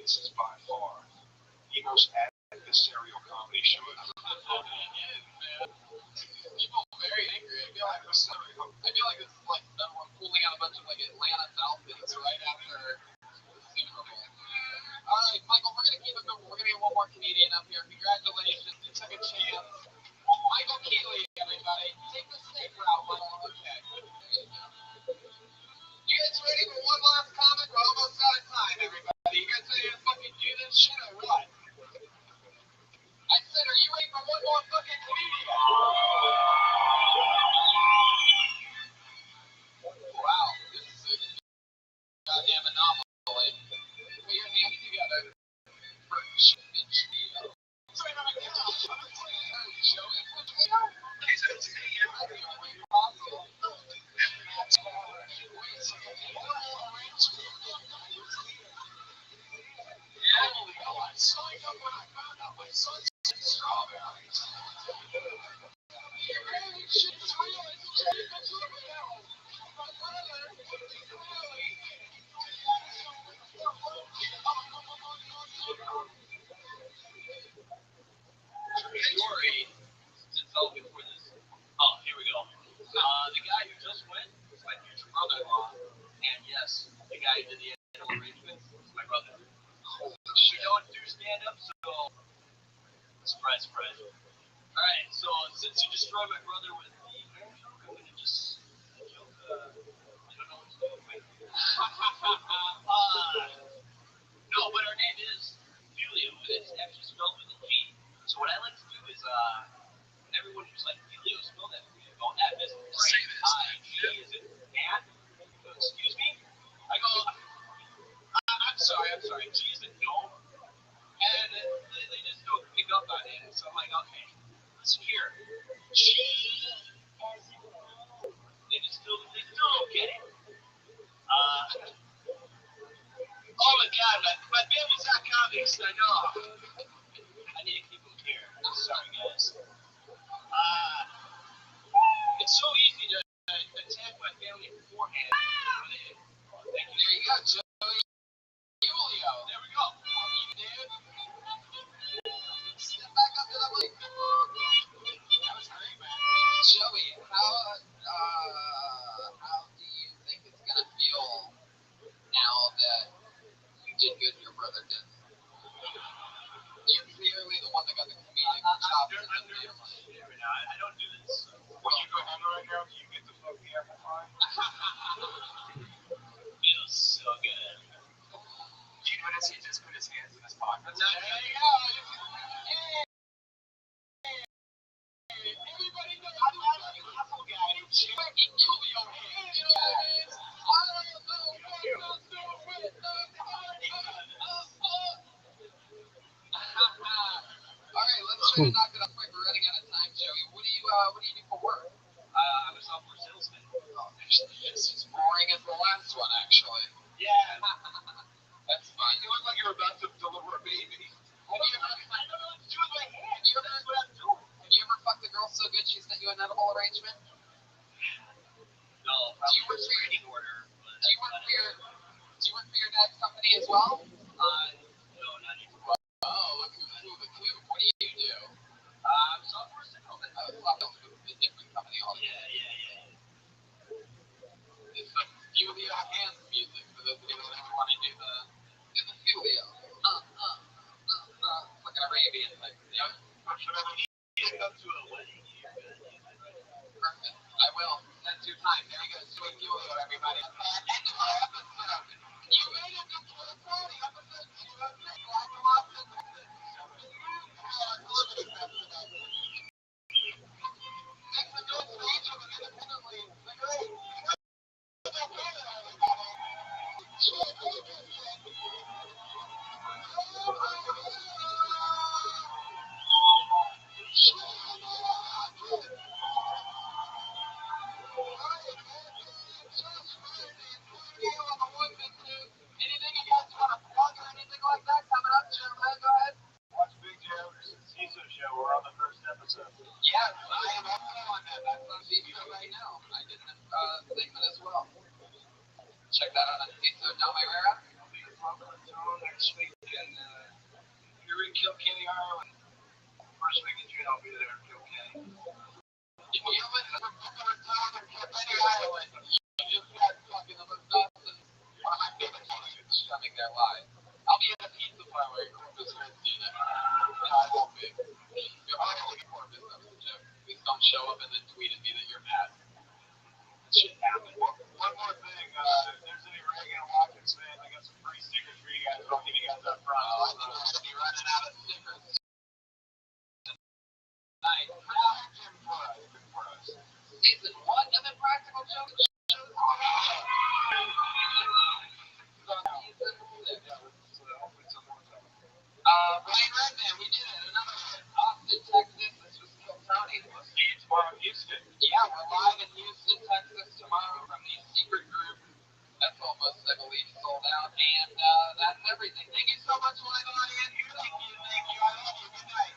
S5: This is by far the most adversarial comedy show I've ever done.
S7: It is, man. People one more fucking comedian. Wow, this is a goddamn anomaly. We are named together for Joey. Story developing for this. Oh, here we go. The guy who just went is my future brother-in-law, and yes, the guy who did the animal arrangements is my brother. We don't do stand-up, so surprise, surprise. All right, so since you destroyed my brother with the hair joke, I'm gonna just joke. I don't know what to do. No, but our name is Julio, and it's actually spelled with a G. So what I like to do is, when everyone who's like, Julio, spell that for me. I go, F is in brain, I-G is in man. So, excuse me? I go, I'm sorry, G is in gnome. And they just don't pick up on it. So I'm like, okay, listen here. G as in gnome. They still don't get it. Oh my God, my family's not comics, I know. I need to keep them here. Sorry, guys. It's so easy to attack my family beforehand. Thank you. There you go, Joey. Julio. There we go. Step back up to the mic. That was great, man. Joey, how do you think it's gonna feel now that you did good and your brother did? You're clearly the one that got the comedic chops. I'm doing shit right now. I don't do this. When you go home right now, do you get the fucking apple pie? Feels so good. Do you notice he just put his hands in his pockets? There you go. Hey. Everybody knows I'm not an apple guy. Fucking Julio hands. You know what it is? I don't know what to do with the party. All right, let's try to knock it up quick. We're running out of time, Joey. What do you do for work? I'm a software salesman. Oh, actually, it's as boring as the last one, actually. Yeah. That's fine. You look like you're about to deliver a baby. I don't know what to do with my hand. Have you ever fucked a girl so good she sent you an edible arrangement? No, probably a restraining order. Do you work for your dad's company as well? No, not anymore. Oh, look who's the clue. What do you do? Software salesman. A different company altogether. Yeah. It's the Julio hands music for those of you that want to do the Julio. It's like an Arabian type. Yep. You come to a wedding here. Perfect. I will. That's your time. There you go. Sweet Julio, everybody. End of our episode. You made it to the party. Episode 200. Glad you lost it. Thanks for doing stage with us independently. Great. Anything you guys want to plug or anything like that coming up, Jeremiah? Go ahead. Watch Big Joe's CISO show. We're on the first episode. Yes, I am also on that. That's on CISO right now. I did a segment as well. Check that out on CISO. Now, my Rara? I'll be in Boca Raton next week, and you're in Kilkenny, Ireland. First week in June, I'll be there in Kilkenny. If you listen to Boca Raton or Kilkenny, Ireland, you just got fucking the most awesome. One of my favorite comedians coming there live. I'll be at a pizza parlor in Corpus Christi. No, I won't be. You're probably in Corpus, that's the joke. Please don't show up and then tweet at me that you're mad. That shit happened. One more thing, if there's any Reagan and Watkins fans, I got some free stickers for you guys. I'll give you guys up front. Oh, I think we're going to be running out of stickers.
S4: Season 1 of Impractical Jokes. Ryan Redman, we did it. Another one. Austin, Texas. This was Kill Tony.
S5: See you tomorrow in Houston.
S4: Yeah, we're live in Houston, Texas tomorrow from the secret group. That's almost, I believe, sold out. And that's everything. Thank you so much, live audience.
S6: Thank you. I love you. Good night.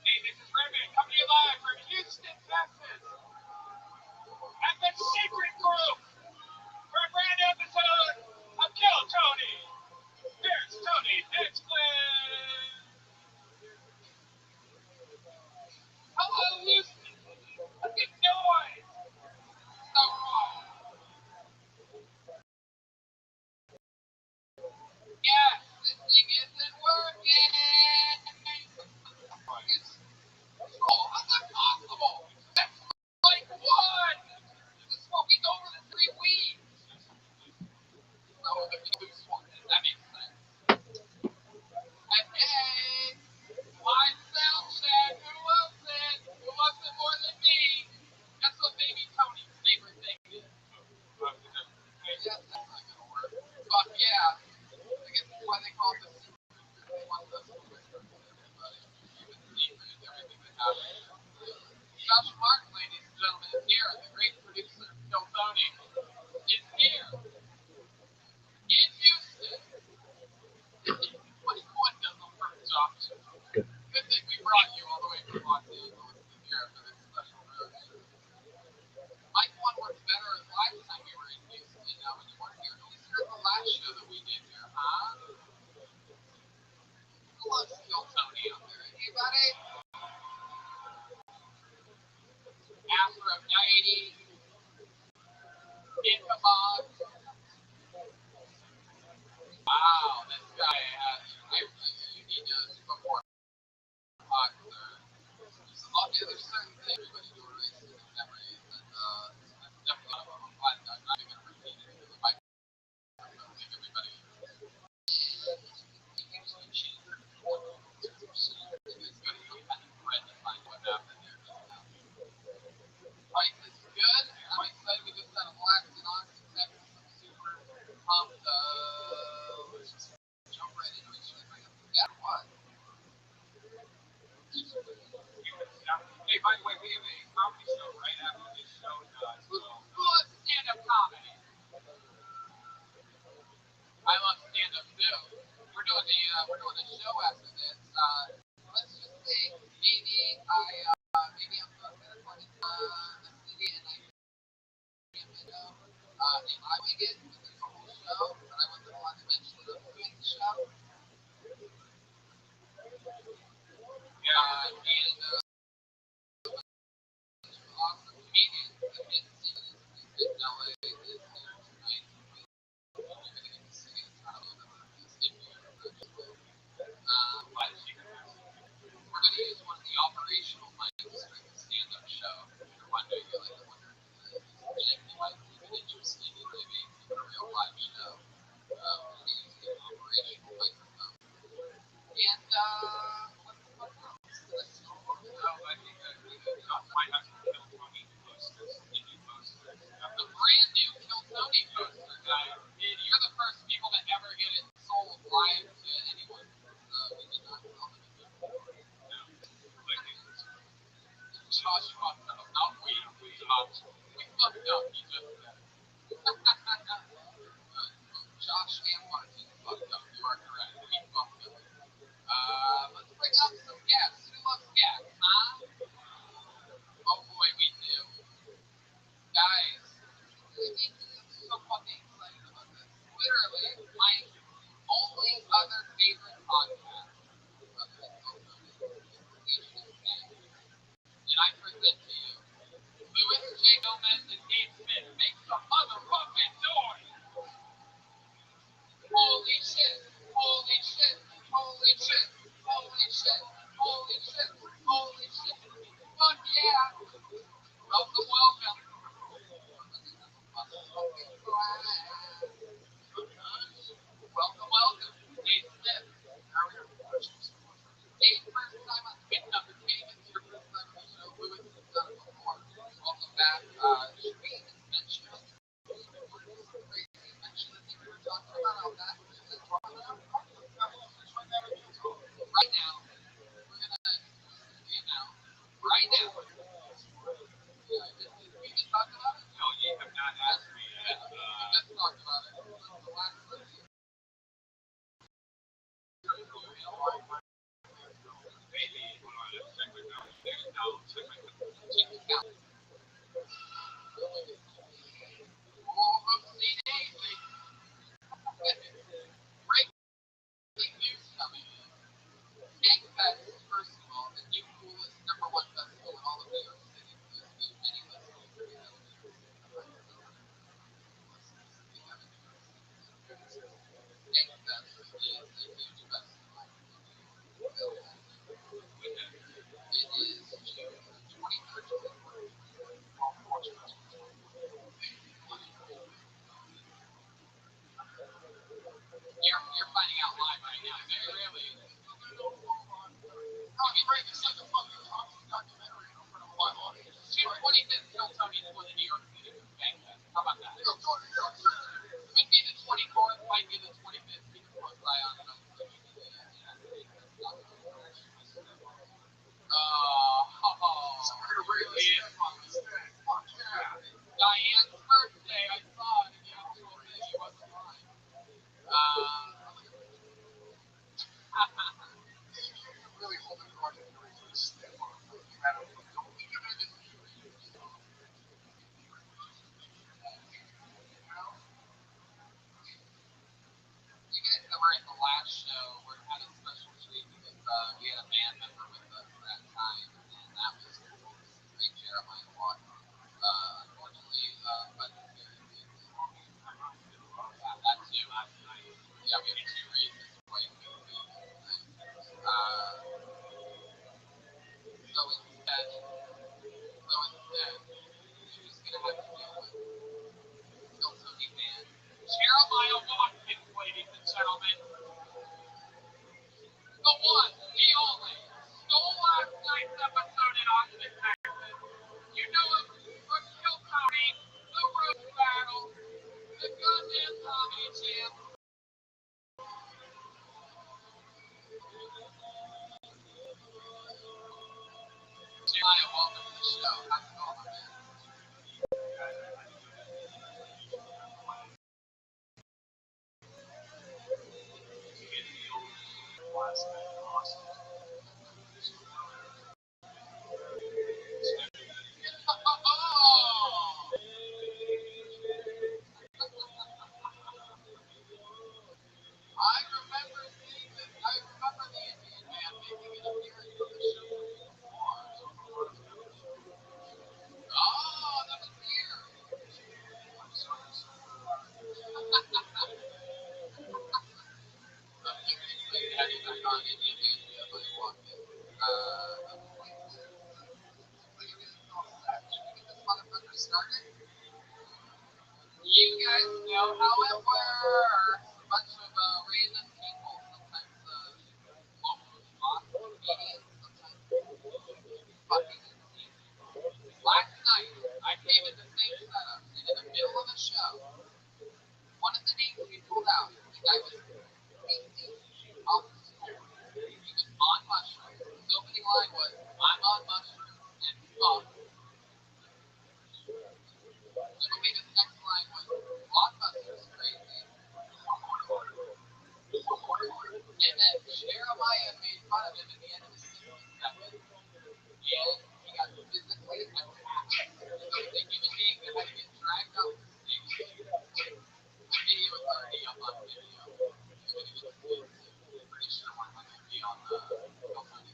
S5: Hey, this is Rabbi coming to you live from Houston, Texas. At the secret group for a brand new episode of Kill Tony. Here's Tony Hinchcliffe. Hello, Houston. Make noise.
S4: So wrong. Yes, this thing isn't working. How's that possible? That's like one. This won't be over in 3 weeks. Oh, the loose one. That makes sense. Hey, live sound check. Who was it? Who was it more than me? That's what baby Tony's favorite thing is. Yes, that's not gonna work. But yeah, I guess that's why they call it the secret. They want us to whisper to everybody. Keep it secret, everything that happens. Josh Martin, ladies and gentlemen, is here. The great producer, Kill Tony, is here in Houston. What does a first Josh? Good thing we brought you all the way from Los Angeles to here for this special road show. Mike one works better last time we were in Houston when you weren't here. At least here's the last show that we did here, huh? Who loves Kill Tony out there? Anybody? Aphrodite, Ichabod. Wow, this guy has. You need to support hot. There's certain things everybody do releases in memories, and that's definitely one of them. I'm not even going to repeat it because I think everybody. Usually change their photo to proceed. It's got some kind of thread to find what happened there. Life is good. I'm excited. We just had a blast in Austin, Texas. I'm super pumped. Let's just jump right into it. Should I forget what?
S5: Hey, by the way, we have a comedy show right after this show is done.
S4: Who loves stand-up comedy? I love stand-up too. We're doing the show after this. Let's just see. Maybe I'm going to the city and I can't know. If I would get there's a whole show, but I wasn't allowed to mention it on the show.
S5: Yeah.
S4: And awesome comedians that did see this in LA this year tonight. You're going to get to see it. I don't know if it's in here, but we're going to use one of the operational mics during the stand-up show. If you're wondering, you're like, I wonder if Jake might be interested in maybe
S7: We fucked up, he just said. Josh and Martin fucked up. You are correct. We fucked up. Let's bring up some guests. Who loves guests, huh? Oh boy, we do. Guys, I'm so fucking excited about this. Literally, my only other favorite podcast other than Coco is Legion of Skank. And I present to you Louis J. Gomez and Dave Smith. Make some motherfucking noise! Holy shit! Holy shit! Holy shit! Holy shit! Holy shit! Holy shit! Fuck yeah! Welcome, welcome. Welcome, welcome. Dave Smith. Dave, first time on Spin Number King. It's your first time on the show. Louis has done it before. Welcome back. Should we mention it? Crazy mention the thing we were talking about out back? Right now, we're gonna, right now. Yeah, we just talked about it? No, you have not asked me yet. We just talked about it. The last review.
S5: Maybe, hold on, let's check my notes. Check my notes.
S7: Check it out. Oopsie daisy. Breaking news coming in. Skankfest, first of all, the new coolest #1 festival in all of New York City. There's many listeners for you. Skankfest is a huge festival. It is June 23rd to 24th. You're finding out live right now. Very rarely. Break the second fucking documentary in front of a live audience. June 25th, tell Tony for the New York City Skankfest. How about that? Could be the 24th, might be the 25th. Keep a close eye on it. Diane's birthday, I saw it in the actual thing. She wasn't lying. Really holding the right for this step. You guys that were at the last show were had a special treat because we had a band member with us that time, and that was cool. Great Jeremiah Walker. Unfortunately, but yeah, that too. Yeah, we had 2 reasons why he couldn't be. So instead, you're just gonna have to deal with Still Tony Band. Jeremiah Watkins, ladies and gentlemen. The one, the only. Stole last night's episode in Austin, Texas. You know him from Kill Tony, The Roast Battle, the goddamn comedy champ. Jeremiah, welcome to the show. How's it going, man? I remember seeing this. I remember the Indian man making an appearance on the show before. Oh, that was here. Had you back on Indian man, when he walked in. Did we get this motherfucker started? You guys know how it works. A bunch of random people, sometimes local spots, comedians, sometimes fucking insane. Last night, I came in the same setup, and in the middle of the show, one of the names we pulled out, the guy was 18 off the school. He was on mushrooms. His opening line was, I'm on mushrooms and fuck.
S4: Okay, this next line was Blockbuster's crazy. And then Jeremiah made fun of him at the end of the 60 seconds. And he got physically attacked. So it's a human being that had to get dragged up the stage. The video is already up on video. Pretty sure one of them will be on the GoFundMe.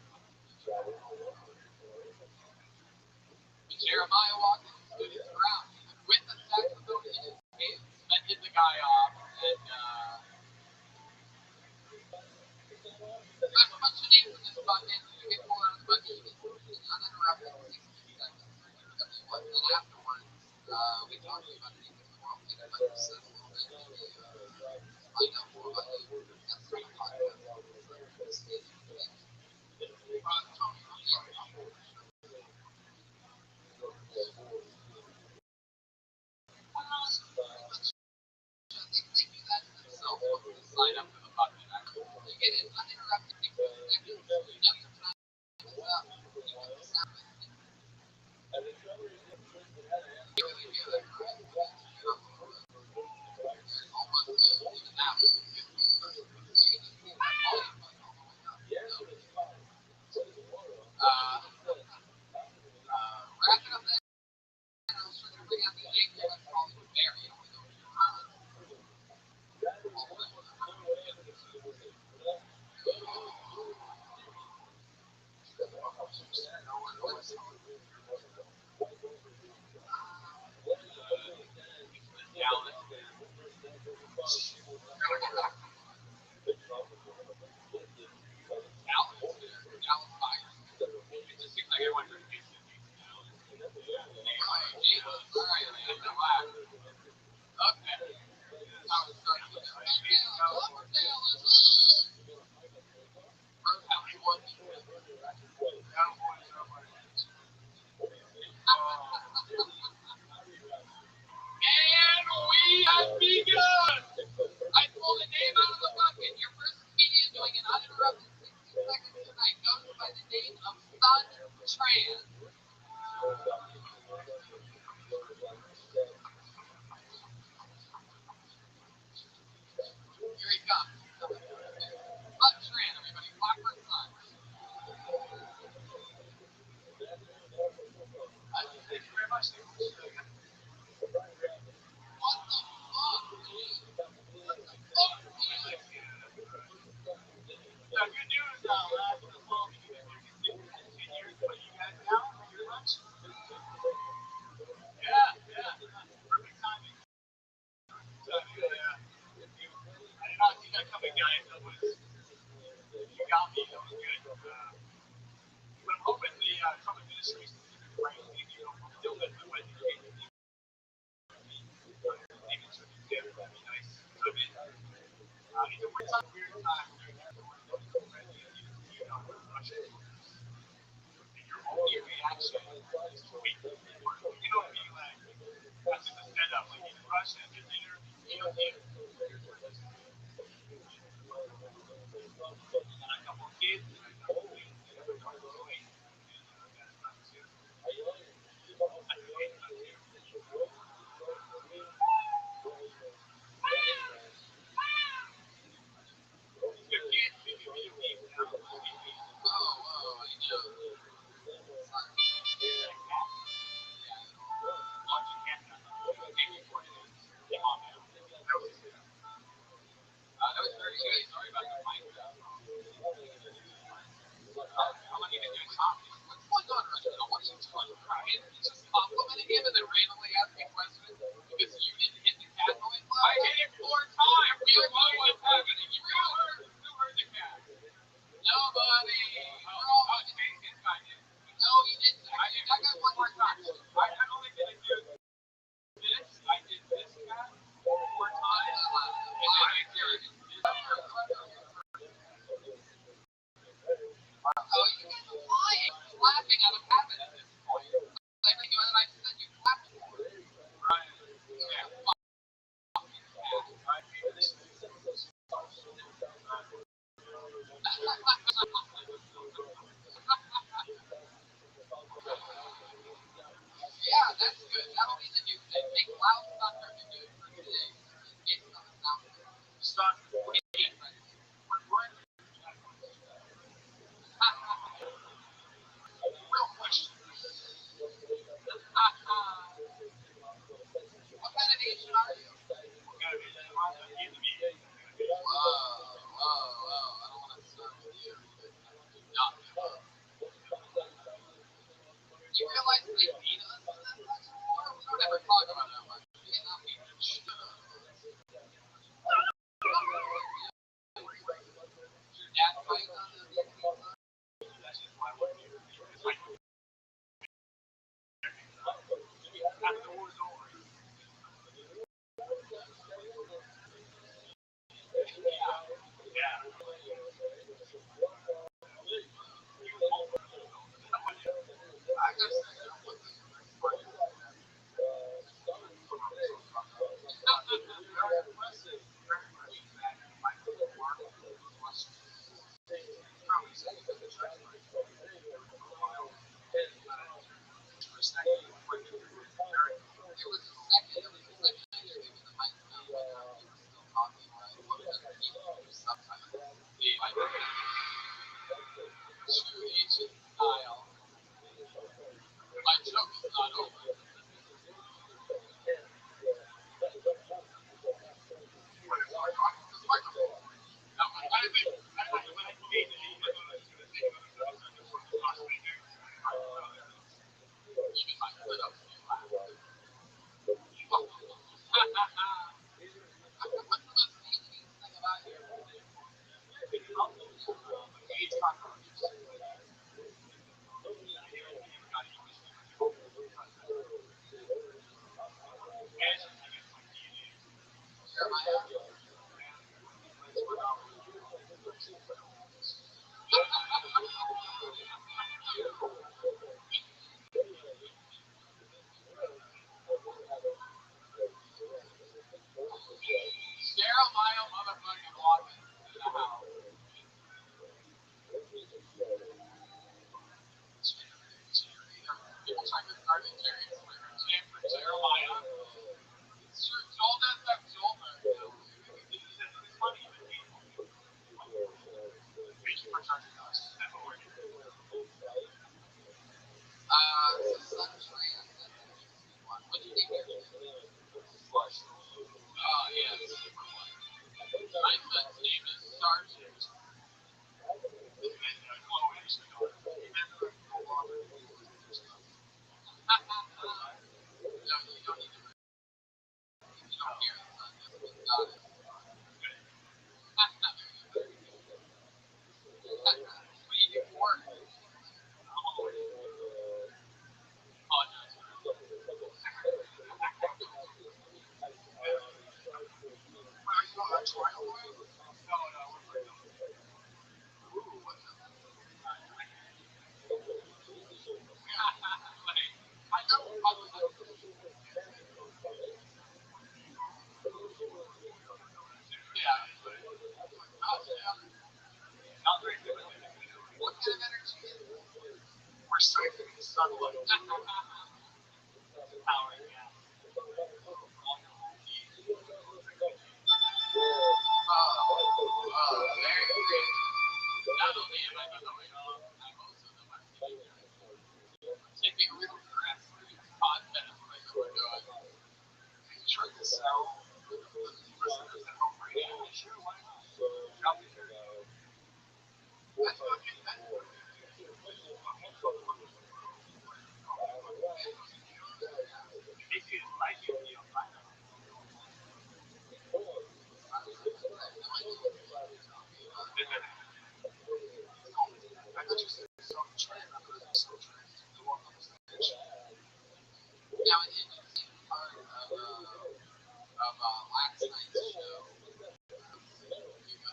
S4: Jeremiah walked in and stood his ground with the saxophone in his hands. Then hit the guy off and there's a bunch of names in this bucket. You get pulled out of the bucket, you get uninterrupted 60 seconds. And then afterwards, we talked to you about anything in the world. Take about yourself a little bit, maybe find out more about you. That's what I'm talking about. Tony, sign up for the bucket. You get it uninterrupted 60 seconds. You know your time is up. You get the sound. You really hear that, right? Almost even now. Wrapping up that, I was trying to bring out the angle and probably Mary. And we have begun! I pulled a name out of the bucket. Your first comedian doing an uninterrupted 60 seconds tonight goes by the name of Sun Tran. Here he comes. Sun Tran, everybody. Clockwork Sun. Thank you very much. What the fuck, So good news, last 12 years, 10 years, what you guys now? Pretty much? Yeah. Perfect timing. So, I did not see that coming, guys. You got me. That was good. But I'm hoping the Trump administration is going to bring deal with the wedding cake. Maybe it's going to be nice. So, it's a weird time. Your only reaction is to wait. You don't be like, that's just a setup. Like in Russia, the dinner, you know, a couple of kids, that was very good. Sorry about the mic. How long have you been doing comedy? What's going on right now? What are you doing? Ryan? He's just complimenting him and then randomly asking questions because you didn't hit the cat noise. I hit it 4 times. We don't know what's happening. Who heard the cat? Nobody. Jason got it. No, he didn't. I got one more time. I only did do this. I did this cat 4 times. And then I did this. Oh, you guys are lying. Laughing out of habit at this point. Everything that I said, you clapped.
S7: talk about it that much. Being that we should have. Your dad fight on the
S5: That's just why I want to do it. It's like after the war's over. Yeah.
S7: I gotta say, I don't want this to be funny. Very impressive. Very impressive that Michael Mark was probably second to the track for a while. For a second, it was the second. It was the second issue. It was the Mike one time he was still talking, right? What was it? He was subtitles. Like true agent style. My joke is not over. Even my sit-ups made me laugh. What's the most amazing thing about you? Age controversy. Jeremiah? Jeremiah motherfucking walking in the house. People trying to start a Jerry Springer chant for Jeremiah. It's true. Joel does have Joel there. It's funny. Thank you for charging us. The Sun Trans. What do you think of it? Oh, yeah. My son's name is Sergeant. No, you don't need to. You don't hear it, son. It's not it. What do you do for work? Are you on trial? No, we're Ooh, what's up? I know. Yeah. What kind of energy is it? We're siphoning sunlight. Power, yeah. Very great. Not only am I going off, I'm also the marketing director. I'm taking a real grassroots podcast like we're doing. You trying to sell the listeners at home radio? Sure, why not? I'll be here. That's fucking that's makes you like you feel fine. I thought you said so trained. I thought you were so trained. You walk on the stage. Now, an interesting part of last night's show, you guys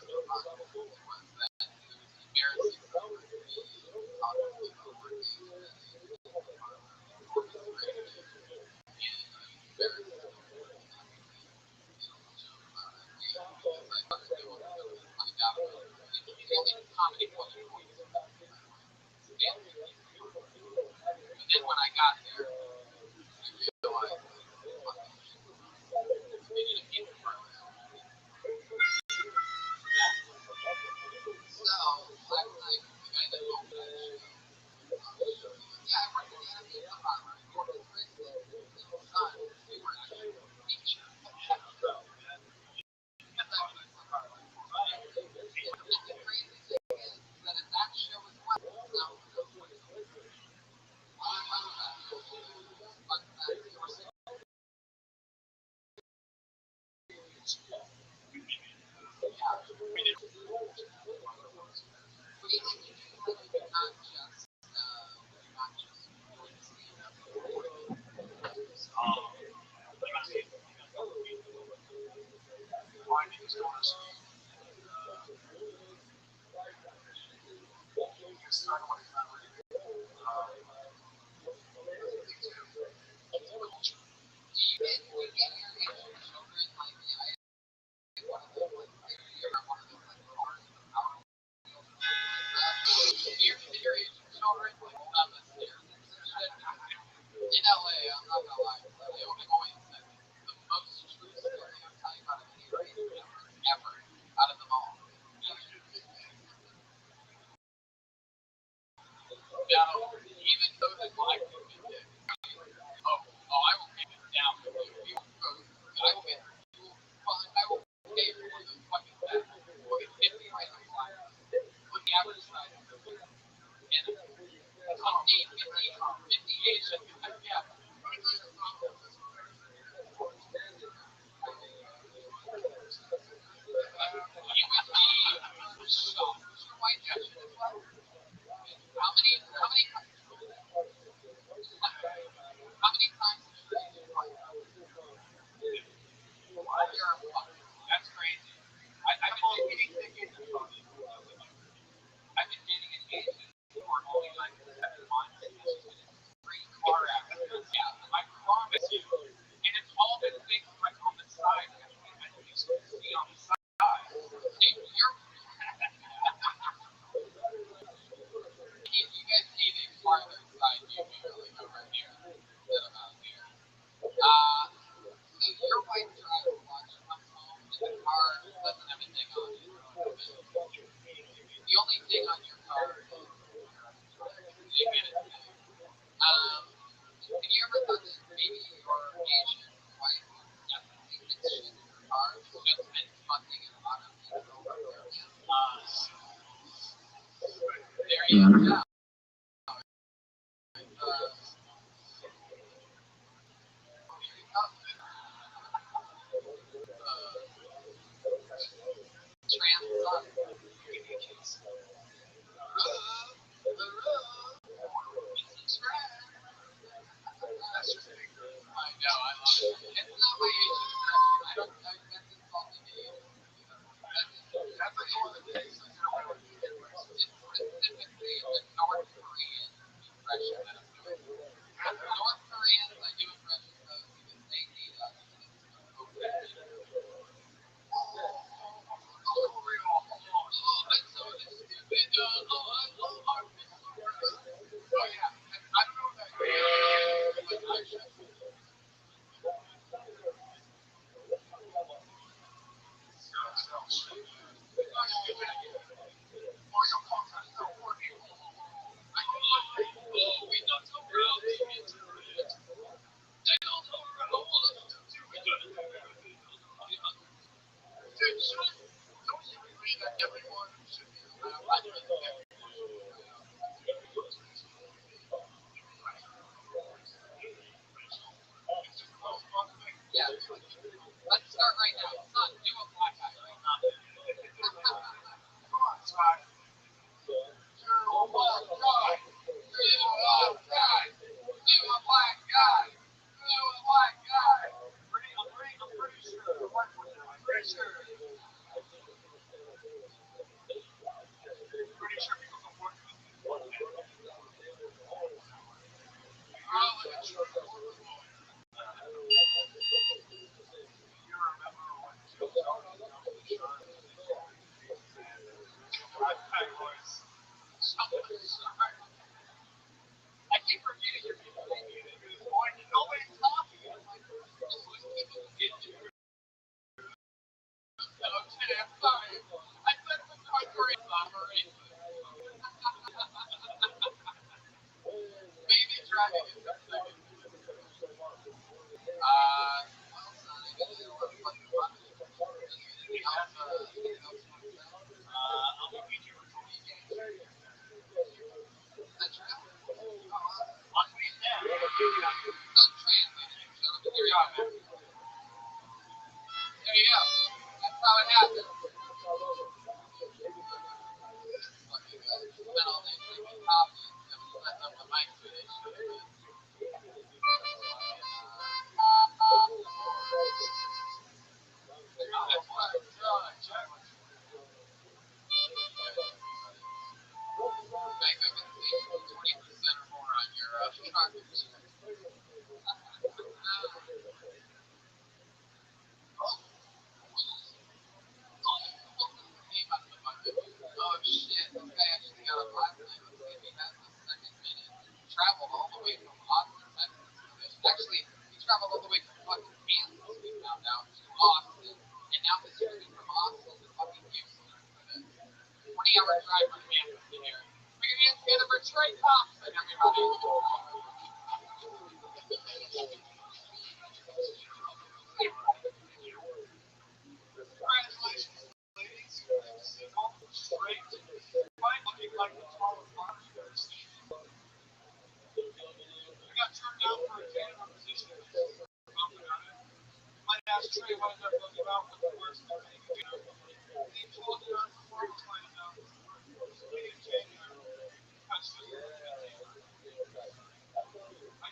S7: were talking was that it was embarrassing for me talking about working as a corporate executive, and embarrassing for me joke about it because I thought that they would really find out about it. The only comedy point you always and then when I got there, I realized that they needed people for this.
S4: What do you like to do when you're not just doing stand-up recording?
S5: Like I said, finding stores. I don't want to not really culture.
S4: Do you get your Asian children like yeah, I one of those like you're one of those like cars with the power wheels and things like that. Do you get your Asian children like on the stairs and shit? In LA, I'm not gonna lie, they always said the most true stereotype out of any race ever out of them all. Now, even though the black people did, I will get it down with you. You will go, I will get, you will find, I will pay for one of those fucking beds. We'll get 50 random clients. Look the average size of the room. And 50 Asian. Yeah. You would be shocked. Your wife Asian as well? How many times has your Asian wife? That's crazy. I've been dating an Asian for only like 7 months. And she's been in 3 car accidents. Yeah, I promise you. And it's all been things like on the side. I used to see on the side. You guys need a farther side view here, like over here, instead of out here. So your wife drives a lot. She comes home and the car doesn't have a ding on it. The only ding on your car is you get it today. Have you ever thought that maybe your Asian wife definitely fix shit in your car? It's just been funding a lot of these over here. There you go. I know, I love it. It's not my Asian expression. I don't know. That's insulting to Asians. That's like one of the things I don't really get. It's specifically the North Korean impression that I'm doing. North Koreans, I do impressions of because they need us. Okay. That's so stupid. Oh, yeah. I don't know if that like, I should. Everyone should be allowed. Yeah. Let's start right now. Son, do a black guy right now. Come on, Scott. Do a black guy. Do a black guy. Do a black guy. Do a black guy. I'm pretty sure. I'm pretty sure. Pretty sure people can work with me. You remember when Joe started on the show? I was. I keep forgetting your people. Nobody's talking. I'm like, just listen to people get to it. I'm sorry. I said it was my great summary. Maybe driving is the second. Well, son, I got you a fucking bunch. Anything else? I'll be featured with Tony James. Is that true? On me now. It's untranslated, gentlemen. Here you are, man. There you go. That's how it happens. Fucking spent all day drinking coffee instead of setting up the mic today. Bank I can save 20% or more on your contribution. Oh shit, this guy actually got a last name. Let's see if he has the second minute. He traveled all the way from Austin, Texas for this. Actually, he traveled all the way from fucking Kansas, we found out, to Austin. And now he's moving from Austin to fucking Houston for this. 20-hour drive from Kansas to here. Put your hands together for Trey Thompson, everybody.
S6: Congratulations, ladies. Single, straight, fine looking like the top of Rothschild'S. I got turned down for a janitor position. Might ask Trey what ended up looking about with the worst of being a janitor. He told you on before was finding out being a janitor. That's just I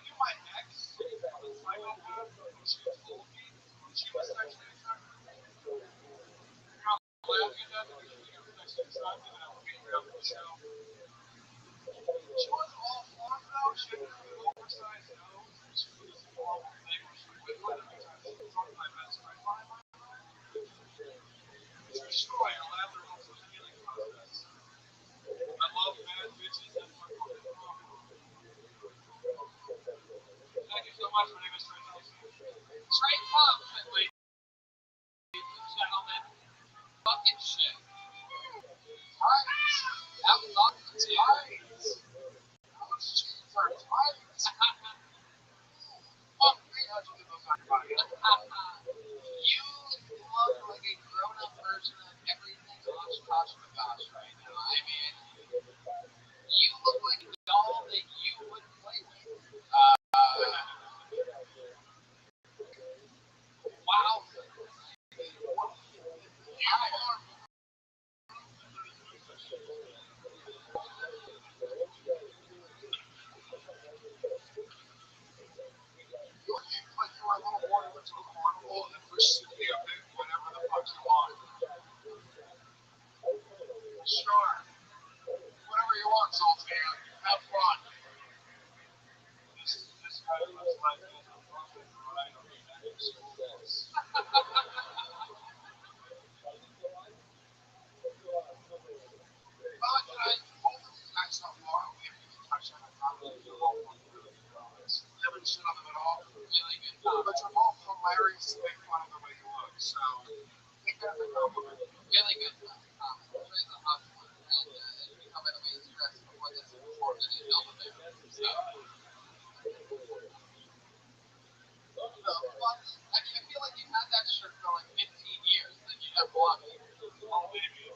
S6: knew my ex was a psychopath when she told me she was sexually attracted to me. You're not laughing at that because you were sexually attracted and I was being around the show. She wasn't all for it though. She had a really oversized nose. She was a horrible thing when she would win every time she drunk my best friend. True story. I laughed her off through the healing process. I love bad bitches. That's my fucking problem. Thank you so much. My name is Trey Thompson.
S4: Trey Thompson, ladies and gentlemen. Fucking shit. Alright. That was awesome. Alright. That was cheaper. Alright. Fuck me. You look like a grown-up version of everything Oshkosh Bagosh right now. I mean, you look like a doll that you would play with. Wow.
S6: You look like you were a little boy who went to a carnival and wished to be a big whatever the fuck you want. Sure. Whatever you want, Sultan. Have fun. This guy looks like he's a perfect ride on the back of school bus. Both of you guys so far, we haven't even touched on a topic you're all fucking really good comments. We haven't shit on them at all.
S4: Really good job.
S6: But you're both hilarious to make fun of the way you look, so take that as a compliment.
S4: Really good job. Trey's a hustler. And as you know by the way he's dressed before this, before he didn't know the man. So, I mean, I feel like you've had that shirt for like 15 years, and you never bought it.
S6: Oh, maybe.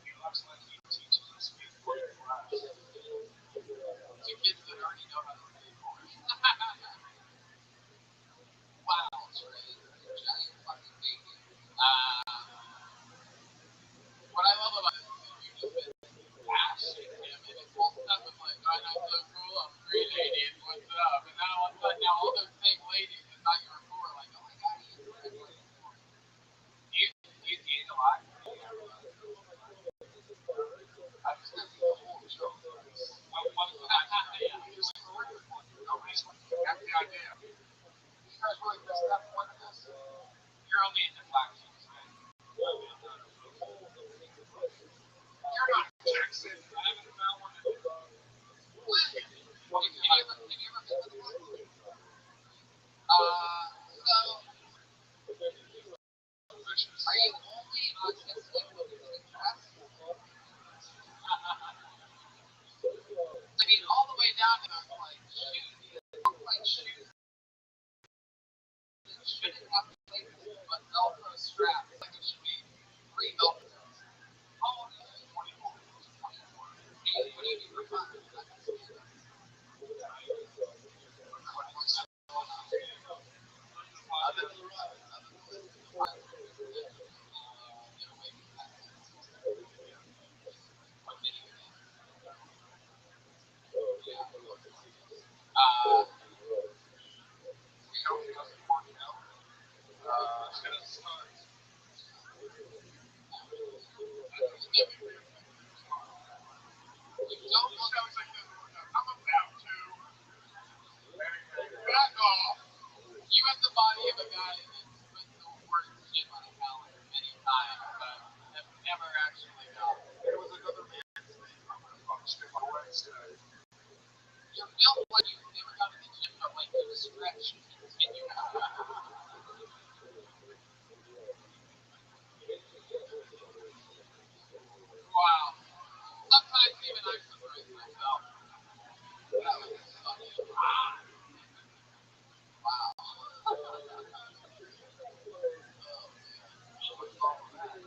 S6: He looks like he teaches a skateboarding class.
S4: To kids that already know how to skateboard. Wow, Trey, you're a giant fucking baby. What I love about this is that you've just been bashing him, and his whole stuff is like, oh, I'm so cool, I'm 380, what's up? And now all of a sudden, now all those same ladies that thought you were cool are like, oh my god, he's pretty.
S6: He's gained a lot. I just think the whole joke is what was the last time? He's like, nobody's looking at the idea. You guys really missed that point of this?
S4: You're only into black chicks, right?
S6: You're not Jackson. I haven't found one that did.
S4: Have you ever been to the black chicks? So, are you only autistic when you're dressed? I mean, all the way down to those like shoes, like shoes that shouldn't have laces but Velcro straps. Like it should be free Velcro. How old are you? 24. 24. What do you do for fun? You have the body of a guy that's put the word shit on a calendar many times, but have never actually done it.
S6: There was another man's name I'm going to post in my Wednesday.
S4: You're built like you've never gone to the gym, but like you stretch and continue. Wow. Sometimes even I'm surprised myself. That was funny. Wow.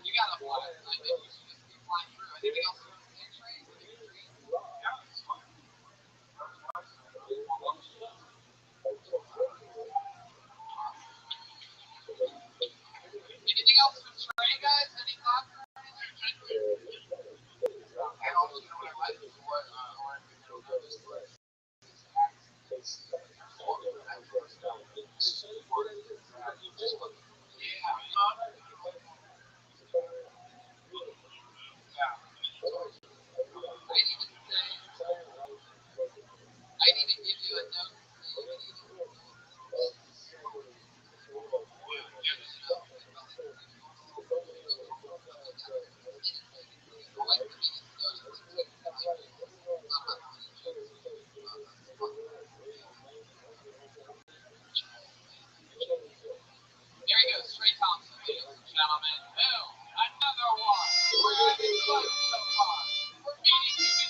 S4: You got a fly. I think you should just keep flying through. Anything else you want to say, Trey? Anything else from Trey, guys? Any thoughts or anything?
S6: I also know what I like before, or I think I'll know this place.
S4: I'd even give you a note. There he goes, Trey Thompson, ladies and gentlemen. Boom, another one. We're having fun so far. We're meeting you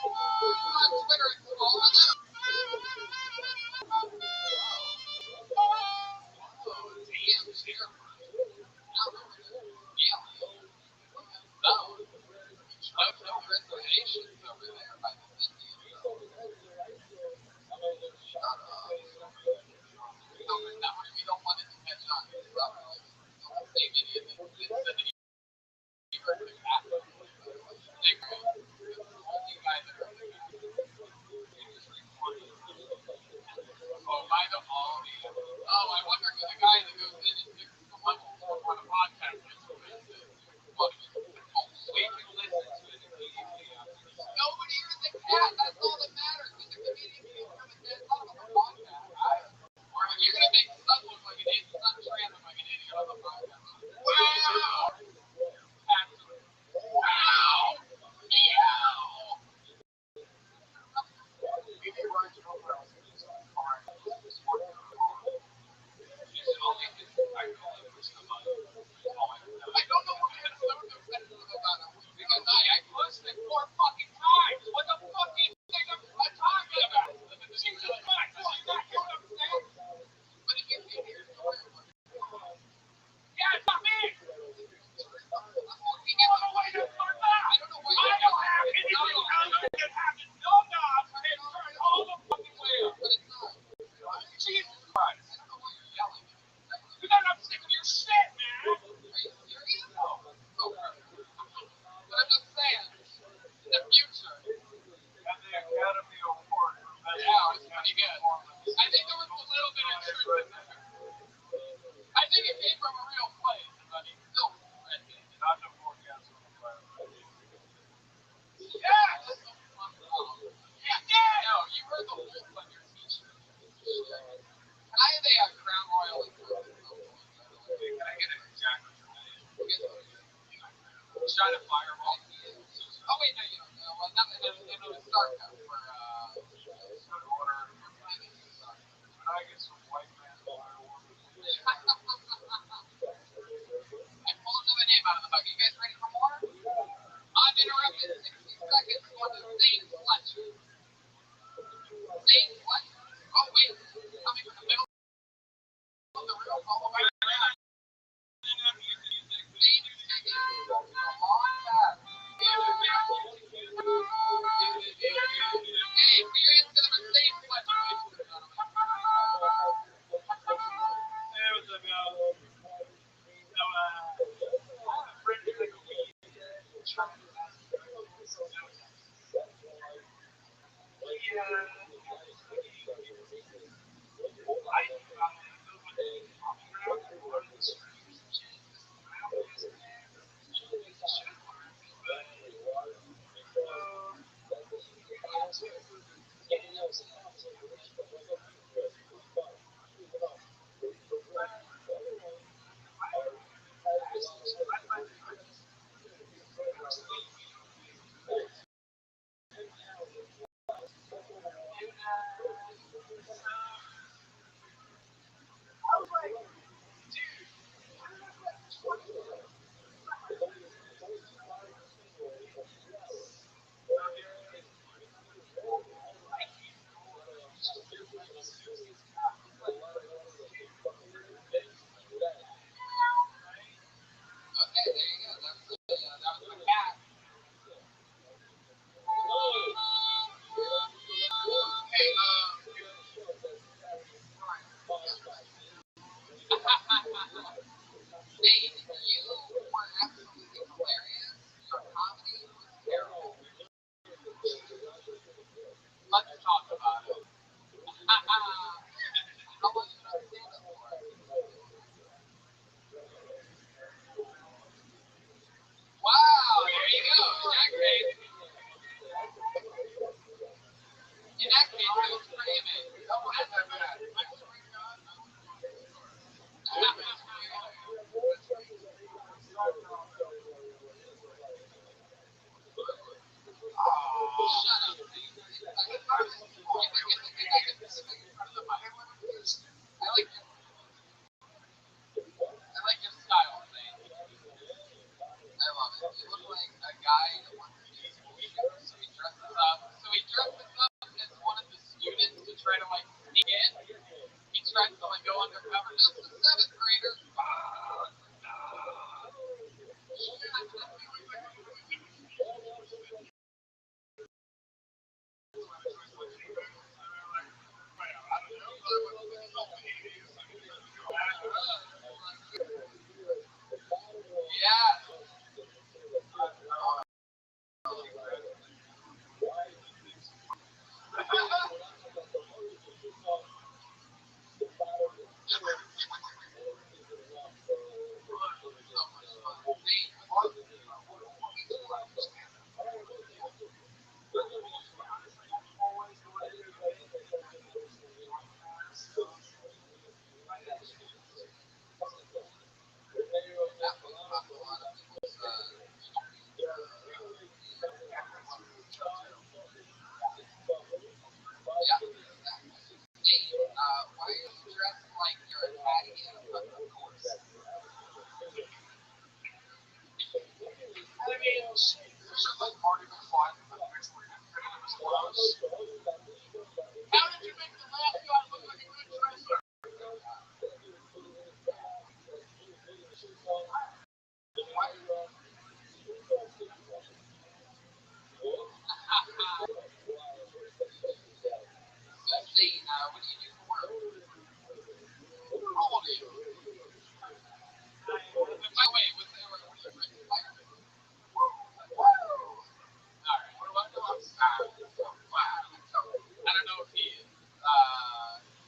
S4: on Twitter and following them. No reservations over there by the Indians. We don't want it to catch on. Same idiot that said that he heard the cat. Only guy that heard the cat. Oh, by the oh, I wonder who the guy that goes in and fixes the levels on a podcast is. We can listen to it immediately after. Nobody hears the cat. That's all that matters. Because the comedian can't come and dance on the podcast. Or you're going to make Sun look like an idiot. Sun Tran look like an idiot on the podcast. Wow! Absolutely. Wow! Meow!
S6: Maybe Ryan's profile is fine.
S4: I don't know what kind of so defensive about it because I listened it 4 fucking times. What the fuck do you think I'm talking about? Jesus Christ, you not hear what I'm saying? But if you can't hear it, yeah, it's not me. I don't know why you start that. I don't know why you have anything that happens. No knobs and turn all the fucking way up. But it's not. Jesus Christ. I don't know why you're yelling. Because I'm sick of your shit, man. Are you serious? No. Oh, but I'm just saying, in the future.
S6: And the Academy Award.
S4: Yeah, it was pretty good. I think there was a little bit of truth in there. I think it came from a real place, but he still read it.
S6: Not the forecast on the planet.
S4: Yeah! No, you heard the wolf on your t-shirt. Can I have a Crown Royal and
S6: Can I get an exact
S4: shot of Fireball? Oh, wait, no, you don't know. Well, not a Star Cup for,
S6: good order? Can I get some white man fireworks?
S4: I pulled another name out of the bucket. You guys ready for more? Uninterrupted 60 seconds for the Zane Fletcher. Zane Fletcher. Oh, wait. Coming from the middle of the real all the way around. Zane is taking a long pass. Hey, Furious gonna be Zane Fletcher. tried to like go undercover. This is seventh graders. Yeah. Why are you dressed like you're a caddy in a fucking course?
S5: I mean, this is like already been fun, but eventually it was close.
S4: How did you make the last guy look like a good dresser? See, what do you do for work? How old are you? By the way, were you written fireman? Woo! Alright, what about wow. I don't know if he is.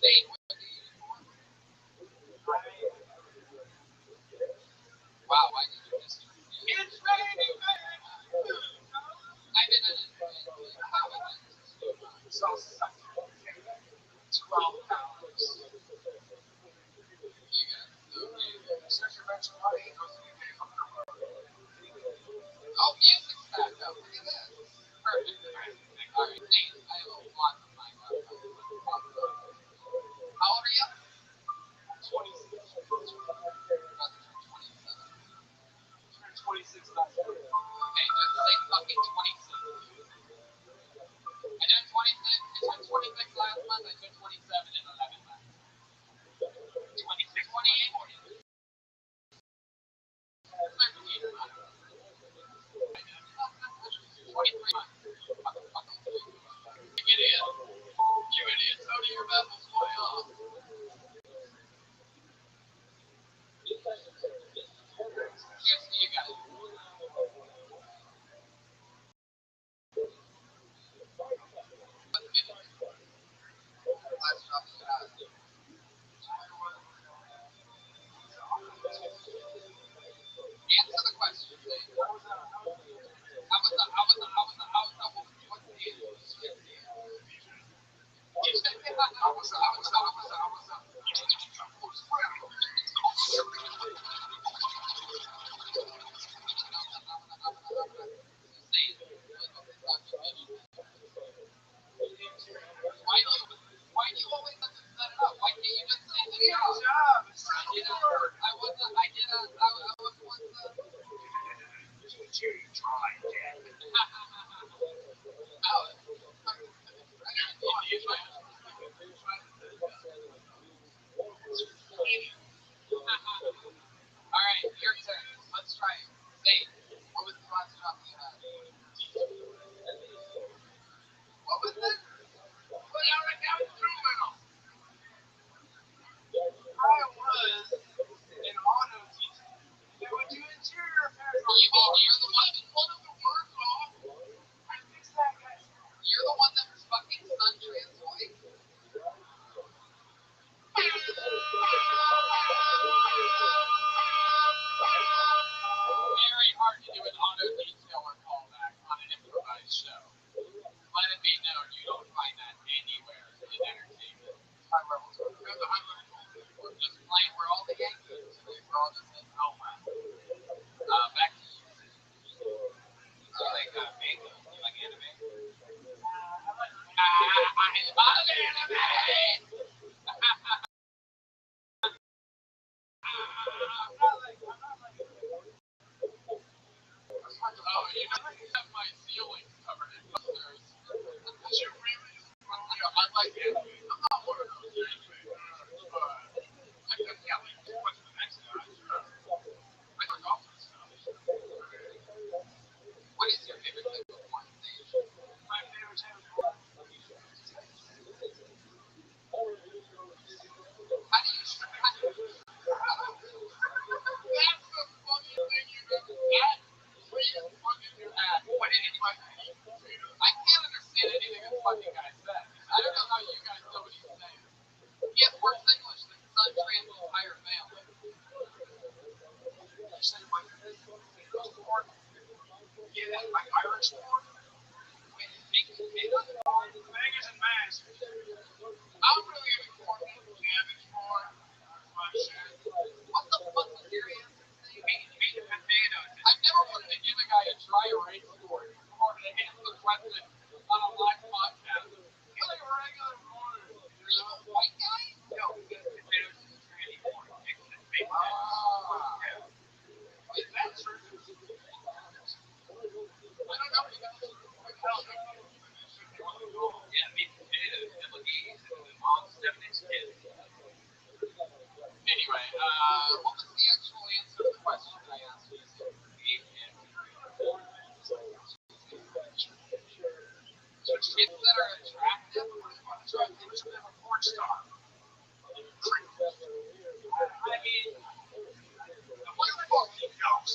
S4: Dave, what do you do for work? Wow, why did you miss it?
S5: It's raining, man!
S4: I've been in it.
S5: So, 12 pounds.
S4: You got
S5: Since you mentioned money, it goes to the game.
S4: oh, music's back up. Look at that. Perfect. Alright, Nate, I have a lot of mine left. How old are you?
S5: 26.
S4: About to turn 27.
S5: 26 last year.
S4: Okay, just say fucking 26. I turned 26. I turned 26 last month. I turned 27 in 11 months.
S5: 26.
S4: 28. 13 months. 23 months. You idiot. You idiot. How do your vessels fly off? You got it. Last drop you got. Answer the question, Dave. What's the Why do you always have to set it up? Why can't you just say that? Yeah, I was Alright, your turn. Let's try it. Say it. What was the last drop you had? What was it?
S5: But I was an auto teacher. They would do interior repairs on
S4: You mean you're the one of the words off?
S5: I fixed that guy.
S4: You're the one that was fucking sun trans white? Very hard to do an auto detailer callback on an improvised show. Let it be known you don't find that anywhere in entertainment.
S5: High levels.
S4: There's a high level. We're just playing. We're all the Yankees. We're all just saying, oh wow. Back to you. So like manga. You like anime? I love anime. Oh, you know, I have my ceiling covered in posters.
S5: Did you really?
S4: I like anime. I'm not one of those anime.
S7: I'm really informed in cabbage more. My shit. What the fuck was your answer? Meat and potatoes. I've never wanted to give a guy a dry erase story before they answer the question on a live podcast. You're like a regular morning. Are you a white guy? No, because potatoes is tranny corn. It can make sense. Yeah. Is that true? I don't know. Yeah, meat and potatoes, Middle East, and mom's 7-inch kids. Anyway, what was the actual answer to the question I asked you? So kids that are attractive, porn star. I mean, the ones I can think of,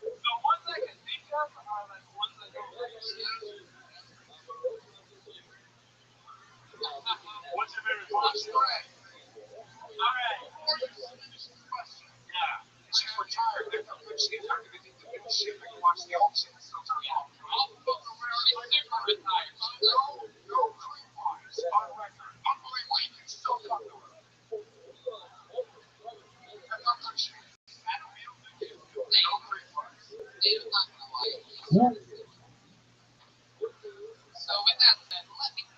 S7: the ones I can think of are like ones that don't exist. What's your favorite porn star? All right. Before you finish the question, yeah. She's retired. She's not going to do the new shit. I can watch the old shit. Still turn off. She's super retired. No creep wise on record. Unbelievable. You can still talk to her. That's not good shit. No creep wise. Dave's not going to lie. So with that said, let me.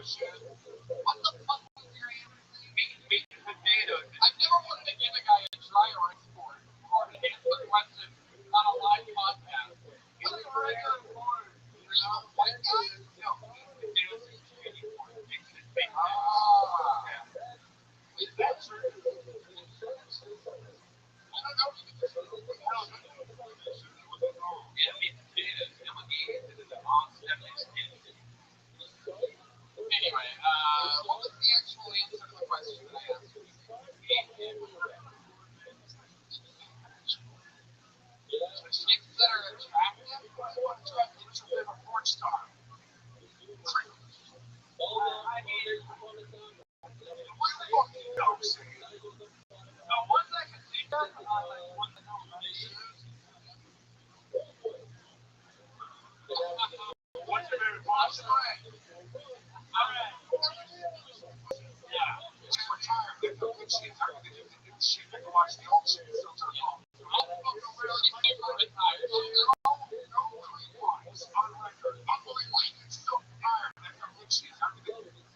S7: shit. What the fuck was your answer? Meat and potatoes. I've never wanted to give a guy a dry erase board or to answer the question on a live podcast. He's like a regular board. You know, white guy? No, meat and potatoes is candy corn. Mixed with bacon. Is that true? I don't know. Yeah, meat and potatoes. It would be the awesome. That makes sense. Anyway, what was the actual answer to the question that I asked you? Chicks that are attractive? What's your favorite porn star? I mean, what the fuck do you know? The ones I can think of are like ones that don't run shoes. What's your favorite porn star? Alright. Yeah. She's retired. They're no good shit. How can they do the new shit? They can watch the old shit. So it's like, oh, I'm fucking really retired. No pre-wise on record. Unbelievable. It's still retired. They're no good shit. How can they do it?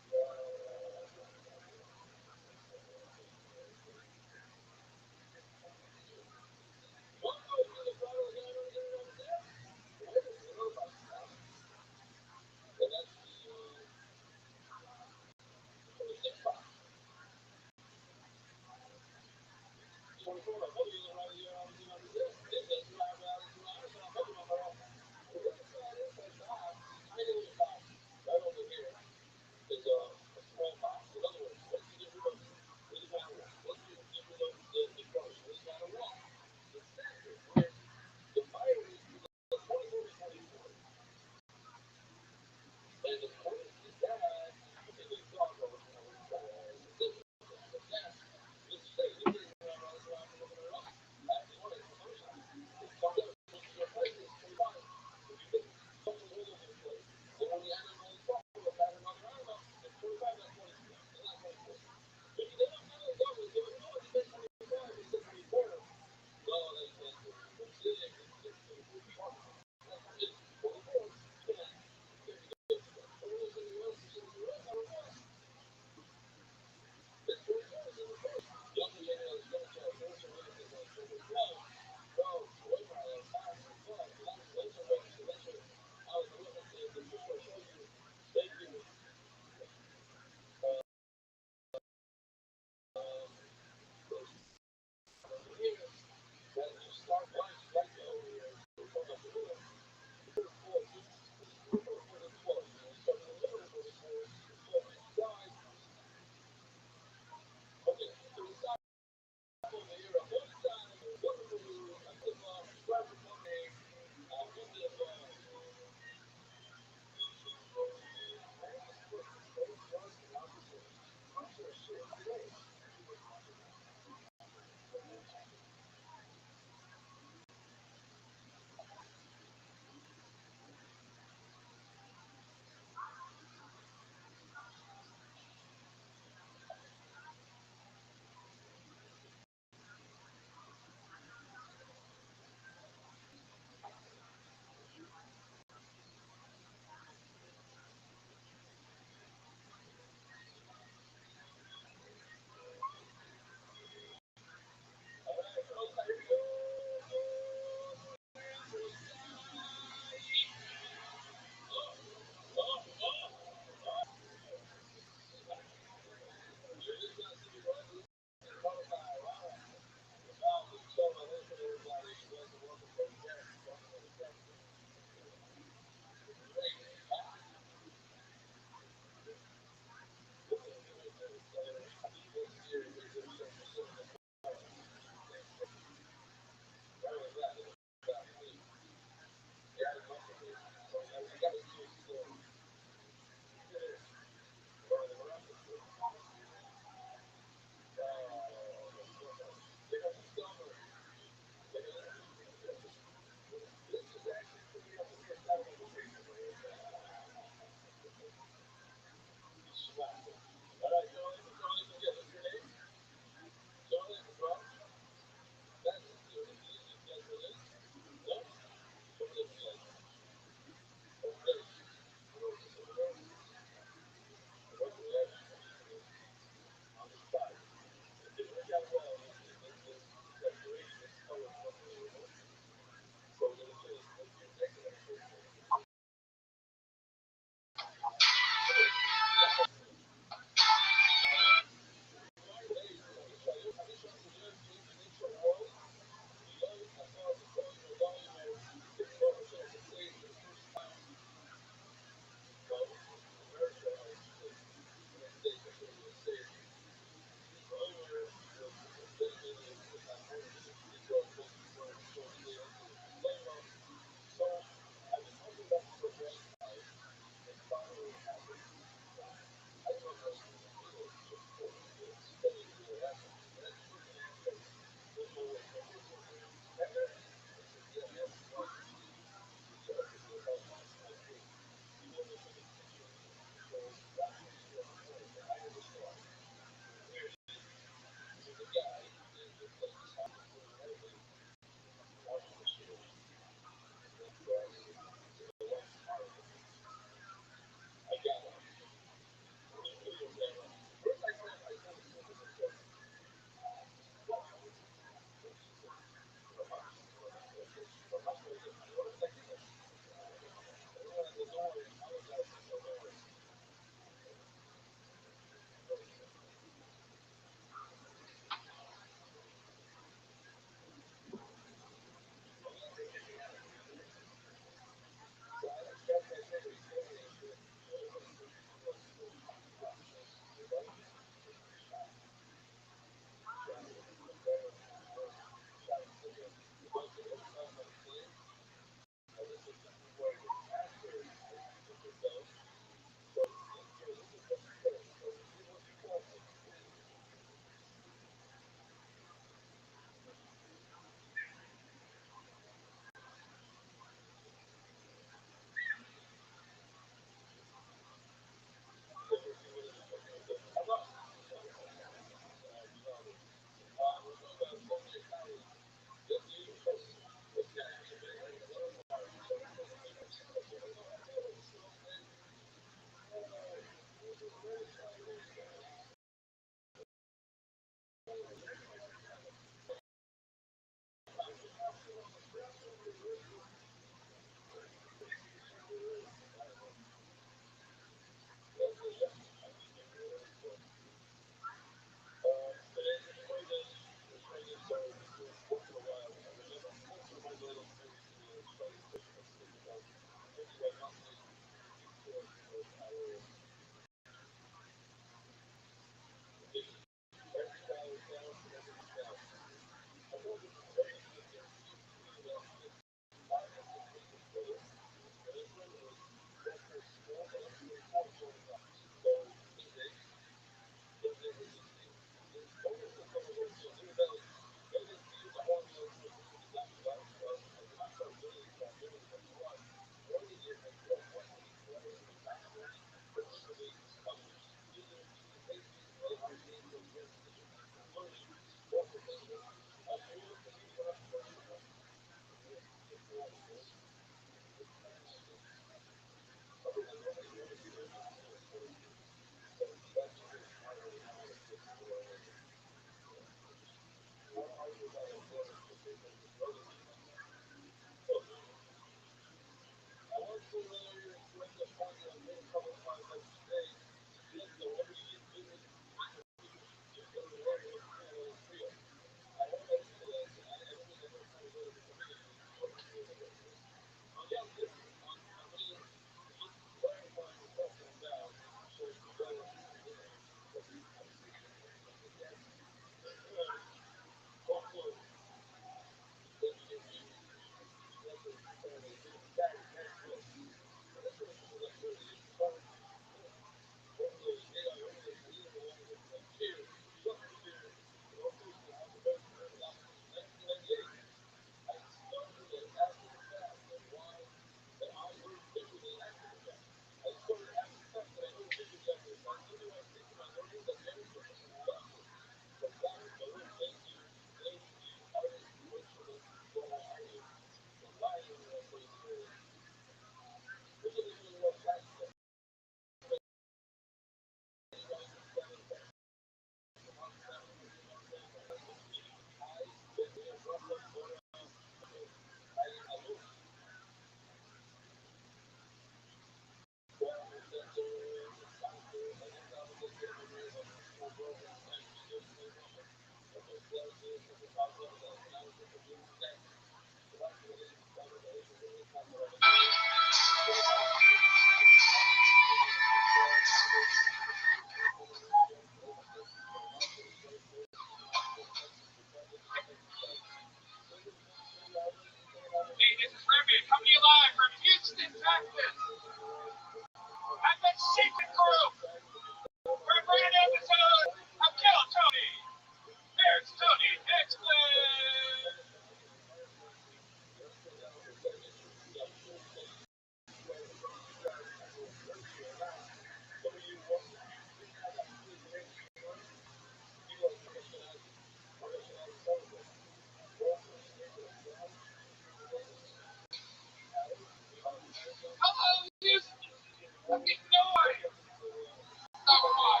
S7: I mean, no idea. So why?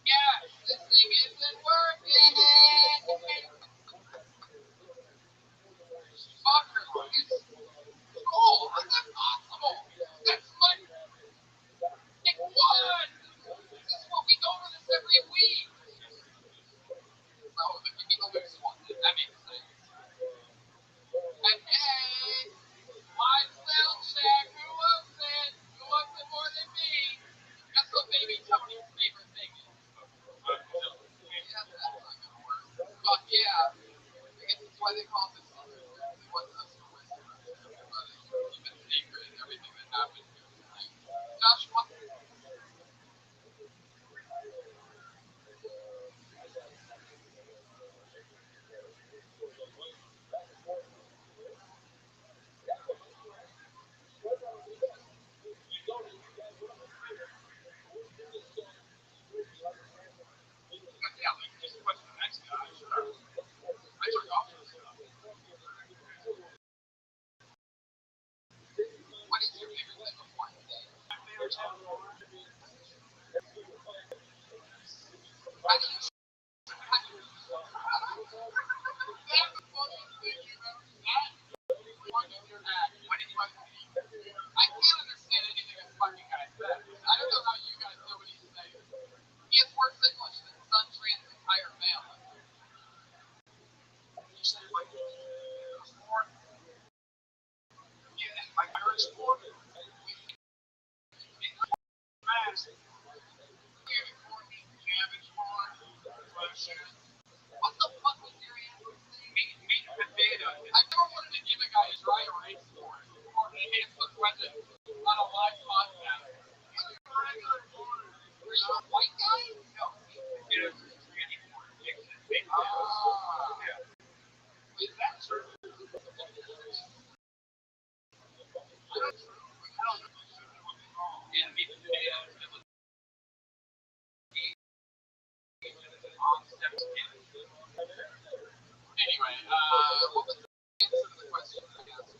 S7: Yeah, this thing isn't working. Fucker, it's cool. How's that possible? That's my pick one. This is what we go over this every week. Oh, the people who want it. That makes sense. And hey, my spell check. Who was it? Who was it more than me? That's what baby Tony's favorite thing is. Yeah, that's not gonna work. But yeah, I guess that's why they call this season. They want us to listen to everybody. Keep it secret, everything that happened here tonight. Josh, what? Yeah, like, just what's the next guy? Sure. I took off this stuff. What is your favorite type of wine? My favorite type of wine? How do you I can't understand anything this fucking guy says. I don't know how you guys know what he's saying. He has worse English than Suntrain's entire family. You say like sport? Yeah, like marriage sport? Mass. Cabbage corn. What the fuck was your answer? Meat and potato. I never wanted to give a guy a dry erase board or an answer question on a live podcast. Were you a white guy? No. It was tranny board. Yeah. Is that true? Yeah, meat and potatoes. It was anyway, what was the answer to the question that I asked?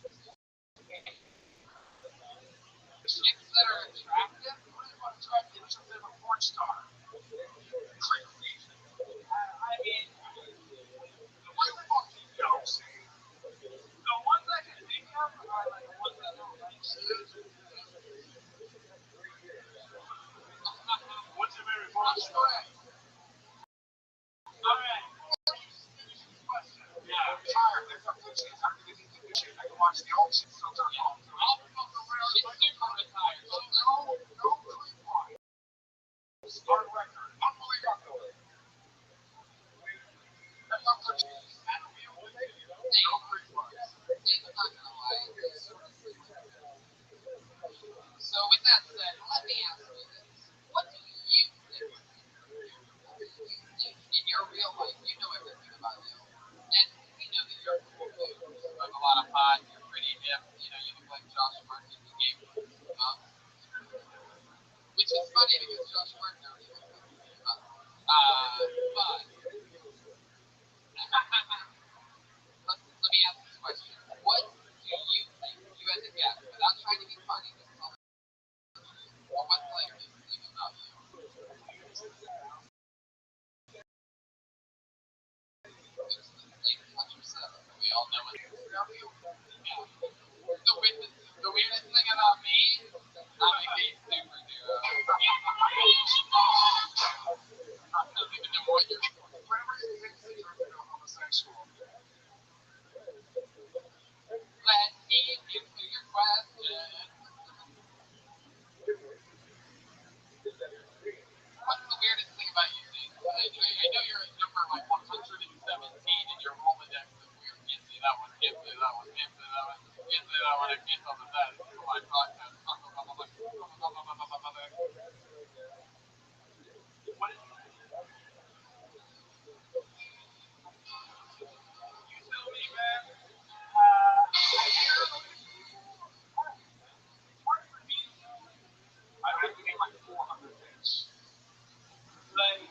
S7: Chicks that are attractive? What is what attractive? What's your favorite porn star? Crazy. I mean, the ones that don't keep jokes. The ones I can think of are like the ones that don't like shit. What's your favorite porn star? Alright. Yeah, I'm tired. There's no good shit. I'm gonna get good shit. I can watch the old shit still turn on. I'll fuck around. She's super retired. No creep line. Start record. Unbelievable. That's not good shit. No creep line. I'm not gonna lie. So with that said, let me ask you this. What do you think in your real life? You know everything about you. And we know that you're cool dude. You smoke a lot of pot, you're pretty hip, you know, you look like Josh Martin, you gave which is funny because Josh Martin already looks like he gave up. But let me ask this question. What do you think, you as a guest, without trying to be funny, just tell me, what's the latest thing about you? We all know what it is about you. Yeah. The weirdest thing about me, I'm a gay superhero. I don't even know what you're. Whenever you think you're homosexual. Let me answer your question. What's the weirdest thing about you, Steve? I know you're at number like 117 in your Rolodex of weird. Can't say that one. Can't say that one. Can't say that one. Can't say that one. I can't tell them that. This is my podcast. What is that? You tell me, man. I have to get like 400 bits. Like,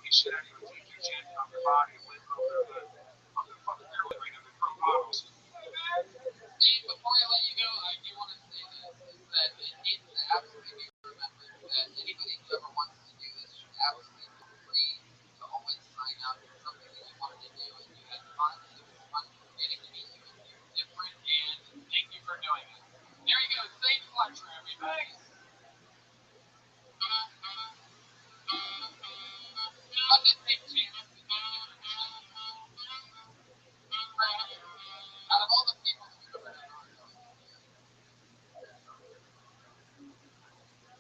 S6: beat shit out of you and take your champion off your body and live off the fucking heroin right now, the pro bottles.
S4: Steve, before I let you go, I do want to say this, is that it needs to absolutely be remembered that anybody who ever wants to do this should absolutely feel free to always sign up for something that you wanted to do and you had fun. It was fun getting to meet you and you're different, and thank you for doing it. There you go, same pleasure, everybody. I'll just take chances. Out of all the people who've ever done art,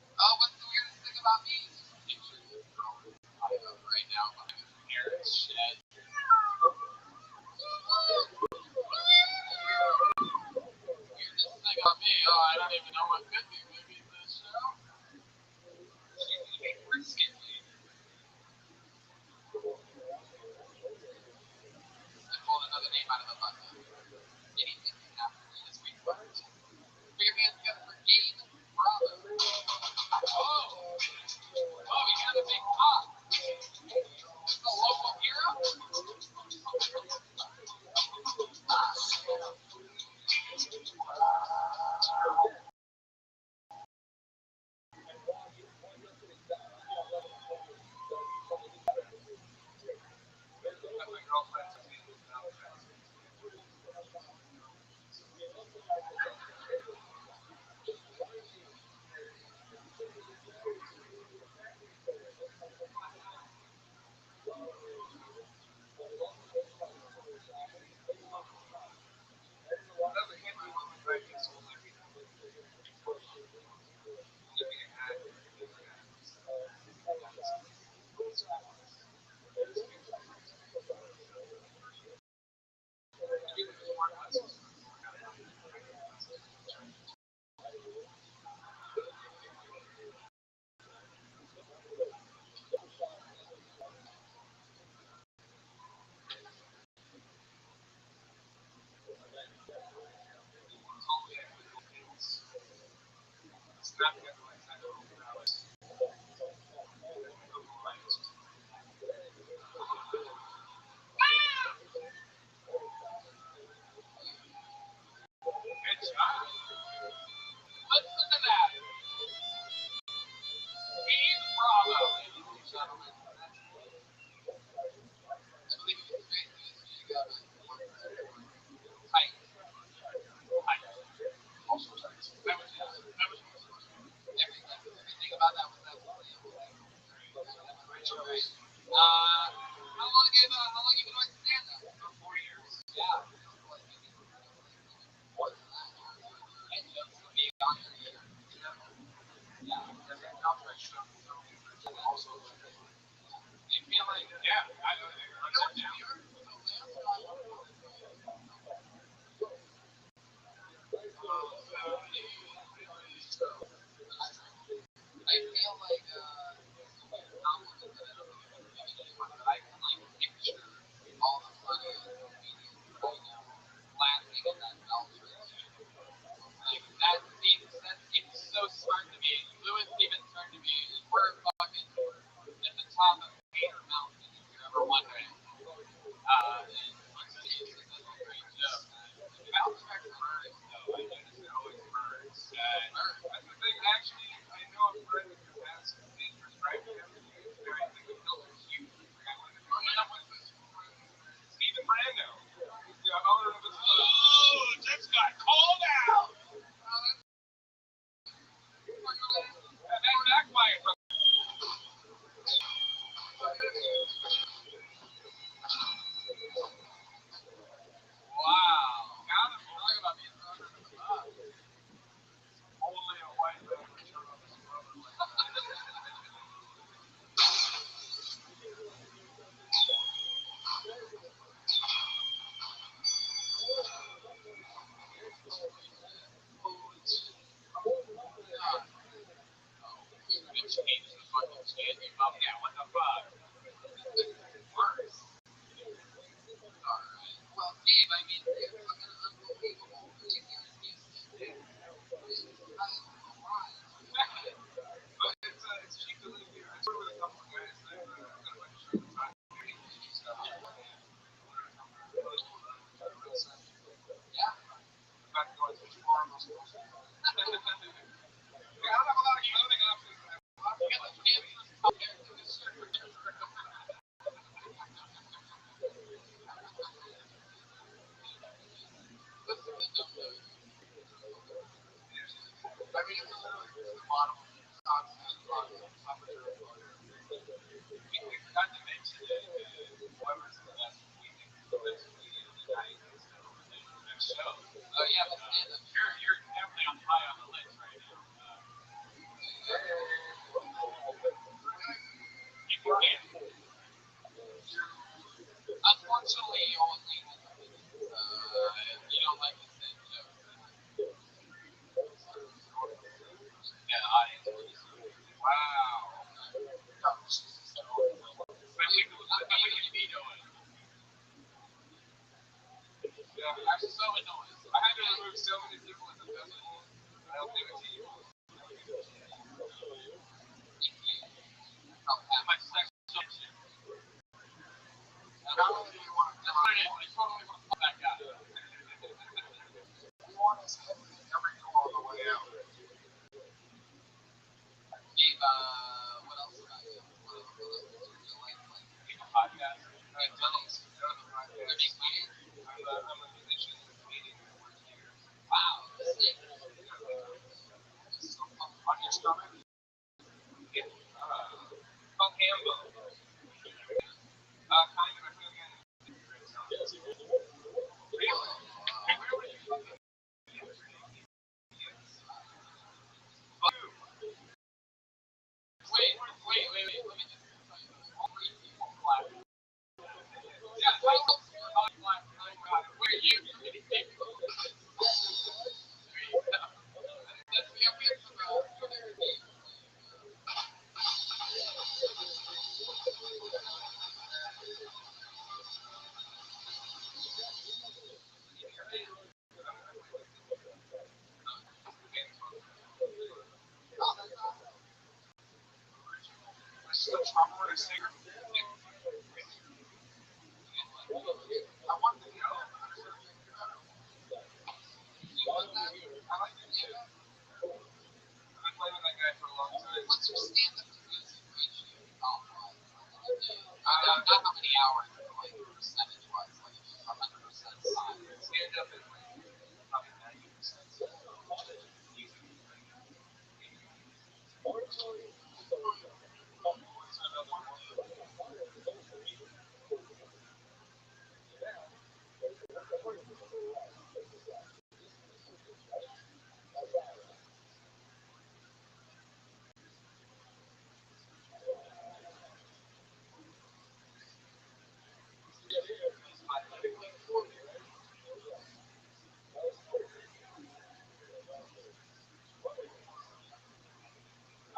S4: oh, what's the weirdest thing about me? Just pictures of drawings right now behind his parents' shed. Weirdest thing about me? Oh, I don't even know what could be. Maybe the show? She's gonna be brisket later. I pulled another name out of the bucket. Anything can happen in this week. Put your hands together for Gabe Bravo. Oh! Oh, he got a big pop. The local hero?
S6: My girlfriend's opinion about that.
S4: Listen to that. Gabe Bravo, ladies and gentlemen. I believe it was great news for you guys. Tight. Tight. Also tight. Everything about that was absolutely amazing. Great. How long you been doing stand-up?
S6: For 4 years.
S4: Yeah. More than that. And just for me on your ear. Yeah.
S6: Also,
S4: You feel like,
S6: yeah, I know.
S4: I feel like this will be a compliment that I don't think I've ever given anyone, but I can like picture all the funny comedians right now laughing at that Belcher. Like that seems it's so smart to me. Lewis even turned to me and we're fucking at the top of Gator Mountain if you're ever wondering. And on stage it does a great job. The bounce back burns though. I noticed it always burns.
S6: That's the thing. Actually, I know I'm friends with your past dangerous, right? It's very like the hills are huge. Like I went to Stephen Brando. Yeah, I don't know if it's
S4: Oh, just got called out.
S6: that backfired from
S4: Wow. Talk about being thrown under the bus.
S6: only a white man.
S7: not how many hours, but like percentage wise, like if it's 100% science.
S5: Stand up and probably 90%.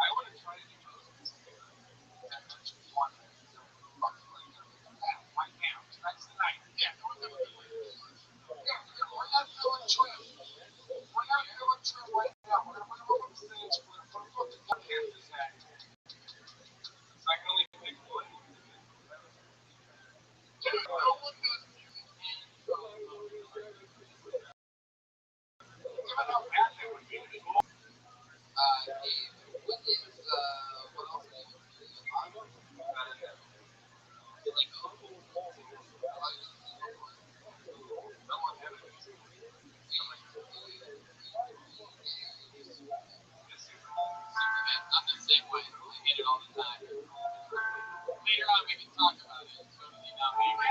S5: I want to try to do most of this. One, right now. Tonight's the night. Yeah, we're not doing trip. We're not doing trip right now. We're going to put them on stage. We're going to put them on the campus act. So I can only pick one.
S7: No one does music and
S5: Given how bad they would be,
S7: Dave, what is what else did you do? Did you go? I'm the same way. I hate it all the time. Later on, we can talk about it. So, you know, maybe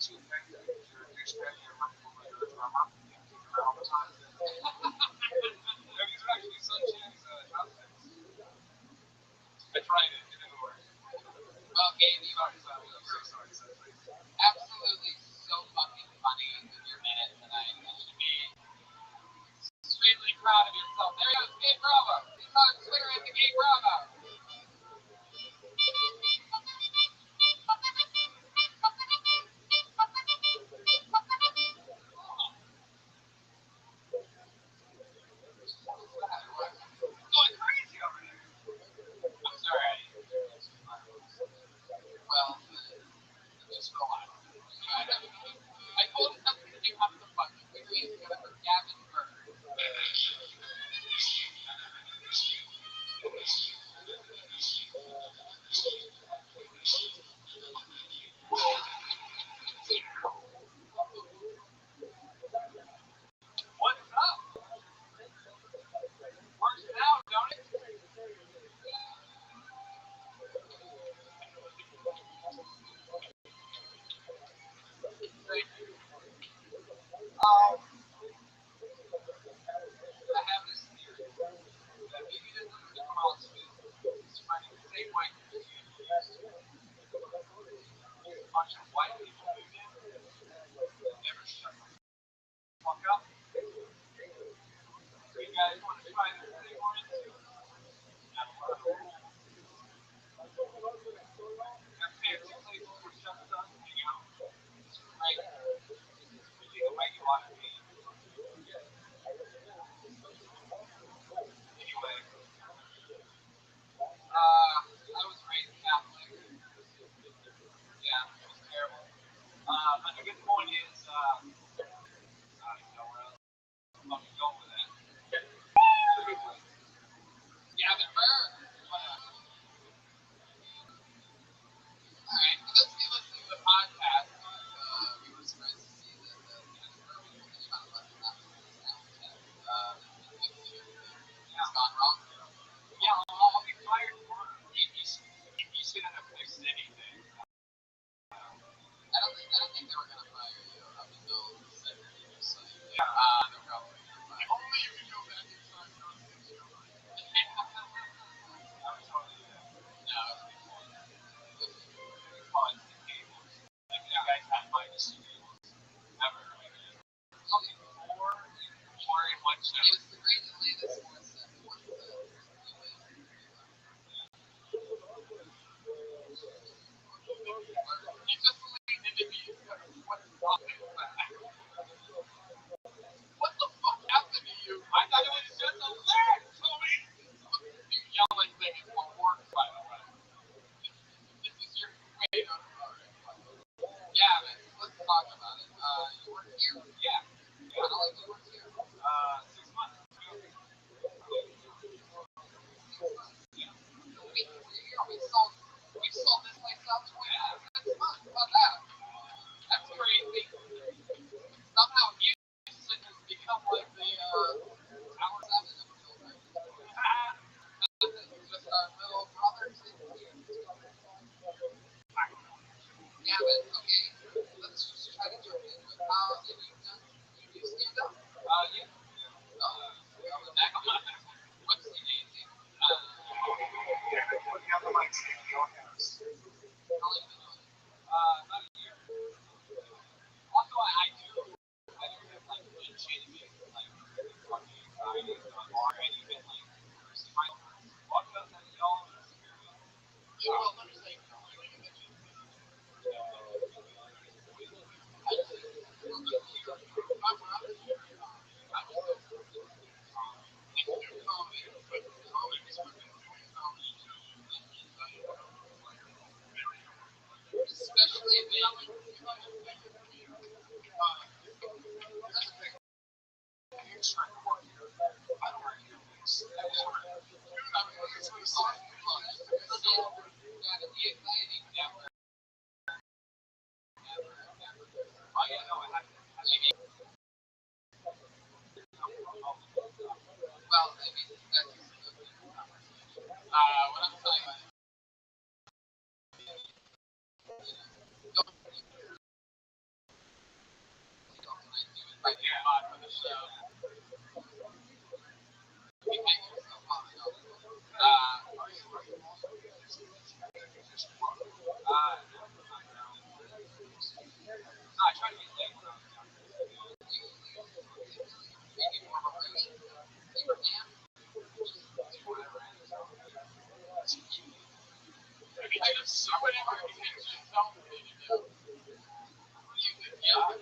S5: two men that you're a douchebag, you're running over your drama, you kick him out all the time. No, these are actually Sunshine's outfits. I tried it, it didn't work.
S7: okay, you are absolutely so fucking funny in your minute tonight. You should be extremely proud of yourself. There goes Gay Bravo. He's on Twitter at the Gay Bravo.
S5: Going crazy over there.
S7: I'm sorry. Well, just relax. I told him something to do after the fucking series together for Gavin Bird.
S5: What's up? Works it out, don't it?
S7: I have this theory that maybe this is the CrossFit spreading the same way Christianity used to. A bunch of white people moved in, never shut the fuck up. So you guys want to try this anymore? Have fancy places where chefs does hang out. It's great. It's really the way you want to be. Anyway, I was raised Catholic. Yeah, it was terrible. here? Yeah. How long have you worked here? 6 months. We sold this place out 26 months. How about that? That's crazy. Somehow Houston has become like the Tower 7 of children. Just our little brothers in here. Yeah, but okay, let's just try to jump into it. How have you done? You do stand up? Yeah. What's the amazing?
S5: Putting out the mics in your house.
S7: How long have you been doing it? About a year. Also, I do have like legitimate like fucking anxiety on already been like nursing my what about that y'all experience? Yeah, well, let me say, especially if they well, I mean, that's what I'm talking about. Right here for the show. You make yourself popular. I try to get late when I was maybe more of a lady. You were damn. If you do whatever you can do, tell me what you do. Yeah.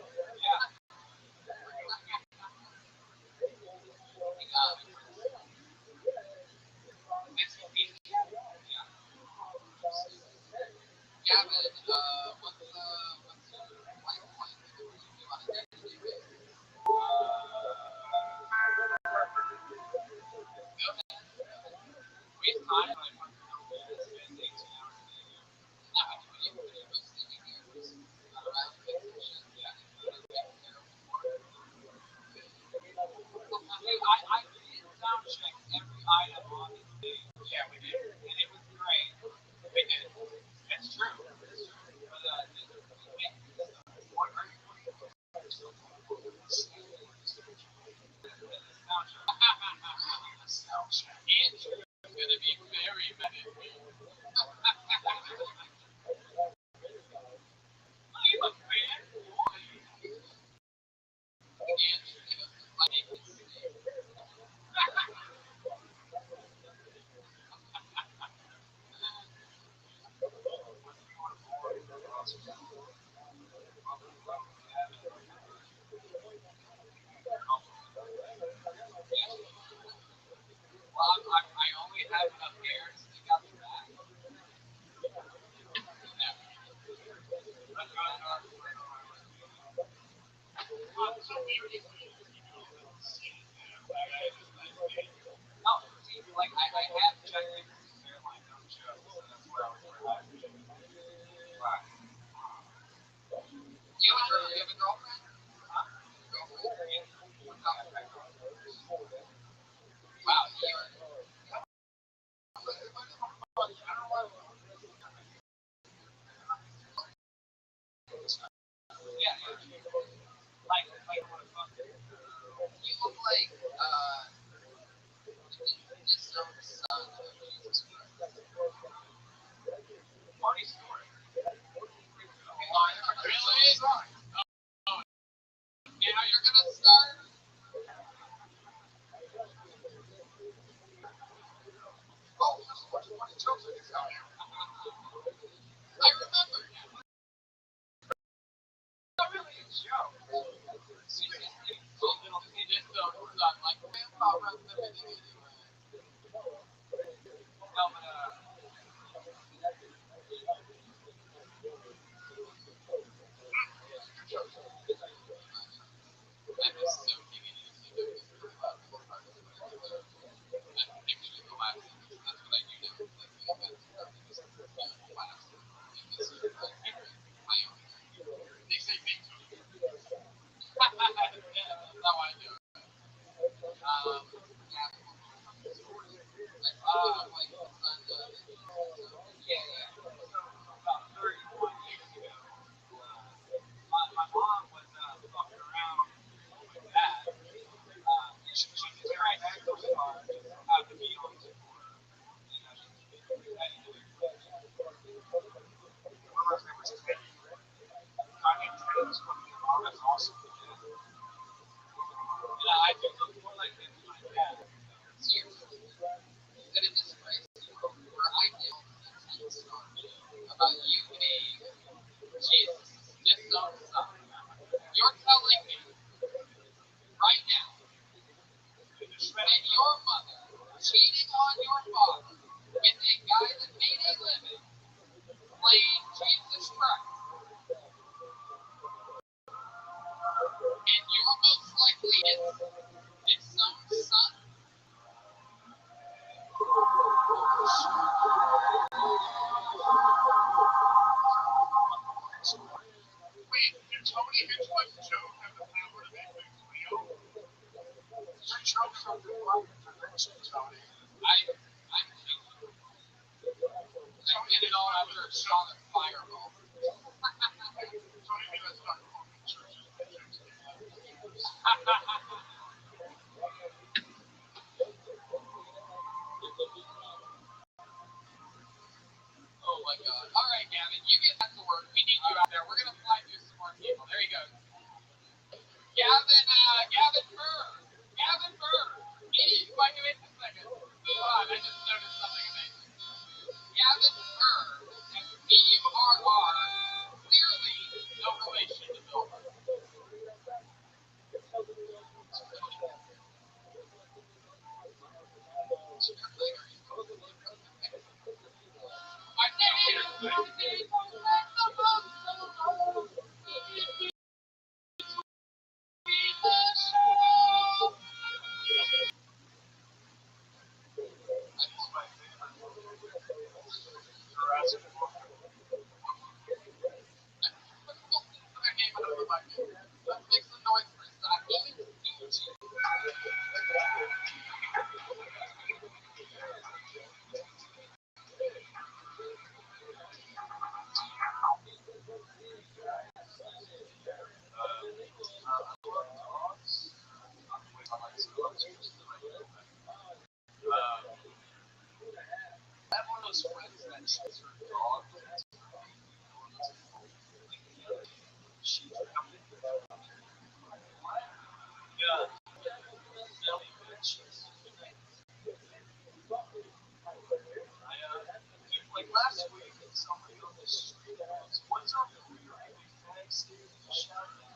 S7: Gavin, what's your life like? What do you do on a day-to-day basis? We have time, like, spend 18 hours a day here. Yeah, when you go sleeping here, just around the kitchen, yeah, taking care of work. I did sound check every item on this thing. Yeah, we did. And it was great. We did. It's true. It's true. But, what are you Andrew is going to be very mad at me. I'm a fanboy. Andrew, my name is Steve. Well, I only have enough hair to stick out the back.
S4: You need Jesus. This song. You're telling me right now that your mother cheating on your father with a guy that made a living playing Jesus Christ, and you're most likely his son.
S5: Wait, did Tony Hinchcliffe's joke have the power to make things real? Your jokes are the right intervention, Tony.
S4: I hit it all after a shot of fireball.
S5: Tony, maybe that's not cool. Churches and jokes.
S4: Oh my god. Alright, Gavin, you get back to work. We need you out there. We're gonna fly through some more people. There you go. Gavin Burr. Gavin Burr. Wait a second. Hold on, I just noticed something amazing. Gavin Burr, B-U-R-R, clearly no relation to Bill Burr. Let's make some noise for Saki.
S7: I have one of those friends that shoots her dog. She's coming. Yeah. Like last week, somebody on the street asked, "What's up with your big flag stage shouting?"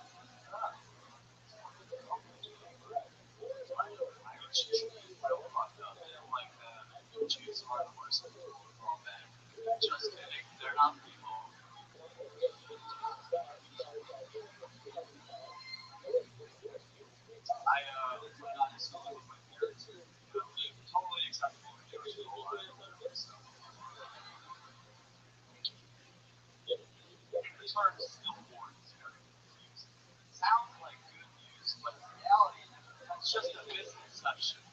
S7: She's real fucked up. They don't like Jews are the worst football back. Just kidding. They're not people. I got this all with my parents. Totally acceptable to do it. The term stillborn is very confusing. It sounds like good news, but in reality, that's just a misconception.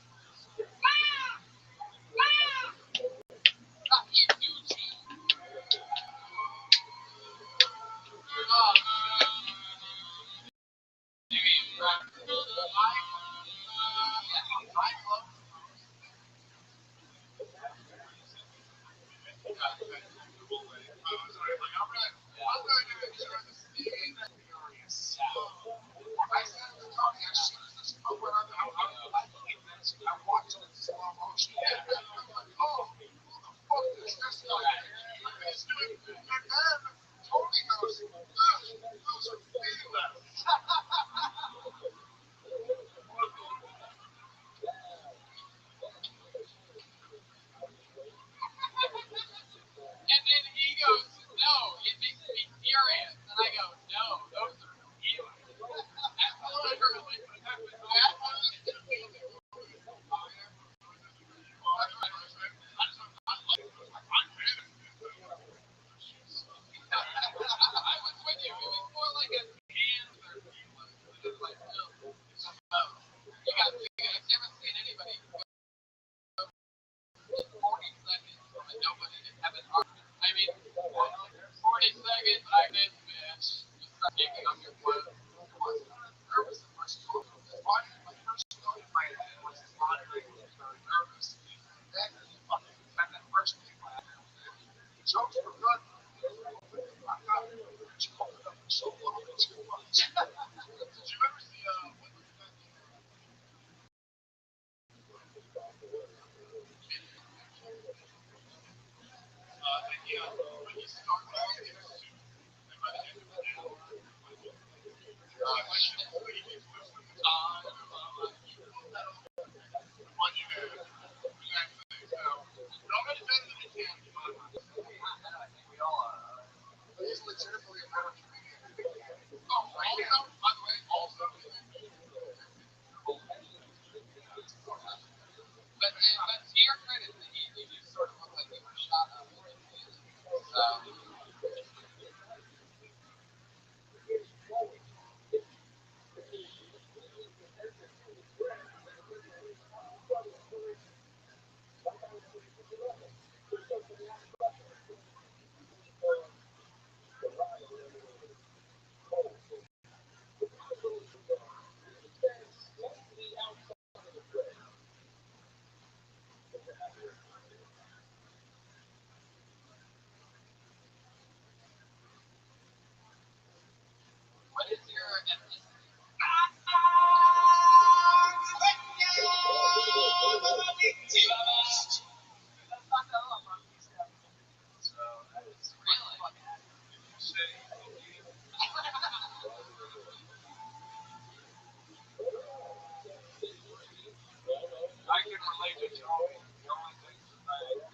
S5: I watched it in slow motion. I'm like, oh, who the fuck is this guy? And then Tony goes, those are females.
S4: And then he goes, no, it makes me furious. And I go, no, those are healers. That's literally what happened. I was with you. It was more like a cancer feeling. It was like, no, it's a no. I've never seen anybody go 40 seconds from a nobody to have an argument. I mean, 40 seconds, I this bitch. You start taking off your clothes.
S5: I was nervous at first. My first thought in my head was Andre was very nervous. Then he fucking had that first big laugh. The jokes were good. I'm not choking up so long too much. Did you ever see when was that? Yeah, when he
S7: He's legitimately a better comedian than the kid. Oh, also, by the way, also. But to your credit, he just sort of looked like he was shot up. So. What is your ethnicity? I can relate to Joey. The only thing I didn't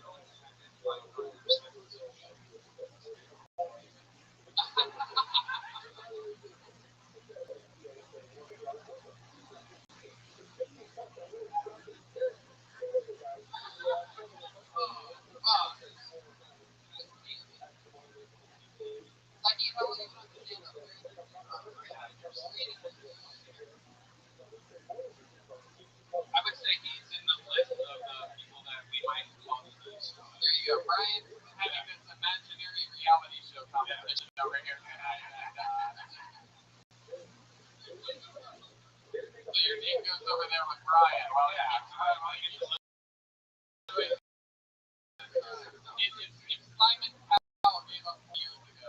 S7: like was I would say he's in the list of the people that we might want to lose. There you go, Brian. Having this imaginary reality show competition over here. So your name goes over there with Brian. Well, yeah. If Simon Cowell gave up years ago,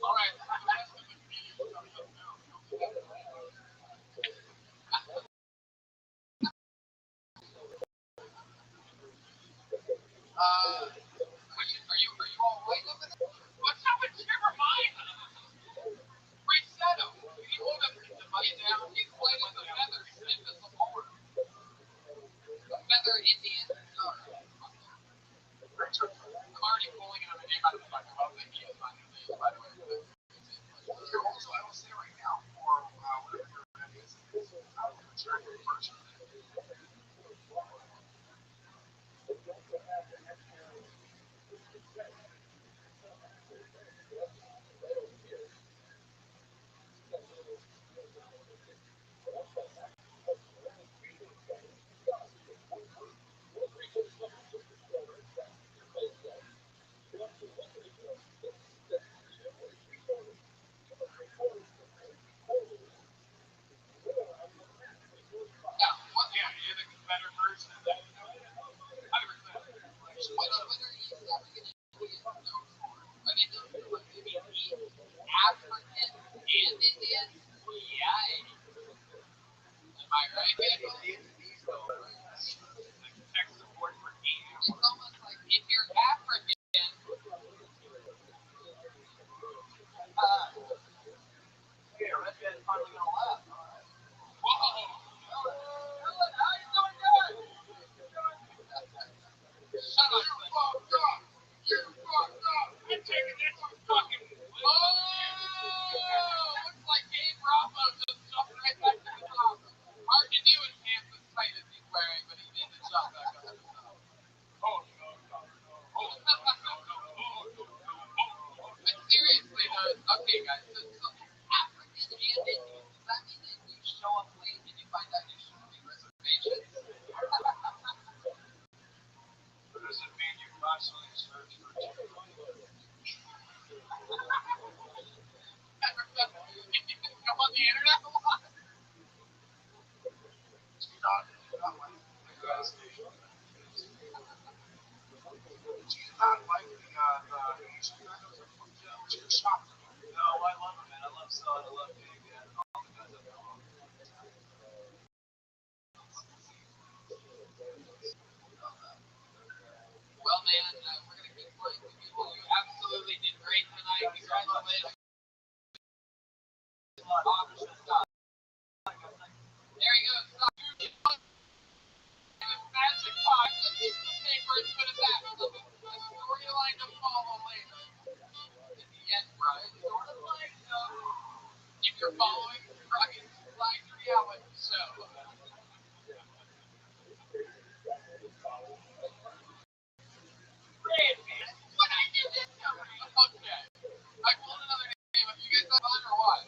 S7: all right. Are you all right over there? What's up with Never mind. Reset him. He won't have to bite down. He's white as a feather, stiff as a board. A feather Indian. I'm already pulling him a name out of the bucket. Well, he is my new name, by the way. Also, I will say right now, for whatever your event is, I will return your version. Yeah, you're the better version of that. 100%. What are you ever going to do? Are they known for maybe African and Indian? Yeah. Am I right? It's almost like if you're African, yeah, Red Man's finally gonna laugh. Whoa! How you doing, guys? Shut up! You fucked up! You fucked up! I'm taking this fucking. Oh! Looks like Gabe Bravo just jumped right back to the top. Hard to do in pants as tight as he's wearing, but he did the jump back up to the top. Oh no! But seriously, though, okay, guys. So African and Indian, does that mean that you show up late and you find out you shouldn't make reservations? Or does it mean you constantly search for chicken? Come on the internet a lot. Not like the gas station. Do you not like the Asian guys? Chicken shop? No, I love them, man. I love Son. I love Big and all the guys up there. Well, man, we're gonna that the storyline to follow later. In the end, right? Sort of like if you're following Dragon's Flight reality show. When I did this company, okay. I pulled another name. Have you guys got on or what?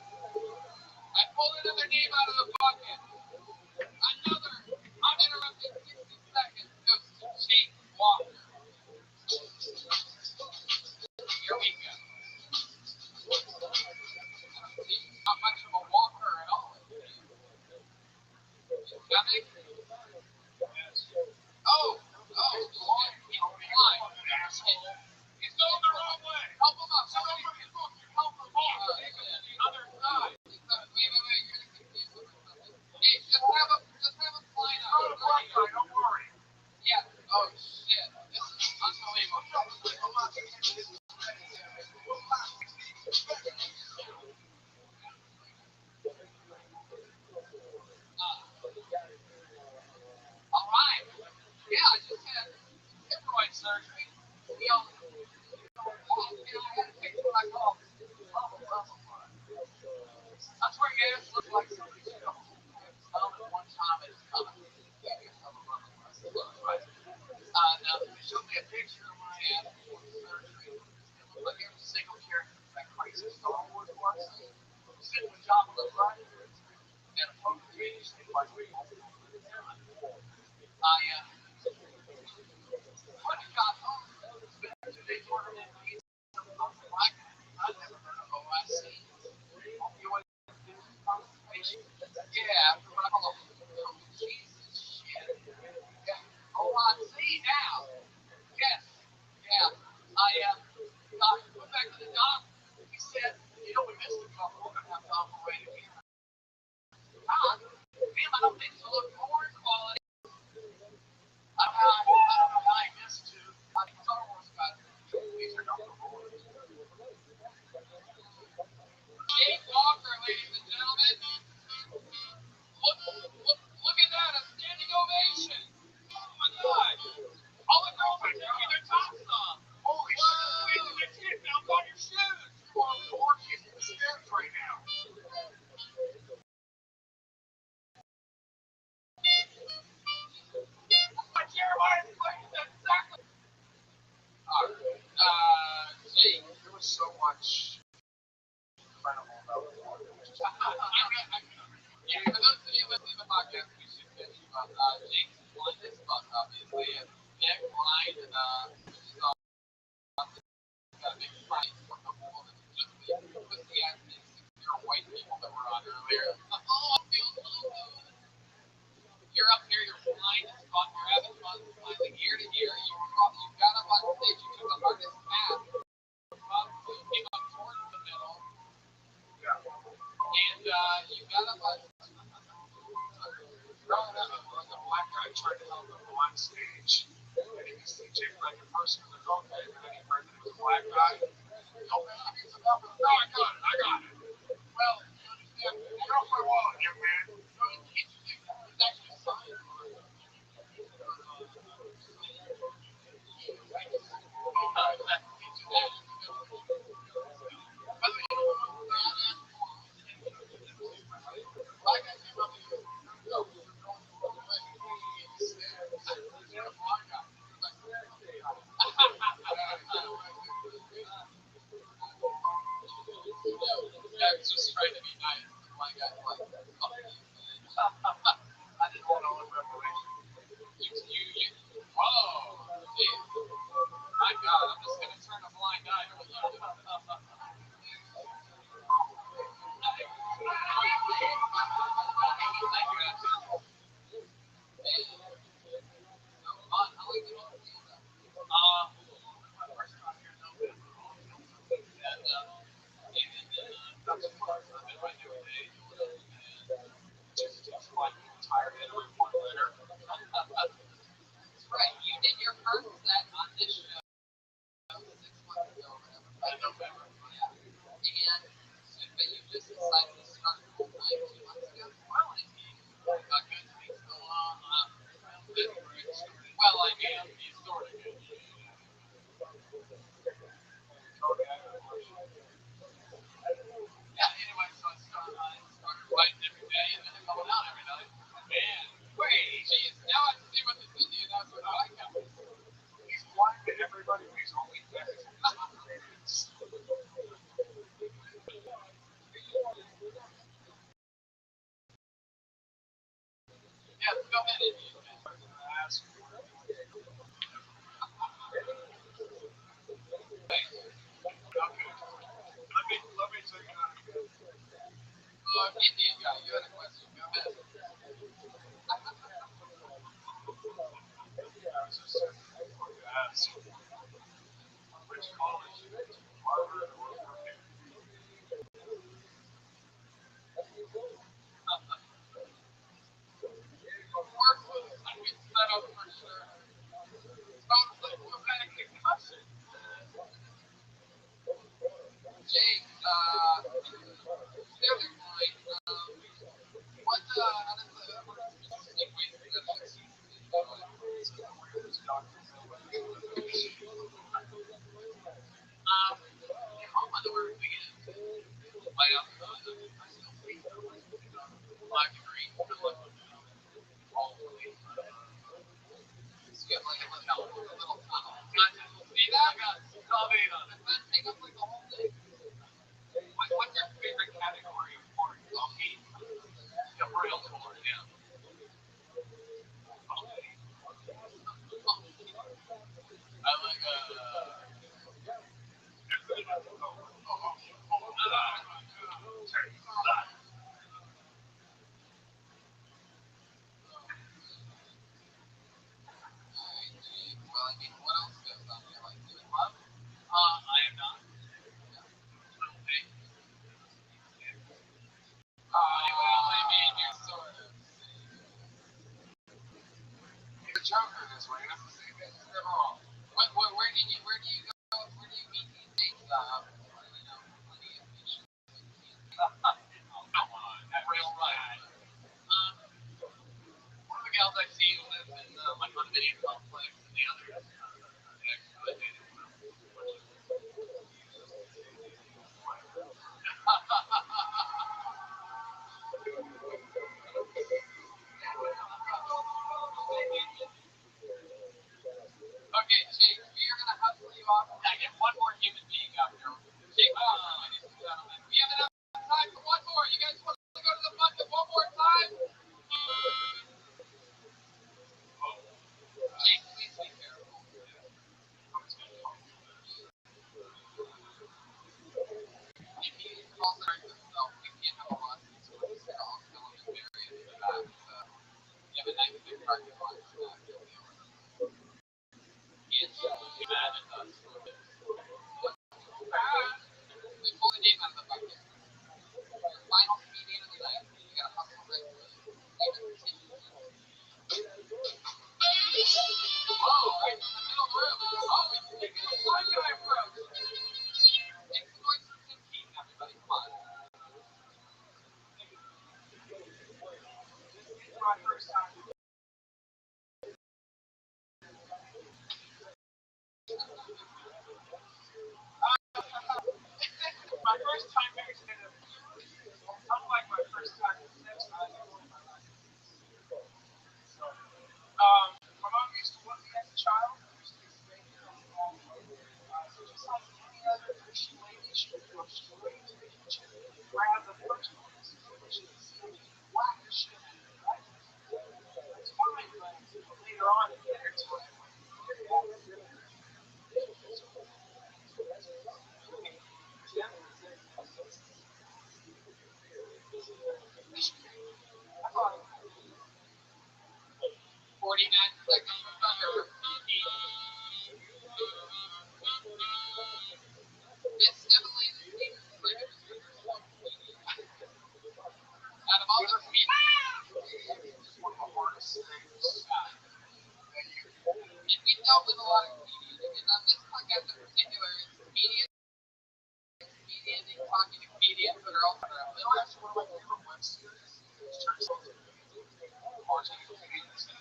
S7: I pulled another name out of the bucket. Another uninterrupted 60 seconds goes to Jake Walker. Here we go. Not much of a walker at all. Coming? Oh, he's flying. He's going the wrong way. Help him up. Somebody help him up. The other side. Wait. You're gonna confuse him or something. Hey, just have him fly now.
S5: Don't worry.
S7: Yeah. Oh shit. This is unbelievable. All right. Yeah, I just had hemorrhoid surgery. I had a picture what I call that's where your ass looks like somebody's show. One time it's coming. Right. Now they showed me a picture of my ass before the surgery. It looked like every single character from that crazy Star Wars one scene. Sitting with John the Right. And a photo of me, like we when I got home, spent 2 days ordering in something like I've never heard of OIC. Opioid constipation. Yeah, after what I call Jesus shit. Yeah. OIC now. Yes. Yeah. Went back to the doc. He said, we missed a couple. We're gonna have to operate again. Damn, I don't think so. Look, more quality. I don't know how I missed two. I think Star Wars got these are number one. Jake Walker, ladies and gentlemen. Look at that, a standing ovation. Oh my God. All the girls are taking their tops off. Holy shit. Wait, you now on your shoes. You're on the orgies in the stairs right now. Jeremiah's playing that exactly. Jake, there was so much incredible about the water. Yeah, for those of you listening to the podcast, we should mention about Jake's blindness, obviously, and Nick blind, which is got a big fight for the whole of just the acting 6-year white people that were on earlier. Oh, I feel so good. You're up here, you're blind as fuck, you're having fun smiling ear to ear. You got up on stage, you took the hardest path. You came up towards the middle. And you got up on
S5: The black guy tried to help him on stage. And he was the chick like a person in the coat, and then he ran into the black guy. No, I got it.
S7: well, you understand,
S5: Get off my wallet, young man.
S7: it's actually science. I was just trying to be nice. My guy's like, fuck you. I didn't want to own revelation. Whoa, dude. My God, I'm just going to turn a blind eye to what you do. Right, you did your first set on this show 6 months ago, or whatever, in November. Yeah. And but you just decided to start full time 2 months ago. Well, I mean, got good things going on. Well, I mean, he's sort of good.
S6: everybody makes only bets.
S4: Yeah, go ahead, Indy.
S6: Let me take it out.
S4: Indian guy, you had a question. Go ahead.
S6: I was just going to ask, which college, Harvard or Purdue?
S4: Work was, I mean, set up for sure. Sounds like what kind of concussion? Jake, the other night, what, how does the, segue through the vaccine? How much were we in? Light up, I still think 5 degrees, all the way. You have like a little tunnel. See that? Does that take up like the whole thing? What's your favorite category of porn? Zombie? Yeah, real porn, yeah. I like, well, I mean, what else goes on there? Like, do you love? I am not. Okay. Well, I mean, you're sort of.
S6: The Joker this way, that's the same thing. It's never wrong.
S4: Where do you go? Where do you meet these dates? You know, plenty of issues.
S6: Come on, that real right.
S4: One of the gals I see lives in my condominium complex, and the other is Okay, Jake, we are gonna hustle you off. I get one more human being up here. Jake, ladies and gentlemen, we have enough time for one more. You guys want to go to the bucket one more time? Jake, please be careful. If he calls out himself, we can't have a lot of these ones. They're all still in the area in the back. You have a nice big parking lot in the back. He is mad at us. We pull the name out of the bucket. Your final comedian of the night. You gotta hustle right through it. Oh, right in the middle of the room. Oh, we can a blind guy approach. Make some noise for Tim Keaton, everybody. Come on.
S6: This is my first time. My first time visiting a unlike my first time in sex, I don't know my life. So, my mom used to work as a child. I used to explain it all. So just like any other Christian lady, she would go straight to the kitchen, grab the first piece of food she could see, and whack the shit in it, right? It's fine, but later on in dinner time, I thought
S4: 49 seconds of thunder. Miss Emily Stevens, ladies and gentlemen. Out of all the comedians,
S6: it's one of the hardest things that you
S4: and we dealt with a lot of comedians, and on this podcast in particular, it's comedians and talking to comedians that are also
S6: know, that's one of my favorite web series. It's turns out to be watching comedians.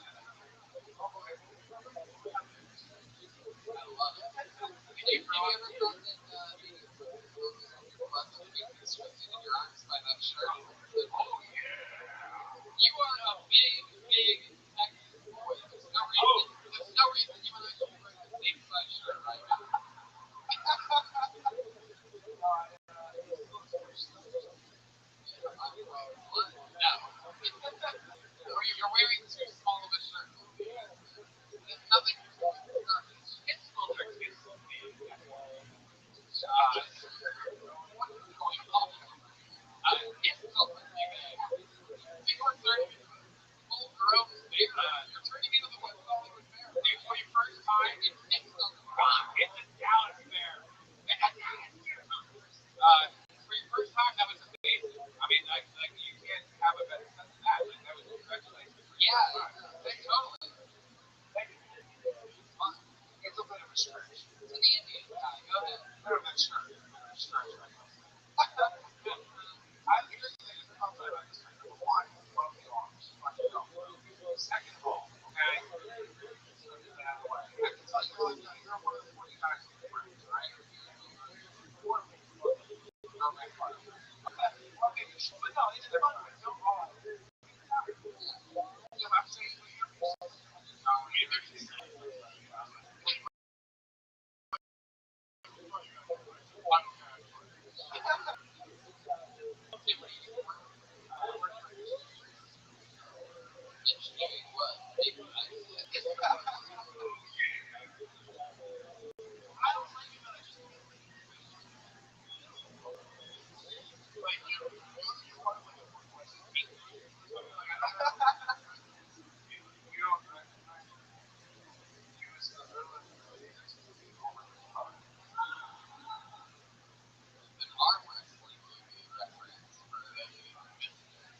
S4: I love it. Have you ever felt that your butt was restricted in your arms by that shirt?
S6: Oh yeah.
S4: You are a big Texas boy. There's no reason you and I should be wearing the same size shirt, right?
S7: sure. I here's the thing, I'll tell you about this. Number one, love the arms. Fucking go. Second of all, okay? So get that out of the way. I can tell you're one of the 40 guys in the friends, right? You're don't make fun of me. Okay, but no, it's fun. Don't all. Yeah, I'm saying for your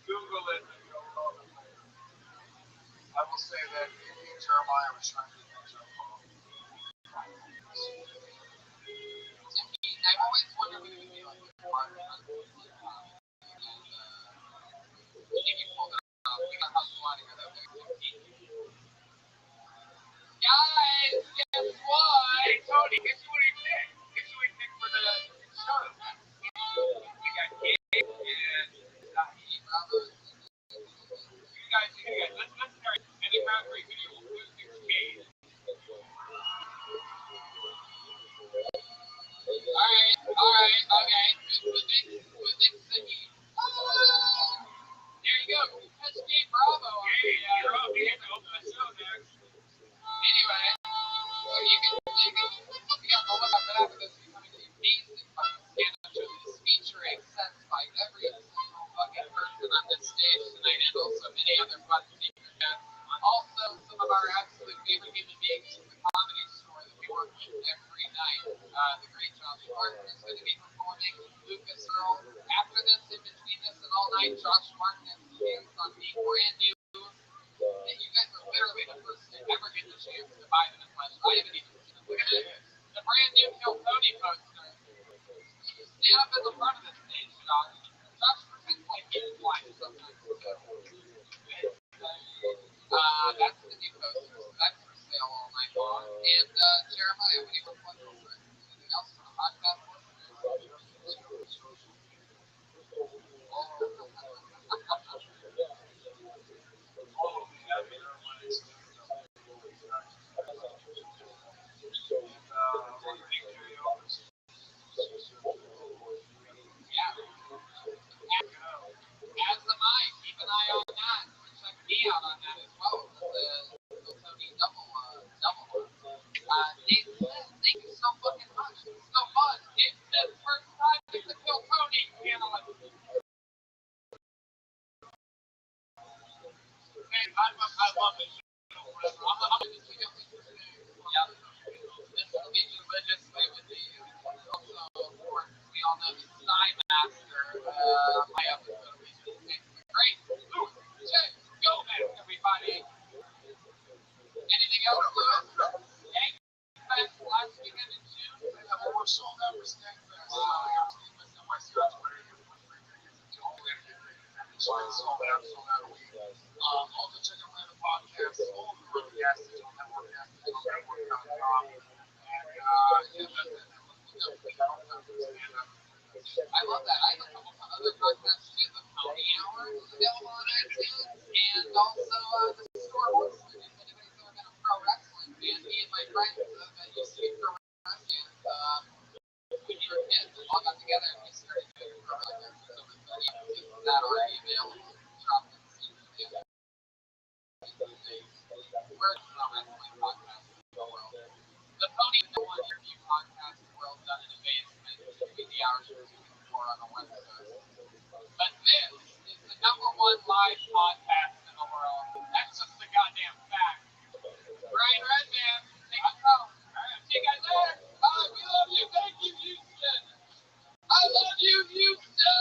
S7: Google it and go over there. I will say that me and Jeremiah was trying to catch up on. I've always wondered if it would be like a partner and if you pulled it off, we got how you want to go that way. Guys, guess what? Hey Tony, guess who we picked? Guess who we picked for the show? We got Gabe and Naheem Roberts. You guys, let's start. And they found a great video. Who picks Gabe? Alright, okay. Who thinks Naheem? There you go. That's Gabe Bravo. Yeah, you're up. You have to open the show next. Anyway, so you can be on the lookout for that because it's becoming an amazing fucking stand-up show that is featuring sets by every single fucking person on this stage tonight and also many other fun speakers. Also, some of our absolute favorite human beings from the Comedy Store that we work with every night. The great Josh Martin is going to be performing. Lucas Earl. After this, in between this and all night, Josh Martin has his hands on the brand new. You guys are literally the first to ever get the chance to buy them in flesh. I haven't even seen them. Look at this. The brand new Kill Tony poster. Stand up at the front of the stage, Josh. Josh pretends like he's blind sometimes. That's the new poster, so that's for sale all night long. And Jeremiah, what do you want to plug over? Anything else for the podcast? As am I. Keep an eye on that. Check me out on that as well. The Tony double. Dave Smith, thank you so fucking much. It's so fun. Dave Smith, first time with the Kill Tony panel. Man, I love it. I'm going to see you. Yeah. This will be religiously with the also, of course, we all know the Sky Master. My episode of Research. Great. Luke, check. Go, man, everybody. Anything else, Lewis? Yankees Fest last weekend in June. We're sold out for Stank Fest. Listen to my search where you can free tickets to all the sold out. Also check out the podcast, all of the road guests on network.com. And I love that. I have a couple of other podcasts too. The Pony Hour is available on iTunes, and also the Store Horseman. If anybody's ever been a pro wrestling fan, me and my friends that used to be pro wrestling, when you were kids, we all got together and we started doing pro wrestling. So that already available. Drop in the season. We're a pro wrestling podcast in the world. The Pony is the one interview podcast in the world done in a basement between the hours of 2 and 4 on the West Coast. But this is the number one live podcast in the world. That's just the goddamn fact. Brian Redman, take us home. Alright, see you guys later. Bye, we love you. Thank you, Houston. I love you, Houston.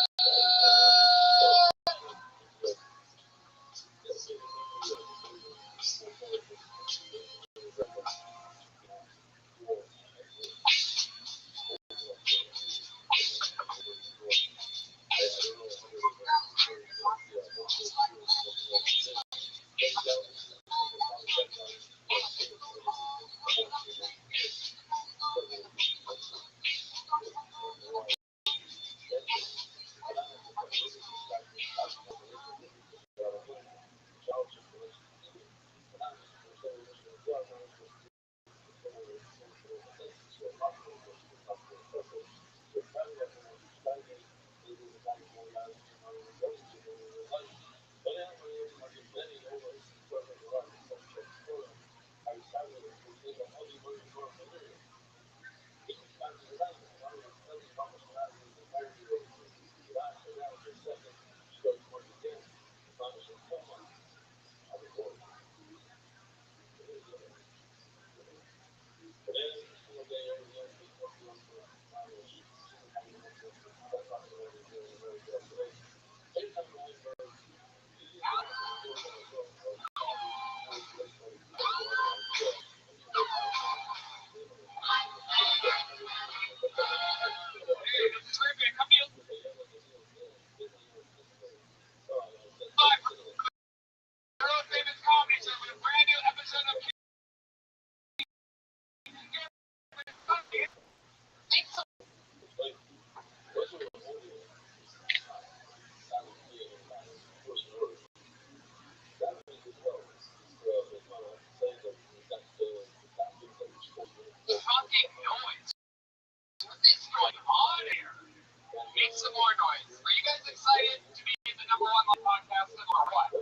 S4: Make some more noise. Are you guys excited to be the #1 podcast or what?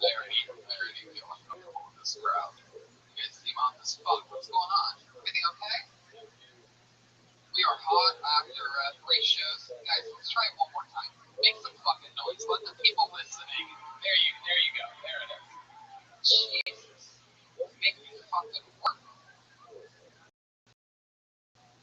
S4: I already feel uncomfortable with this crowd. You guys seem off as fuck. What's going on? Everything okay? We are hot after 3 shows. Guys, let's try it one more time. Make some fucking noise. Let the people listening. There you go. There it is. Jesus. Make me fucking work.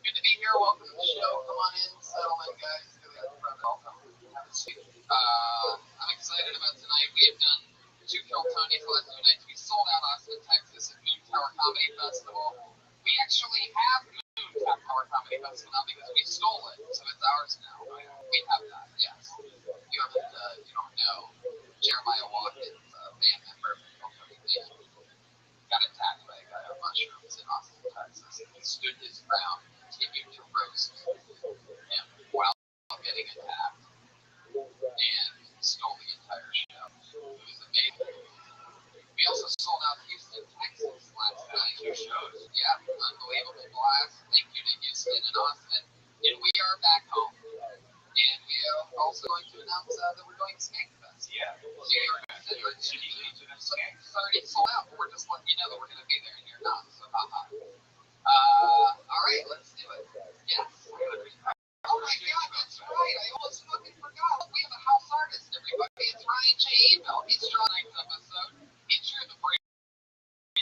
S4: Good to be here. Welcome to the show. Come on in. Settle in, guys. Welcome. Have a seat. I'm excited about tonight. We have done 2 Kill Tonys last 2 nights. We sold out Austin, Texas at Moon Tower Comedy Festival. We actually have Moon Tower Comedy Festival now because we stole it, so it's ours now. We have that, yes. You don't know. Jeremiah Watkins, band member of Kill Tony band, got attacked by a guy on mushrooms in Austin, Texas. He stood his ground, continued to roast him while getting attacked, and stole the entire show. It was amazing. We also sold out Houston, Texas last night. 2 shows. Yeah, unbelievable blast. Thank you to Houston and Austin. And we are back home. And we are also going to announce that we're going to Skankfest. Yeah. It's already sold out, but we're just letting you know that we're going to be there and you're not. So, all right, let's do it. Yes. Oh my God, that's right. I almost fucking forgot. We have a house artist, everybody. It's Ryan J. Abel. He's drawing tonight's episode. He drew the brand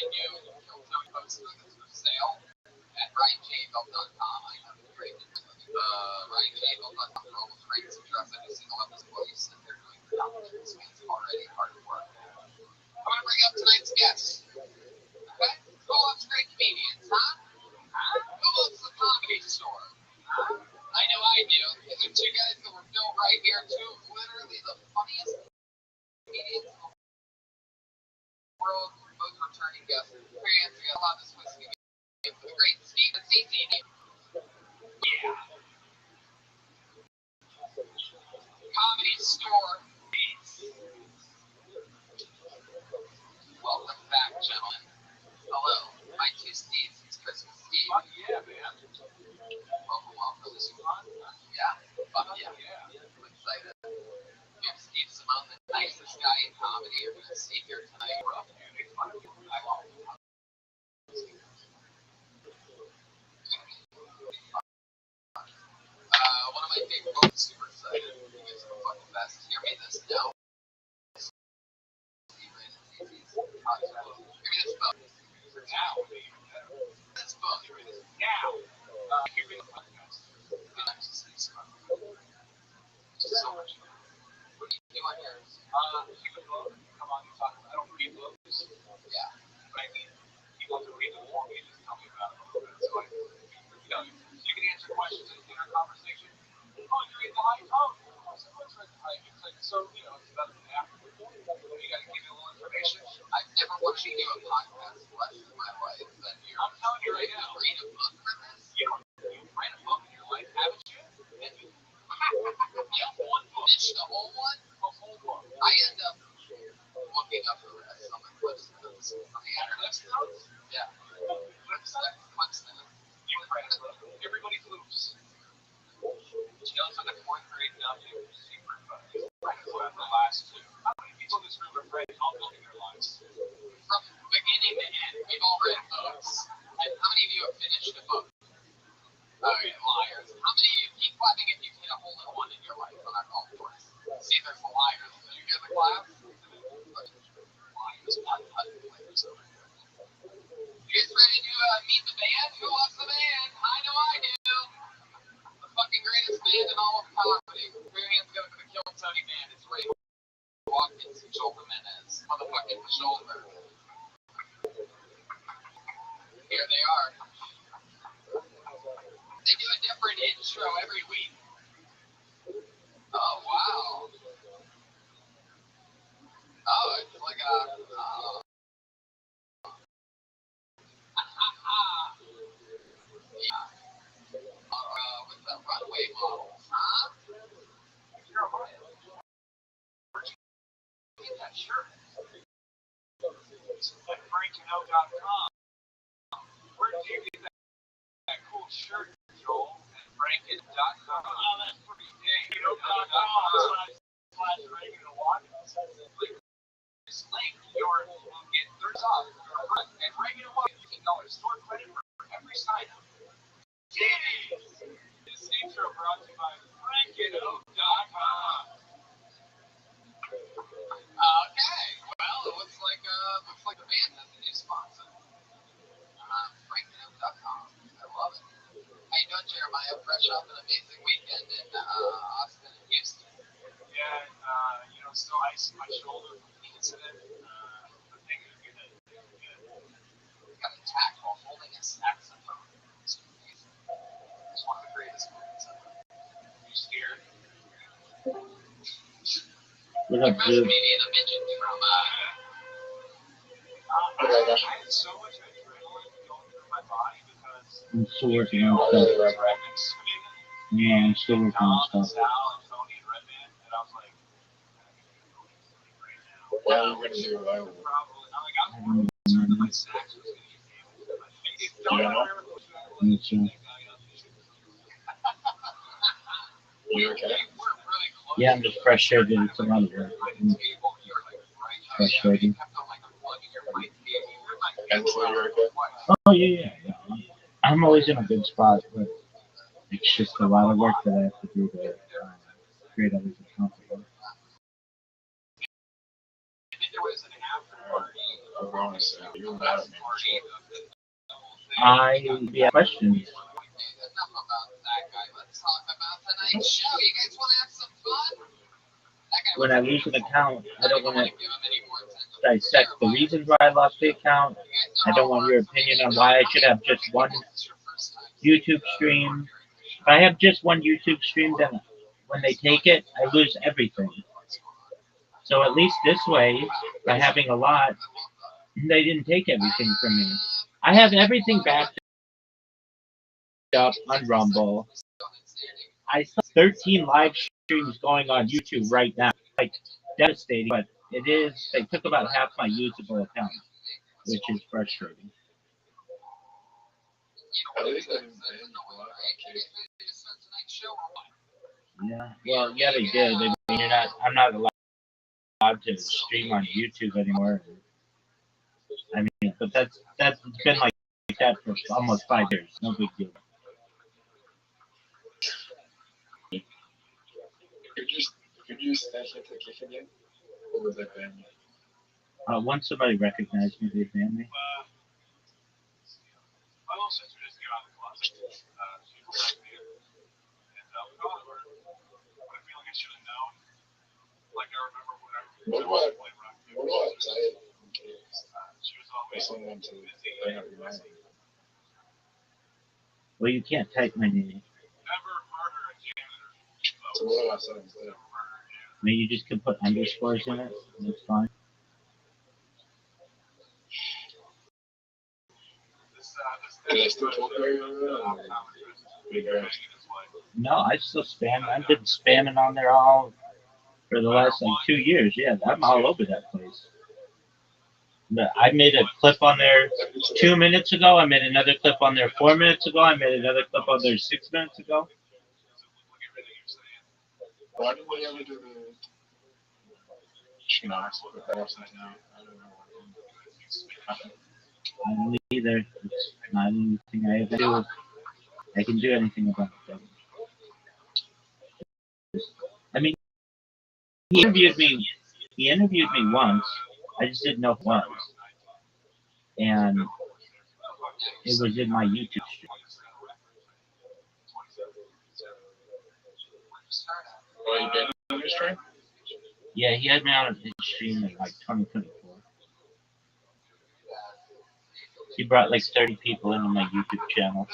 S4: new Kill Tony poster that's for sale at RyanJabel.com. I have it great. RyanJabel.com for all the great address every single episode while you sit there doing the documents. It's already hard work. I'm going to bring up tonight's guest. Okay? Who loves great comedians, huh? Who loves the Comedy Store? I know I do. These are 2 guys that were built right here, 2 of literally the funniest comedians in the world, both returning guests. Experience, we got a lot of this whiskey. For the great Steve and CC. Yeah. Comedy Store. Welcome back, gentlemen. Hello. My 2 Steves. It's Christmas Steve.
S5: Fuck yeah, man.
S4: Welcome. This is fun. Yeah. Fuck yeah. I'm excited. We have Steve Simone, the nicest guy in comedy you're going to see here tonight. Rough, dude. Make fun of you. I won't. One of my favorite books, super excited. He's the fucking best. Hear me this now. Give me this book. Now. This book. Now. Give me the podcast. So much fun. What do you do on yours? Keep a book. Come on, you talk about. I don't read books. Yeah. But I mean, people have to read them for me. Just tell me about it a little bit. So you can answer questions in our conversation. Oh, you read the high tone. So what's read the high? It's like, so, it's about an app. You got to give you a little information. I've never watched you do a podcast less in my life than here. I'm telling you right now. Read a book for this? You've read a book in your life, haven't you? And you have one book. Finish the whole one? The whole book. I end up looking up the rest on the clips notes. On the internet notes? Yeah. Clips notes. You've read a book. Everybody's loose. It's like a 4th grade nothing. Super fun. The last 2. How many people in this room have read all book in their lives? From beginning to end, we've all read books. And how many of you have finished a book? Liars. How many of you keep clapping if you've hit a hole in one in your life on our golf course? See, there's the liars. Did you hear the clap? Liars, not players over here. You guys ready to meet the band? Who loves the band? I know I do. The fucking greatest band in all of comedy. Put your hands together for the Kill Tony band. It's Ray Watkins and Joel Jimenez. Motherfucking the shoulder. Here they are. They do a different intro every week. Oh, wow. Oh, it's like a... Oh. Yeah. With the runway models, huh? Jeremiah, where'd you get that shirt? At FrankandO.com. Where did you get that cool shirt, Joel and Frank?
S7: Franken.com. Oh, that's pretty dang. .com/Reagan this link, you will get 30 off your first and Reagan $15 store credit for every sign up. This intro brought to you by Franken.com. Okay, well, it looks like the band has a new sponsor. Franken.com. I love it. How you doing, Jeremiah? Fresh off an amazing weekend in Austin and Houston. Yeah, still icing my shoulder from the incident. But things are good. Got attacked while holding a saxophone. It's amazing. It's one of the greatest moments ever. Are you scared?
S3: What up, dude?
S7: Maybe the midget from I had so much adrenaline going through my body because
S3: I'm still working on stuff. Yeah, I'm still working on stuff.
S2: Well, we're gonna do
S3: I don't know. Me too.
S2: You okay?
S3: Yeah, I'm just frustrated. It's a lot of work. I'm frustrated.
S2: Mentally, you're okay?
S3: Oh, yeah. I'm always in a good spot, but it's just a lot of work that I have to do to create others accountable.
S2: You're mad at me.
S3: I have questions.
S7: Enough about that guy. Let's talk about tonight's show. You guys want to have some fun?
S3: When I lose an account, I don't want to dissect the reasons why I lost the account. I don't want your opinion on why I should have just one YouTube stream. If I have just one YouTube stream, then when they take it, I lose everything. So at least this way, by having a lot, they didn't take everything from me. I have everything backed up on Rumble. I still have 13 live streams going on YouTube right now. Like, devastating, but it is, they took about half my usable account, which is frustrating. Yeah, well, yeah, they did. I'm not allowed to stream on YouTube anymore. I mean, but that's been like that for almost 5 years. No big deal.
S2: Could you stash it to kick again? Or was that family?
S3: Once somebody recognized me, they family.
S7: My little sister just came out of the closet. She was back there. And we got her. But I feel like I should have known. Like I remember when I was playing rock. She was always
S2: Someone to bring up your mind.
S3: Well, you can't type my name.
S7: Never murder a janitor.
S2: So what do I say instead?
S3: I mean, you just can put underscores in it, and it's fine.
S2: Do they still talk very well?
S3: No, I still spam. I've been spamming on there all for the last 2 years. Yeah, I'm all over that place. But I made a clip on there 2 minutes ago. I made another clip on there 4 minutes ago. I made another clip on there 6 minutes ago.
S2: Why did we ever do the schnapps with the upside down? I don't know.
S3: I don't either. It's not anything I ever do. I can do anything about it. I mean, he interviewed me once. I just didn't know who it was. And it was in my YouTube stream.
S2: Oh, you been on your stream?
S3: Yeah, he had me on his stream in like 2024. He brought like 30 people into my YouTube channel.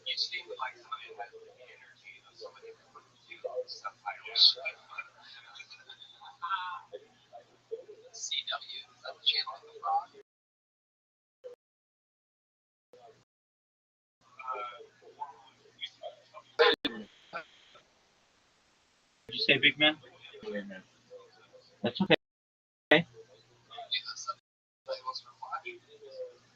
S7: You seem like somebody that has the energy of somebody who would do subtitles. CW, is that the channel of the frog?
S1: you say, big man?
S2: Man.
S1: That's okay.
S7: Labels for watch.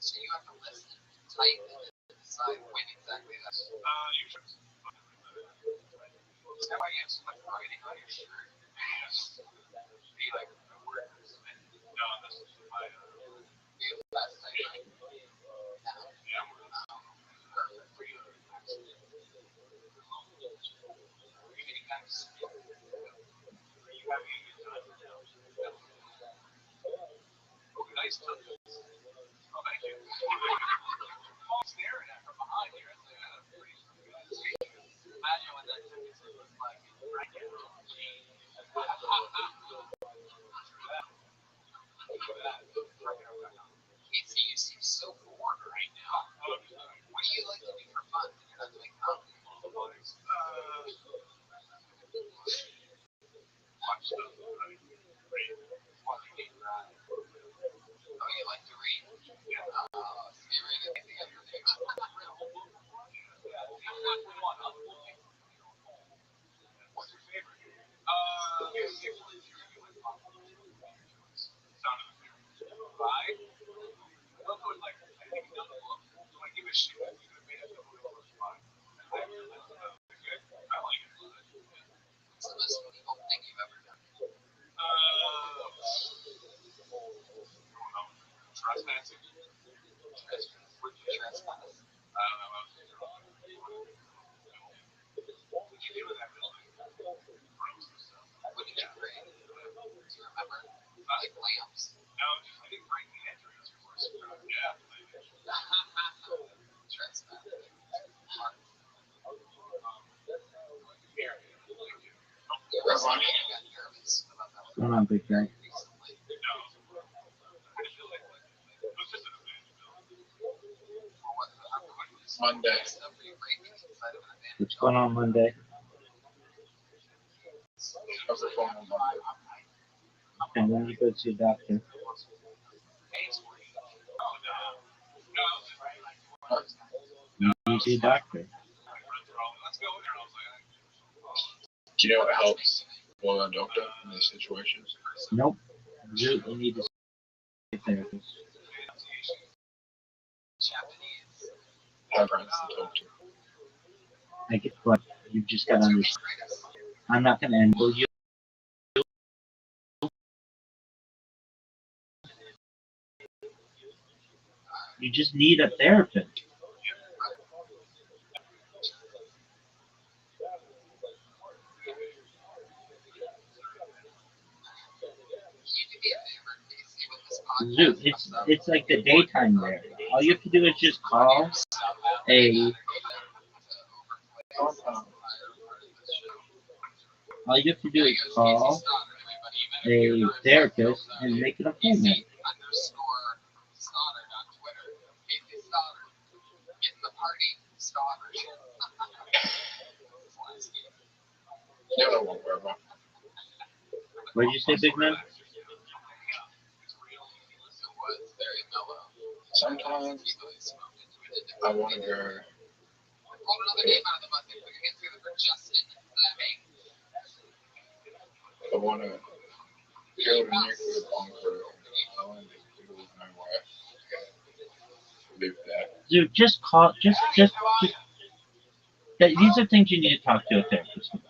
S7: So you have to listen, type, and decide when exactly that's.
S5: You should.
S7: Is that why you have so much writing on your shirt?
S5: Yes.
S7: Be like the words.
S5: No, this is my.
S7: Be the best type.
S5: Yeah.
S7: Perfect for you. Any kind of skill.
S5: Are you having a good time? Oh, nice touch. Oh, thank you. I'm staring at from behind here. It's like, that's pretty good.
S7: Imagine what that temperature looks like.
S5: Right here.
S7: Casey, you seem so bored right now. What do you like to do for fun when you're not doing comedy?
S5: Watch stuff. Read.
S7: Oh, you like to read?
S5: Yeah.
S7: Oh, so you read anything ever do?
S5: What's your favorite? Sound of the Fear. Right? I don't know, like, I think another book. So I give a shit. I think I made a couple of books fine. I really like it. I like it.
S7: What's the most illegal thing you've ever done?
S5: Trespassing.
S7: Would you trespass?
S5: I don't know. What you do in that building?
S7: What did you break? Do you remember? Like lamps.
S5: No, I didn't break the entries. Yeah.
S7: Trespass. You
S2: Rabbi.
S7: got nervous about that
S1: What's going on, big guy?
S7: recently.
S5: No. I feel like it was just an event.
S7: For what?
S2: Monday.
S7: Stuff were you breaking inside of an abandoned
S1: What's going on Monday?
S2: How's the phone on Monday?
S1: And when you go to your doctor? You see a doctor.
S5: Let's go there. I was like,
S2: Do you know what helps well a doctor in these situations?
S1: Nope. You need to see a therapist.
S7: Japanese.
S2: Have friends to talk to.
S1: I get, but you just gotta understand. I'm not gonna enable you. You just need a therapist. Zoo. It's like the daytime there. All you have to do is just call a. All you have to do is call a therapist and make an appointment.
S7: Underscore Stoddard on Twitter. Casey Stoddard. Getting the party Stoddard.
S2: You know what, Rabbi.
S1: What did you say, big man?
S7: Very mellow.
S2: Sometimes I want to go.
S7: Pulled another name out of the bucket. Put your hands together for Justin Fleming.
S2: I want to build a nuclear bunker on the island in the middle of nowhere. Live there.
S1: Dude, just call. Just. These are things you need to talk to a therapist about.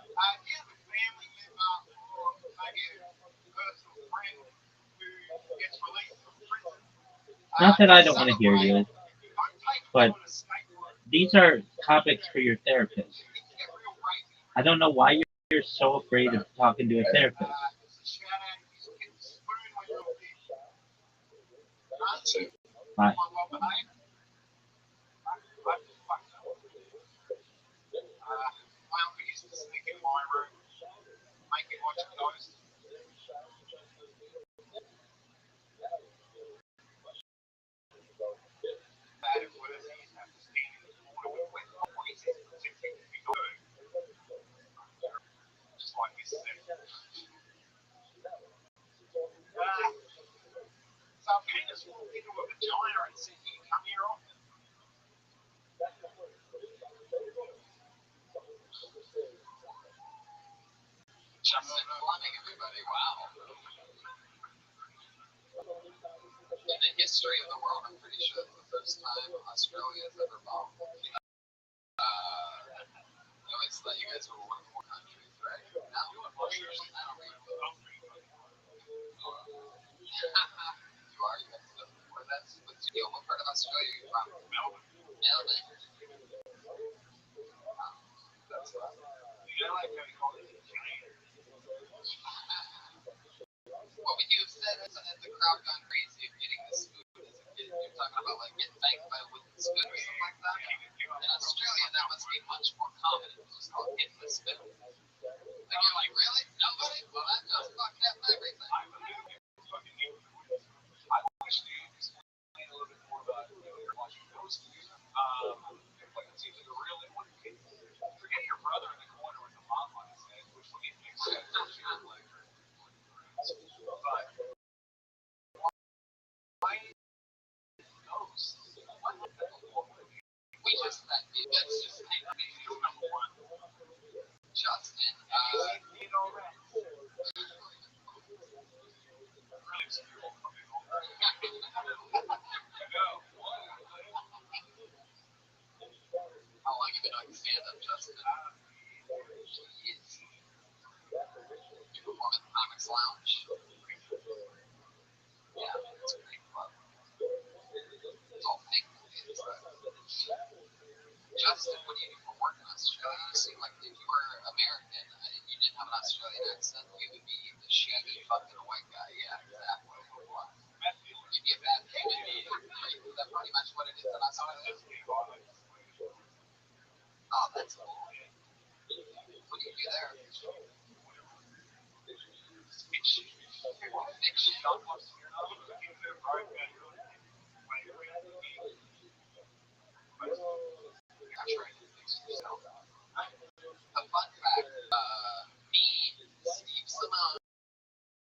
S1: Not that I don't want to hear you, but these are topics for your therapist. I don't know why you're so afraid of talking to a therapist.
S2: That's it.
S1: Bye.
S5: Stop getting us into a vagina and say, you can come here often.
S7: Justin Fleming, everybody. Wow. In the history of the world, I'm pretty sure it's the first time Australia has ever bombed. I always thought you guys were one of the more countries, right? Now, I don't read them. You are, you guys know. Where that's, what's your what part of Australia are you from? Melbourne. Melbourne. That's right.
S5: You know, like how you call it giant.
S7: What would you have said as the crowd gone crazy of getting the spoon as a kid? You're talking about like getting thanked by a wooden spoon or something like that? In Australia, that must be much more common. It's just called getting the spoon. Like, you're like, really? Nobody? Well, that just fucked up everything.
S5: I wish you explain a little bit more about your watching those. Like it seems like a real one. Forget your brother in the corner with the mom on his head, which would make sense. But why ghosts?
S7: We just met. That's just
S5: Number one.
S7: Justin.
S5: You know, really obscure.
S7: How long have you been doing stand-up, Justin? Jeez. You perform at the Comics Lounge? Yeah, it's a great club. It's all fake movies, Justin, what do you do for work in Australia? You seem like if you were American and you didn't have an Australian accent, you would be the shaggy fucking white guy. Yeah, exactly. You'd be a bad human being. Is that pretty much what it is in Australia? Oh, that's cool. What do you do there? Fiction. Fiction? You're trying to fix yourself. A fun fact, me, Steve Simone,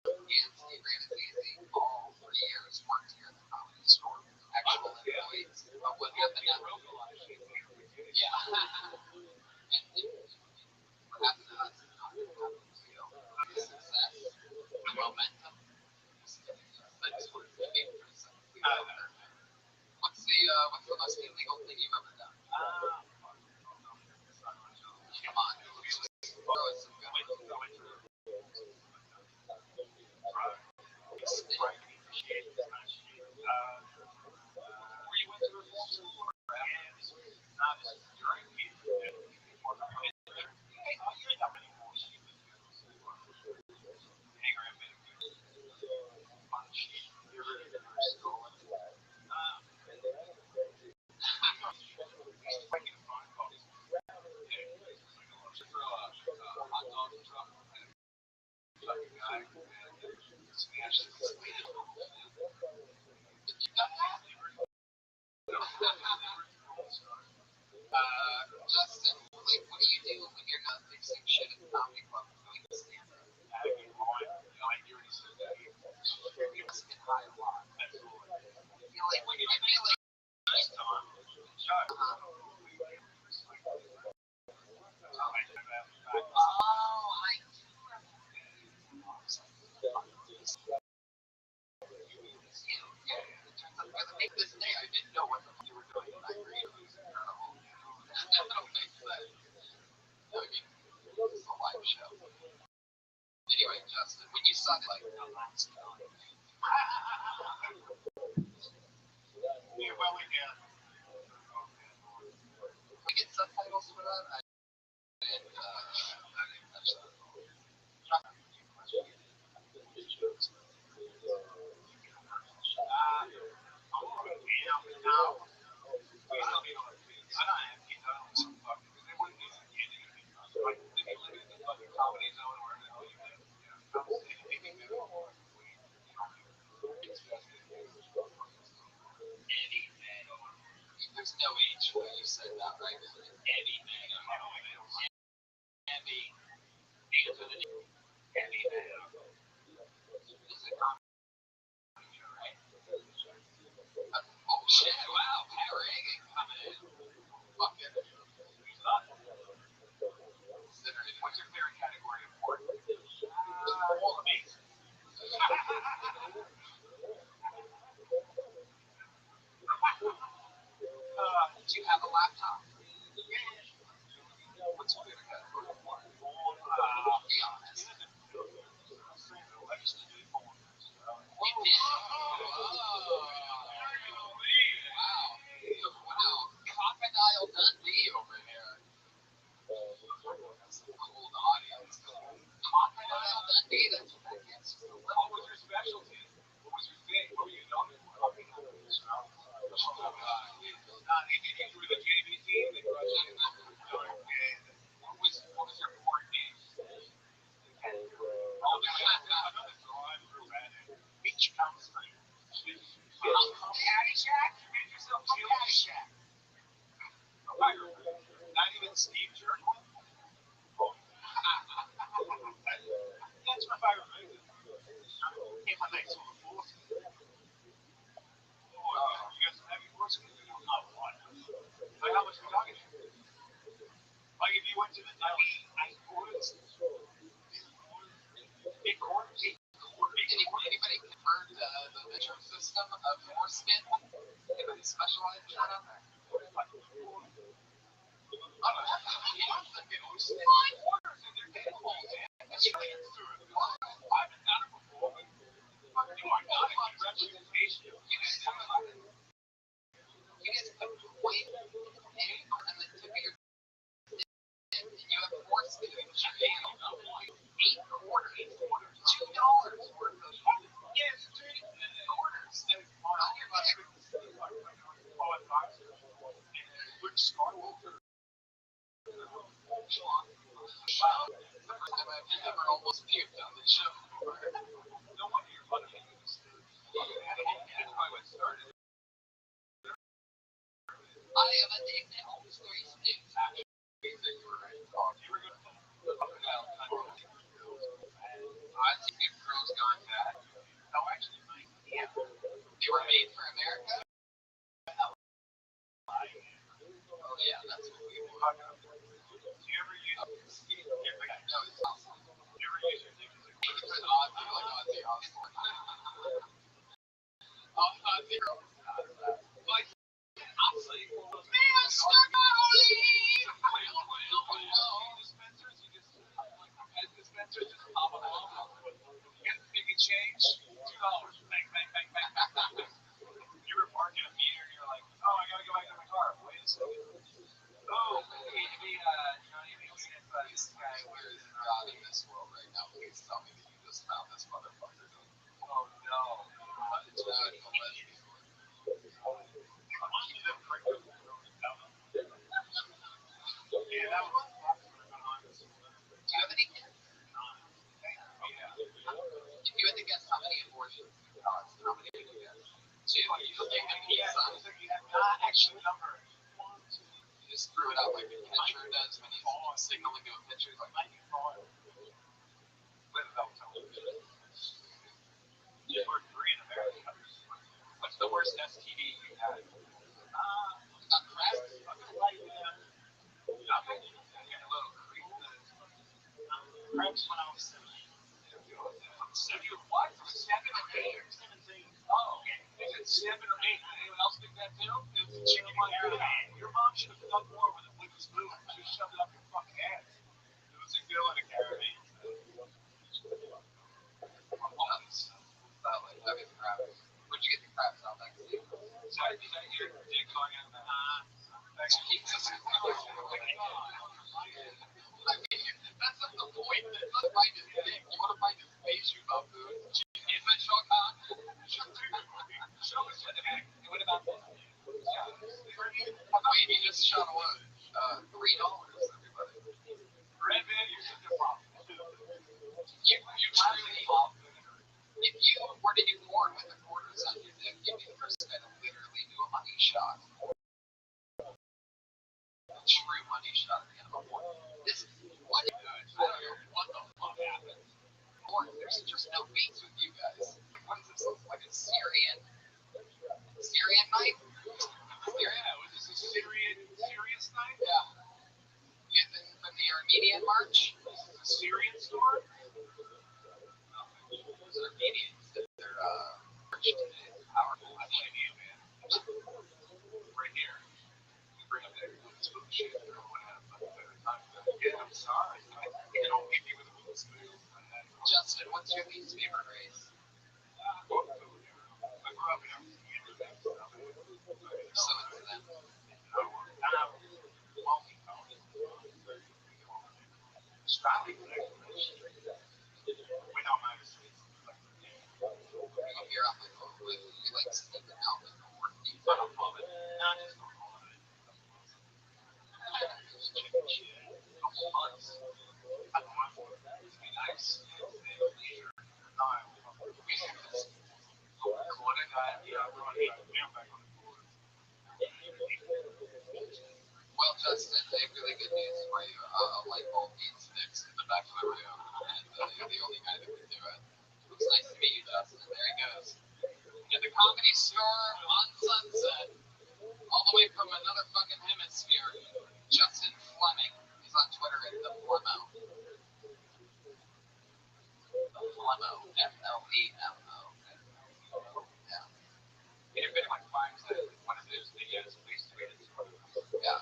S7: and Steve Ramsey all 3 years worked here at the Comedy Store. Actual employees. But what happened after? Yeah. And what happened to us is not going to happen to you. Success, momentum. That's what it's going to be. What's the most illegal thing you've ever done? Come on. Throw us some good ones. Justin, like, what do you do when you're not fixing shit at the comedy club and doing the stand-up? You must get high a lot. I feel like this day I didn't know what the fuck you were doing, and I agreed it was incredible. That don't make sense. I mean, it's a live show. Anyway, Justin, when you saw it, like, we get subtitles for that? I didn't touch that at all. There's no age where you said that, right? Anything. Andy. Answer the name. Anything. This is a comedy show, right? Oh shit! Wow. Do you have a laptop? What's good at that? Be honest. We did. Wow. Crocodile Dundee over here. That's a cool audience. Crocodile Dundee, that's what that gets.
S5: What was your specialty? What was your thing? What were you known for? You were the JV team. They brought you in. What was your court name? Beach counseling. Caddyshack? You made yourself Caddyshack. Not even Steve Jerkle? That's my fire. Hey, my next one, fourth. You got some heavy courses? Not one. Like how much are we talking? Like if you went to the deli, ice quarters? Big quarters?
S7: Anybody convert the measuring system of foreskin? Anybody specialized in that out there? You guys put weight and then tip of your and you have foreskin in your hand. 8 quarters. $2 worth of quarters.
S5: Which scar?
S7: The first time I've ever almost puked on this show.
S5: No wonder you're funny. That's why what started.
S7: I have a nickname. 3 sticks. Actually, you were right.
S5: You were going to
S7: I think if girls gone bad.
S5: no, actually, Mike.
S7: Yeah. They were made for America. Oh yeah, that's what we were.
S5: Do you ever use?
S7: No, it's awesome.
S5: Do you ever use your dick as a
S7: It's an odd, like Ozzy Osbourne. Ozzy Osbourne. Like, honestly, Mr. Bowley!
S5: dispensers? You just like head dispensers, just pop them off. You get the big change. $2. Bang, bang, bang, bang, bang. You were parking a meter and you're like, oh, I gotta go back to my car. Wait a second. Oh, maybe Johnny makes it by this guy.
S7: Where is God in this world right now? Please tell me that you just found this motherfucker.
S5: Oh no.
S7: It's not a lesbian.
S5: Yeah, that was
S7: Do you have any kids? If you had to guess how many abortions you caused, how many did you guess? 2. You think I'm
S5: actually number.
S7: You just threw it out like a pitcher does when he's signaling to a pitcher. He's like,
S5: Or 3 in America. What's the worst STD you had?
S7: crap.
S5: Nothing. You're a little creep. Perhaps when I was 17. You what? 7 or 8 or 17? Oh, okay. Is it 7 or 8? Anyone else think that too? It's a chicken caravan. Your mom should have done more with a wooden spoon. She shoved it up your fucking ass. It was a girl in a caravan.
S7: Where'd you get the crabs out back to you?
S5: Sorry, is that your dick going out of the
S7: That's not the point. It's not find his dick. You want to find his face, you buffoon. Is it Sean Khan?
S5: Show us the dick. What about this?
S7: Wait, he just shot away. $3, everybody.
S5: Redman, you're such a problem.
S7: You truly, if you were to do porn with the quarters on your dick, you'd be the first guy to literally do a money shot. A true money shot at the end of a porn. This is what I don't know what the fuck happened. Porn, there's just no beats with you guys. What is this? Like a Syrian night?
S5: Yeah, was this a serious night?
S7: Yeah. From the Armenian March?
S5: This is a Syrian store?
S7: Those Armenians did their march today. What's your least favorite race?
S5: Both of them. I grew up in a community that's so
S7: So it's them.
S5: Strongly connected with we don't mind the streets.
S7: You're on my phone with you like sleeping out in the morning.
S5: But I'm loving it. Not just going on it. Just chicken shit. I'm sluts. I don't want to be nice. Recording, I'm back on the board.
S7: Well, Justin, I have really good news for you. A light bulb needs fixed in the back of the room, and you're the only guy that can do it. It's nice to meet you, Justin. There he goes. At the Comedy Store on Sunset, all the way from another fucking hemisphere, Justin Fleming. He's on Twitter at the Flemo. The Flemo, F-L-E-M-O. Yeah.
S5: If anyone finds that one of those videos, please tweet it to us.
S7: Yeah.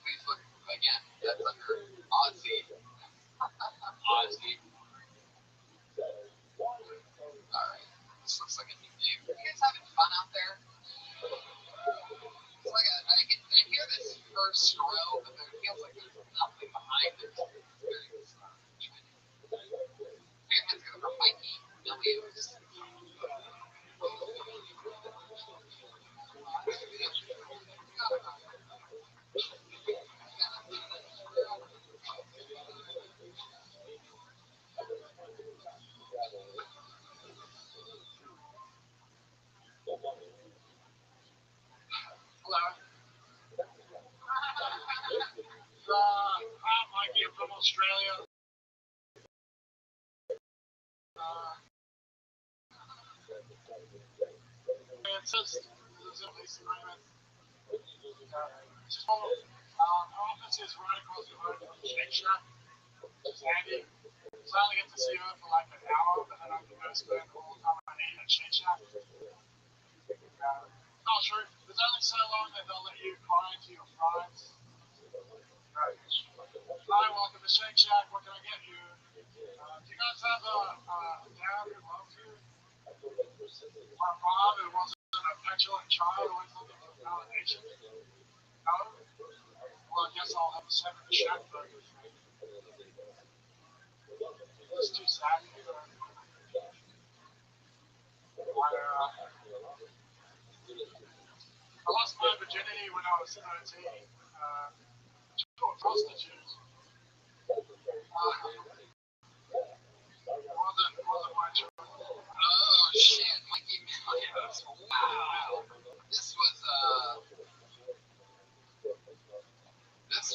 S7: Please look again. That's under Aussie.
S5: Ozzy.
S7: Alright. This looks like a new game. You guys having fun out there? It's like I hear this first row, but there feels like there's nothing behind it. It's very bizarre. Here's gonna go for Mikey Millios.
S5: Hello. I'm Mikey from Australia. It says there's a lease agreement. Our office is right across the road from the Shake Shack. It's handy. So I only get to see her for like an hour, but then I can go spend all the time I need at Shake Shack. Not true. There's only so long that they'll let you cry into your fries. Right. Hi, welcome to Shake Shack. What can I get you? Do you guys have a dad who loves you? My mom who wasn't a petulant child always looking for validation? No? Well, I guess I'll have a 7 Shack burger. It's too sad. I lost my virginity when I was 13 to a prostitute. It wasn't my choice.
S7: Oh shit, Mikey Millios. Wow. This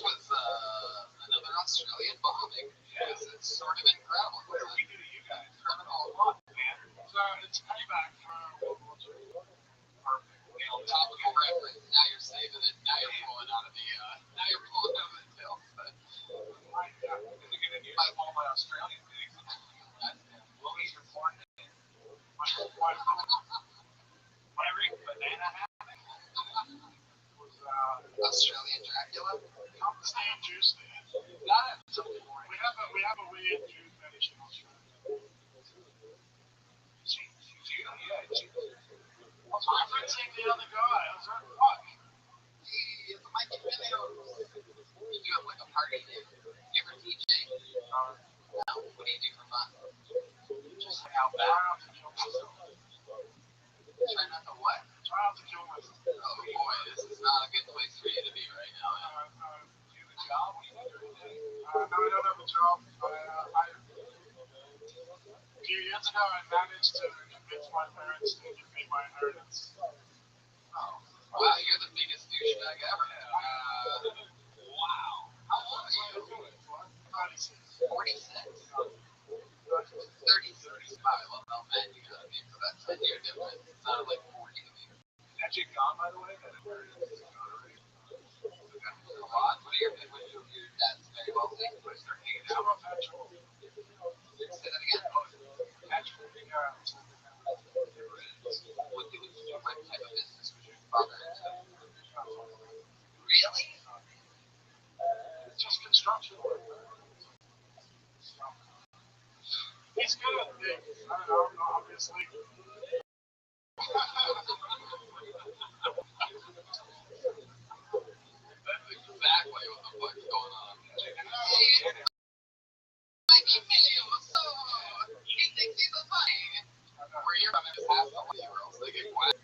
S7: was another Australian bombing. It's sort of incredible.
S5: What do we do to you guys?
S7: Criminal.
S5: Man. So it's payback for World War II. Perfect.
S7: Topical reference. Now you're saving it. Now you're pulling out of the tail. But
S5: I all my Australian things. What was your porn name? Every banana happening was
S7: Australian Dracula.
S5: come stay in juice stand. Got it. We have a weird Jew fetish in Australia. I was referencing the other guy. I was like, fuck.
S7: It's Mikey Millios. You do have like a party name. You ever DJ? No. What do you do for fun?
S5: Just out there. Try not to kill myself.
S7: Try not to what?
S5: Try not to kill myself.
S7: Oh boy, this is not a good place for you to be right now.
S5: Do you have a job? What do you do every day? No, I don't have a job. A few years ago, I managed to convince my parents to give me my inheritance.
S7: Oh, wow, you're the biggest douchebag ever. Wow. How old are you?
S5: 36.
S7: 46? 35. Well, no, man, you gotta be for that 10-year difference. It sounded like 40 to me.
S5: Is that chick gone, by the way? That inheritance is gone already.
S7: A lot? What are your dad's very wealthy?
S5: What is their hanging out on petrol?
S7: Say that again?
S5: Petrol. Yeah.
S7: What type of business was your father into? Really?
S5: It's just construction work. He's good.
S6: don't know, obviously.
S7: That's exactly what the fuck's going on. Hey, Mikey Mayo, so he thinks he's a funny. Where you're from, just half the girls, they get quiet.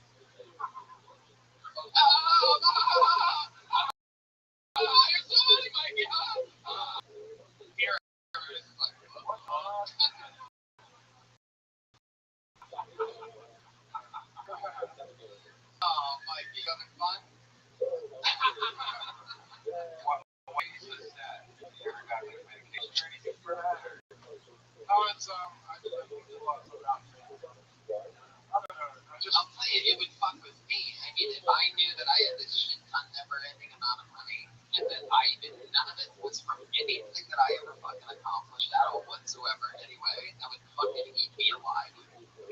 S7: You're so funny, Mikey. Here, it's like, oh, Mikey, you having fun? Why are you so sad? You ever got like medication or anything for that?
S6: No, it's, I think a lot about me. I don't know,
S7: I'll tell you, it would fuck with me. I mean, if I knew that I had this shit ton never-ending amount of money, and that none of it was from anything that I ever fucking accomplished at all whatsoever anyway, that would fucking eat me alive.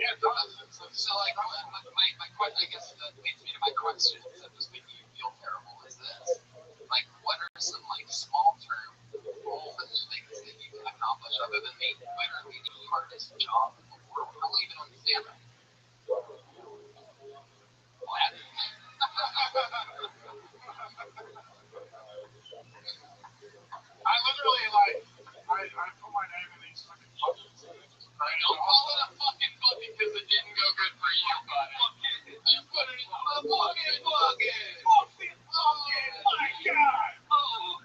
S6: yeah, it does.
S7: So like, my question, I guess, that leads me to my question, that was making you feel terrible, is this. Like, what are some, like, small-term goals and things that you can accomplish other than maybe literally the hardest job in the world? I don't even understand that. What?
S6: I literally, like, I put my name in these fucking buckets.
S7: Don't call it a fucking bucket because it didn't go good for you, buddy. You put it in a fucking bucket. Oh my god. Oh.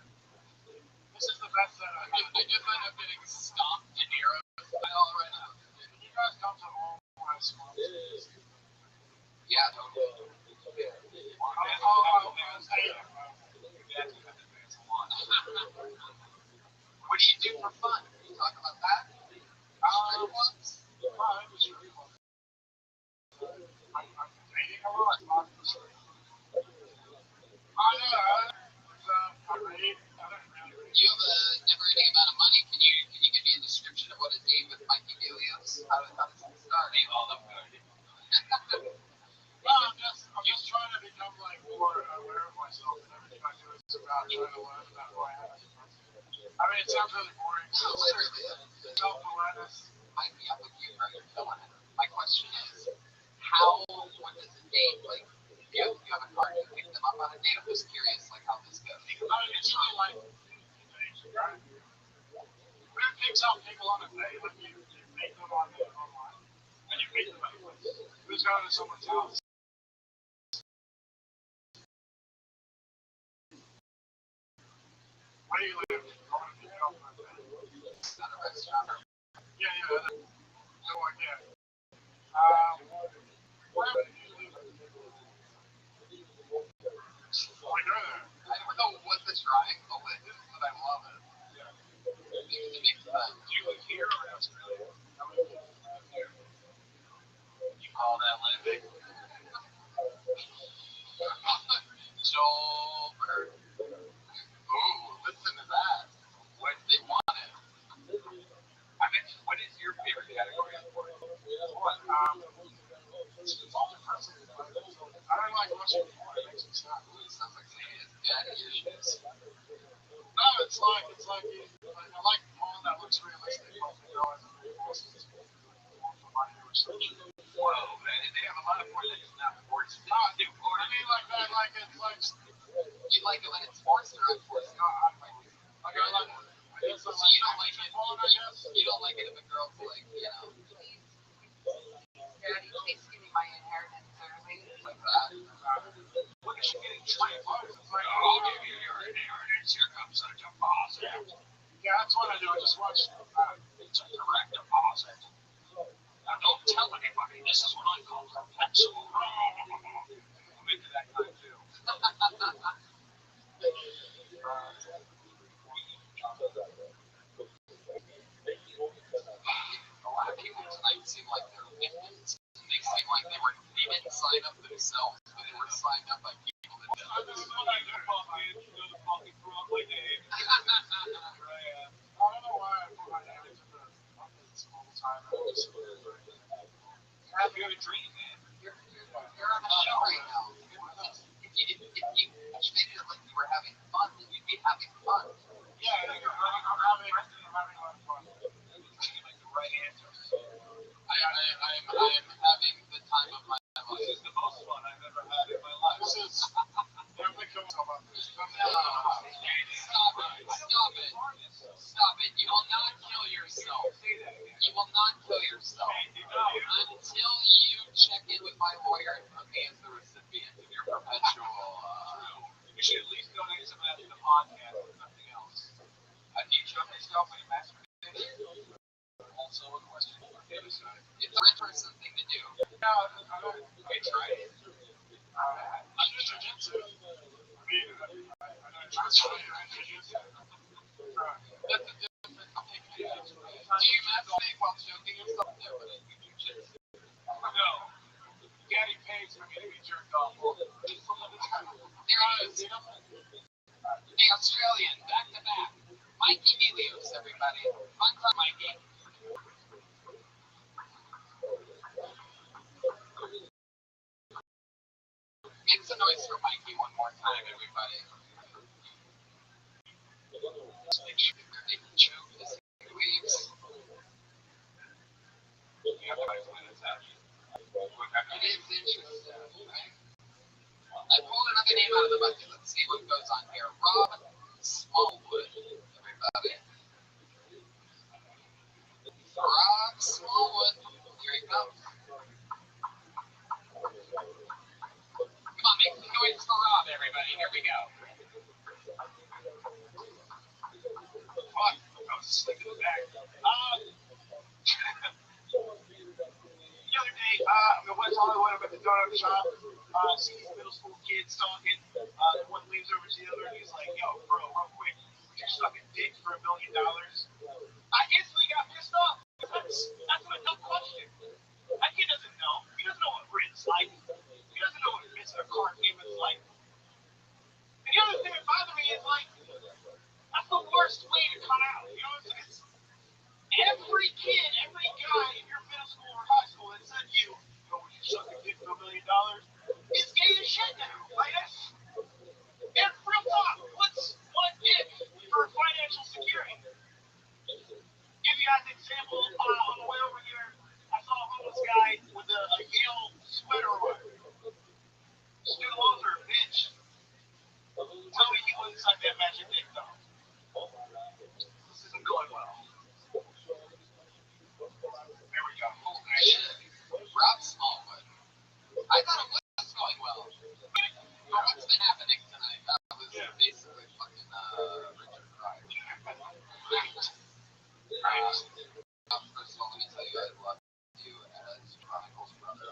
S6: This is the best that I've
S7: I just end up getting stomped De Niro style right now.
S6: Can you guys come to all my sponsors?
S7: Yeah, totally. What do you do for fun? Can you talk about that? Strip clubs?
S6: I'm dating a lot.
S7: You have a never-ending amount of money. Can you give me a description of what a date with Mikey Delios? How does it start?
S6: I'm just trying to become like more aware of myself, and everything I do is about trying to learn about who I am as a person. I mean, it sounds really boring.
S7: Literally.
S6: Self-awareness.
S7: Mikey, I'm with you, right? You're killing it. My question is, what does a date, like, if you have a car, you pick them up on a date? I'm just curious, like, how this goes.
S6: It's really like when it picks up people on a date, like you meet them online, and you meet them at a place. Who's going to someone's house? Where do you live? I want to pick it up on a date.
S7: At a restaurant.
S6: Yeah. No idea. Where do you live?
S7: I don't know what the triangle is, but I love it. Because it makes sense.
S6: Do you live here or in Australia?
S7: You call that living? Joelberg. Ooh, listen to that. What they wanted. I mean, what is your favorite category of sport?
S6: It's all depressing. I don't like watching porn. It makes me sad.
S7: It sounds like he has daddy issues.
S6: No, it's like I like porn that looks realistic. But you know, it's for money or something.
S7: Whoa, man, they have a lot of porn that is not sports.
S6: I mean, like that, like it's like.
S7: You like it when it's forced or unforced?
S6: No, I like it. I guess I like.
S7: You don't like it.
S6: Porn, I guess.
S7: You don't like it if a girl's like, Daddy, please give me my inheritance early. Like that.
S6: What is she getting? $20? It's like,
S7: I'll give you your inheritance. Here comes a deposit.
S6: yeah, that's what I do. I just watch.
S7: It's a direct deposit. Now don't tell anybody. This is what I call perpetual.
S6: I'm into that kind too.
S7: A lot of people tonight seem like they're victims. They seem like they didn't sign up themselves, but they were signed up by people that did.
S6: This is what I do. The fucking Broadway game. I don't know why I put my name into the buckets all the time.
S7: You're having a dream, man. You're on a show right now. If you treated it like you were having fun, then you'd be having fun.
S6: Yeah, I'm having a lot of fun.
S7: Like the right answer. I You should at least donate some of that to the podcast, if nothing else.
S6: Do you choke yourself when you masturbate?
S7: Also a question for the other side.
S6: It's a rich person thing to do.
S7: No, I'm not.
S6: Okay, try it.
S7: I'm just jujitsu. I mean, I'm not trying to jujitsu.
S6: That's a different thing. Do you masturbate while choking yourself? No, but I do jujitsu.
S7: No. Daddy pays for me to be jerked off.
S6: There he is. Hey, Australian, back to back. Mikey Melios, everybody. Fun for Mikey. Make some noise for Mikey one more time, everybody. Just make sure they can choke as he leaves. It is interesting, right? I pulled another name out of the bucket. Let's see what goes on here. Rob Smallwood, everybody. Rob Smallwood. Here he comes. Come on, make some noise for Rob, everybody. Here we go.
S7: Fuck, I was asleep in the back. The other day, I'm in West Hollywood. I'm at the donut shop. See these middle school kids talking. One leaves over to the other, and he's like, "Yo, bro, real quick, would you suck a dick for $1 million?" I instantly got pissed off. That's a dumb question. That kid doesn't know. He doesn't know what rent's like. He doesn't know what missing a car payment's like. And the other thing that bothered me is like, that's the worst way to come out. You know what I'm saying? Every kid, every guy in your middle school or high school that said to you, would you suck a dick for $1 million? Is gay as shit now. Like, that's, and real talk, what's one dick for financial security? Give you guys an example, on the way over here, I saw a homeless guy with a Yale sweater on. Student loans are a bitch. Tell me he wouldn't suck that magic dick, though. This isn't going well. There we go.
S6: Holy shit. Rob Smallwood. I thought it was going well. But what's been happening tonight? That was basically fucking Richard Pryor. First of all, let me tell you, I love you as Chronicles' brother. I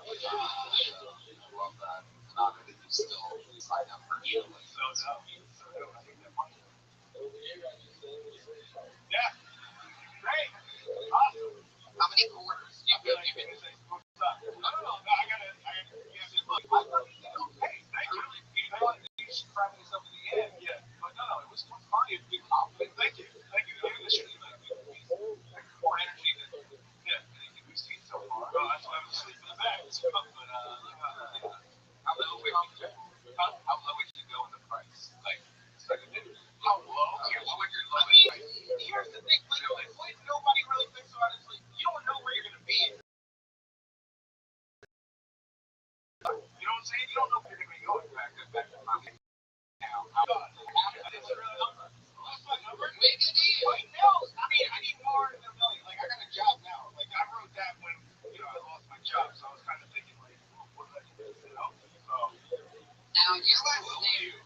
S6: love that. It's an honor that you still sign up for a show like this.
S7: Yeah. Great. Awesome.
S6: How many quarters do you feel you've been?
S7: No, I gotta, look. Hey, thank you. You know what? You should try this up in the end. Yeah. But no, it was funny. It's a big compliment. Thank you. This should be more energy than anything we've seen so far. No, that's why I was asleep in the back. But,
S6: How low would you go in the price? Like,
S7: how low?
S6: yeah, what would your lowest
S7: I mean,
S6: price?
S7: here's the thing. Like, what nobody really thinks about is, like, you don't know where you're going to be. You know what I'm saying? You don't know where you're going to be going back to my now. It's really number. What's my number?
S6: Make it easy.
S7: Wait, no. I mean, I need more than $1 million. Like, I got a job now. Like, I wrote that when, I lost my job. So I was kind of thinking, like, what did I do? So.
S6: Now, you're listening.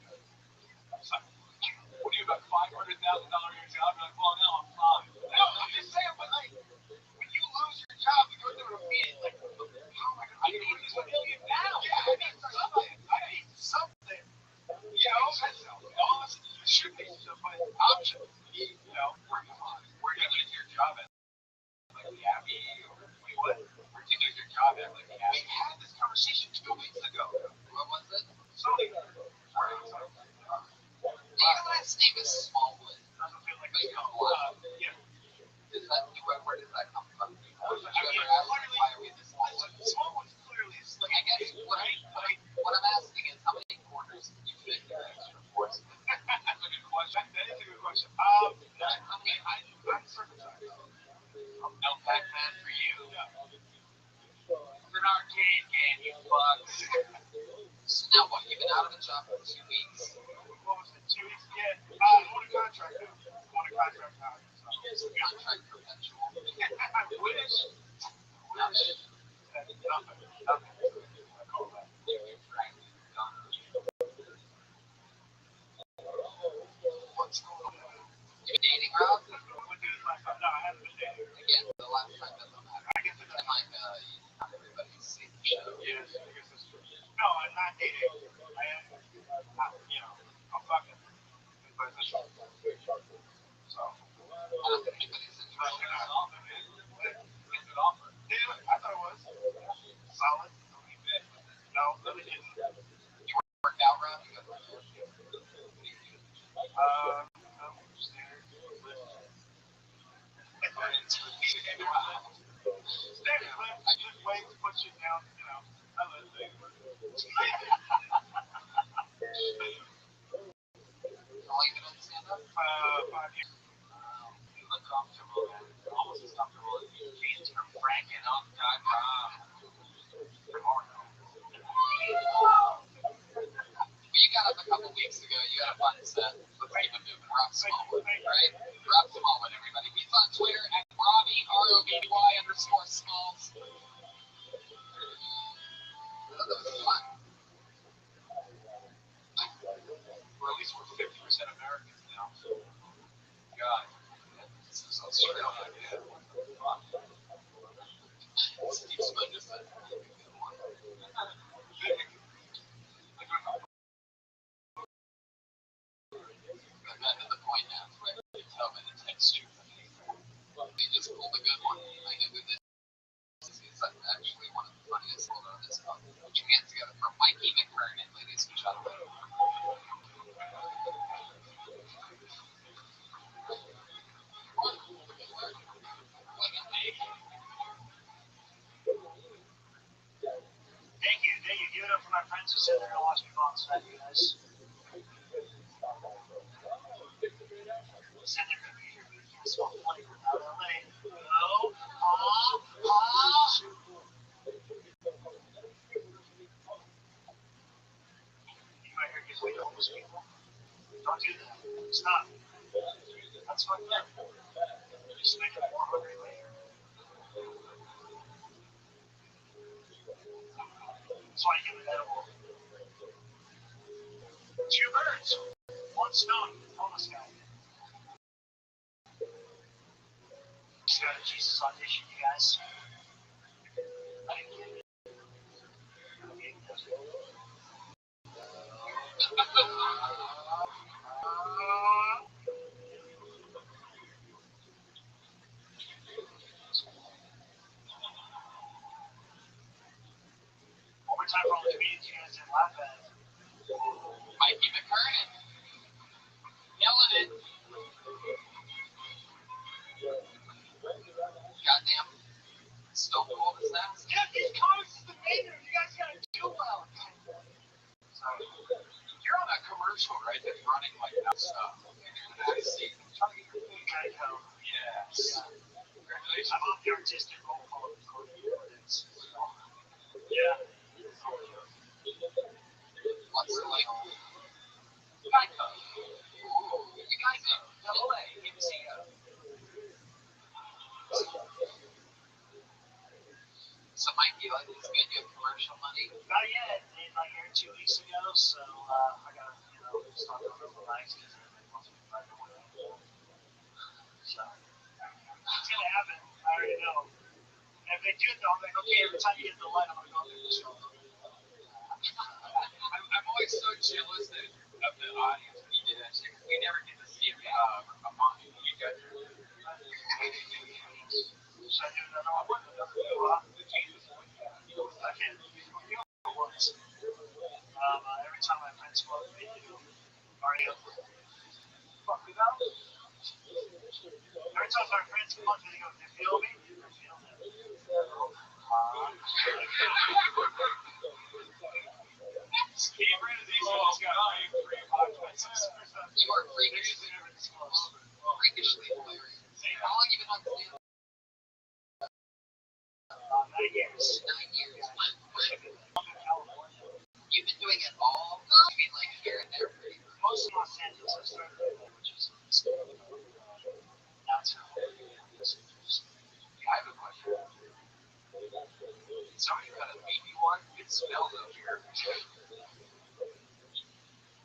S7: What are you, about $500,000 a year job? You're like, well, no, I'm fine. No, I'm just saying, but like, when you lose your job, you go through a meeting, like, how am I going to lose $1 million now? Yeah, I need something. You know, that's you should be some options. Where you lose your job at, like, the Abbey, or what? Where you lose your job at, like, the Abbey? We had this conversation 2 weeks ago.
S6: What was it?
S7: Something.
S6: Your last name is Smallwood.
S7: Doesn't feel like
S6: Yeah.
S7: yeah.
S6: Where does that come from? Did you
S7: I mean,
S6: ever ask why are we this Smallwood?
S7: Smallwood's clearly like,
S6: I guess what I'm asking is how many quarters did you fit your extra force?
S7: That's a good question. That is a good question. I'm circumcised.
S6: No Pac-Man for you.
S7: It's an arcade game, you fucks.
S6: So now what? You've been out of a job for 2 weeks.
S7: What was it, 2 weeks? Yeah. I'm on a contract now.
S6: Contract perpetual.
S7: I wish.
S6: Nothing.
S7: Nothing. I call that.
S6: If you're frankly done. How many quarters do you think you fit your extra force? I guess what I mean, I need more than $1 million. Like I got to work. I
S5: years. You look comfortable, man. Almost as comfortable as you jeans from frankenup.com. You got up a couple weeks ago. You had a fun set. Let's keep it moving. Rob Smallwood, right? Rob Smallwood, everybody. He's on Twitter at Robbie, ROBY_Smalls. That was fun. Well, at least we're 50% Americans now. God. This is so straight on idea. Steve Smith just said, I'm at the point now where they tell me the texture. They just pulled a good one. I knew that this is actually one of the funniest ones on this one. Put your hands together for Mikey McKernan, ladies and gentlemen. Thank you. Give it up for my friends who said they're going to watch me box tonight, you guys. Said they're going to be here, but you can't smoke flavor without LA. No. You might hear these way homeless people. Don't do that. Stop. That's fucked up. You're just making them more hungry later. That's why you give an edible. 2 birds, 1 stone. Homeless guy. Just got a Jesus audition, you guys. I didn't get it. One more time for all the comedians you guys didn't laugh at.
S7: Mikey McKernan. Yelling it. Goddamn. Stone Cold Assassin.
S5: Yeah, these comics is the mayor. You guys gotta do well.
S7: Sorry. You're on a commercial, right? That's running like non-stop. I see. Trying to get your food.
S5: Geico.
S7: Yes. Congratulations.
S5: I'm on the artistic roll call of the Yeah.
S7: What's the like? Geico. Ooh, you guys in LA. Give me a So, Mikey, like, it's good you have commercial money.
S5: Not yet. They made my hair 2 weeks ago, so I gotta, start going over the lights because everybody wants me to buy more. So, it's gonna happen. I already know. And if they do it, though, I'm like, okay, every time you get the light, I'm gonna go through the show.
S7: I'm always so jealous of the audience when you do that shit because we never get to see a monkey you guys are.
S5: Should I do another one? I can't. Once. Every time my friends smoke, they do. Mario. Fuck me now. Every time my friends smoke, they go, you feel me? I feel that.
S7: Steve ran these ones got you are freakishly hilarious. How long have you been on stand?
S5: 9 years.
S7: 9 years. You've been doing it all? I mean, like here and there, pretty much.
S5: Most of Los Angeles, I started with which is that's how
S7: I have a question. Somebody got a baby one? It smells over here.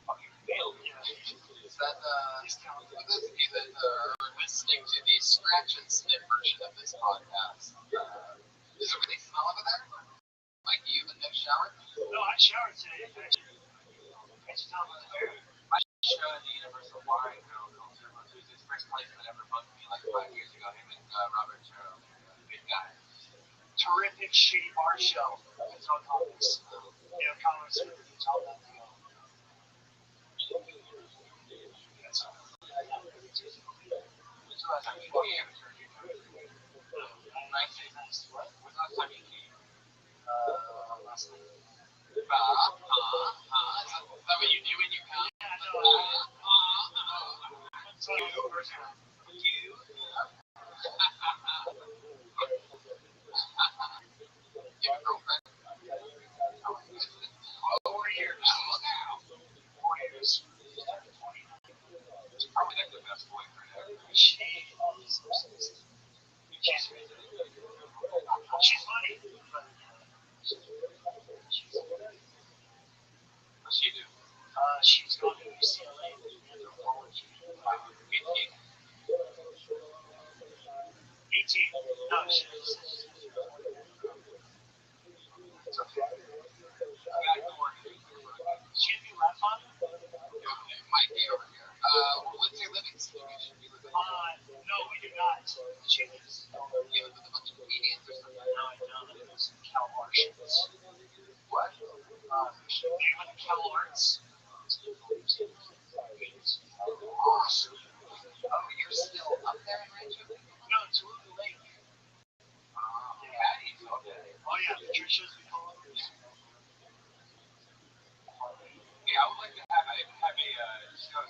S7: Fucking nailed it. Is that, for those of you that are listening to the scratch and sniff version of this podcast, is it really smell over there? Like, do you even have showered?
S5: No, I showered today. Actually, I just tell by the hair.
S7: I showed the Universal Wine Culture, which was his first place that ever booked me like 5 years ago. Him and Robert Churro, good guy.
S5: Terrific shitty bar show. It's on comics. Comics with the tell them to go. That's all.
S7: When's the last time you came?
S5: Nice. What?
S7: When's the last time you came?
S5: Last night.
S7: Is that what you do when you come?
S5: Yeah, no. So
S7: 4 years. Wow. 4 years. She's probably like the best boyfriend ever. She's funny. What's she do? She's going to UCLA with anthropology. 18? No, she's it's okay. She have you left on? It might be over here. What's your living situation? Do you live in no, we do not. She lives. You live with a bunch of comedians or something? No, I don't. I live with some Rothschild'S. What? You live with the Rothschild'S? Awesome. Oh, you're still up there in Rancho? No, it's Ruby Lake. Patty's okay. Oh, yeah, Patricia's we call it. Yeah, I would like to have a show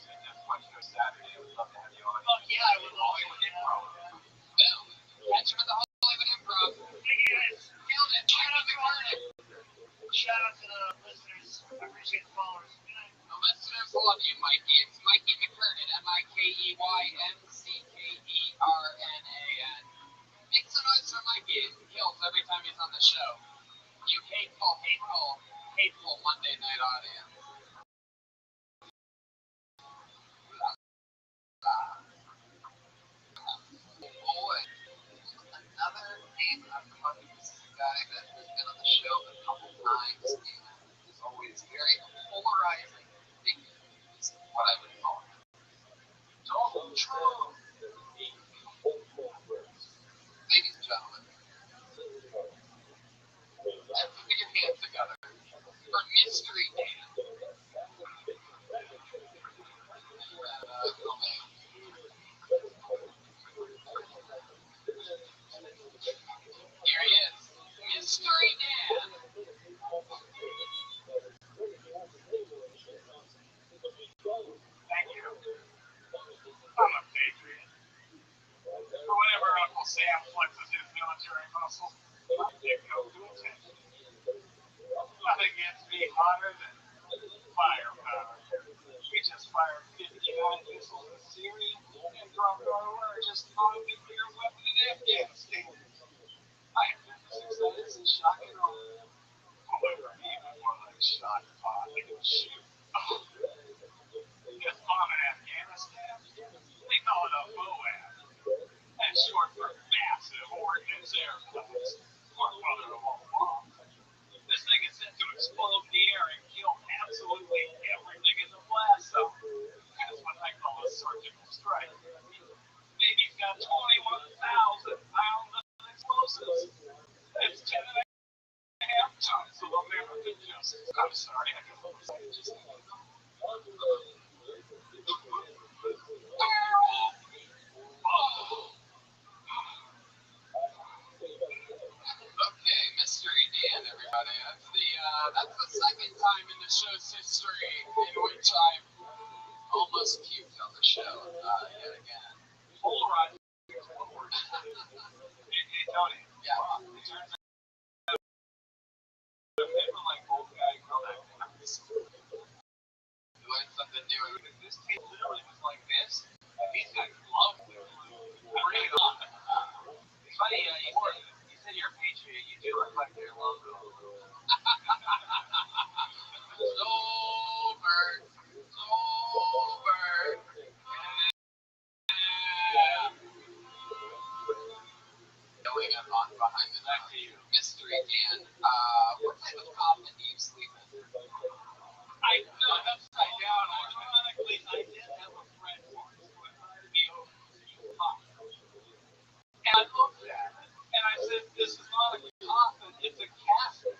S7: Saturday. I would love to have you on. Oh, yeah, I would love to. Boom. Catch him at the Hollywood Improv. Thank you guys. Killed it. Shout out to Martin. Shout out to the listeners. I appreciate the followers. The listeners love you, Mikey. It's Mikey McKernan, MikeyMcKernan. Make some noise for Mikey. He kills every time he's on the show. You hateful Monday night audience. Boy, another name I'm talking to. This is a guy that has been on the show a couple times and is always very polarizing. Is what I would call him. Donald Trump. Ladies and gentlemen, put your hands together for Mystery Dan. Here he is, Mystery Dan. Thank you. I'm a patriot. Or whenever Uncle Sam flexes his military muscle, I take no to attention. Nothing gets me hotter than firepower. We just fired 59 missiles in Syria and dropped our largest nuclear weapon in Afghanistan. I have never succeeded since shock and awe. However, even more like shot pot, they can shoot. Just bomb in Afghanistan, they call it a MOAB. That's short for Massive Ordnance Aircraft, or mother of all bombs. This thing is set to explode in the air and kill absolutely everything in the blast zone. That's what I call a surgical strike. Baby's got 21,000 pounds of explosives. It's 10.5 tons of American justice. I'm sorry, I can just. Okay, Mystery Dan, everybody. That's the second time in the show's history in which I've almost puked on the show yet again. Polarizing. Hey, Tony. Yeah. It turns out people like old guy doing something new. This tape literally was like this. These guys love it. Bring it on. It's funny, you said you're a patriot. You do look like your logo. Sober. Going on behind the Mystery Dan. What type of coffin do you sleep in? I know, upside down. Ironically, I did have a friend once who invited me over to see coffin. And I looked at it, and I said, this is not a coffin, it's a casket.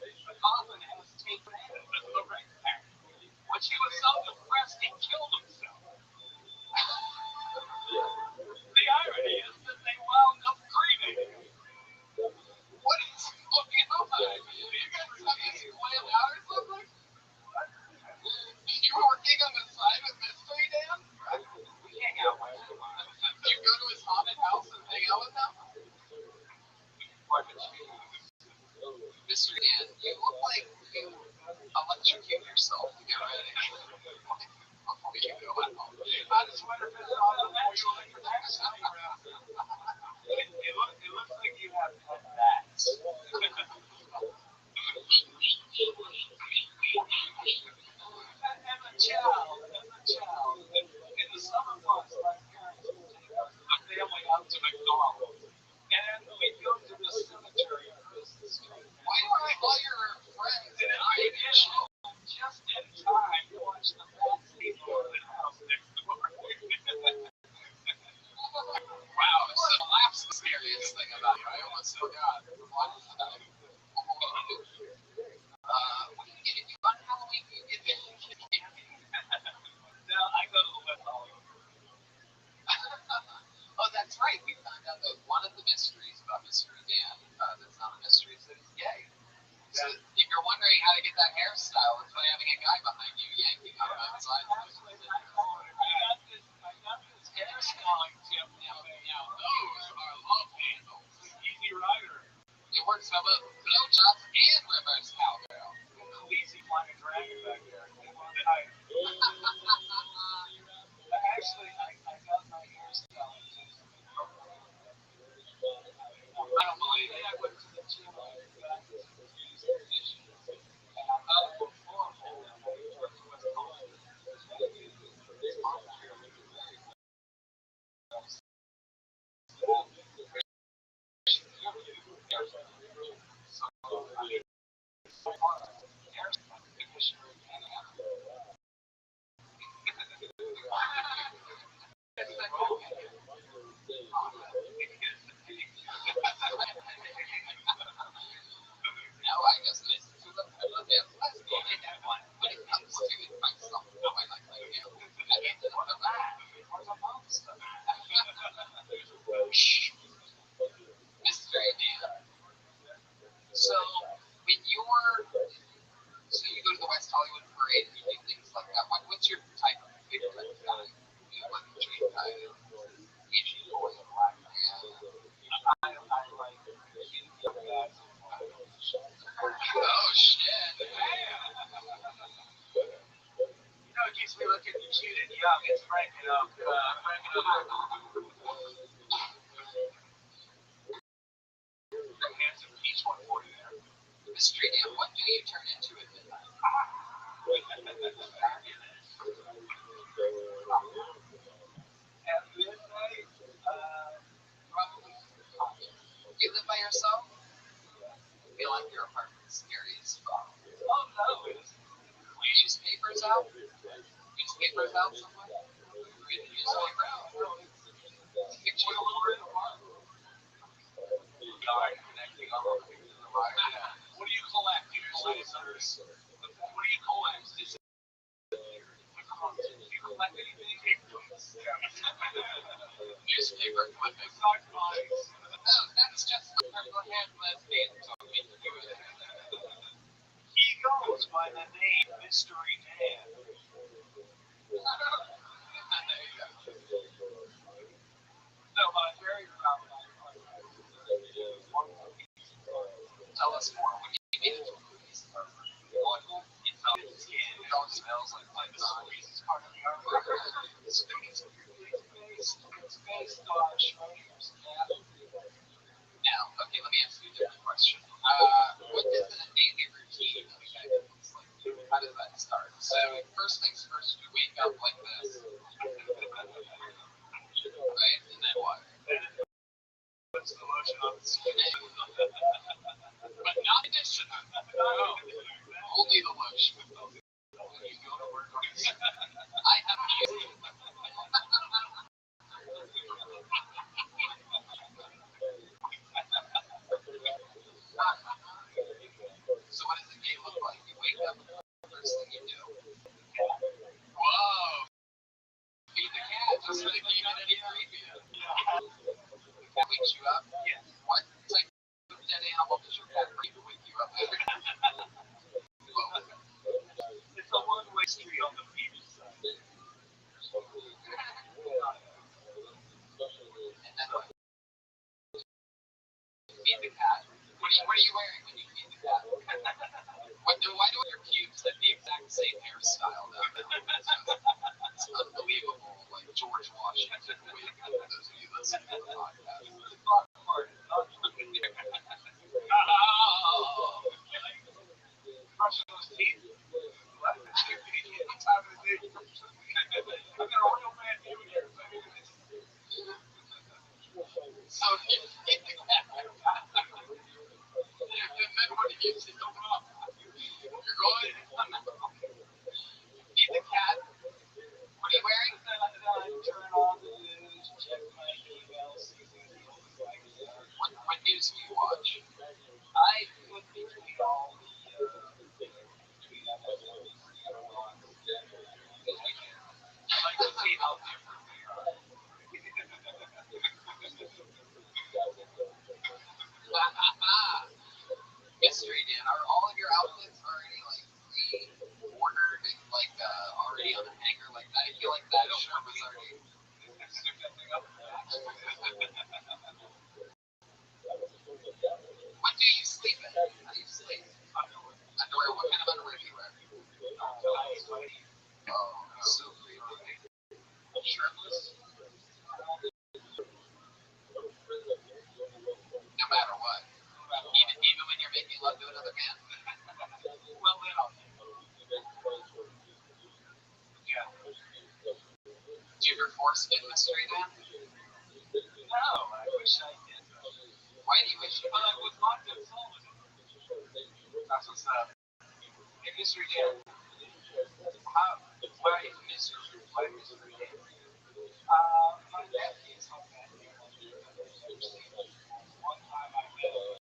S7: you do things like that. What's your favorite type of guy? You know, like a Asian guy, Asian boy, a black man.
S5: I like young guys.
S7: Oh shit!
S5: You know, it keeps me looking cute and young. It's cranking up. Handsome peach one for you there.
S7: Mystery Dan, what do you turn into at midnight?
S5: At midnight, probably.
S7: You live by yourself? I feel like your apartment's scary as fuck.
S5: Oh no, it's
S7: Newspapers out? Newspapers out somewhere? Read the newspaper out. Picture a little bit of art.
S5: connecting all the things in the life. What do you collect? Usually it's others. What do you collect? Do you collect anything?
S7: Newspaper clippings.
S5: Sock bodies.
S7: Oh, that's just the purple haired lesbian talking to you.
S5: He goes by the name Mystery Dan. No, very proud of
S7: Tell us more. What do you mean?
S5: it's on his skin. It all smells like the space is part of the artwork. Space dodge.
S7: Now, okay, let me ask you a different question. What does a daily routine of a guy looks like? How does that start? So, first things first, you wake up like this. Right? And then what?
S5: Puts the lotion on the skin.
S7: But not addition. Only the lotion.
S5: You go to work on it.
S7: I have used it. So what does the day look like? You wake up, first thing you do. Whoa! Feed the cat, just like keep it any creepier. The cat wakes you up?
S5: Yes.
S7: What type of dead animal does your cat bring to wake you up? Whoa.
S5: It's a one-way street on the beach side.
S7: And then what? Feed the cat. What are you wearing when you feed the cat? Why do your pubes have the exact same hairstyle now? It's unbelievable. Like George Washington wig, for those of you listening to the podcast.
S5: The thought part is not brushing those teeth. Any time of the day. I've got a real man doing here.
S7: So you feed the cat. And then what do you do? You're going feed the cat. What are you wearing?
S5: Then I turn on the news, check my email, see things look like.
S7: What news do you watch?
S5: I put between all the between MSNBC and Fox. I like to see how different they are.
S7: Mystery Dan, are all of your outfits already like pre-ordered and like already on a hanger like that? I feel like that shirt was already. What do you sleep in? How do you sleep? Underwear. What kind of underwear do you wear? Oh, so creepy. Shirtless? No matter what. Even when you're making love to another man?
S5: Well, then I'll. Yeah.
S7: Do you ever foreskin Mystery Dan?
S5: No, I wish I did.
S7: Why do you wish you
S5: But I was locked in Sullivan. That's what's up. Hey, Mystery Dan. Why Mystery Dan? My nephew's home back here. One time I met him.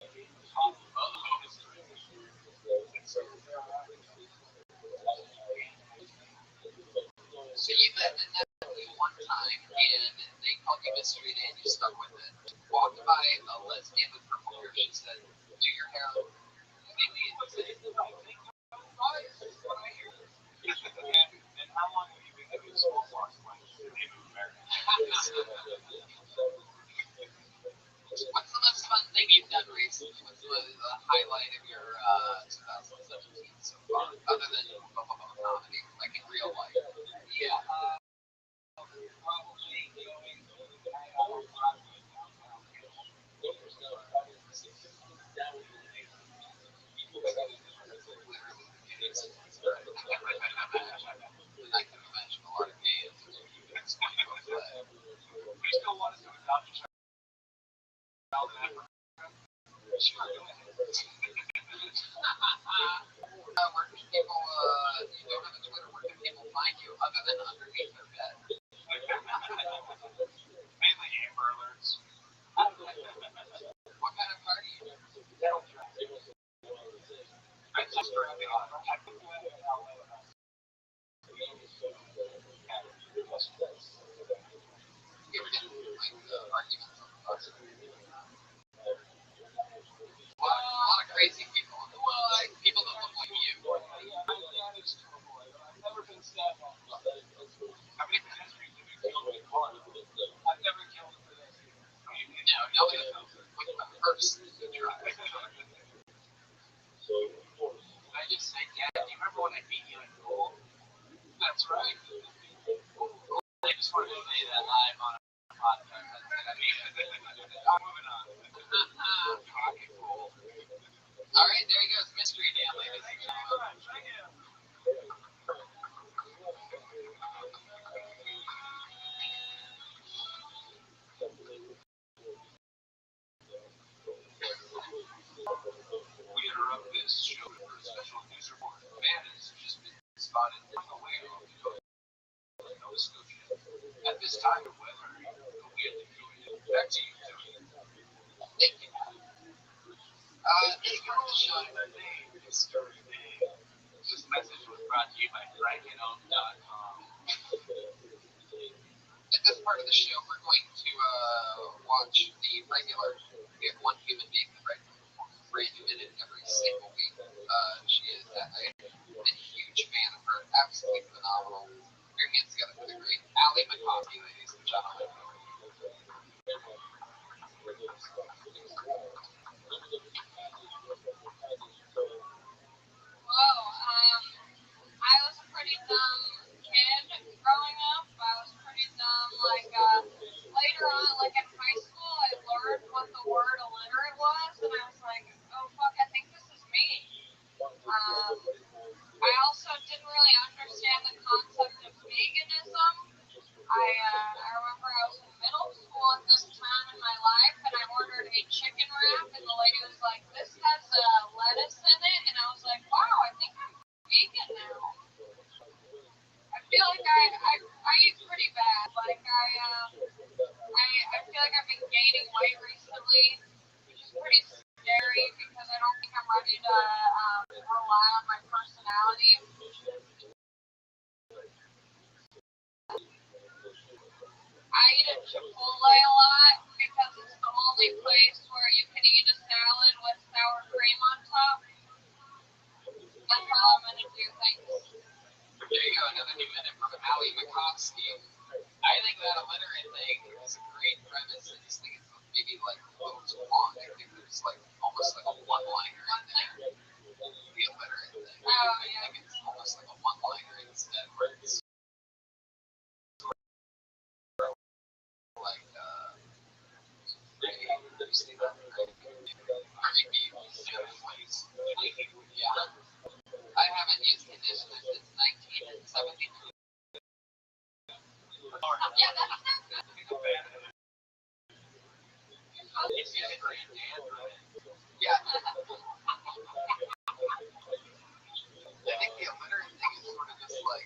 S7: So you met a nephew one time and they called you Mystery Dan, you stuck with it. Walked by a lesbian with purple hair, she said, do your hair. Maybe it's That's right. I just wanted to say that live on a podcast. Moving on. Pocket full. All right, there he goes, Mystery Dan, ladies and gentlemen.
S5: Thank you.
S7: We interrupt this show for a special news report. A man has just been spotted unaware of the coast of Nova Scotia. At this time of weather, we have enjoyed it. Back to you, Tony. Thank you. Hey, girls, Mr. Day. This message was brought to you by FrankandOak.com. At this part of the show, we're going to watch the regular. We have one human being that regularly performs a brand new minute every single week. She is a huge fan of her, absolutely phenomenal. Your hands together for the great Allie McCoskey, ladies and gentlemen.
S4: Whoa, I was a pretty dumb kid growing up. I was pretty dumb, later on, in high school, I learned what the word illiterate was, and I was like, oh fuck, I think this is me. I also didn't really understand the concept of veganism. I remember I was in middle school at this time in my life, and I ordered a chicken wrap, and the lady was like, this has lettuce in it, and I was like, wow, I think I'm vegan now. I feel like I eat pretty bad. I feel like I've been gaining weight recently, which is pretty scary because I don't think I'm ready to rely on my personality. I eat at Chipotle a lot because it's the only place where you can eat a salad with sour cream on top. That's all I'm gonna do, thanks.
S7: There you go, another new minute from Allie McCoskey. I think that illiterate thing is a great premise. I just think it's maybe a little too long. I think there's almost a one-liner in there. The illiterate thing.
S4: Oh, yeah.
S7: I think it's almost like a one-liner instead, where it's yeah. I haven't used conditioner since 1973. Yeah, that's good. It's just great, Dan. Yeah. I think the illiterate thing is sort of just I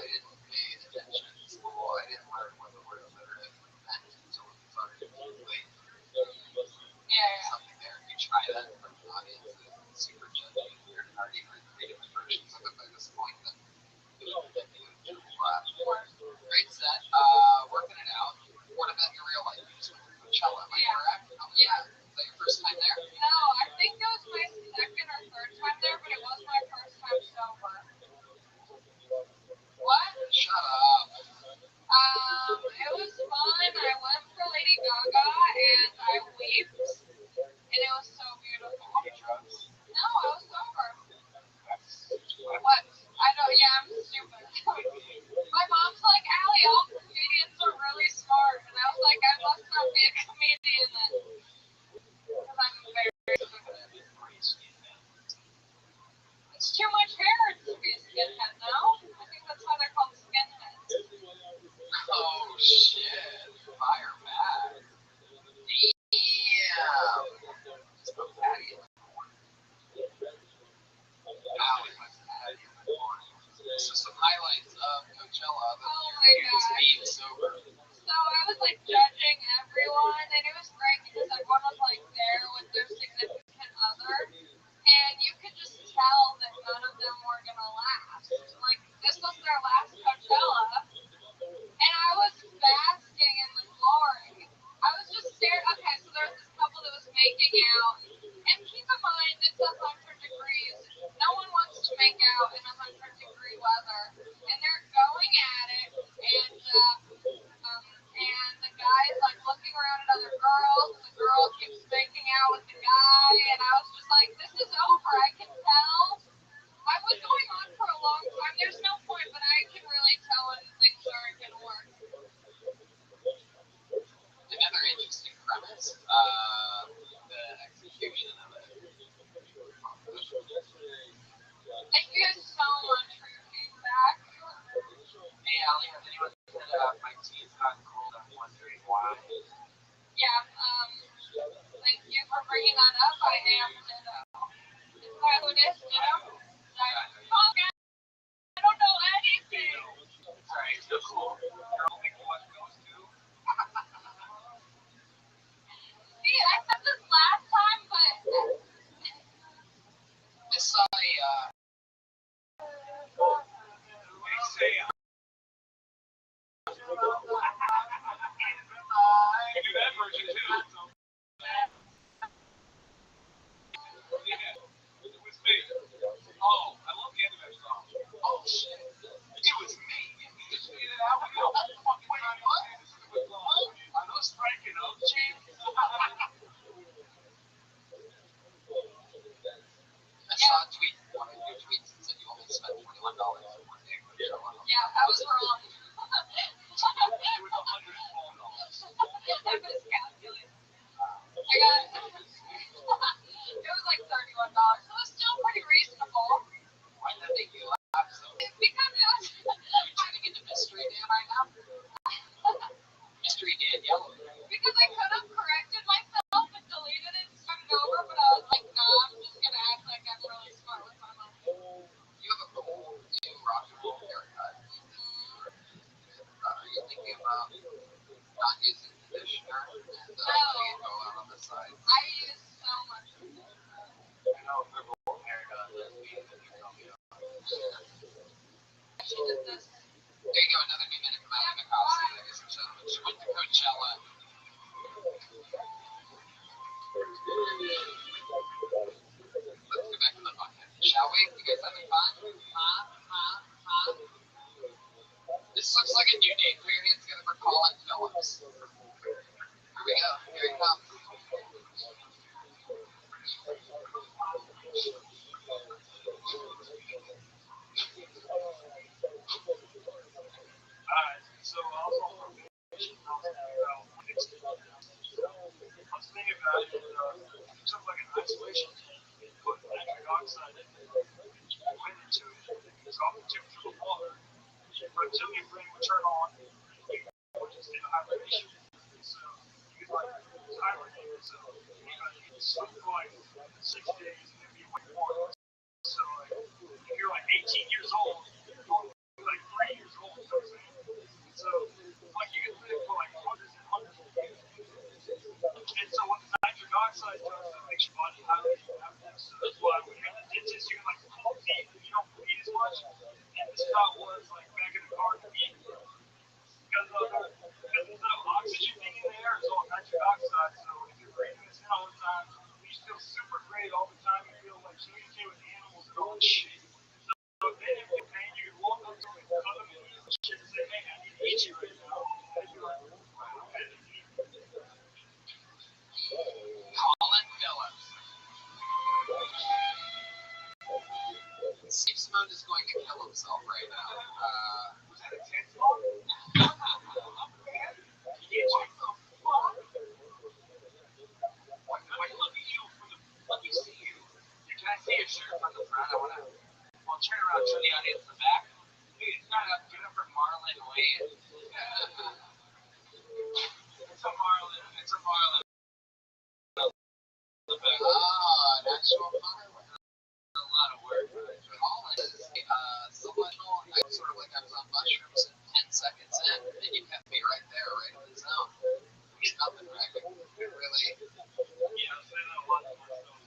S7: didn't pay attention in school. I didn't learn what the word illiterate meant until it started late.
S4: Yeah.
S7: Something there. If you try that from the audience, it's super judgy. You're already heard three different versions of it by this point. Then great set. Working it out. What about your real life? You just went to Coachella, am I correct? Yeah. Is that your first time there?
S4: No, I think it was my second or third time there, but it was my first time sober. What?
S7: Shut up.
S4: It was fun. I went for Lady Gaga and I weeped, and it was so beautiful.
S7: Drugs?
S4: No, I was sober. What? I know, yeah, I'm stupid. My mom's like, Allie, all comedians are really smart, and I was like, I must not be a comedian then. Because I'm very stupid. It's too much hair to be a skinhead, no? I think that's why they're called skinheads.
S7: Oh, shit. Fire back. Damn. So Patty in the morning. Allie was Patty in the morning. So some highlights of Coachella.
S4: Oh my gosh.
S7: Being sober.
S4: So I was judging everyone, and it was great because everyone was there with their significant other, and you could just tell that none of them were gonna last. This was their last Coachella, and I was basking in the glory. I was just staring. Okay, so there was this couple that was making out, and keep in mind it's 100 degrees. No one wants to make out in 100-degree weather, and they're going at it, and the guy's looking around at other girls, and the girl keeps making out with the guy, and I was just like, this is over. I can tell. I was going on for a long time. There's no point, but I can really damn ditto. Is that who it is? Ditto? I don't know anything.
S5: Sorry, it's so cool. You're only one goes to.
S4: See, I said this last time, but
S7: I saw a,
S5: They say I do that version too. Yeah, it was me. Oh, I love the end of that song.
S7: oh shit,
S5: It was me. You just made it out. What the fuck? Wait, what? Are those breaking up, James?
S7: I saw a tweet, one of your tweets that said you only spent $21 for one day for the show.
S4: yeah, I was wrong.
S5: It was $112.
S4: I miscalculated. I got it was like $31. So it was still pretty reasonable.
S7: Why did that make you laugh so?
S4: It's because it was
S7: You're turning into Mystery Dan right now? Mystery Dan Yellow.
S4: because I could have corrected myself and deleted it and started over, but I was like, nah, I'm just gonna act like I'm really smart with my money.
S7: You have a cool new rock and roll haircut. Are you thinking about not using conditioner and letting it go out on the sides?
S4: I use so much.
S5: I know if they're both hair done, that means that you're coming up.
S4: She did this.
S7: There you go, another new minute from Allie McCoskey, ladies and gentlemen. She went to Coachella. Let's go back to the podcast. Shall we? You guys having fun? This looks like a new name. Put your hands together for Colin Phillips. Here we go. Here he comes.
S5: So I was on probation. I was thinking about it. Took like an isolation tank and put nitric oxide in it. I went into it. So I took it through the water. But until your brain would turn on, you would just in hibernation. So you could like hibernate. So you got to sleep for like 6 days and then be awake for one. So like if you're like 18 years old, you're only like 3 years old. You know what I'm saying? So, like, you can live for like hundreds and hundreds of years. And so, what the nitric oxide does, it makes your body highly adaptive. So, that's why when you're in the dentist, you can like pull teeth and you don't bleed as much. And this is how it was like back in the garden. Because there's no oxygen being in the air, it's all nitric oxide. So, if you're breathing this in all the time, you feel super great all the time. You feel like communicate with animals and all this shit. So, then if you're pain, you can walk up to them and cut them and eat the shit and say, hey, I need to eat you right now. And you're like, wow, okay.
S7: Colin Phillips. Steve Simone is going to kill himself right now.
S5: Was that a text call? What look at you from the, let me see you.
S7: Can I see your shirt from the front? Well, turn around, show the audience the back. It's not a Jennifer Marlin Wayne.
S5: It's a Marlin. It's a Marlin.
S7: An actual mother with a lot of work. Colin is someone I sort of like I was on mushrooms and 10 seconds in, and you kept me right there, right in the zone. There's nothing right. It really.
S5: Yeah, I say that a lot to myself.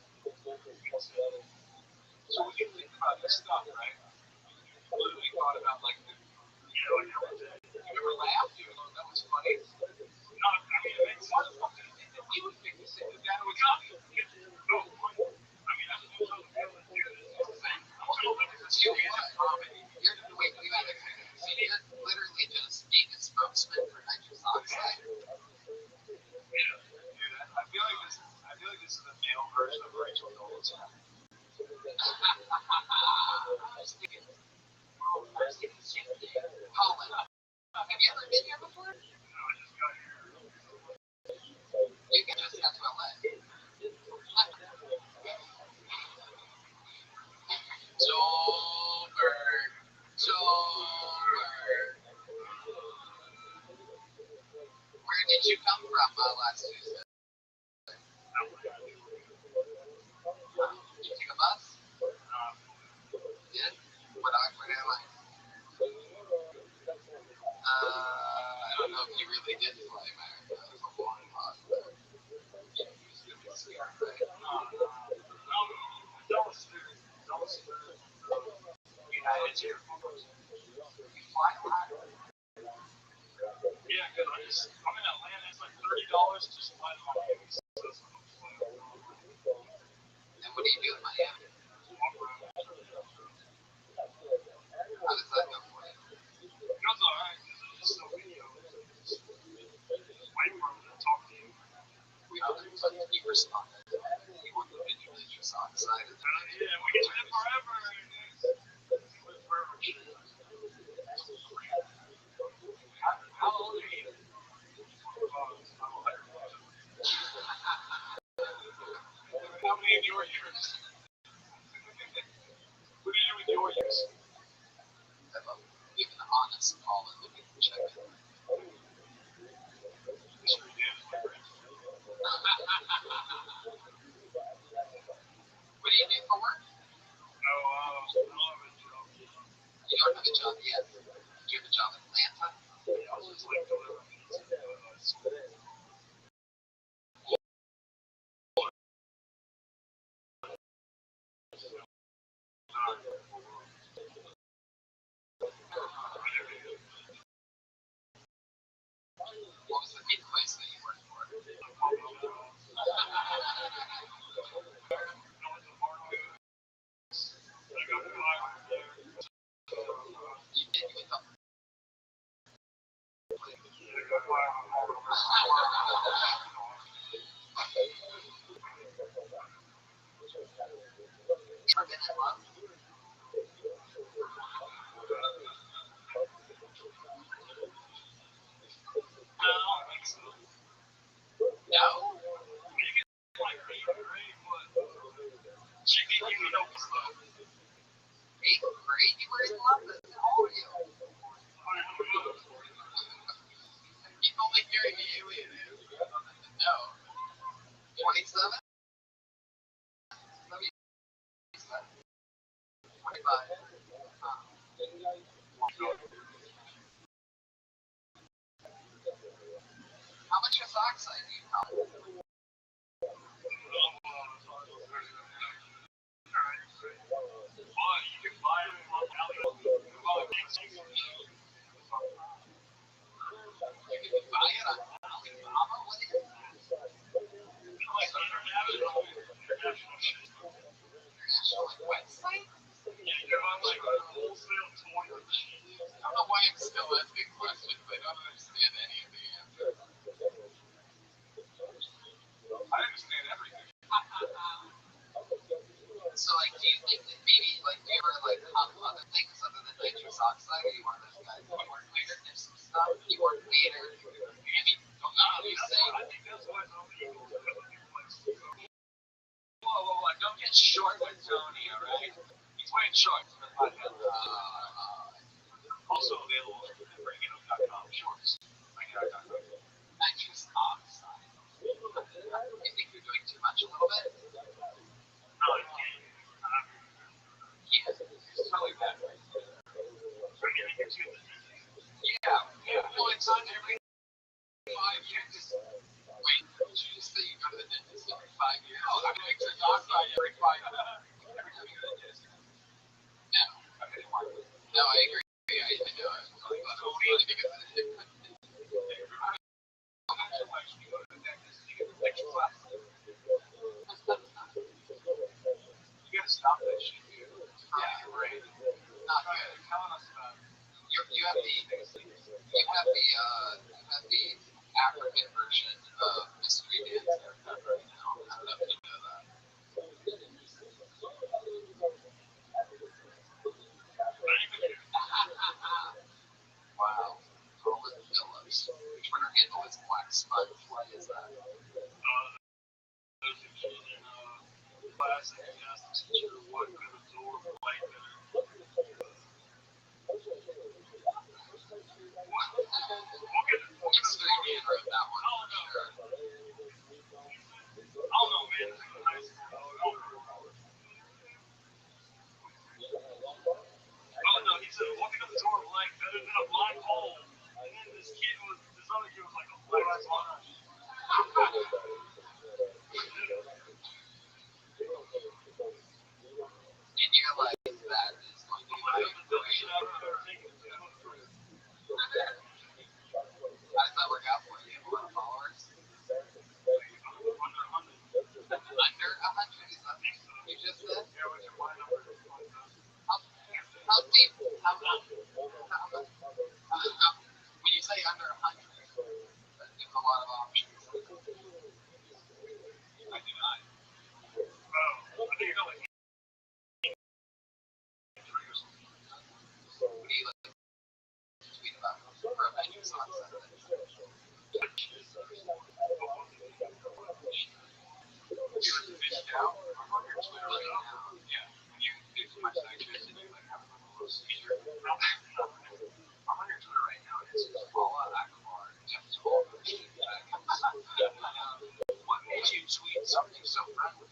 S5: So when you think about this stuff, right? You literally thought about like the, like everything.
S7: You ever laughed? You know, that was funny.
S5: No, I mean, it makes sense.
S7: You would think the same guy would come.
S5: No, I mean, I just don't be able to do this.
S7: You are comedy. You're literally just being a spokesman for nitrous oxide.
S5: Yeah, dude, I feel like this is a male version of Rachel Nolan's.
S7: I was thinking the same thing. Colin, have you ever been here before?
S5: No, I just got here.
S7: You can just got to LA. Dover. Where did you come from last Tuesday? He really did fly back. That was a long lot. He was going to be scared, right?
S5: That was serious. Yeah, it's here.
S7: You fly high.
S5: Yeah, good. I'm in Atlanta. It's like $30 just fly to Miami. So that's what I'm flying.
S7: And what do you do in Miami?
S5: Walk around.
S7: How does that go for you?
S5: It goes alright. There's so many of them. Just wait for them to talk to you.
S7: We know that you responded. You want the video nitrous oxide.
S5: Yeah, we can live forever. Live forever. How old are you? How many of your years? What do you do with your years?
S7: I love giving an honest call and we can check it.
S5: Sure you did.
S7: What do you do for work?
S5: No, I don't have a job.
S7: You don't have a job yet. Do you have a job in Atlanta?
S5: Yeah, I was just like delivering pizza.
S7: What was the pizza place that you worked for? You did. You went up. Trucking and love. No? Eighth grade? You were in London. How old are you? He's only hearing the alien. No. 27? 25. How much oxide do you count? You can buy it on Alibaba? What is it? International website? I don't know why I'm still asking questions. I don't understand any of the answers.
S5: I understand everything.
S7: So, like, do you think that maybe, like, you ever, like, hunt other things other than nitrous oxide, or you one of those guys? You weren't weird, there's some stuff. You weren't weird. I mean, don't know what you say.
S5: I think that's why some people
S7: Whoa, don't get short with Tony, alright? He's wearing shorts for the podcast.
S5: also available at breakingup.com shorts.
S7: Nitrous oxide. You think you're doing too much a little bit?
S5: No, I can't.
S7: Yeah, it's totally bad. Yeah. Well, it's on every 5 years. Wait, did you just say you go to the dentist every 5 years? No, I'm going to oxide every 5 years. Every time you go to the dentist. No. No, I agree. I know. I was really glad I was funny because it couldn't.
S5: You gotta stop that shit, dude.
S7: Yeah, right. Not good.
S5: Telling us about
S7: You have the African version of Mystery Dancer right now. I don't know if you know that. Wow. Colin Phillips. Twitter handle is Black Sponge. What is that?
S5: those who in class and you ask the teacher what could absorb light better.
S7: Mystery Dan wrote that one. Sure.
S5: I don't know, man. Oh no, he said, what could absorb light better than a black hole? And then this other
S7: lot of options.
S5: I do not. I think you got like 3 or something.
S7: What do you like to tweet about for a venues on Saturday? You were the fish out? I'm on your Twitter right now.
S5: Yeah.
S7: You do too much nitrous and you like have a little seizure. I'm on your Twitter right now and it's just Paula Akbar, Jeff Toll. What made you tweet something so friendly?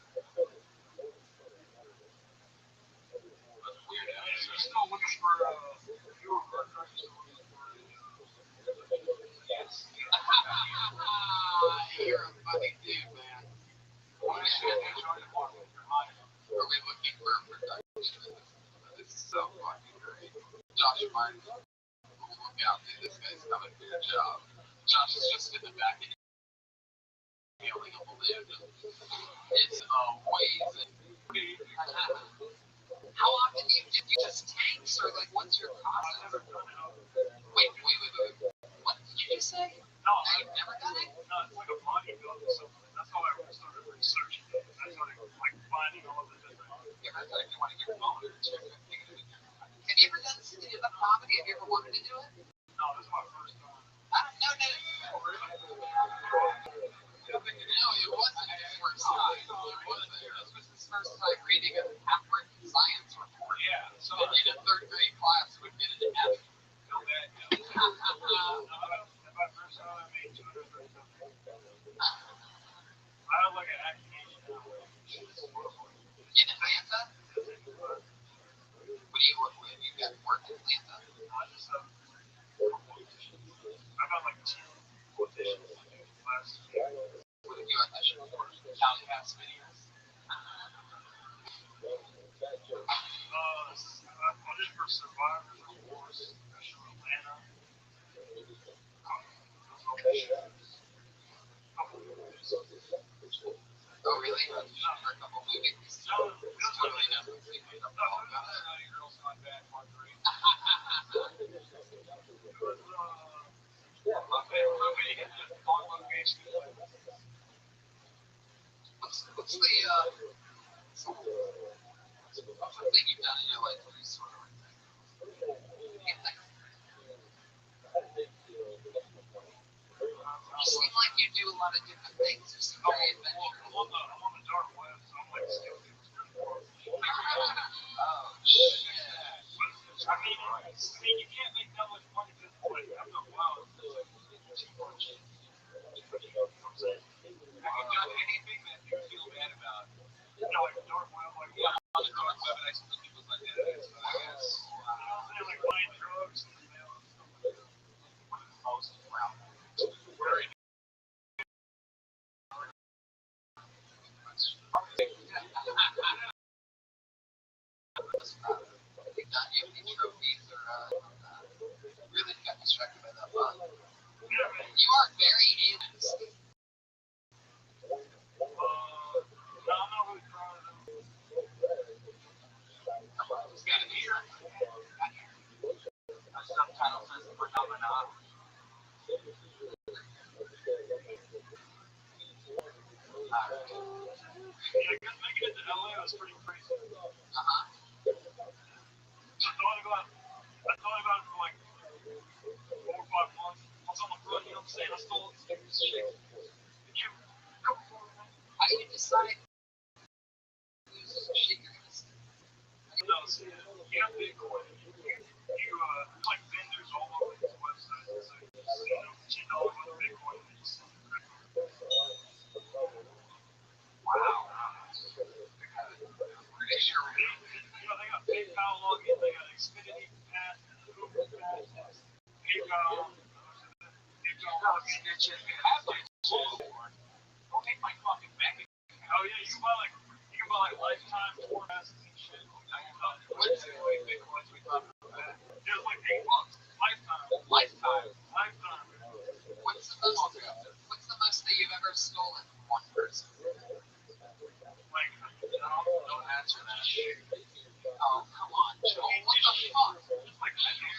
S7: That's weird.
S5: You're still looking for your partner.
S7: Yes. You're a funny dude, man. Are we looking for production? This is so fucking great. Josh Martin, look out, dude. This guy's coming for your job. Josh is just in the back and feeling a balloon. It's amazing. How often do you just tanks or like what's your process?
S5: I've never done it.
S7: Wait. What did you just say?
S5: No,
S7: You've never done it?
S5: no, it's like a bodybuilding something. That's how I started researching it. I started like finding all the different.
S7: You ever like you want to get involved in it? Have you ever done stand-up comedy? Have you ever wanted to do it?
S5: No, this is my first time.
S7: No. No, it wasn't his first time. It wasn't. This was his first time reading a half-written science report.
S5: Yeah, so
S7: That in a third grade class would get an F.
S5: feel bad. My first time I made 230 something. I have like an activation now.
S7: In Atlanta? What do you work with? You got work in Atlanta?
S5: I just have I got like 2 quotations last year.
S7: What did you audition for? County Pass videos?
S5: I auditioned for Survivors of Wars, Special Atlanta.
S7: Oh, really? You auditioned for a couple movies? It's totally nothing. I'm all about it.
S5: Girls Gone Bad Part 3.
S7: My favorite movie to get on location. What's the thing you've done in your life where you sort of you seem like you do a lot of different things. You seem very adventurous.
S5: I'm on the dark web, so I'm like stealing people's credit cards.
S7: Oh, shit.
S5: I mean, you can't make that much money because like after a while it's just like too much.
S7: Have you done anything that you feel bad about?
S5: You know, like the dark web, like
S7: Yeah, on the dark web, and I see people's identities, but I guess
S5: like buying drugs and mail and stuff like that.
S7: most proud. Very Have you have any trophies or really got distracted by that fun? You are very alien.
S5: No, I'm not really proud of them.
S7: It's got to be your subtitle says phenomenon.
S5: Yeah, I guess making it to LA was pretty crazy. I thought about it for like 4 or 5 months. Once I'm on the road, you know what I'm saying? I stole this shit. And you,
S7: How do you decide whose shit you're going to steal?
S5: no, see, you have Bitcoin. There's like vendors all over this website. It's like, $10 worth of Bitcoin and you sell it.
S7: Wow. Pretty sure.
S5: You know, they got PayPal login, they got Xfinity Pass, Google Pass, PayPal.
S7: Snitching. Have to. Don't take my fucking bank.
S5: Oh yeah, you can buy like lifetime tour passes and shit.
S7: What's the way Bitcoins we talking about?
S5: It was like $8. Lifetime.
S7: Lifetime.
S5: Lifetime.
S7: What's the most that you've ever stolen from one person?
S5: Like,
S7: Don't answer that. Oh, come on, Joe. What the fuck?
S5: just like
S7: I see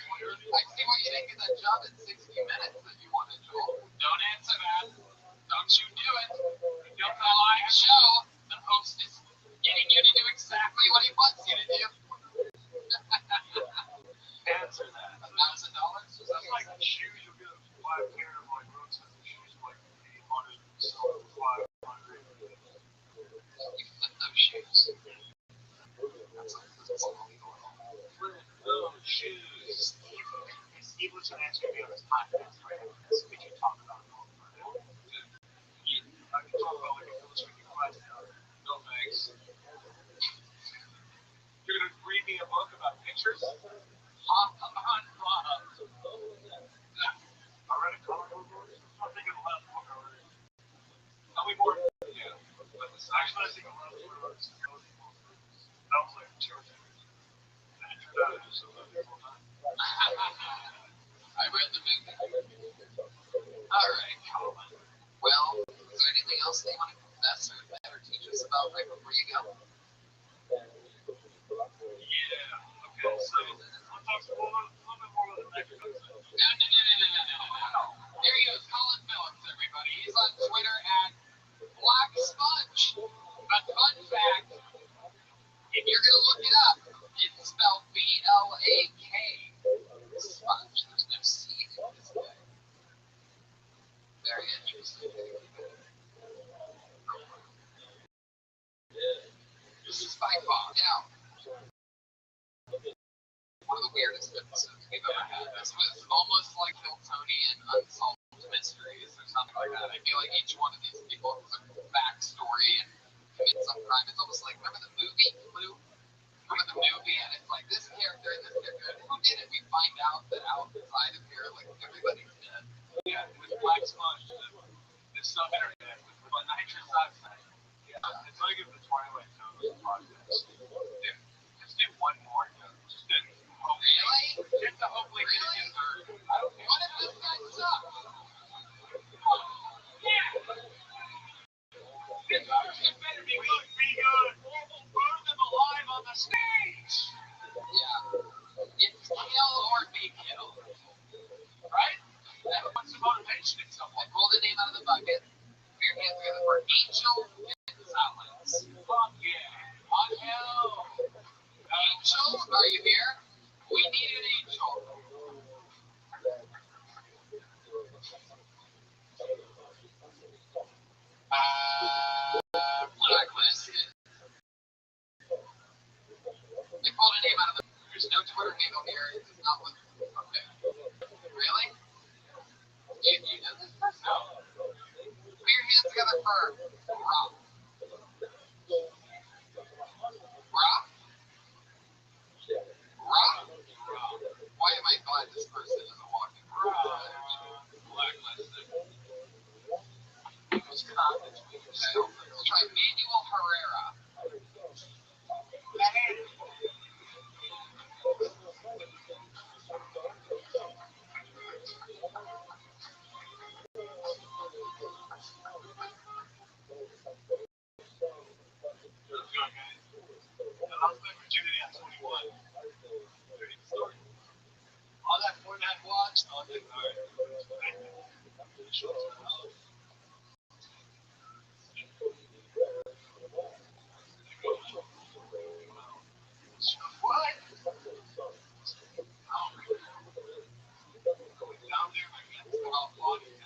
S7: why you didn't get that job in 60 minutes that you wanted, Joel. Don't answer that. Don't you do it. You'll tell live show. The host is getting you to do exactly what he wants you to do.
S5: Answer that.
S7: $1,000?
S5: That's like shoes. You'll get a 5 pair of like Rothschild'S shoes for like 800. So 500.
S7: You flip those shoes. That's illegal.
S5: Flip those shoes. Steve was going to answer me on his podcast right now. That's what you talk about. I can talk about like a illustrated class now.
S7: No thanks.
S5: You're going to read me a book about pictures?
S7: Hop on, Bob.
S5: I read a comic book. I'm thinking the last book I read. Tell me more.
S7: Yeah.
S5: Actually, I think the last book I read that was like 2 or 3 years ago. And it turned out it was a full time.
S7: I read the movie. All right, Colin. Well, is there anything else that you want to confess or teach us about right before you go?
S5: Yeah. Okay, so let's talk a little bit more about the Mexico stuff.
S7: No. There he goes, Colin Phillips, everybody. He's on Twitter at Black Sponge. But fun fact, if you're going to look it up, it's spelled B-L-A-K. Sponge. There's no C in this guy. Very interesting. This is by far now one of the weirdest episodes we've ever had. This was almost like Hiltonian Unsolved Mysteries or something like that. I feel like each one of these people has a backstory and commit some crime. It's almost like, remember the movie Clue? Remember the movie? And it's like this character and this character. And who did it? We find out that outside of here, like everybody's dead.
S5: Yeah, with Black Sponge, this stuff internet with nitrous oxide. Yeah, it's like if the Twilight Zone podcast. Dude, just do one more, just to
S7: Really?
S5: just to hopefully get it in third.
S7: What if this guy sucks?
S5: This person better be good. Burn them alive on the stage.
S7: Yeah. It's kill or be killed.
S5: Right? That puts some motivation in someone.
S7: Pull the name out of the bucket. Put your hands together for Angel Gonzalez.
S5: Fuck yeah.
S7: Angel. Angel, are you here? We need an angel. Blacklisted. They pulled a name out of the. There's no Twitter handle here. It's not with. Okay. Really? You know this person? No. Put your hands together for Rob. Rob? Rob? Why am I glad this person isn't walking? Blacklisted. Who's confident? We'll try Manuel Herrera.
S5: Virginity on 21. All that Fortnite watch, all that card. What? Down there, my hands are all bloody. The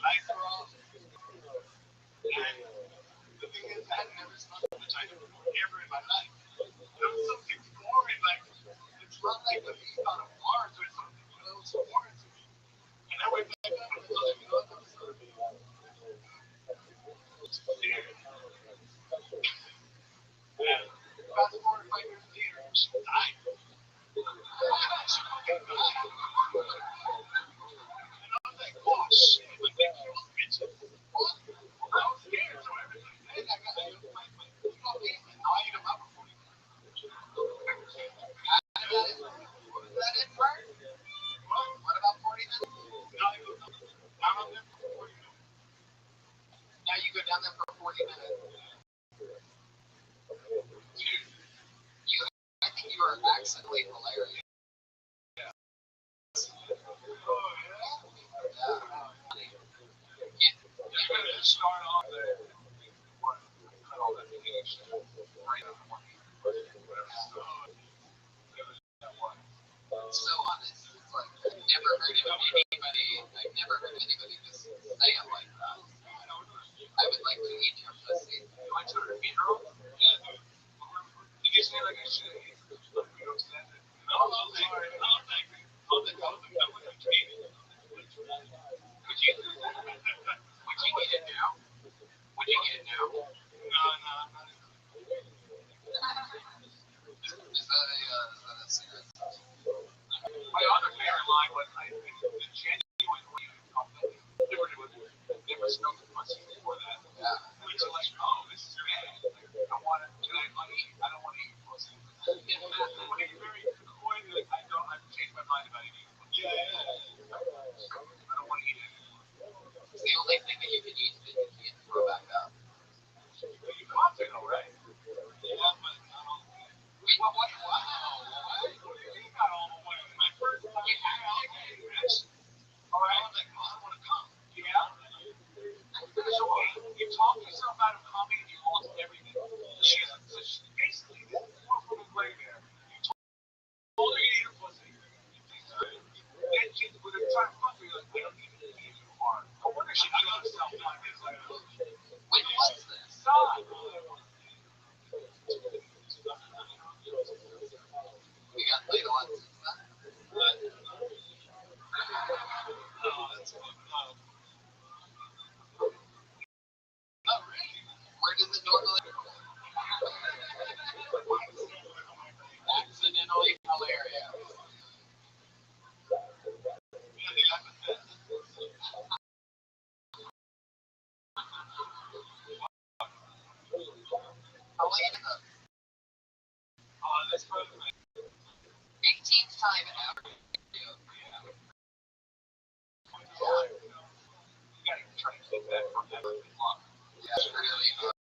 S5: lights are off. And the thing is, I've never smoked, which I never ever in my life. There was something foreign, like, it's not like the beef on a Mars or something, you know, it's foreign to me. And I went back up and was like, you know what, that was so big. And fast forward 5 years later, she died. She fucking died. And I was like, oh shit, but they killed bitches. What? I was scared, so every time I got my I ate them up before you.
S7: Was that it, Bert? What about 40 minutes? Now you go down there for 40 minutes. Dude, I think you are accidentally hilarious. gonna start off there. Cut all that fish right on the morning. So honest. It's like I've never heard of anybody just say it like that. I would like to eat your pussy. You want to eat her? Yeah. Did you say like I should eat? You don't say that? No, sorry. I'll take it. I'll take it. Would you eat it now? Would you eat it now? No. Is that a cigarette? My other favorite line was the genuine way you compliment. Never smelled the pussy before that. Yeah. Which is like, oh, this is bad. Like, I want to. I don't want to eat pussy. When you're very coy, like I've changed my mind about eating pussy. Yeah. I don't want to eat it anymore. It's the only thing that you can eat that you can't throw back up. You got to know, right? Yeah, but not all the way. What? Wow. What do you mean not all the way? My first time. All right. I was like, I want to come. Yeah. So you talk yourself out of coming and you lost everything. So she basically, this is more from the gray there. You told her you eat her pussy. Then she would have tried to fuck you. Like, I don't need to eat you hard. No wonder she got herself like this. Like, when was this? God. We got later on since then. Oh, that's fucked up. Not really. Where did the normally accidentally hilarious? That's probably 18th time an hour. You gotta try to keep that from that long. Yeah, it's really hard.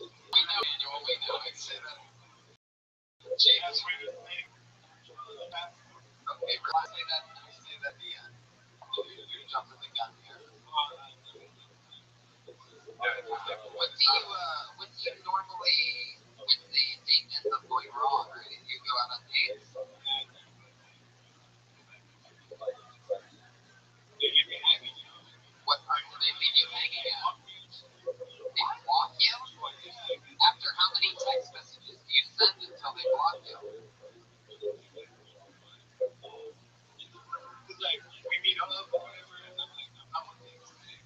S7: We know, Daniel, we know. I'd say that. James. Okay, let's say that. Let me say that at the end. You're jumping the gun here. What do you normally, when the date ends up going wrong, right? You go out on dates? What part do they leave you hanging out? They block you? After how many text messages do you send until they block you? Like, we meet up or whatever, and I'm like, I'm on dates today.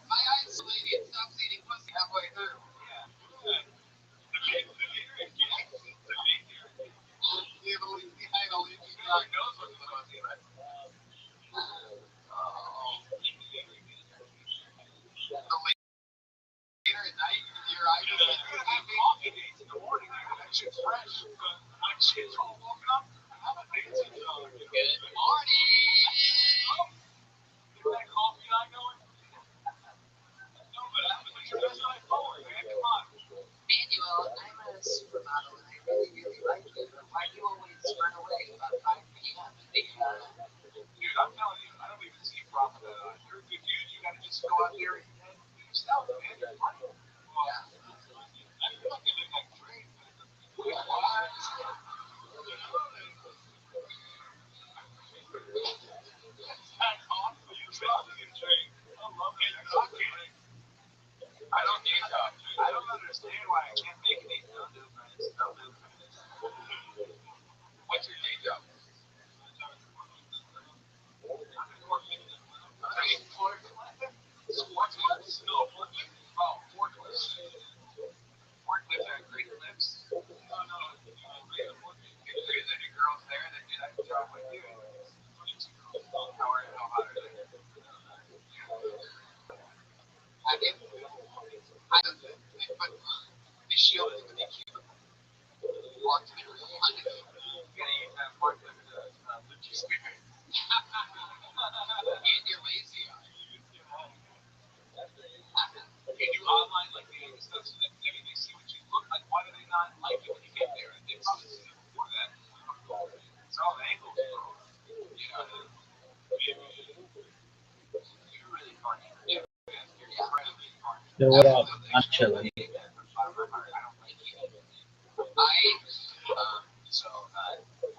S7: My eyes lady and stops eating pussy halfway through. Yeah. The knows what the pussy is. Later at night, your eyes are coffee dates in the morning. That shit's fresh. When shit's all woken up, how about dates? Good morning. Is that coffee not going? No, but that's your best night forward, man. Come on. Manuel, I'm a supermodel and I really, really like you. Why do you always run away about 5 p.m. Dude, I'm telling you, I don't even see a problem with that. You're a good dude. You gotta just go out there and be yourself, man. You're funny. Yeah. I feel like I did that great. What? That's awesome. You're talking and drink. I love it. I don't need to. I don't understand why I can't make any no-do friends. What's your day job? Sports? No, forklift. Oh, forklift. Forklift are great lifts. No. If there's any girls there that do that job with you, how hot are they? I get it. I don't know. But they shield it with a cube. Walk to the room. You gotta use
S3: So what up? I'm chilling.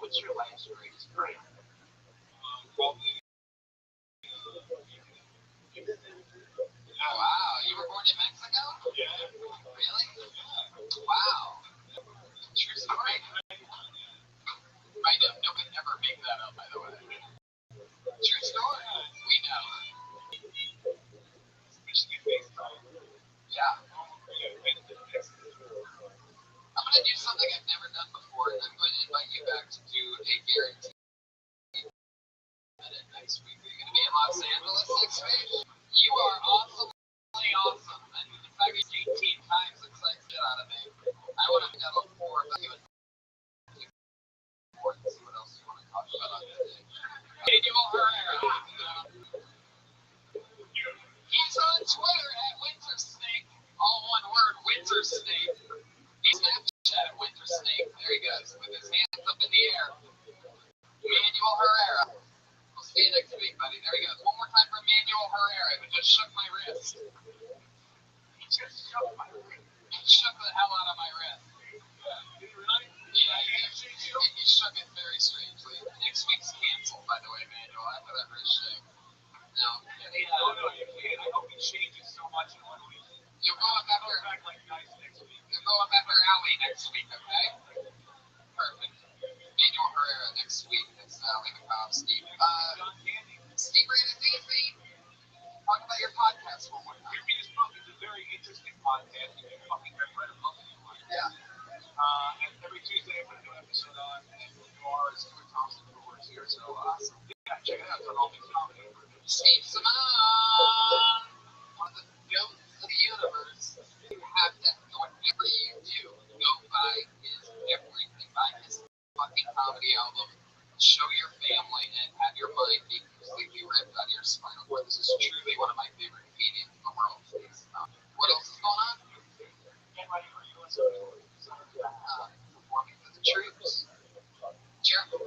S7: What's your life's greatest crime? Probably. Oh, wow, you were born in Mexico? Yeah. Really? Wow. True story. I know, nobody ever make that up, by the way. True story. We know. Especially FaceTime. Yeah. I'm going to do something I've never done before. I'm going to invite you back to do a guarantee minute next week. Are you going to be in Los Angeles next week? You are awesomely awesome. And the fact that 18 times excites shit out of me. I want to know more about you and see what else you want to talk about on today. Daniel Herrera. He's on Twitter at Winter Snake. All one word, Winter Snake. He's Snapchat at Winter Snake. There he goes, with his hands up in the air. Manuel Herrera. We'll see you next week, buddy. There he goes. One more time for Manuel Herrera, who just shook my wrist. He just shook my wrist. He shook the hell out of my wrist. Yeah, he shook it very strangely. Next week's canceled, by the way, Manuel, after that wrist shake. No, you can't. I hope he changes so much in 1 week. You'll go up after You'll go up after Alley next week, okay? Perfect. Manuel Herrera next week. It's Alley Mikowski. Steve Ranazzi, talk about your podcast one more time. Your Venus Book is a very interesting podcast. You can fucking read a book if you want. Yeah. And every Tuesday I put a new episode on, and Noir is Stuart Thompson who works here, so awesome. Yeah, check it out. It's on all these comedy. Steve Simone, one of the goats of the universe. You have to, whatever you do, go buy his everything. Buy his fucking comedy album. Show your family and have your mind be completely ripped out of your spinal cord. This is truly one of my favorite comedians in the world. What else is going on? Performing for the troops. Jeremy.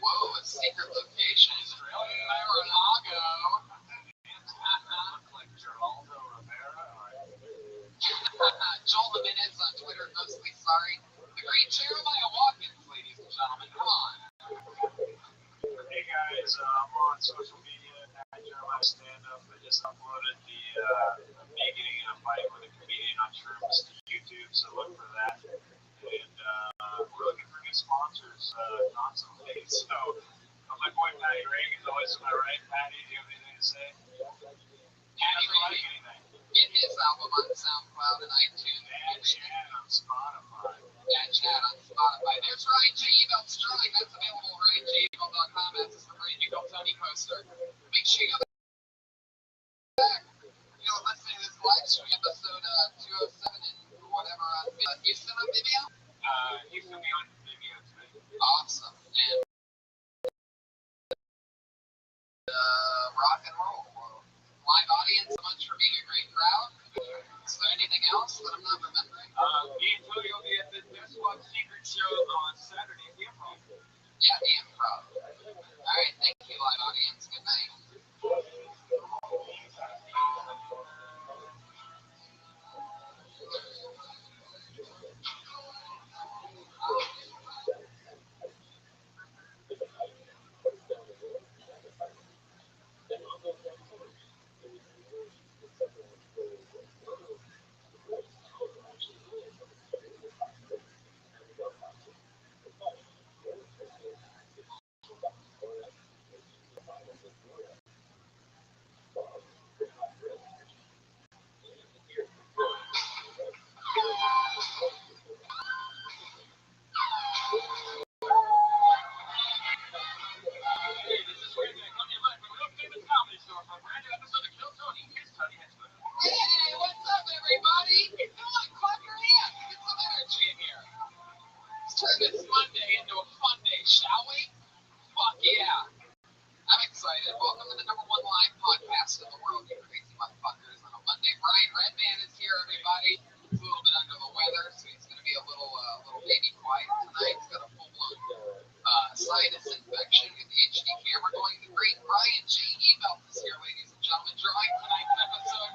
S7: Whoa, a secret location. Mar-a-Lago. Like Geraldo Rivera. Joel Jimenez on Twitter, mostly sorry. The great Jeremiah Watkins, ladies and gentlemen. Come on. Hey guys, I'm on social media at Jeremiah Stand Up. I just uploaded the me getting in a fight with a comedian on Shrooms to YouTube, so look for that. And we're looking for new sponsors constantly. So my boy Patty Reagan's always to my right. Patty, do you have anything to say? Patty Reagan. Get his album on SoundCloud and iTunes. Bad Chat on Spotify. Bad Chat on Spotify. There's Ryan J. Ebelt Sterling. That's available at RyanJEbelt.com. That's the brand new Tony poster. Make sure you go back. You know, listening to this live stream episode 207 and whatever on Houston on Vimeo. Houston be on Vimeo tonight. Awesome. And rock and roll. Live audience, so much for being a great crowd. Is there anything else that I'm not remembering? Me and Tony will be at the Best Squad Secret Show on Saturday at the Improv. Yeah, the Improv. All right, thank you, live audience. Good night. Hey, what's up, everybody? Come on, clap your hands. Get some energy in here. Let's turn this Monday into a fun day, shall we? Fuck yeah. I'm excited. Welcome to the #1 live podcast in the world, you crazy motherfuckers. On a Monday, Brian Redman is here, everybody. He's a little bit under the weather, so he's going to be a little baby quiet tonight. He's got a full-blown sinus infection with the HD camera going. The great Brian J. Ebelt is here, ladies and gentlemen, drawing tonight's episode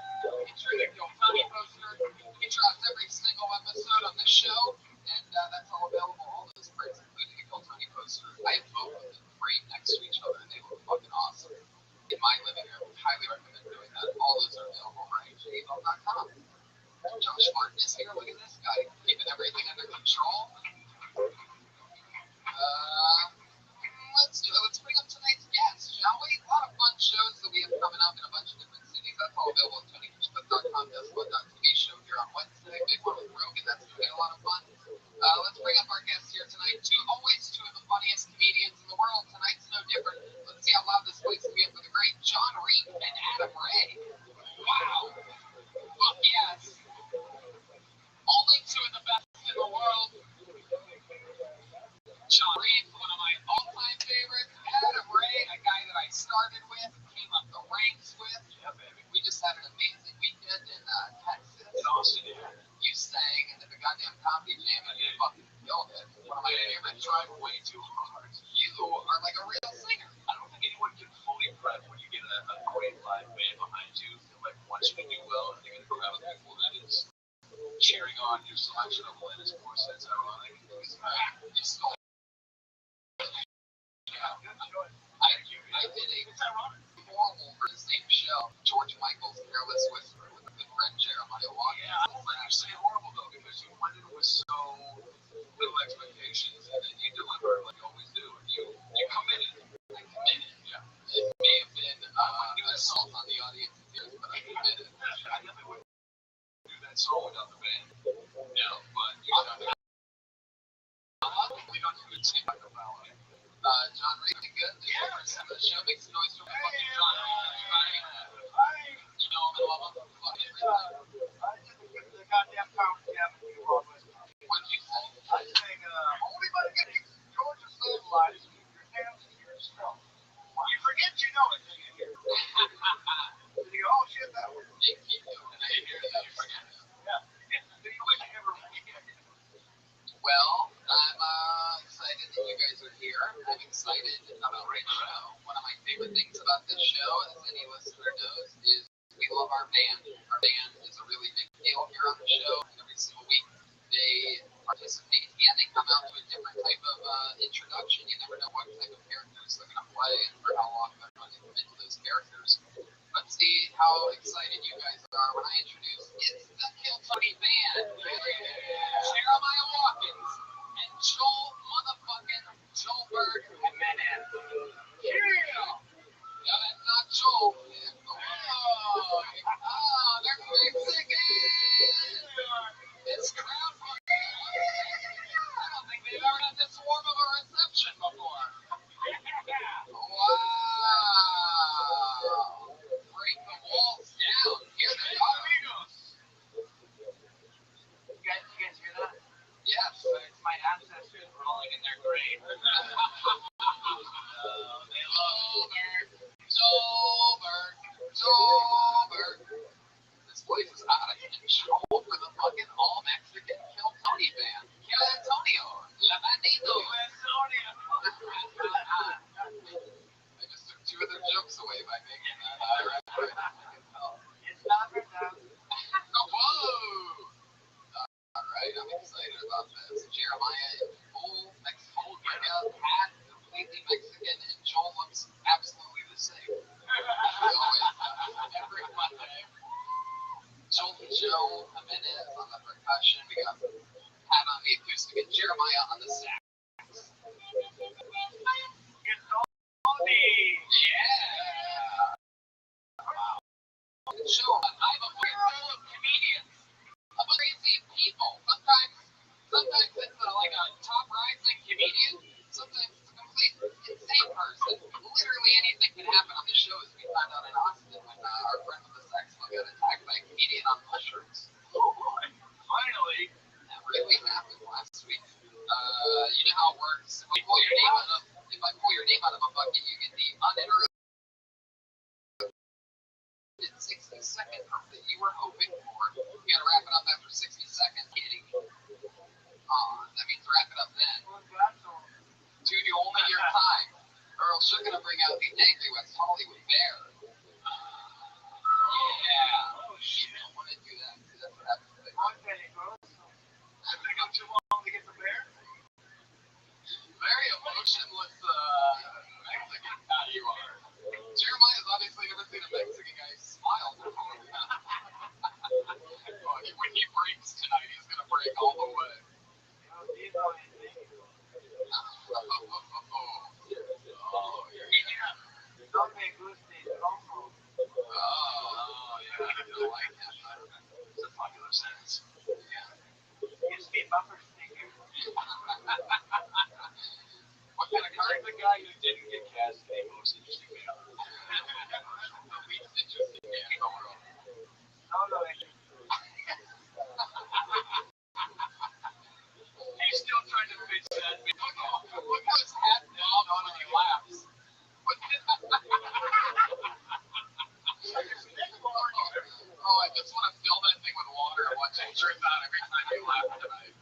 S7: is here. Look at this guy, keeping everything under control. Let's do it. Let's bring up tonight's guest, shall we? A lot of fun shows that we have coming up in a bunch of different cities. That's all available at TonyFishButt.com. That's one.tv show here on Wednesday. Big one with Rogan. That's going to be a lot of fun. Let's bring up our guests here tonight. Always two of the funniest comedians in the world. Tonight's no different. Let's see how loud this place can get for the great John Reed and Adam Ray. Wow. Fuck yes. Only two of the best in the world. John Reed, one of my all-time favorites. Adam Ray, a guy that I started with, came up the ranks with. Yeah, baby. We just had an amazing weekend in Texas. In Austin, yeah. You sang in the goddamn comedy jam and you fucking killed it. One of my favorites. Tried way too hard. You are like a real singer. I don't think anyone can fully prep when you get a great live band behind you. Like, once you do well, and you get a crowd of people that is cheering on your selection of Alanis Morissette's ironic. You stole. I did a formal for the same show, George Michael's Careless Whisper with a good friend Jeremiah Watkins. Yeah, I don't think you're saying horrible though, because you went in with so little expectations and then you deliver like you always do. You committed. I committed. Yeah. It may have been an assault on the audience's ears, but I committed. I definitely wouldn't do that song without the band. No, but you know, we don't do it like a ballet. John Reed, good. Yeah. First time of the show, makes noise for fucking John Reed, everybody. You know him and love him. Fucking everything. I just get the goddamn power jam and you all this. What did you say? I sang, only by getting Georgia stabilized, keep your hands to your stroke. You forget you know it, you hear. And you go, oh shit, that was. You keep doing it. I hear that. You forget it. Yeah. Do you wish you ever forget it? Well, I'm excited that you guys are here. I'm excited about right now. One of my favorite things about this show, as any listener knows, is we love our band. Our band is a really big deal here on the show. Every single week they participate and they come out to a different type of introduction. You never know what type of characters they're going to play and for how long they're going to commit to those characters. Let's see how excited you guys are when I introduce it's the Kill Tony Band. Jeremiah Watkins and Joel motherfucking Joelberg Jimenez. Yeah! No, that's not Joel. They're Mexican! It's crowd fucking. I don't think they've ever had this warm of a reception before. Wow! Break the walls down. Here they are. You guys hear that? Yes. It's my ancestors rolling in their grave. Joelberg. This place is out of control for the fucking all-Mexican Kill Tony band. Kill Antonio. La Bandito. I just took two of their jokes away by making that. It's not for them. Whoa! Alright, I'm excited about this. Jeremiah in full Mexican hat, completely Mexican, and Joel looks absolutely the same. Every Monday. Joel Jimenez on the percussion. We got Pat on the acoustic and Jeremiah on the sax. Yeah! Wow. Show, I'm a full of comedians. A crazy people. Sometimes it's like a top rising comedian. Sometimes it's a complete insane person. Literally anything can happen on the show, as we found out in Austin when our friend with the saxophone got attacked by a comedian on mushrooms. Oh boy! Finally, that really happened last week. You know how it works. If I pull your name out of a bucket, you get the uninterrupted 60-second that you were hoping for. You gotta wrap it up after 60 seconds. Kidding. That means wrap it up then. Dude, you only your time. Or else you're gonna bring out the angry West Hollywood bear. Yeah. You don't want to do that. See, that's what happens to the I think I'm too long to get the bear. Very emotionless Mexican guy you are. Jeremiah's obviously never seen a Mexican guy smile before. When he breaks tonight. I just want to fill that thing with water and watch it drip out every time you laugh tonight.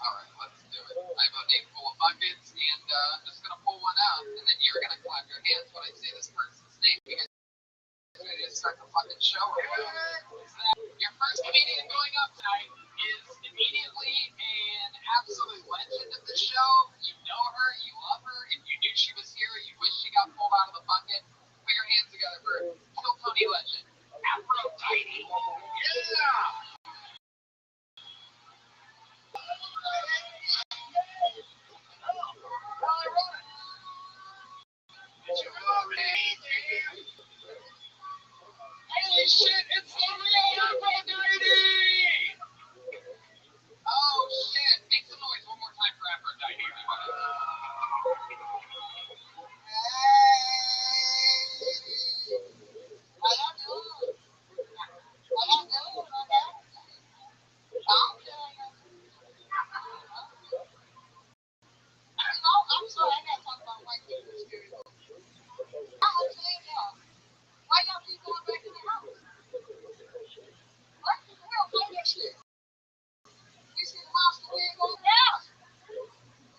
S7: Alright, let's do it. I have a name full of buckets, and I'm just going to pull one out, and then you're going to clap your hands when I say this person's name. You guys ready to start the fucking show? Your first comedian going up tonight is immediately an absolute legend of the show. You know her, you love her. If you knew she was here, you wish she got pulled out of the bucket. Put your hands together for Kill Tony legend, Aphrodite. Yeah! Holy shit, it's the real Aphrodite! Oh shit, make some noise one more time for Aphrodite, everybody. I'm sorry, I gotta talk about white people. Why y'all keep going back in the house? Black people don't play that shit. We see the monster, we ain't going down.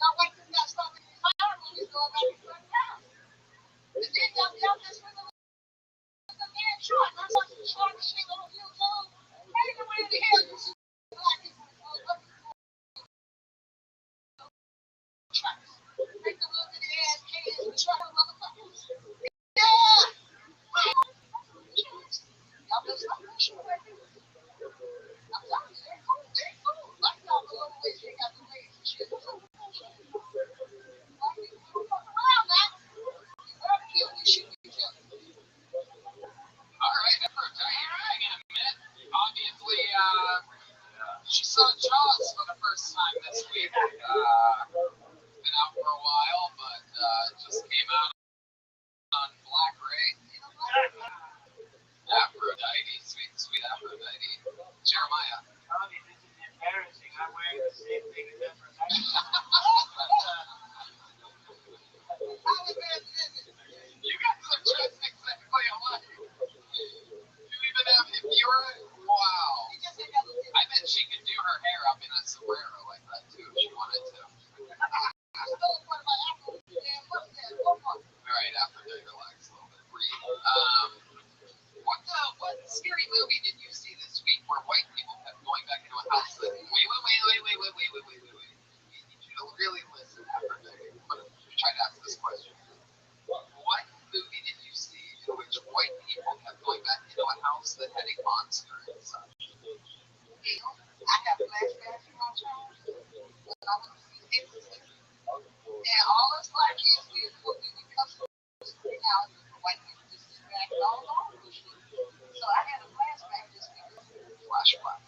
S7: Now white people gotta stop in the fire when we go back in the house. And then y'all be out there swinging with the man truck. I'm like, truck shit on YouTube. Ain't the way in the hell you see black people tracks. Make them look at the ass cans and truck motherfuckers. Yeah! Y'all been stop that shit right there. I'm telling you, they're cool. They're cool. Like y'all go over there, they got the legs and shit. What's up with that shit? Like, you don't fuck around now. You better kill me, shoot me, kill me. Alright, Aphrodite, in a minute. Obviously, she saw Jaws for the first time this week. Been out for a while, but just came out on Black Ray. Aphrodite, sweet, sweet Aphrodite. Jeremiah.
S3: Tony, this is embarrassing. I'm wearing the same thing as Aphrodite.
S7: You guys are dressed exactly alike. You even have if you're wow. I bet she could do her hair up in a sombrero like that too if she wanted to. Alright, Aphrodite, relax a little bit. Breathe. What scary movie did you see this week where white people kept going back into a house that wait. You need you to really listen, Aphrodite. I'm gonna try to ask this question. What movie did you see in which white people kept going back into a house that had a monster inside? I have flashbacks from my childhood when I went to see Exorcist. And all us black kids, we become now white people just sit back and all over the shit. So I had a flashback this week. Flashback.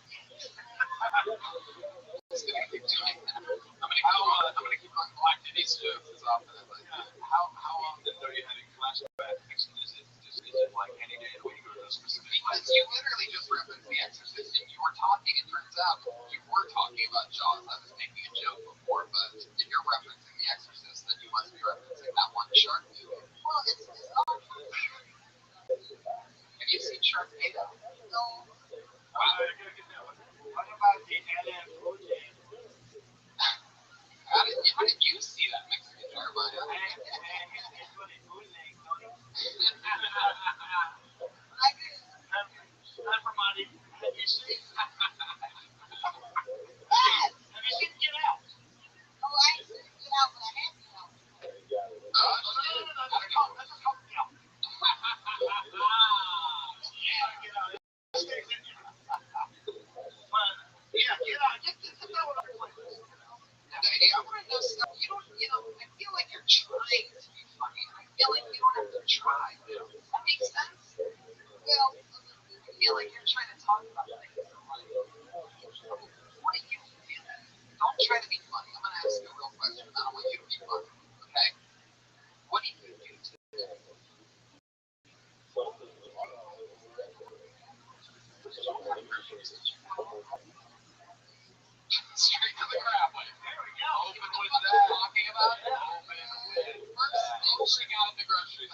S7: I'm gonna keep going black to these jokes as often as I can. How often are you having flashbacks? Is it like any day of the week or a specific? Because you literally just referenced The Exorcist and you were talking. It turns out you were talking about Jaws. I was making a joke before, but if you're referencing The Exorcist, then you must be referencing that one shark movie. Well, it's all kinds of shark. Have you seen Sharknado? No.
S3: What about the LFO jam?
S7: How did you see that Mexican Jeremiah?
S3: It's what it's bootleg, Tony.
S7: I did.
S3: I'm from Mali. Have you seen? Have you seen Get Out?
S7: Oh, I ain't seen Get Out, but I have Get Out. No. That's called Get Out. Yeah, Get Out. Yeah, Get Out. Just to throw it up for you. I want to know stuff. I feel like you're trying to be funny. I feel like you don't have to try. Does that make sense? Well, I feel like you're trying to talk about things. What do you feel? Don't try to be funny. I'm going to ask you a real question. I don't want you to be funny. Okay? What do you do today? Straight to the crap. There we go. Open with that. Talking about that. Open with first thing she got at the grocery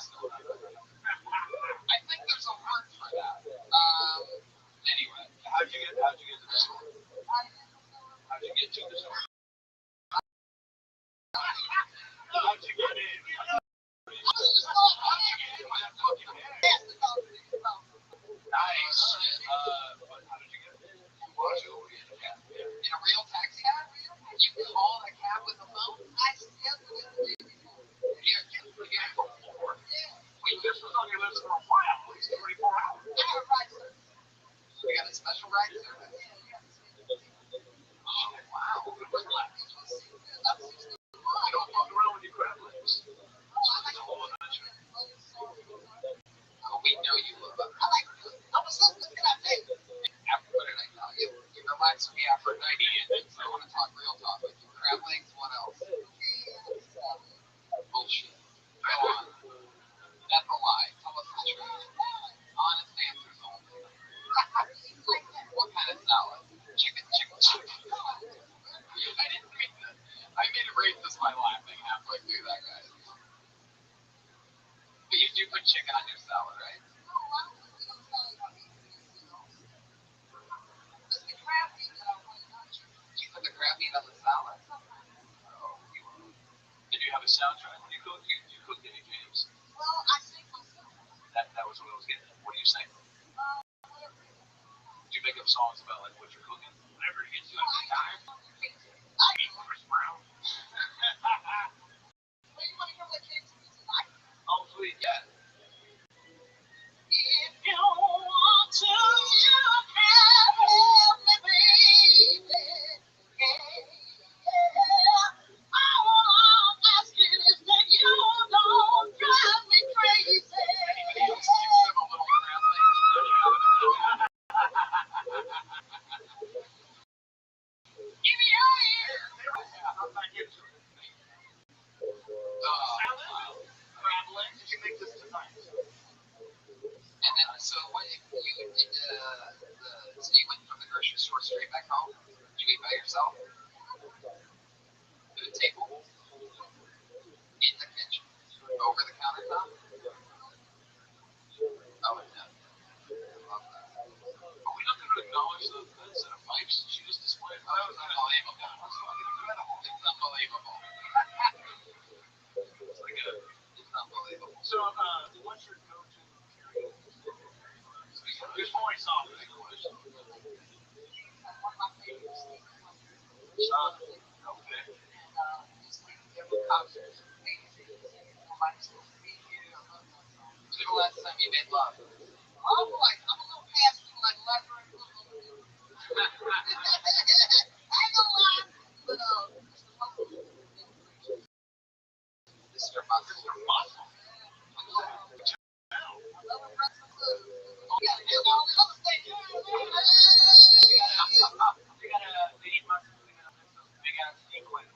S7: rack service. Oh, wow. Good with black. You don't fuck around with your crab legs. That's a whole other shit. Oh, we know you love it. I like it. I'm a sister. Can I take it? What did I tell you? It reminds me of Aphrodite. So I want to talk real talk with you. Crab legs, what else? Bullshit. Go on. That's a lie. Tell us the truth. Honest answers only. What kind of salad? Chicken. I didn't read that. I made it racist by laughing halfway through that, guys. But you do put chicken on your salad, right? No, I don't put chicken on salad. Does the crab meat that I want not chicken? Do you put the crab meat on the salad? Oh, did you have a soundtrack when you cooked? You cooked any James? Well, I sing myself. That was what I was getting at. What do you sing? Whatever. Do you make up songs about like what you're cooking? Whatever it gets you at the time. I mean, Chris Brown. Well, you want to hear what James music like? Oh, sweet, yeah. If you want to, you can help me, baby. Yeah. All I'm asking is that you don't drive me crazy. Anybody else give them a little crab legs? Give me your ear. I'm not getting to it. Salad? Crab legs? Did you make this tonight? And then, so what if you did so you went from the grocery store straight back home? Did you eat by yourself? At a table? In the kitchen? Over the countertop? Oh, no. I love that. Are we not going to acknowledge the set of pipes she just displayed? Oh, that was unbelievable. That's fucking incredible. It's unbelievable. It's unbelievable. So, what's your go-to karaoke? There's more songs. One of my favorites. Okay. And just like every concert, amazing. Nobody's supposed to be here. I love that song. When's the last time you made love? Oh boy, I'm a little past you like leather and blue. I ain't gonna lie, but Mr. Muscle. Mr. Muscle. I love a wrestling blue. Oh yeah, and all the other things. We need muscle. We gotta make some big ass sequence.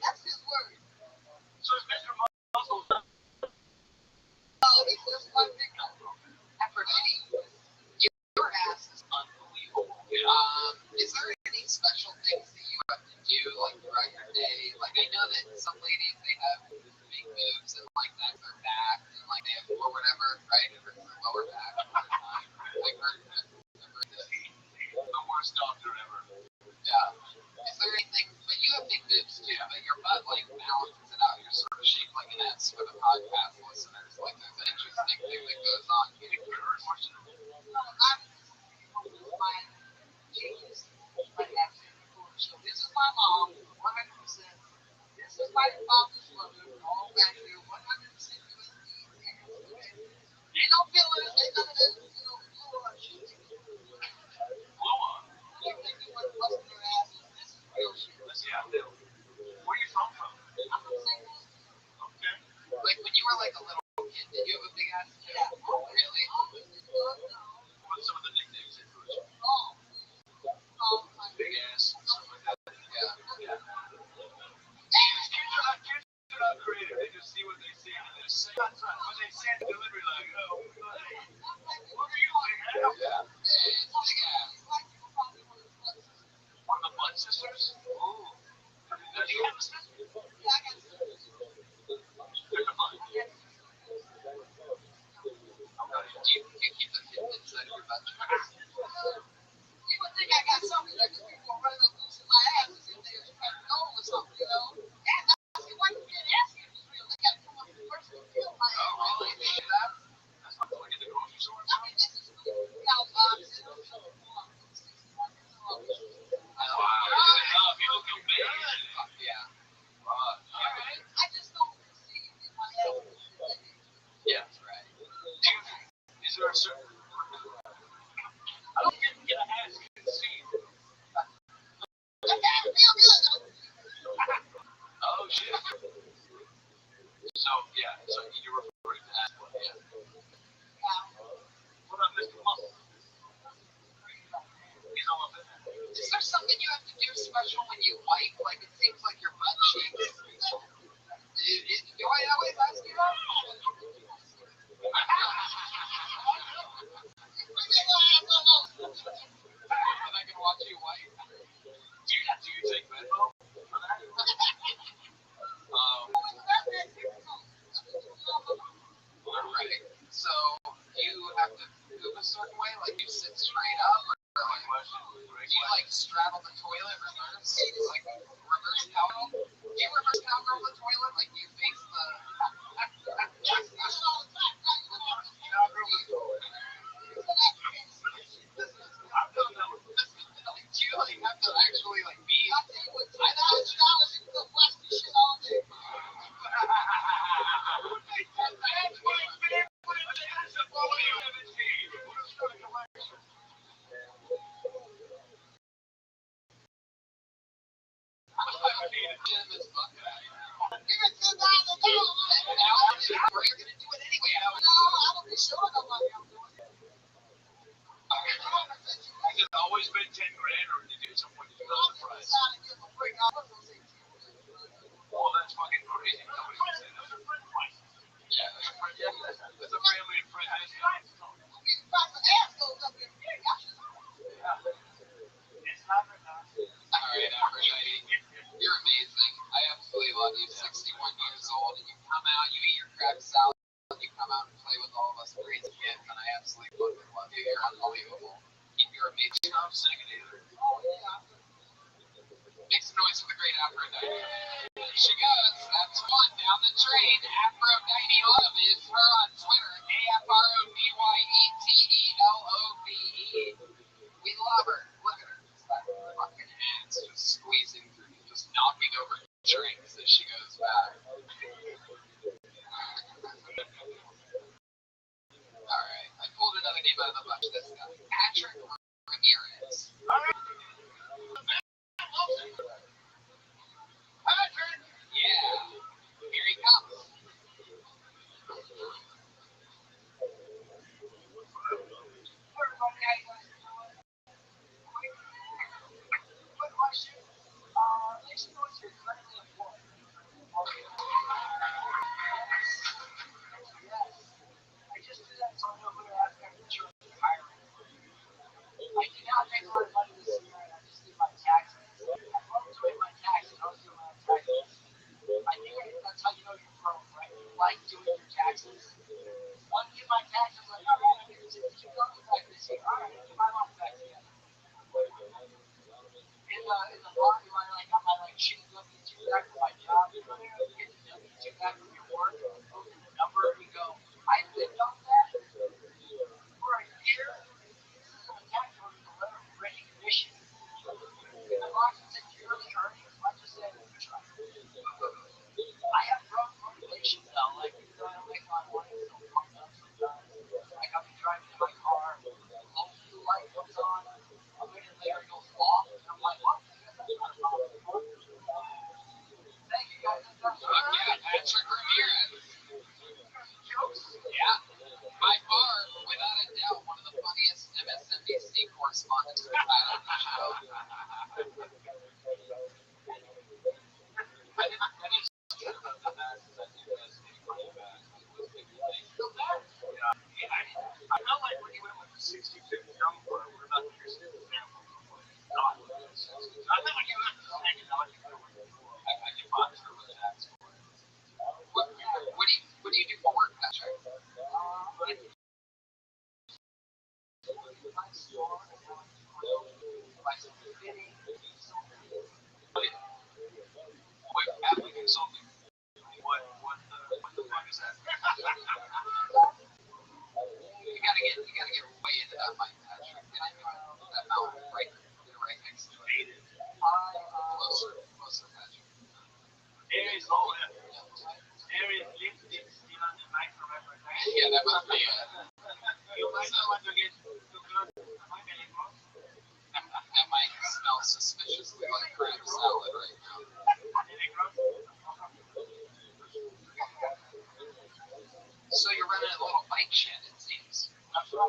S7: That's his word. So is Mr. Muscle. Oh, he's just one big Aphrodite. Your ass is unbelievable. Is there any special things that you have to do like throughout your day? Like I know that some ladies they have big boobs and like that's their back and like they have or whatever, right? It hurts their lower back all the time. I've heard this. The worst doctor ever. Yeah. Is there anything? But you have big boobs too. But your butt like balances it out. You're sort of shaped like an S for the podcast listeners. Like there's an interesting thing that goes on. Can you hear her question? No, I'm my genius. Like I've said before. So this is my mom, 100%. This is my father's mother, all back here, 100% USD. Ain't no fillers, ain't none of this, blow on shit. Blow on? I don't think you want to bust their asses. This is real shit. Yeah, I do. Where are you from? I'm from St. Louis. Okay. Like when you were like a little kid, did you have a big ass? Yeah. Oh, really? What's some of the nicknames they put you? Big ass, something like that. Yeah. Kids are not creative. They just see what they see. And they say, that's right. When they say the delivery, like, oh, hey, look at you, big ass. Yeah. Hey, big ass. One of the Blood Sisters? Ooh. Do you have a sister? Yeah, I got sisters. They're the fun. Okay. Do you keep the kid inside of your butt? You would think I got something that people are running up loose in my ass as if they're trying to go with something, you know? And I see why you can't ask me if it's real. They got to come up first and feel my ass. Oh, really? That's not going in the grocery store? I mean, this is food. Now, boxes. Wow. You look amazing. Yeah. I just don't see in my ass. Yeah, that's right. Yeah, so you're referring to as well, yeah. What about Mr. Muscle? He's all up in there.
S4: Is there something you have to do special when you wipe? Like, it seems like your butt cheeks. Do I always ask you that? And I can watch you wipe.
S7: Do you take Venmo for that?
S4: Right. So you have to move a certain way, like you sit straight up, or like do you like straddle the toilet reverse, like reverse cowgirl? Do you reverse cowgirl the toilet, like you face the? Do you like have to actually like be? I know it's dollars and still plastic shit all day.
S7: Has it always been 10 grand, or did you at some point did you raise the price? Well, that's fucking crazy. Nobody can say that. Yeah, it's a family and friend discount.
S4: Alright, Aphrodite, you're amazing. I absolutely love you. 61 years old, and you come out, you eat your crab salad, you come out and play with all of us crazy kids, and I absolutely fucking love you. You're unbelievable. You're amazing.
S7: I'm singing either.
S4: Make some noise for the great Aphrodite. There she goes. That's one down the train. Aphrodite Love is her on Twitter. AFRODYETELOVE. We love her. Look at her. Just that fucking ass just squeezing through, just knocking over drinks as she goes back. Alright, I pulled another name out of the bunch. This guy. Patrick Ramirez. Patrick! Yeah. Here he comes. Quick question. Makes you know you're currently employed. Yes. I just did that so I know who to ask after insurance hiring. I did not make a lot of money this year, and I just did my taxes. I love doing my taxes. I was doing my own taxes. I think that's how you know you're broke, right? You like doing your taxes. One did my taxes, like, all right, I'm going to $62 back this year. All right, get my life back together. In the bar, when I got my shitty W-2 back from my job, you know, you get the W-2 back from your work, you look at the number, and you go, I lived off that for a year. This is a tax order, the letter of recognition. In the box that said yearly earnings, I just said, I have drug motivation though, like, I don't make a lot of money, so I'm pumped up sometimes. Like, I'll be driving in my car, low blue light comes on, a minute later it goes off, and I'm like, what? Thank you guys. Yeah, Patrick Ramirez. Yeah, by far, without a doubt, one of the funniest MSNBC correspondents we've had on the show. I didn't get about the masses. I think that's getting money back.
S7: I felt like when you went with the 60-50 number, we're not interested in family. Not with the 60. I felt like you went with the second. I like to go with the four.
S4: I can monitor with that. What do you do for work, Patrick?
S7: Wait, Apple Consulting. What the fuck is that?
S4: You gotta get way into that, Mike, Patrick. Get into that mountain right next to it. Closer, Patrick.
S7: Aries all in. Aries lipstick still on the microwave.
S4: Yeah, that must be it.
S7: You might not want to get too good.
S4: That might smell suspiciously like crab salad right now.
S7: So you're running a little bike shed, it seems.
S5: That's right.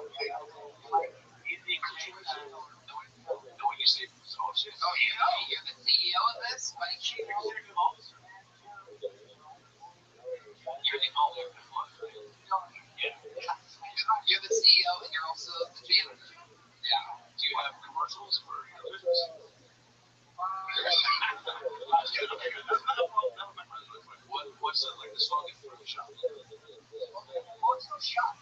S5: Like, when you say, oh, shit.
S7: Oh, you're the CEO of this bike shed?
S5: Executive officer. You're the owner of the club, right? Yeah.
S7: You're the CEO and you're also the janitor.
S5: Yeah. Do you have commercials for your business? What's like the slogan for the shop?
S7: What's the shop?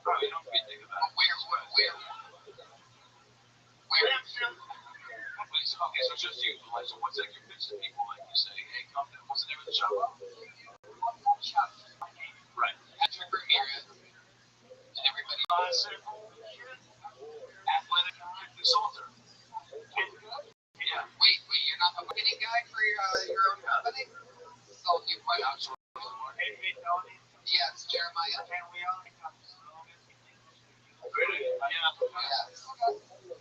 S5: Probably don't forget to think about it.
S7: Where?
S5: Okay, so just you. Like, so what's like your pitch to people? Like you say, hey, come to, what's the name of the shop? Right.
S7: Patrick Ramirez and everybody.
S5: Athletic consultant. Yeah.
S7: Wait, you're not the marketing guy for your own company? So you went out to Yes, Jeremiah. Yes.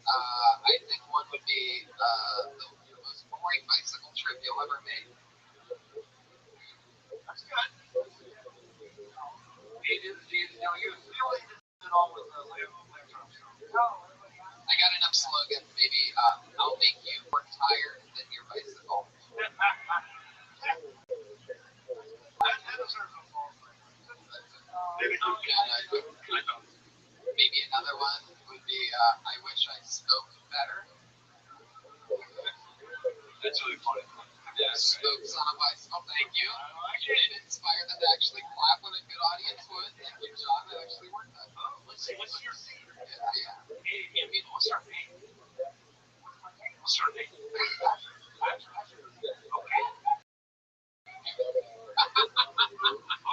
S7: I think one would be the most boring bicycle trip you'll ever make.
S5: That's good. You affiliated it all with the
S7: I got enough slogan. Maybe I'll make you more tired than your bicycle. Maybe another one would be I wish I spoke better.
S5: That's really funny.
S7: Yeah, spokes on a bicycle. Thank you. You did inspire them to actually clap when a good audience would. Thank you, John. That actually worked.
S5: Let's see, what's your name?
S7: Yeah.
S5: What's our name? What's our name? Okay.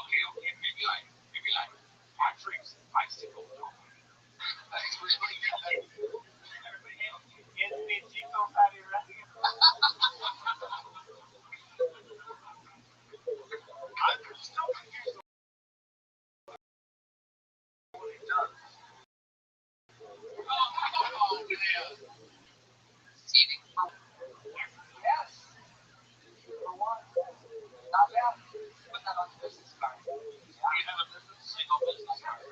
S5: Okay, maybe like Patrick's bicycle.
S7: That's really good.
S5: I'm still confused. What he does.
S7: Oh, man. Seating for
S5: Yes. For one. Not bad. Put that on the business card. Do you have a single business card?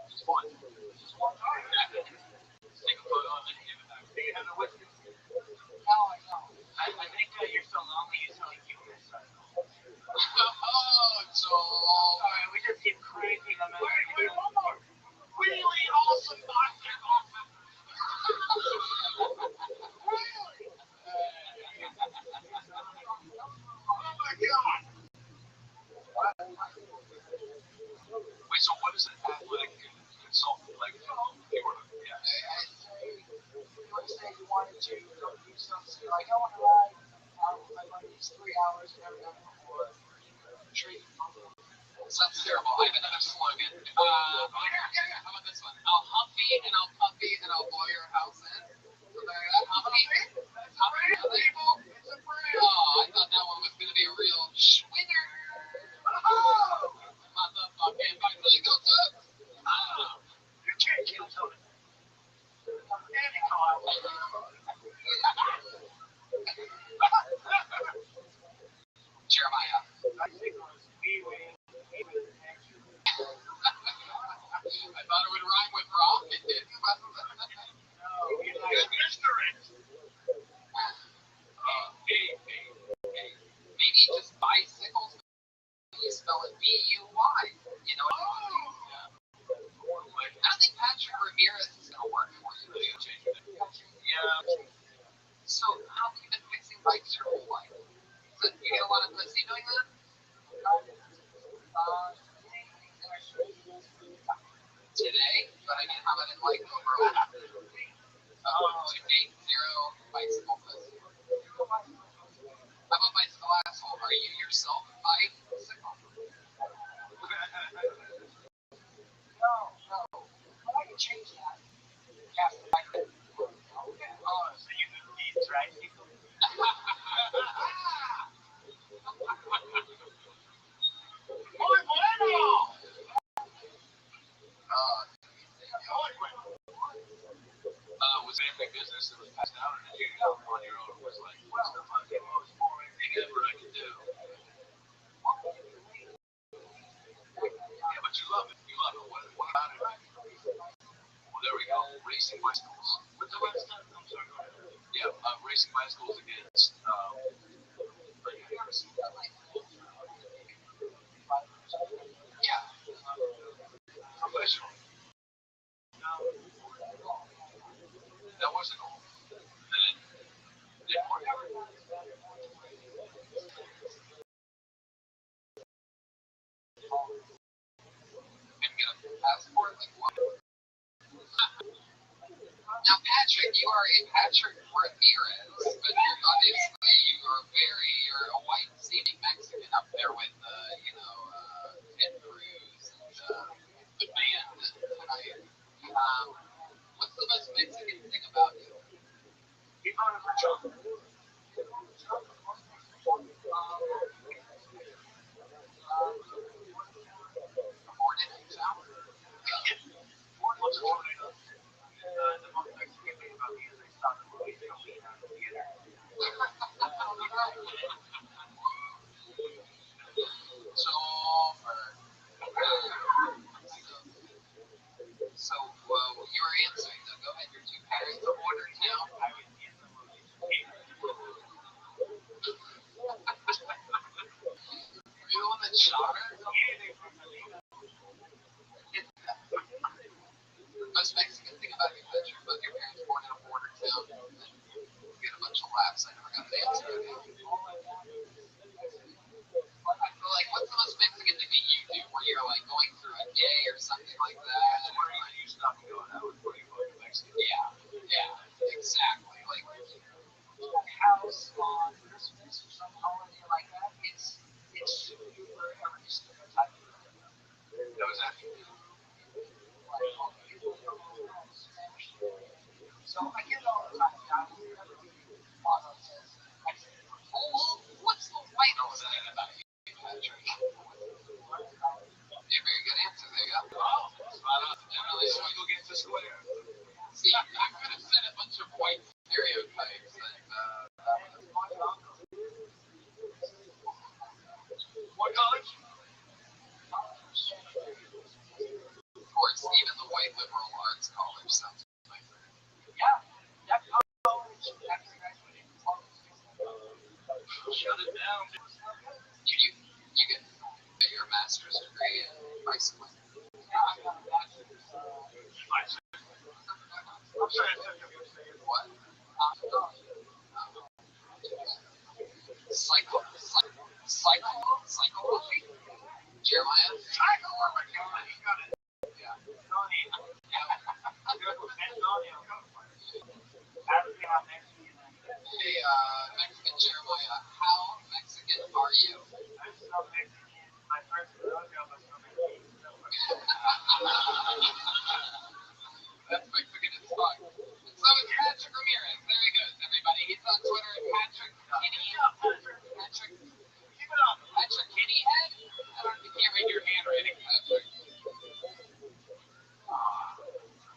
S5: Just one. Just one card. Take a photo of it and give it back. Do you have it with you?
S7: No, I don't.
S5: I think you're so lonely you sound like you miss us.
S7: Oh, Joel.
S5: Sorry, we just keep cranking them out. Wait, one more. Really awesome bicycle. Really? Oh my God. Wait, so what is an athletic consultant? Like, you were, yeah.
S7: Let's say you wanted to go do something. Like, I want to ride with my buddies 3 hours, never done it before. Treat. Sounds terrible. I have another slogan. How about this one? I'll huffy and I'll puffy and I'll blow your house in. Huffy? It's a brand. Oh, I thought that one was going to be a real winner. Oh! Motherfucking bicycle tip. Oh!
S5: You can't kill something.
S7: Jeremiah.
S5: I
S7: thought it would rhyme with rock. It didn't.
S5: Good mystery.
S7: Maybe just bicycles. You spell it B-U-Y. You know what I mean? I don't think Patrick Ramirez is going to work for you.
S5: Yeah.
S7: So, how have you been fixing bikes your whole life? So, you get a lot of pussy doing that? Today? But I mean, how about in like overall? To date, 0 bicycle pussy. How about bicycle asshole? Are you yourself bicycle? No. I can change that. Yes, I could.
S5: Oh, so you do these, right? Muy bueno! Was family business that was passed down, or did you on your own? Was like, what's the fucking most boring thing ever I can do?
S7: racing bicycles.
S5: With the last time, I'm sorry, go ahead.
S7: Yeah, racing bicycles against. Yeah, professional. That was a goal. And it didn't work out. Didn't get a passport. Like what? Now, Patrick, you are a Patrick Ramirez, but you're obviously you're a white seeming Mexican up there with Ted Cruz and the band tonight. What's the most Mexican thing about you?
S5: He brought it for chocolate.
S7: Born in a town?
S5: Ford was a tornado. The most Mexican thing about me is I saw the movie Selena in the theater.
S7: So, your answer, go ahead. Your two parents ordered now.
S5: I was in the movie.
S7: Were you the one that shot her? Most Mexican thing about you, Patrick, both your parents born in a border town. You get a bunch of laughs. I never got an answer. I feel like, what's the most Mexican thing that you do where you're like going through a day or something like that?
S5: That's where you stop and go, that was pretty fucking Mexican.
S7: Yeah, exactly. Like,
S5: House on Christmas or some holiday like that, it's super every stereotype.
S7: that was actually.
S5: So I get it all the time. Motto says Mexican.
S7: What's the whitest thing about you, Patrick? A very good answer. There you go. Spot on. Generally,
S5: Swingle gets a square.
S7: see, I could have said a bunch of white stereotypes, and
S5: What college?
S7: of course, even the white liberal arts college sounds like
S5: Yeah. That college after graduating closed.
S7: shut it down. You get your master's degree in bicycling.
S5: Yeah, I got a bachelor's.
S7: I'm sorry, I said what? Psychology? Jeremiah?
S5: Psychology. You got it.
S7: Yeah. Hey, Mexican Jeremiah, how Mexican are you?
S5: I'm so Mexican. My first rodeo was so Mexican.
S7: That's Mexican as fuck. So it's Patrick Ramirez. There he goes, everybody. He's on Twitter at Patrick Kinney. Patrick.
S5: Keep it up.
S7: Patrick Kinney head? I don't know if you can't read your handwriting, Patrick.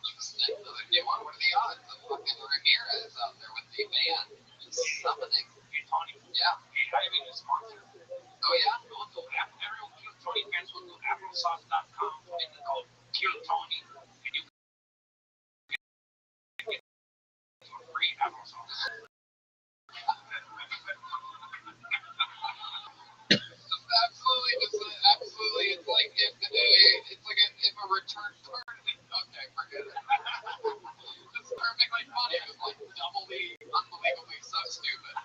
S7: Just another new one. What are the odds of fucking Ramirez out there with the band? Just summoning.
S5: Hey, Tony.
S7: Yeah.
S5: Hey, I didn't even sponsor.
S7: Oh, yeah?
S5: Go to everyone, Kill Tony fans will go to applesauce.com and then go Kill Tony. And you can get free applesauce.
S7: Absolutely. It's like if a return card. Okay, forget it. It's perfectly funny. It was like doubly, unbelievably so stupid.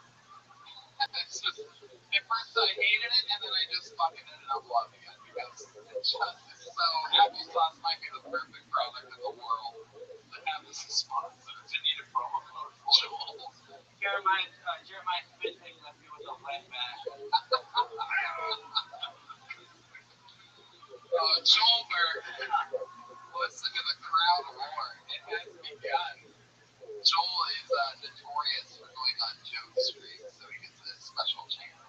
S7: It's just, at first I hated it, and then I just fucking ended up loving it because it's just so. Applesauce might be the perfect product in the world to have as a sponsor. To need a promo code for Joel.
S5: Jeremiah Smith thing left me with a red back.
S7: Joelberg, listen to the crowd roar. It has begun. Joel is notorious for going on joke streaks, so he gets a special chance.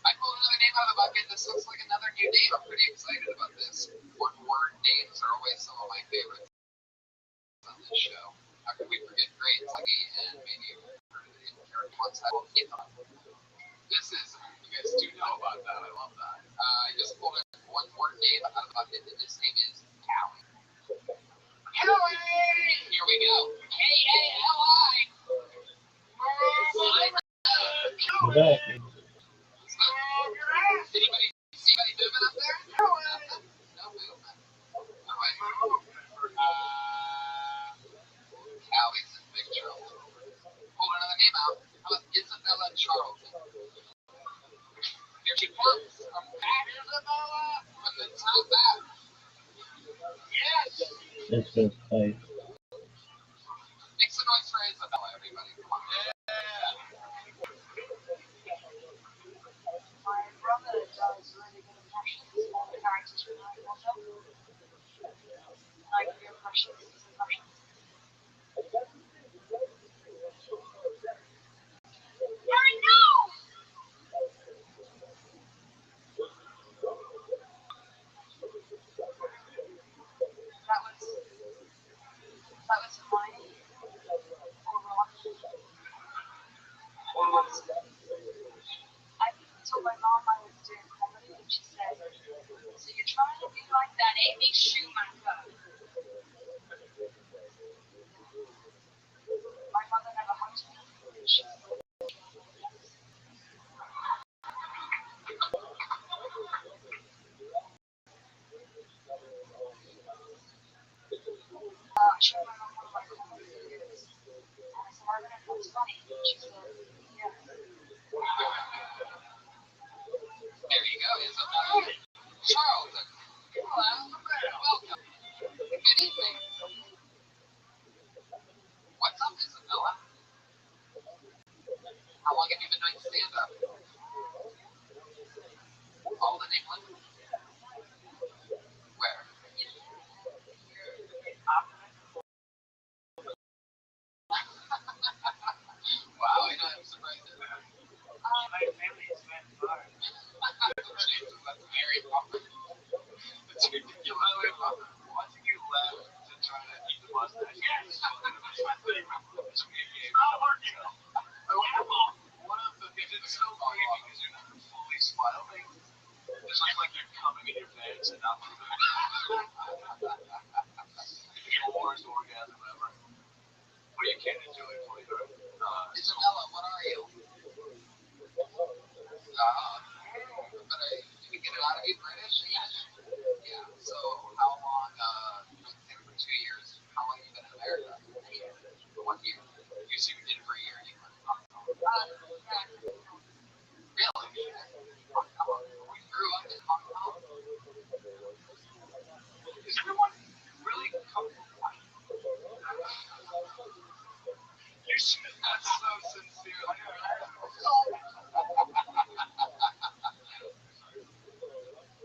S7: I pulled another name out of the bucket. This looks like another new name. I'm pretty excited about this. One-word names are always some of my favorites on this show. How could we forget Great Lucky and maybe you've heard of the
S3: Exactly.
S7: Anybody moving up there? No movement. All right. Cowie's in Big Charles. Pull another name out. How about Isabella Charlton? Here she comes from back Isabella from the top back. Yes.
S3: It's just tight.
S7: Make some noise for Isabella, everybody. Come on.
S4: My brother does really good impressions. All the characters really like also. Like your impressions, his impressions. I know! That was Hermione or Ron. I told my mom I was doing comedy and she said, so you're trying to be like that Amy Schumacher. My mother never hugged me. She showed my mom one of my comedy videos. And I said, I don't know if that's funny. And she said, yeah.
S7: There you go, Isabella Charlton. Welcome. Good evening. What's up, Isabella? How long have you been doing stand-up? All in England? Where? Wow, I'm surprised at that.
S5: My family is very far.
S7: Jesus, that's very popular. It's ridiculous.
S5: Watching you laugh to try to eat the mustache.
S7: Yes.
S5: One of the things it's so funny because you're not fully smiling. It looks like you're coming in your pants and not moving. Your worst orgasm ever. But you can enjoy it fully, right?
S7: Isabella, what are you? But did we get it out of you, British? Yeah. So how long? You've been there for 2 years. How long have you been in America? 1 year. You see, we did it for a year in England. Really? We grew up in Hong Kong.
S5: Is everyone really comfortable? You should. That's so sincere.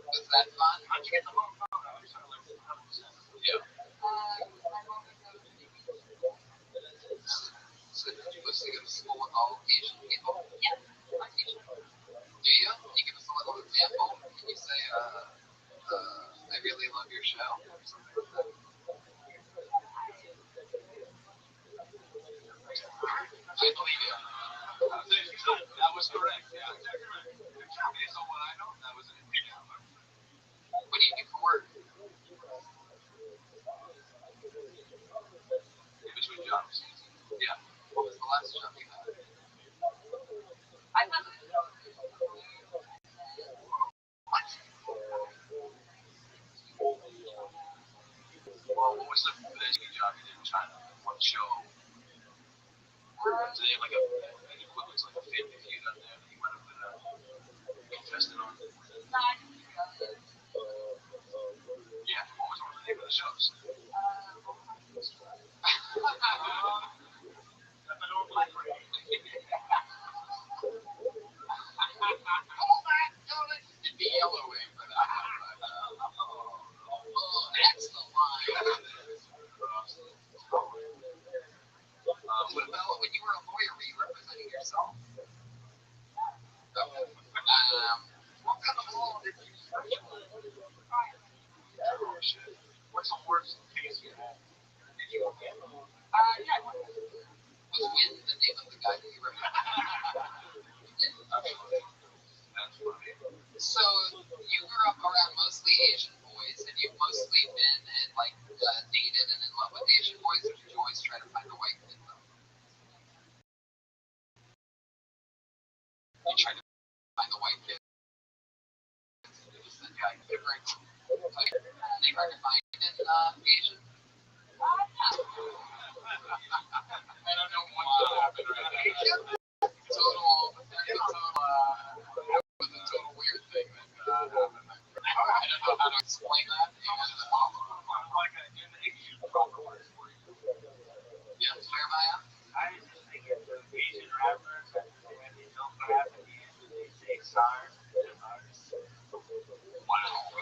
S7: Was that fun?
S5: How'd you get the home phone? I was like 100%.
S7: Yeah.
S4: My mom would go to the
S7: So did you go to school with all Asian people?
S4: yeah, my teacher.
S7: Do you? Can you give us a little example? Can you say, I really love your show? Or something like that. I believe you.
S5: That was correct. Yeah, exactly right. Based on what I know, that was an Indian.
S7: What do you do for work?
S5: In between jobs.
S7: Yeah. What was the last job you had?
S4: I thought it was
S7: What?
S5: Well, what was the best job you did in China? What show? Do they have like an equivalent to like a family feud on there that you might have been contestant on? Yeah. What was one of the name of the shows?
S7: It'd be yellow wing for that one, but that's the line. What about when you were a lawyer? Were you representing yourself? Okay. What kind of law did you specialize in?
S5: Oh shit. What's the worst case you had? Did you win?
S4: yeah.
S7: Was Win the name of the guy that you represented?
S5: That's funny.
S7: So you grew up around mostly Asian boys, and you've mostly been in dated and in love with Asian boys, or did you always try to find a white kid though? tried to find the white kids. They just said, yeah, different. Like, they recommend Asian. I don't know what happened right there. It was a total weird thing that happened. I don't know how to explain that. It was just awful. Like an Asian proper word for you. Yes, Jeremiah? I just think it's the Asian rappers and when they don't have the hands and they say SARS. Wow.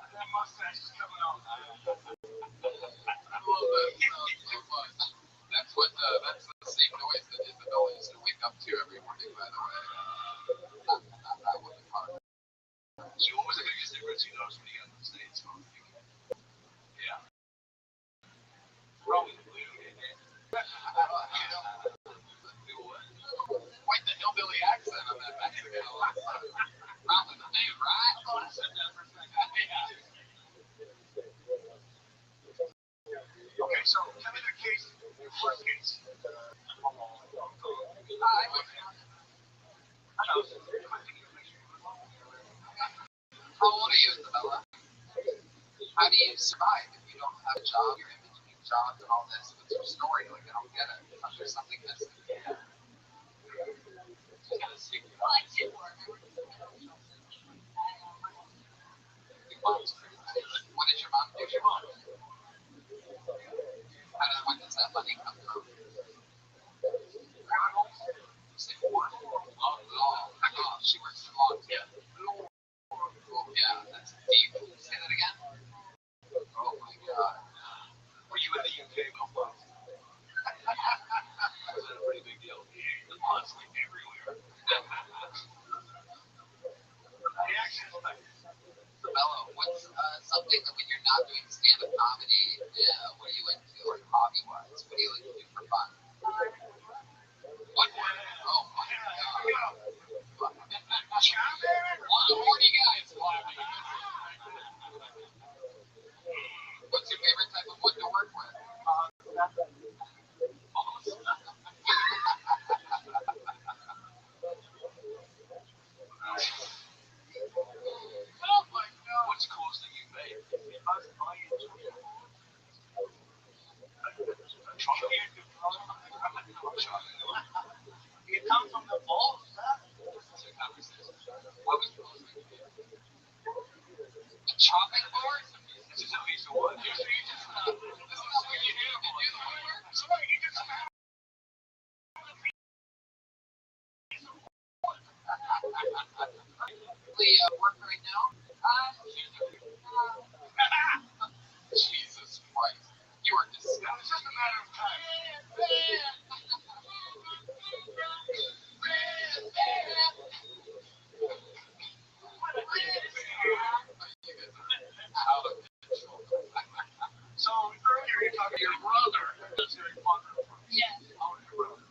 S7: That mustache is coming out. I love that. That's the same noise that Isabella used to wake up to every morning, by the way. That wasn't hard. So what was the biggest difference you noticed when you got to the States? Yeah. Probably the blue, didn't it? Quite the hillbilly accent on that Mexican. Probably the name, right? Oh, I said that for a second. Okay, so tell me the case, your first case. How old are you, Isabella? How do you survive if you don't have a job? You're in between jobs and all this. What's your story? Like, I don't get it. I'm sure something missing. Yeah. Just gotta stick it out. Your mom's crazy. What does your mom do? When does that money come from? Say what? Oh, she works in law. Yeah. Yeah, that's deep. Say that again? Oh my god. Were you in the UK before? Was it a pretty big deal? Honestly, everywhere. Isabella, what's something that when you're not doing stand-up comedy, what are you into, like hobby-wise? What do you like to do for fun? Woodwork. Oh my god. What are you guys laughing at? What's your favorite type of wood to work with? Oh my god. What's the coolest thing you've made? It comes from the balls, huh? What was the coolest thing you made? A chopping board? This is a piece of wood. This is what you do. You do the woodwork? Somebody, you just work right now? Jesus Christ. You are disgusting. It's just a matter of time. Out of control. So earlier you talked about your brother. That's your father. Yes. How old is your brother?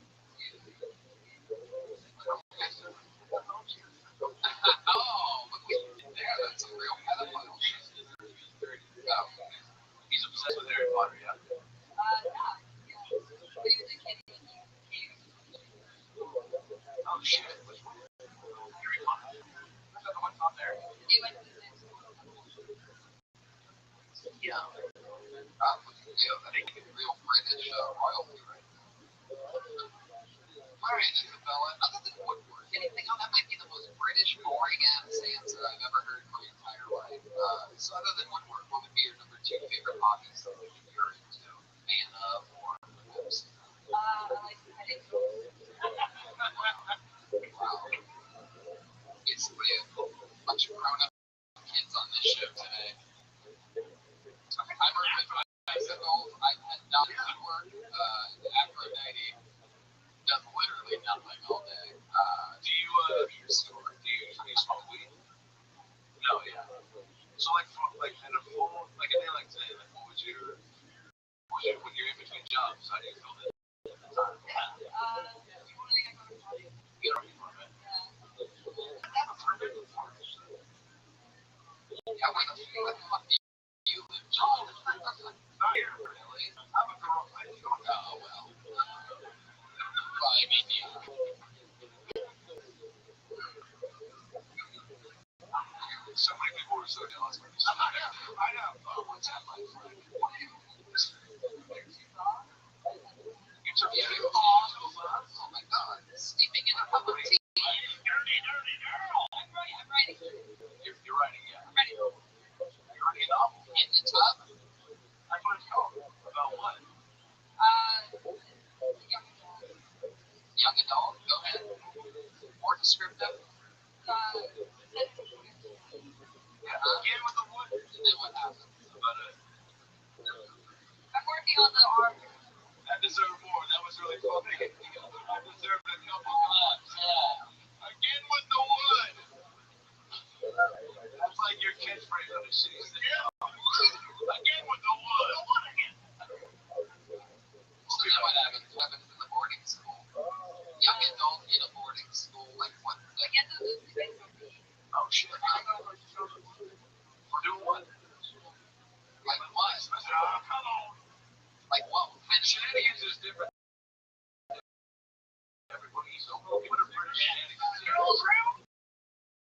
S7: Oh, look what you did there. That's a real pedophile. He's obsessed with Harry Potter, yeah? Oh shit. Which one? Harry Potter? I don't know what's on there. Yeah. That ain't real British royalty right there. Alright, Isabella, other than woodwork, anything else? That might be the most British, boring ass answer I've ever heard in my entire life. So other than woodwork, what would be your number 2 favorite hobbies that you're into, fan of, or perhaps? I like petting. Wow. Basically a bunch of grown-up kids on this ship today. I'm urban bicycles. I've had done woodwork. Aphrodite does literally nothing all day. Do you smoke weed? No, yeah. So like in a full, like a day like today, like what would you when you're in between jobs, how do you feel that? Yeah, Go ahead. More descriptive.
S5: Again with the wood.
S7: And then what happens?
S4: I'm working on the arm.
S5: I deserve more. That was really funny. I deserve a couple claps. Again with the wood. That's like your catchphrase on the shitty sitcom. Again with the wood. The wood again.
S7: So then what happens? What happens in the boarding school? Young adult in a boarding school. Like what?
S4: I get to this thing.
S5: Oh shit. For doing what?
S7: Like what?
S5: Come on.
S7: Like what? Kind of
S5: Shenanigans is different. Everybody, so what are British shenanigans?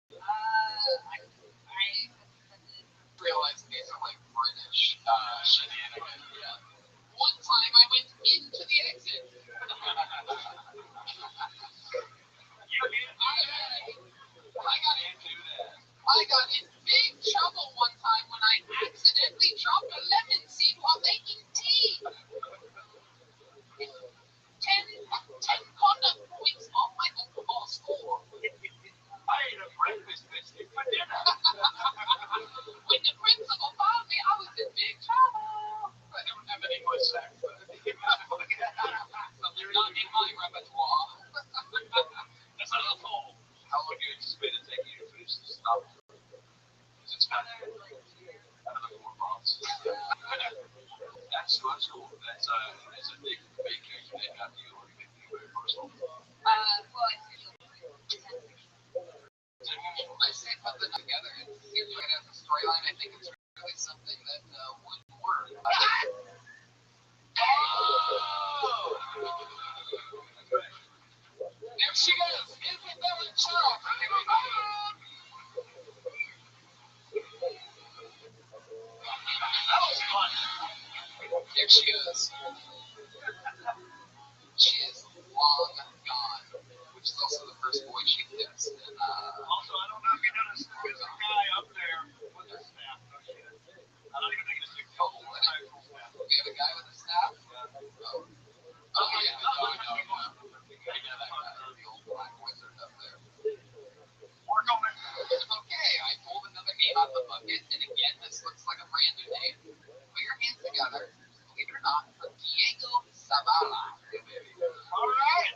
S4: I
S7: realize these are like British shenanigans. Yeah. One time I went into the exit. I got in big trouble one time when I accidentally dropped a lemon seed while making tea. 10 conduct points off my overall score.
S5: I ate a breakfast biscuit for dinner.
S7: When the principal found me, I was in big trouble. I don't have any more sex. You're not in my repertoire.
S5: That's not a hole. How long do you anticipate it taking you to finish this novel? It's about another 4 months. That's cool. That's a big vacation they have you or anything very personal.
S7: I say put them together and see if you can have the storyline. I think it's really something that would work. There she goes. Isabella Charles.
S5: That was fun.
S7: There she goes. She is long gone, which is also the first boy she kissed. And,
S5: Also, I don't know if you noticed, there's a guy up there with a staff. No shit. I don't even think it's a couple.
S7: we have a guy with a staff. Oh yeah. I know. Yeah, that guy. The old black wizard up there.
S5: Work on it.
S7: Okay, I pulled another name out of the bucket, and again, this looks like a brand new name. Put your hands together, believe it or not, for Diego Zavala.
S5: All right.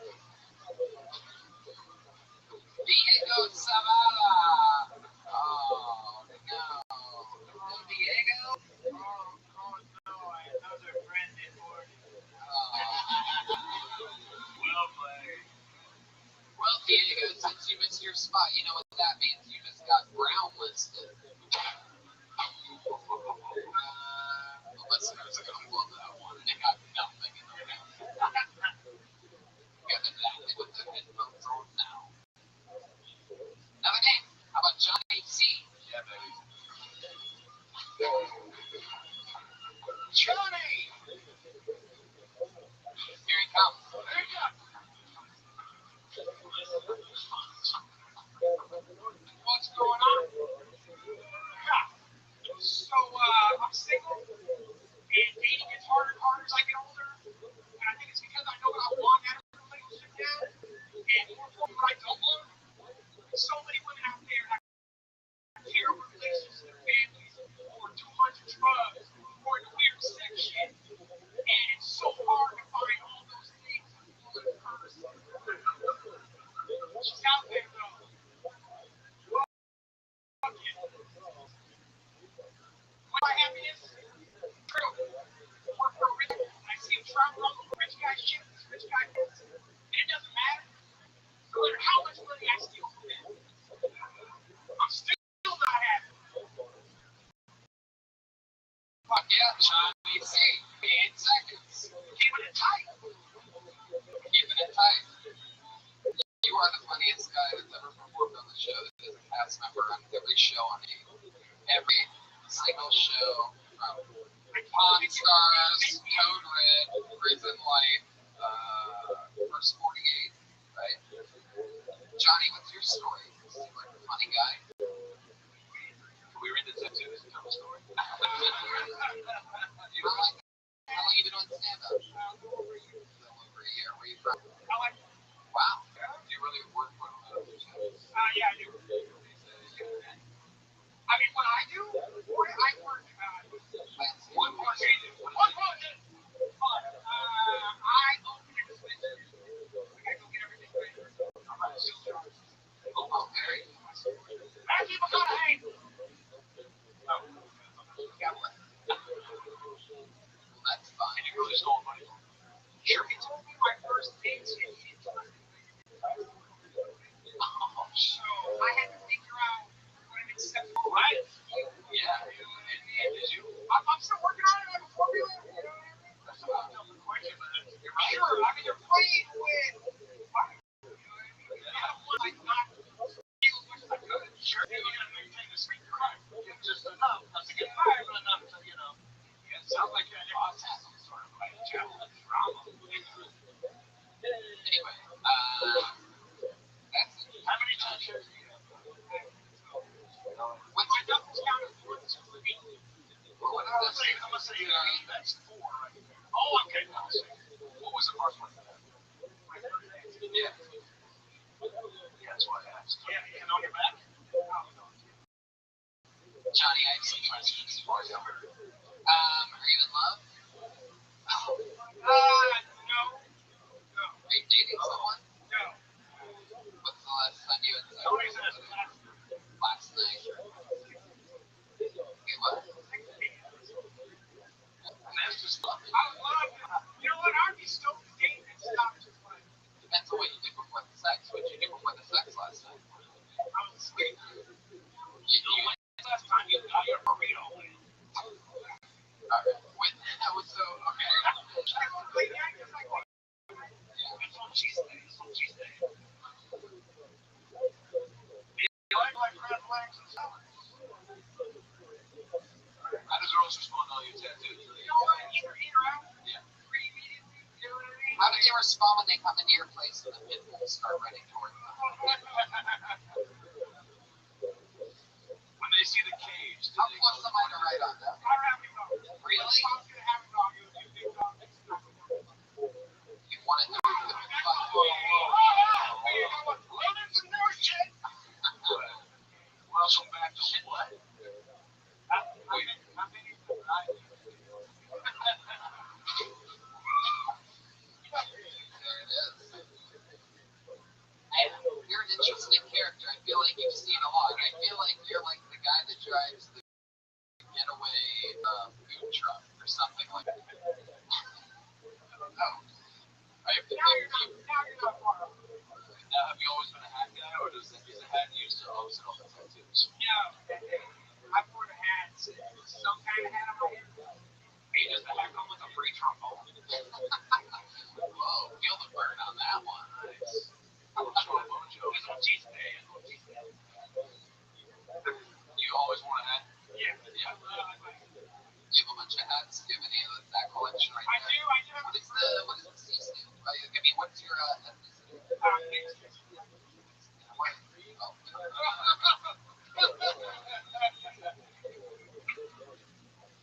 S7: Diego Zavala. Oh, no. No Diego?
S5: Oh, no, another friend in order. Well played.
S7: Well, Diego, since you missed your spot, you know what that means. You just got brown listed. The listeners are going to love that one. They got nothing in their head. Get exactly what their headphones on now. Another name. How about Johnny C?
S5: Yeah, baby.
S7: Johnny! Here he comes.
S5: There you go.
S7: What's going on?
S5: Yeah. So, I'm single, and dating gets harder and harder as I get older. And I think it's because I know what I want out of a relationship now, and more importantly, what I don't want. So many women out there have terrible relationships with their families, or too much drugs, or in weird sex shit. And it's so hard to find all those things in one person. She's out there, though. Fuck it. My happiness? True. Work for a rich. I see him travel all over rich guy shit. This rich guy thinks. And it doesn't matter. No matter how much money I steal from him, I'm still not happy.
S7: Fuck yeah, Johnny C. 8 seconds.
S5: Keeping it tight.
S7: Keeping it tight. You are the funniest guy that's ever performed on the show. That is a cast member on every show on every single show from Pawn Stars, Code Red, Prison Life, First 48, right? Johnny, what's your story? You seem like a funny guy.
S5: Can we read the tattoos and tell a story?
S7: You know, like, how long you been on stand-up? A little over a year. Where you from?
S5: I like
S7: Wow.
S4: Johnny, I have some questions for you. Are you in love?
S5: No.
S4: Are you dating someone?
S5: No.
S4: What's the last time you had sex?
S5: Nobody's in his
S4: Last night. Okay, what? That's just love.
S5: I love it. You know what? I'd be stoked to date and stop just like,
S4: Depends on what you did before the sex. What did you do before the sex last night?
S5: I was asleep.
S4: You
S5: Last time you got your burrito.
S4: alright. That was so okay.
S5: It's on cheese day. It's on cheese day. You like red legs and salads?
S7: How do girls respond to all your tattoos?
S5: You know what? Either out.
S7: Yeah.
S5: Pretty immediately. You know what I mean?
S4: How do they respond when they come into your place and the pit bulls start running toward them?
S7: When they see the cage, do
S4: How
S7: they
S4: close am I to right on that? Really?
S5: I'm gonna have a dog. You big dog.
S4: You want it to be the fuck?
S5: Learning some new shit.
S7: Welcome back to what?
S4: There it is. You're an interesting character. I feel like you've seen a lot. I feel like you're like the guy that drives the getaway food truck or something like that. I don't know. I have to
S5: Now you're not far off.
S7: Now, have you always been a hat guy, or is the hat used to offset all the tattoos?
S5: I wore the hat. Some kind of hat on my head.
S4: Hey, does the hat come with a free trombone? Whoa, feel the burn on that one. Nice.
S7: Trombone joke.
S5: It's on cheese day.
S7: You always worn a hat?
S5: Yeah.
S7: Yeah.
S4: You have a bunch of hats. Do you have any of that collection right
S5: I
S4: there?
S5: do.
S4: What is the C stand? I mean, what's your ethnicity? What? Oh.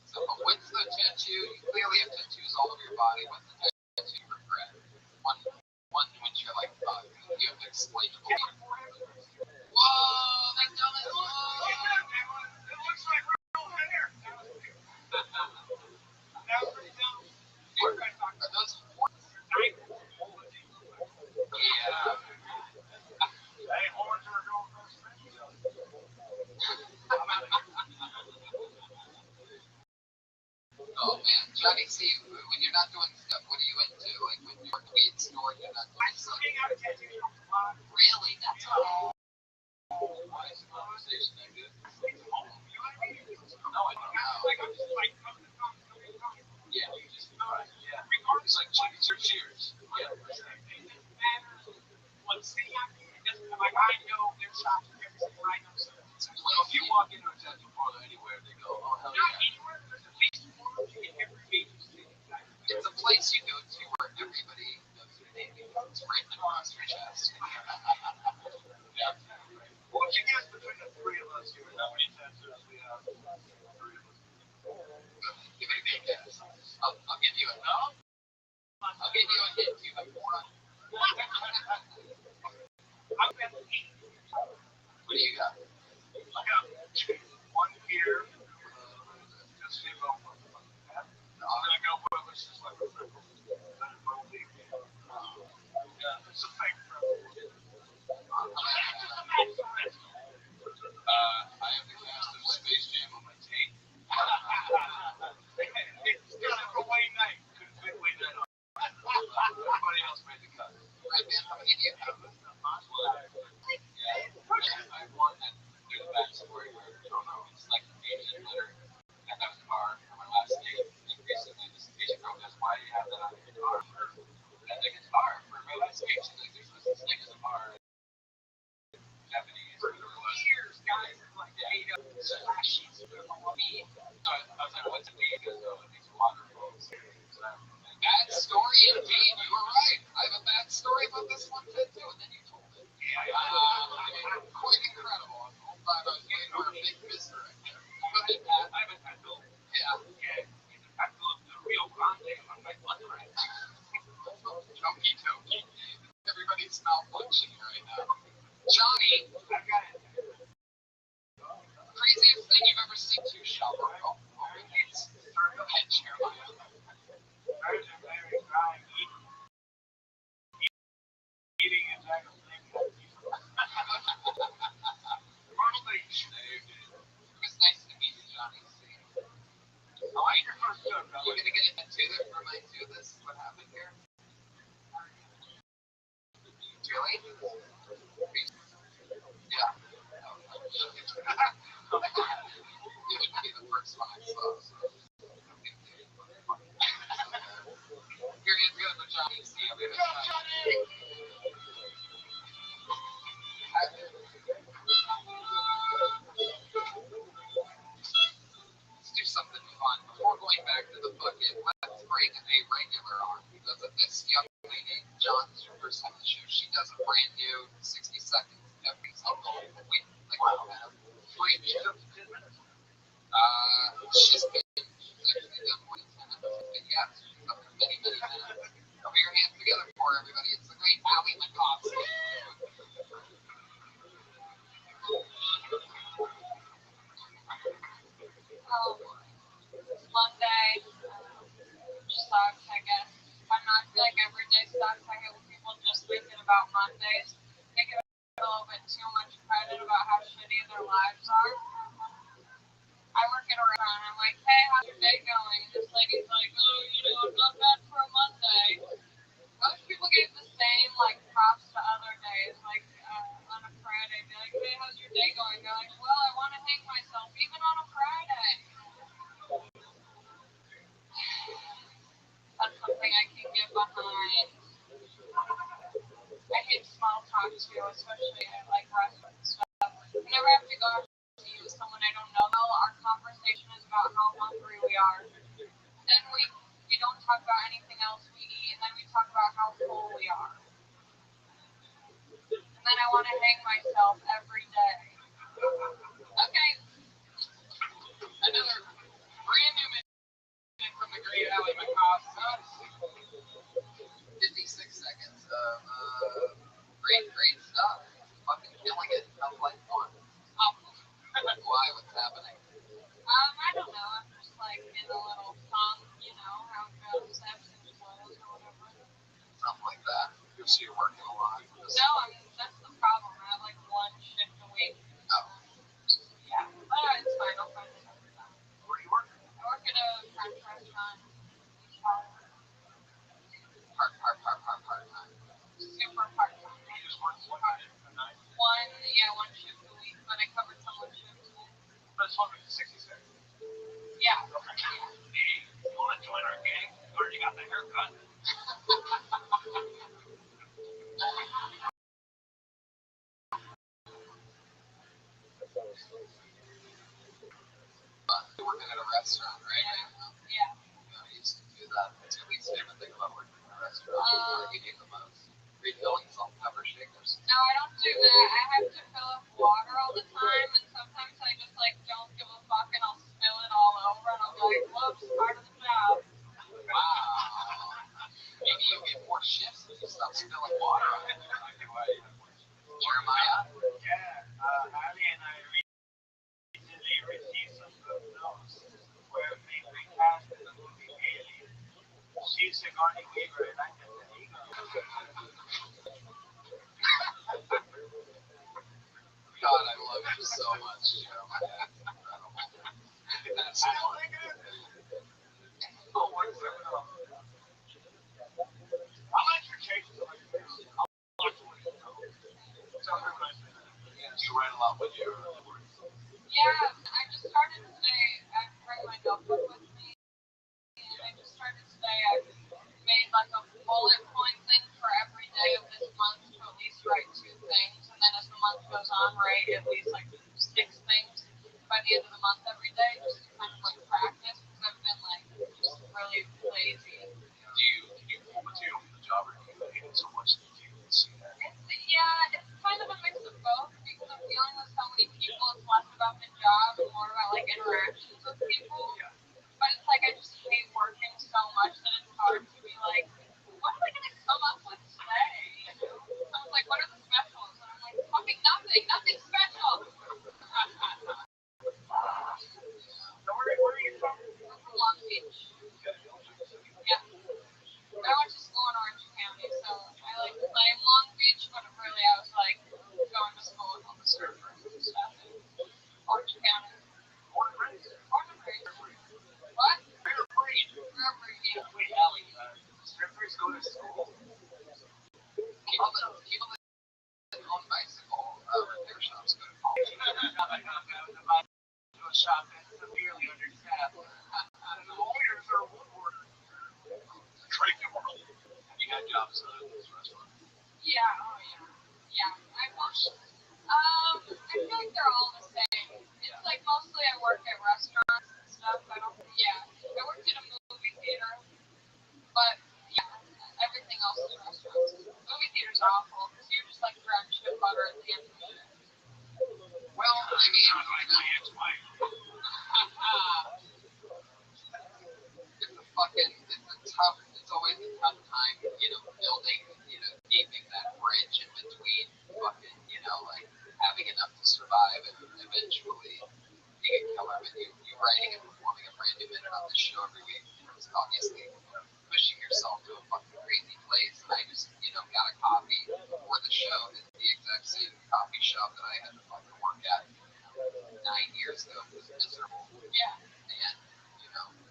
S4: So, what's the tattoo? You clearly have tattoos all over your body. What's the tattoo you regret? One which you're like, you have to explain to me. Whoa, that's dumb as fuck.
S5: It looks like real hair. That was pretty dumb.
S4: Are those horns? Yeah.
S5: Hey, horns are going first.
S4: Oh man, Johnny C, when you're not doing stuff, what are you into? Like when you're at weed store, you're not doing stuff. Really? That's all.
S7: Why is the conversation that good?
S4: No, I don't know.
S7: Yeah, you just yeah. It's like cheers. Yeah. Well, if you walk into a tattoo parlor anywhere, they go, oh hell yeah.
S4: It's a place you go to where everybody knows your name. It's written across your chest.
S7: Yeah.
S5: What would you guess between the three of us here? How many tattoos we have?
S4: Give me a big guess. I'll give you a no. I'll give you a hint. You have more. What do you got?
S5: I got one here. Just see about one. I'm gonna go with this is like a circle. Yeah, it's a fake
S7: I have the cast of Space Jam on my tape.
S5: It's got a white knight. Couldn't fit white knight on.
S7: Everybody else made the cut.
S4: Right, man. How many do you have?
S7: Yeah. I won that. There's a backstory where it's like an Asian letter. And that was a bar for my last date. And recently, this Asian girl goes, why do you have that on your guitar? And the guitar for my last date. She's like, there's no such thing as a bar. Japanese.
S5: Years, guys, like made up flashes.
S7: So I was like, what's a bead? He goes, oh, it means waterfalls. So,
S4: Bad story indeed. You were right. I have a bad story about this one tattoo, and then you told it. Quite incredible. The whole time I was waiting for a big mister right there. Go ahead, Pat.
S5: I have a tattoo.
S4: Yeah.
S5: I love the Rio Grande on my butt right
S4: Chunky Toki. Everybody's malfunctioning right now. Johnny,
S5: I got it.
S4: craziest thing you've ever
S5: bag of maybe had a piece of first stage.
S7: It was nice to meet you, Johnny.
S5: I like your first joke.
S7: You're gonna get a tattoo that reminds you of this? What happened here? Really? Yeah. It would be the first one I saw. So. Here he is, good for Johnny. See you later. Johnny! Let's do something fun. Before going back to the bucket, let's bring a regular on. Because this young lady, John's your first time on the show, she does a brand new 60 seconds every single week. Like, wow, free show. She's actually done more than 10 episodes, but yeah, she's up there many, many minutes. Put your hands together for everybody. It's the great Allie McCoskey.
S4: Oh, Monday sucks, I guess. I'm not like every day sucks. I get people just thinking about Mondays. They give a little bit too much credit about how shitty their lives are. I work at a restaurant. I'm like, hey, how's your day going? And this lady's like, oh, not bad for a Monday. Most people give the same like props to other days, like on a Friday, be like, hey, how's your day going? They're like, well, I want to hang myself even on a Friday. That's something I can get behind. I hate small talk too, especially at like restaurants and stuff. Whenever I have to go out to eat with someone I don't know, our conversation is about how hungry we are. Then we don't talk about anything else we eat, and then we talk about how full we are. And then I want to hang myself every day. Okay.
S7: Another brand new minute from the great Allie McCoskey. 56 seconds of great stuff. Fucking killing it. How's life going? Why? What's happening?
S4: I don't know. I'm just like in a little funk, how it goes, ebbs and flows or whatever.
S7: Something like that. So you're working a lot.
S4: No, that's the problem. I have like one shift a week.
S7: Oh.
S4: Yeah. But it's fine. I'll find it every time.
S5: Where do you work?
S4: I work at a French restaurant.
S7: Part-time.
S4: Super part-time.
S5: You just work one night?
S4: One shift a week, but I covered someone's shift today.
S5: But it's only 60 seconds.
S4: Yeah.
S5: Okay. Hey, you want to join our gang? You already got the haircut.
S7: You're working at a restaurant, right?
S4: Yeah.
S7: I used to do that. What's your least favorite thing about working in a restaurant? What do you do the most? Refilling self-cover shakers?
S4: No, I don't do that. I have to fill up water all the time, and sometimes I just don't give a fuck and I'll spill it all over, and I'll be like, whoops, part of the job.
S7: Wow. Maybe you get more shifts if you stop spilling water on it. Jeremiah?
S5: Yeah, Allie and I recently received some good news. We're being recast in the movie Alien. She's Sigourney Weaver and I'm just an ego.
S7: God, I love you so much, Joe. That's incredible. That's
S5: I don't think it is. Oh, what is it? I'll let you change it. I'll watch what you know. Tell her what I said.
S7: Do you write a lot when you're
S4: Yeah, I just started today. I bring my notebook with me, and I just started today. I made like a bullet point thing for every day of this month to at least write 2 things, and then as the month goes on, write at least like 6 things by the end of the month every day, just to kind of like practice, because I've been like just really lazy.
S7: do you pull material from the job or do you hate it so much that you can't see that?
S4: It's kind of a mix of both, because I'm dealing with so many people. It's less about the job and more about like interactions with people. But it's like I just hate working so much that it's hard to be like, what am I gonna come up with today? So it's like, what are the specials? And I'm like, fucking nothing special.
S5: So where are you from?
S4: I'm from Long Beach. Yeah. I went to school in Orange County, so I like to claim Long Beach, but it really
S5: shop that's severely understaffed. And the lawyers are woodworkers. Great world. You got jobs at this restaurant?
S4: Yeah, oh yeah. Yeah, I work. I feel like they're all the same. It's like mostly I work at restaurants and stuff. I worked at a movie theater, but yeah, everything else is restaurants. Movie theaters are awful because you're just like throwing shit butter at the end of the day.
S7: Well, I mean,
S5: Like my ex-wife.
S7: it's always a tough time, building, keeping that bridge in between fucking, like having enough to survive and eventually being a killer. I mean, you writing and performing a brand new minute on the show every week, it's obviously pushing yourself to a fucking crazy place. And I just, got a copy for the show. It's the exact same coffee shop that I had to fucking work at 9 years ago. It was miserable.
S4: Yeah.
S7: And,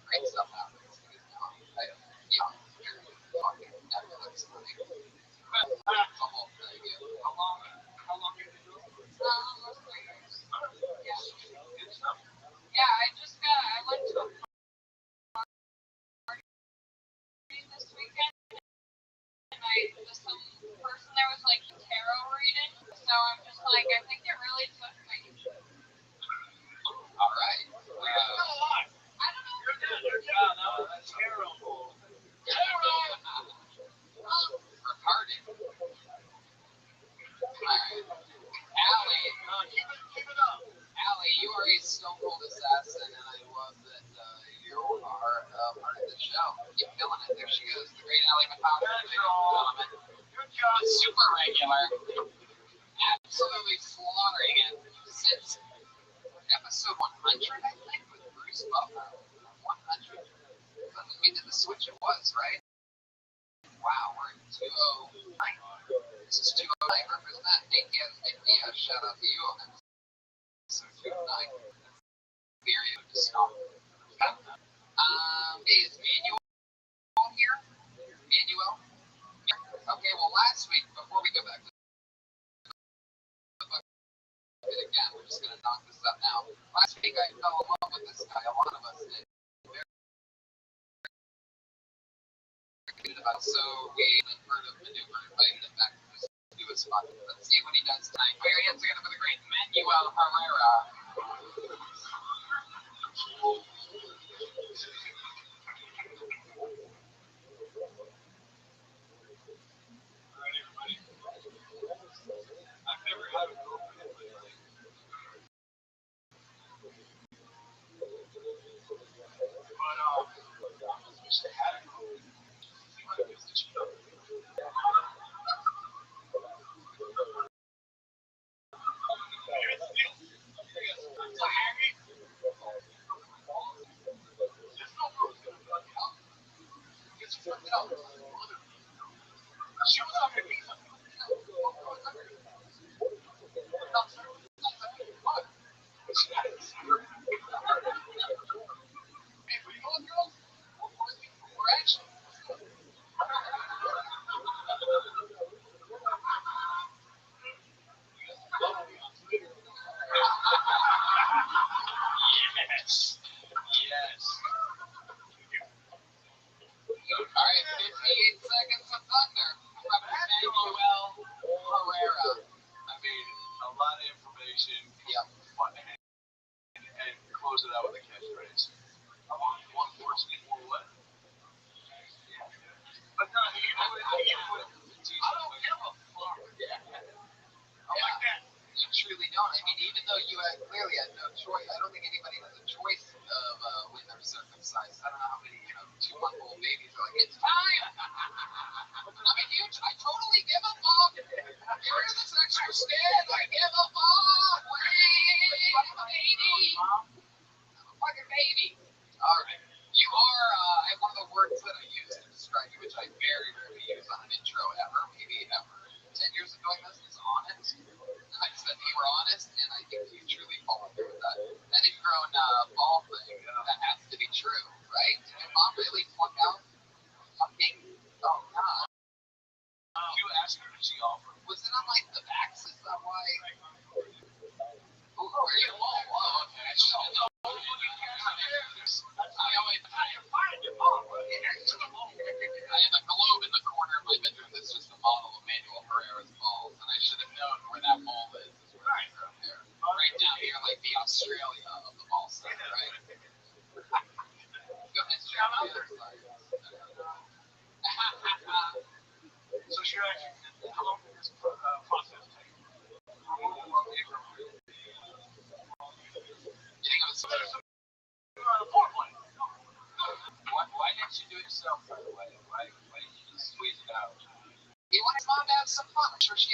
S7: great stuff happens because now I have young, very fucking Netflix money. It's a whole thing.
S5: How long have you been doing it?
S4: Almost 3 years. Yeah. Yeah, I went to a party this weekend, and some person there was like tarot reading, so I'm just like, I think it really took me.
S7: All right.
S4: I don't know.
S5: You're down. That's terrible.
S7: Retarded.
S5: Keep it up.
S7: Allie, you are a stone cold assassin, and I love that you are part of the show. Keep killing it. There she goes, the great Allie McConnell, ladies and gentlemen.
S5: Good job.
S7: Super regular. Absolutely slaughtering it since episode 100, I think, with Bruce Buffer. 100. When we did the switch, it was, right? Wow, we're in 209. This is 209. Represent India. Shout out to you on that. So 209. Theory of discovery. Hey, is Manuel here? Manuel? Okay, well, last week, before we go back to it again, we're just going to knock this up now. Last week, I fell in love with this guy. A lot of us did. So we heard of maneuver, invited him back to do a spot. Let's see what he does tonight. Put your hands together for the great Manuel Herrera.
S5: I've never had a girlfriend lately. But I almost wish I had a girlfriend. See what it is to cheat on me. Here's the deal. I'm so angry. There's no girl's gonna fuck out. Because you fucked it up. She was on her knees. What? Hey, what do you want, girls? More action. Yes. Yes.
S7: All right, 58 seconds of thunder from Manuel Herrera.
S5: I mean, a lot of information.
S7: Yep.
S5: And close it out with a catchphrase. One fortunate for what? But no, you put I don't give a fuck. I like that.
S7: You truly don't. I mean, even though you clearly had no choice, I don't think anybody has a choice of when they're circumcised. I don't know how many, 2-month-old babies are like, it's time. I'm a huge, I totally give a fuck. Get rid of this extra skin. I give a fuck. Wait, baby. Fucking baby. All right. You are, one of the words that I use to describe you, which I very rarely use on an intro ever, maybe ever. 10 years of doing this is honest. I said you were honest, and I think you truly followed through with that. That ingrown ball thing, that has to be true, right? Did your mom really pluck out fucking, oh god.
S5: You asked her, did she offer?
S7: Was it on like the backs? Is that why? Ooh, where you? Oh, okay.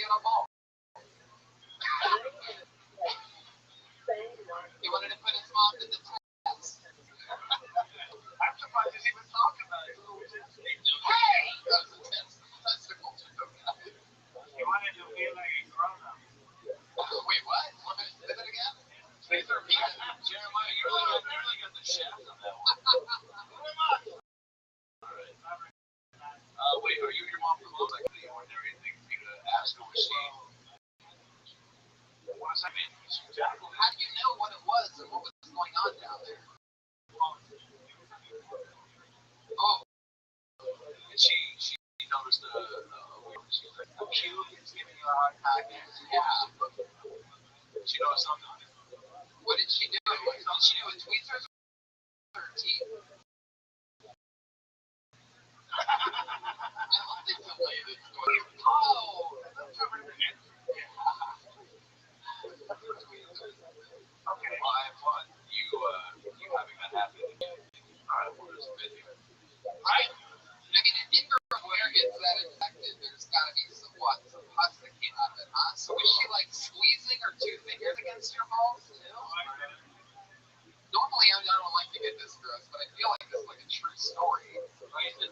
S7: get a ball. He wanted to put his mom to the test.
S5: I'm surprised he's even talking about it.
S7: Hey! That was a testicle.
S5: He wanted to be like a grown-up.
S7: Wait, what? Say that again? Please repeat it.
S2: Jeremiah, you really got the shaft on that one. Wait, are you and your mom close? Like, the ordinary thing for you to ask her, was she? What does that mean?
S7: How do you know what it was and what was going on down there? Oh.
S2: And she noticed the
S7: She was giving you a hard time. Yeah.
S2: she noticed something.
S7: What did she do? Did she do with tweezers or her teeth? I don't think the way that's going. Oh!
S2: Okay, well, I have fun. You having that happen. Alright, well, there's a bit here.
S7: Right? I mean, if your hair gets that infected, there's got to be some pus that came out of it, huh? So was she like squeezing her two fingers against your balls too? Normally, I don't like to get this gross, but I feel like this is like a true story. Right? To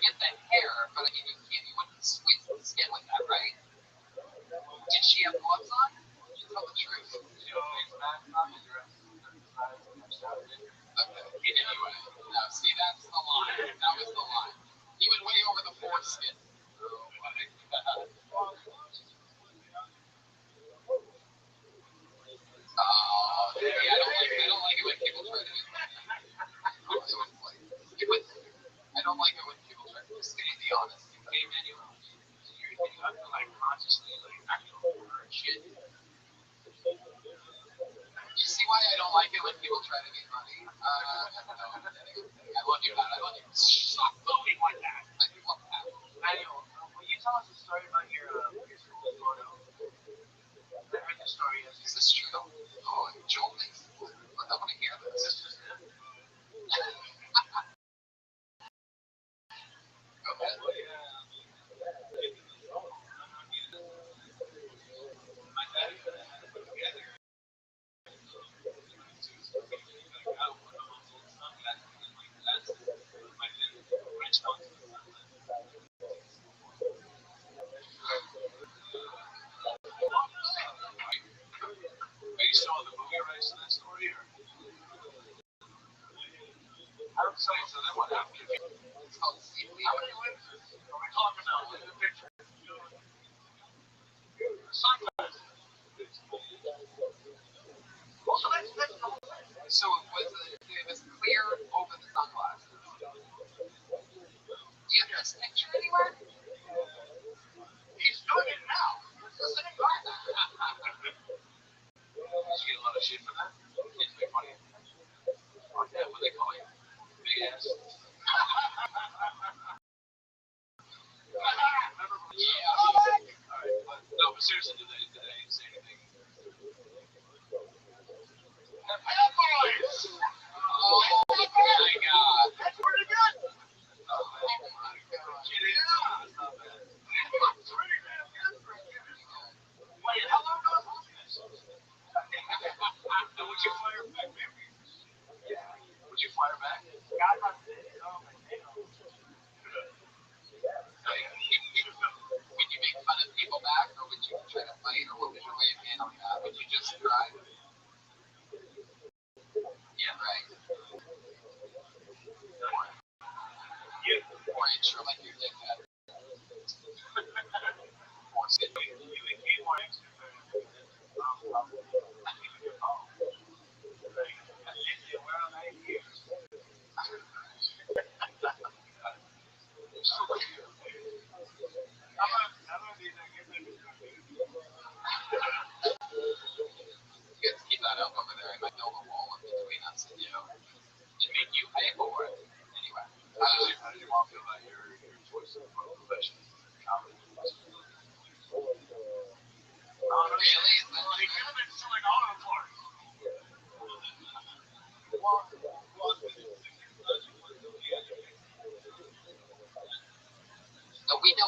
S7: get the hair, but I mean, you wouldn't squeeze the skin with that, right? Did she have gloves on? You tell the truth. Okay. Anyway, no, see, that's the line. That was the line. He went way over the foreskin. Oh my God. Oh, yeah, I don't like it when people try to. I don't like it when people try to say the honest game anyway. You have to like consciously like actual shit. You see why I don't like it when people try to be funny? I love you, Matt. I love you. Stop voting like that. I do love that.
S5: Manuel, will you tell us a story about your photo? I heard the story yesterday.
S7: Is this true? Oh, Joel thinks. I want to hear this.
S5: This is him.
S7: Okay.
S2: My dad and I had to put together. Are you still on the movie rights to that story, or? I'm sorry, so then what happened?
S7: It's called Sleep.
S2: How many wins are we talking about? Look at the picture. Sunglasses. Also, that's the whole thing.
S7: So it was clear over the sunglasses. Do you have this picture anywhere?
S5: He's doing it now.
S7: It's sitting right there.
S2: Did you get a lot of shit for that? Kids make fun of you. Yeah, what they call you? Big ass.
S7: Yeah.
S2: Alright, no, but seriously, did they say anything?
S5: Bad boys.
S7: Oh my God.
S5: That's pretty good.
S7: Oh my God.
S2: It is. It's not bad.
S5: It's pretty damn good for a kid. Wait, how long ago was this?
S2: Now, would you fire back, maybe? Yeah. Would you fire back?
S5: God must say, oh my God.
S7: Would you make fun of people back, or would you try to fight, or what was your way of handling that? Would you just cry? Yeah, right. Or intro like your dickhead. Or sit.
S5: You became more extroverted. Where are they here? I'm gonna be there. Get ready.
S7: You guys keep that up over there. I might build a wall in between us and you, and make you pay for it. Anyway.
S2: How did your mom feel about your choice of profession? Comedy.
S7: Really? Is that
S5: Well, they could have been suing all of the parts.
S7: No, we know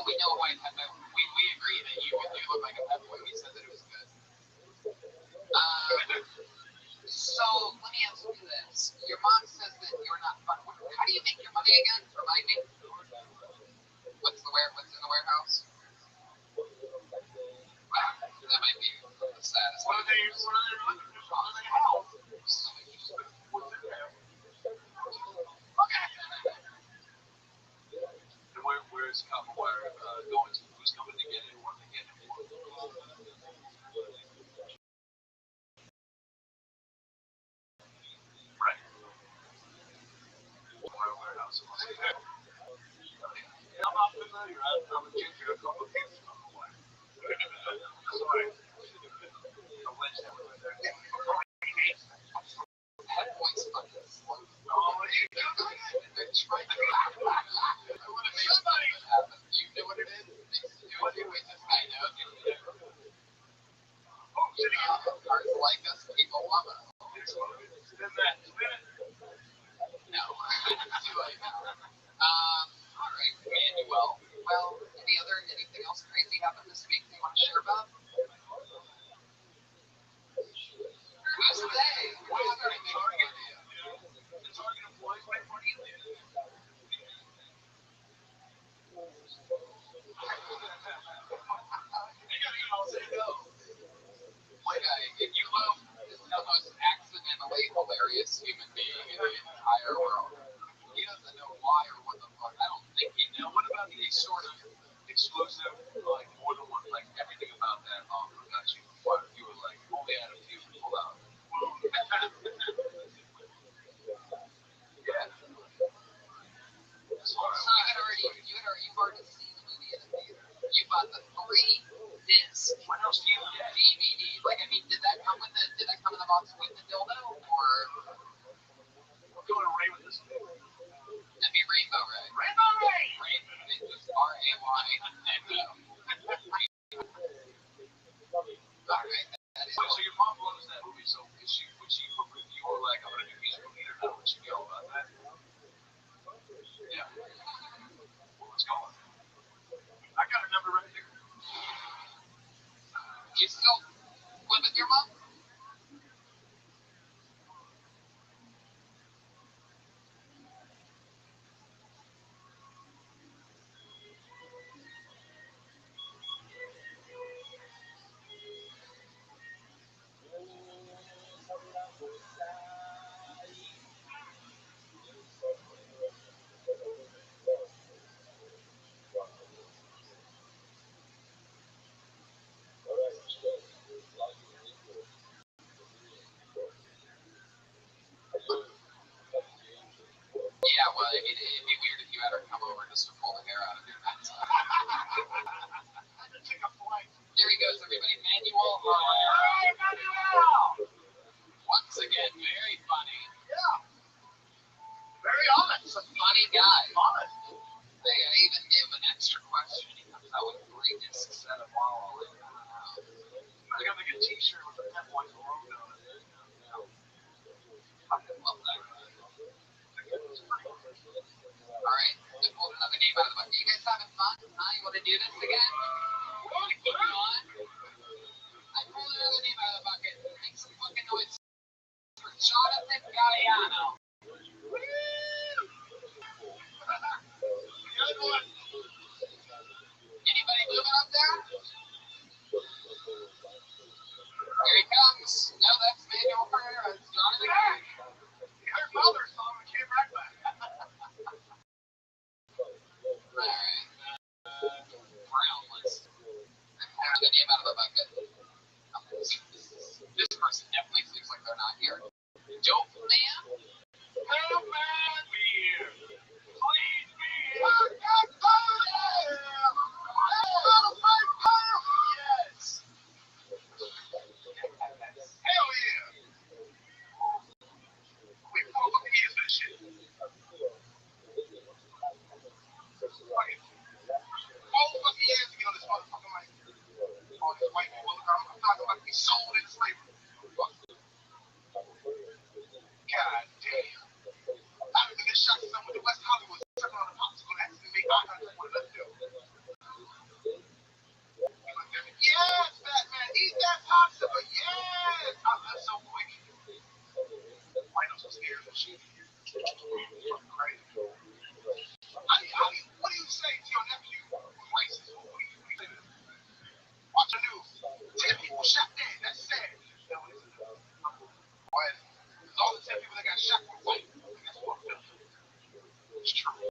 S7: Ours like us, people love us.
S5: Spin that. Spin it.
S7: No. Too late now. All right, Manuel. Well, anything else crazy happened this week that you want to share about? Who's they? Why is that a big idea?
S5: The target employees make money in there.
S7: Say no. Like, if you love is the most accidentally hilarious human being in the entire world. He doesn't know why or what the fuck. I don't think he knows. What about the sort of
S5: Exclusive, like more than one, like everything about that offer got you fired. You were like, only had a few people out.
S7: yeah. So you've already seen the movie in the theater. You bought the 3-disc DVD. Like, I mean, did that come in the box with the dildo, or
S5: Going to Ray with this thing.
S7: that'd be Rainbow Ray?
S5: Rainbow Ray!
S7: It's just R-A-Y. Alright, that is.
S5: Wait, so your mom loves that movie, so would she book with you or like, I'm going to do musical theater now? Would she be all about that? Yeah. Let's go. I got a number right here.
S7: You still live with your mom? Yeah, well, I mean, it'd be weird if you had her come over just to pull the hair out of your mouth.
S5: Take a flight.
S7: Here he goes, everybody. Manuel.
S5: Hey, Manuel!
S7: Once again, very funny.
S5: Yeah. Very honest.
S7: A funny guy.
S5: Honest.
S7: They even give an extra question. He comes out with a 3-disc set of all.
S5: I got like a t-shirt with a Pep Boys logo on it.
S7: Fucking love that guy. Alright, I pulled another name out of the bucket. You guys having fun? Huh? You want to do this again? Want to keep it on? I pulled another name out of the bucket. Make some fucking noise for Jonathan Galliano. Woo! Anybody moving up there? Here he comes. No, that's Manuel Pereira. It's Jonathan.
S5: Her mother saw him and came right back.
S7: Alright. Brownless. I pulled another name out of the bucket. This person definitely seems like they're not here. Dope man?
S5: Help man, be here. Please be here. Yes. Hell yeah. Wait, 4 fucking years for this shit. Fucking 4 fucking years to get on this motherfucking mic. All these white people, I'm talking about we sold in slavery. God damn. I was get shot somewhere in West Hollywood, sucking on a popsicle and actually made eye contact with another dude. Yes, Batman, eat that popsicle, yes! I live so quick. Rhinos are scared of shit. Fucking crazy. What do you say to your nephew who's racist? What do you say to him? Watch the news. 10 people shot dead. That's sad. What? All the 10 people that got shot were white. That's fucked up. It's true.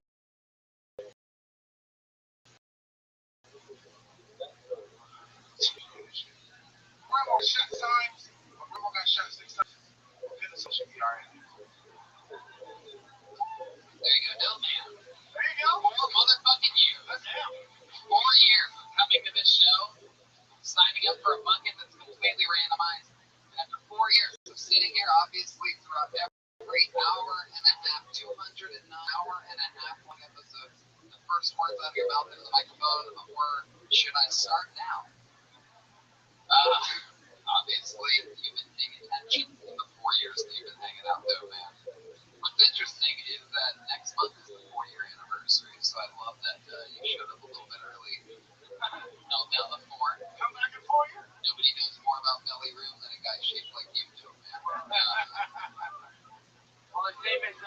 S5: Grandma got shot times. My grandma got shot 6 times. Goodness, so she'll be alright.
S7: There you go, Dope man.
S5: There you go.
S7: 4 motherfucking years.
S5: Damn.
S7: 4 years of coming to this show, signing up for a bucket that's completely randomized. And after 4 years of sitting here, obviously, throughout every hour and a half, 209 long episodes, the first words out of your mouth into the microphone were, should I start now? Obviously, you've been paying attention in the 4 years that you've been hanging out, though, man. What's interesting is that next month is the 4 year anniversary, so I love that you showed up a little bit early. Held down the fort.
S5: Come back in 4 years.
S7: Nobody knows more about Belly Room than a guy shaped like you do, man.
S5: Well, his name is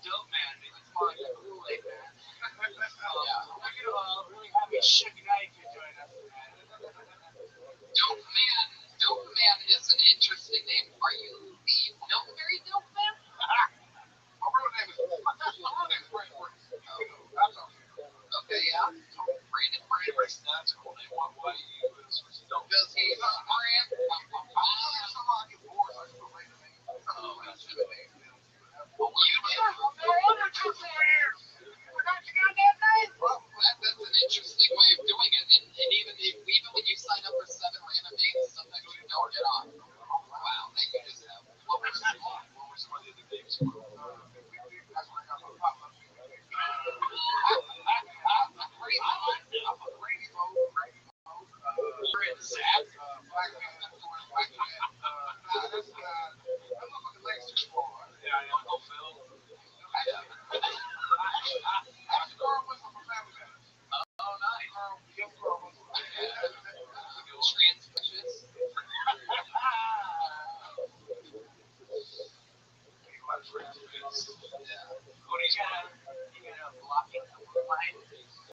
S5: Dope Man, because it's more like a Kool-Aid Man.
S7: Yeah.
S5: We're gonna really happy Suge Knight could join us, man.
S7: Dope Man is an interesting name. Are you the Military Dope Man?
S5: My real name is Brandon Briggs.
S7: Okay, yeah.
S5: Brandon Briggs. That's a cool name. Why do you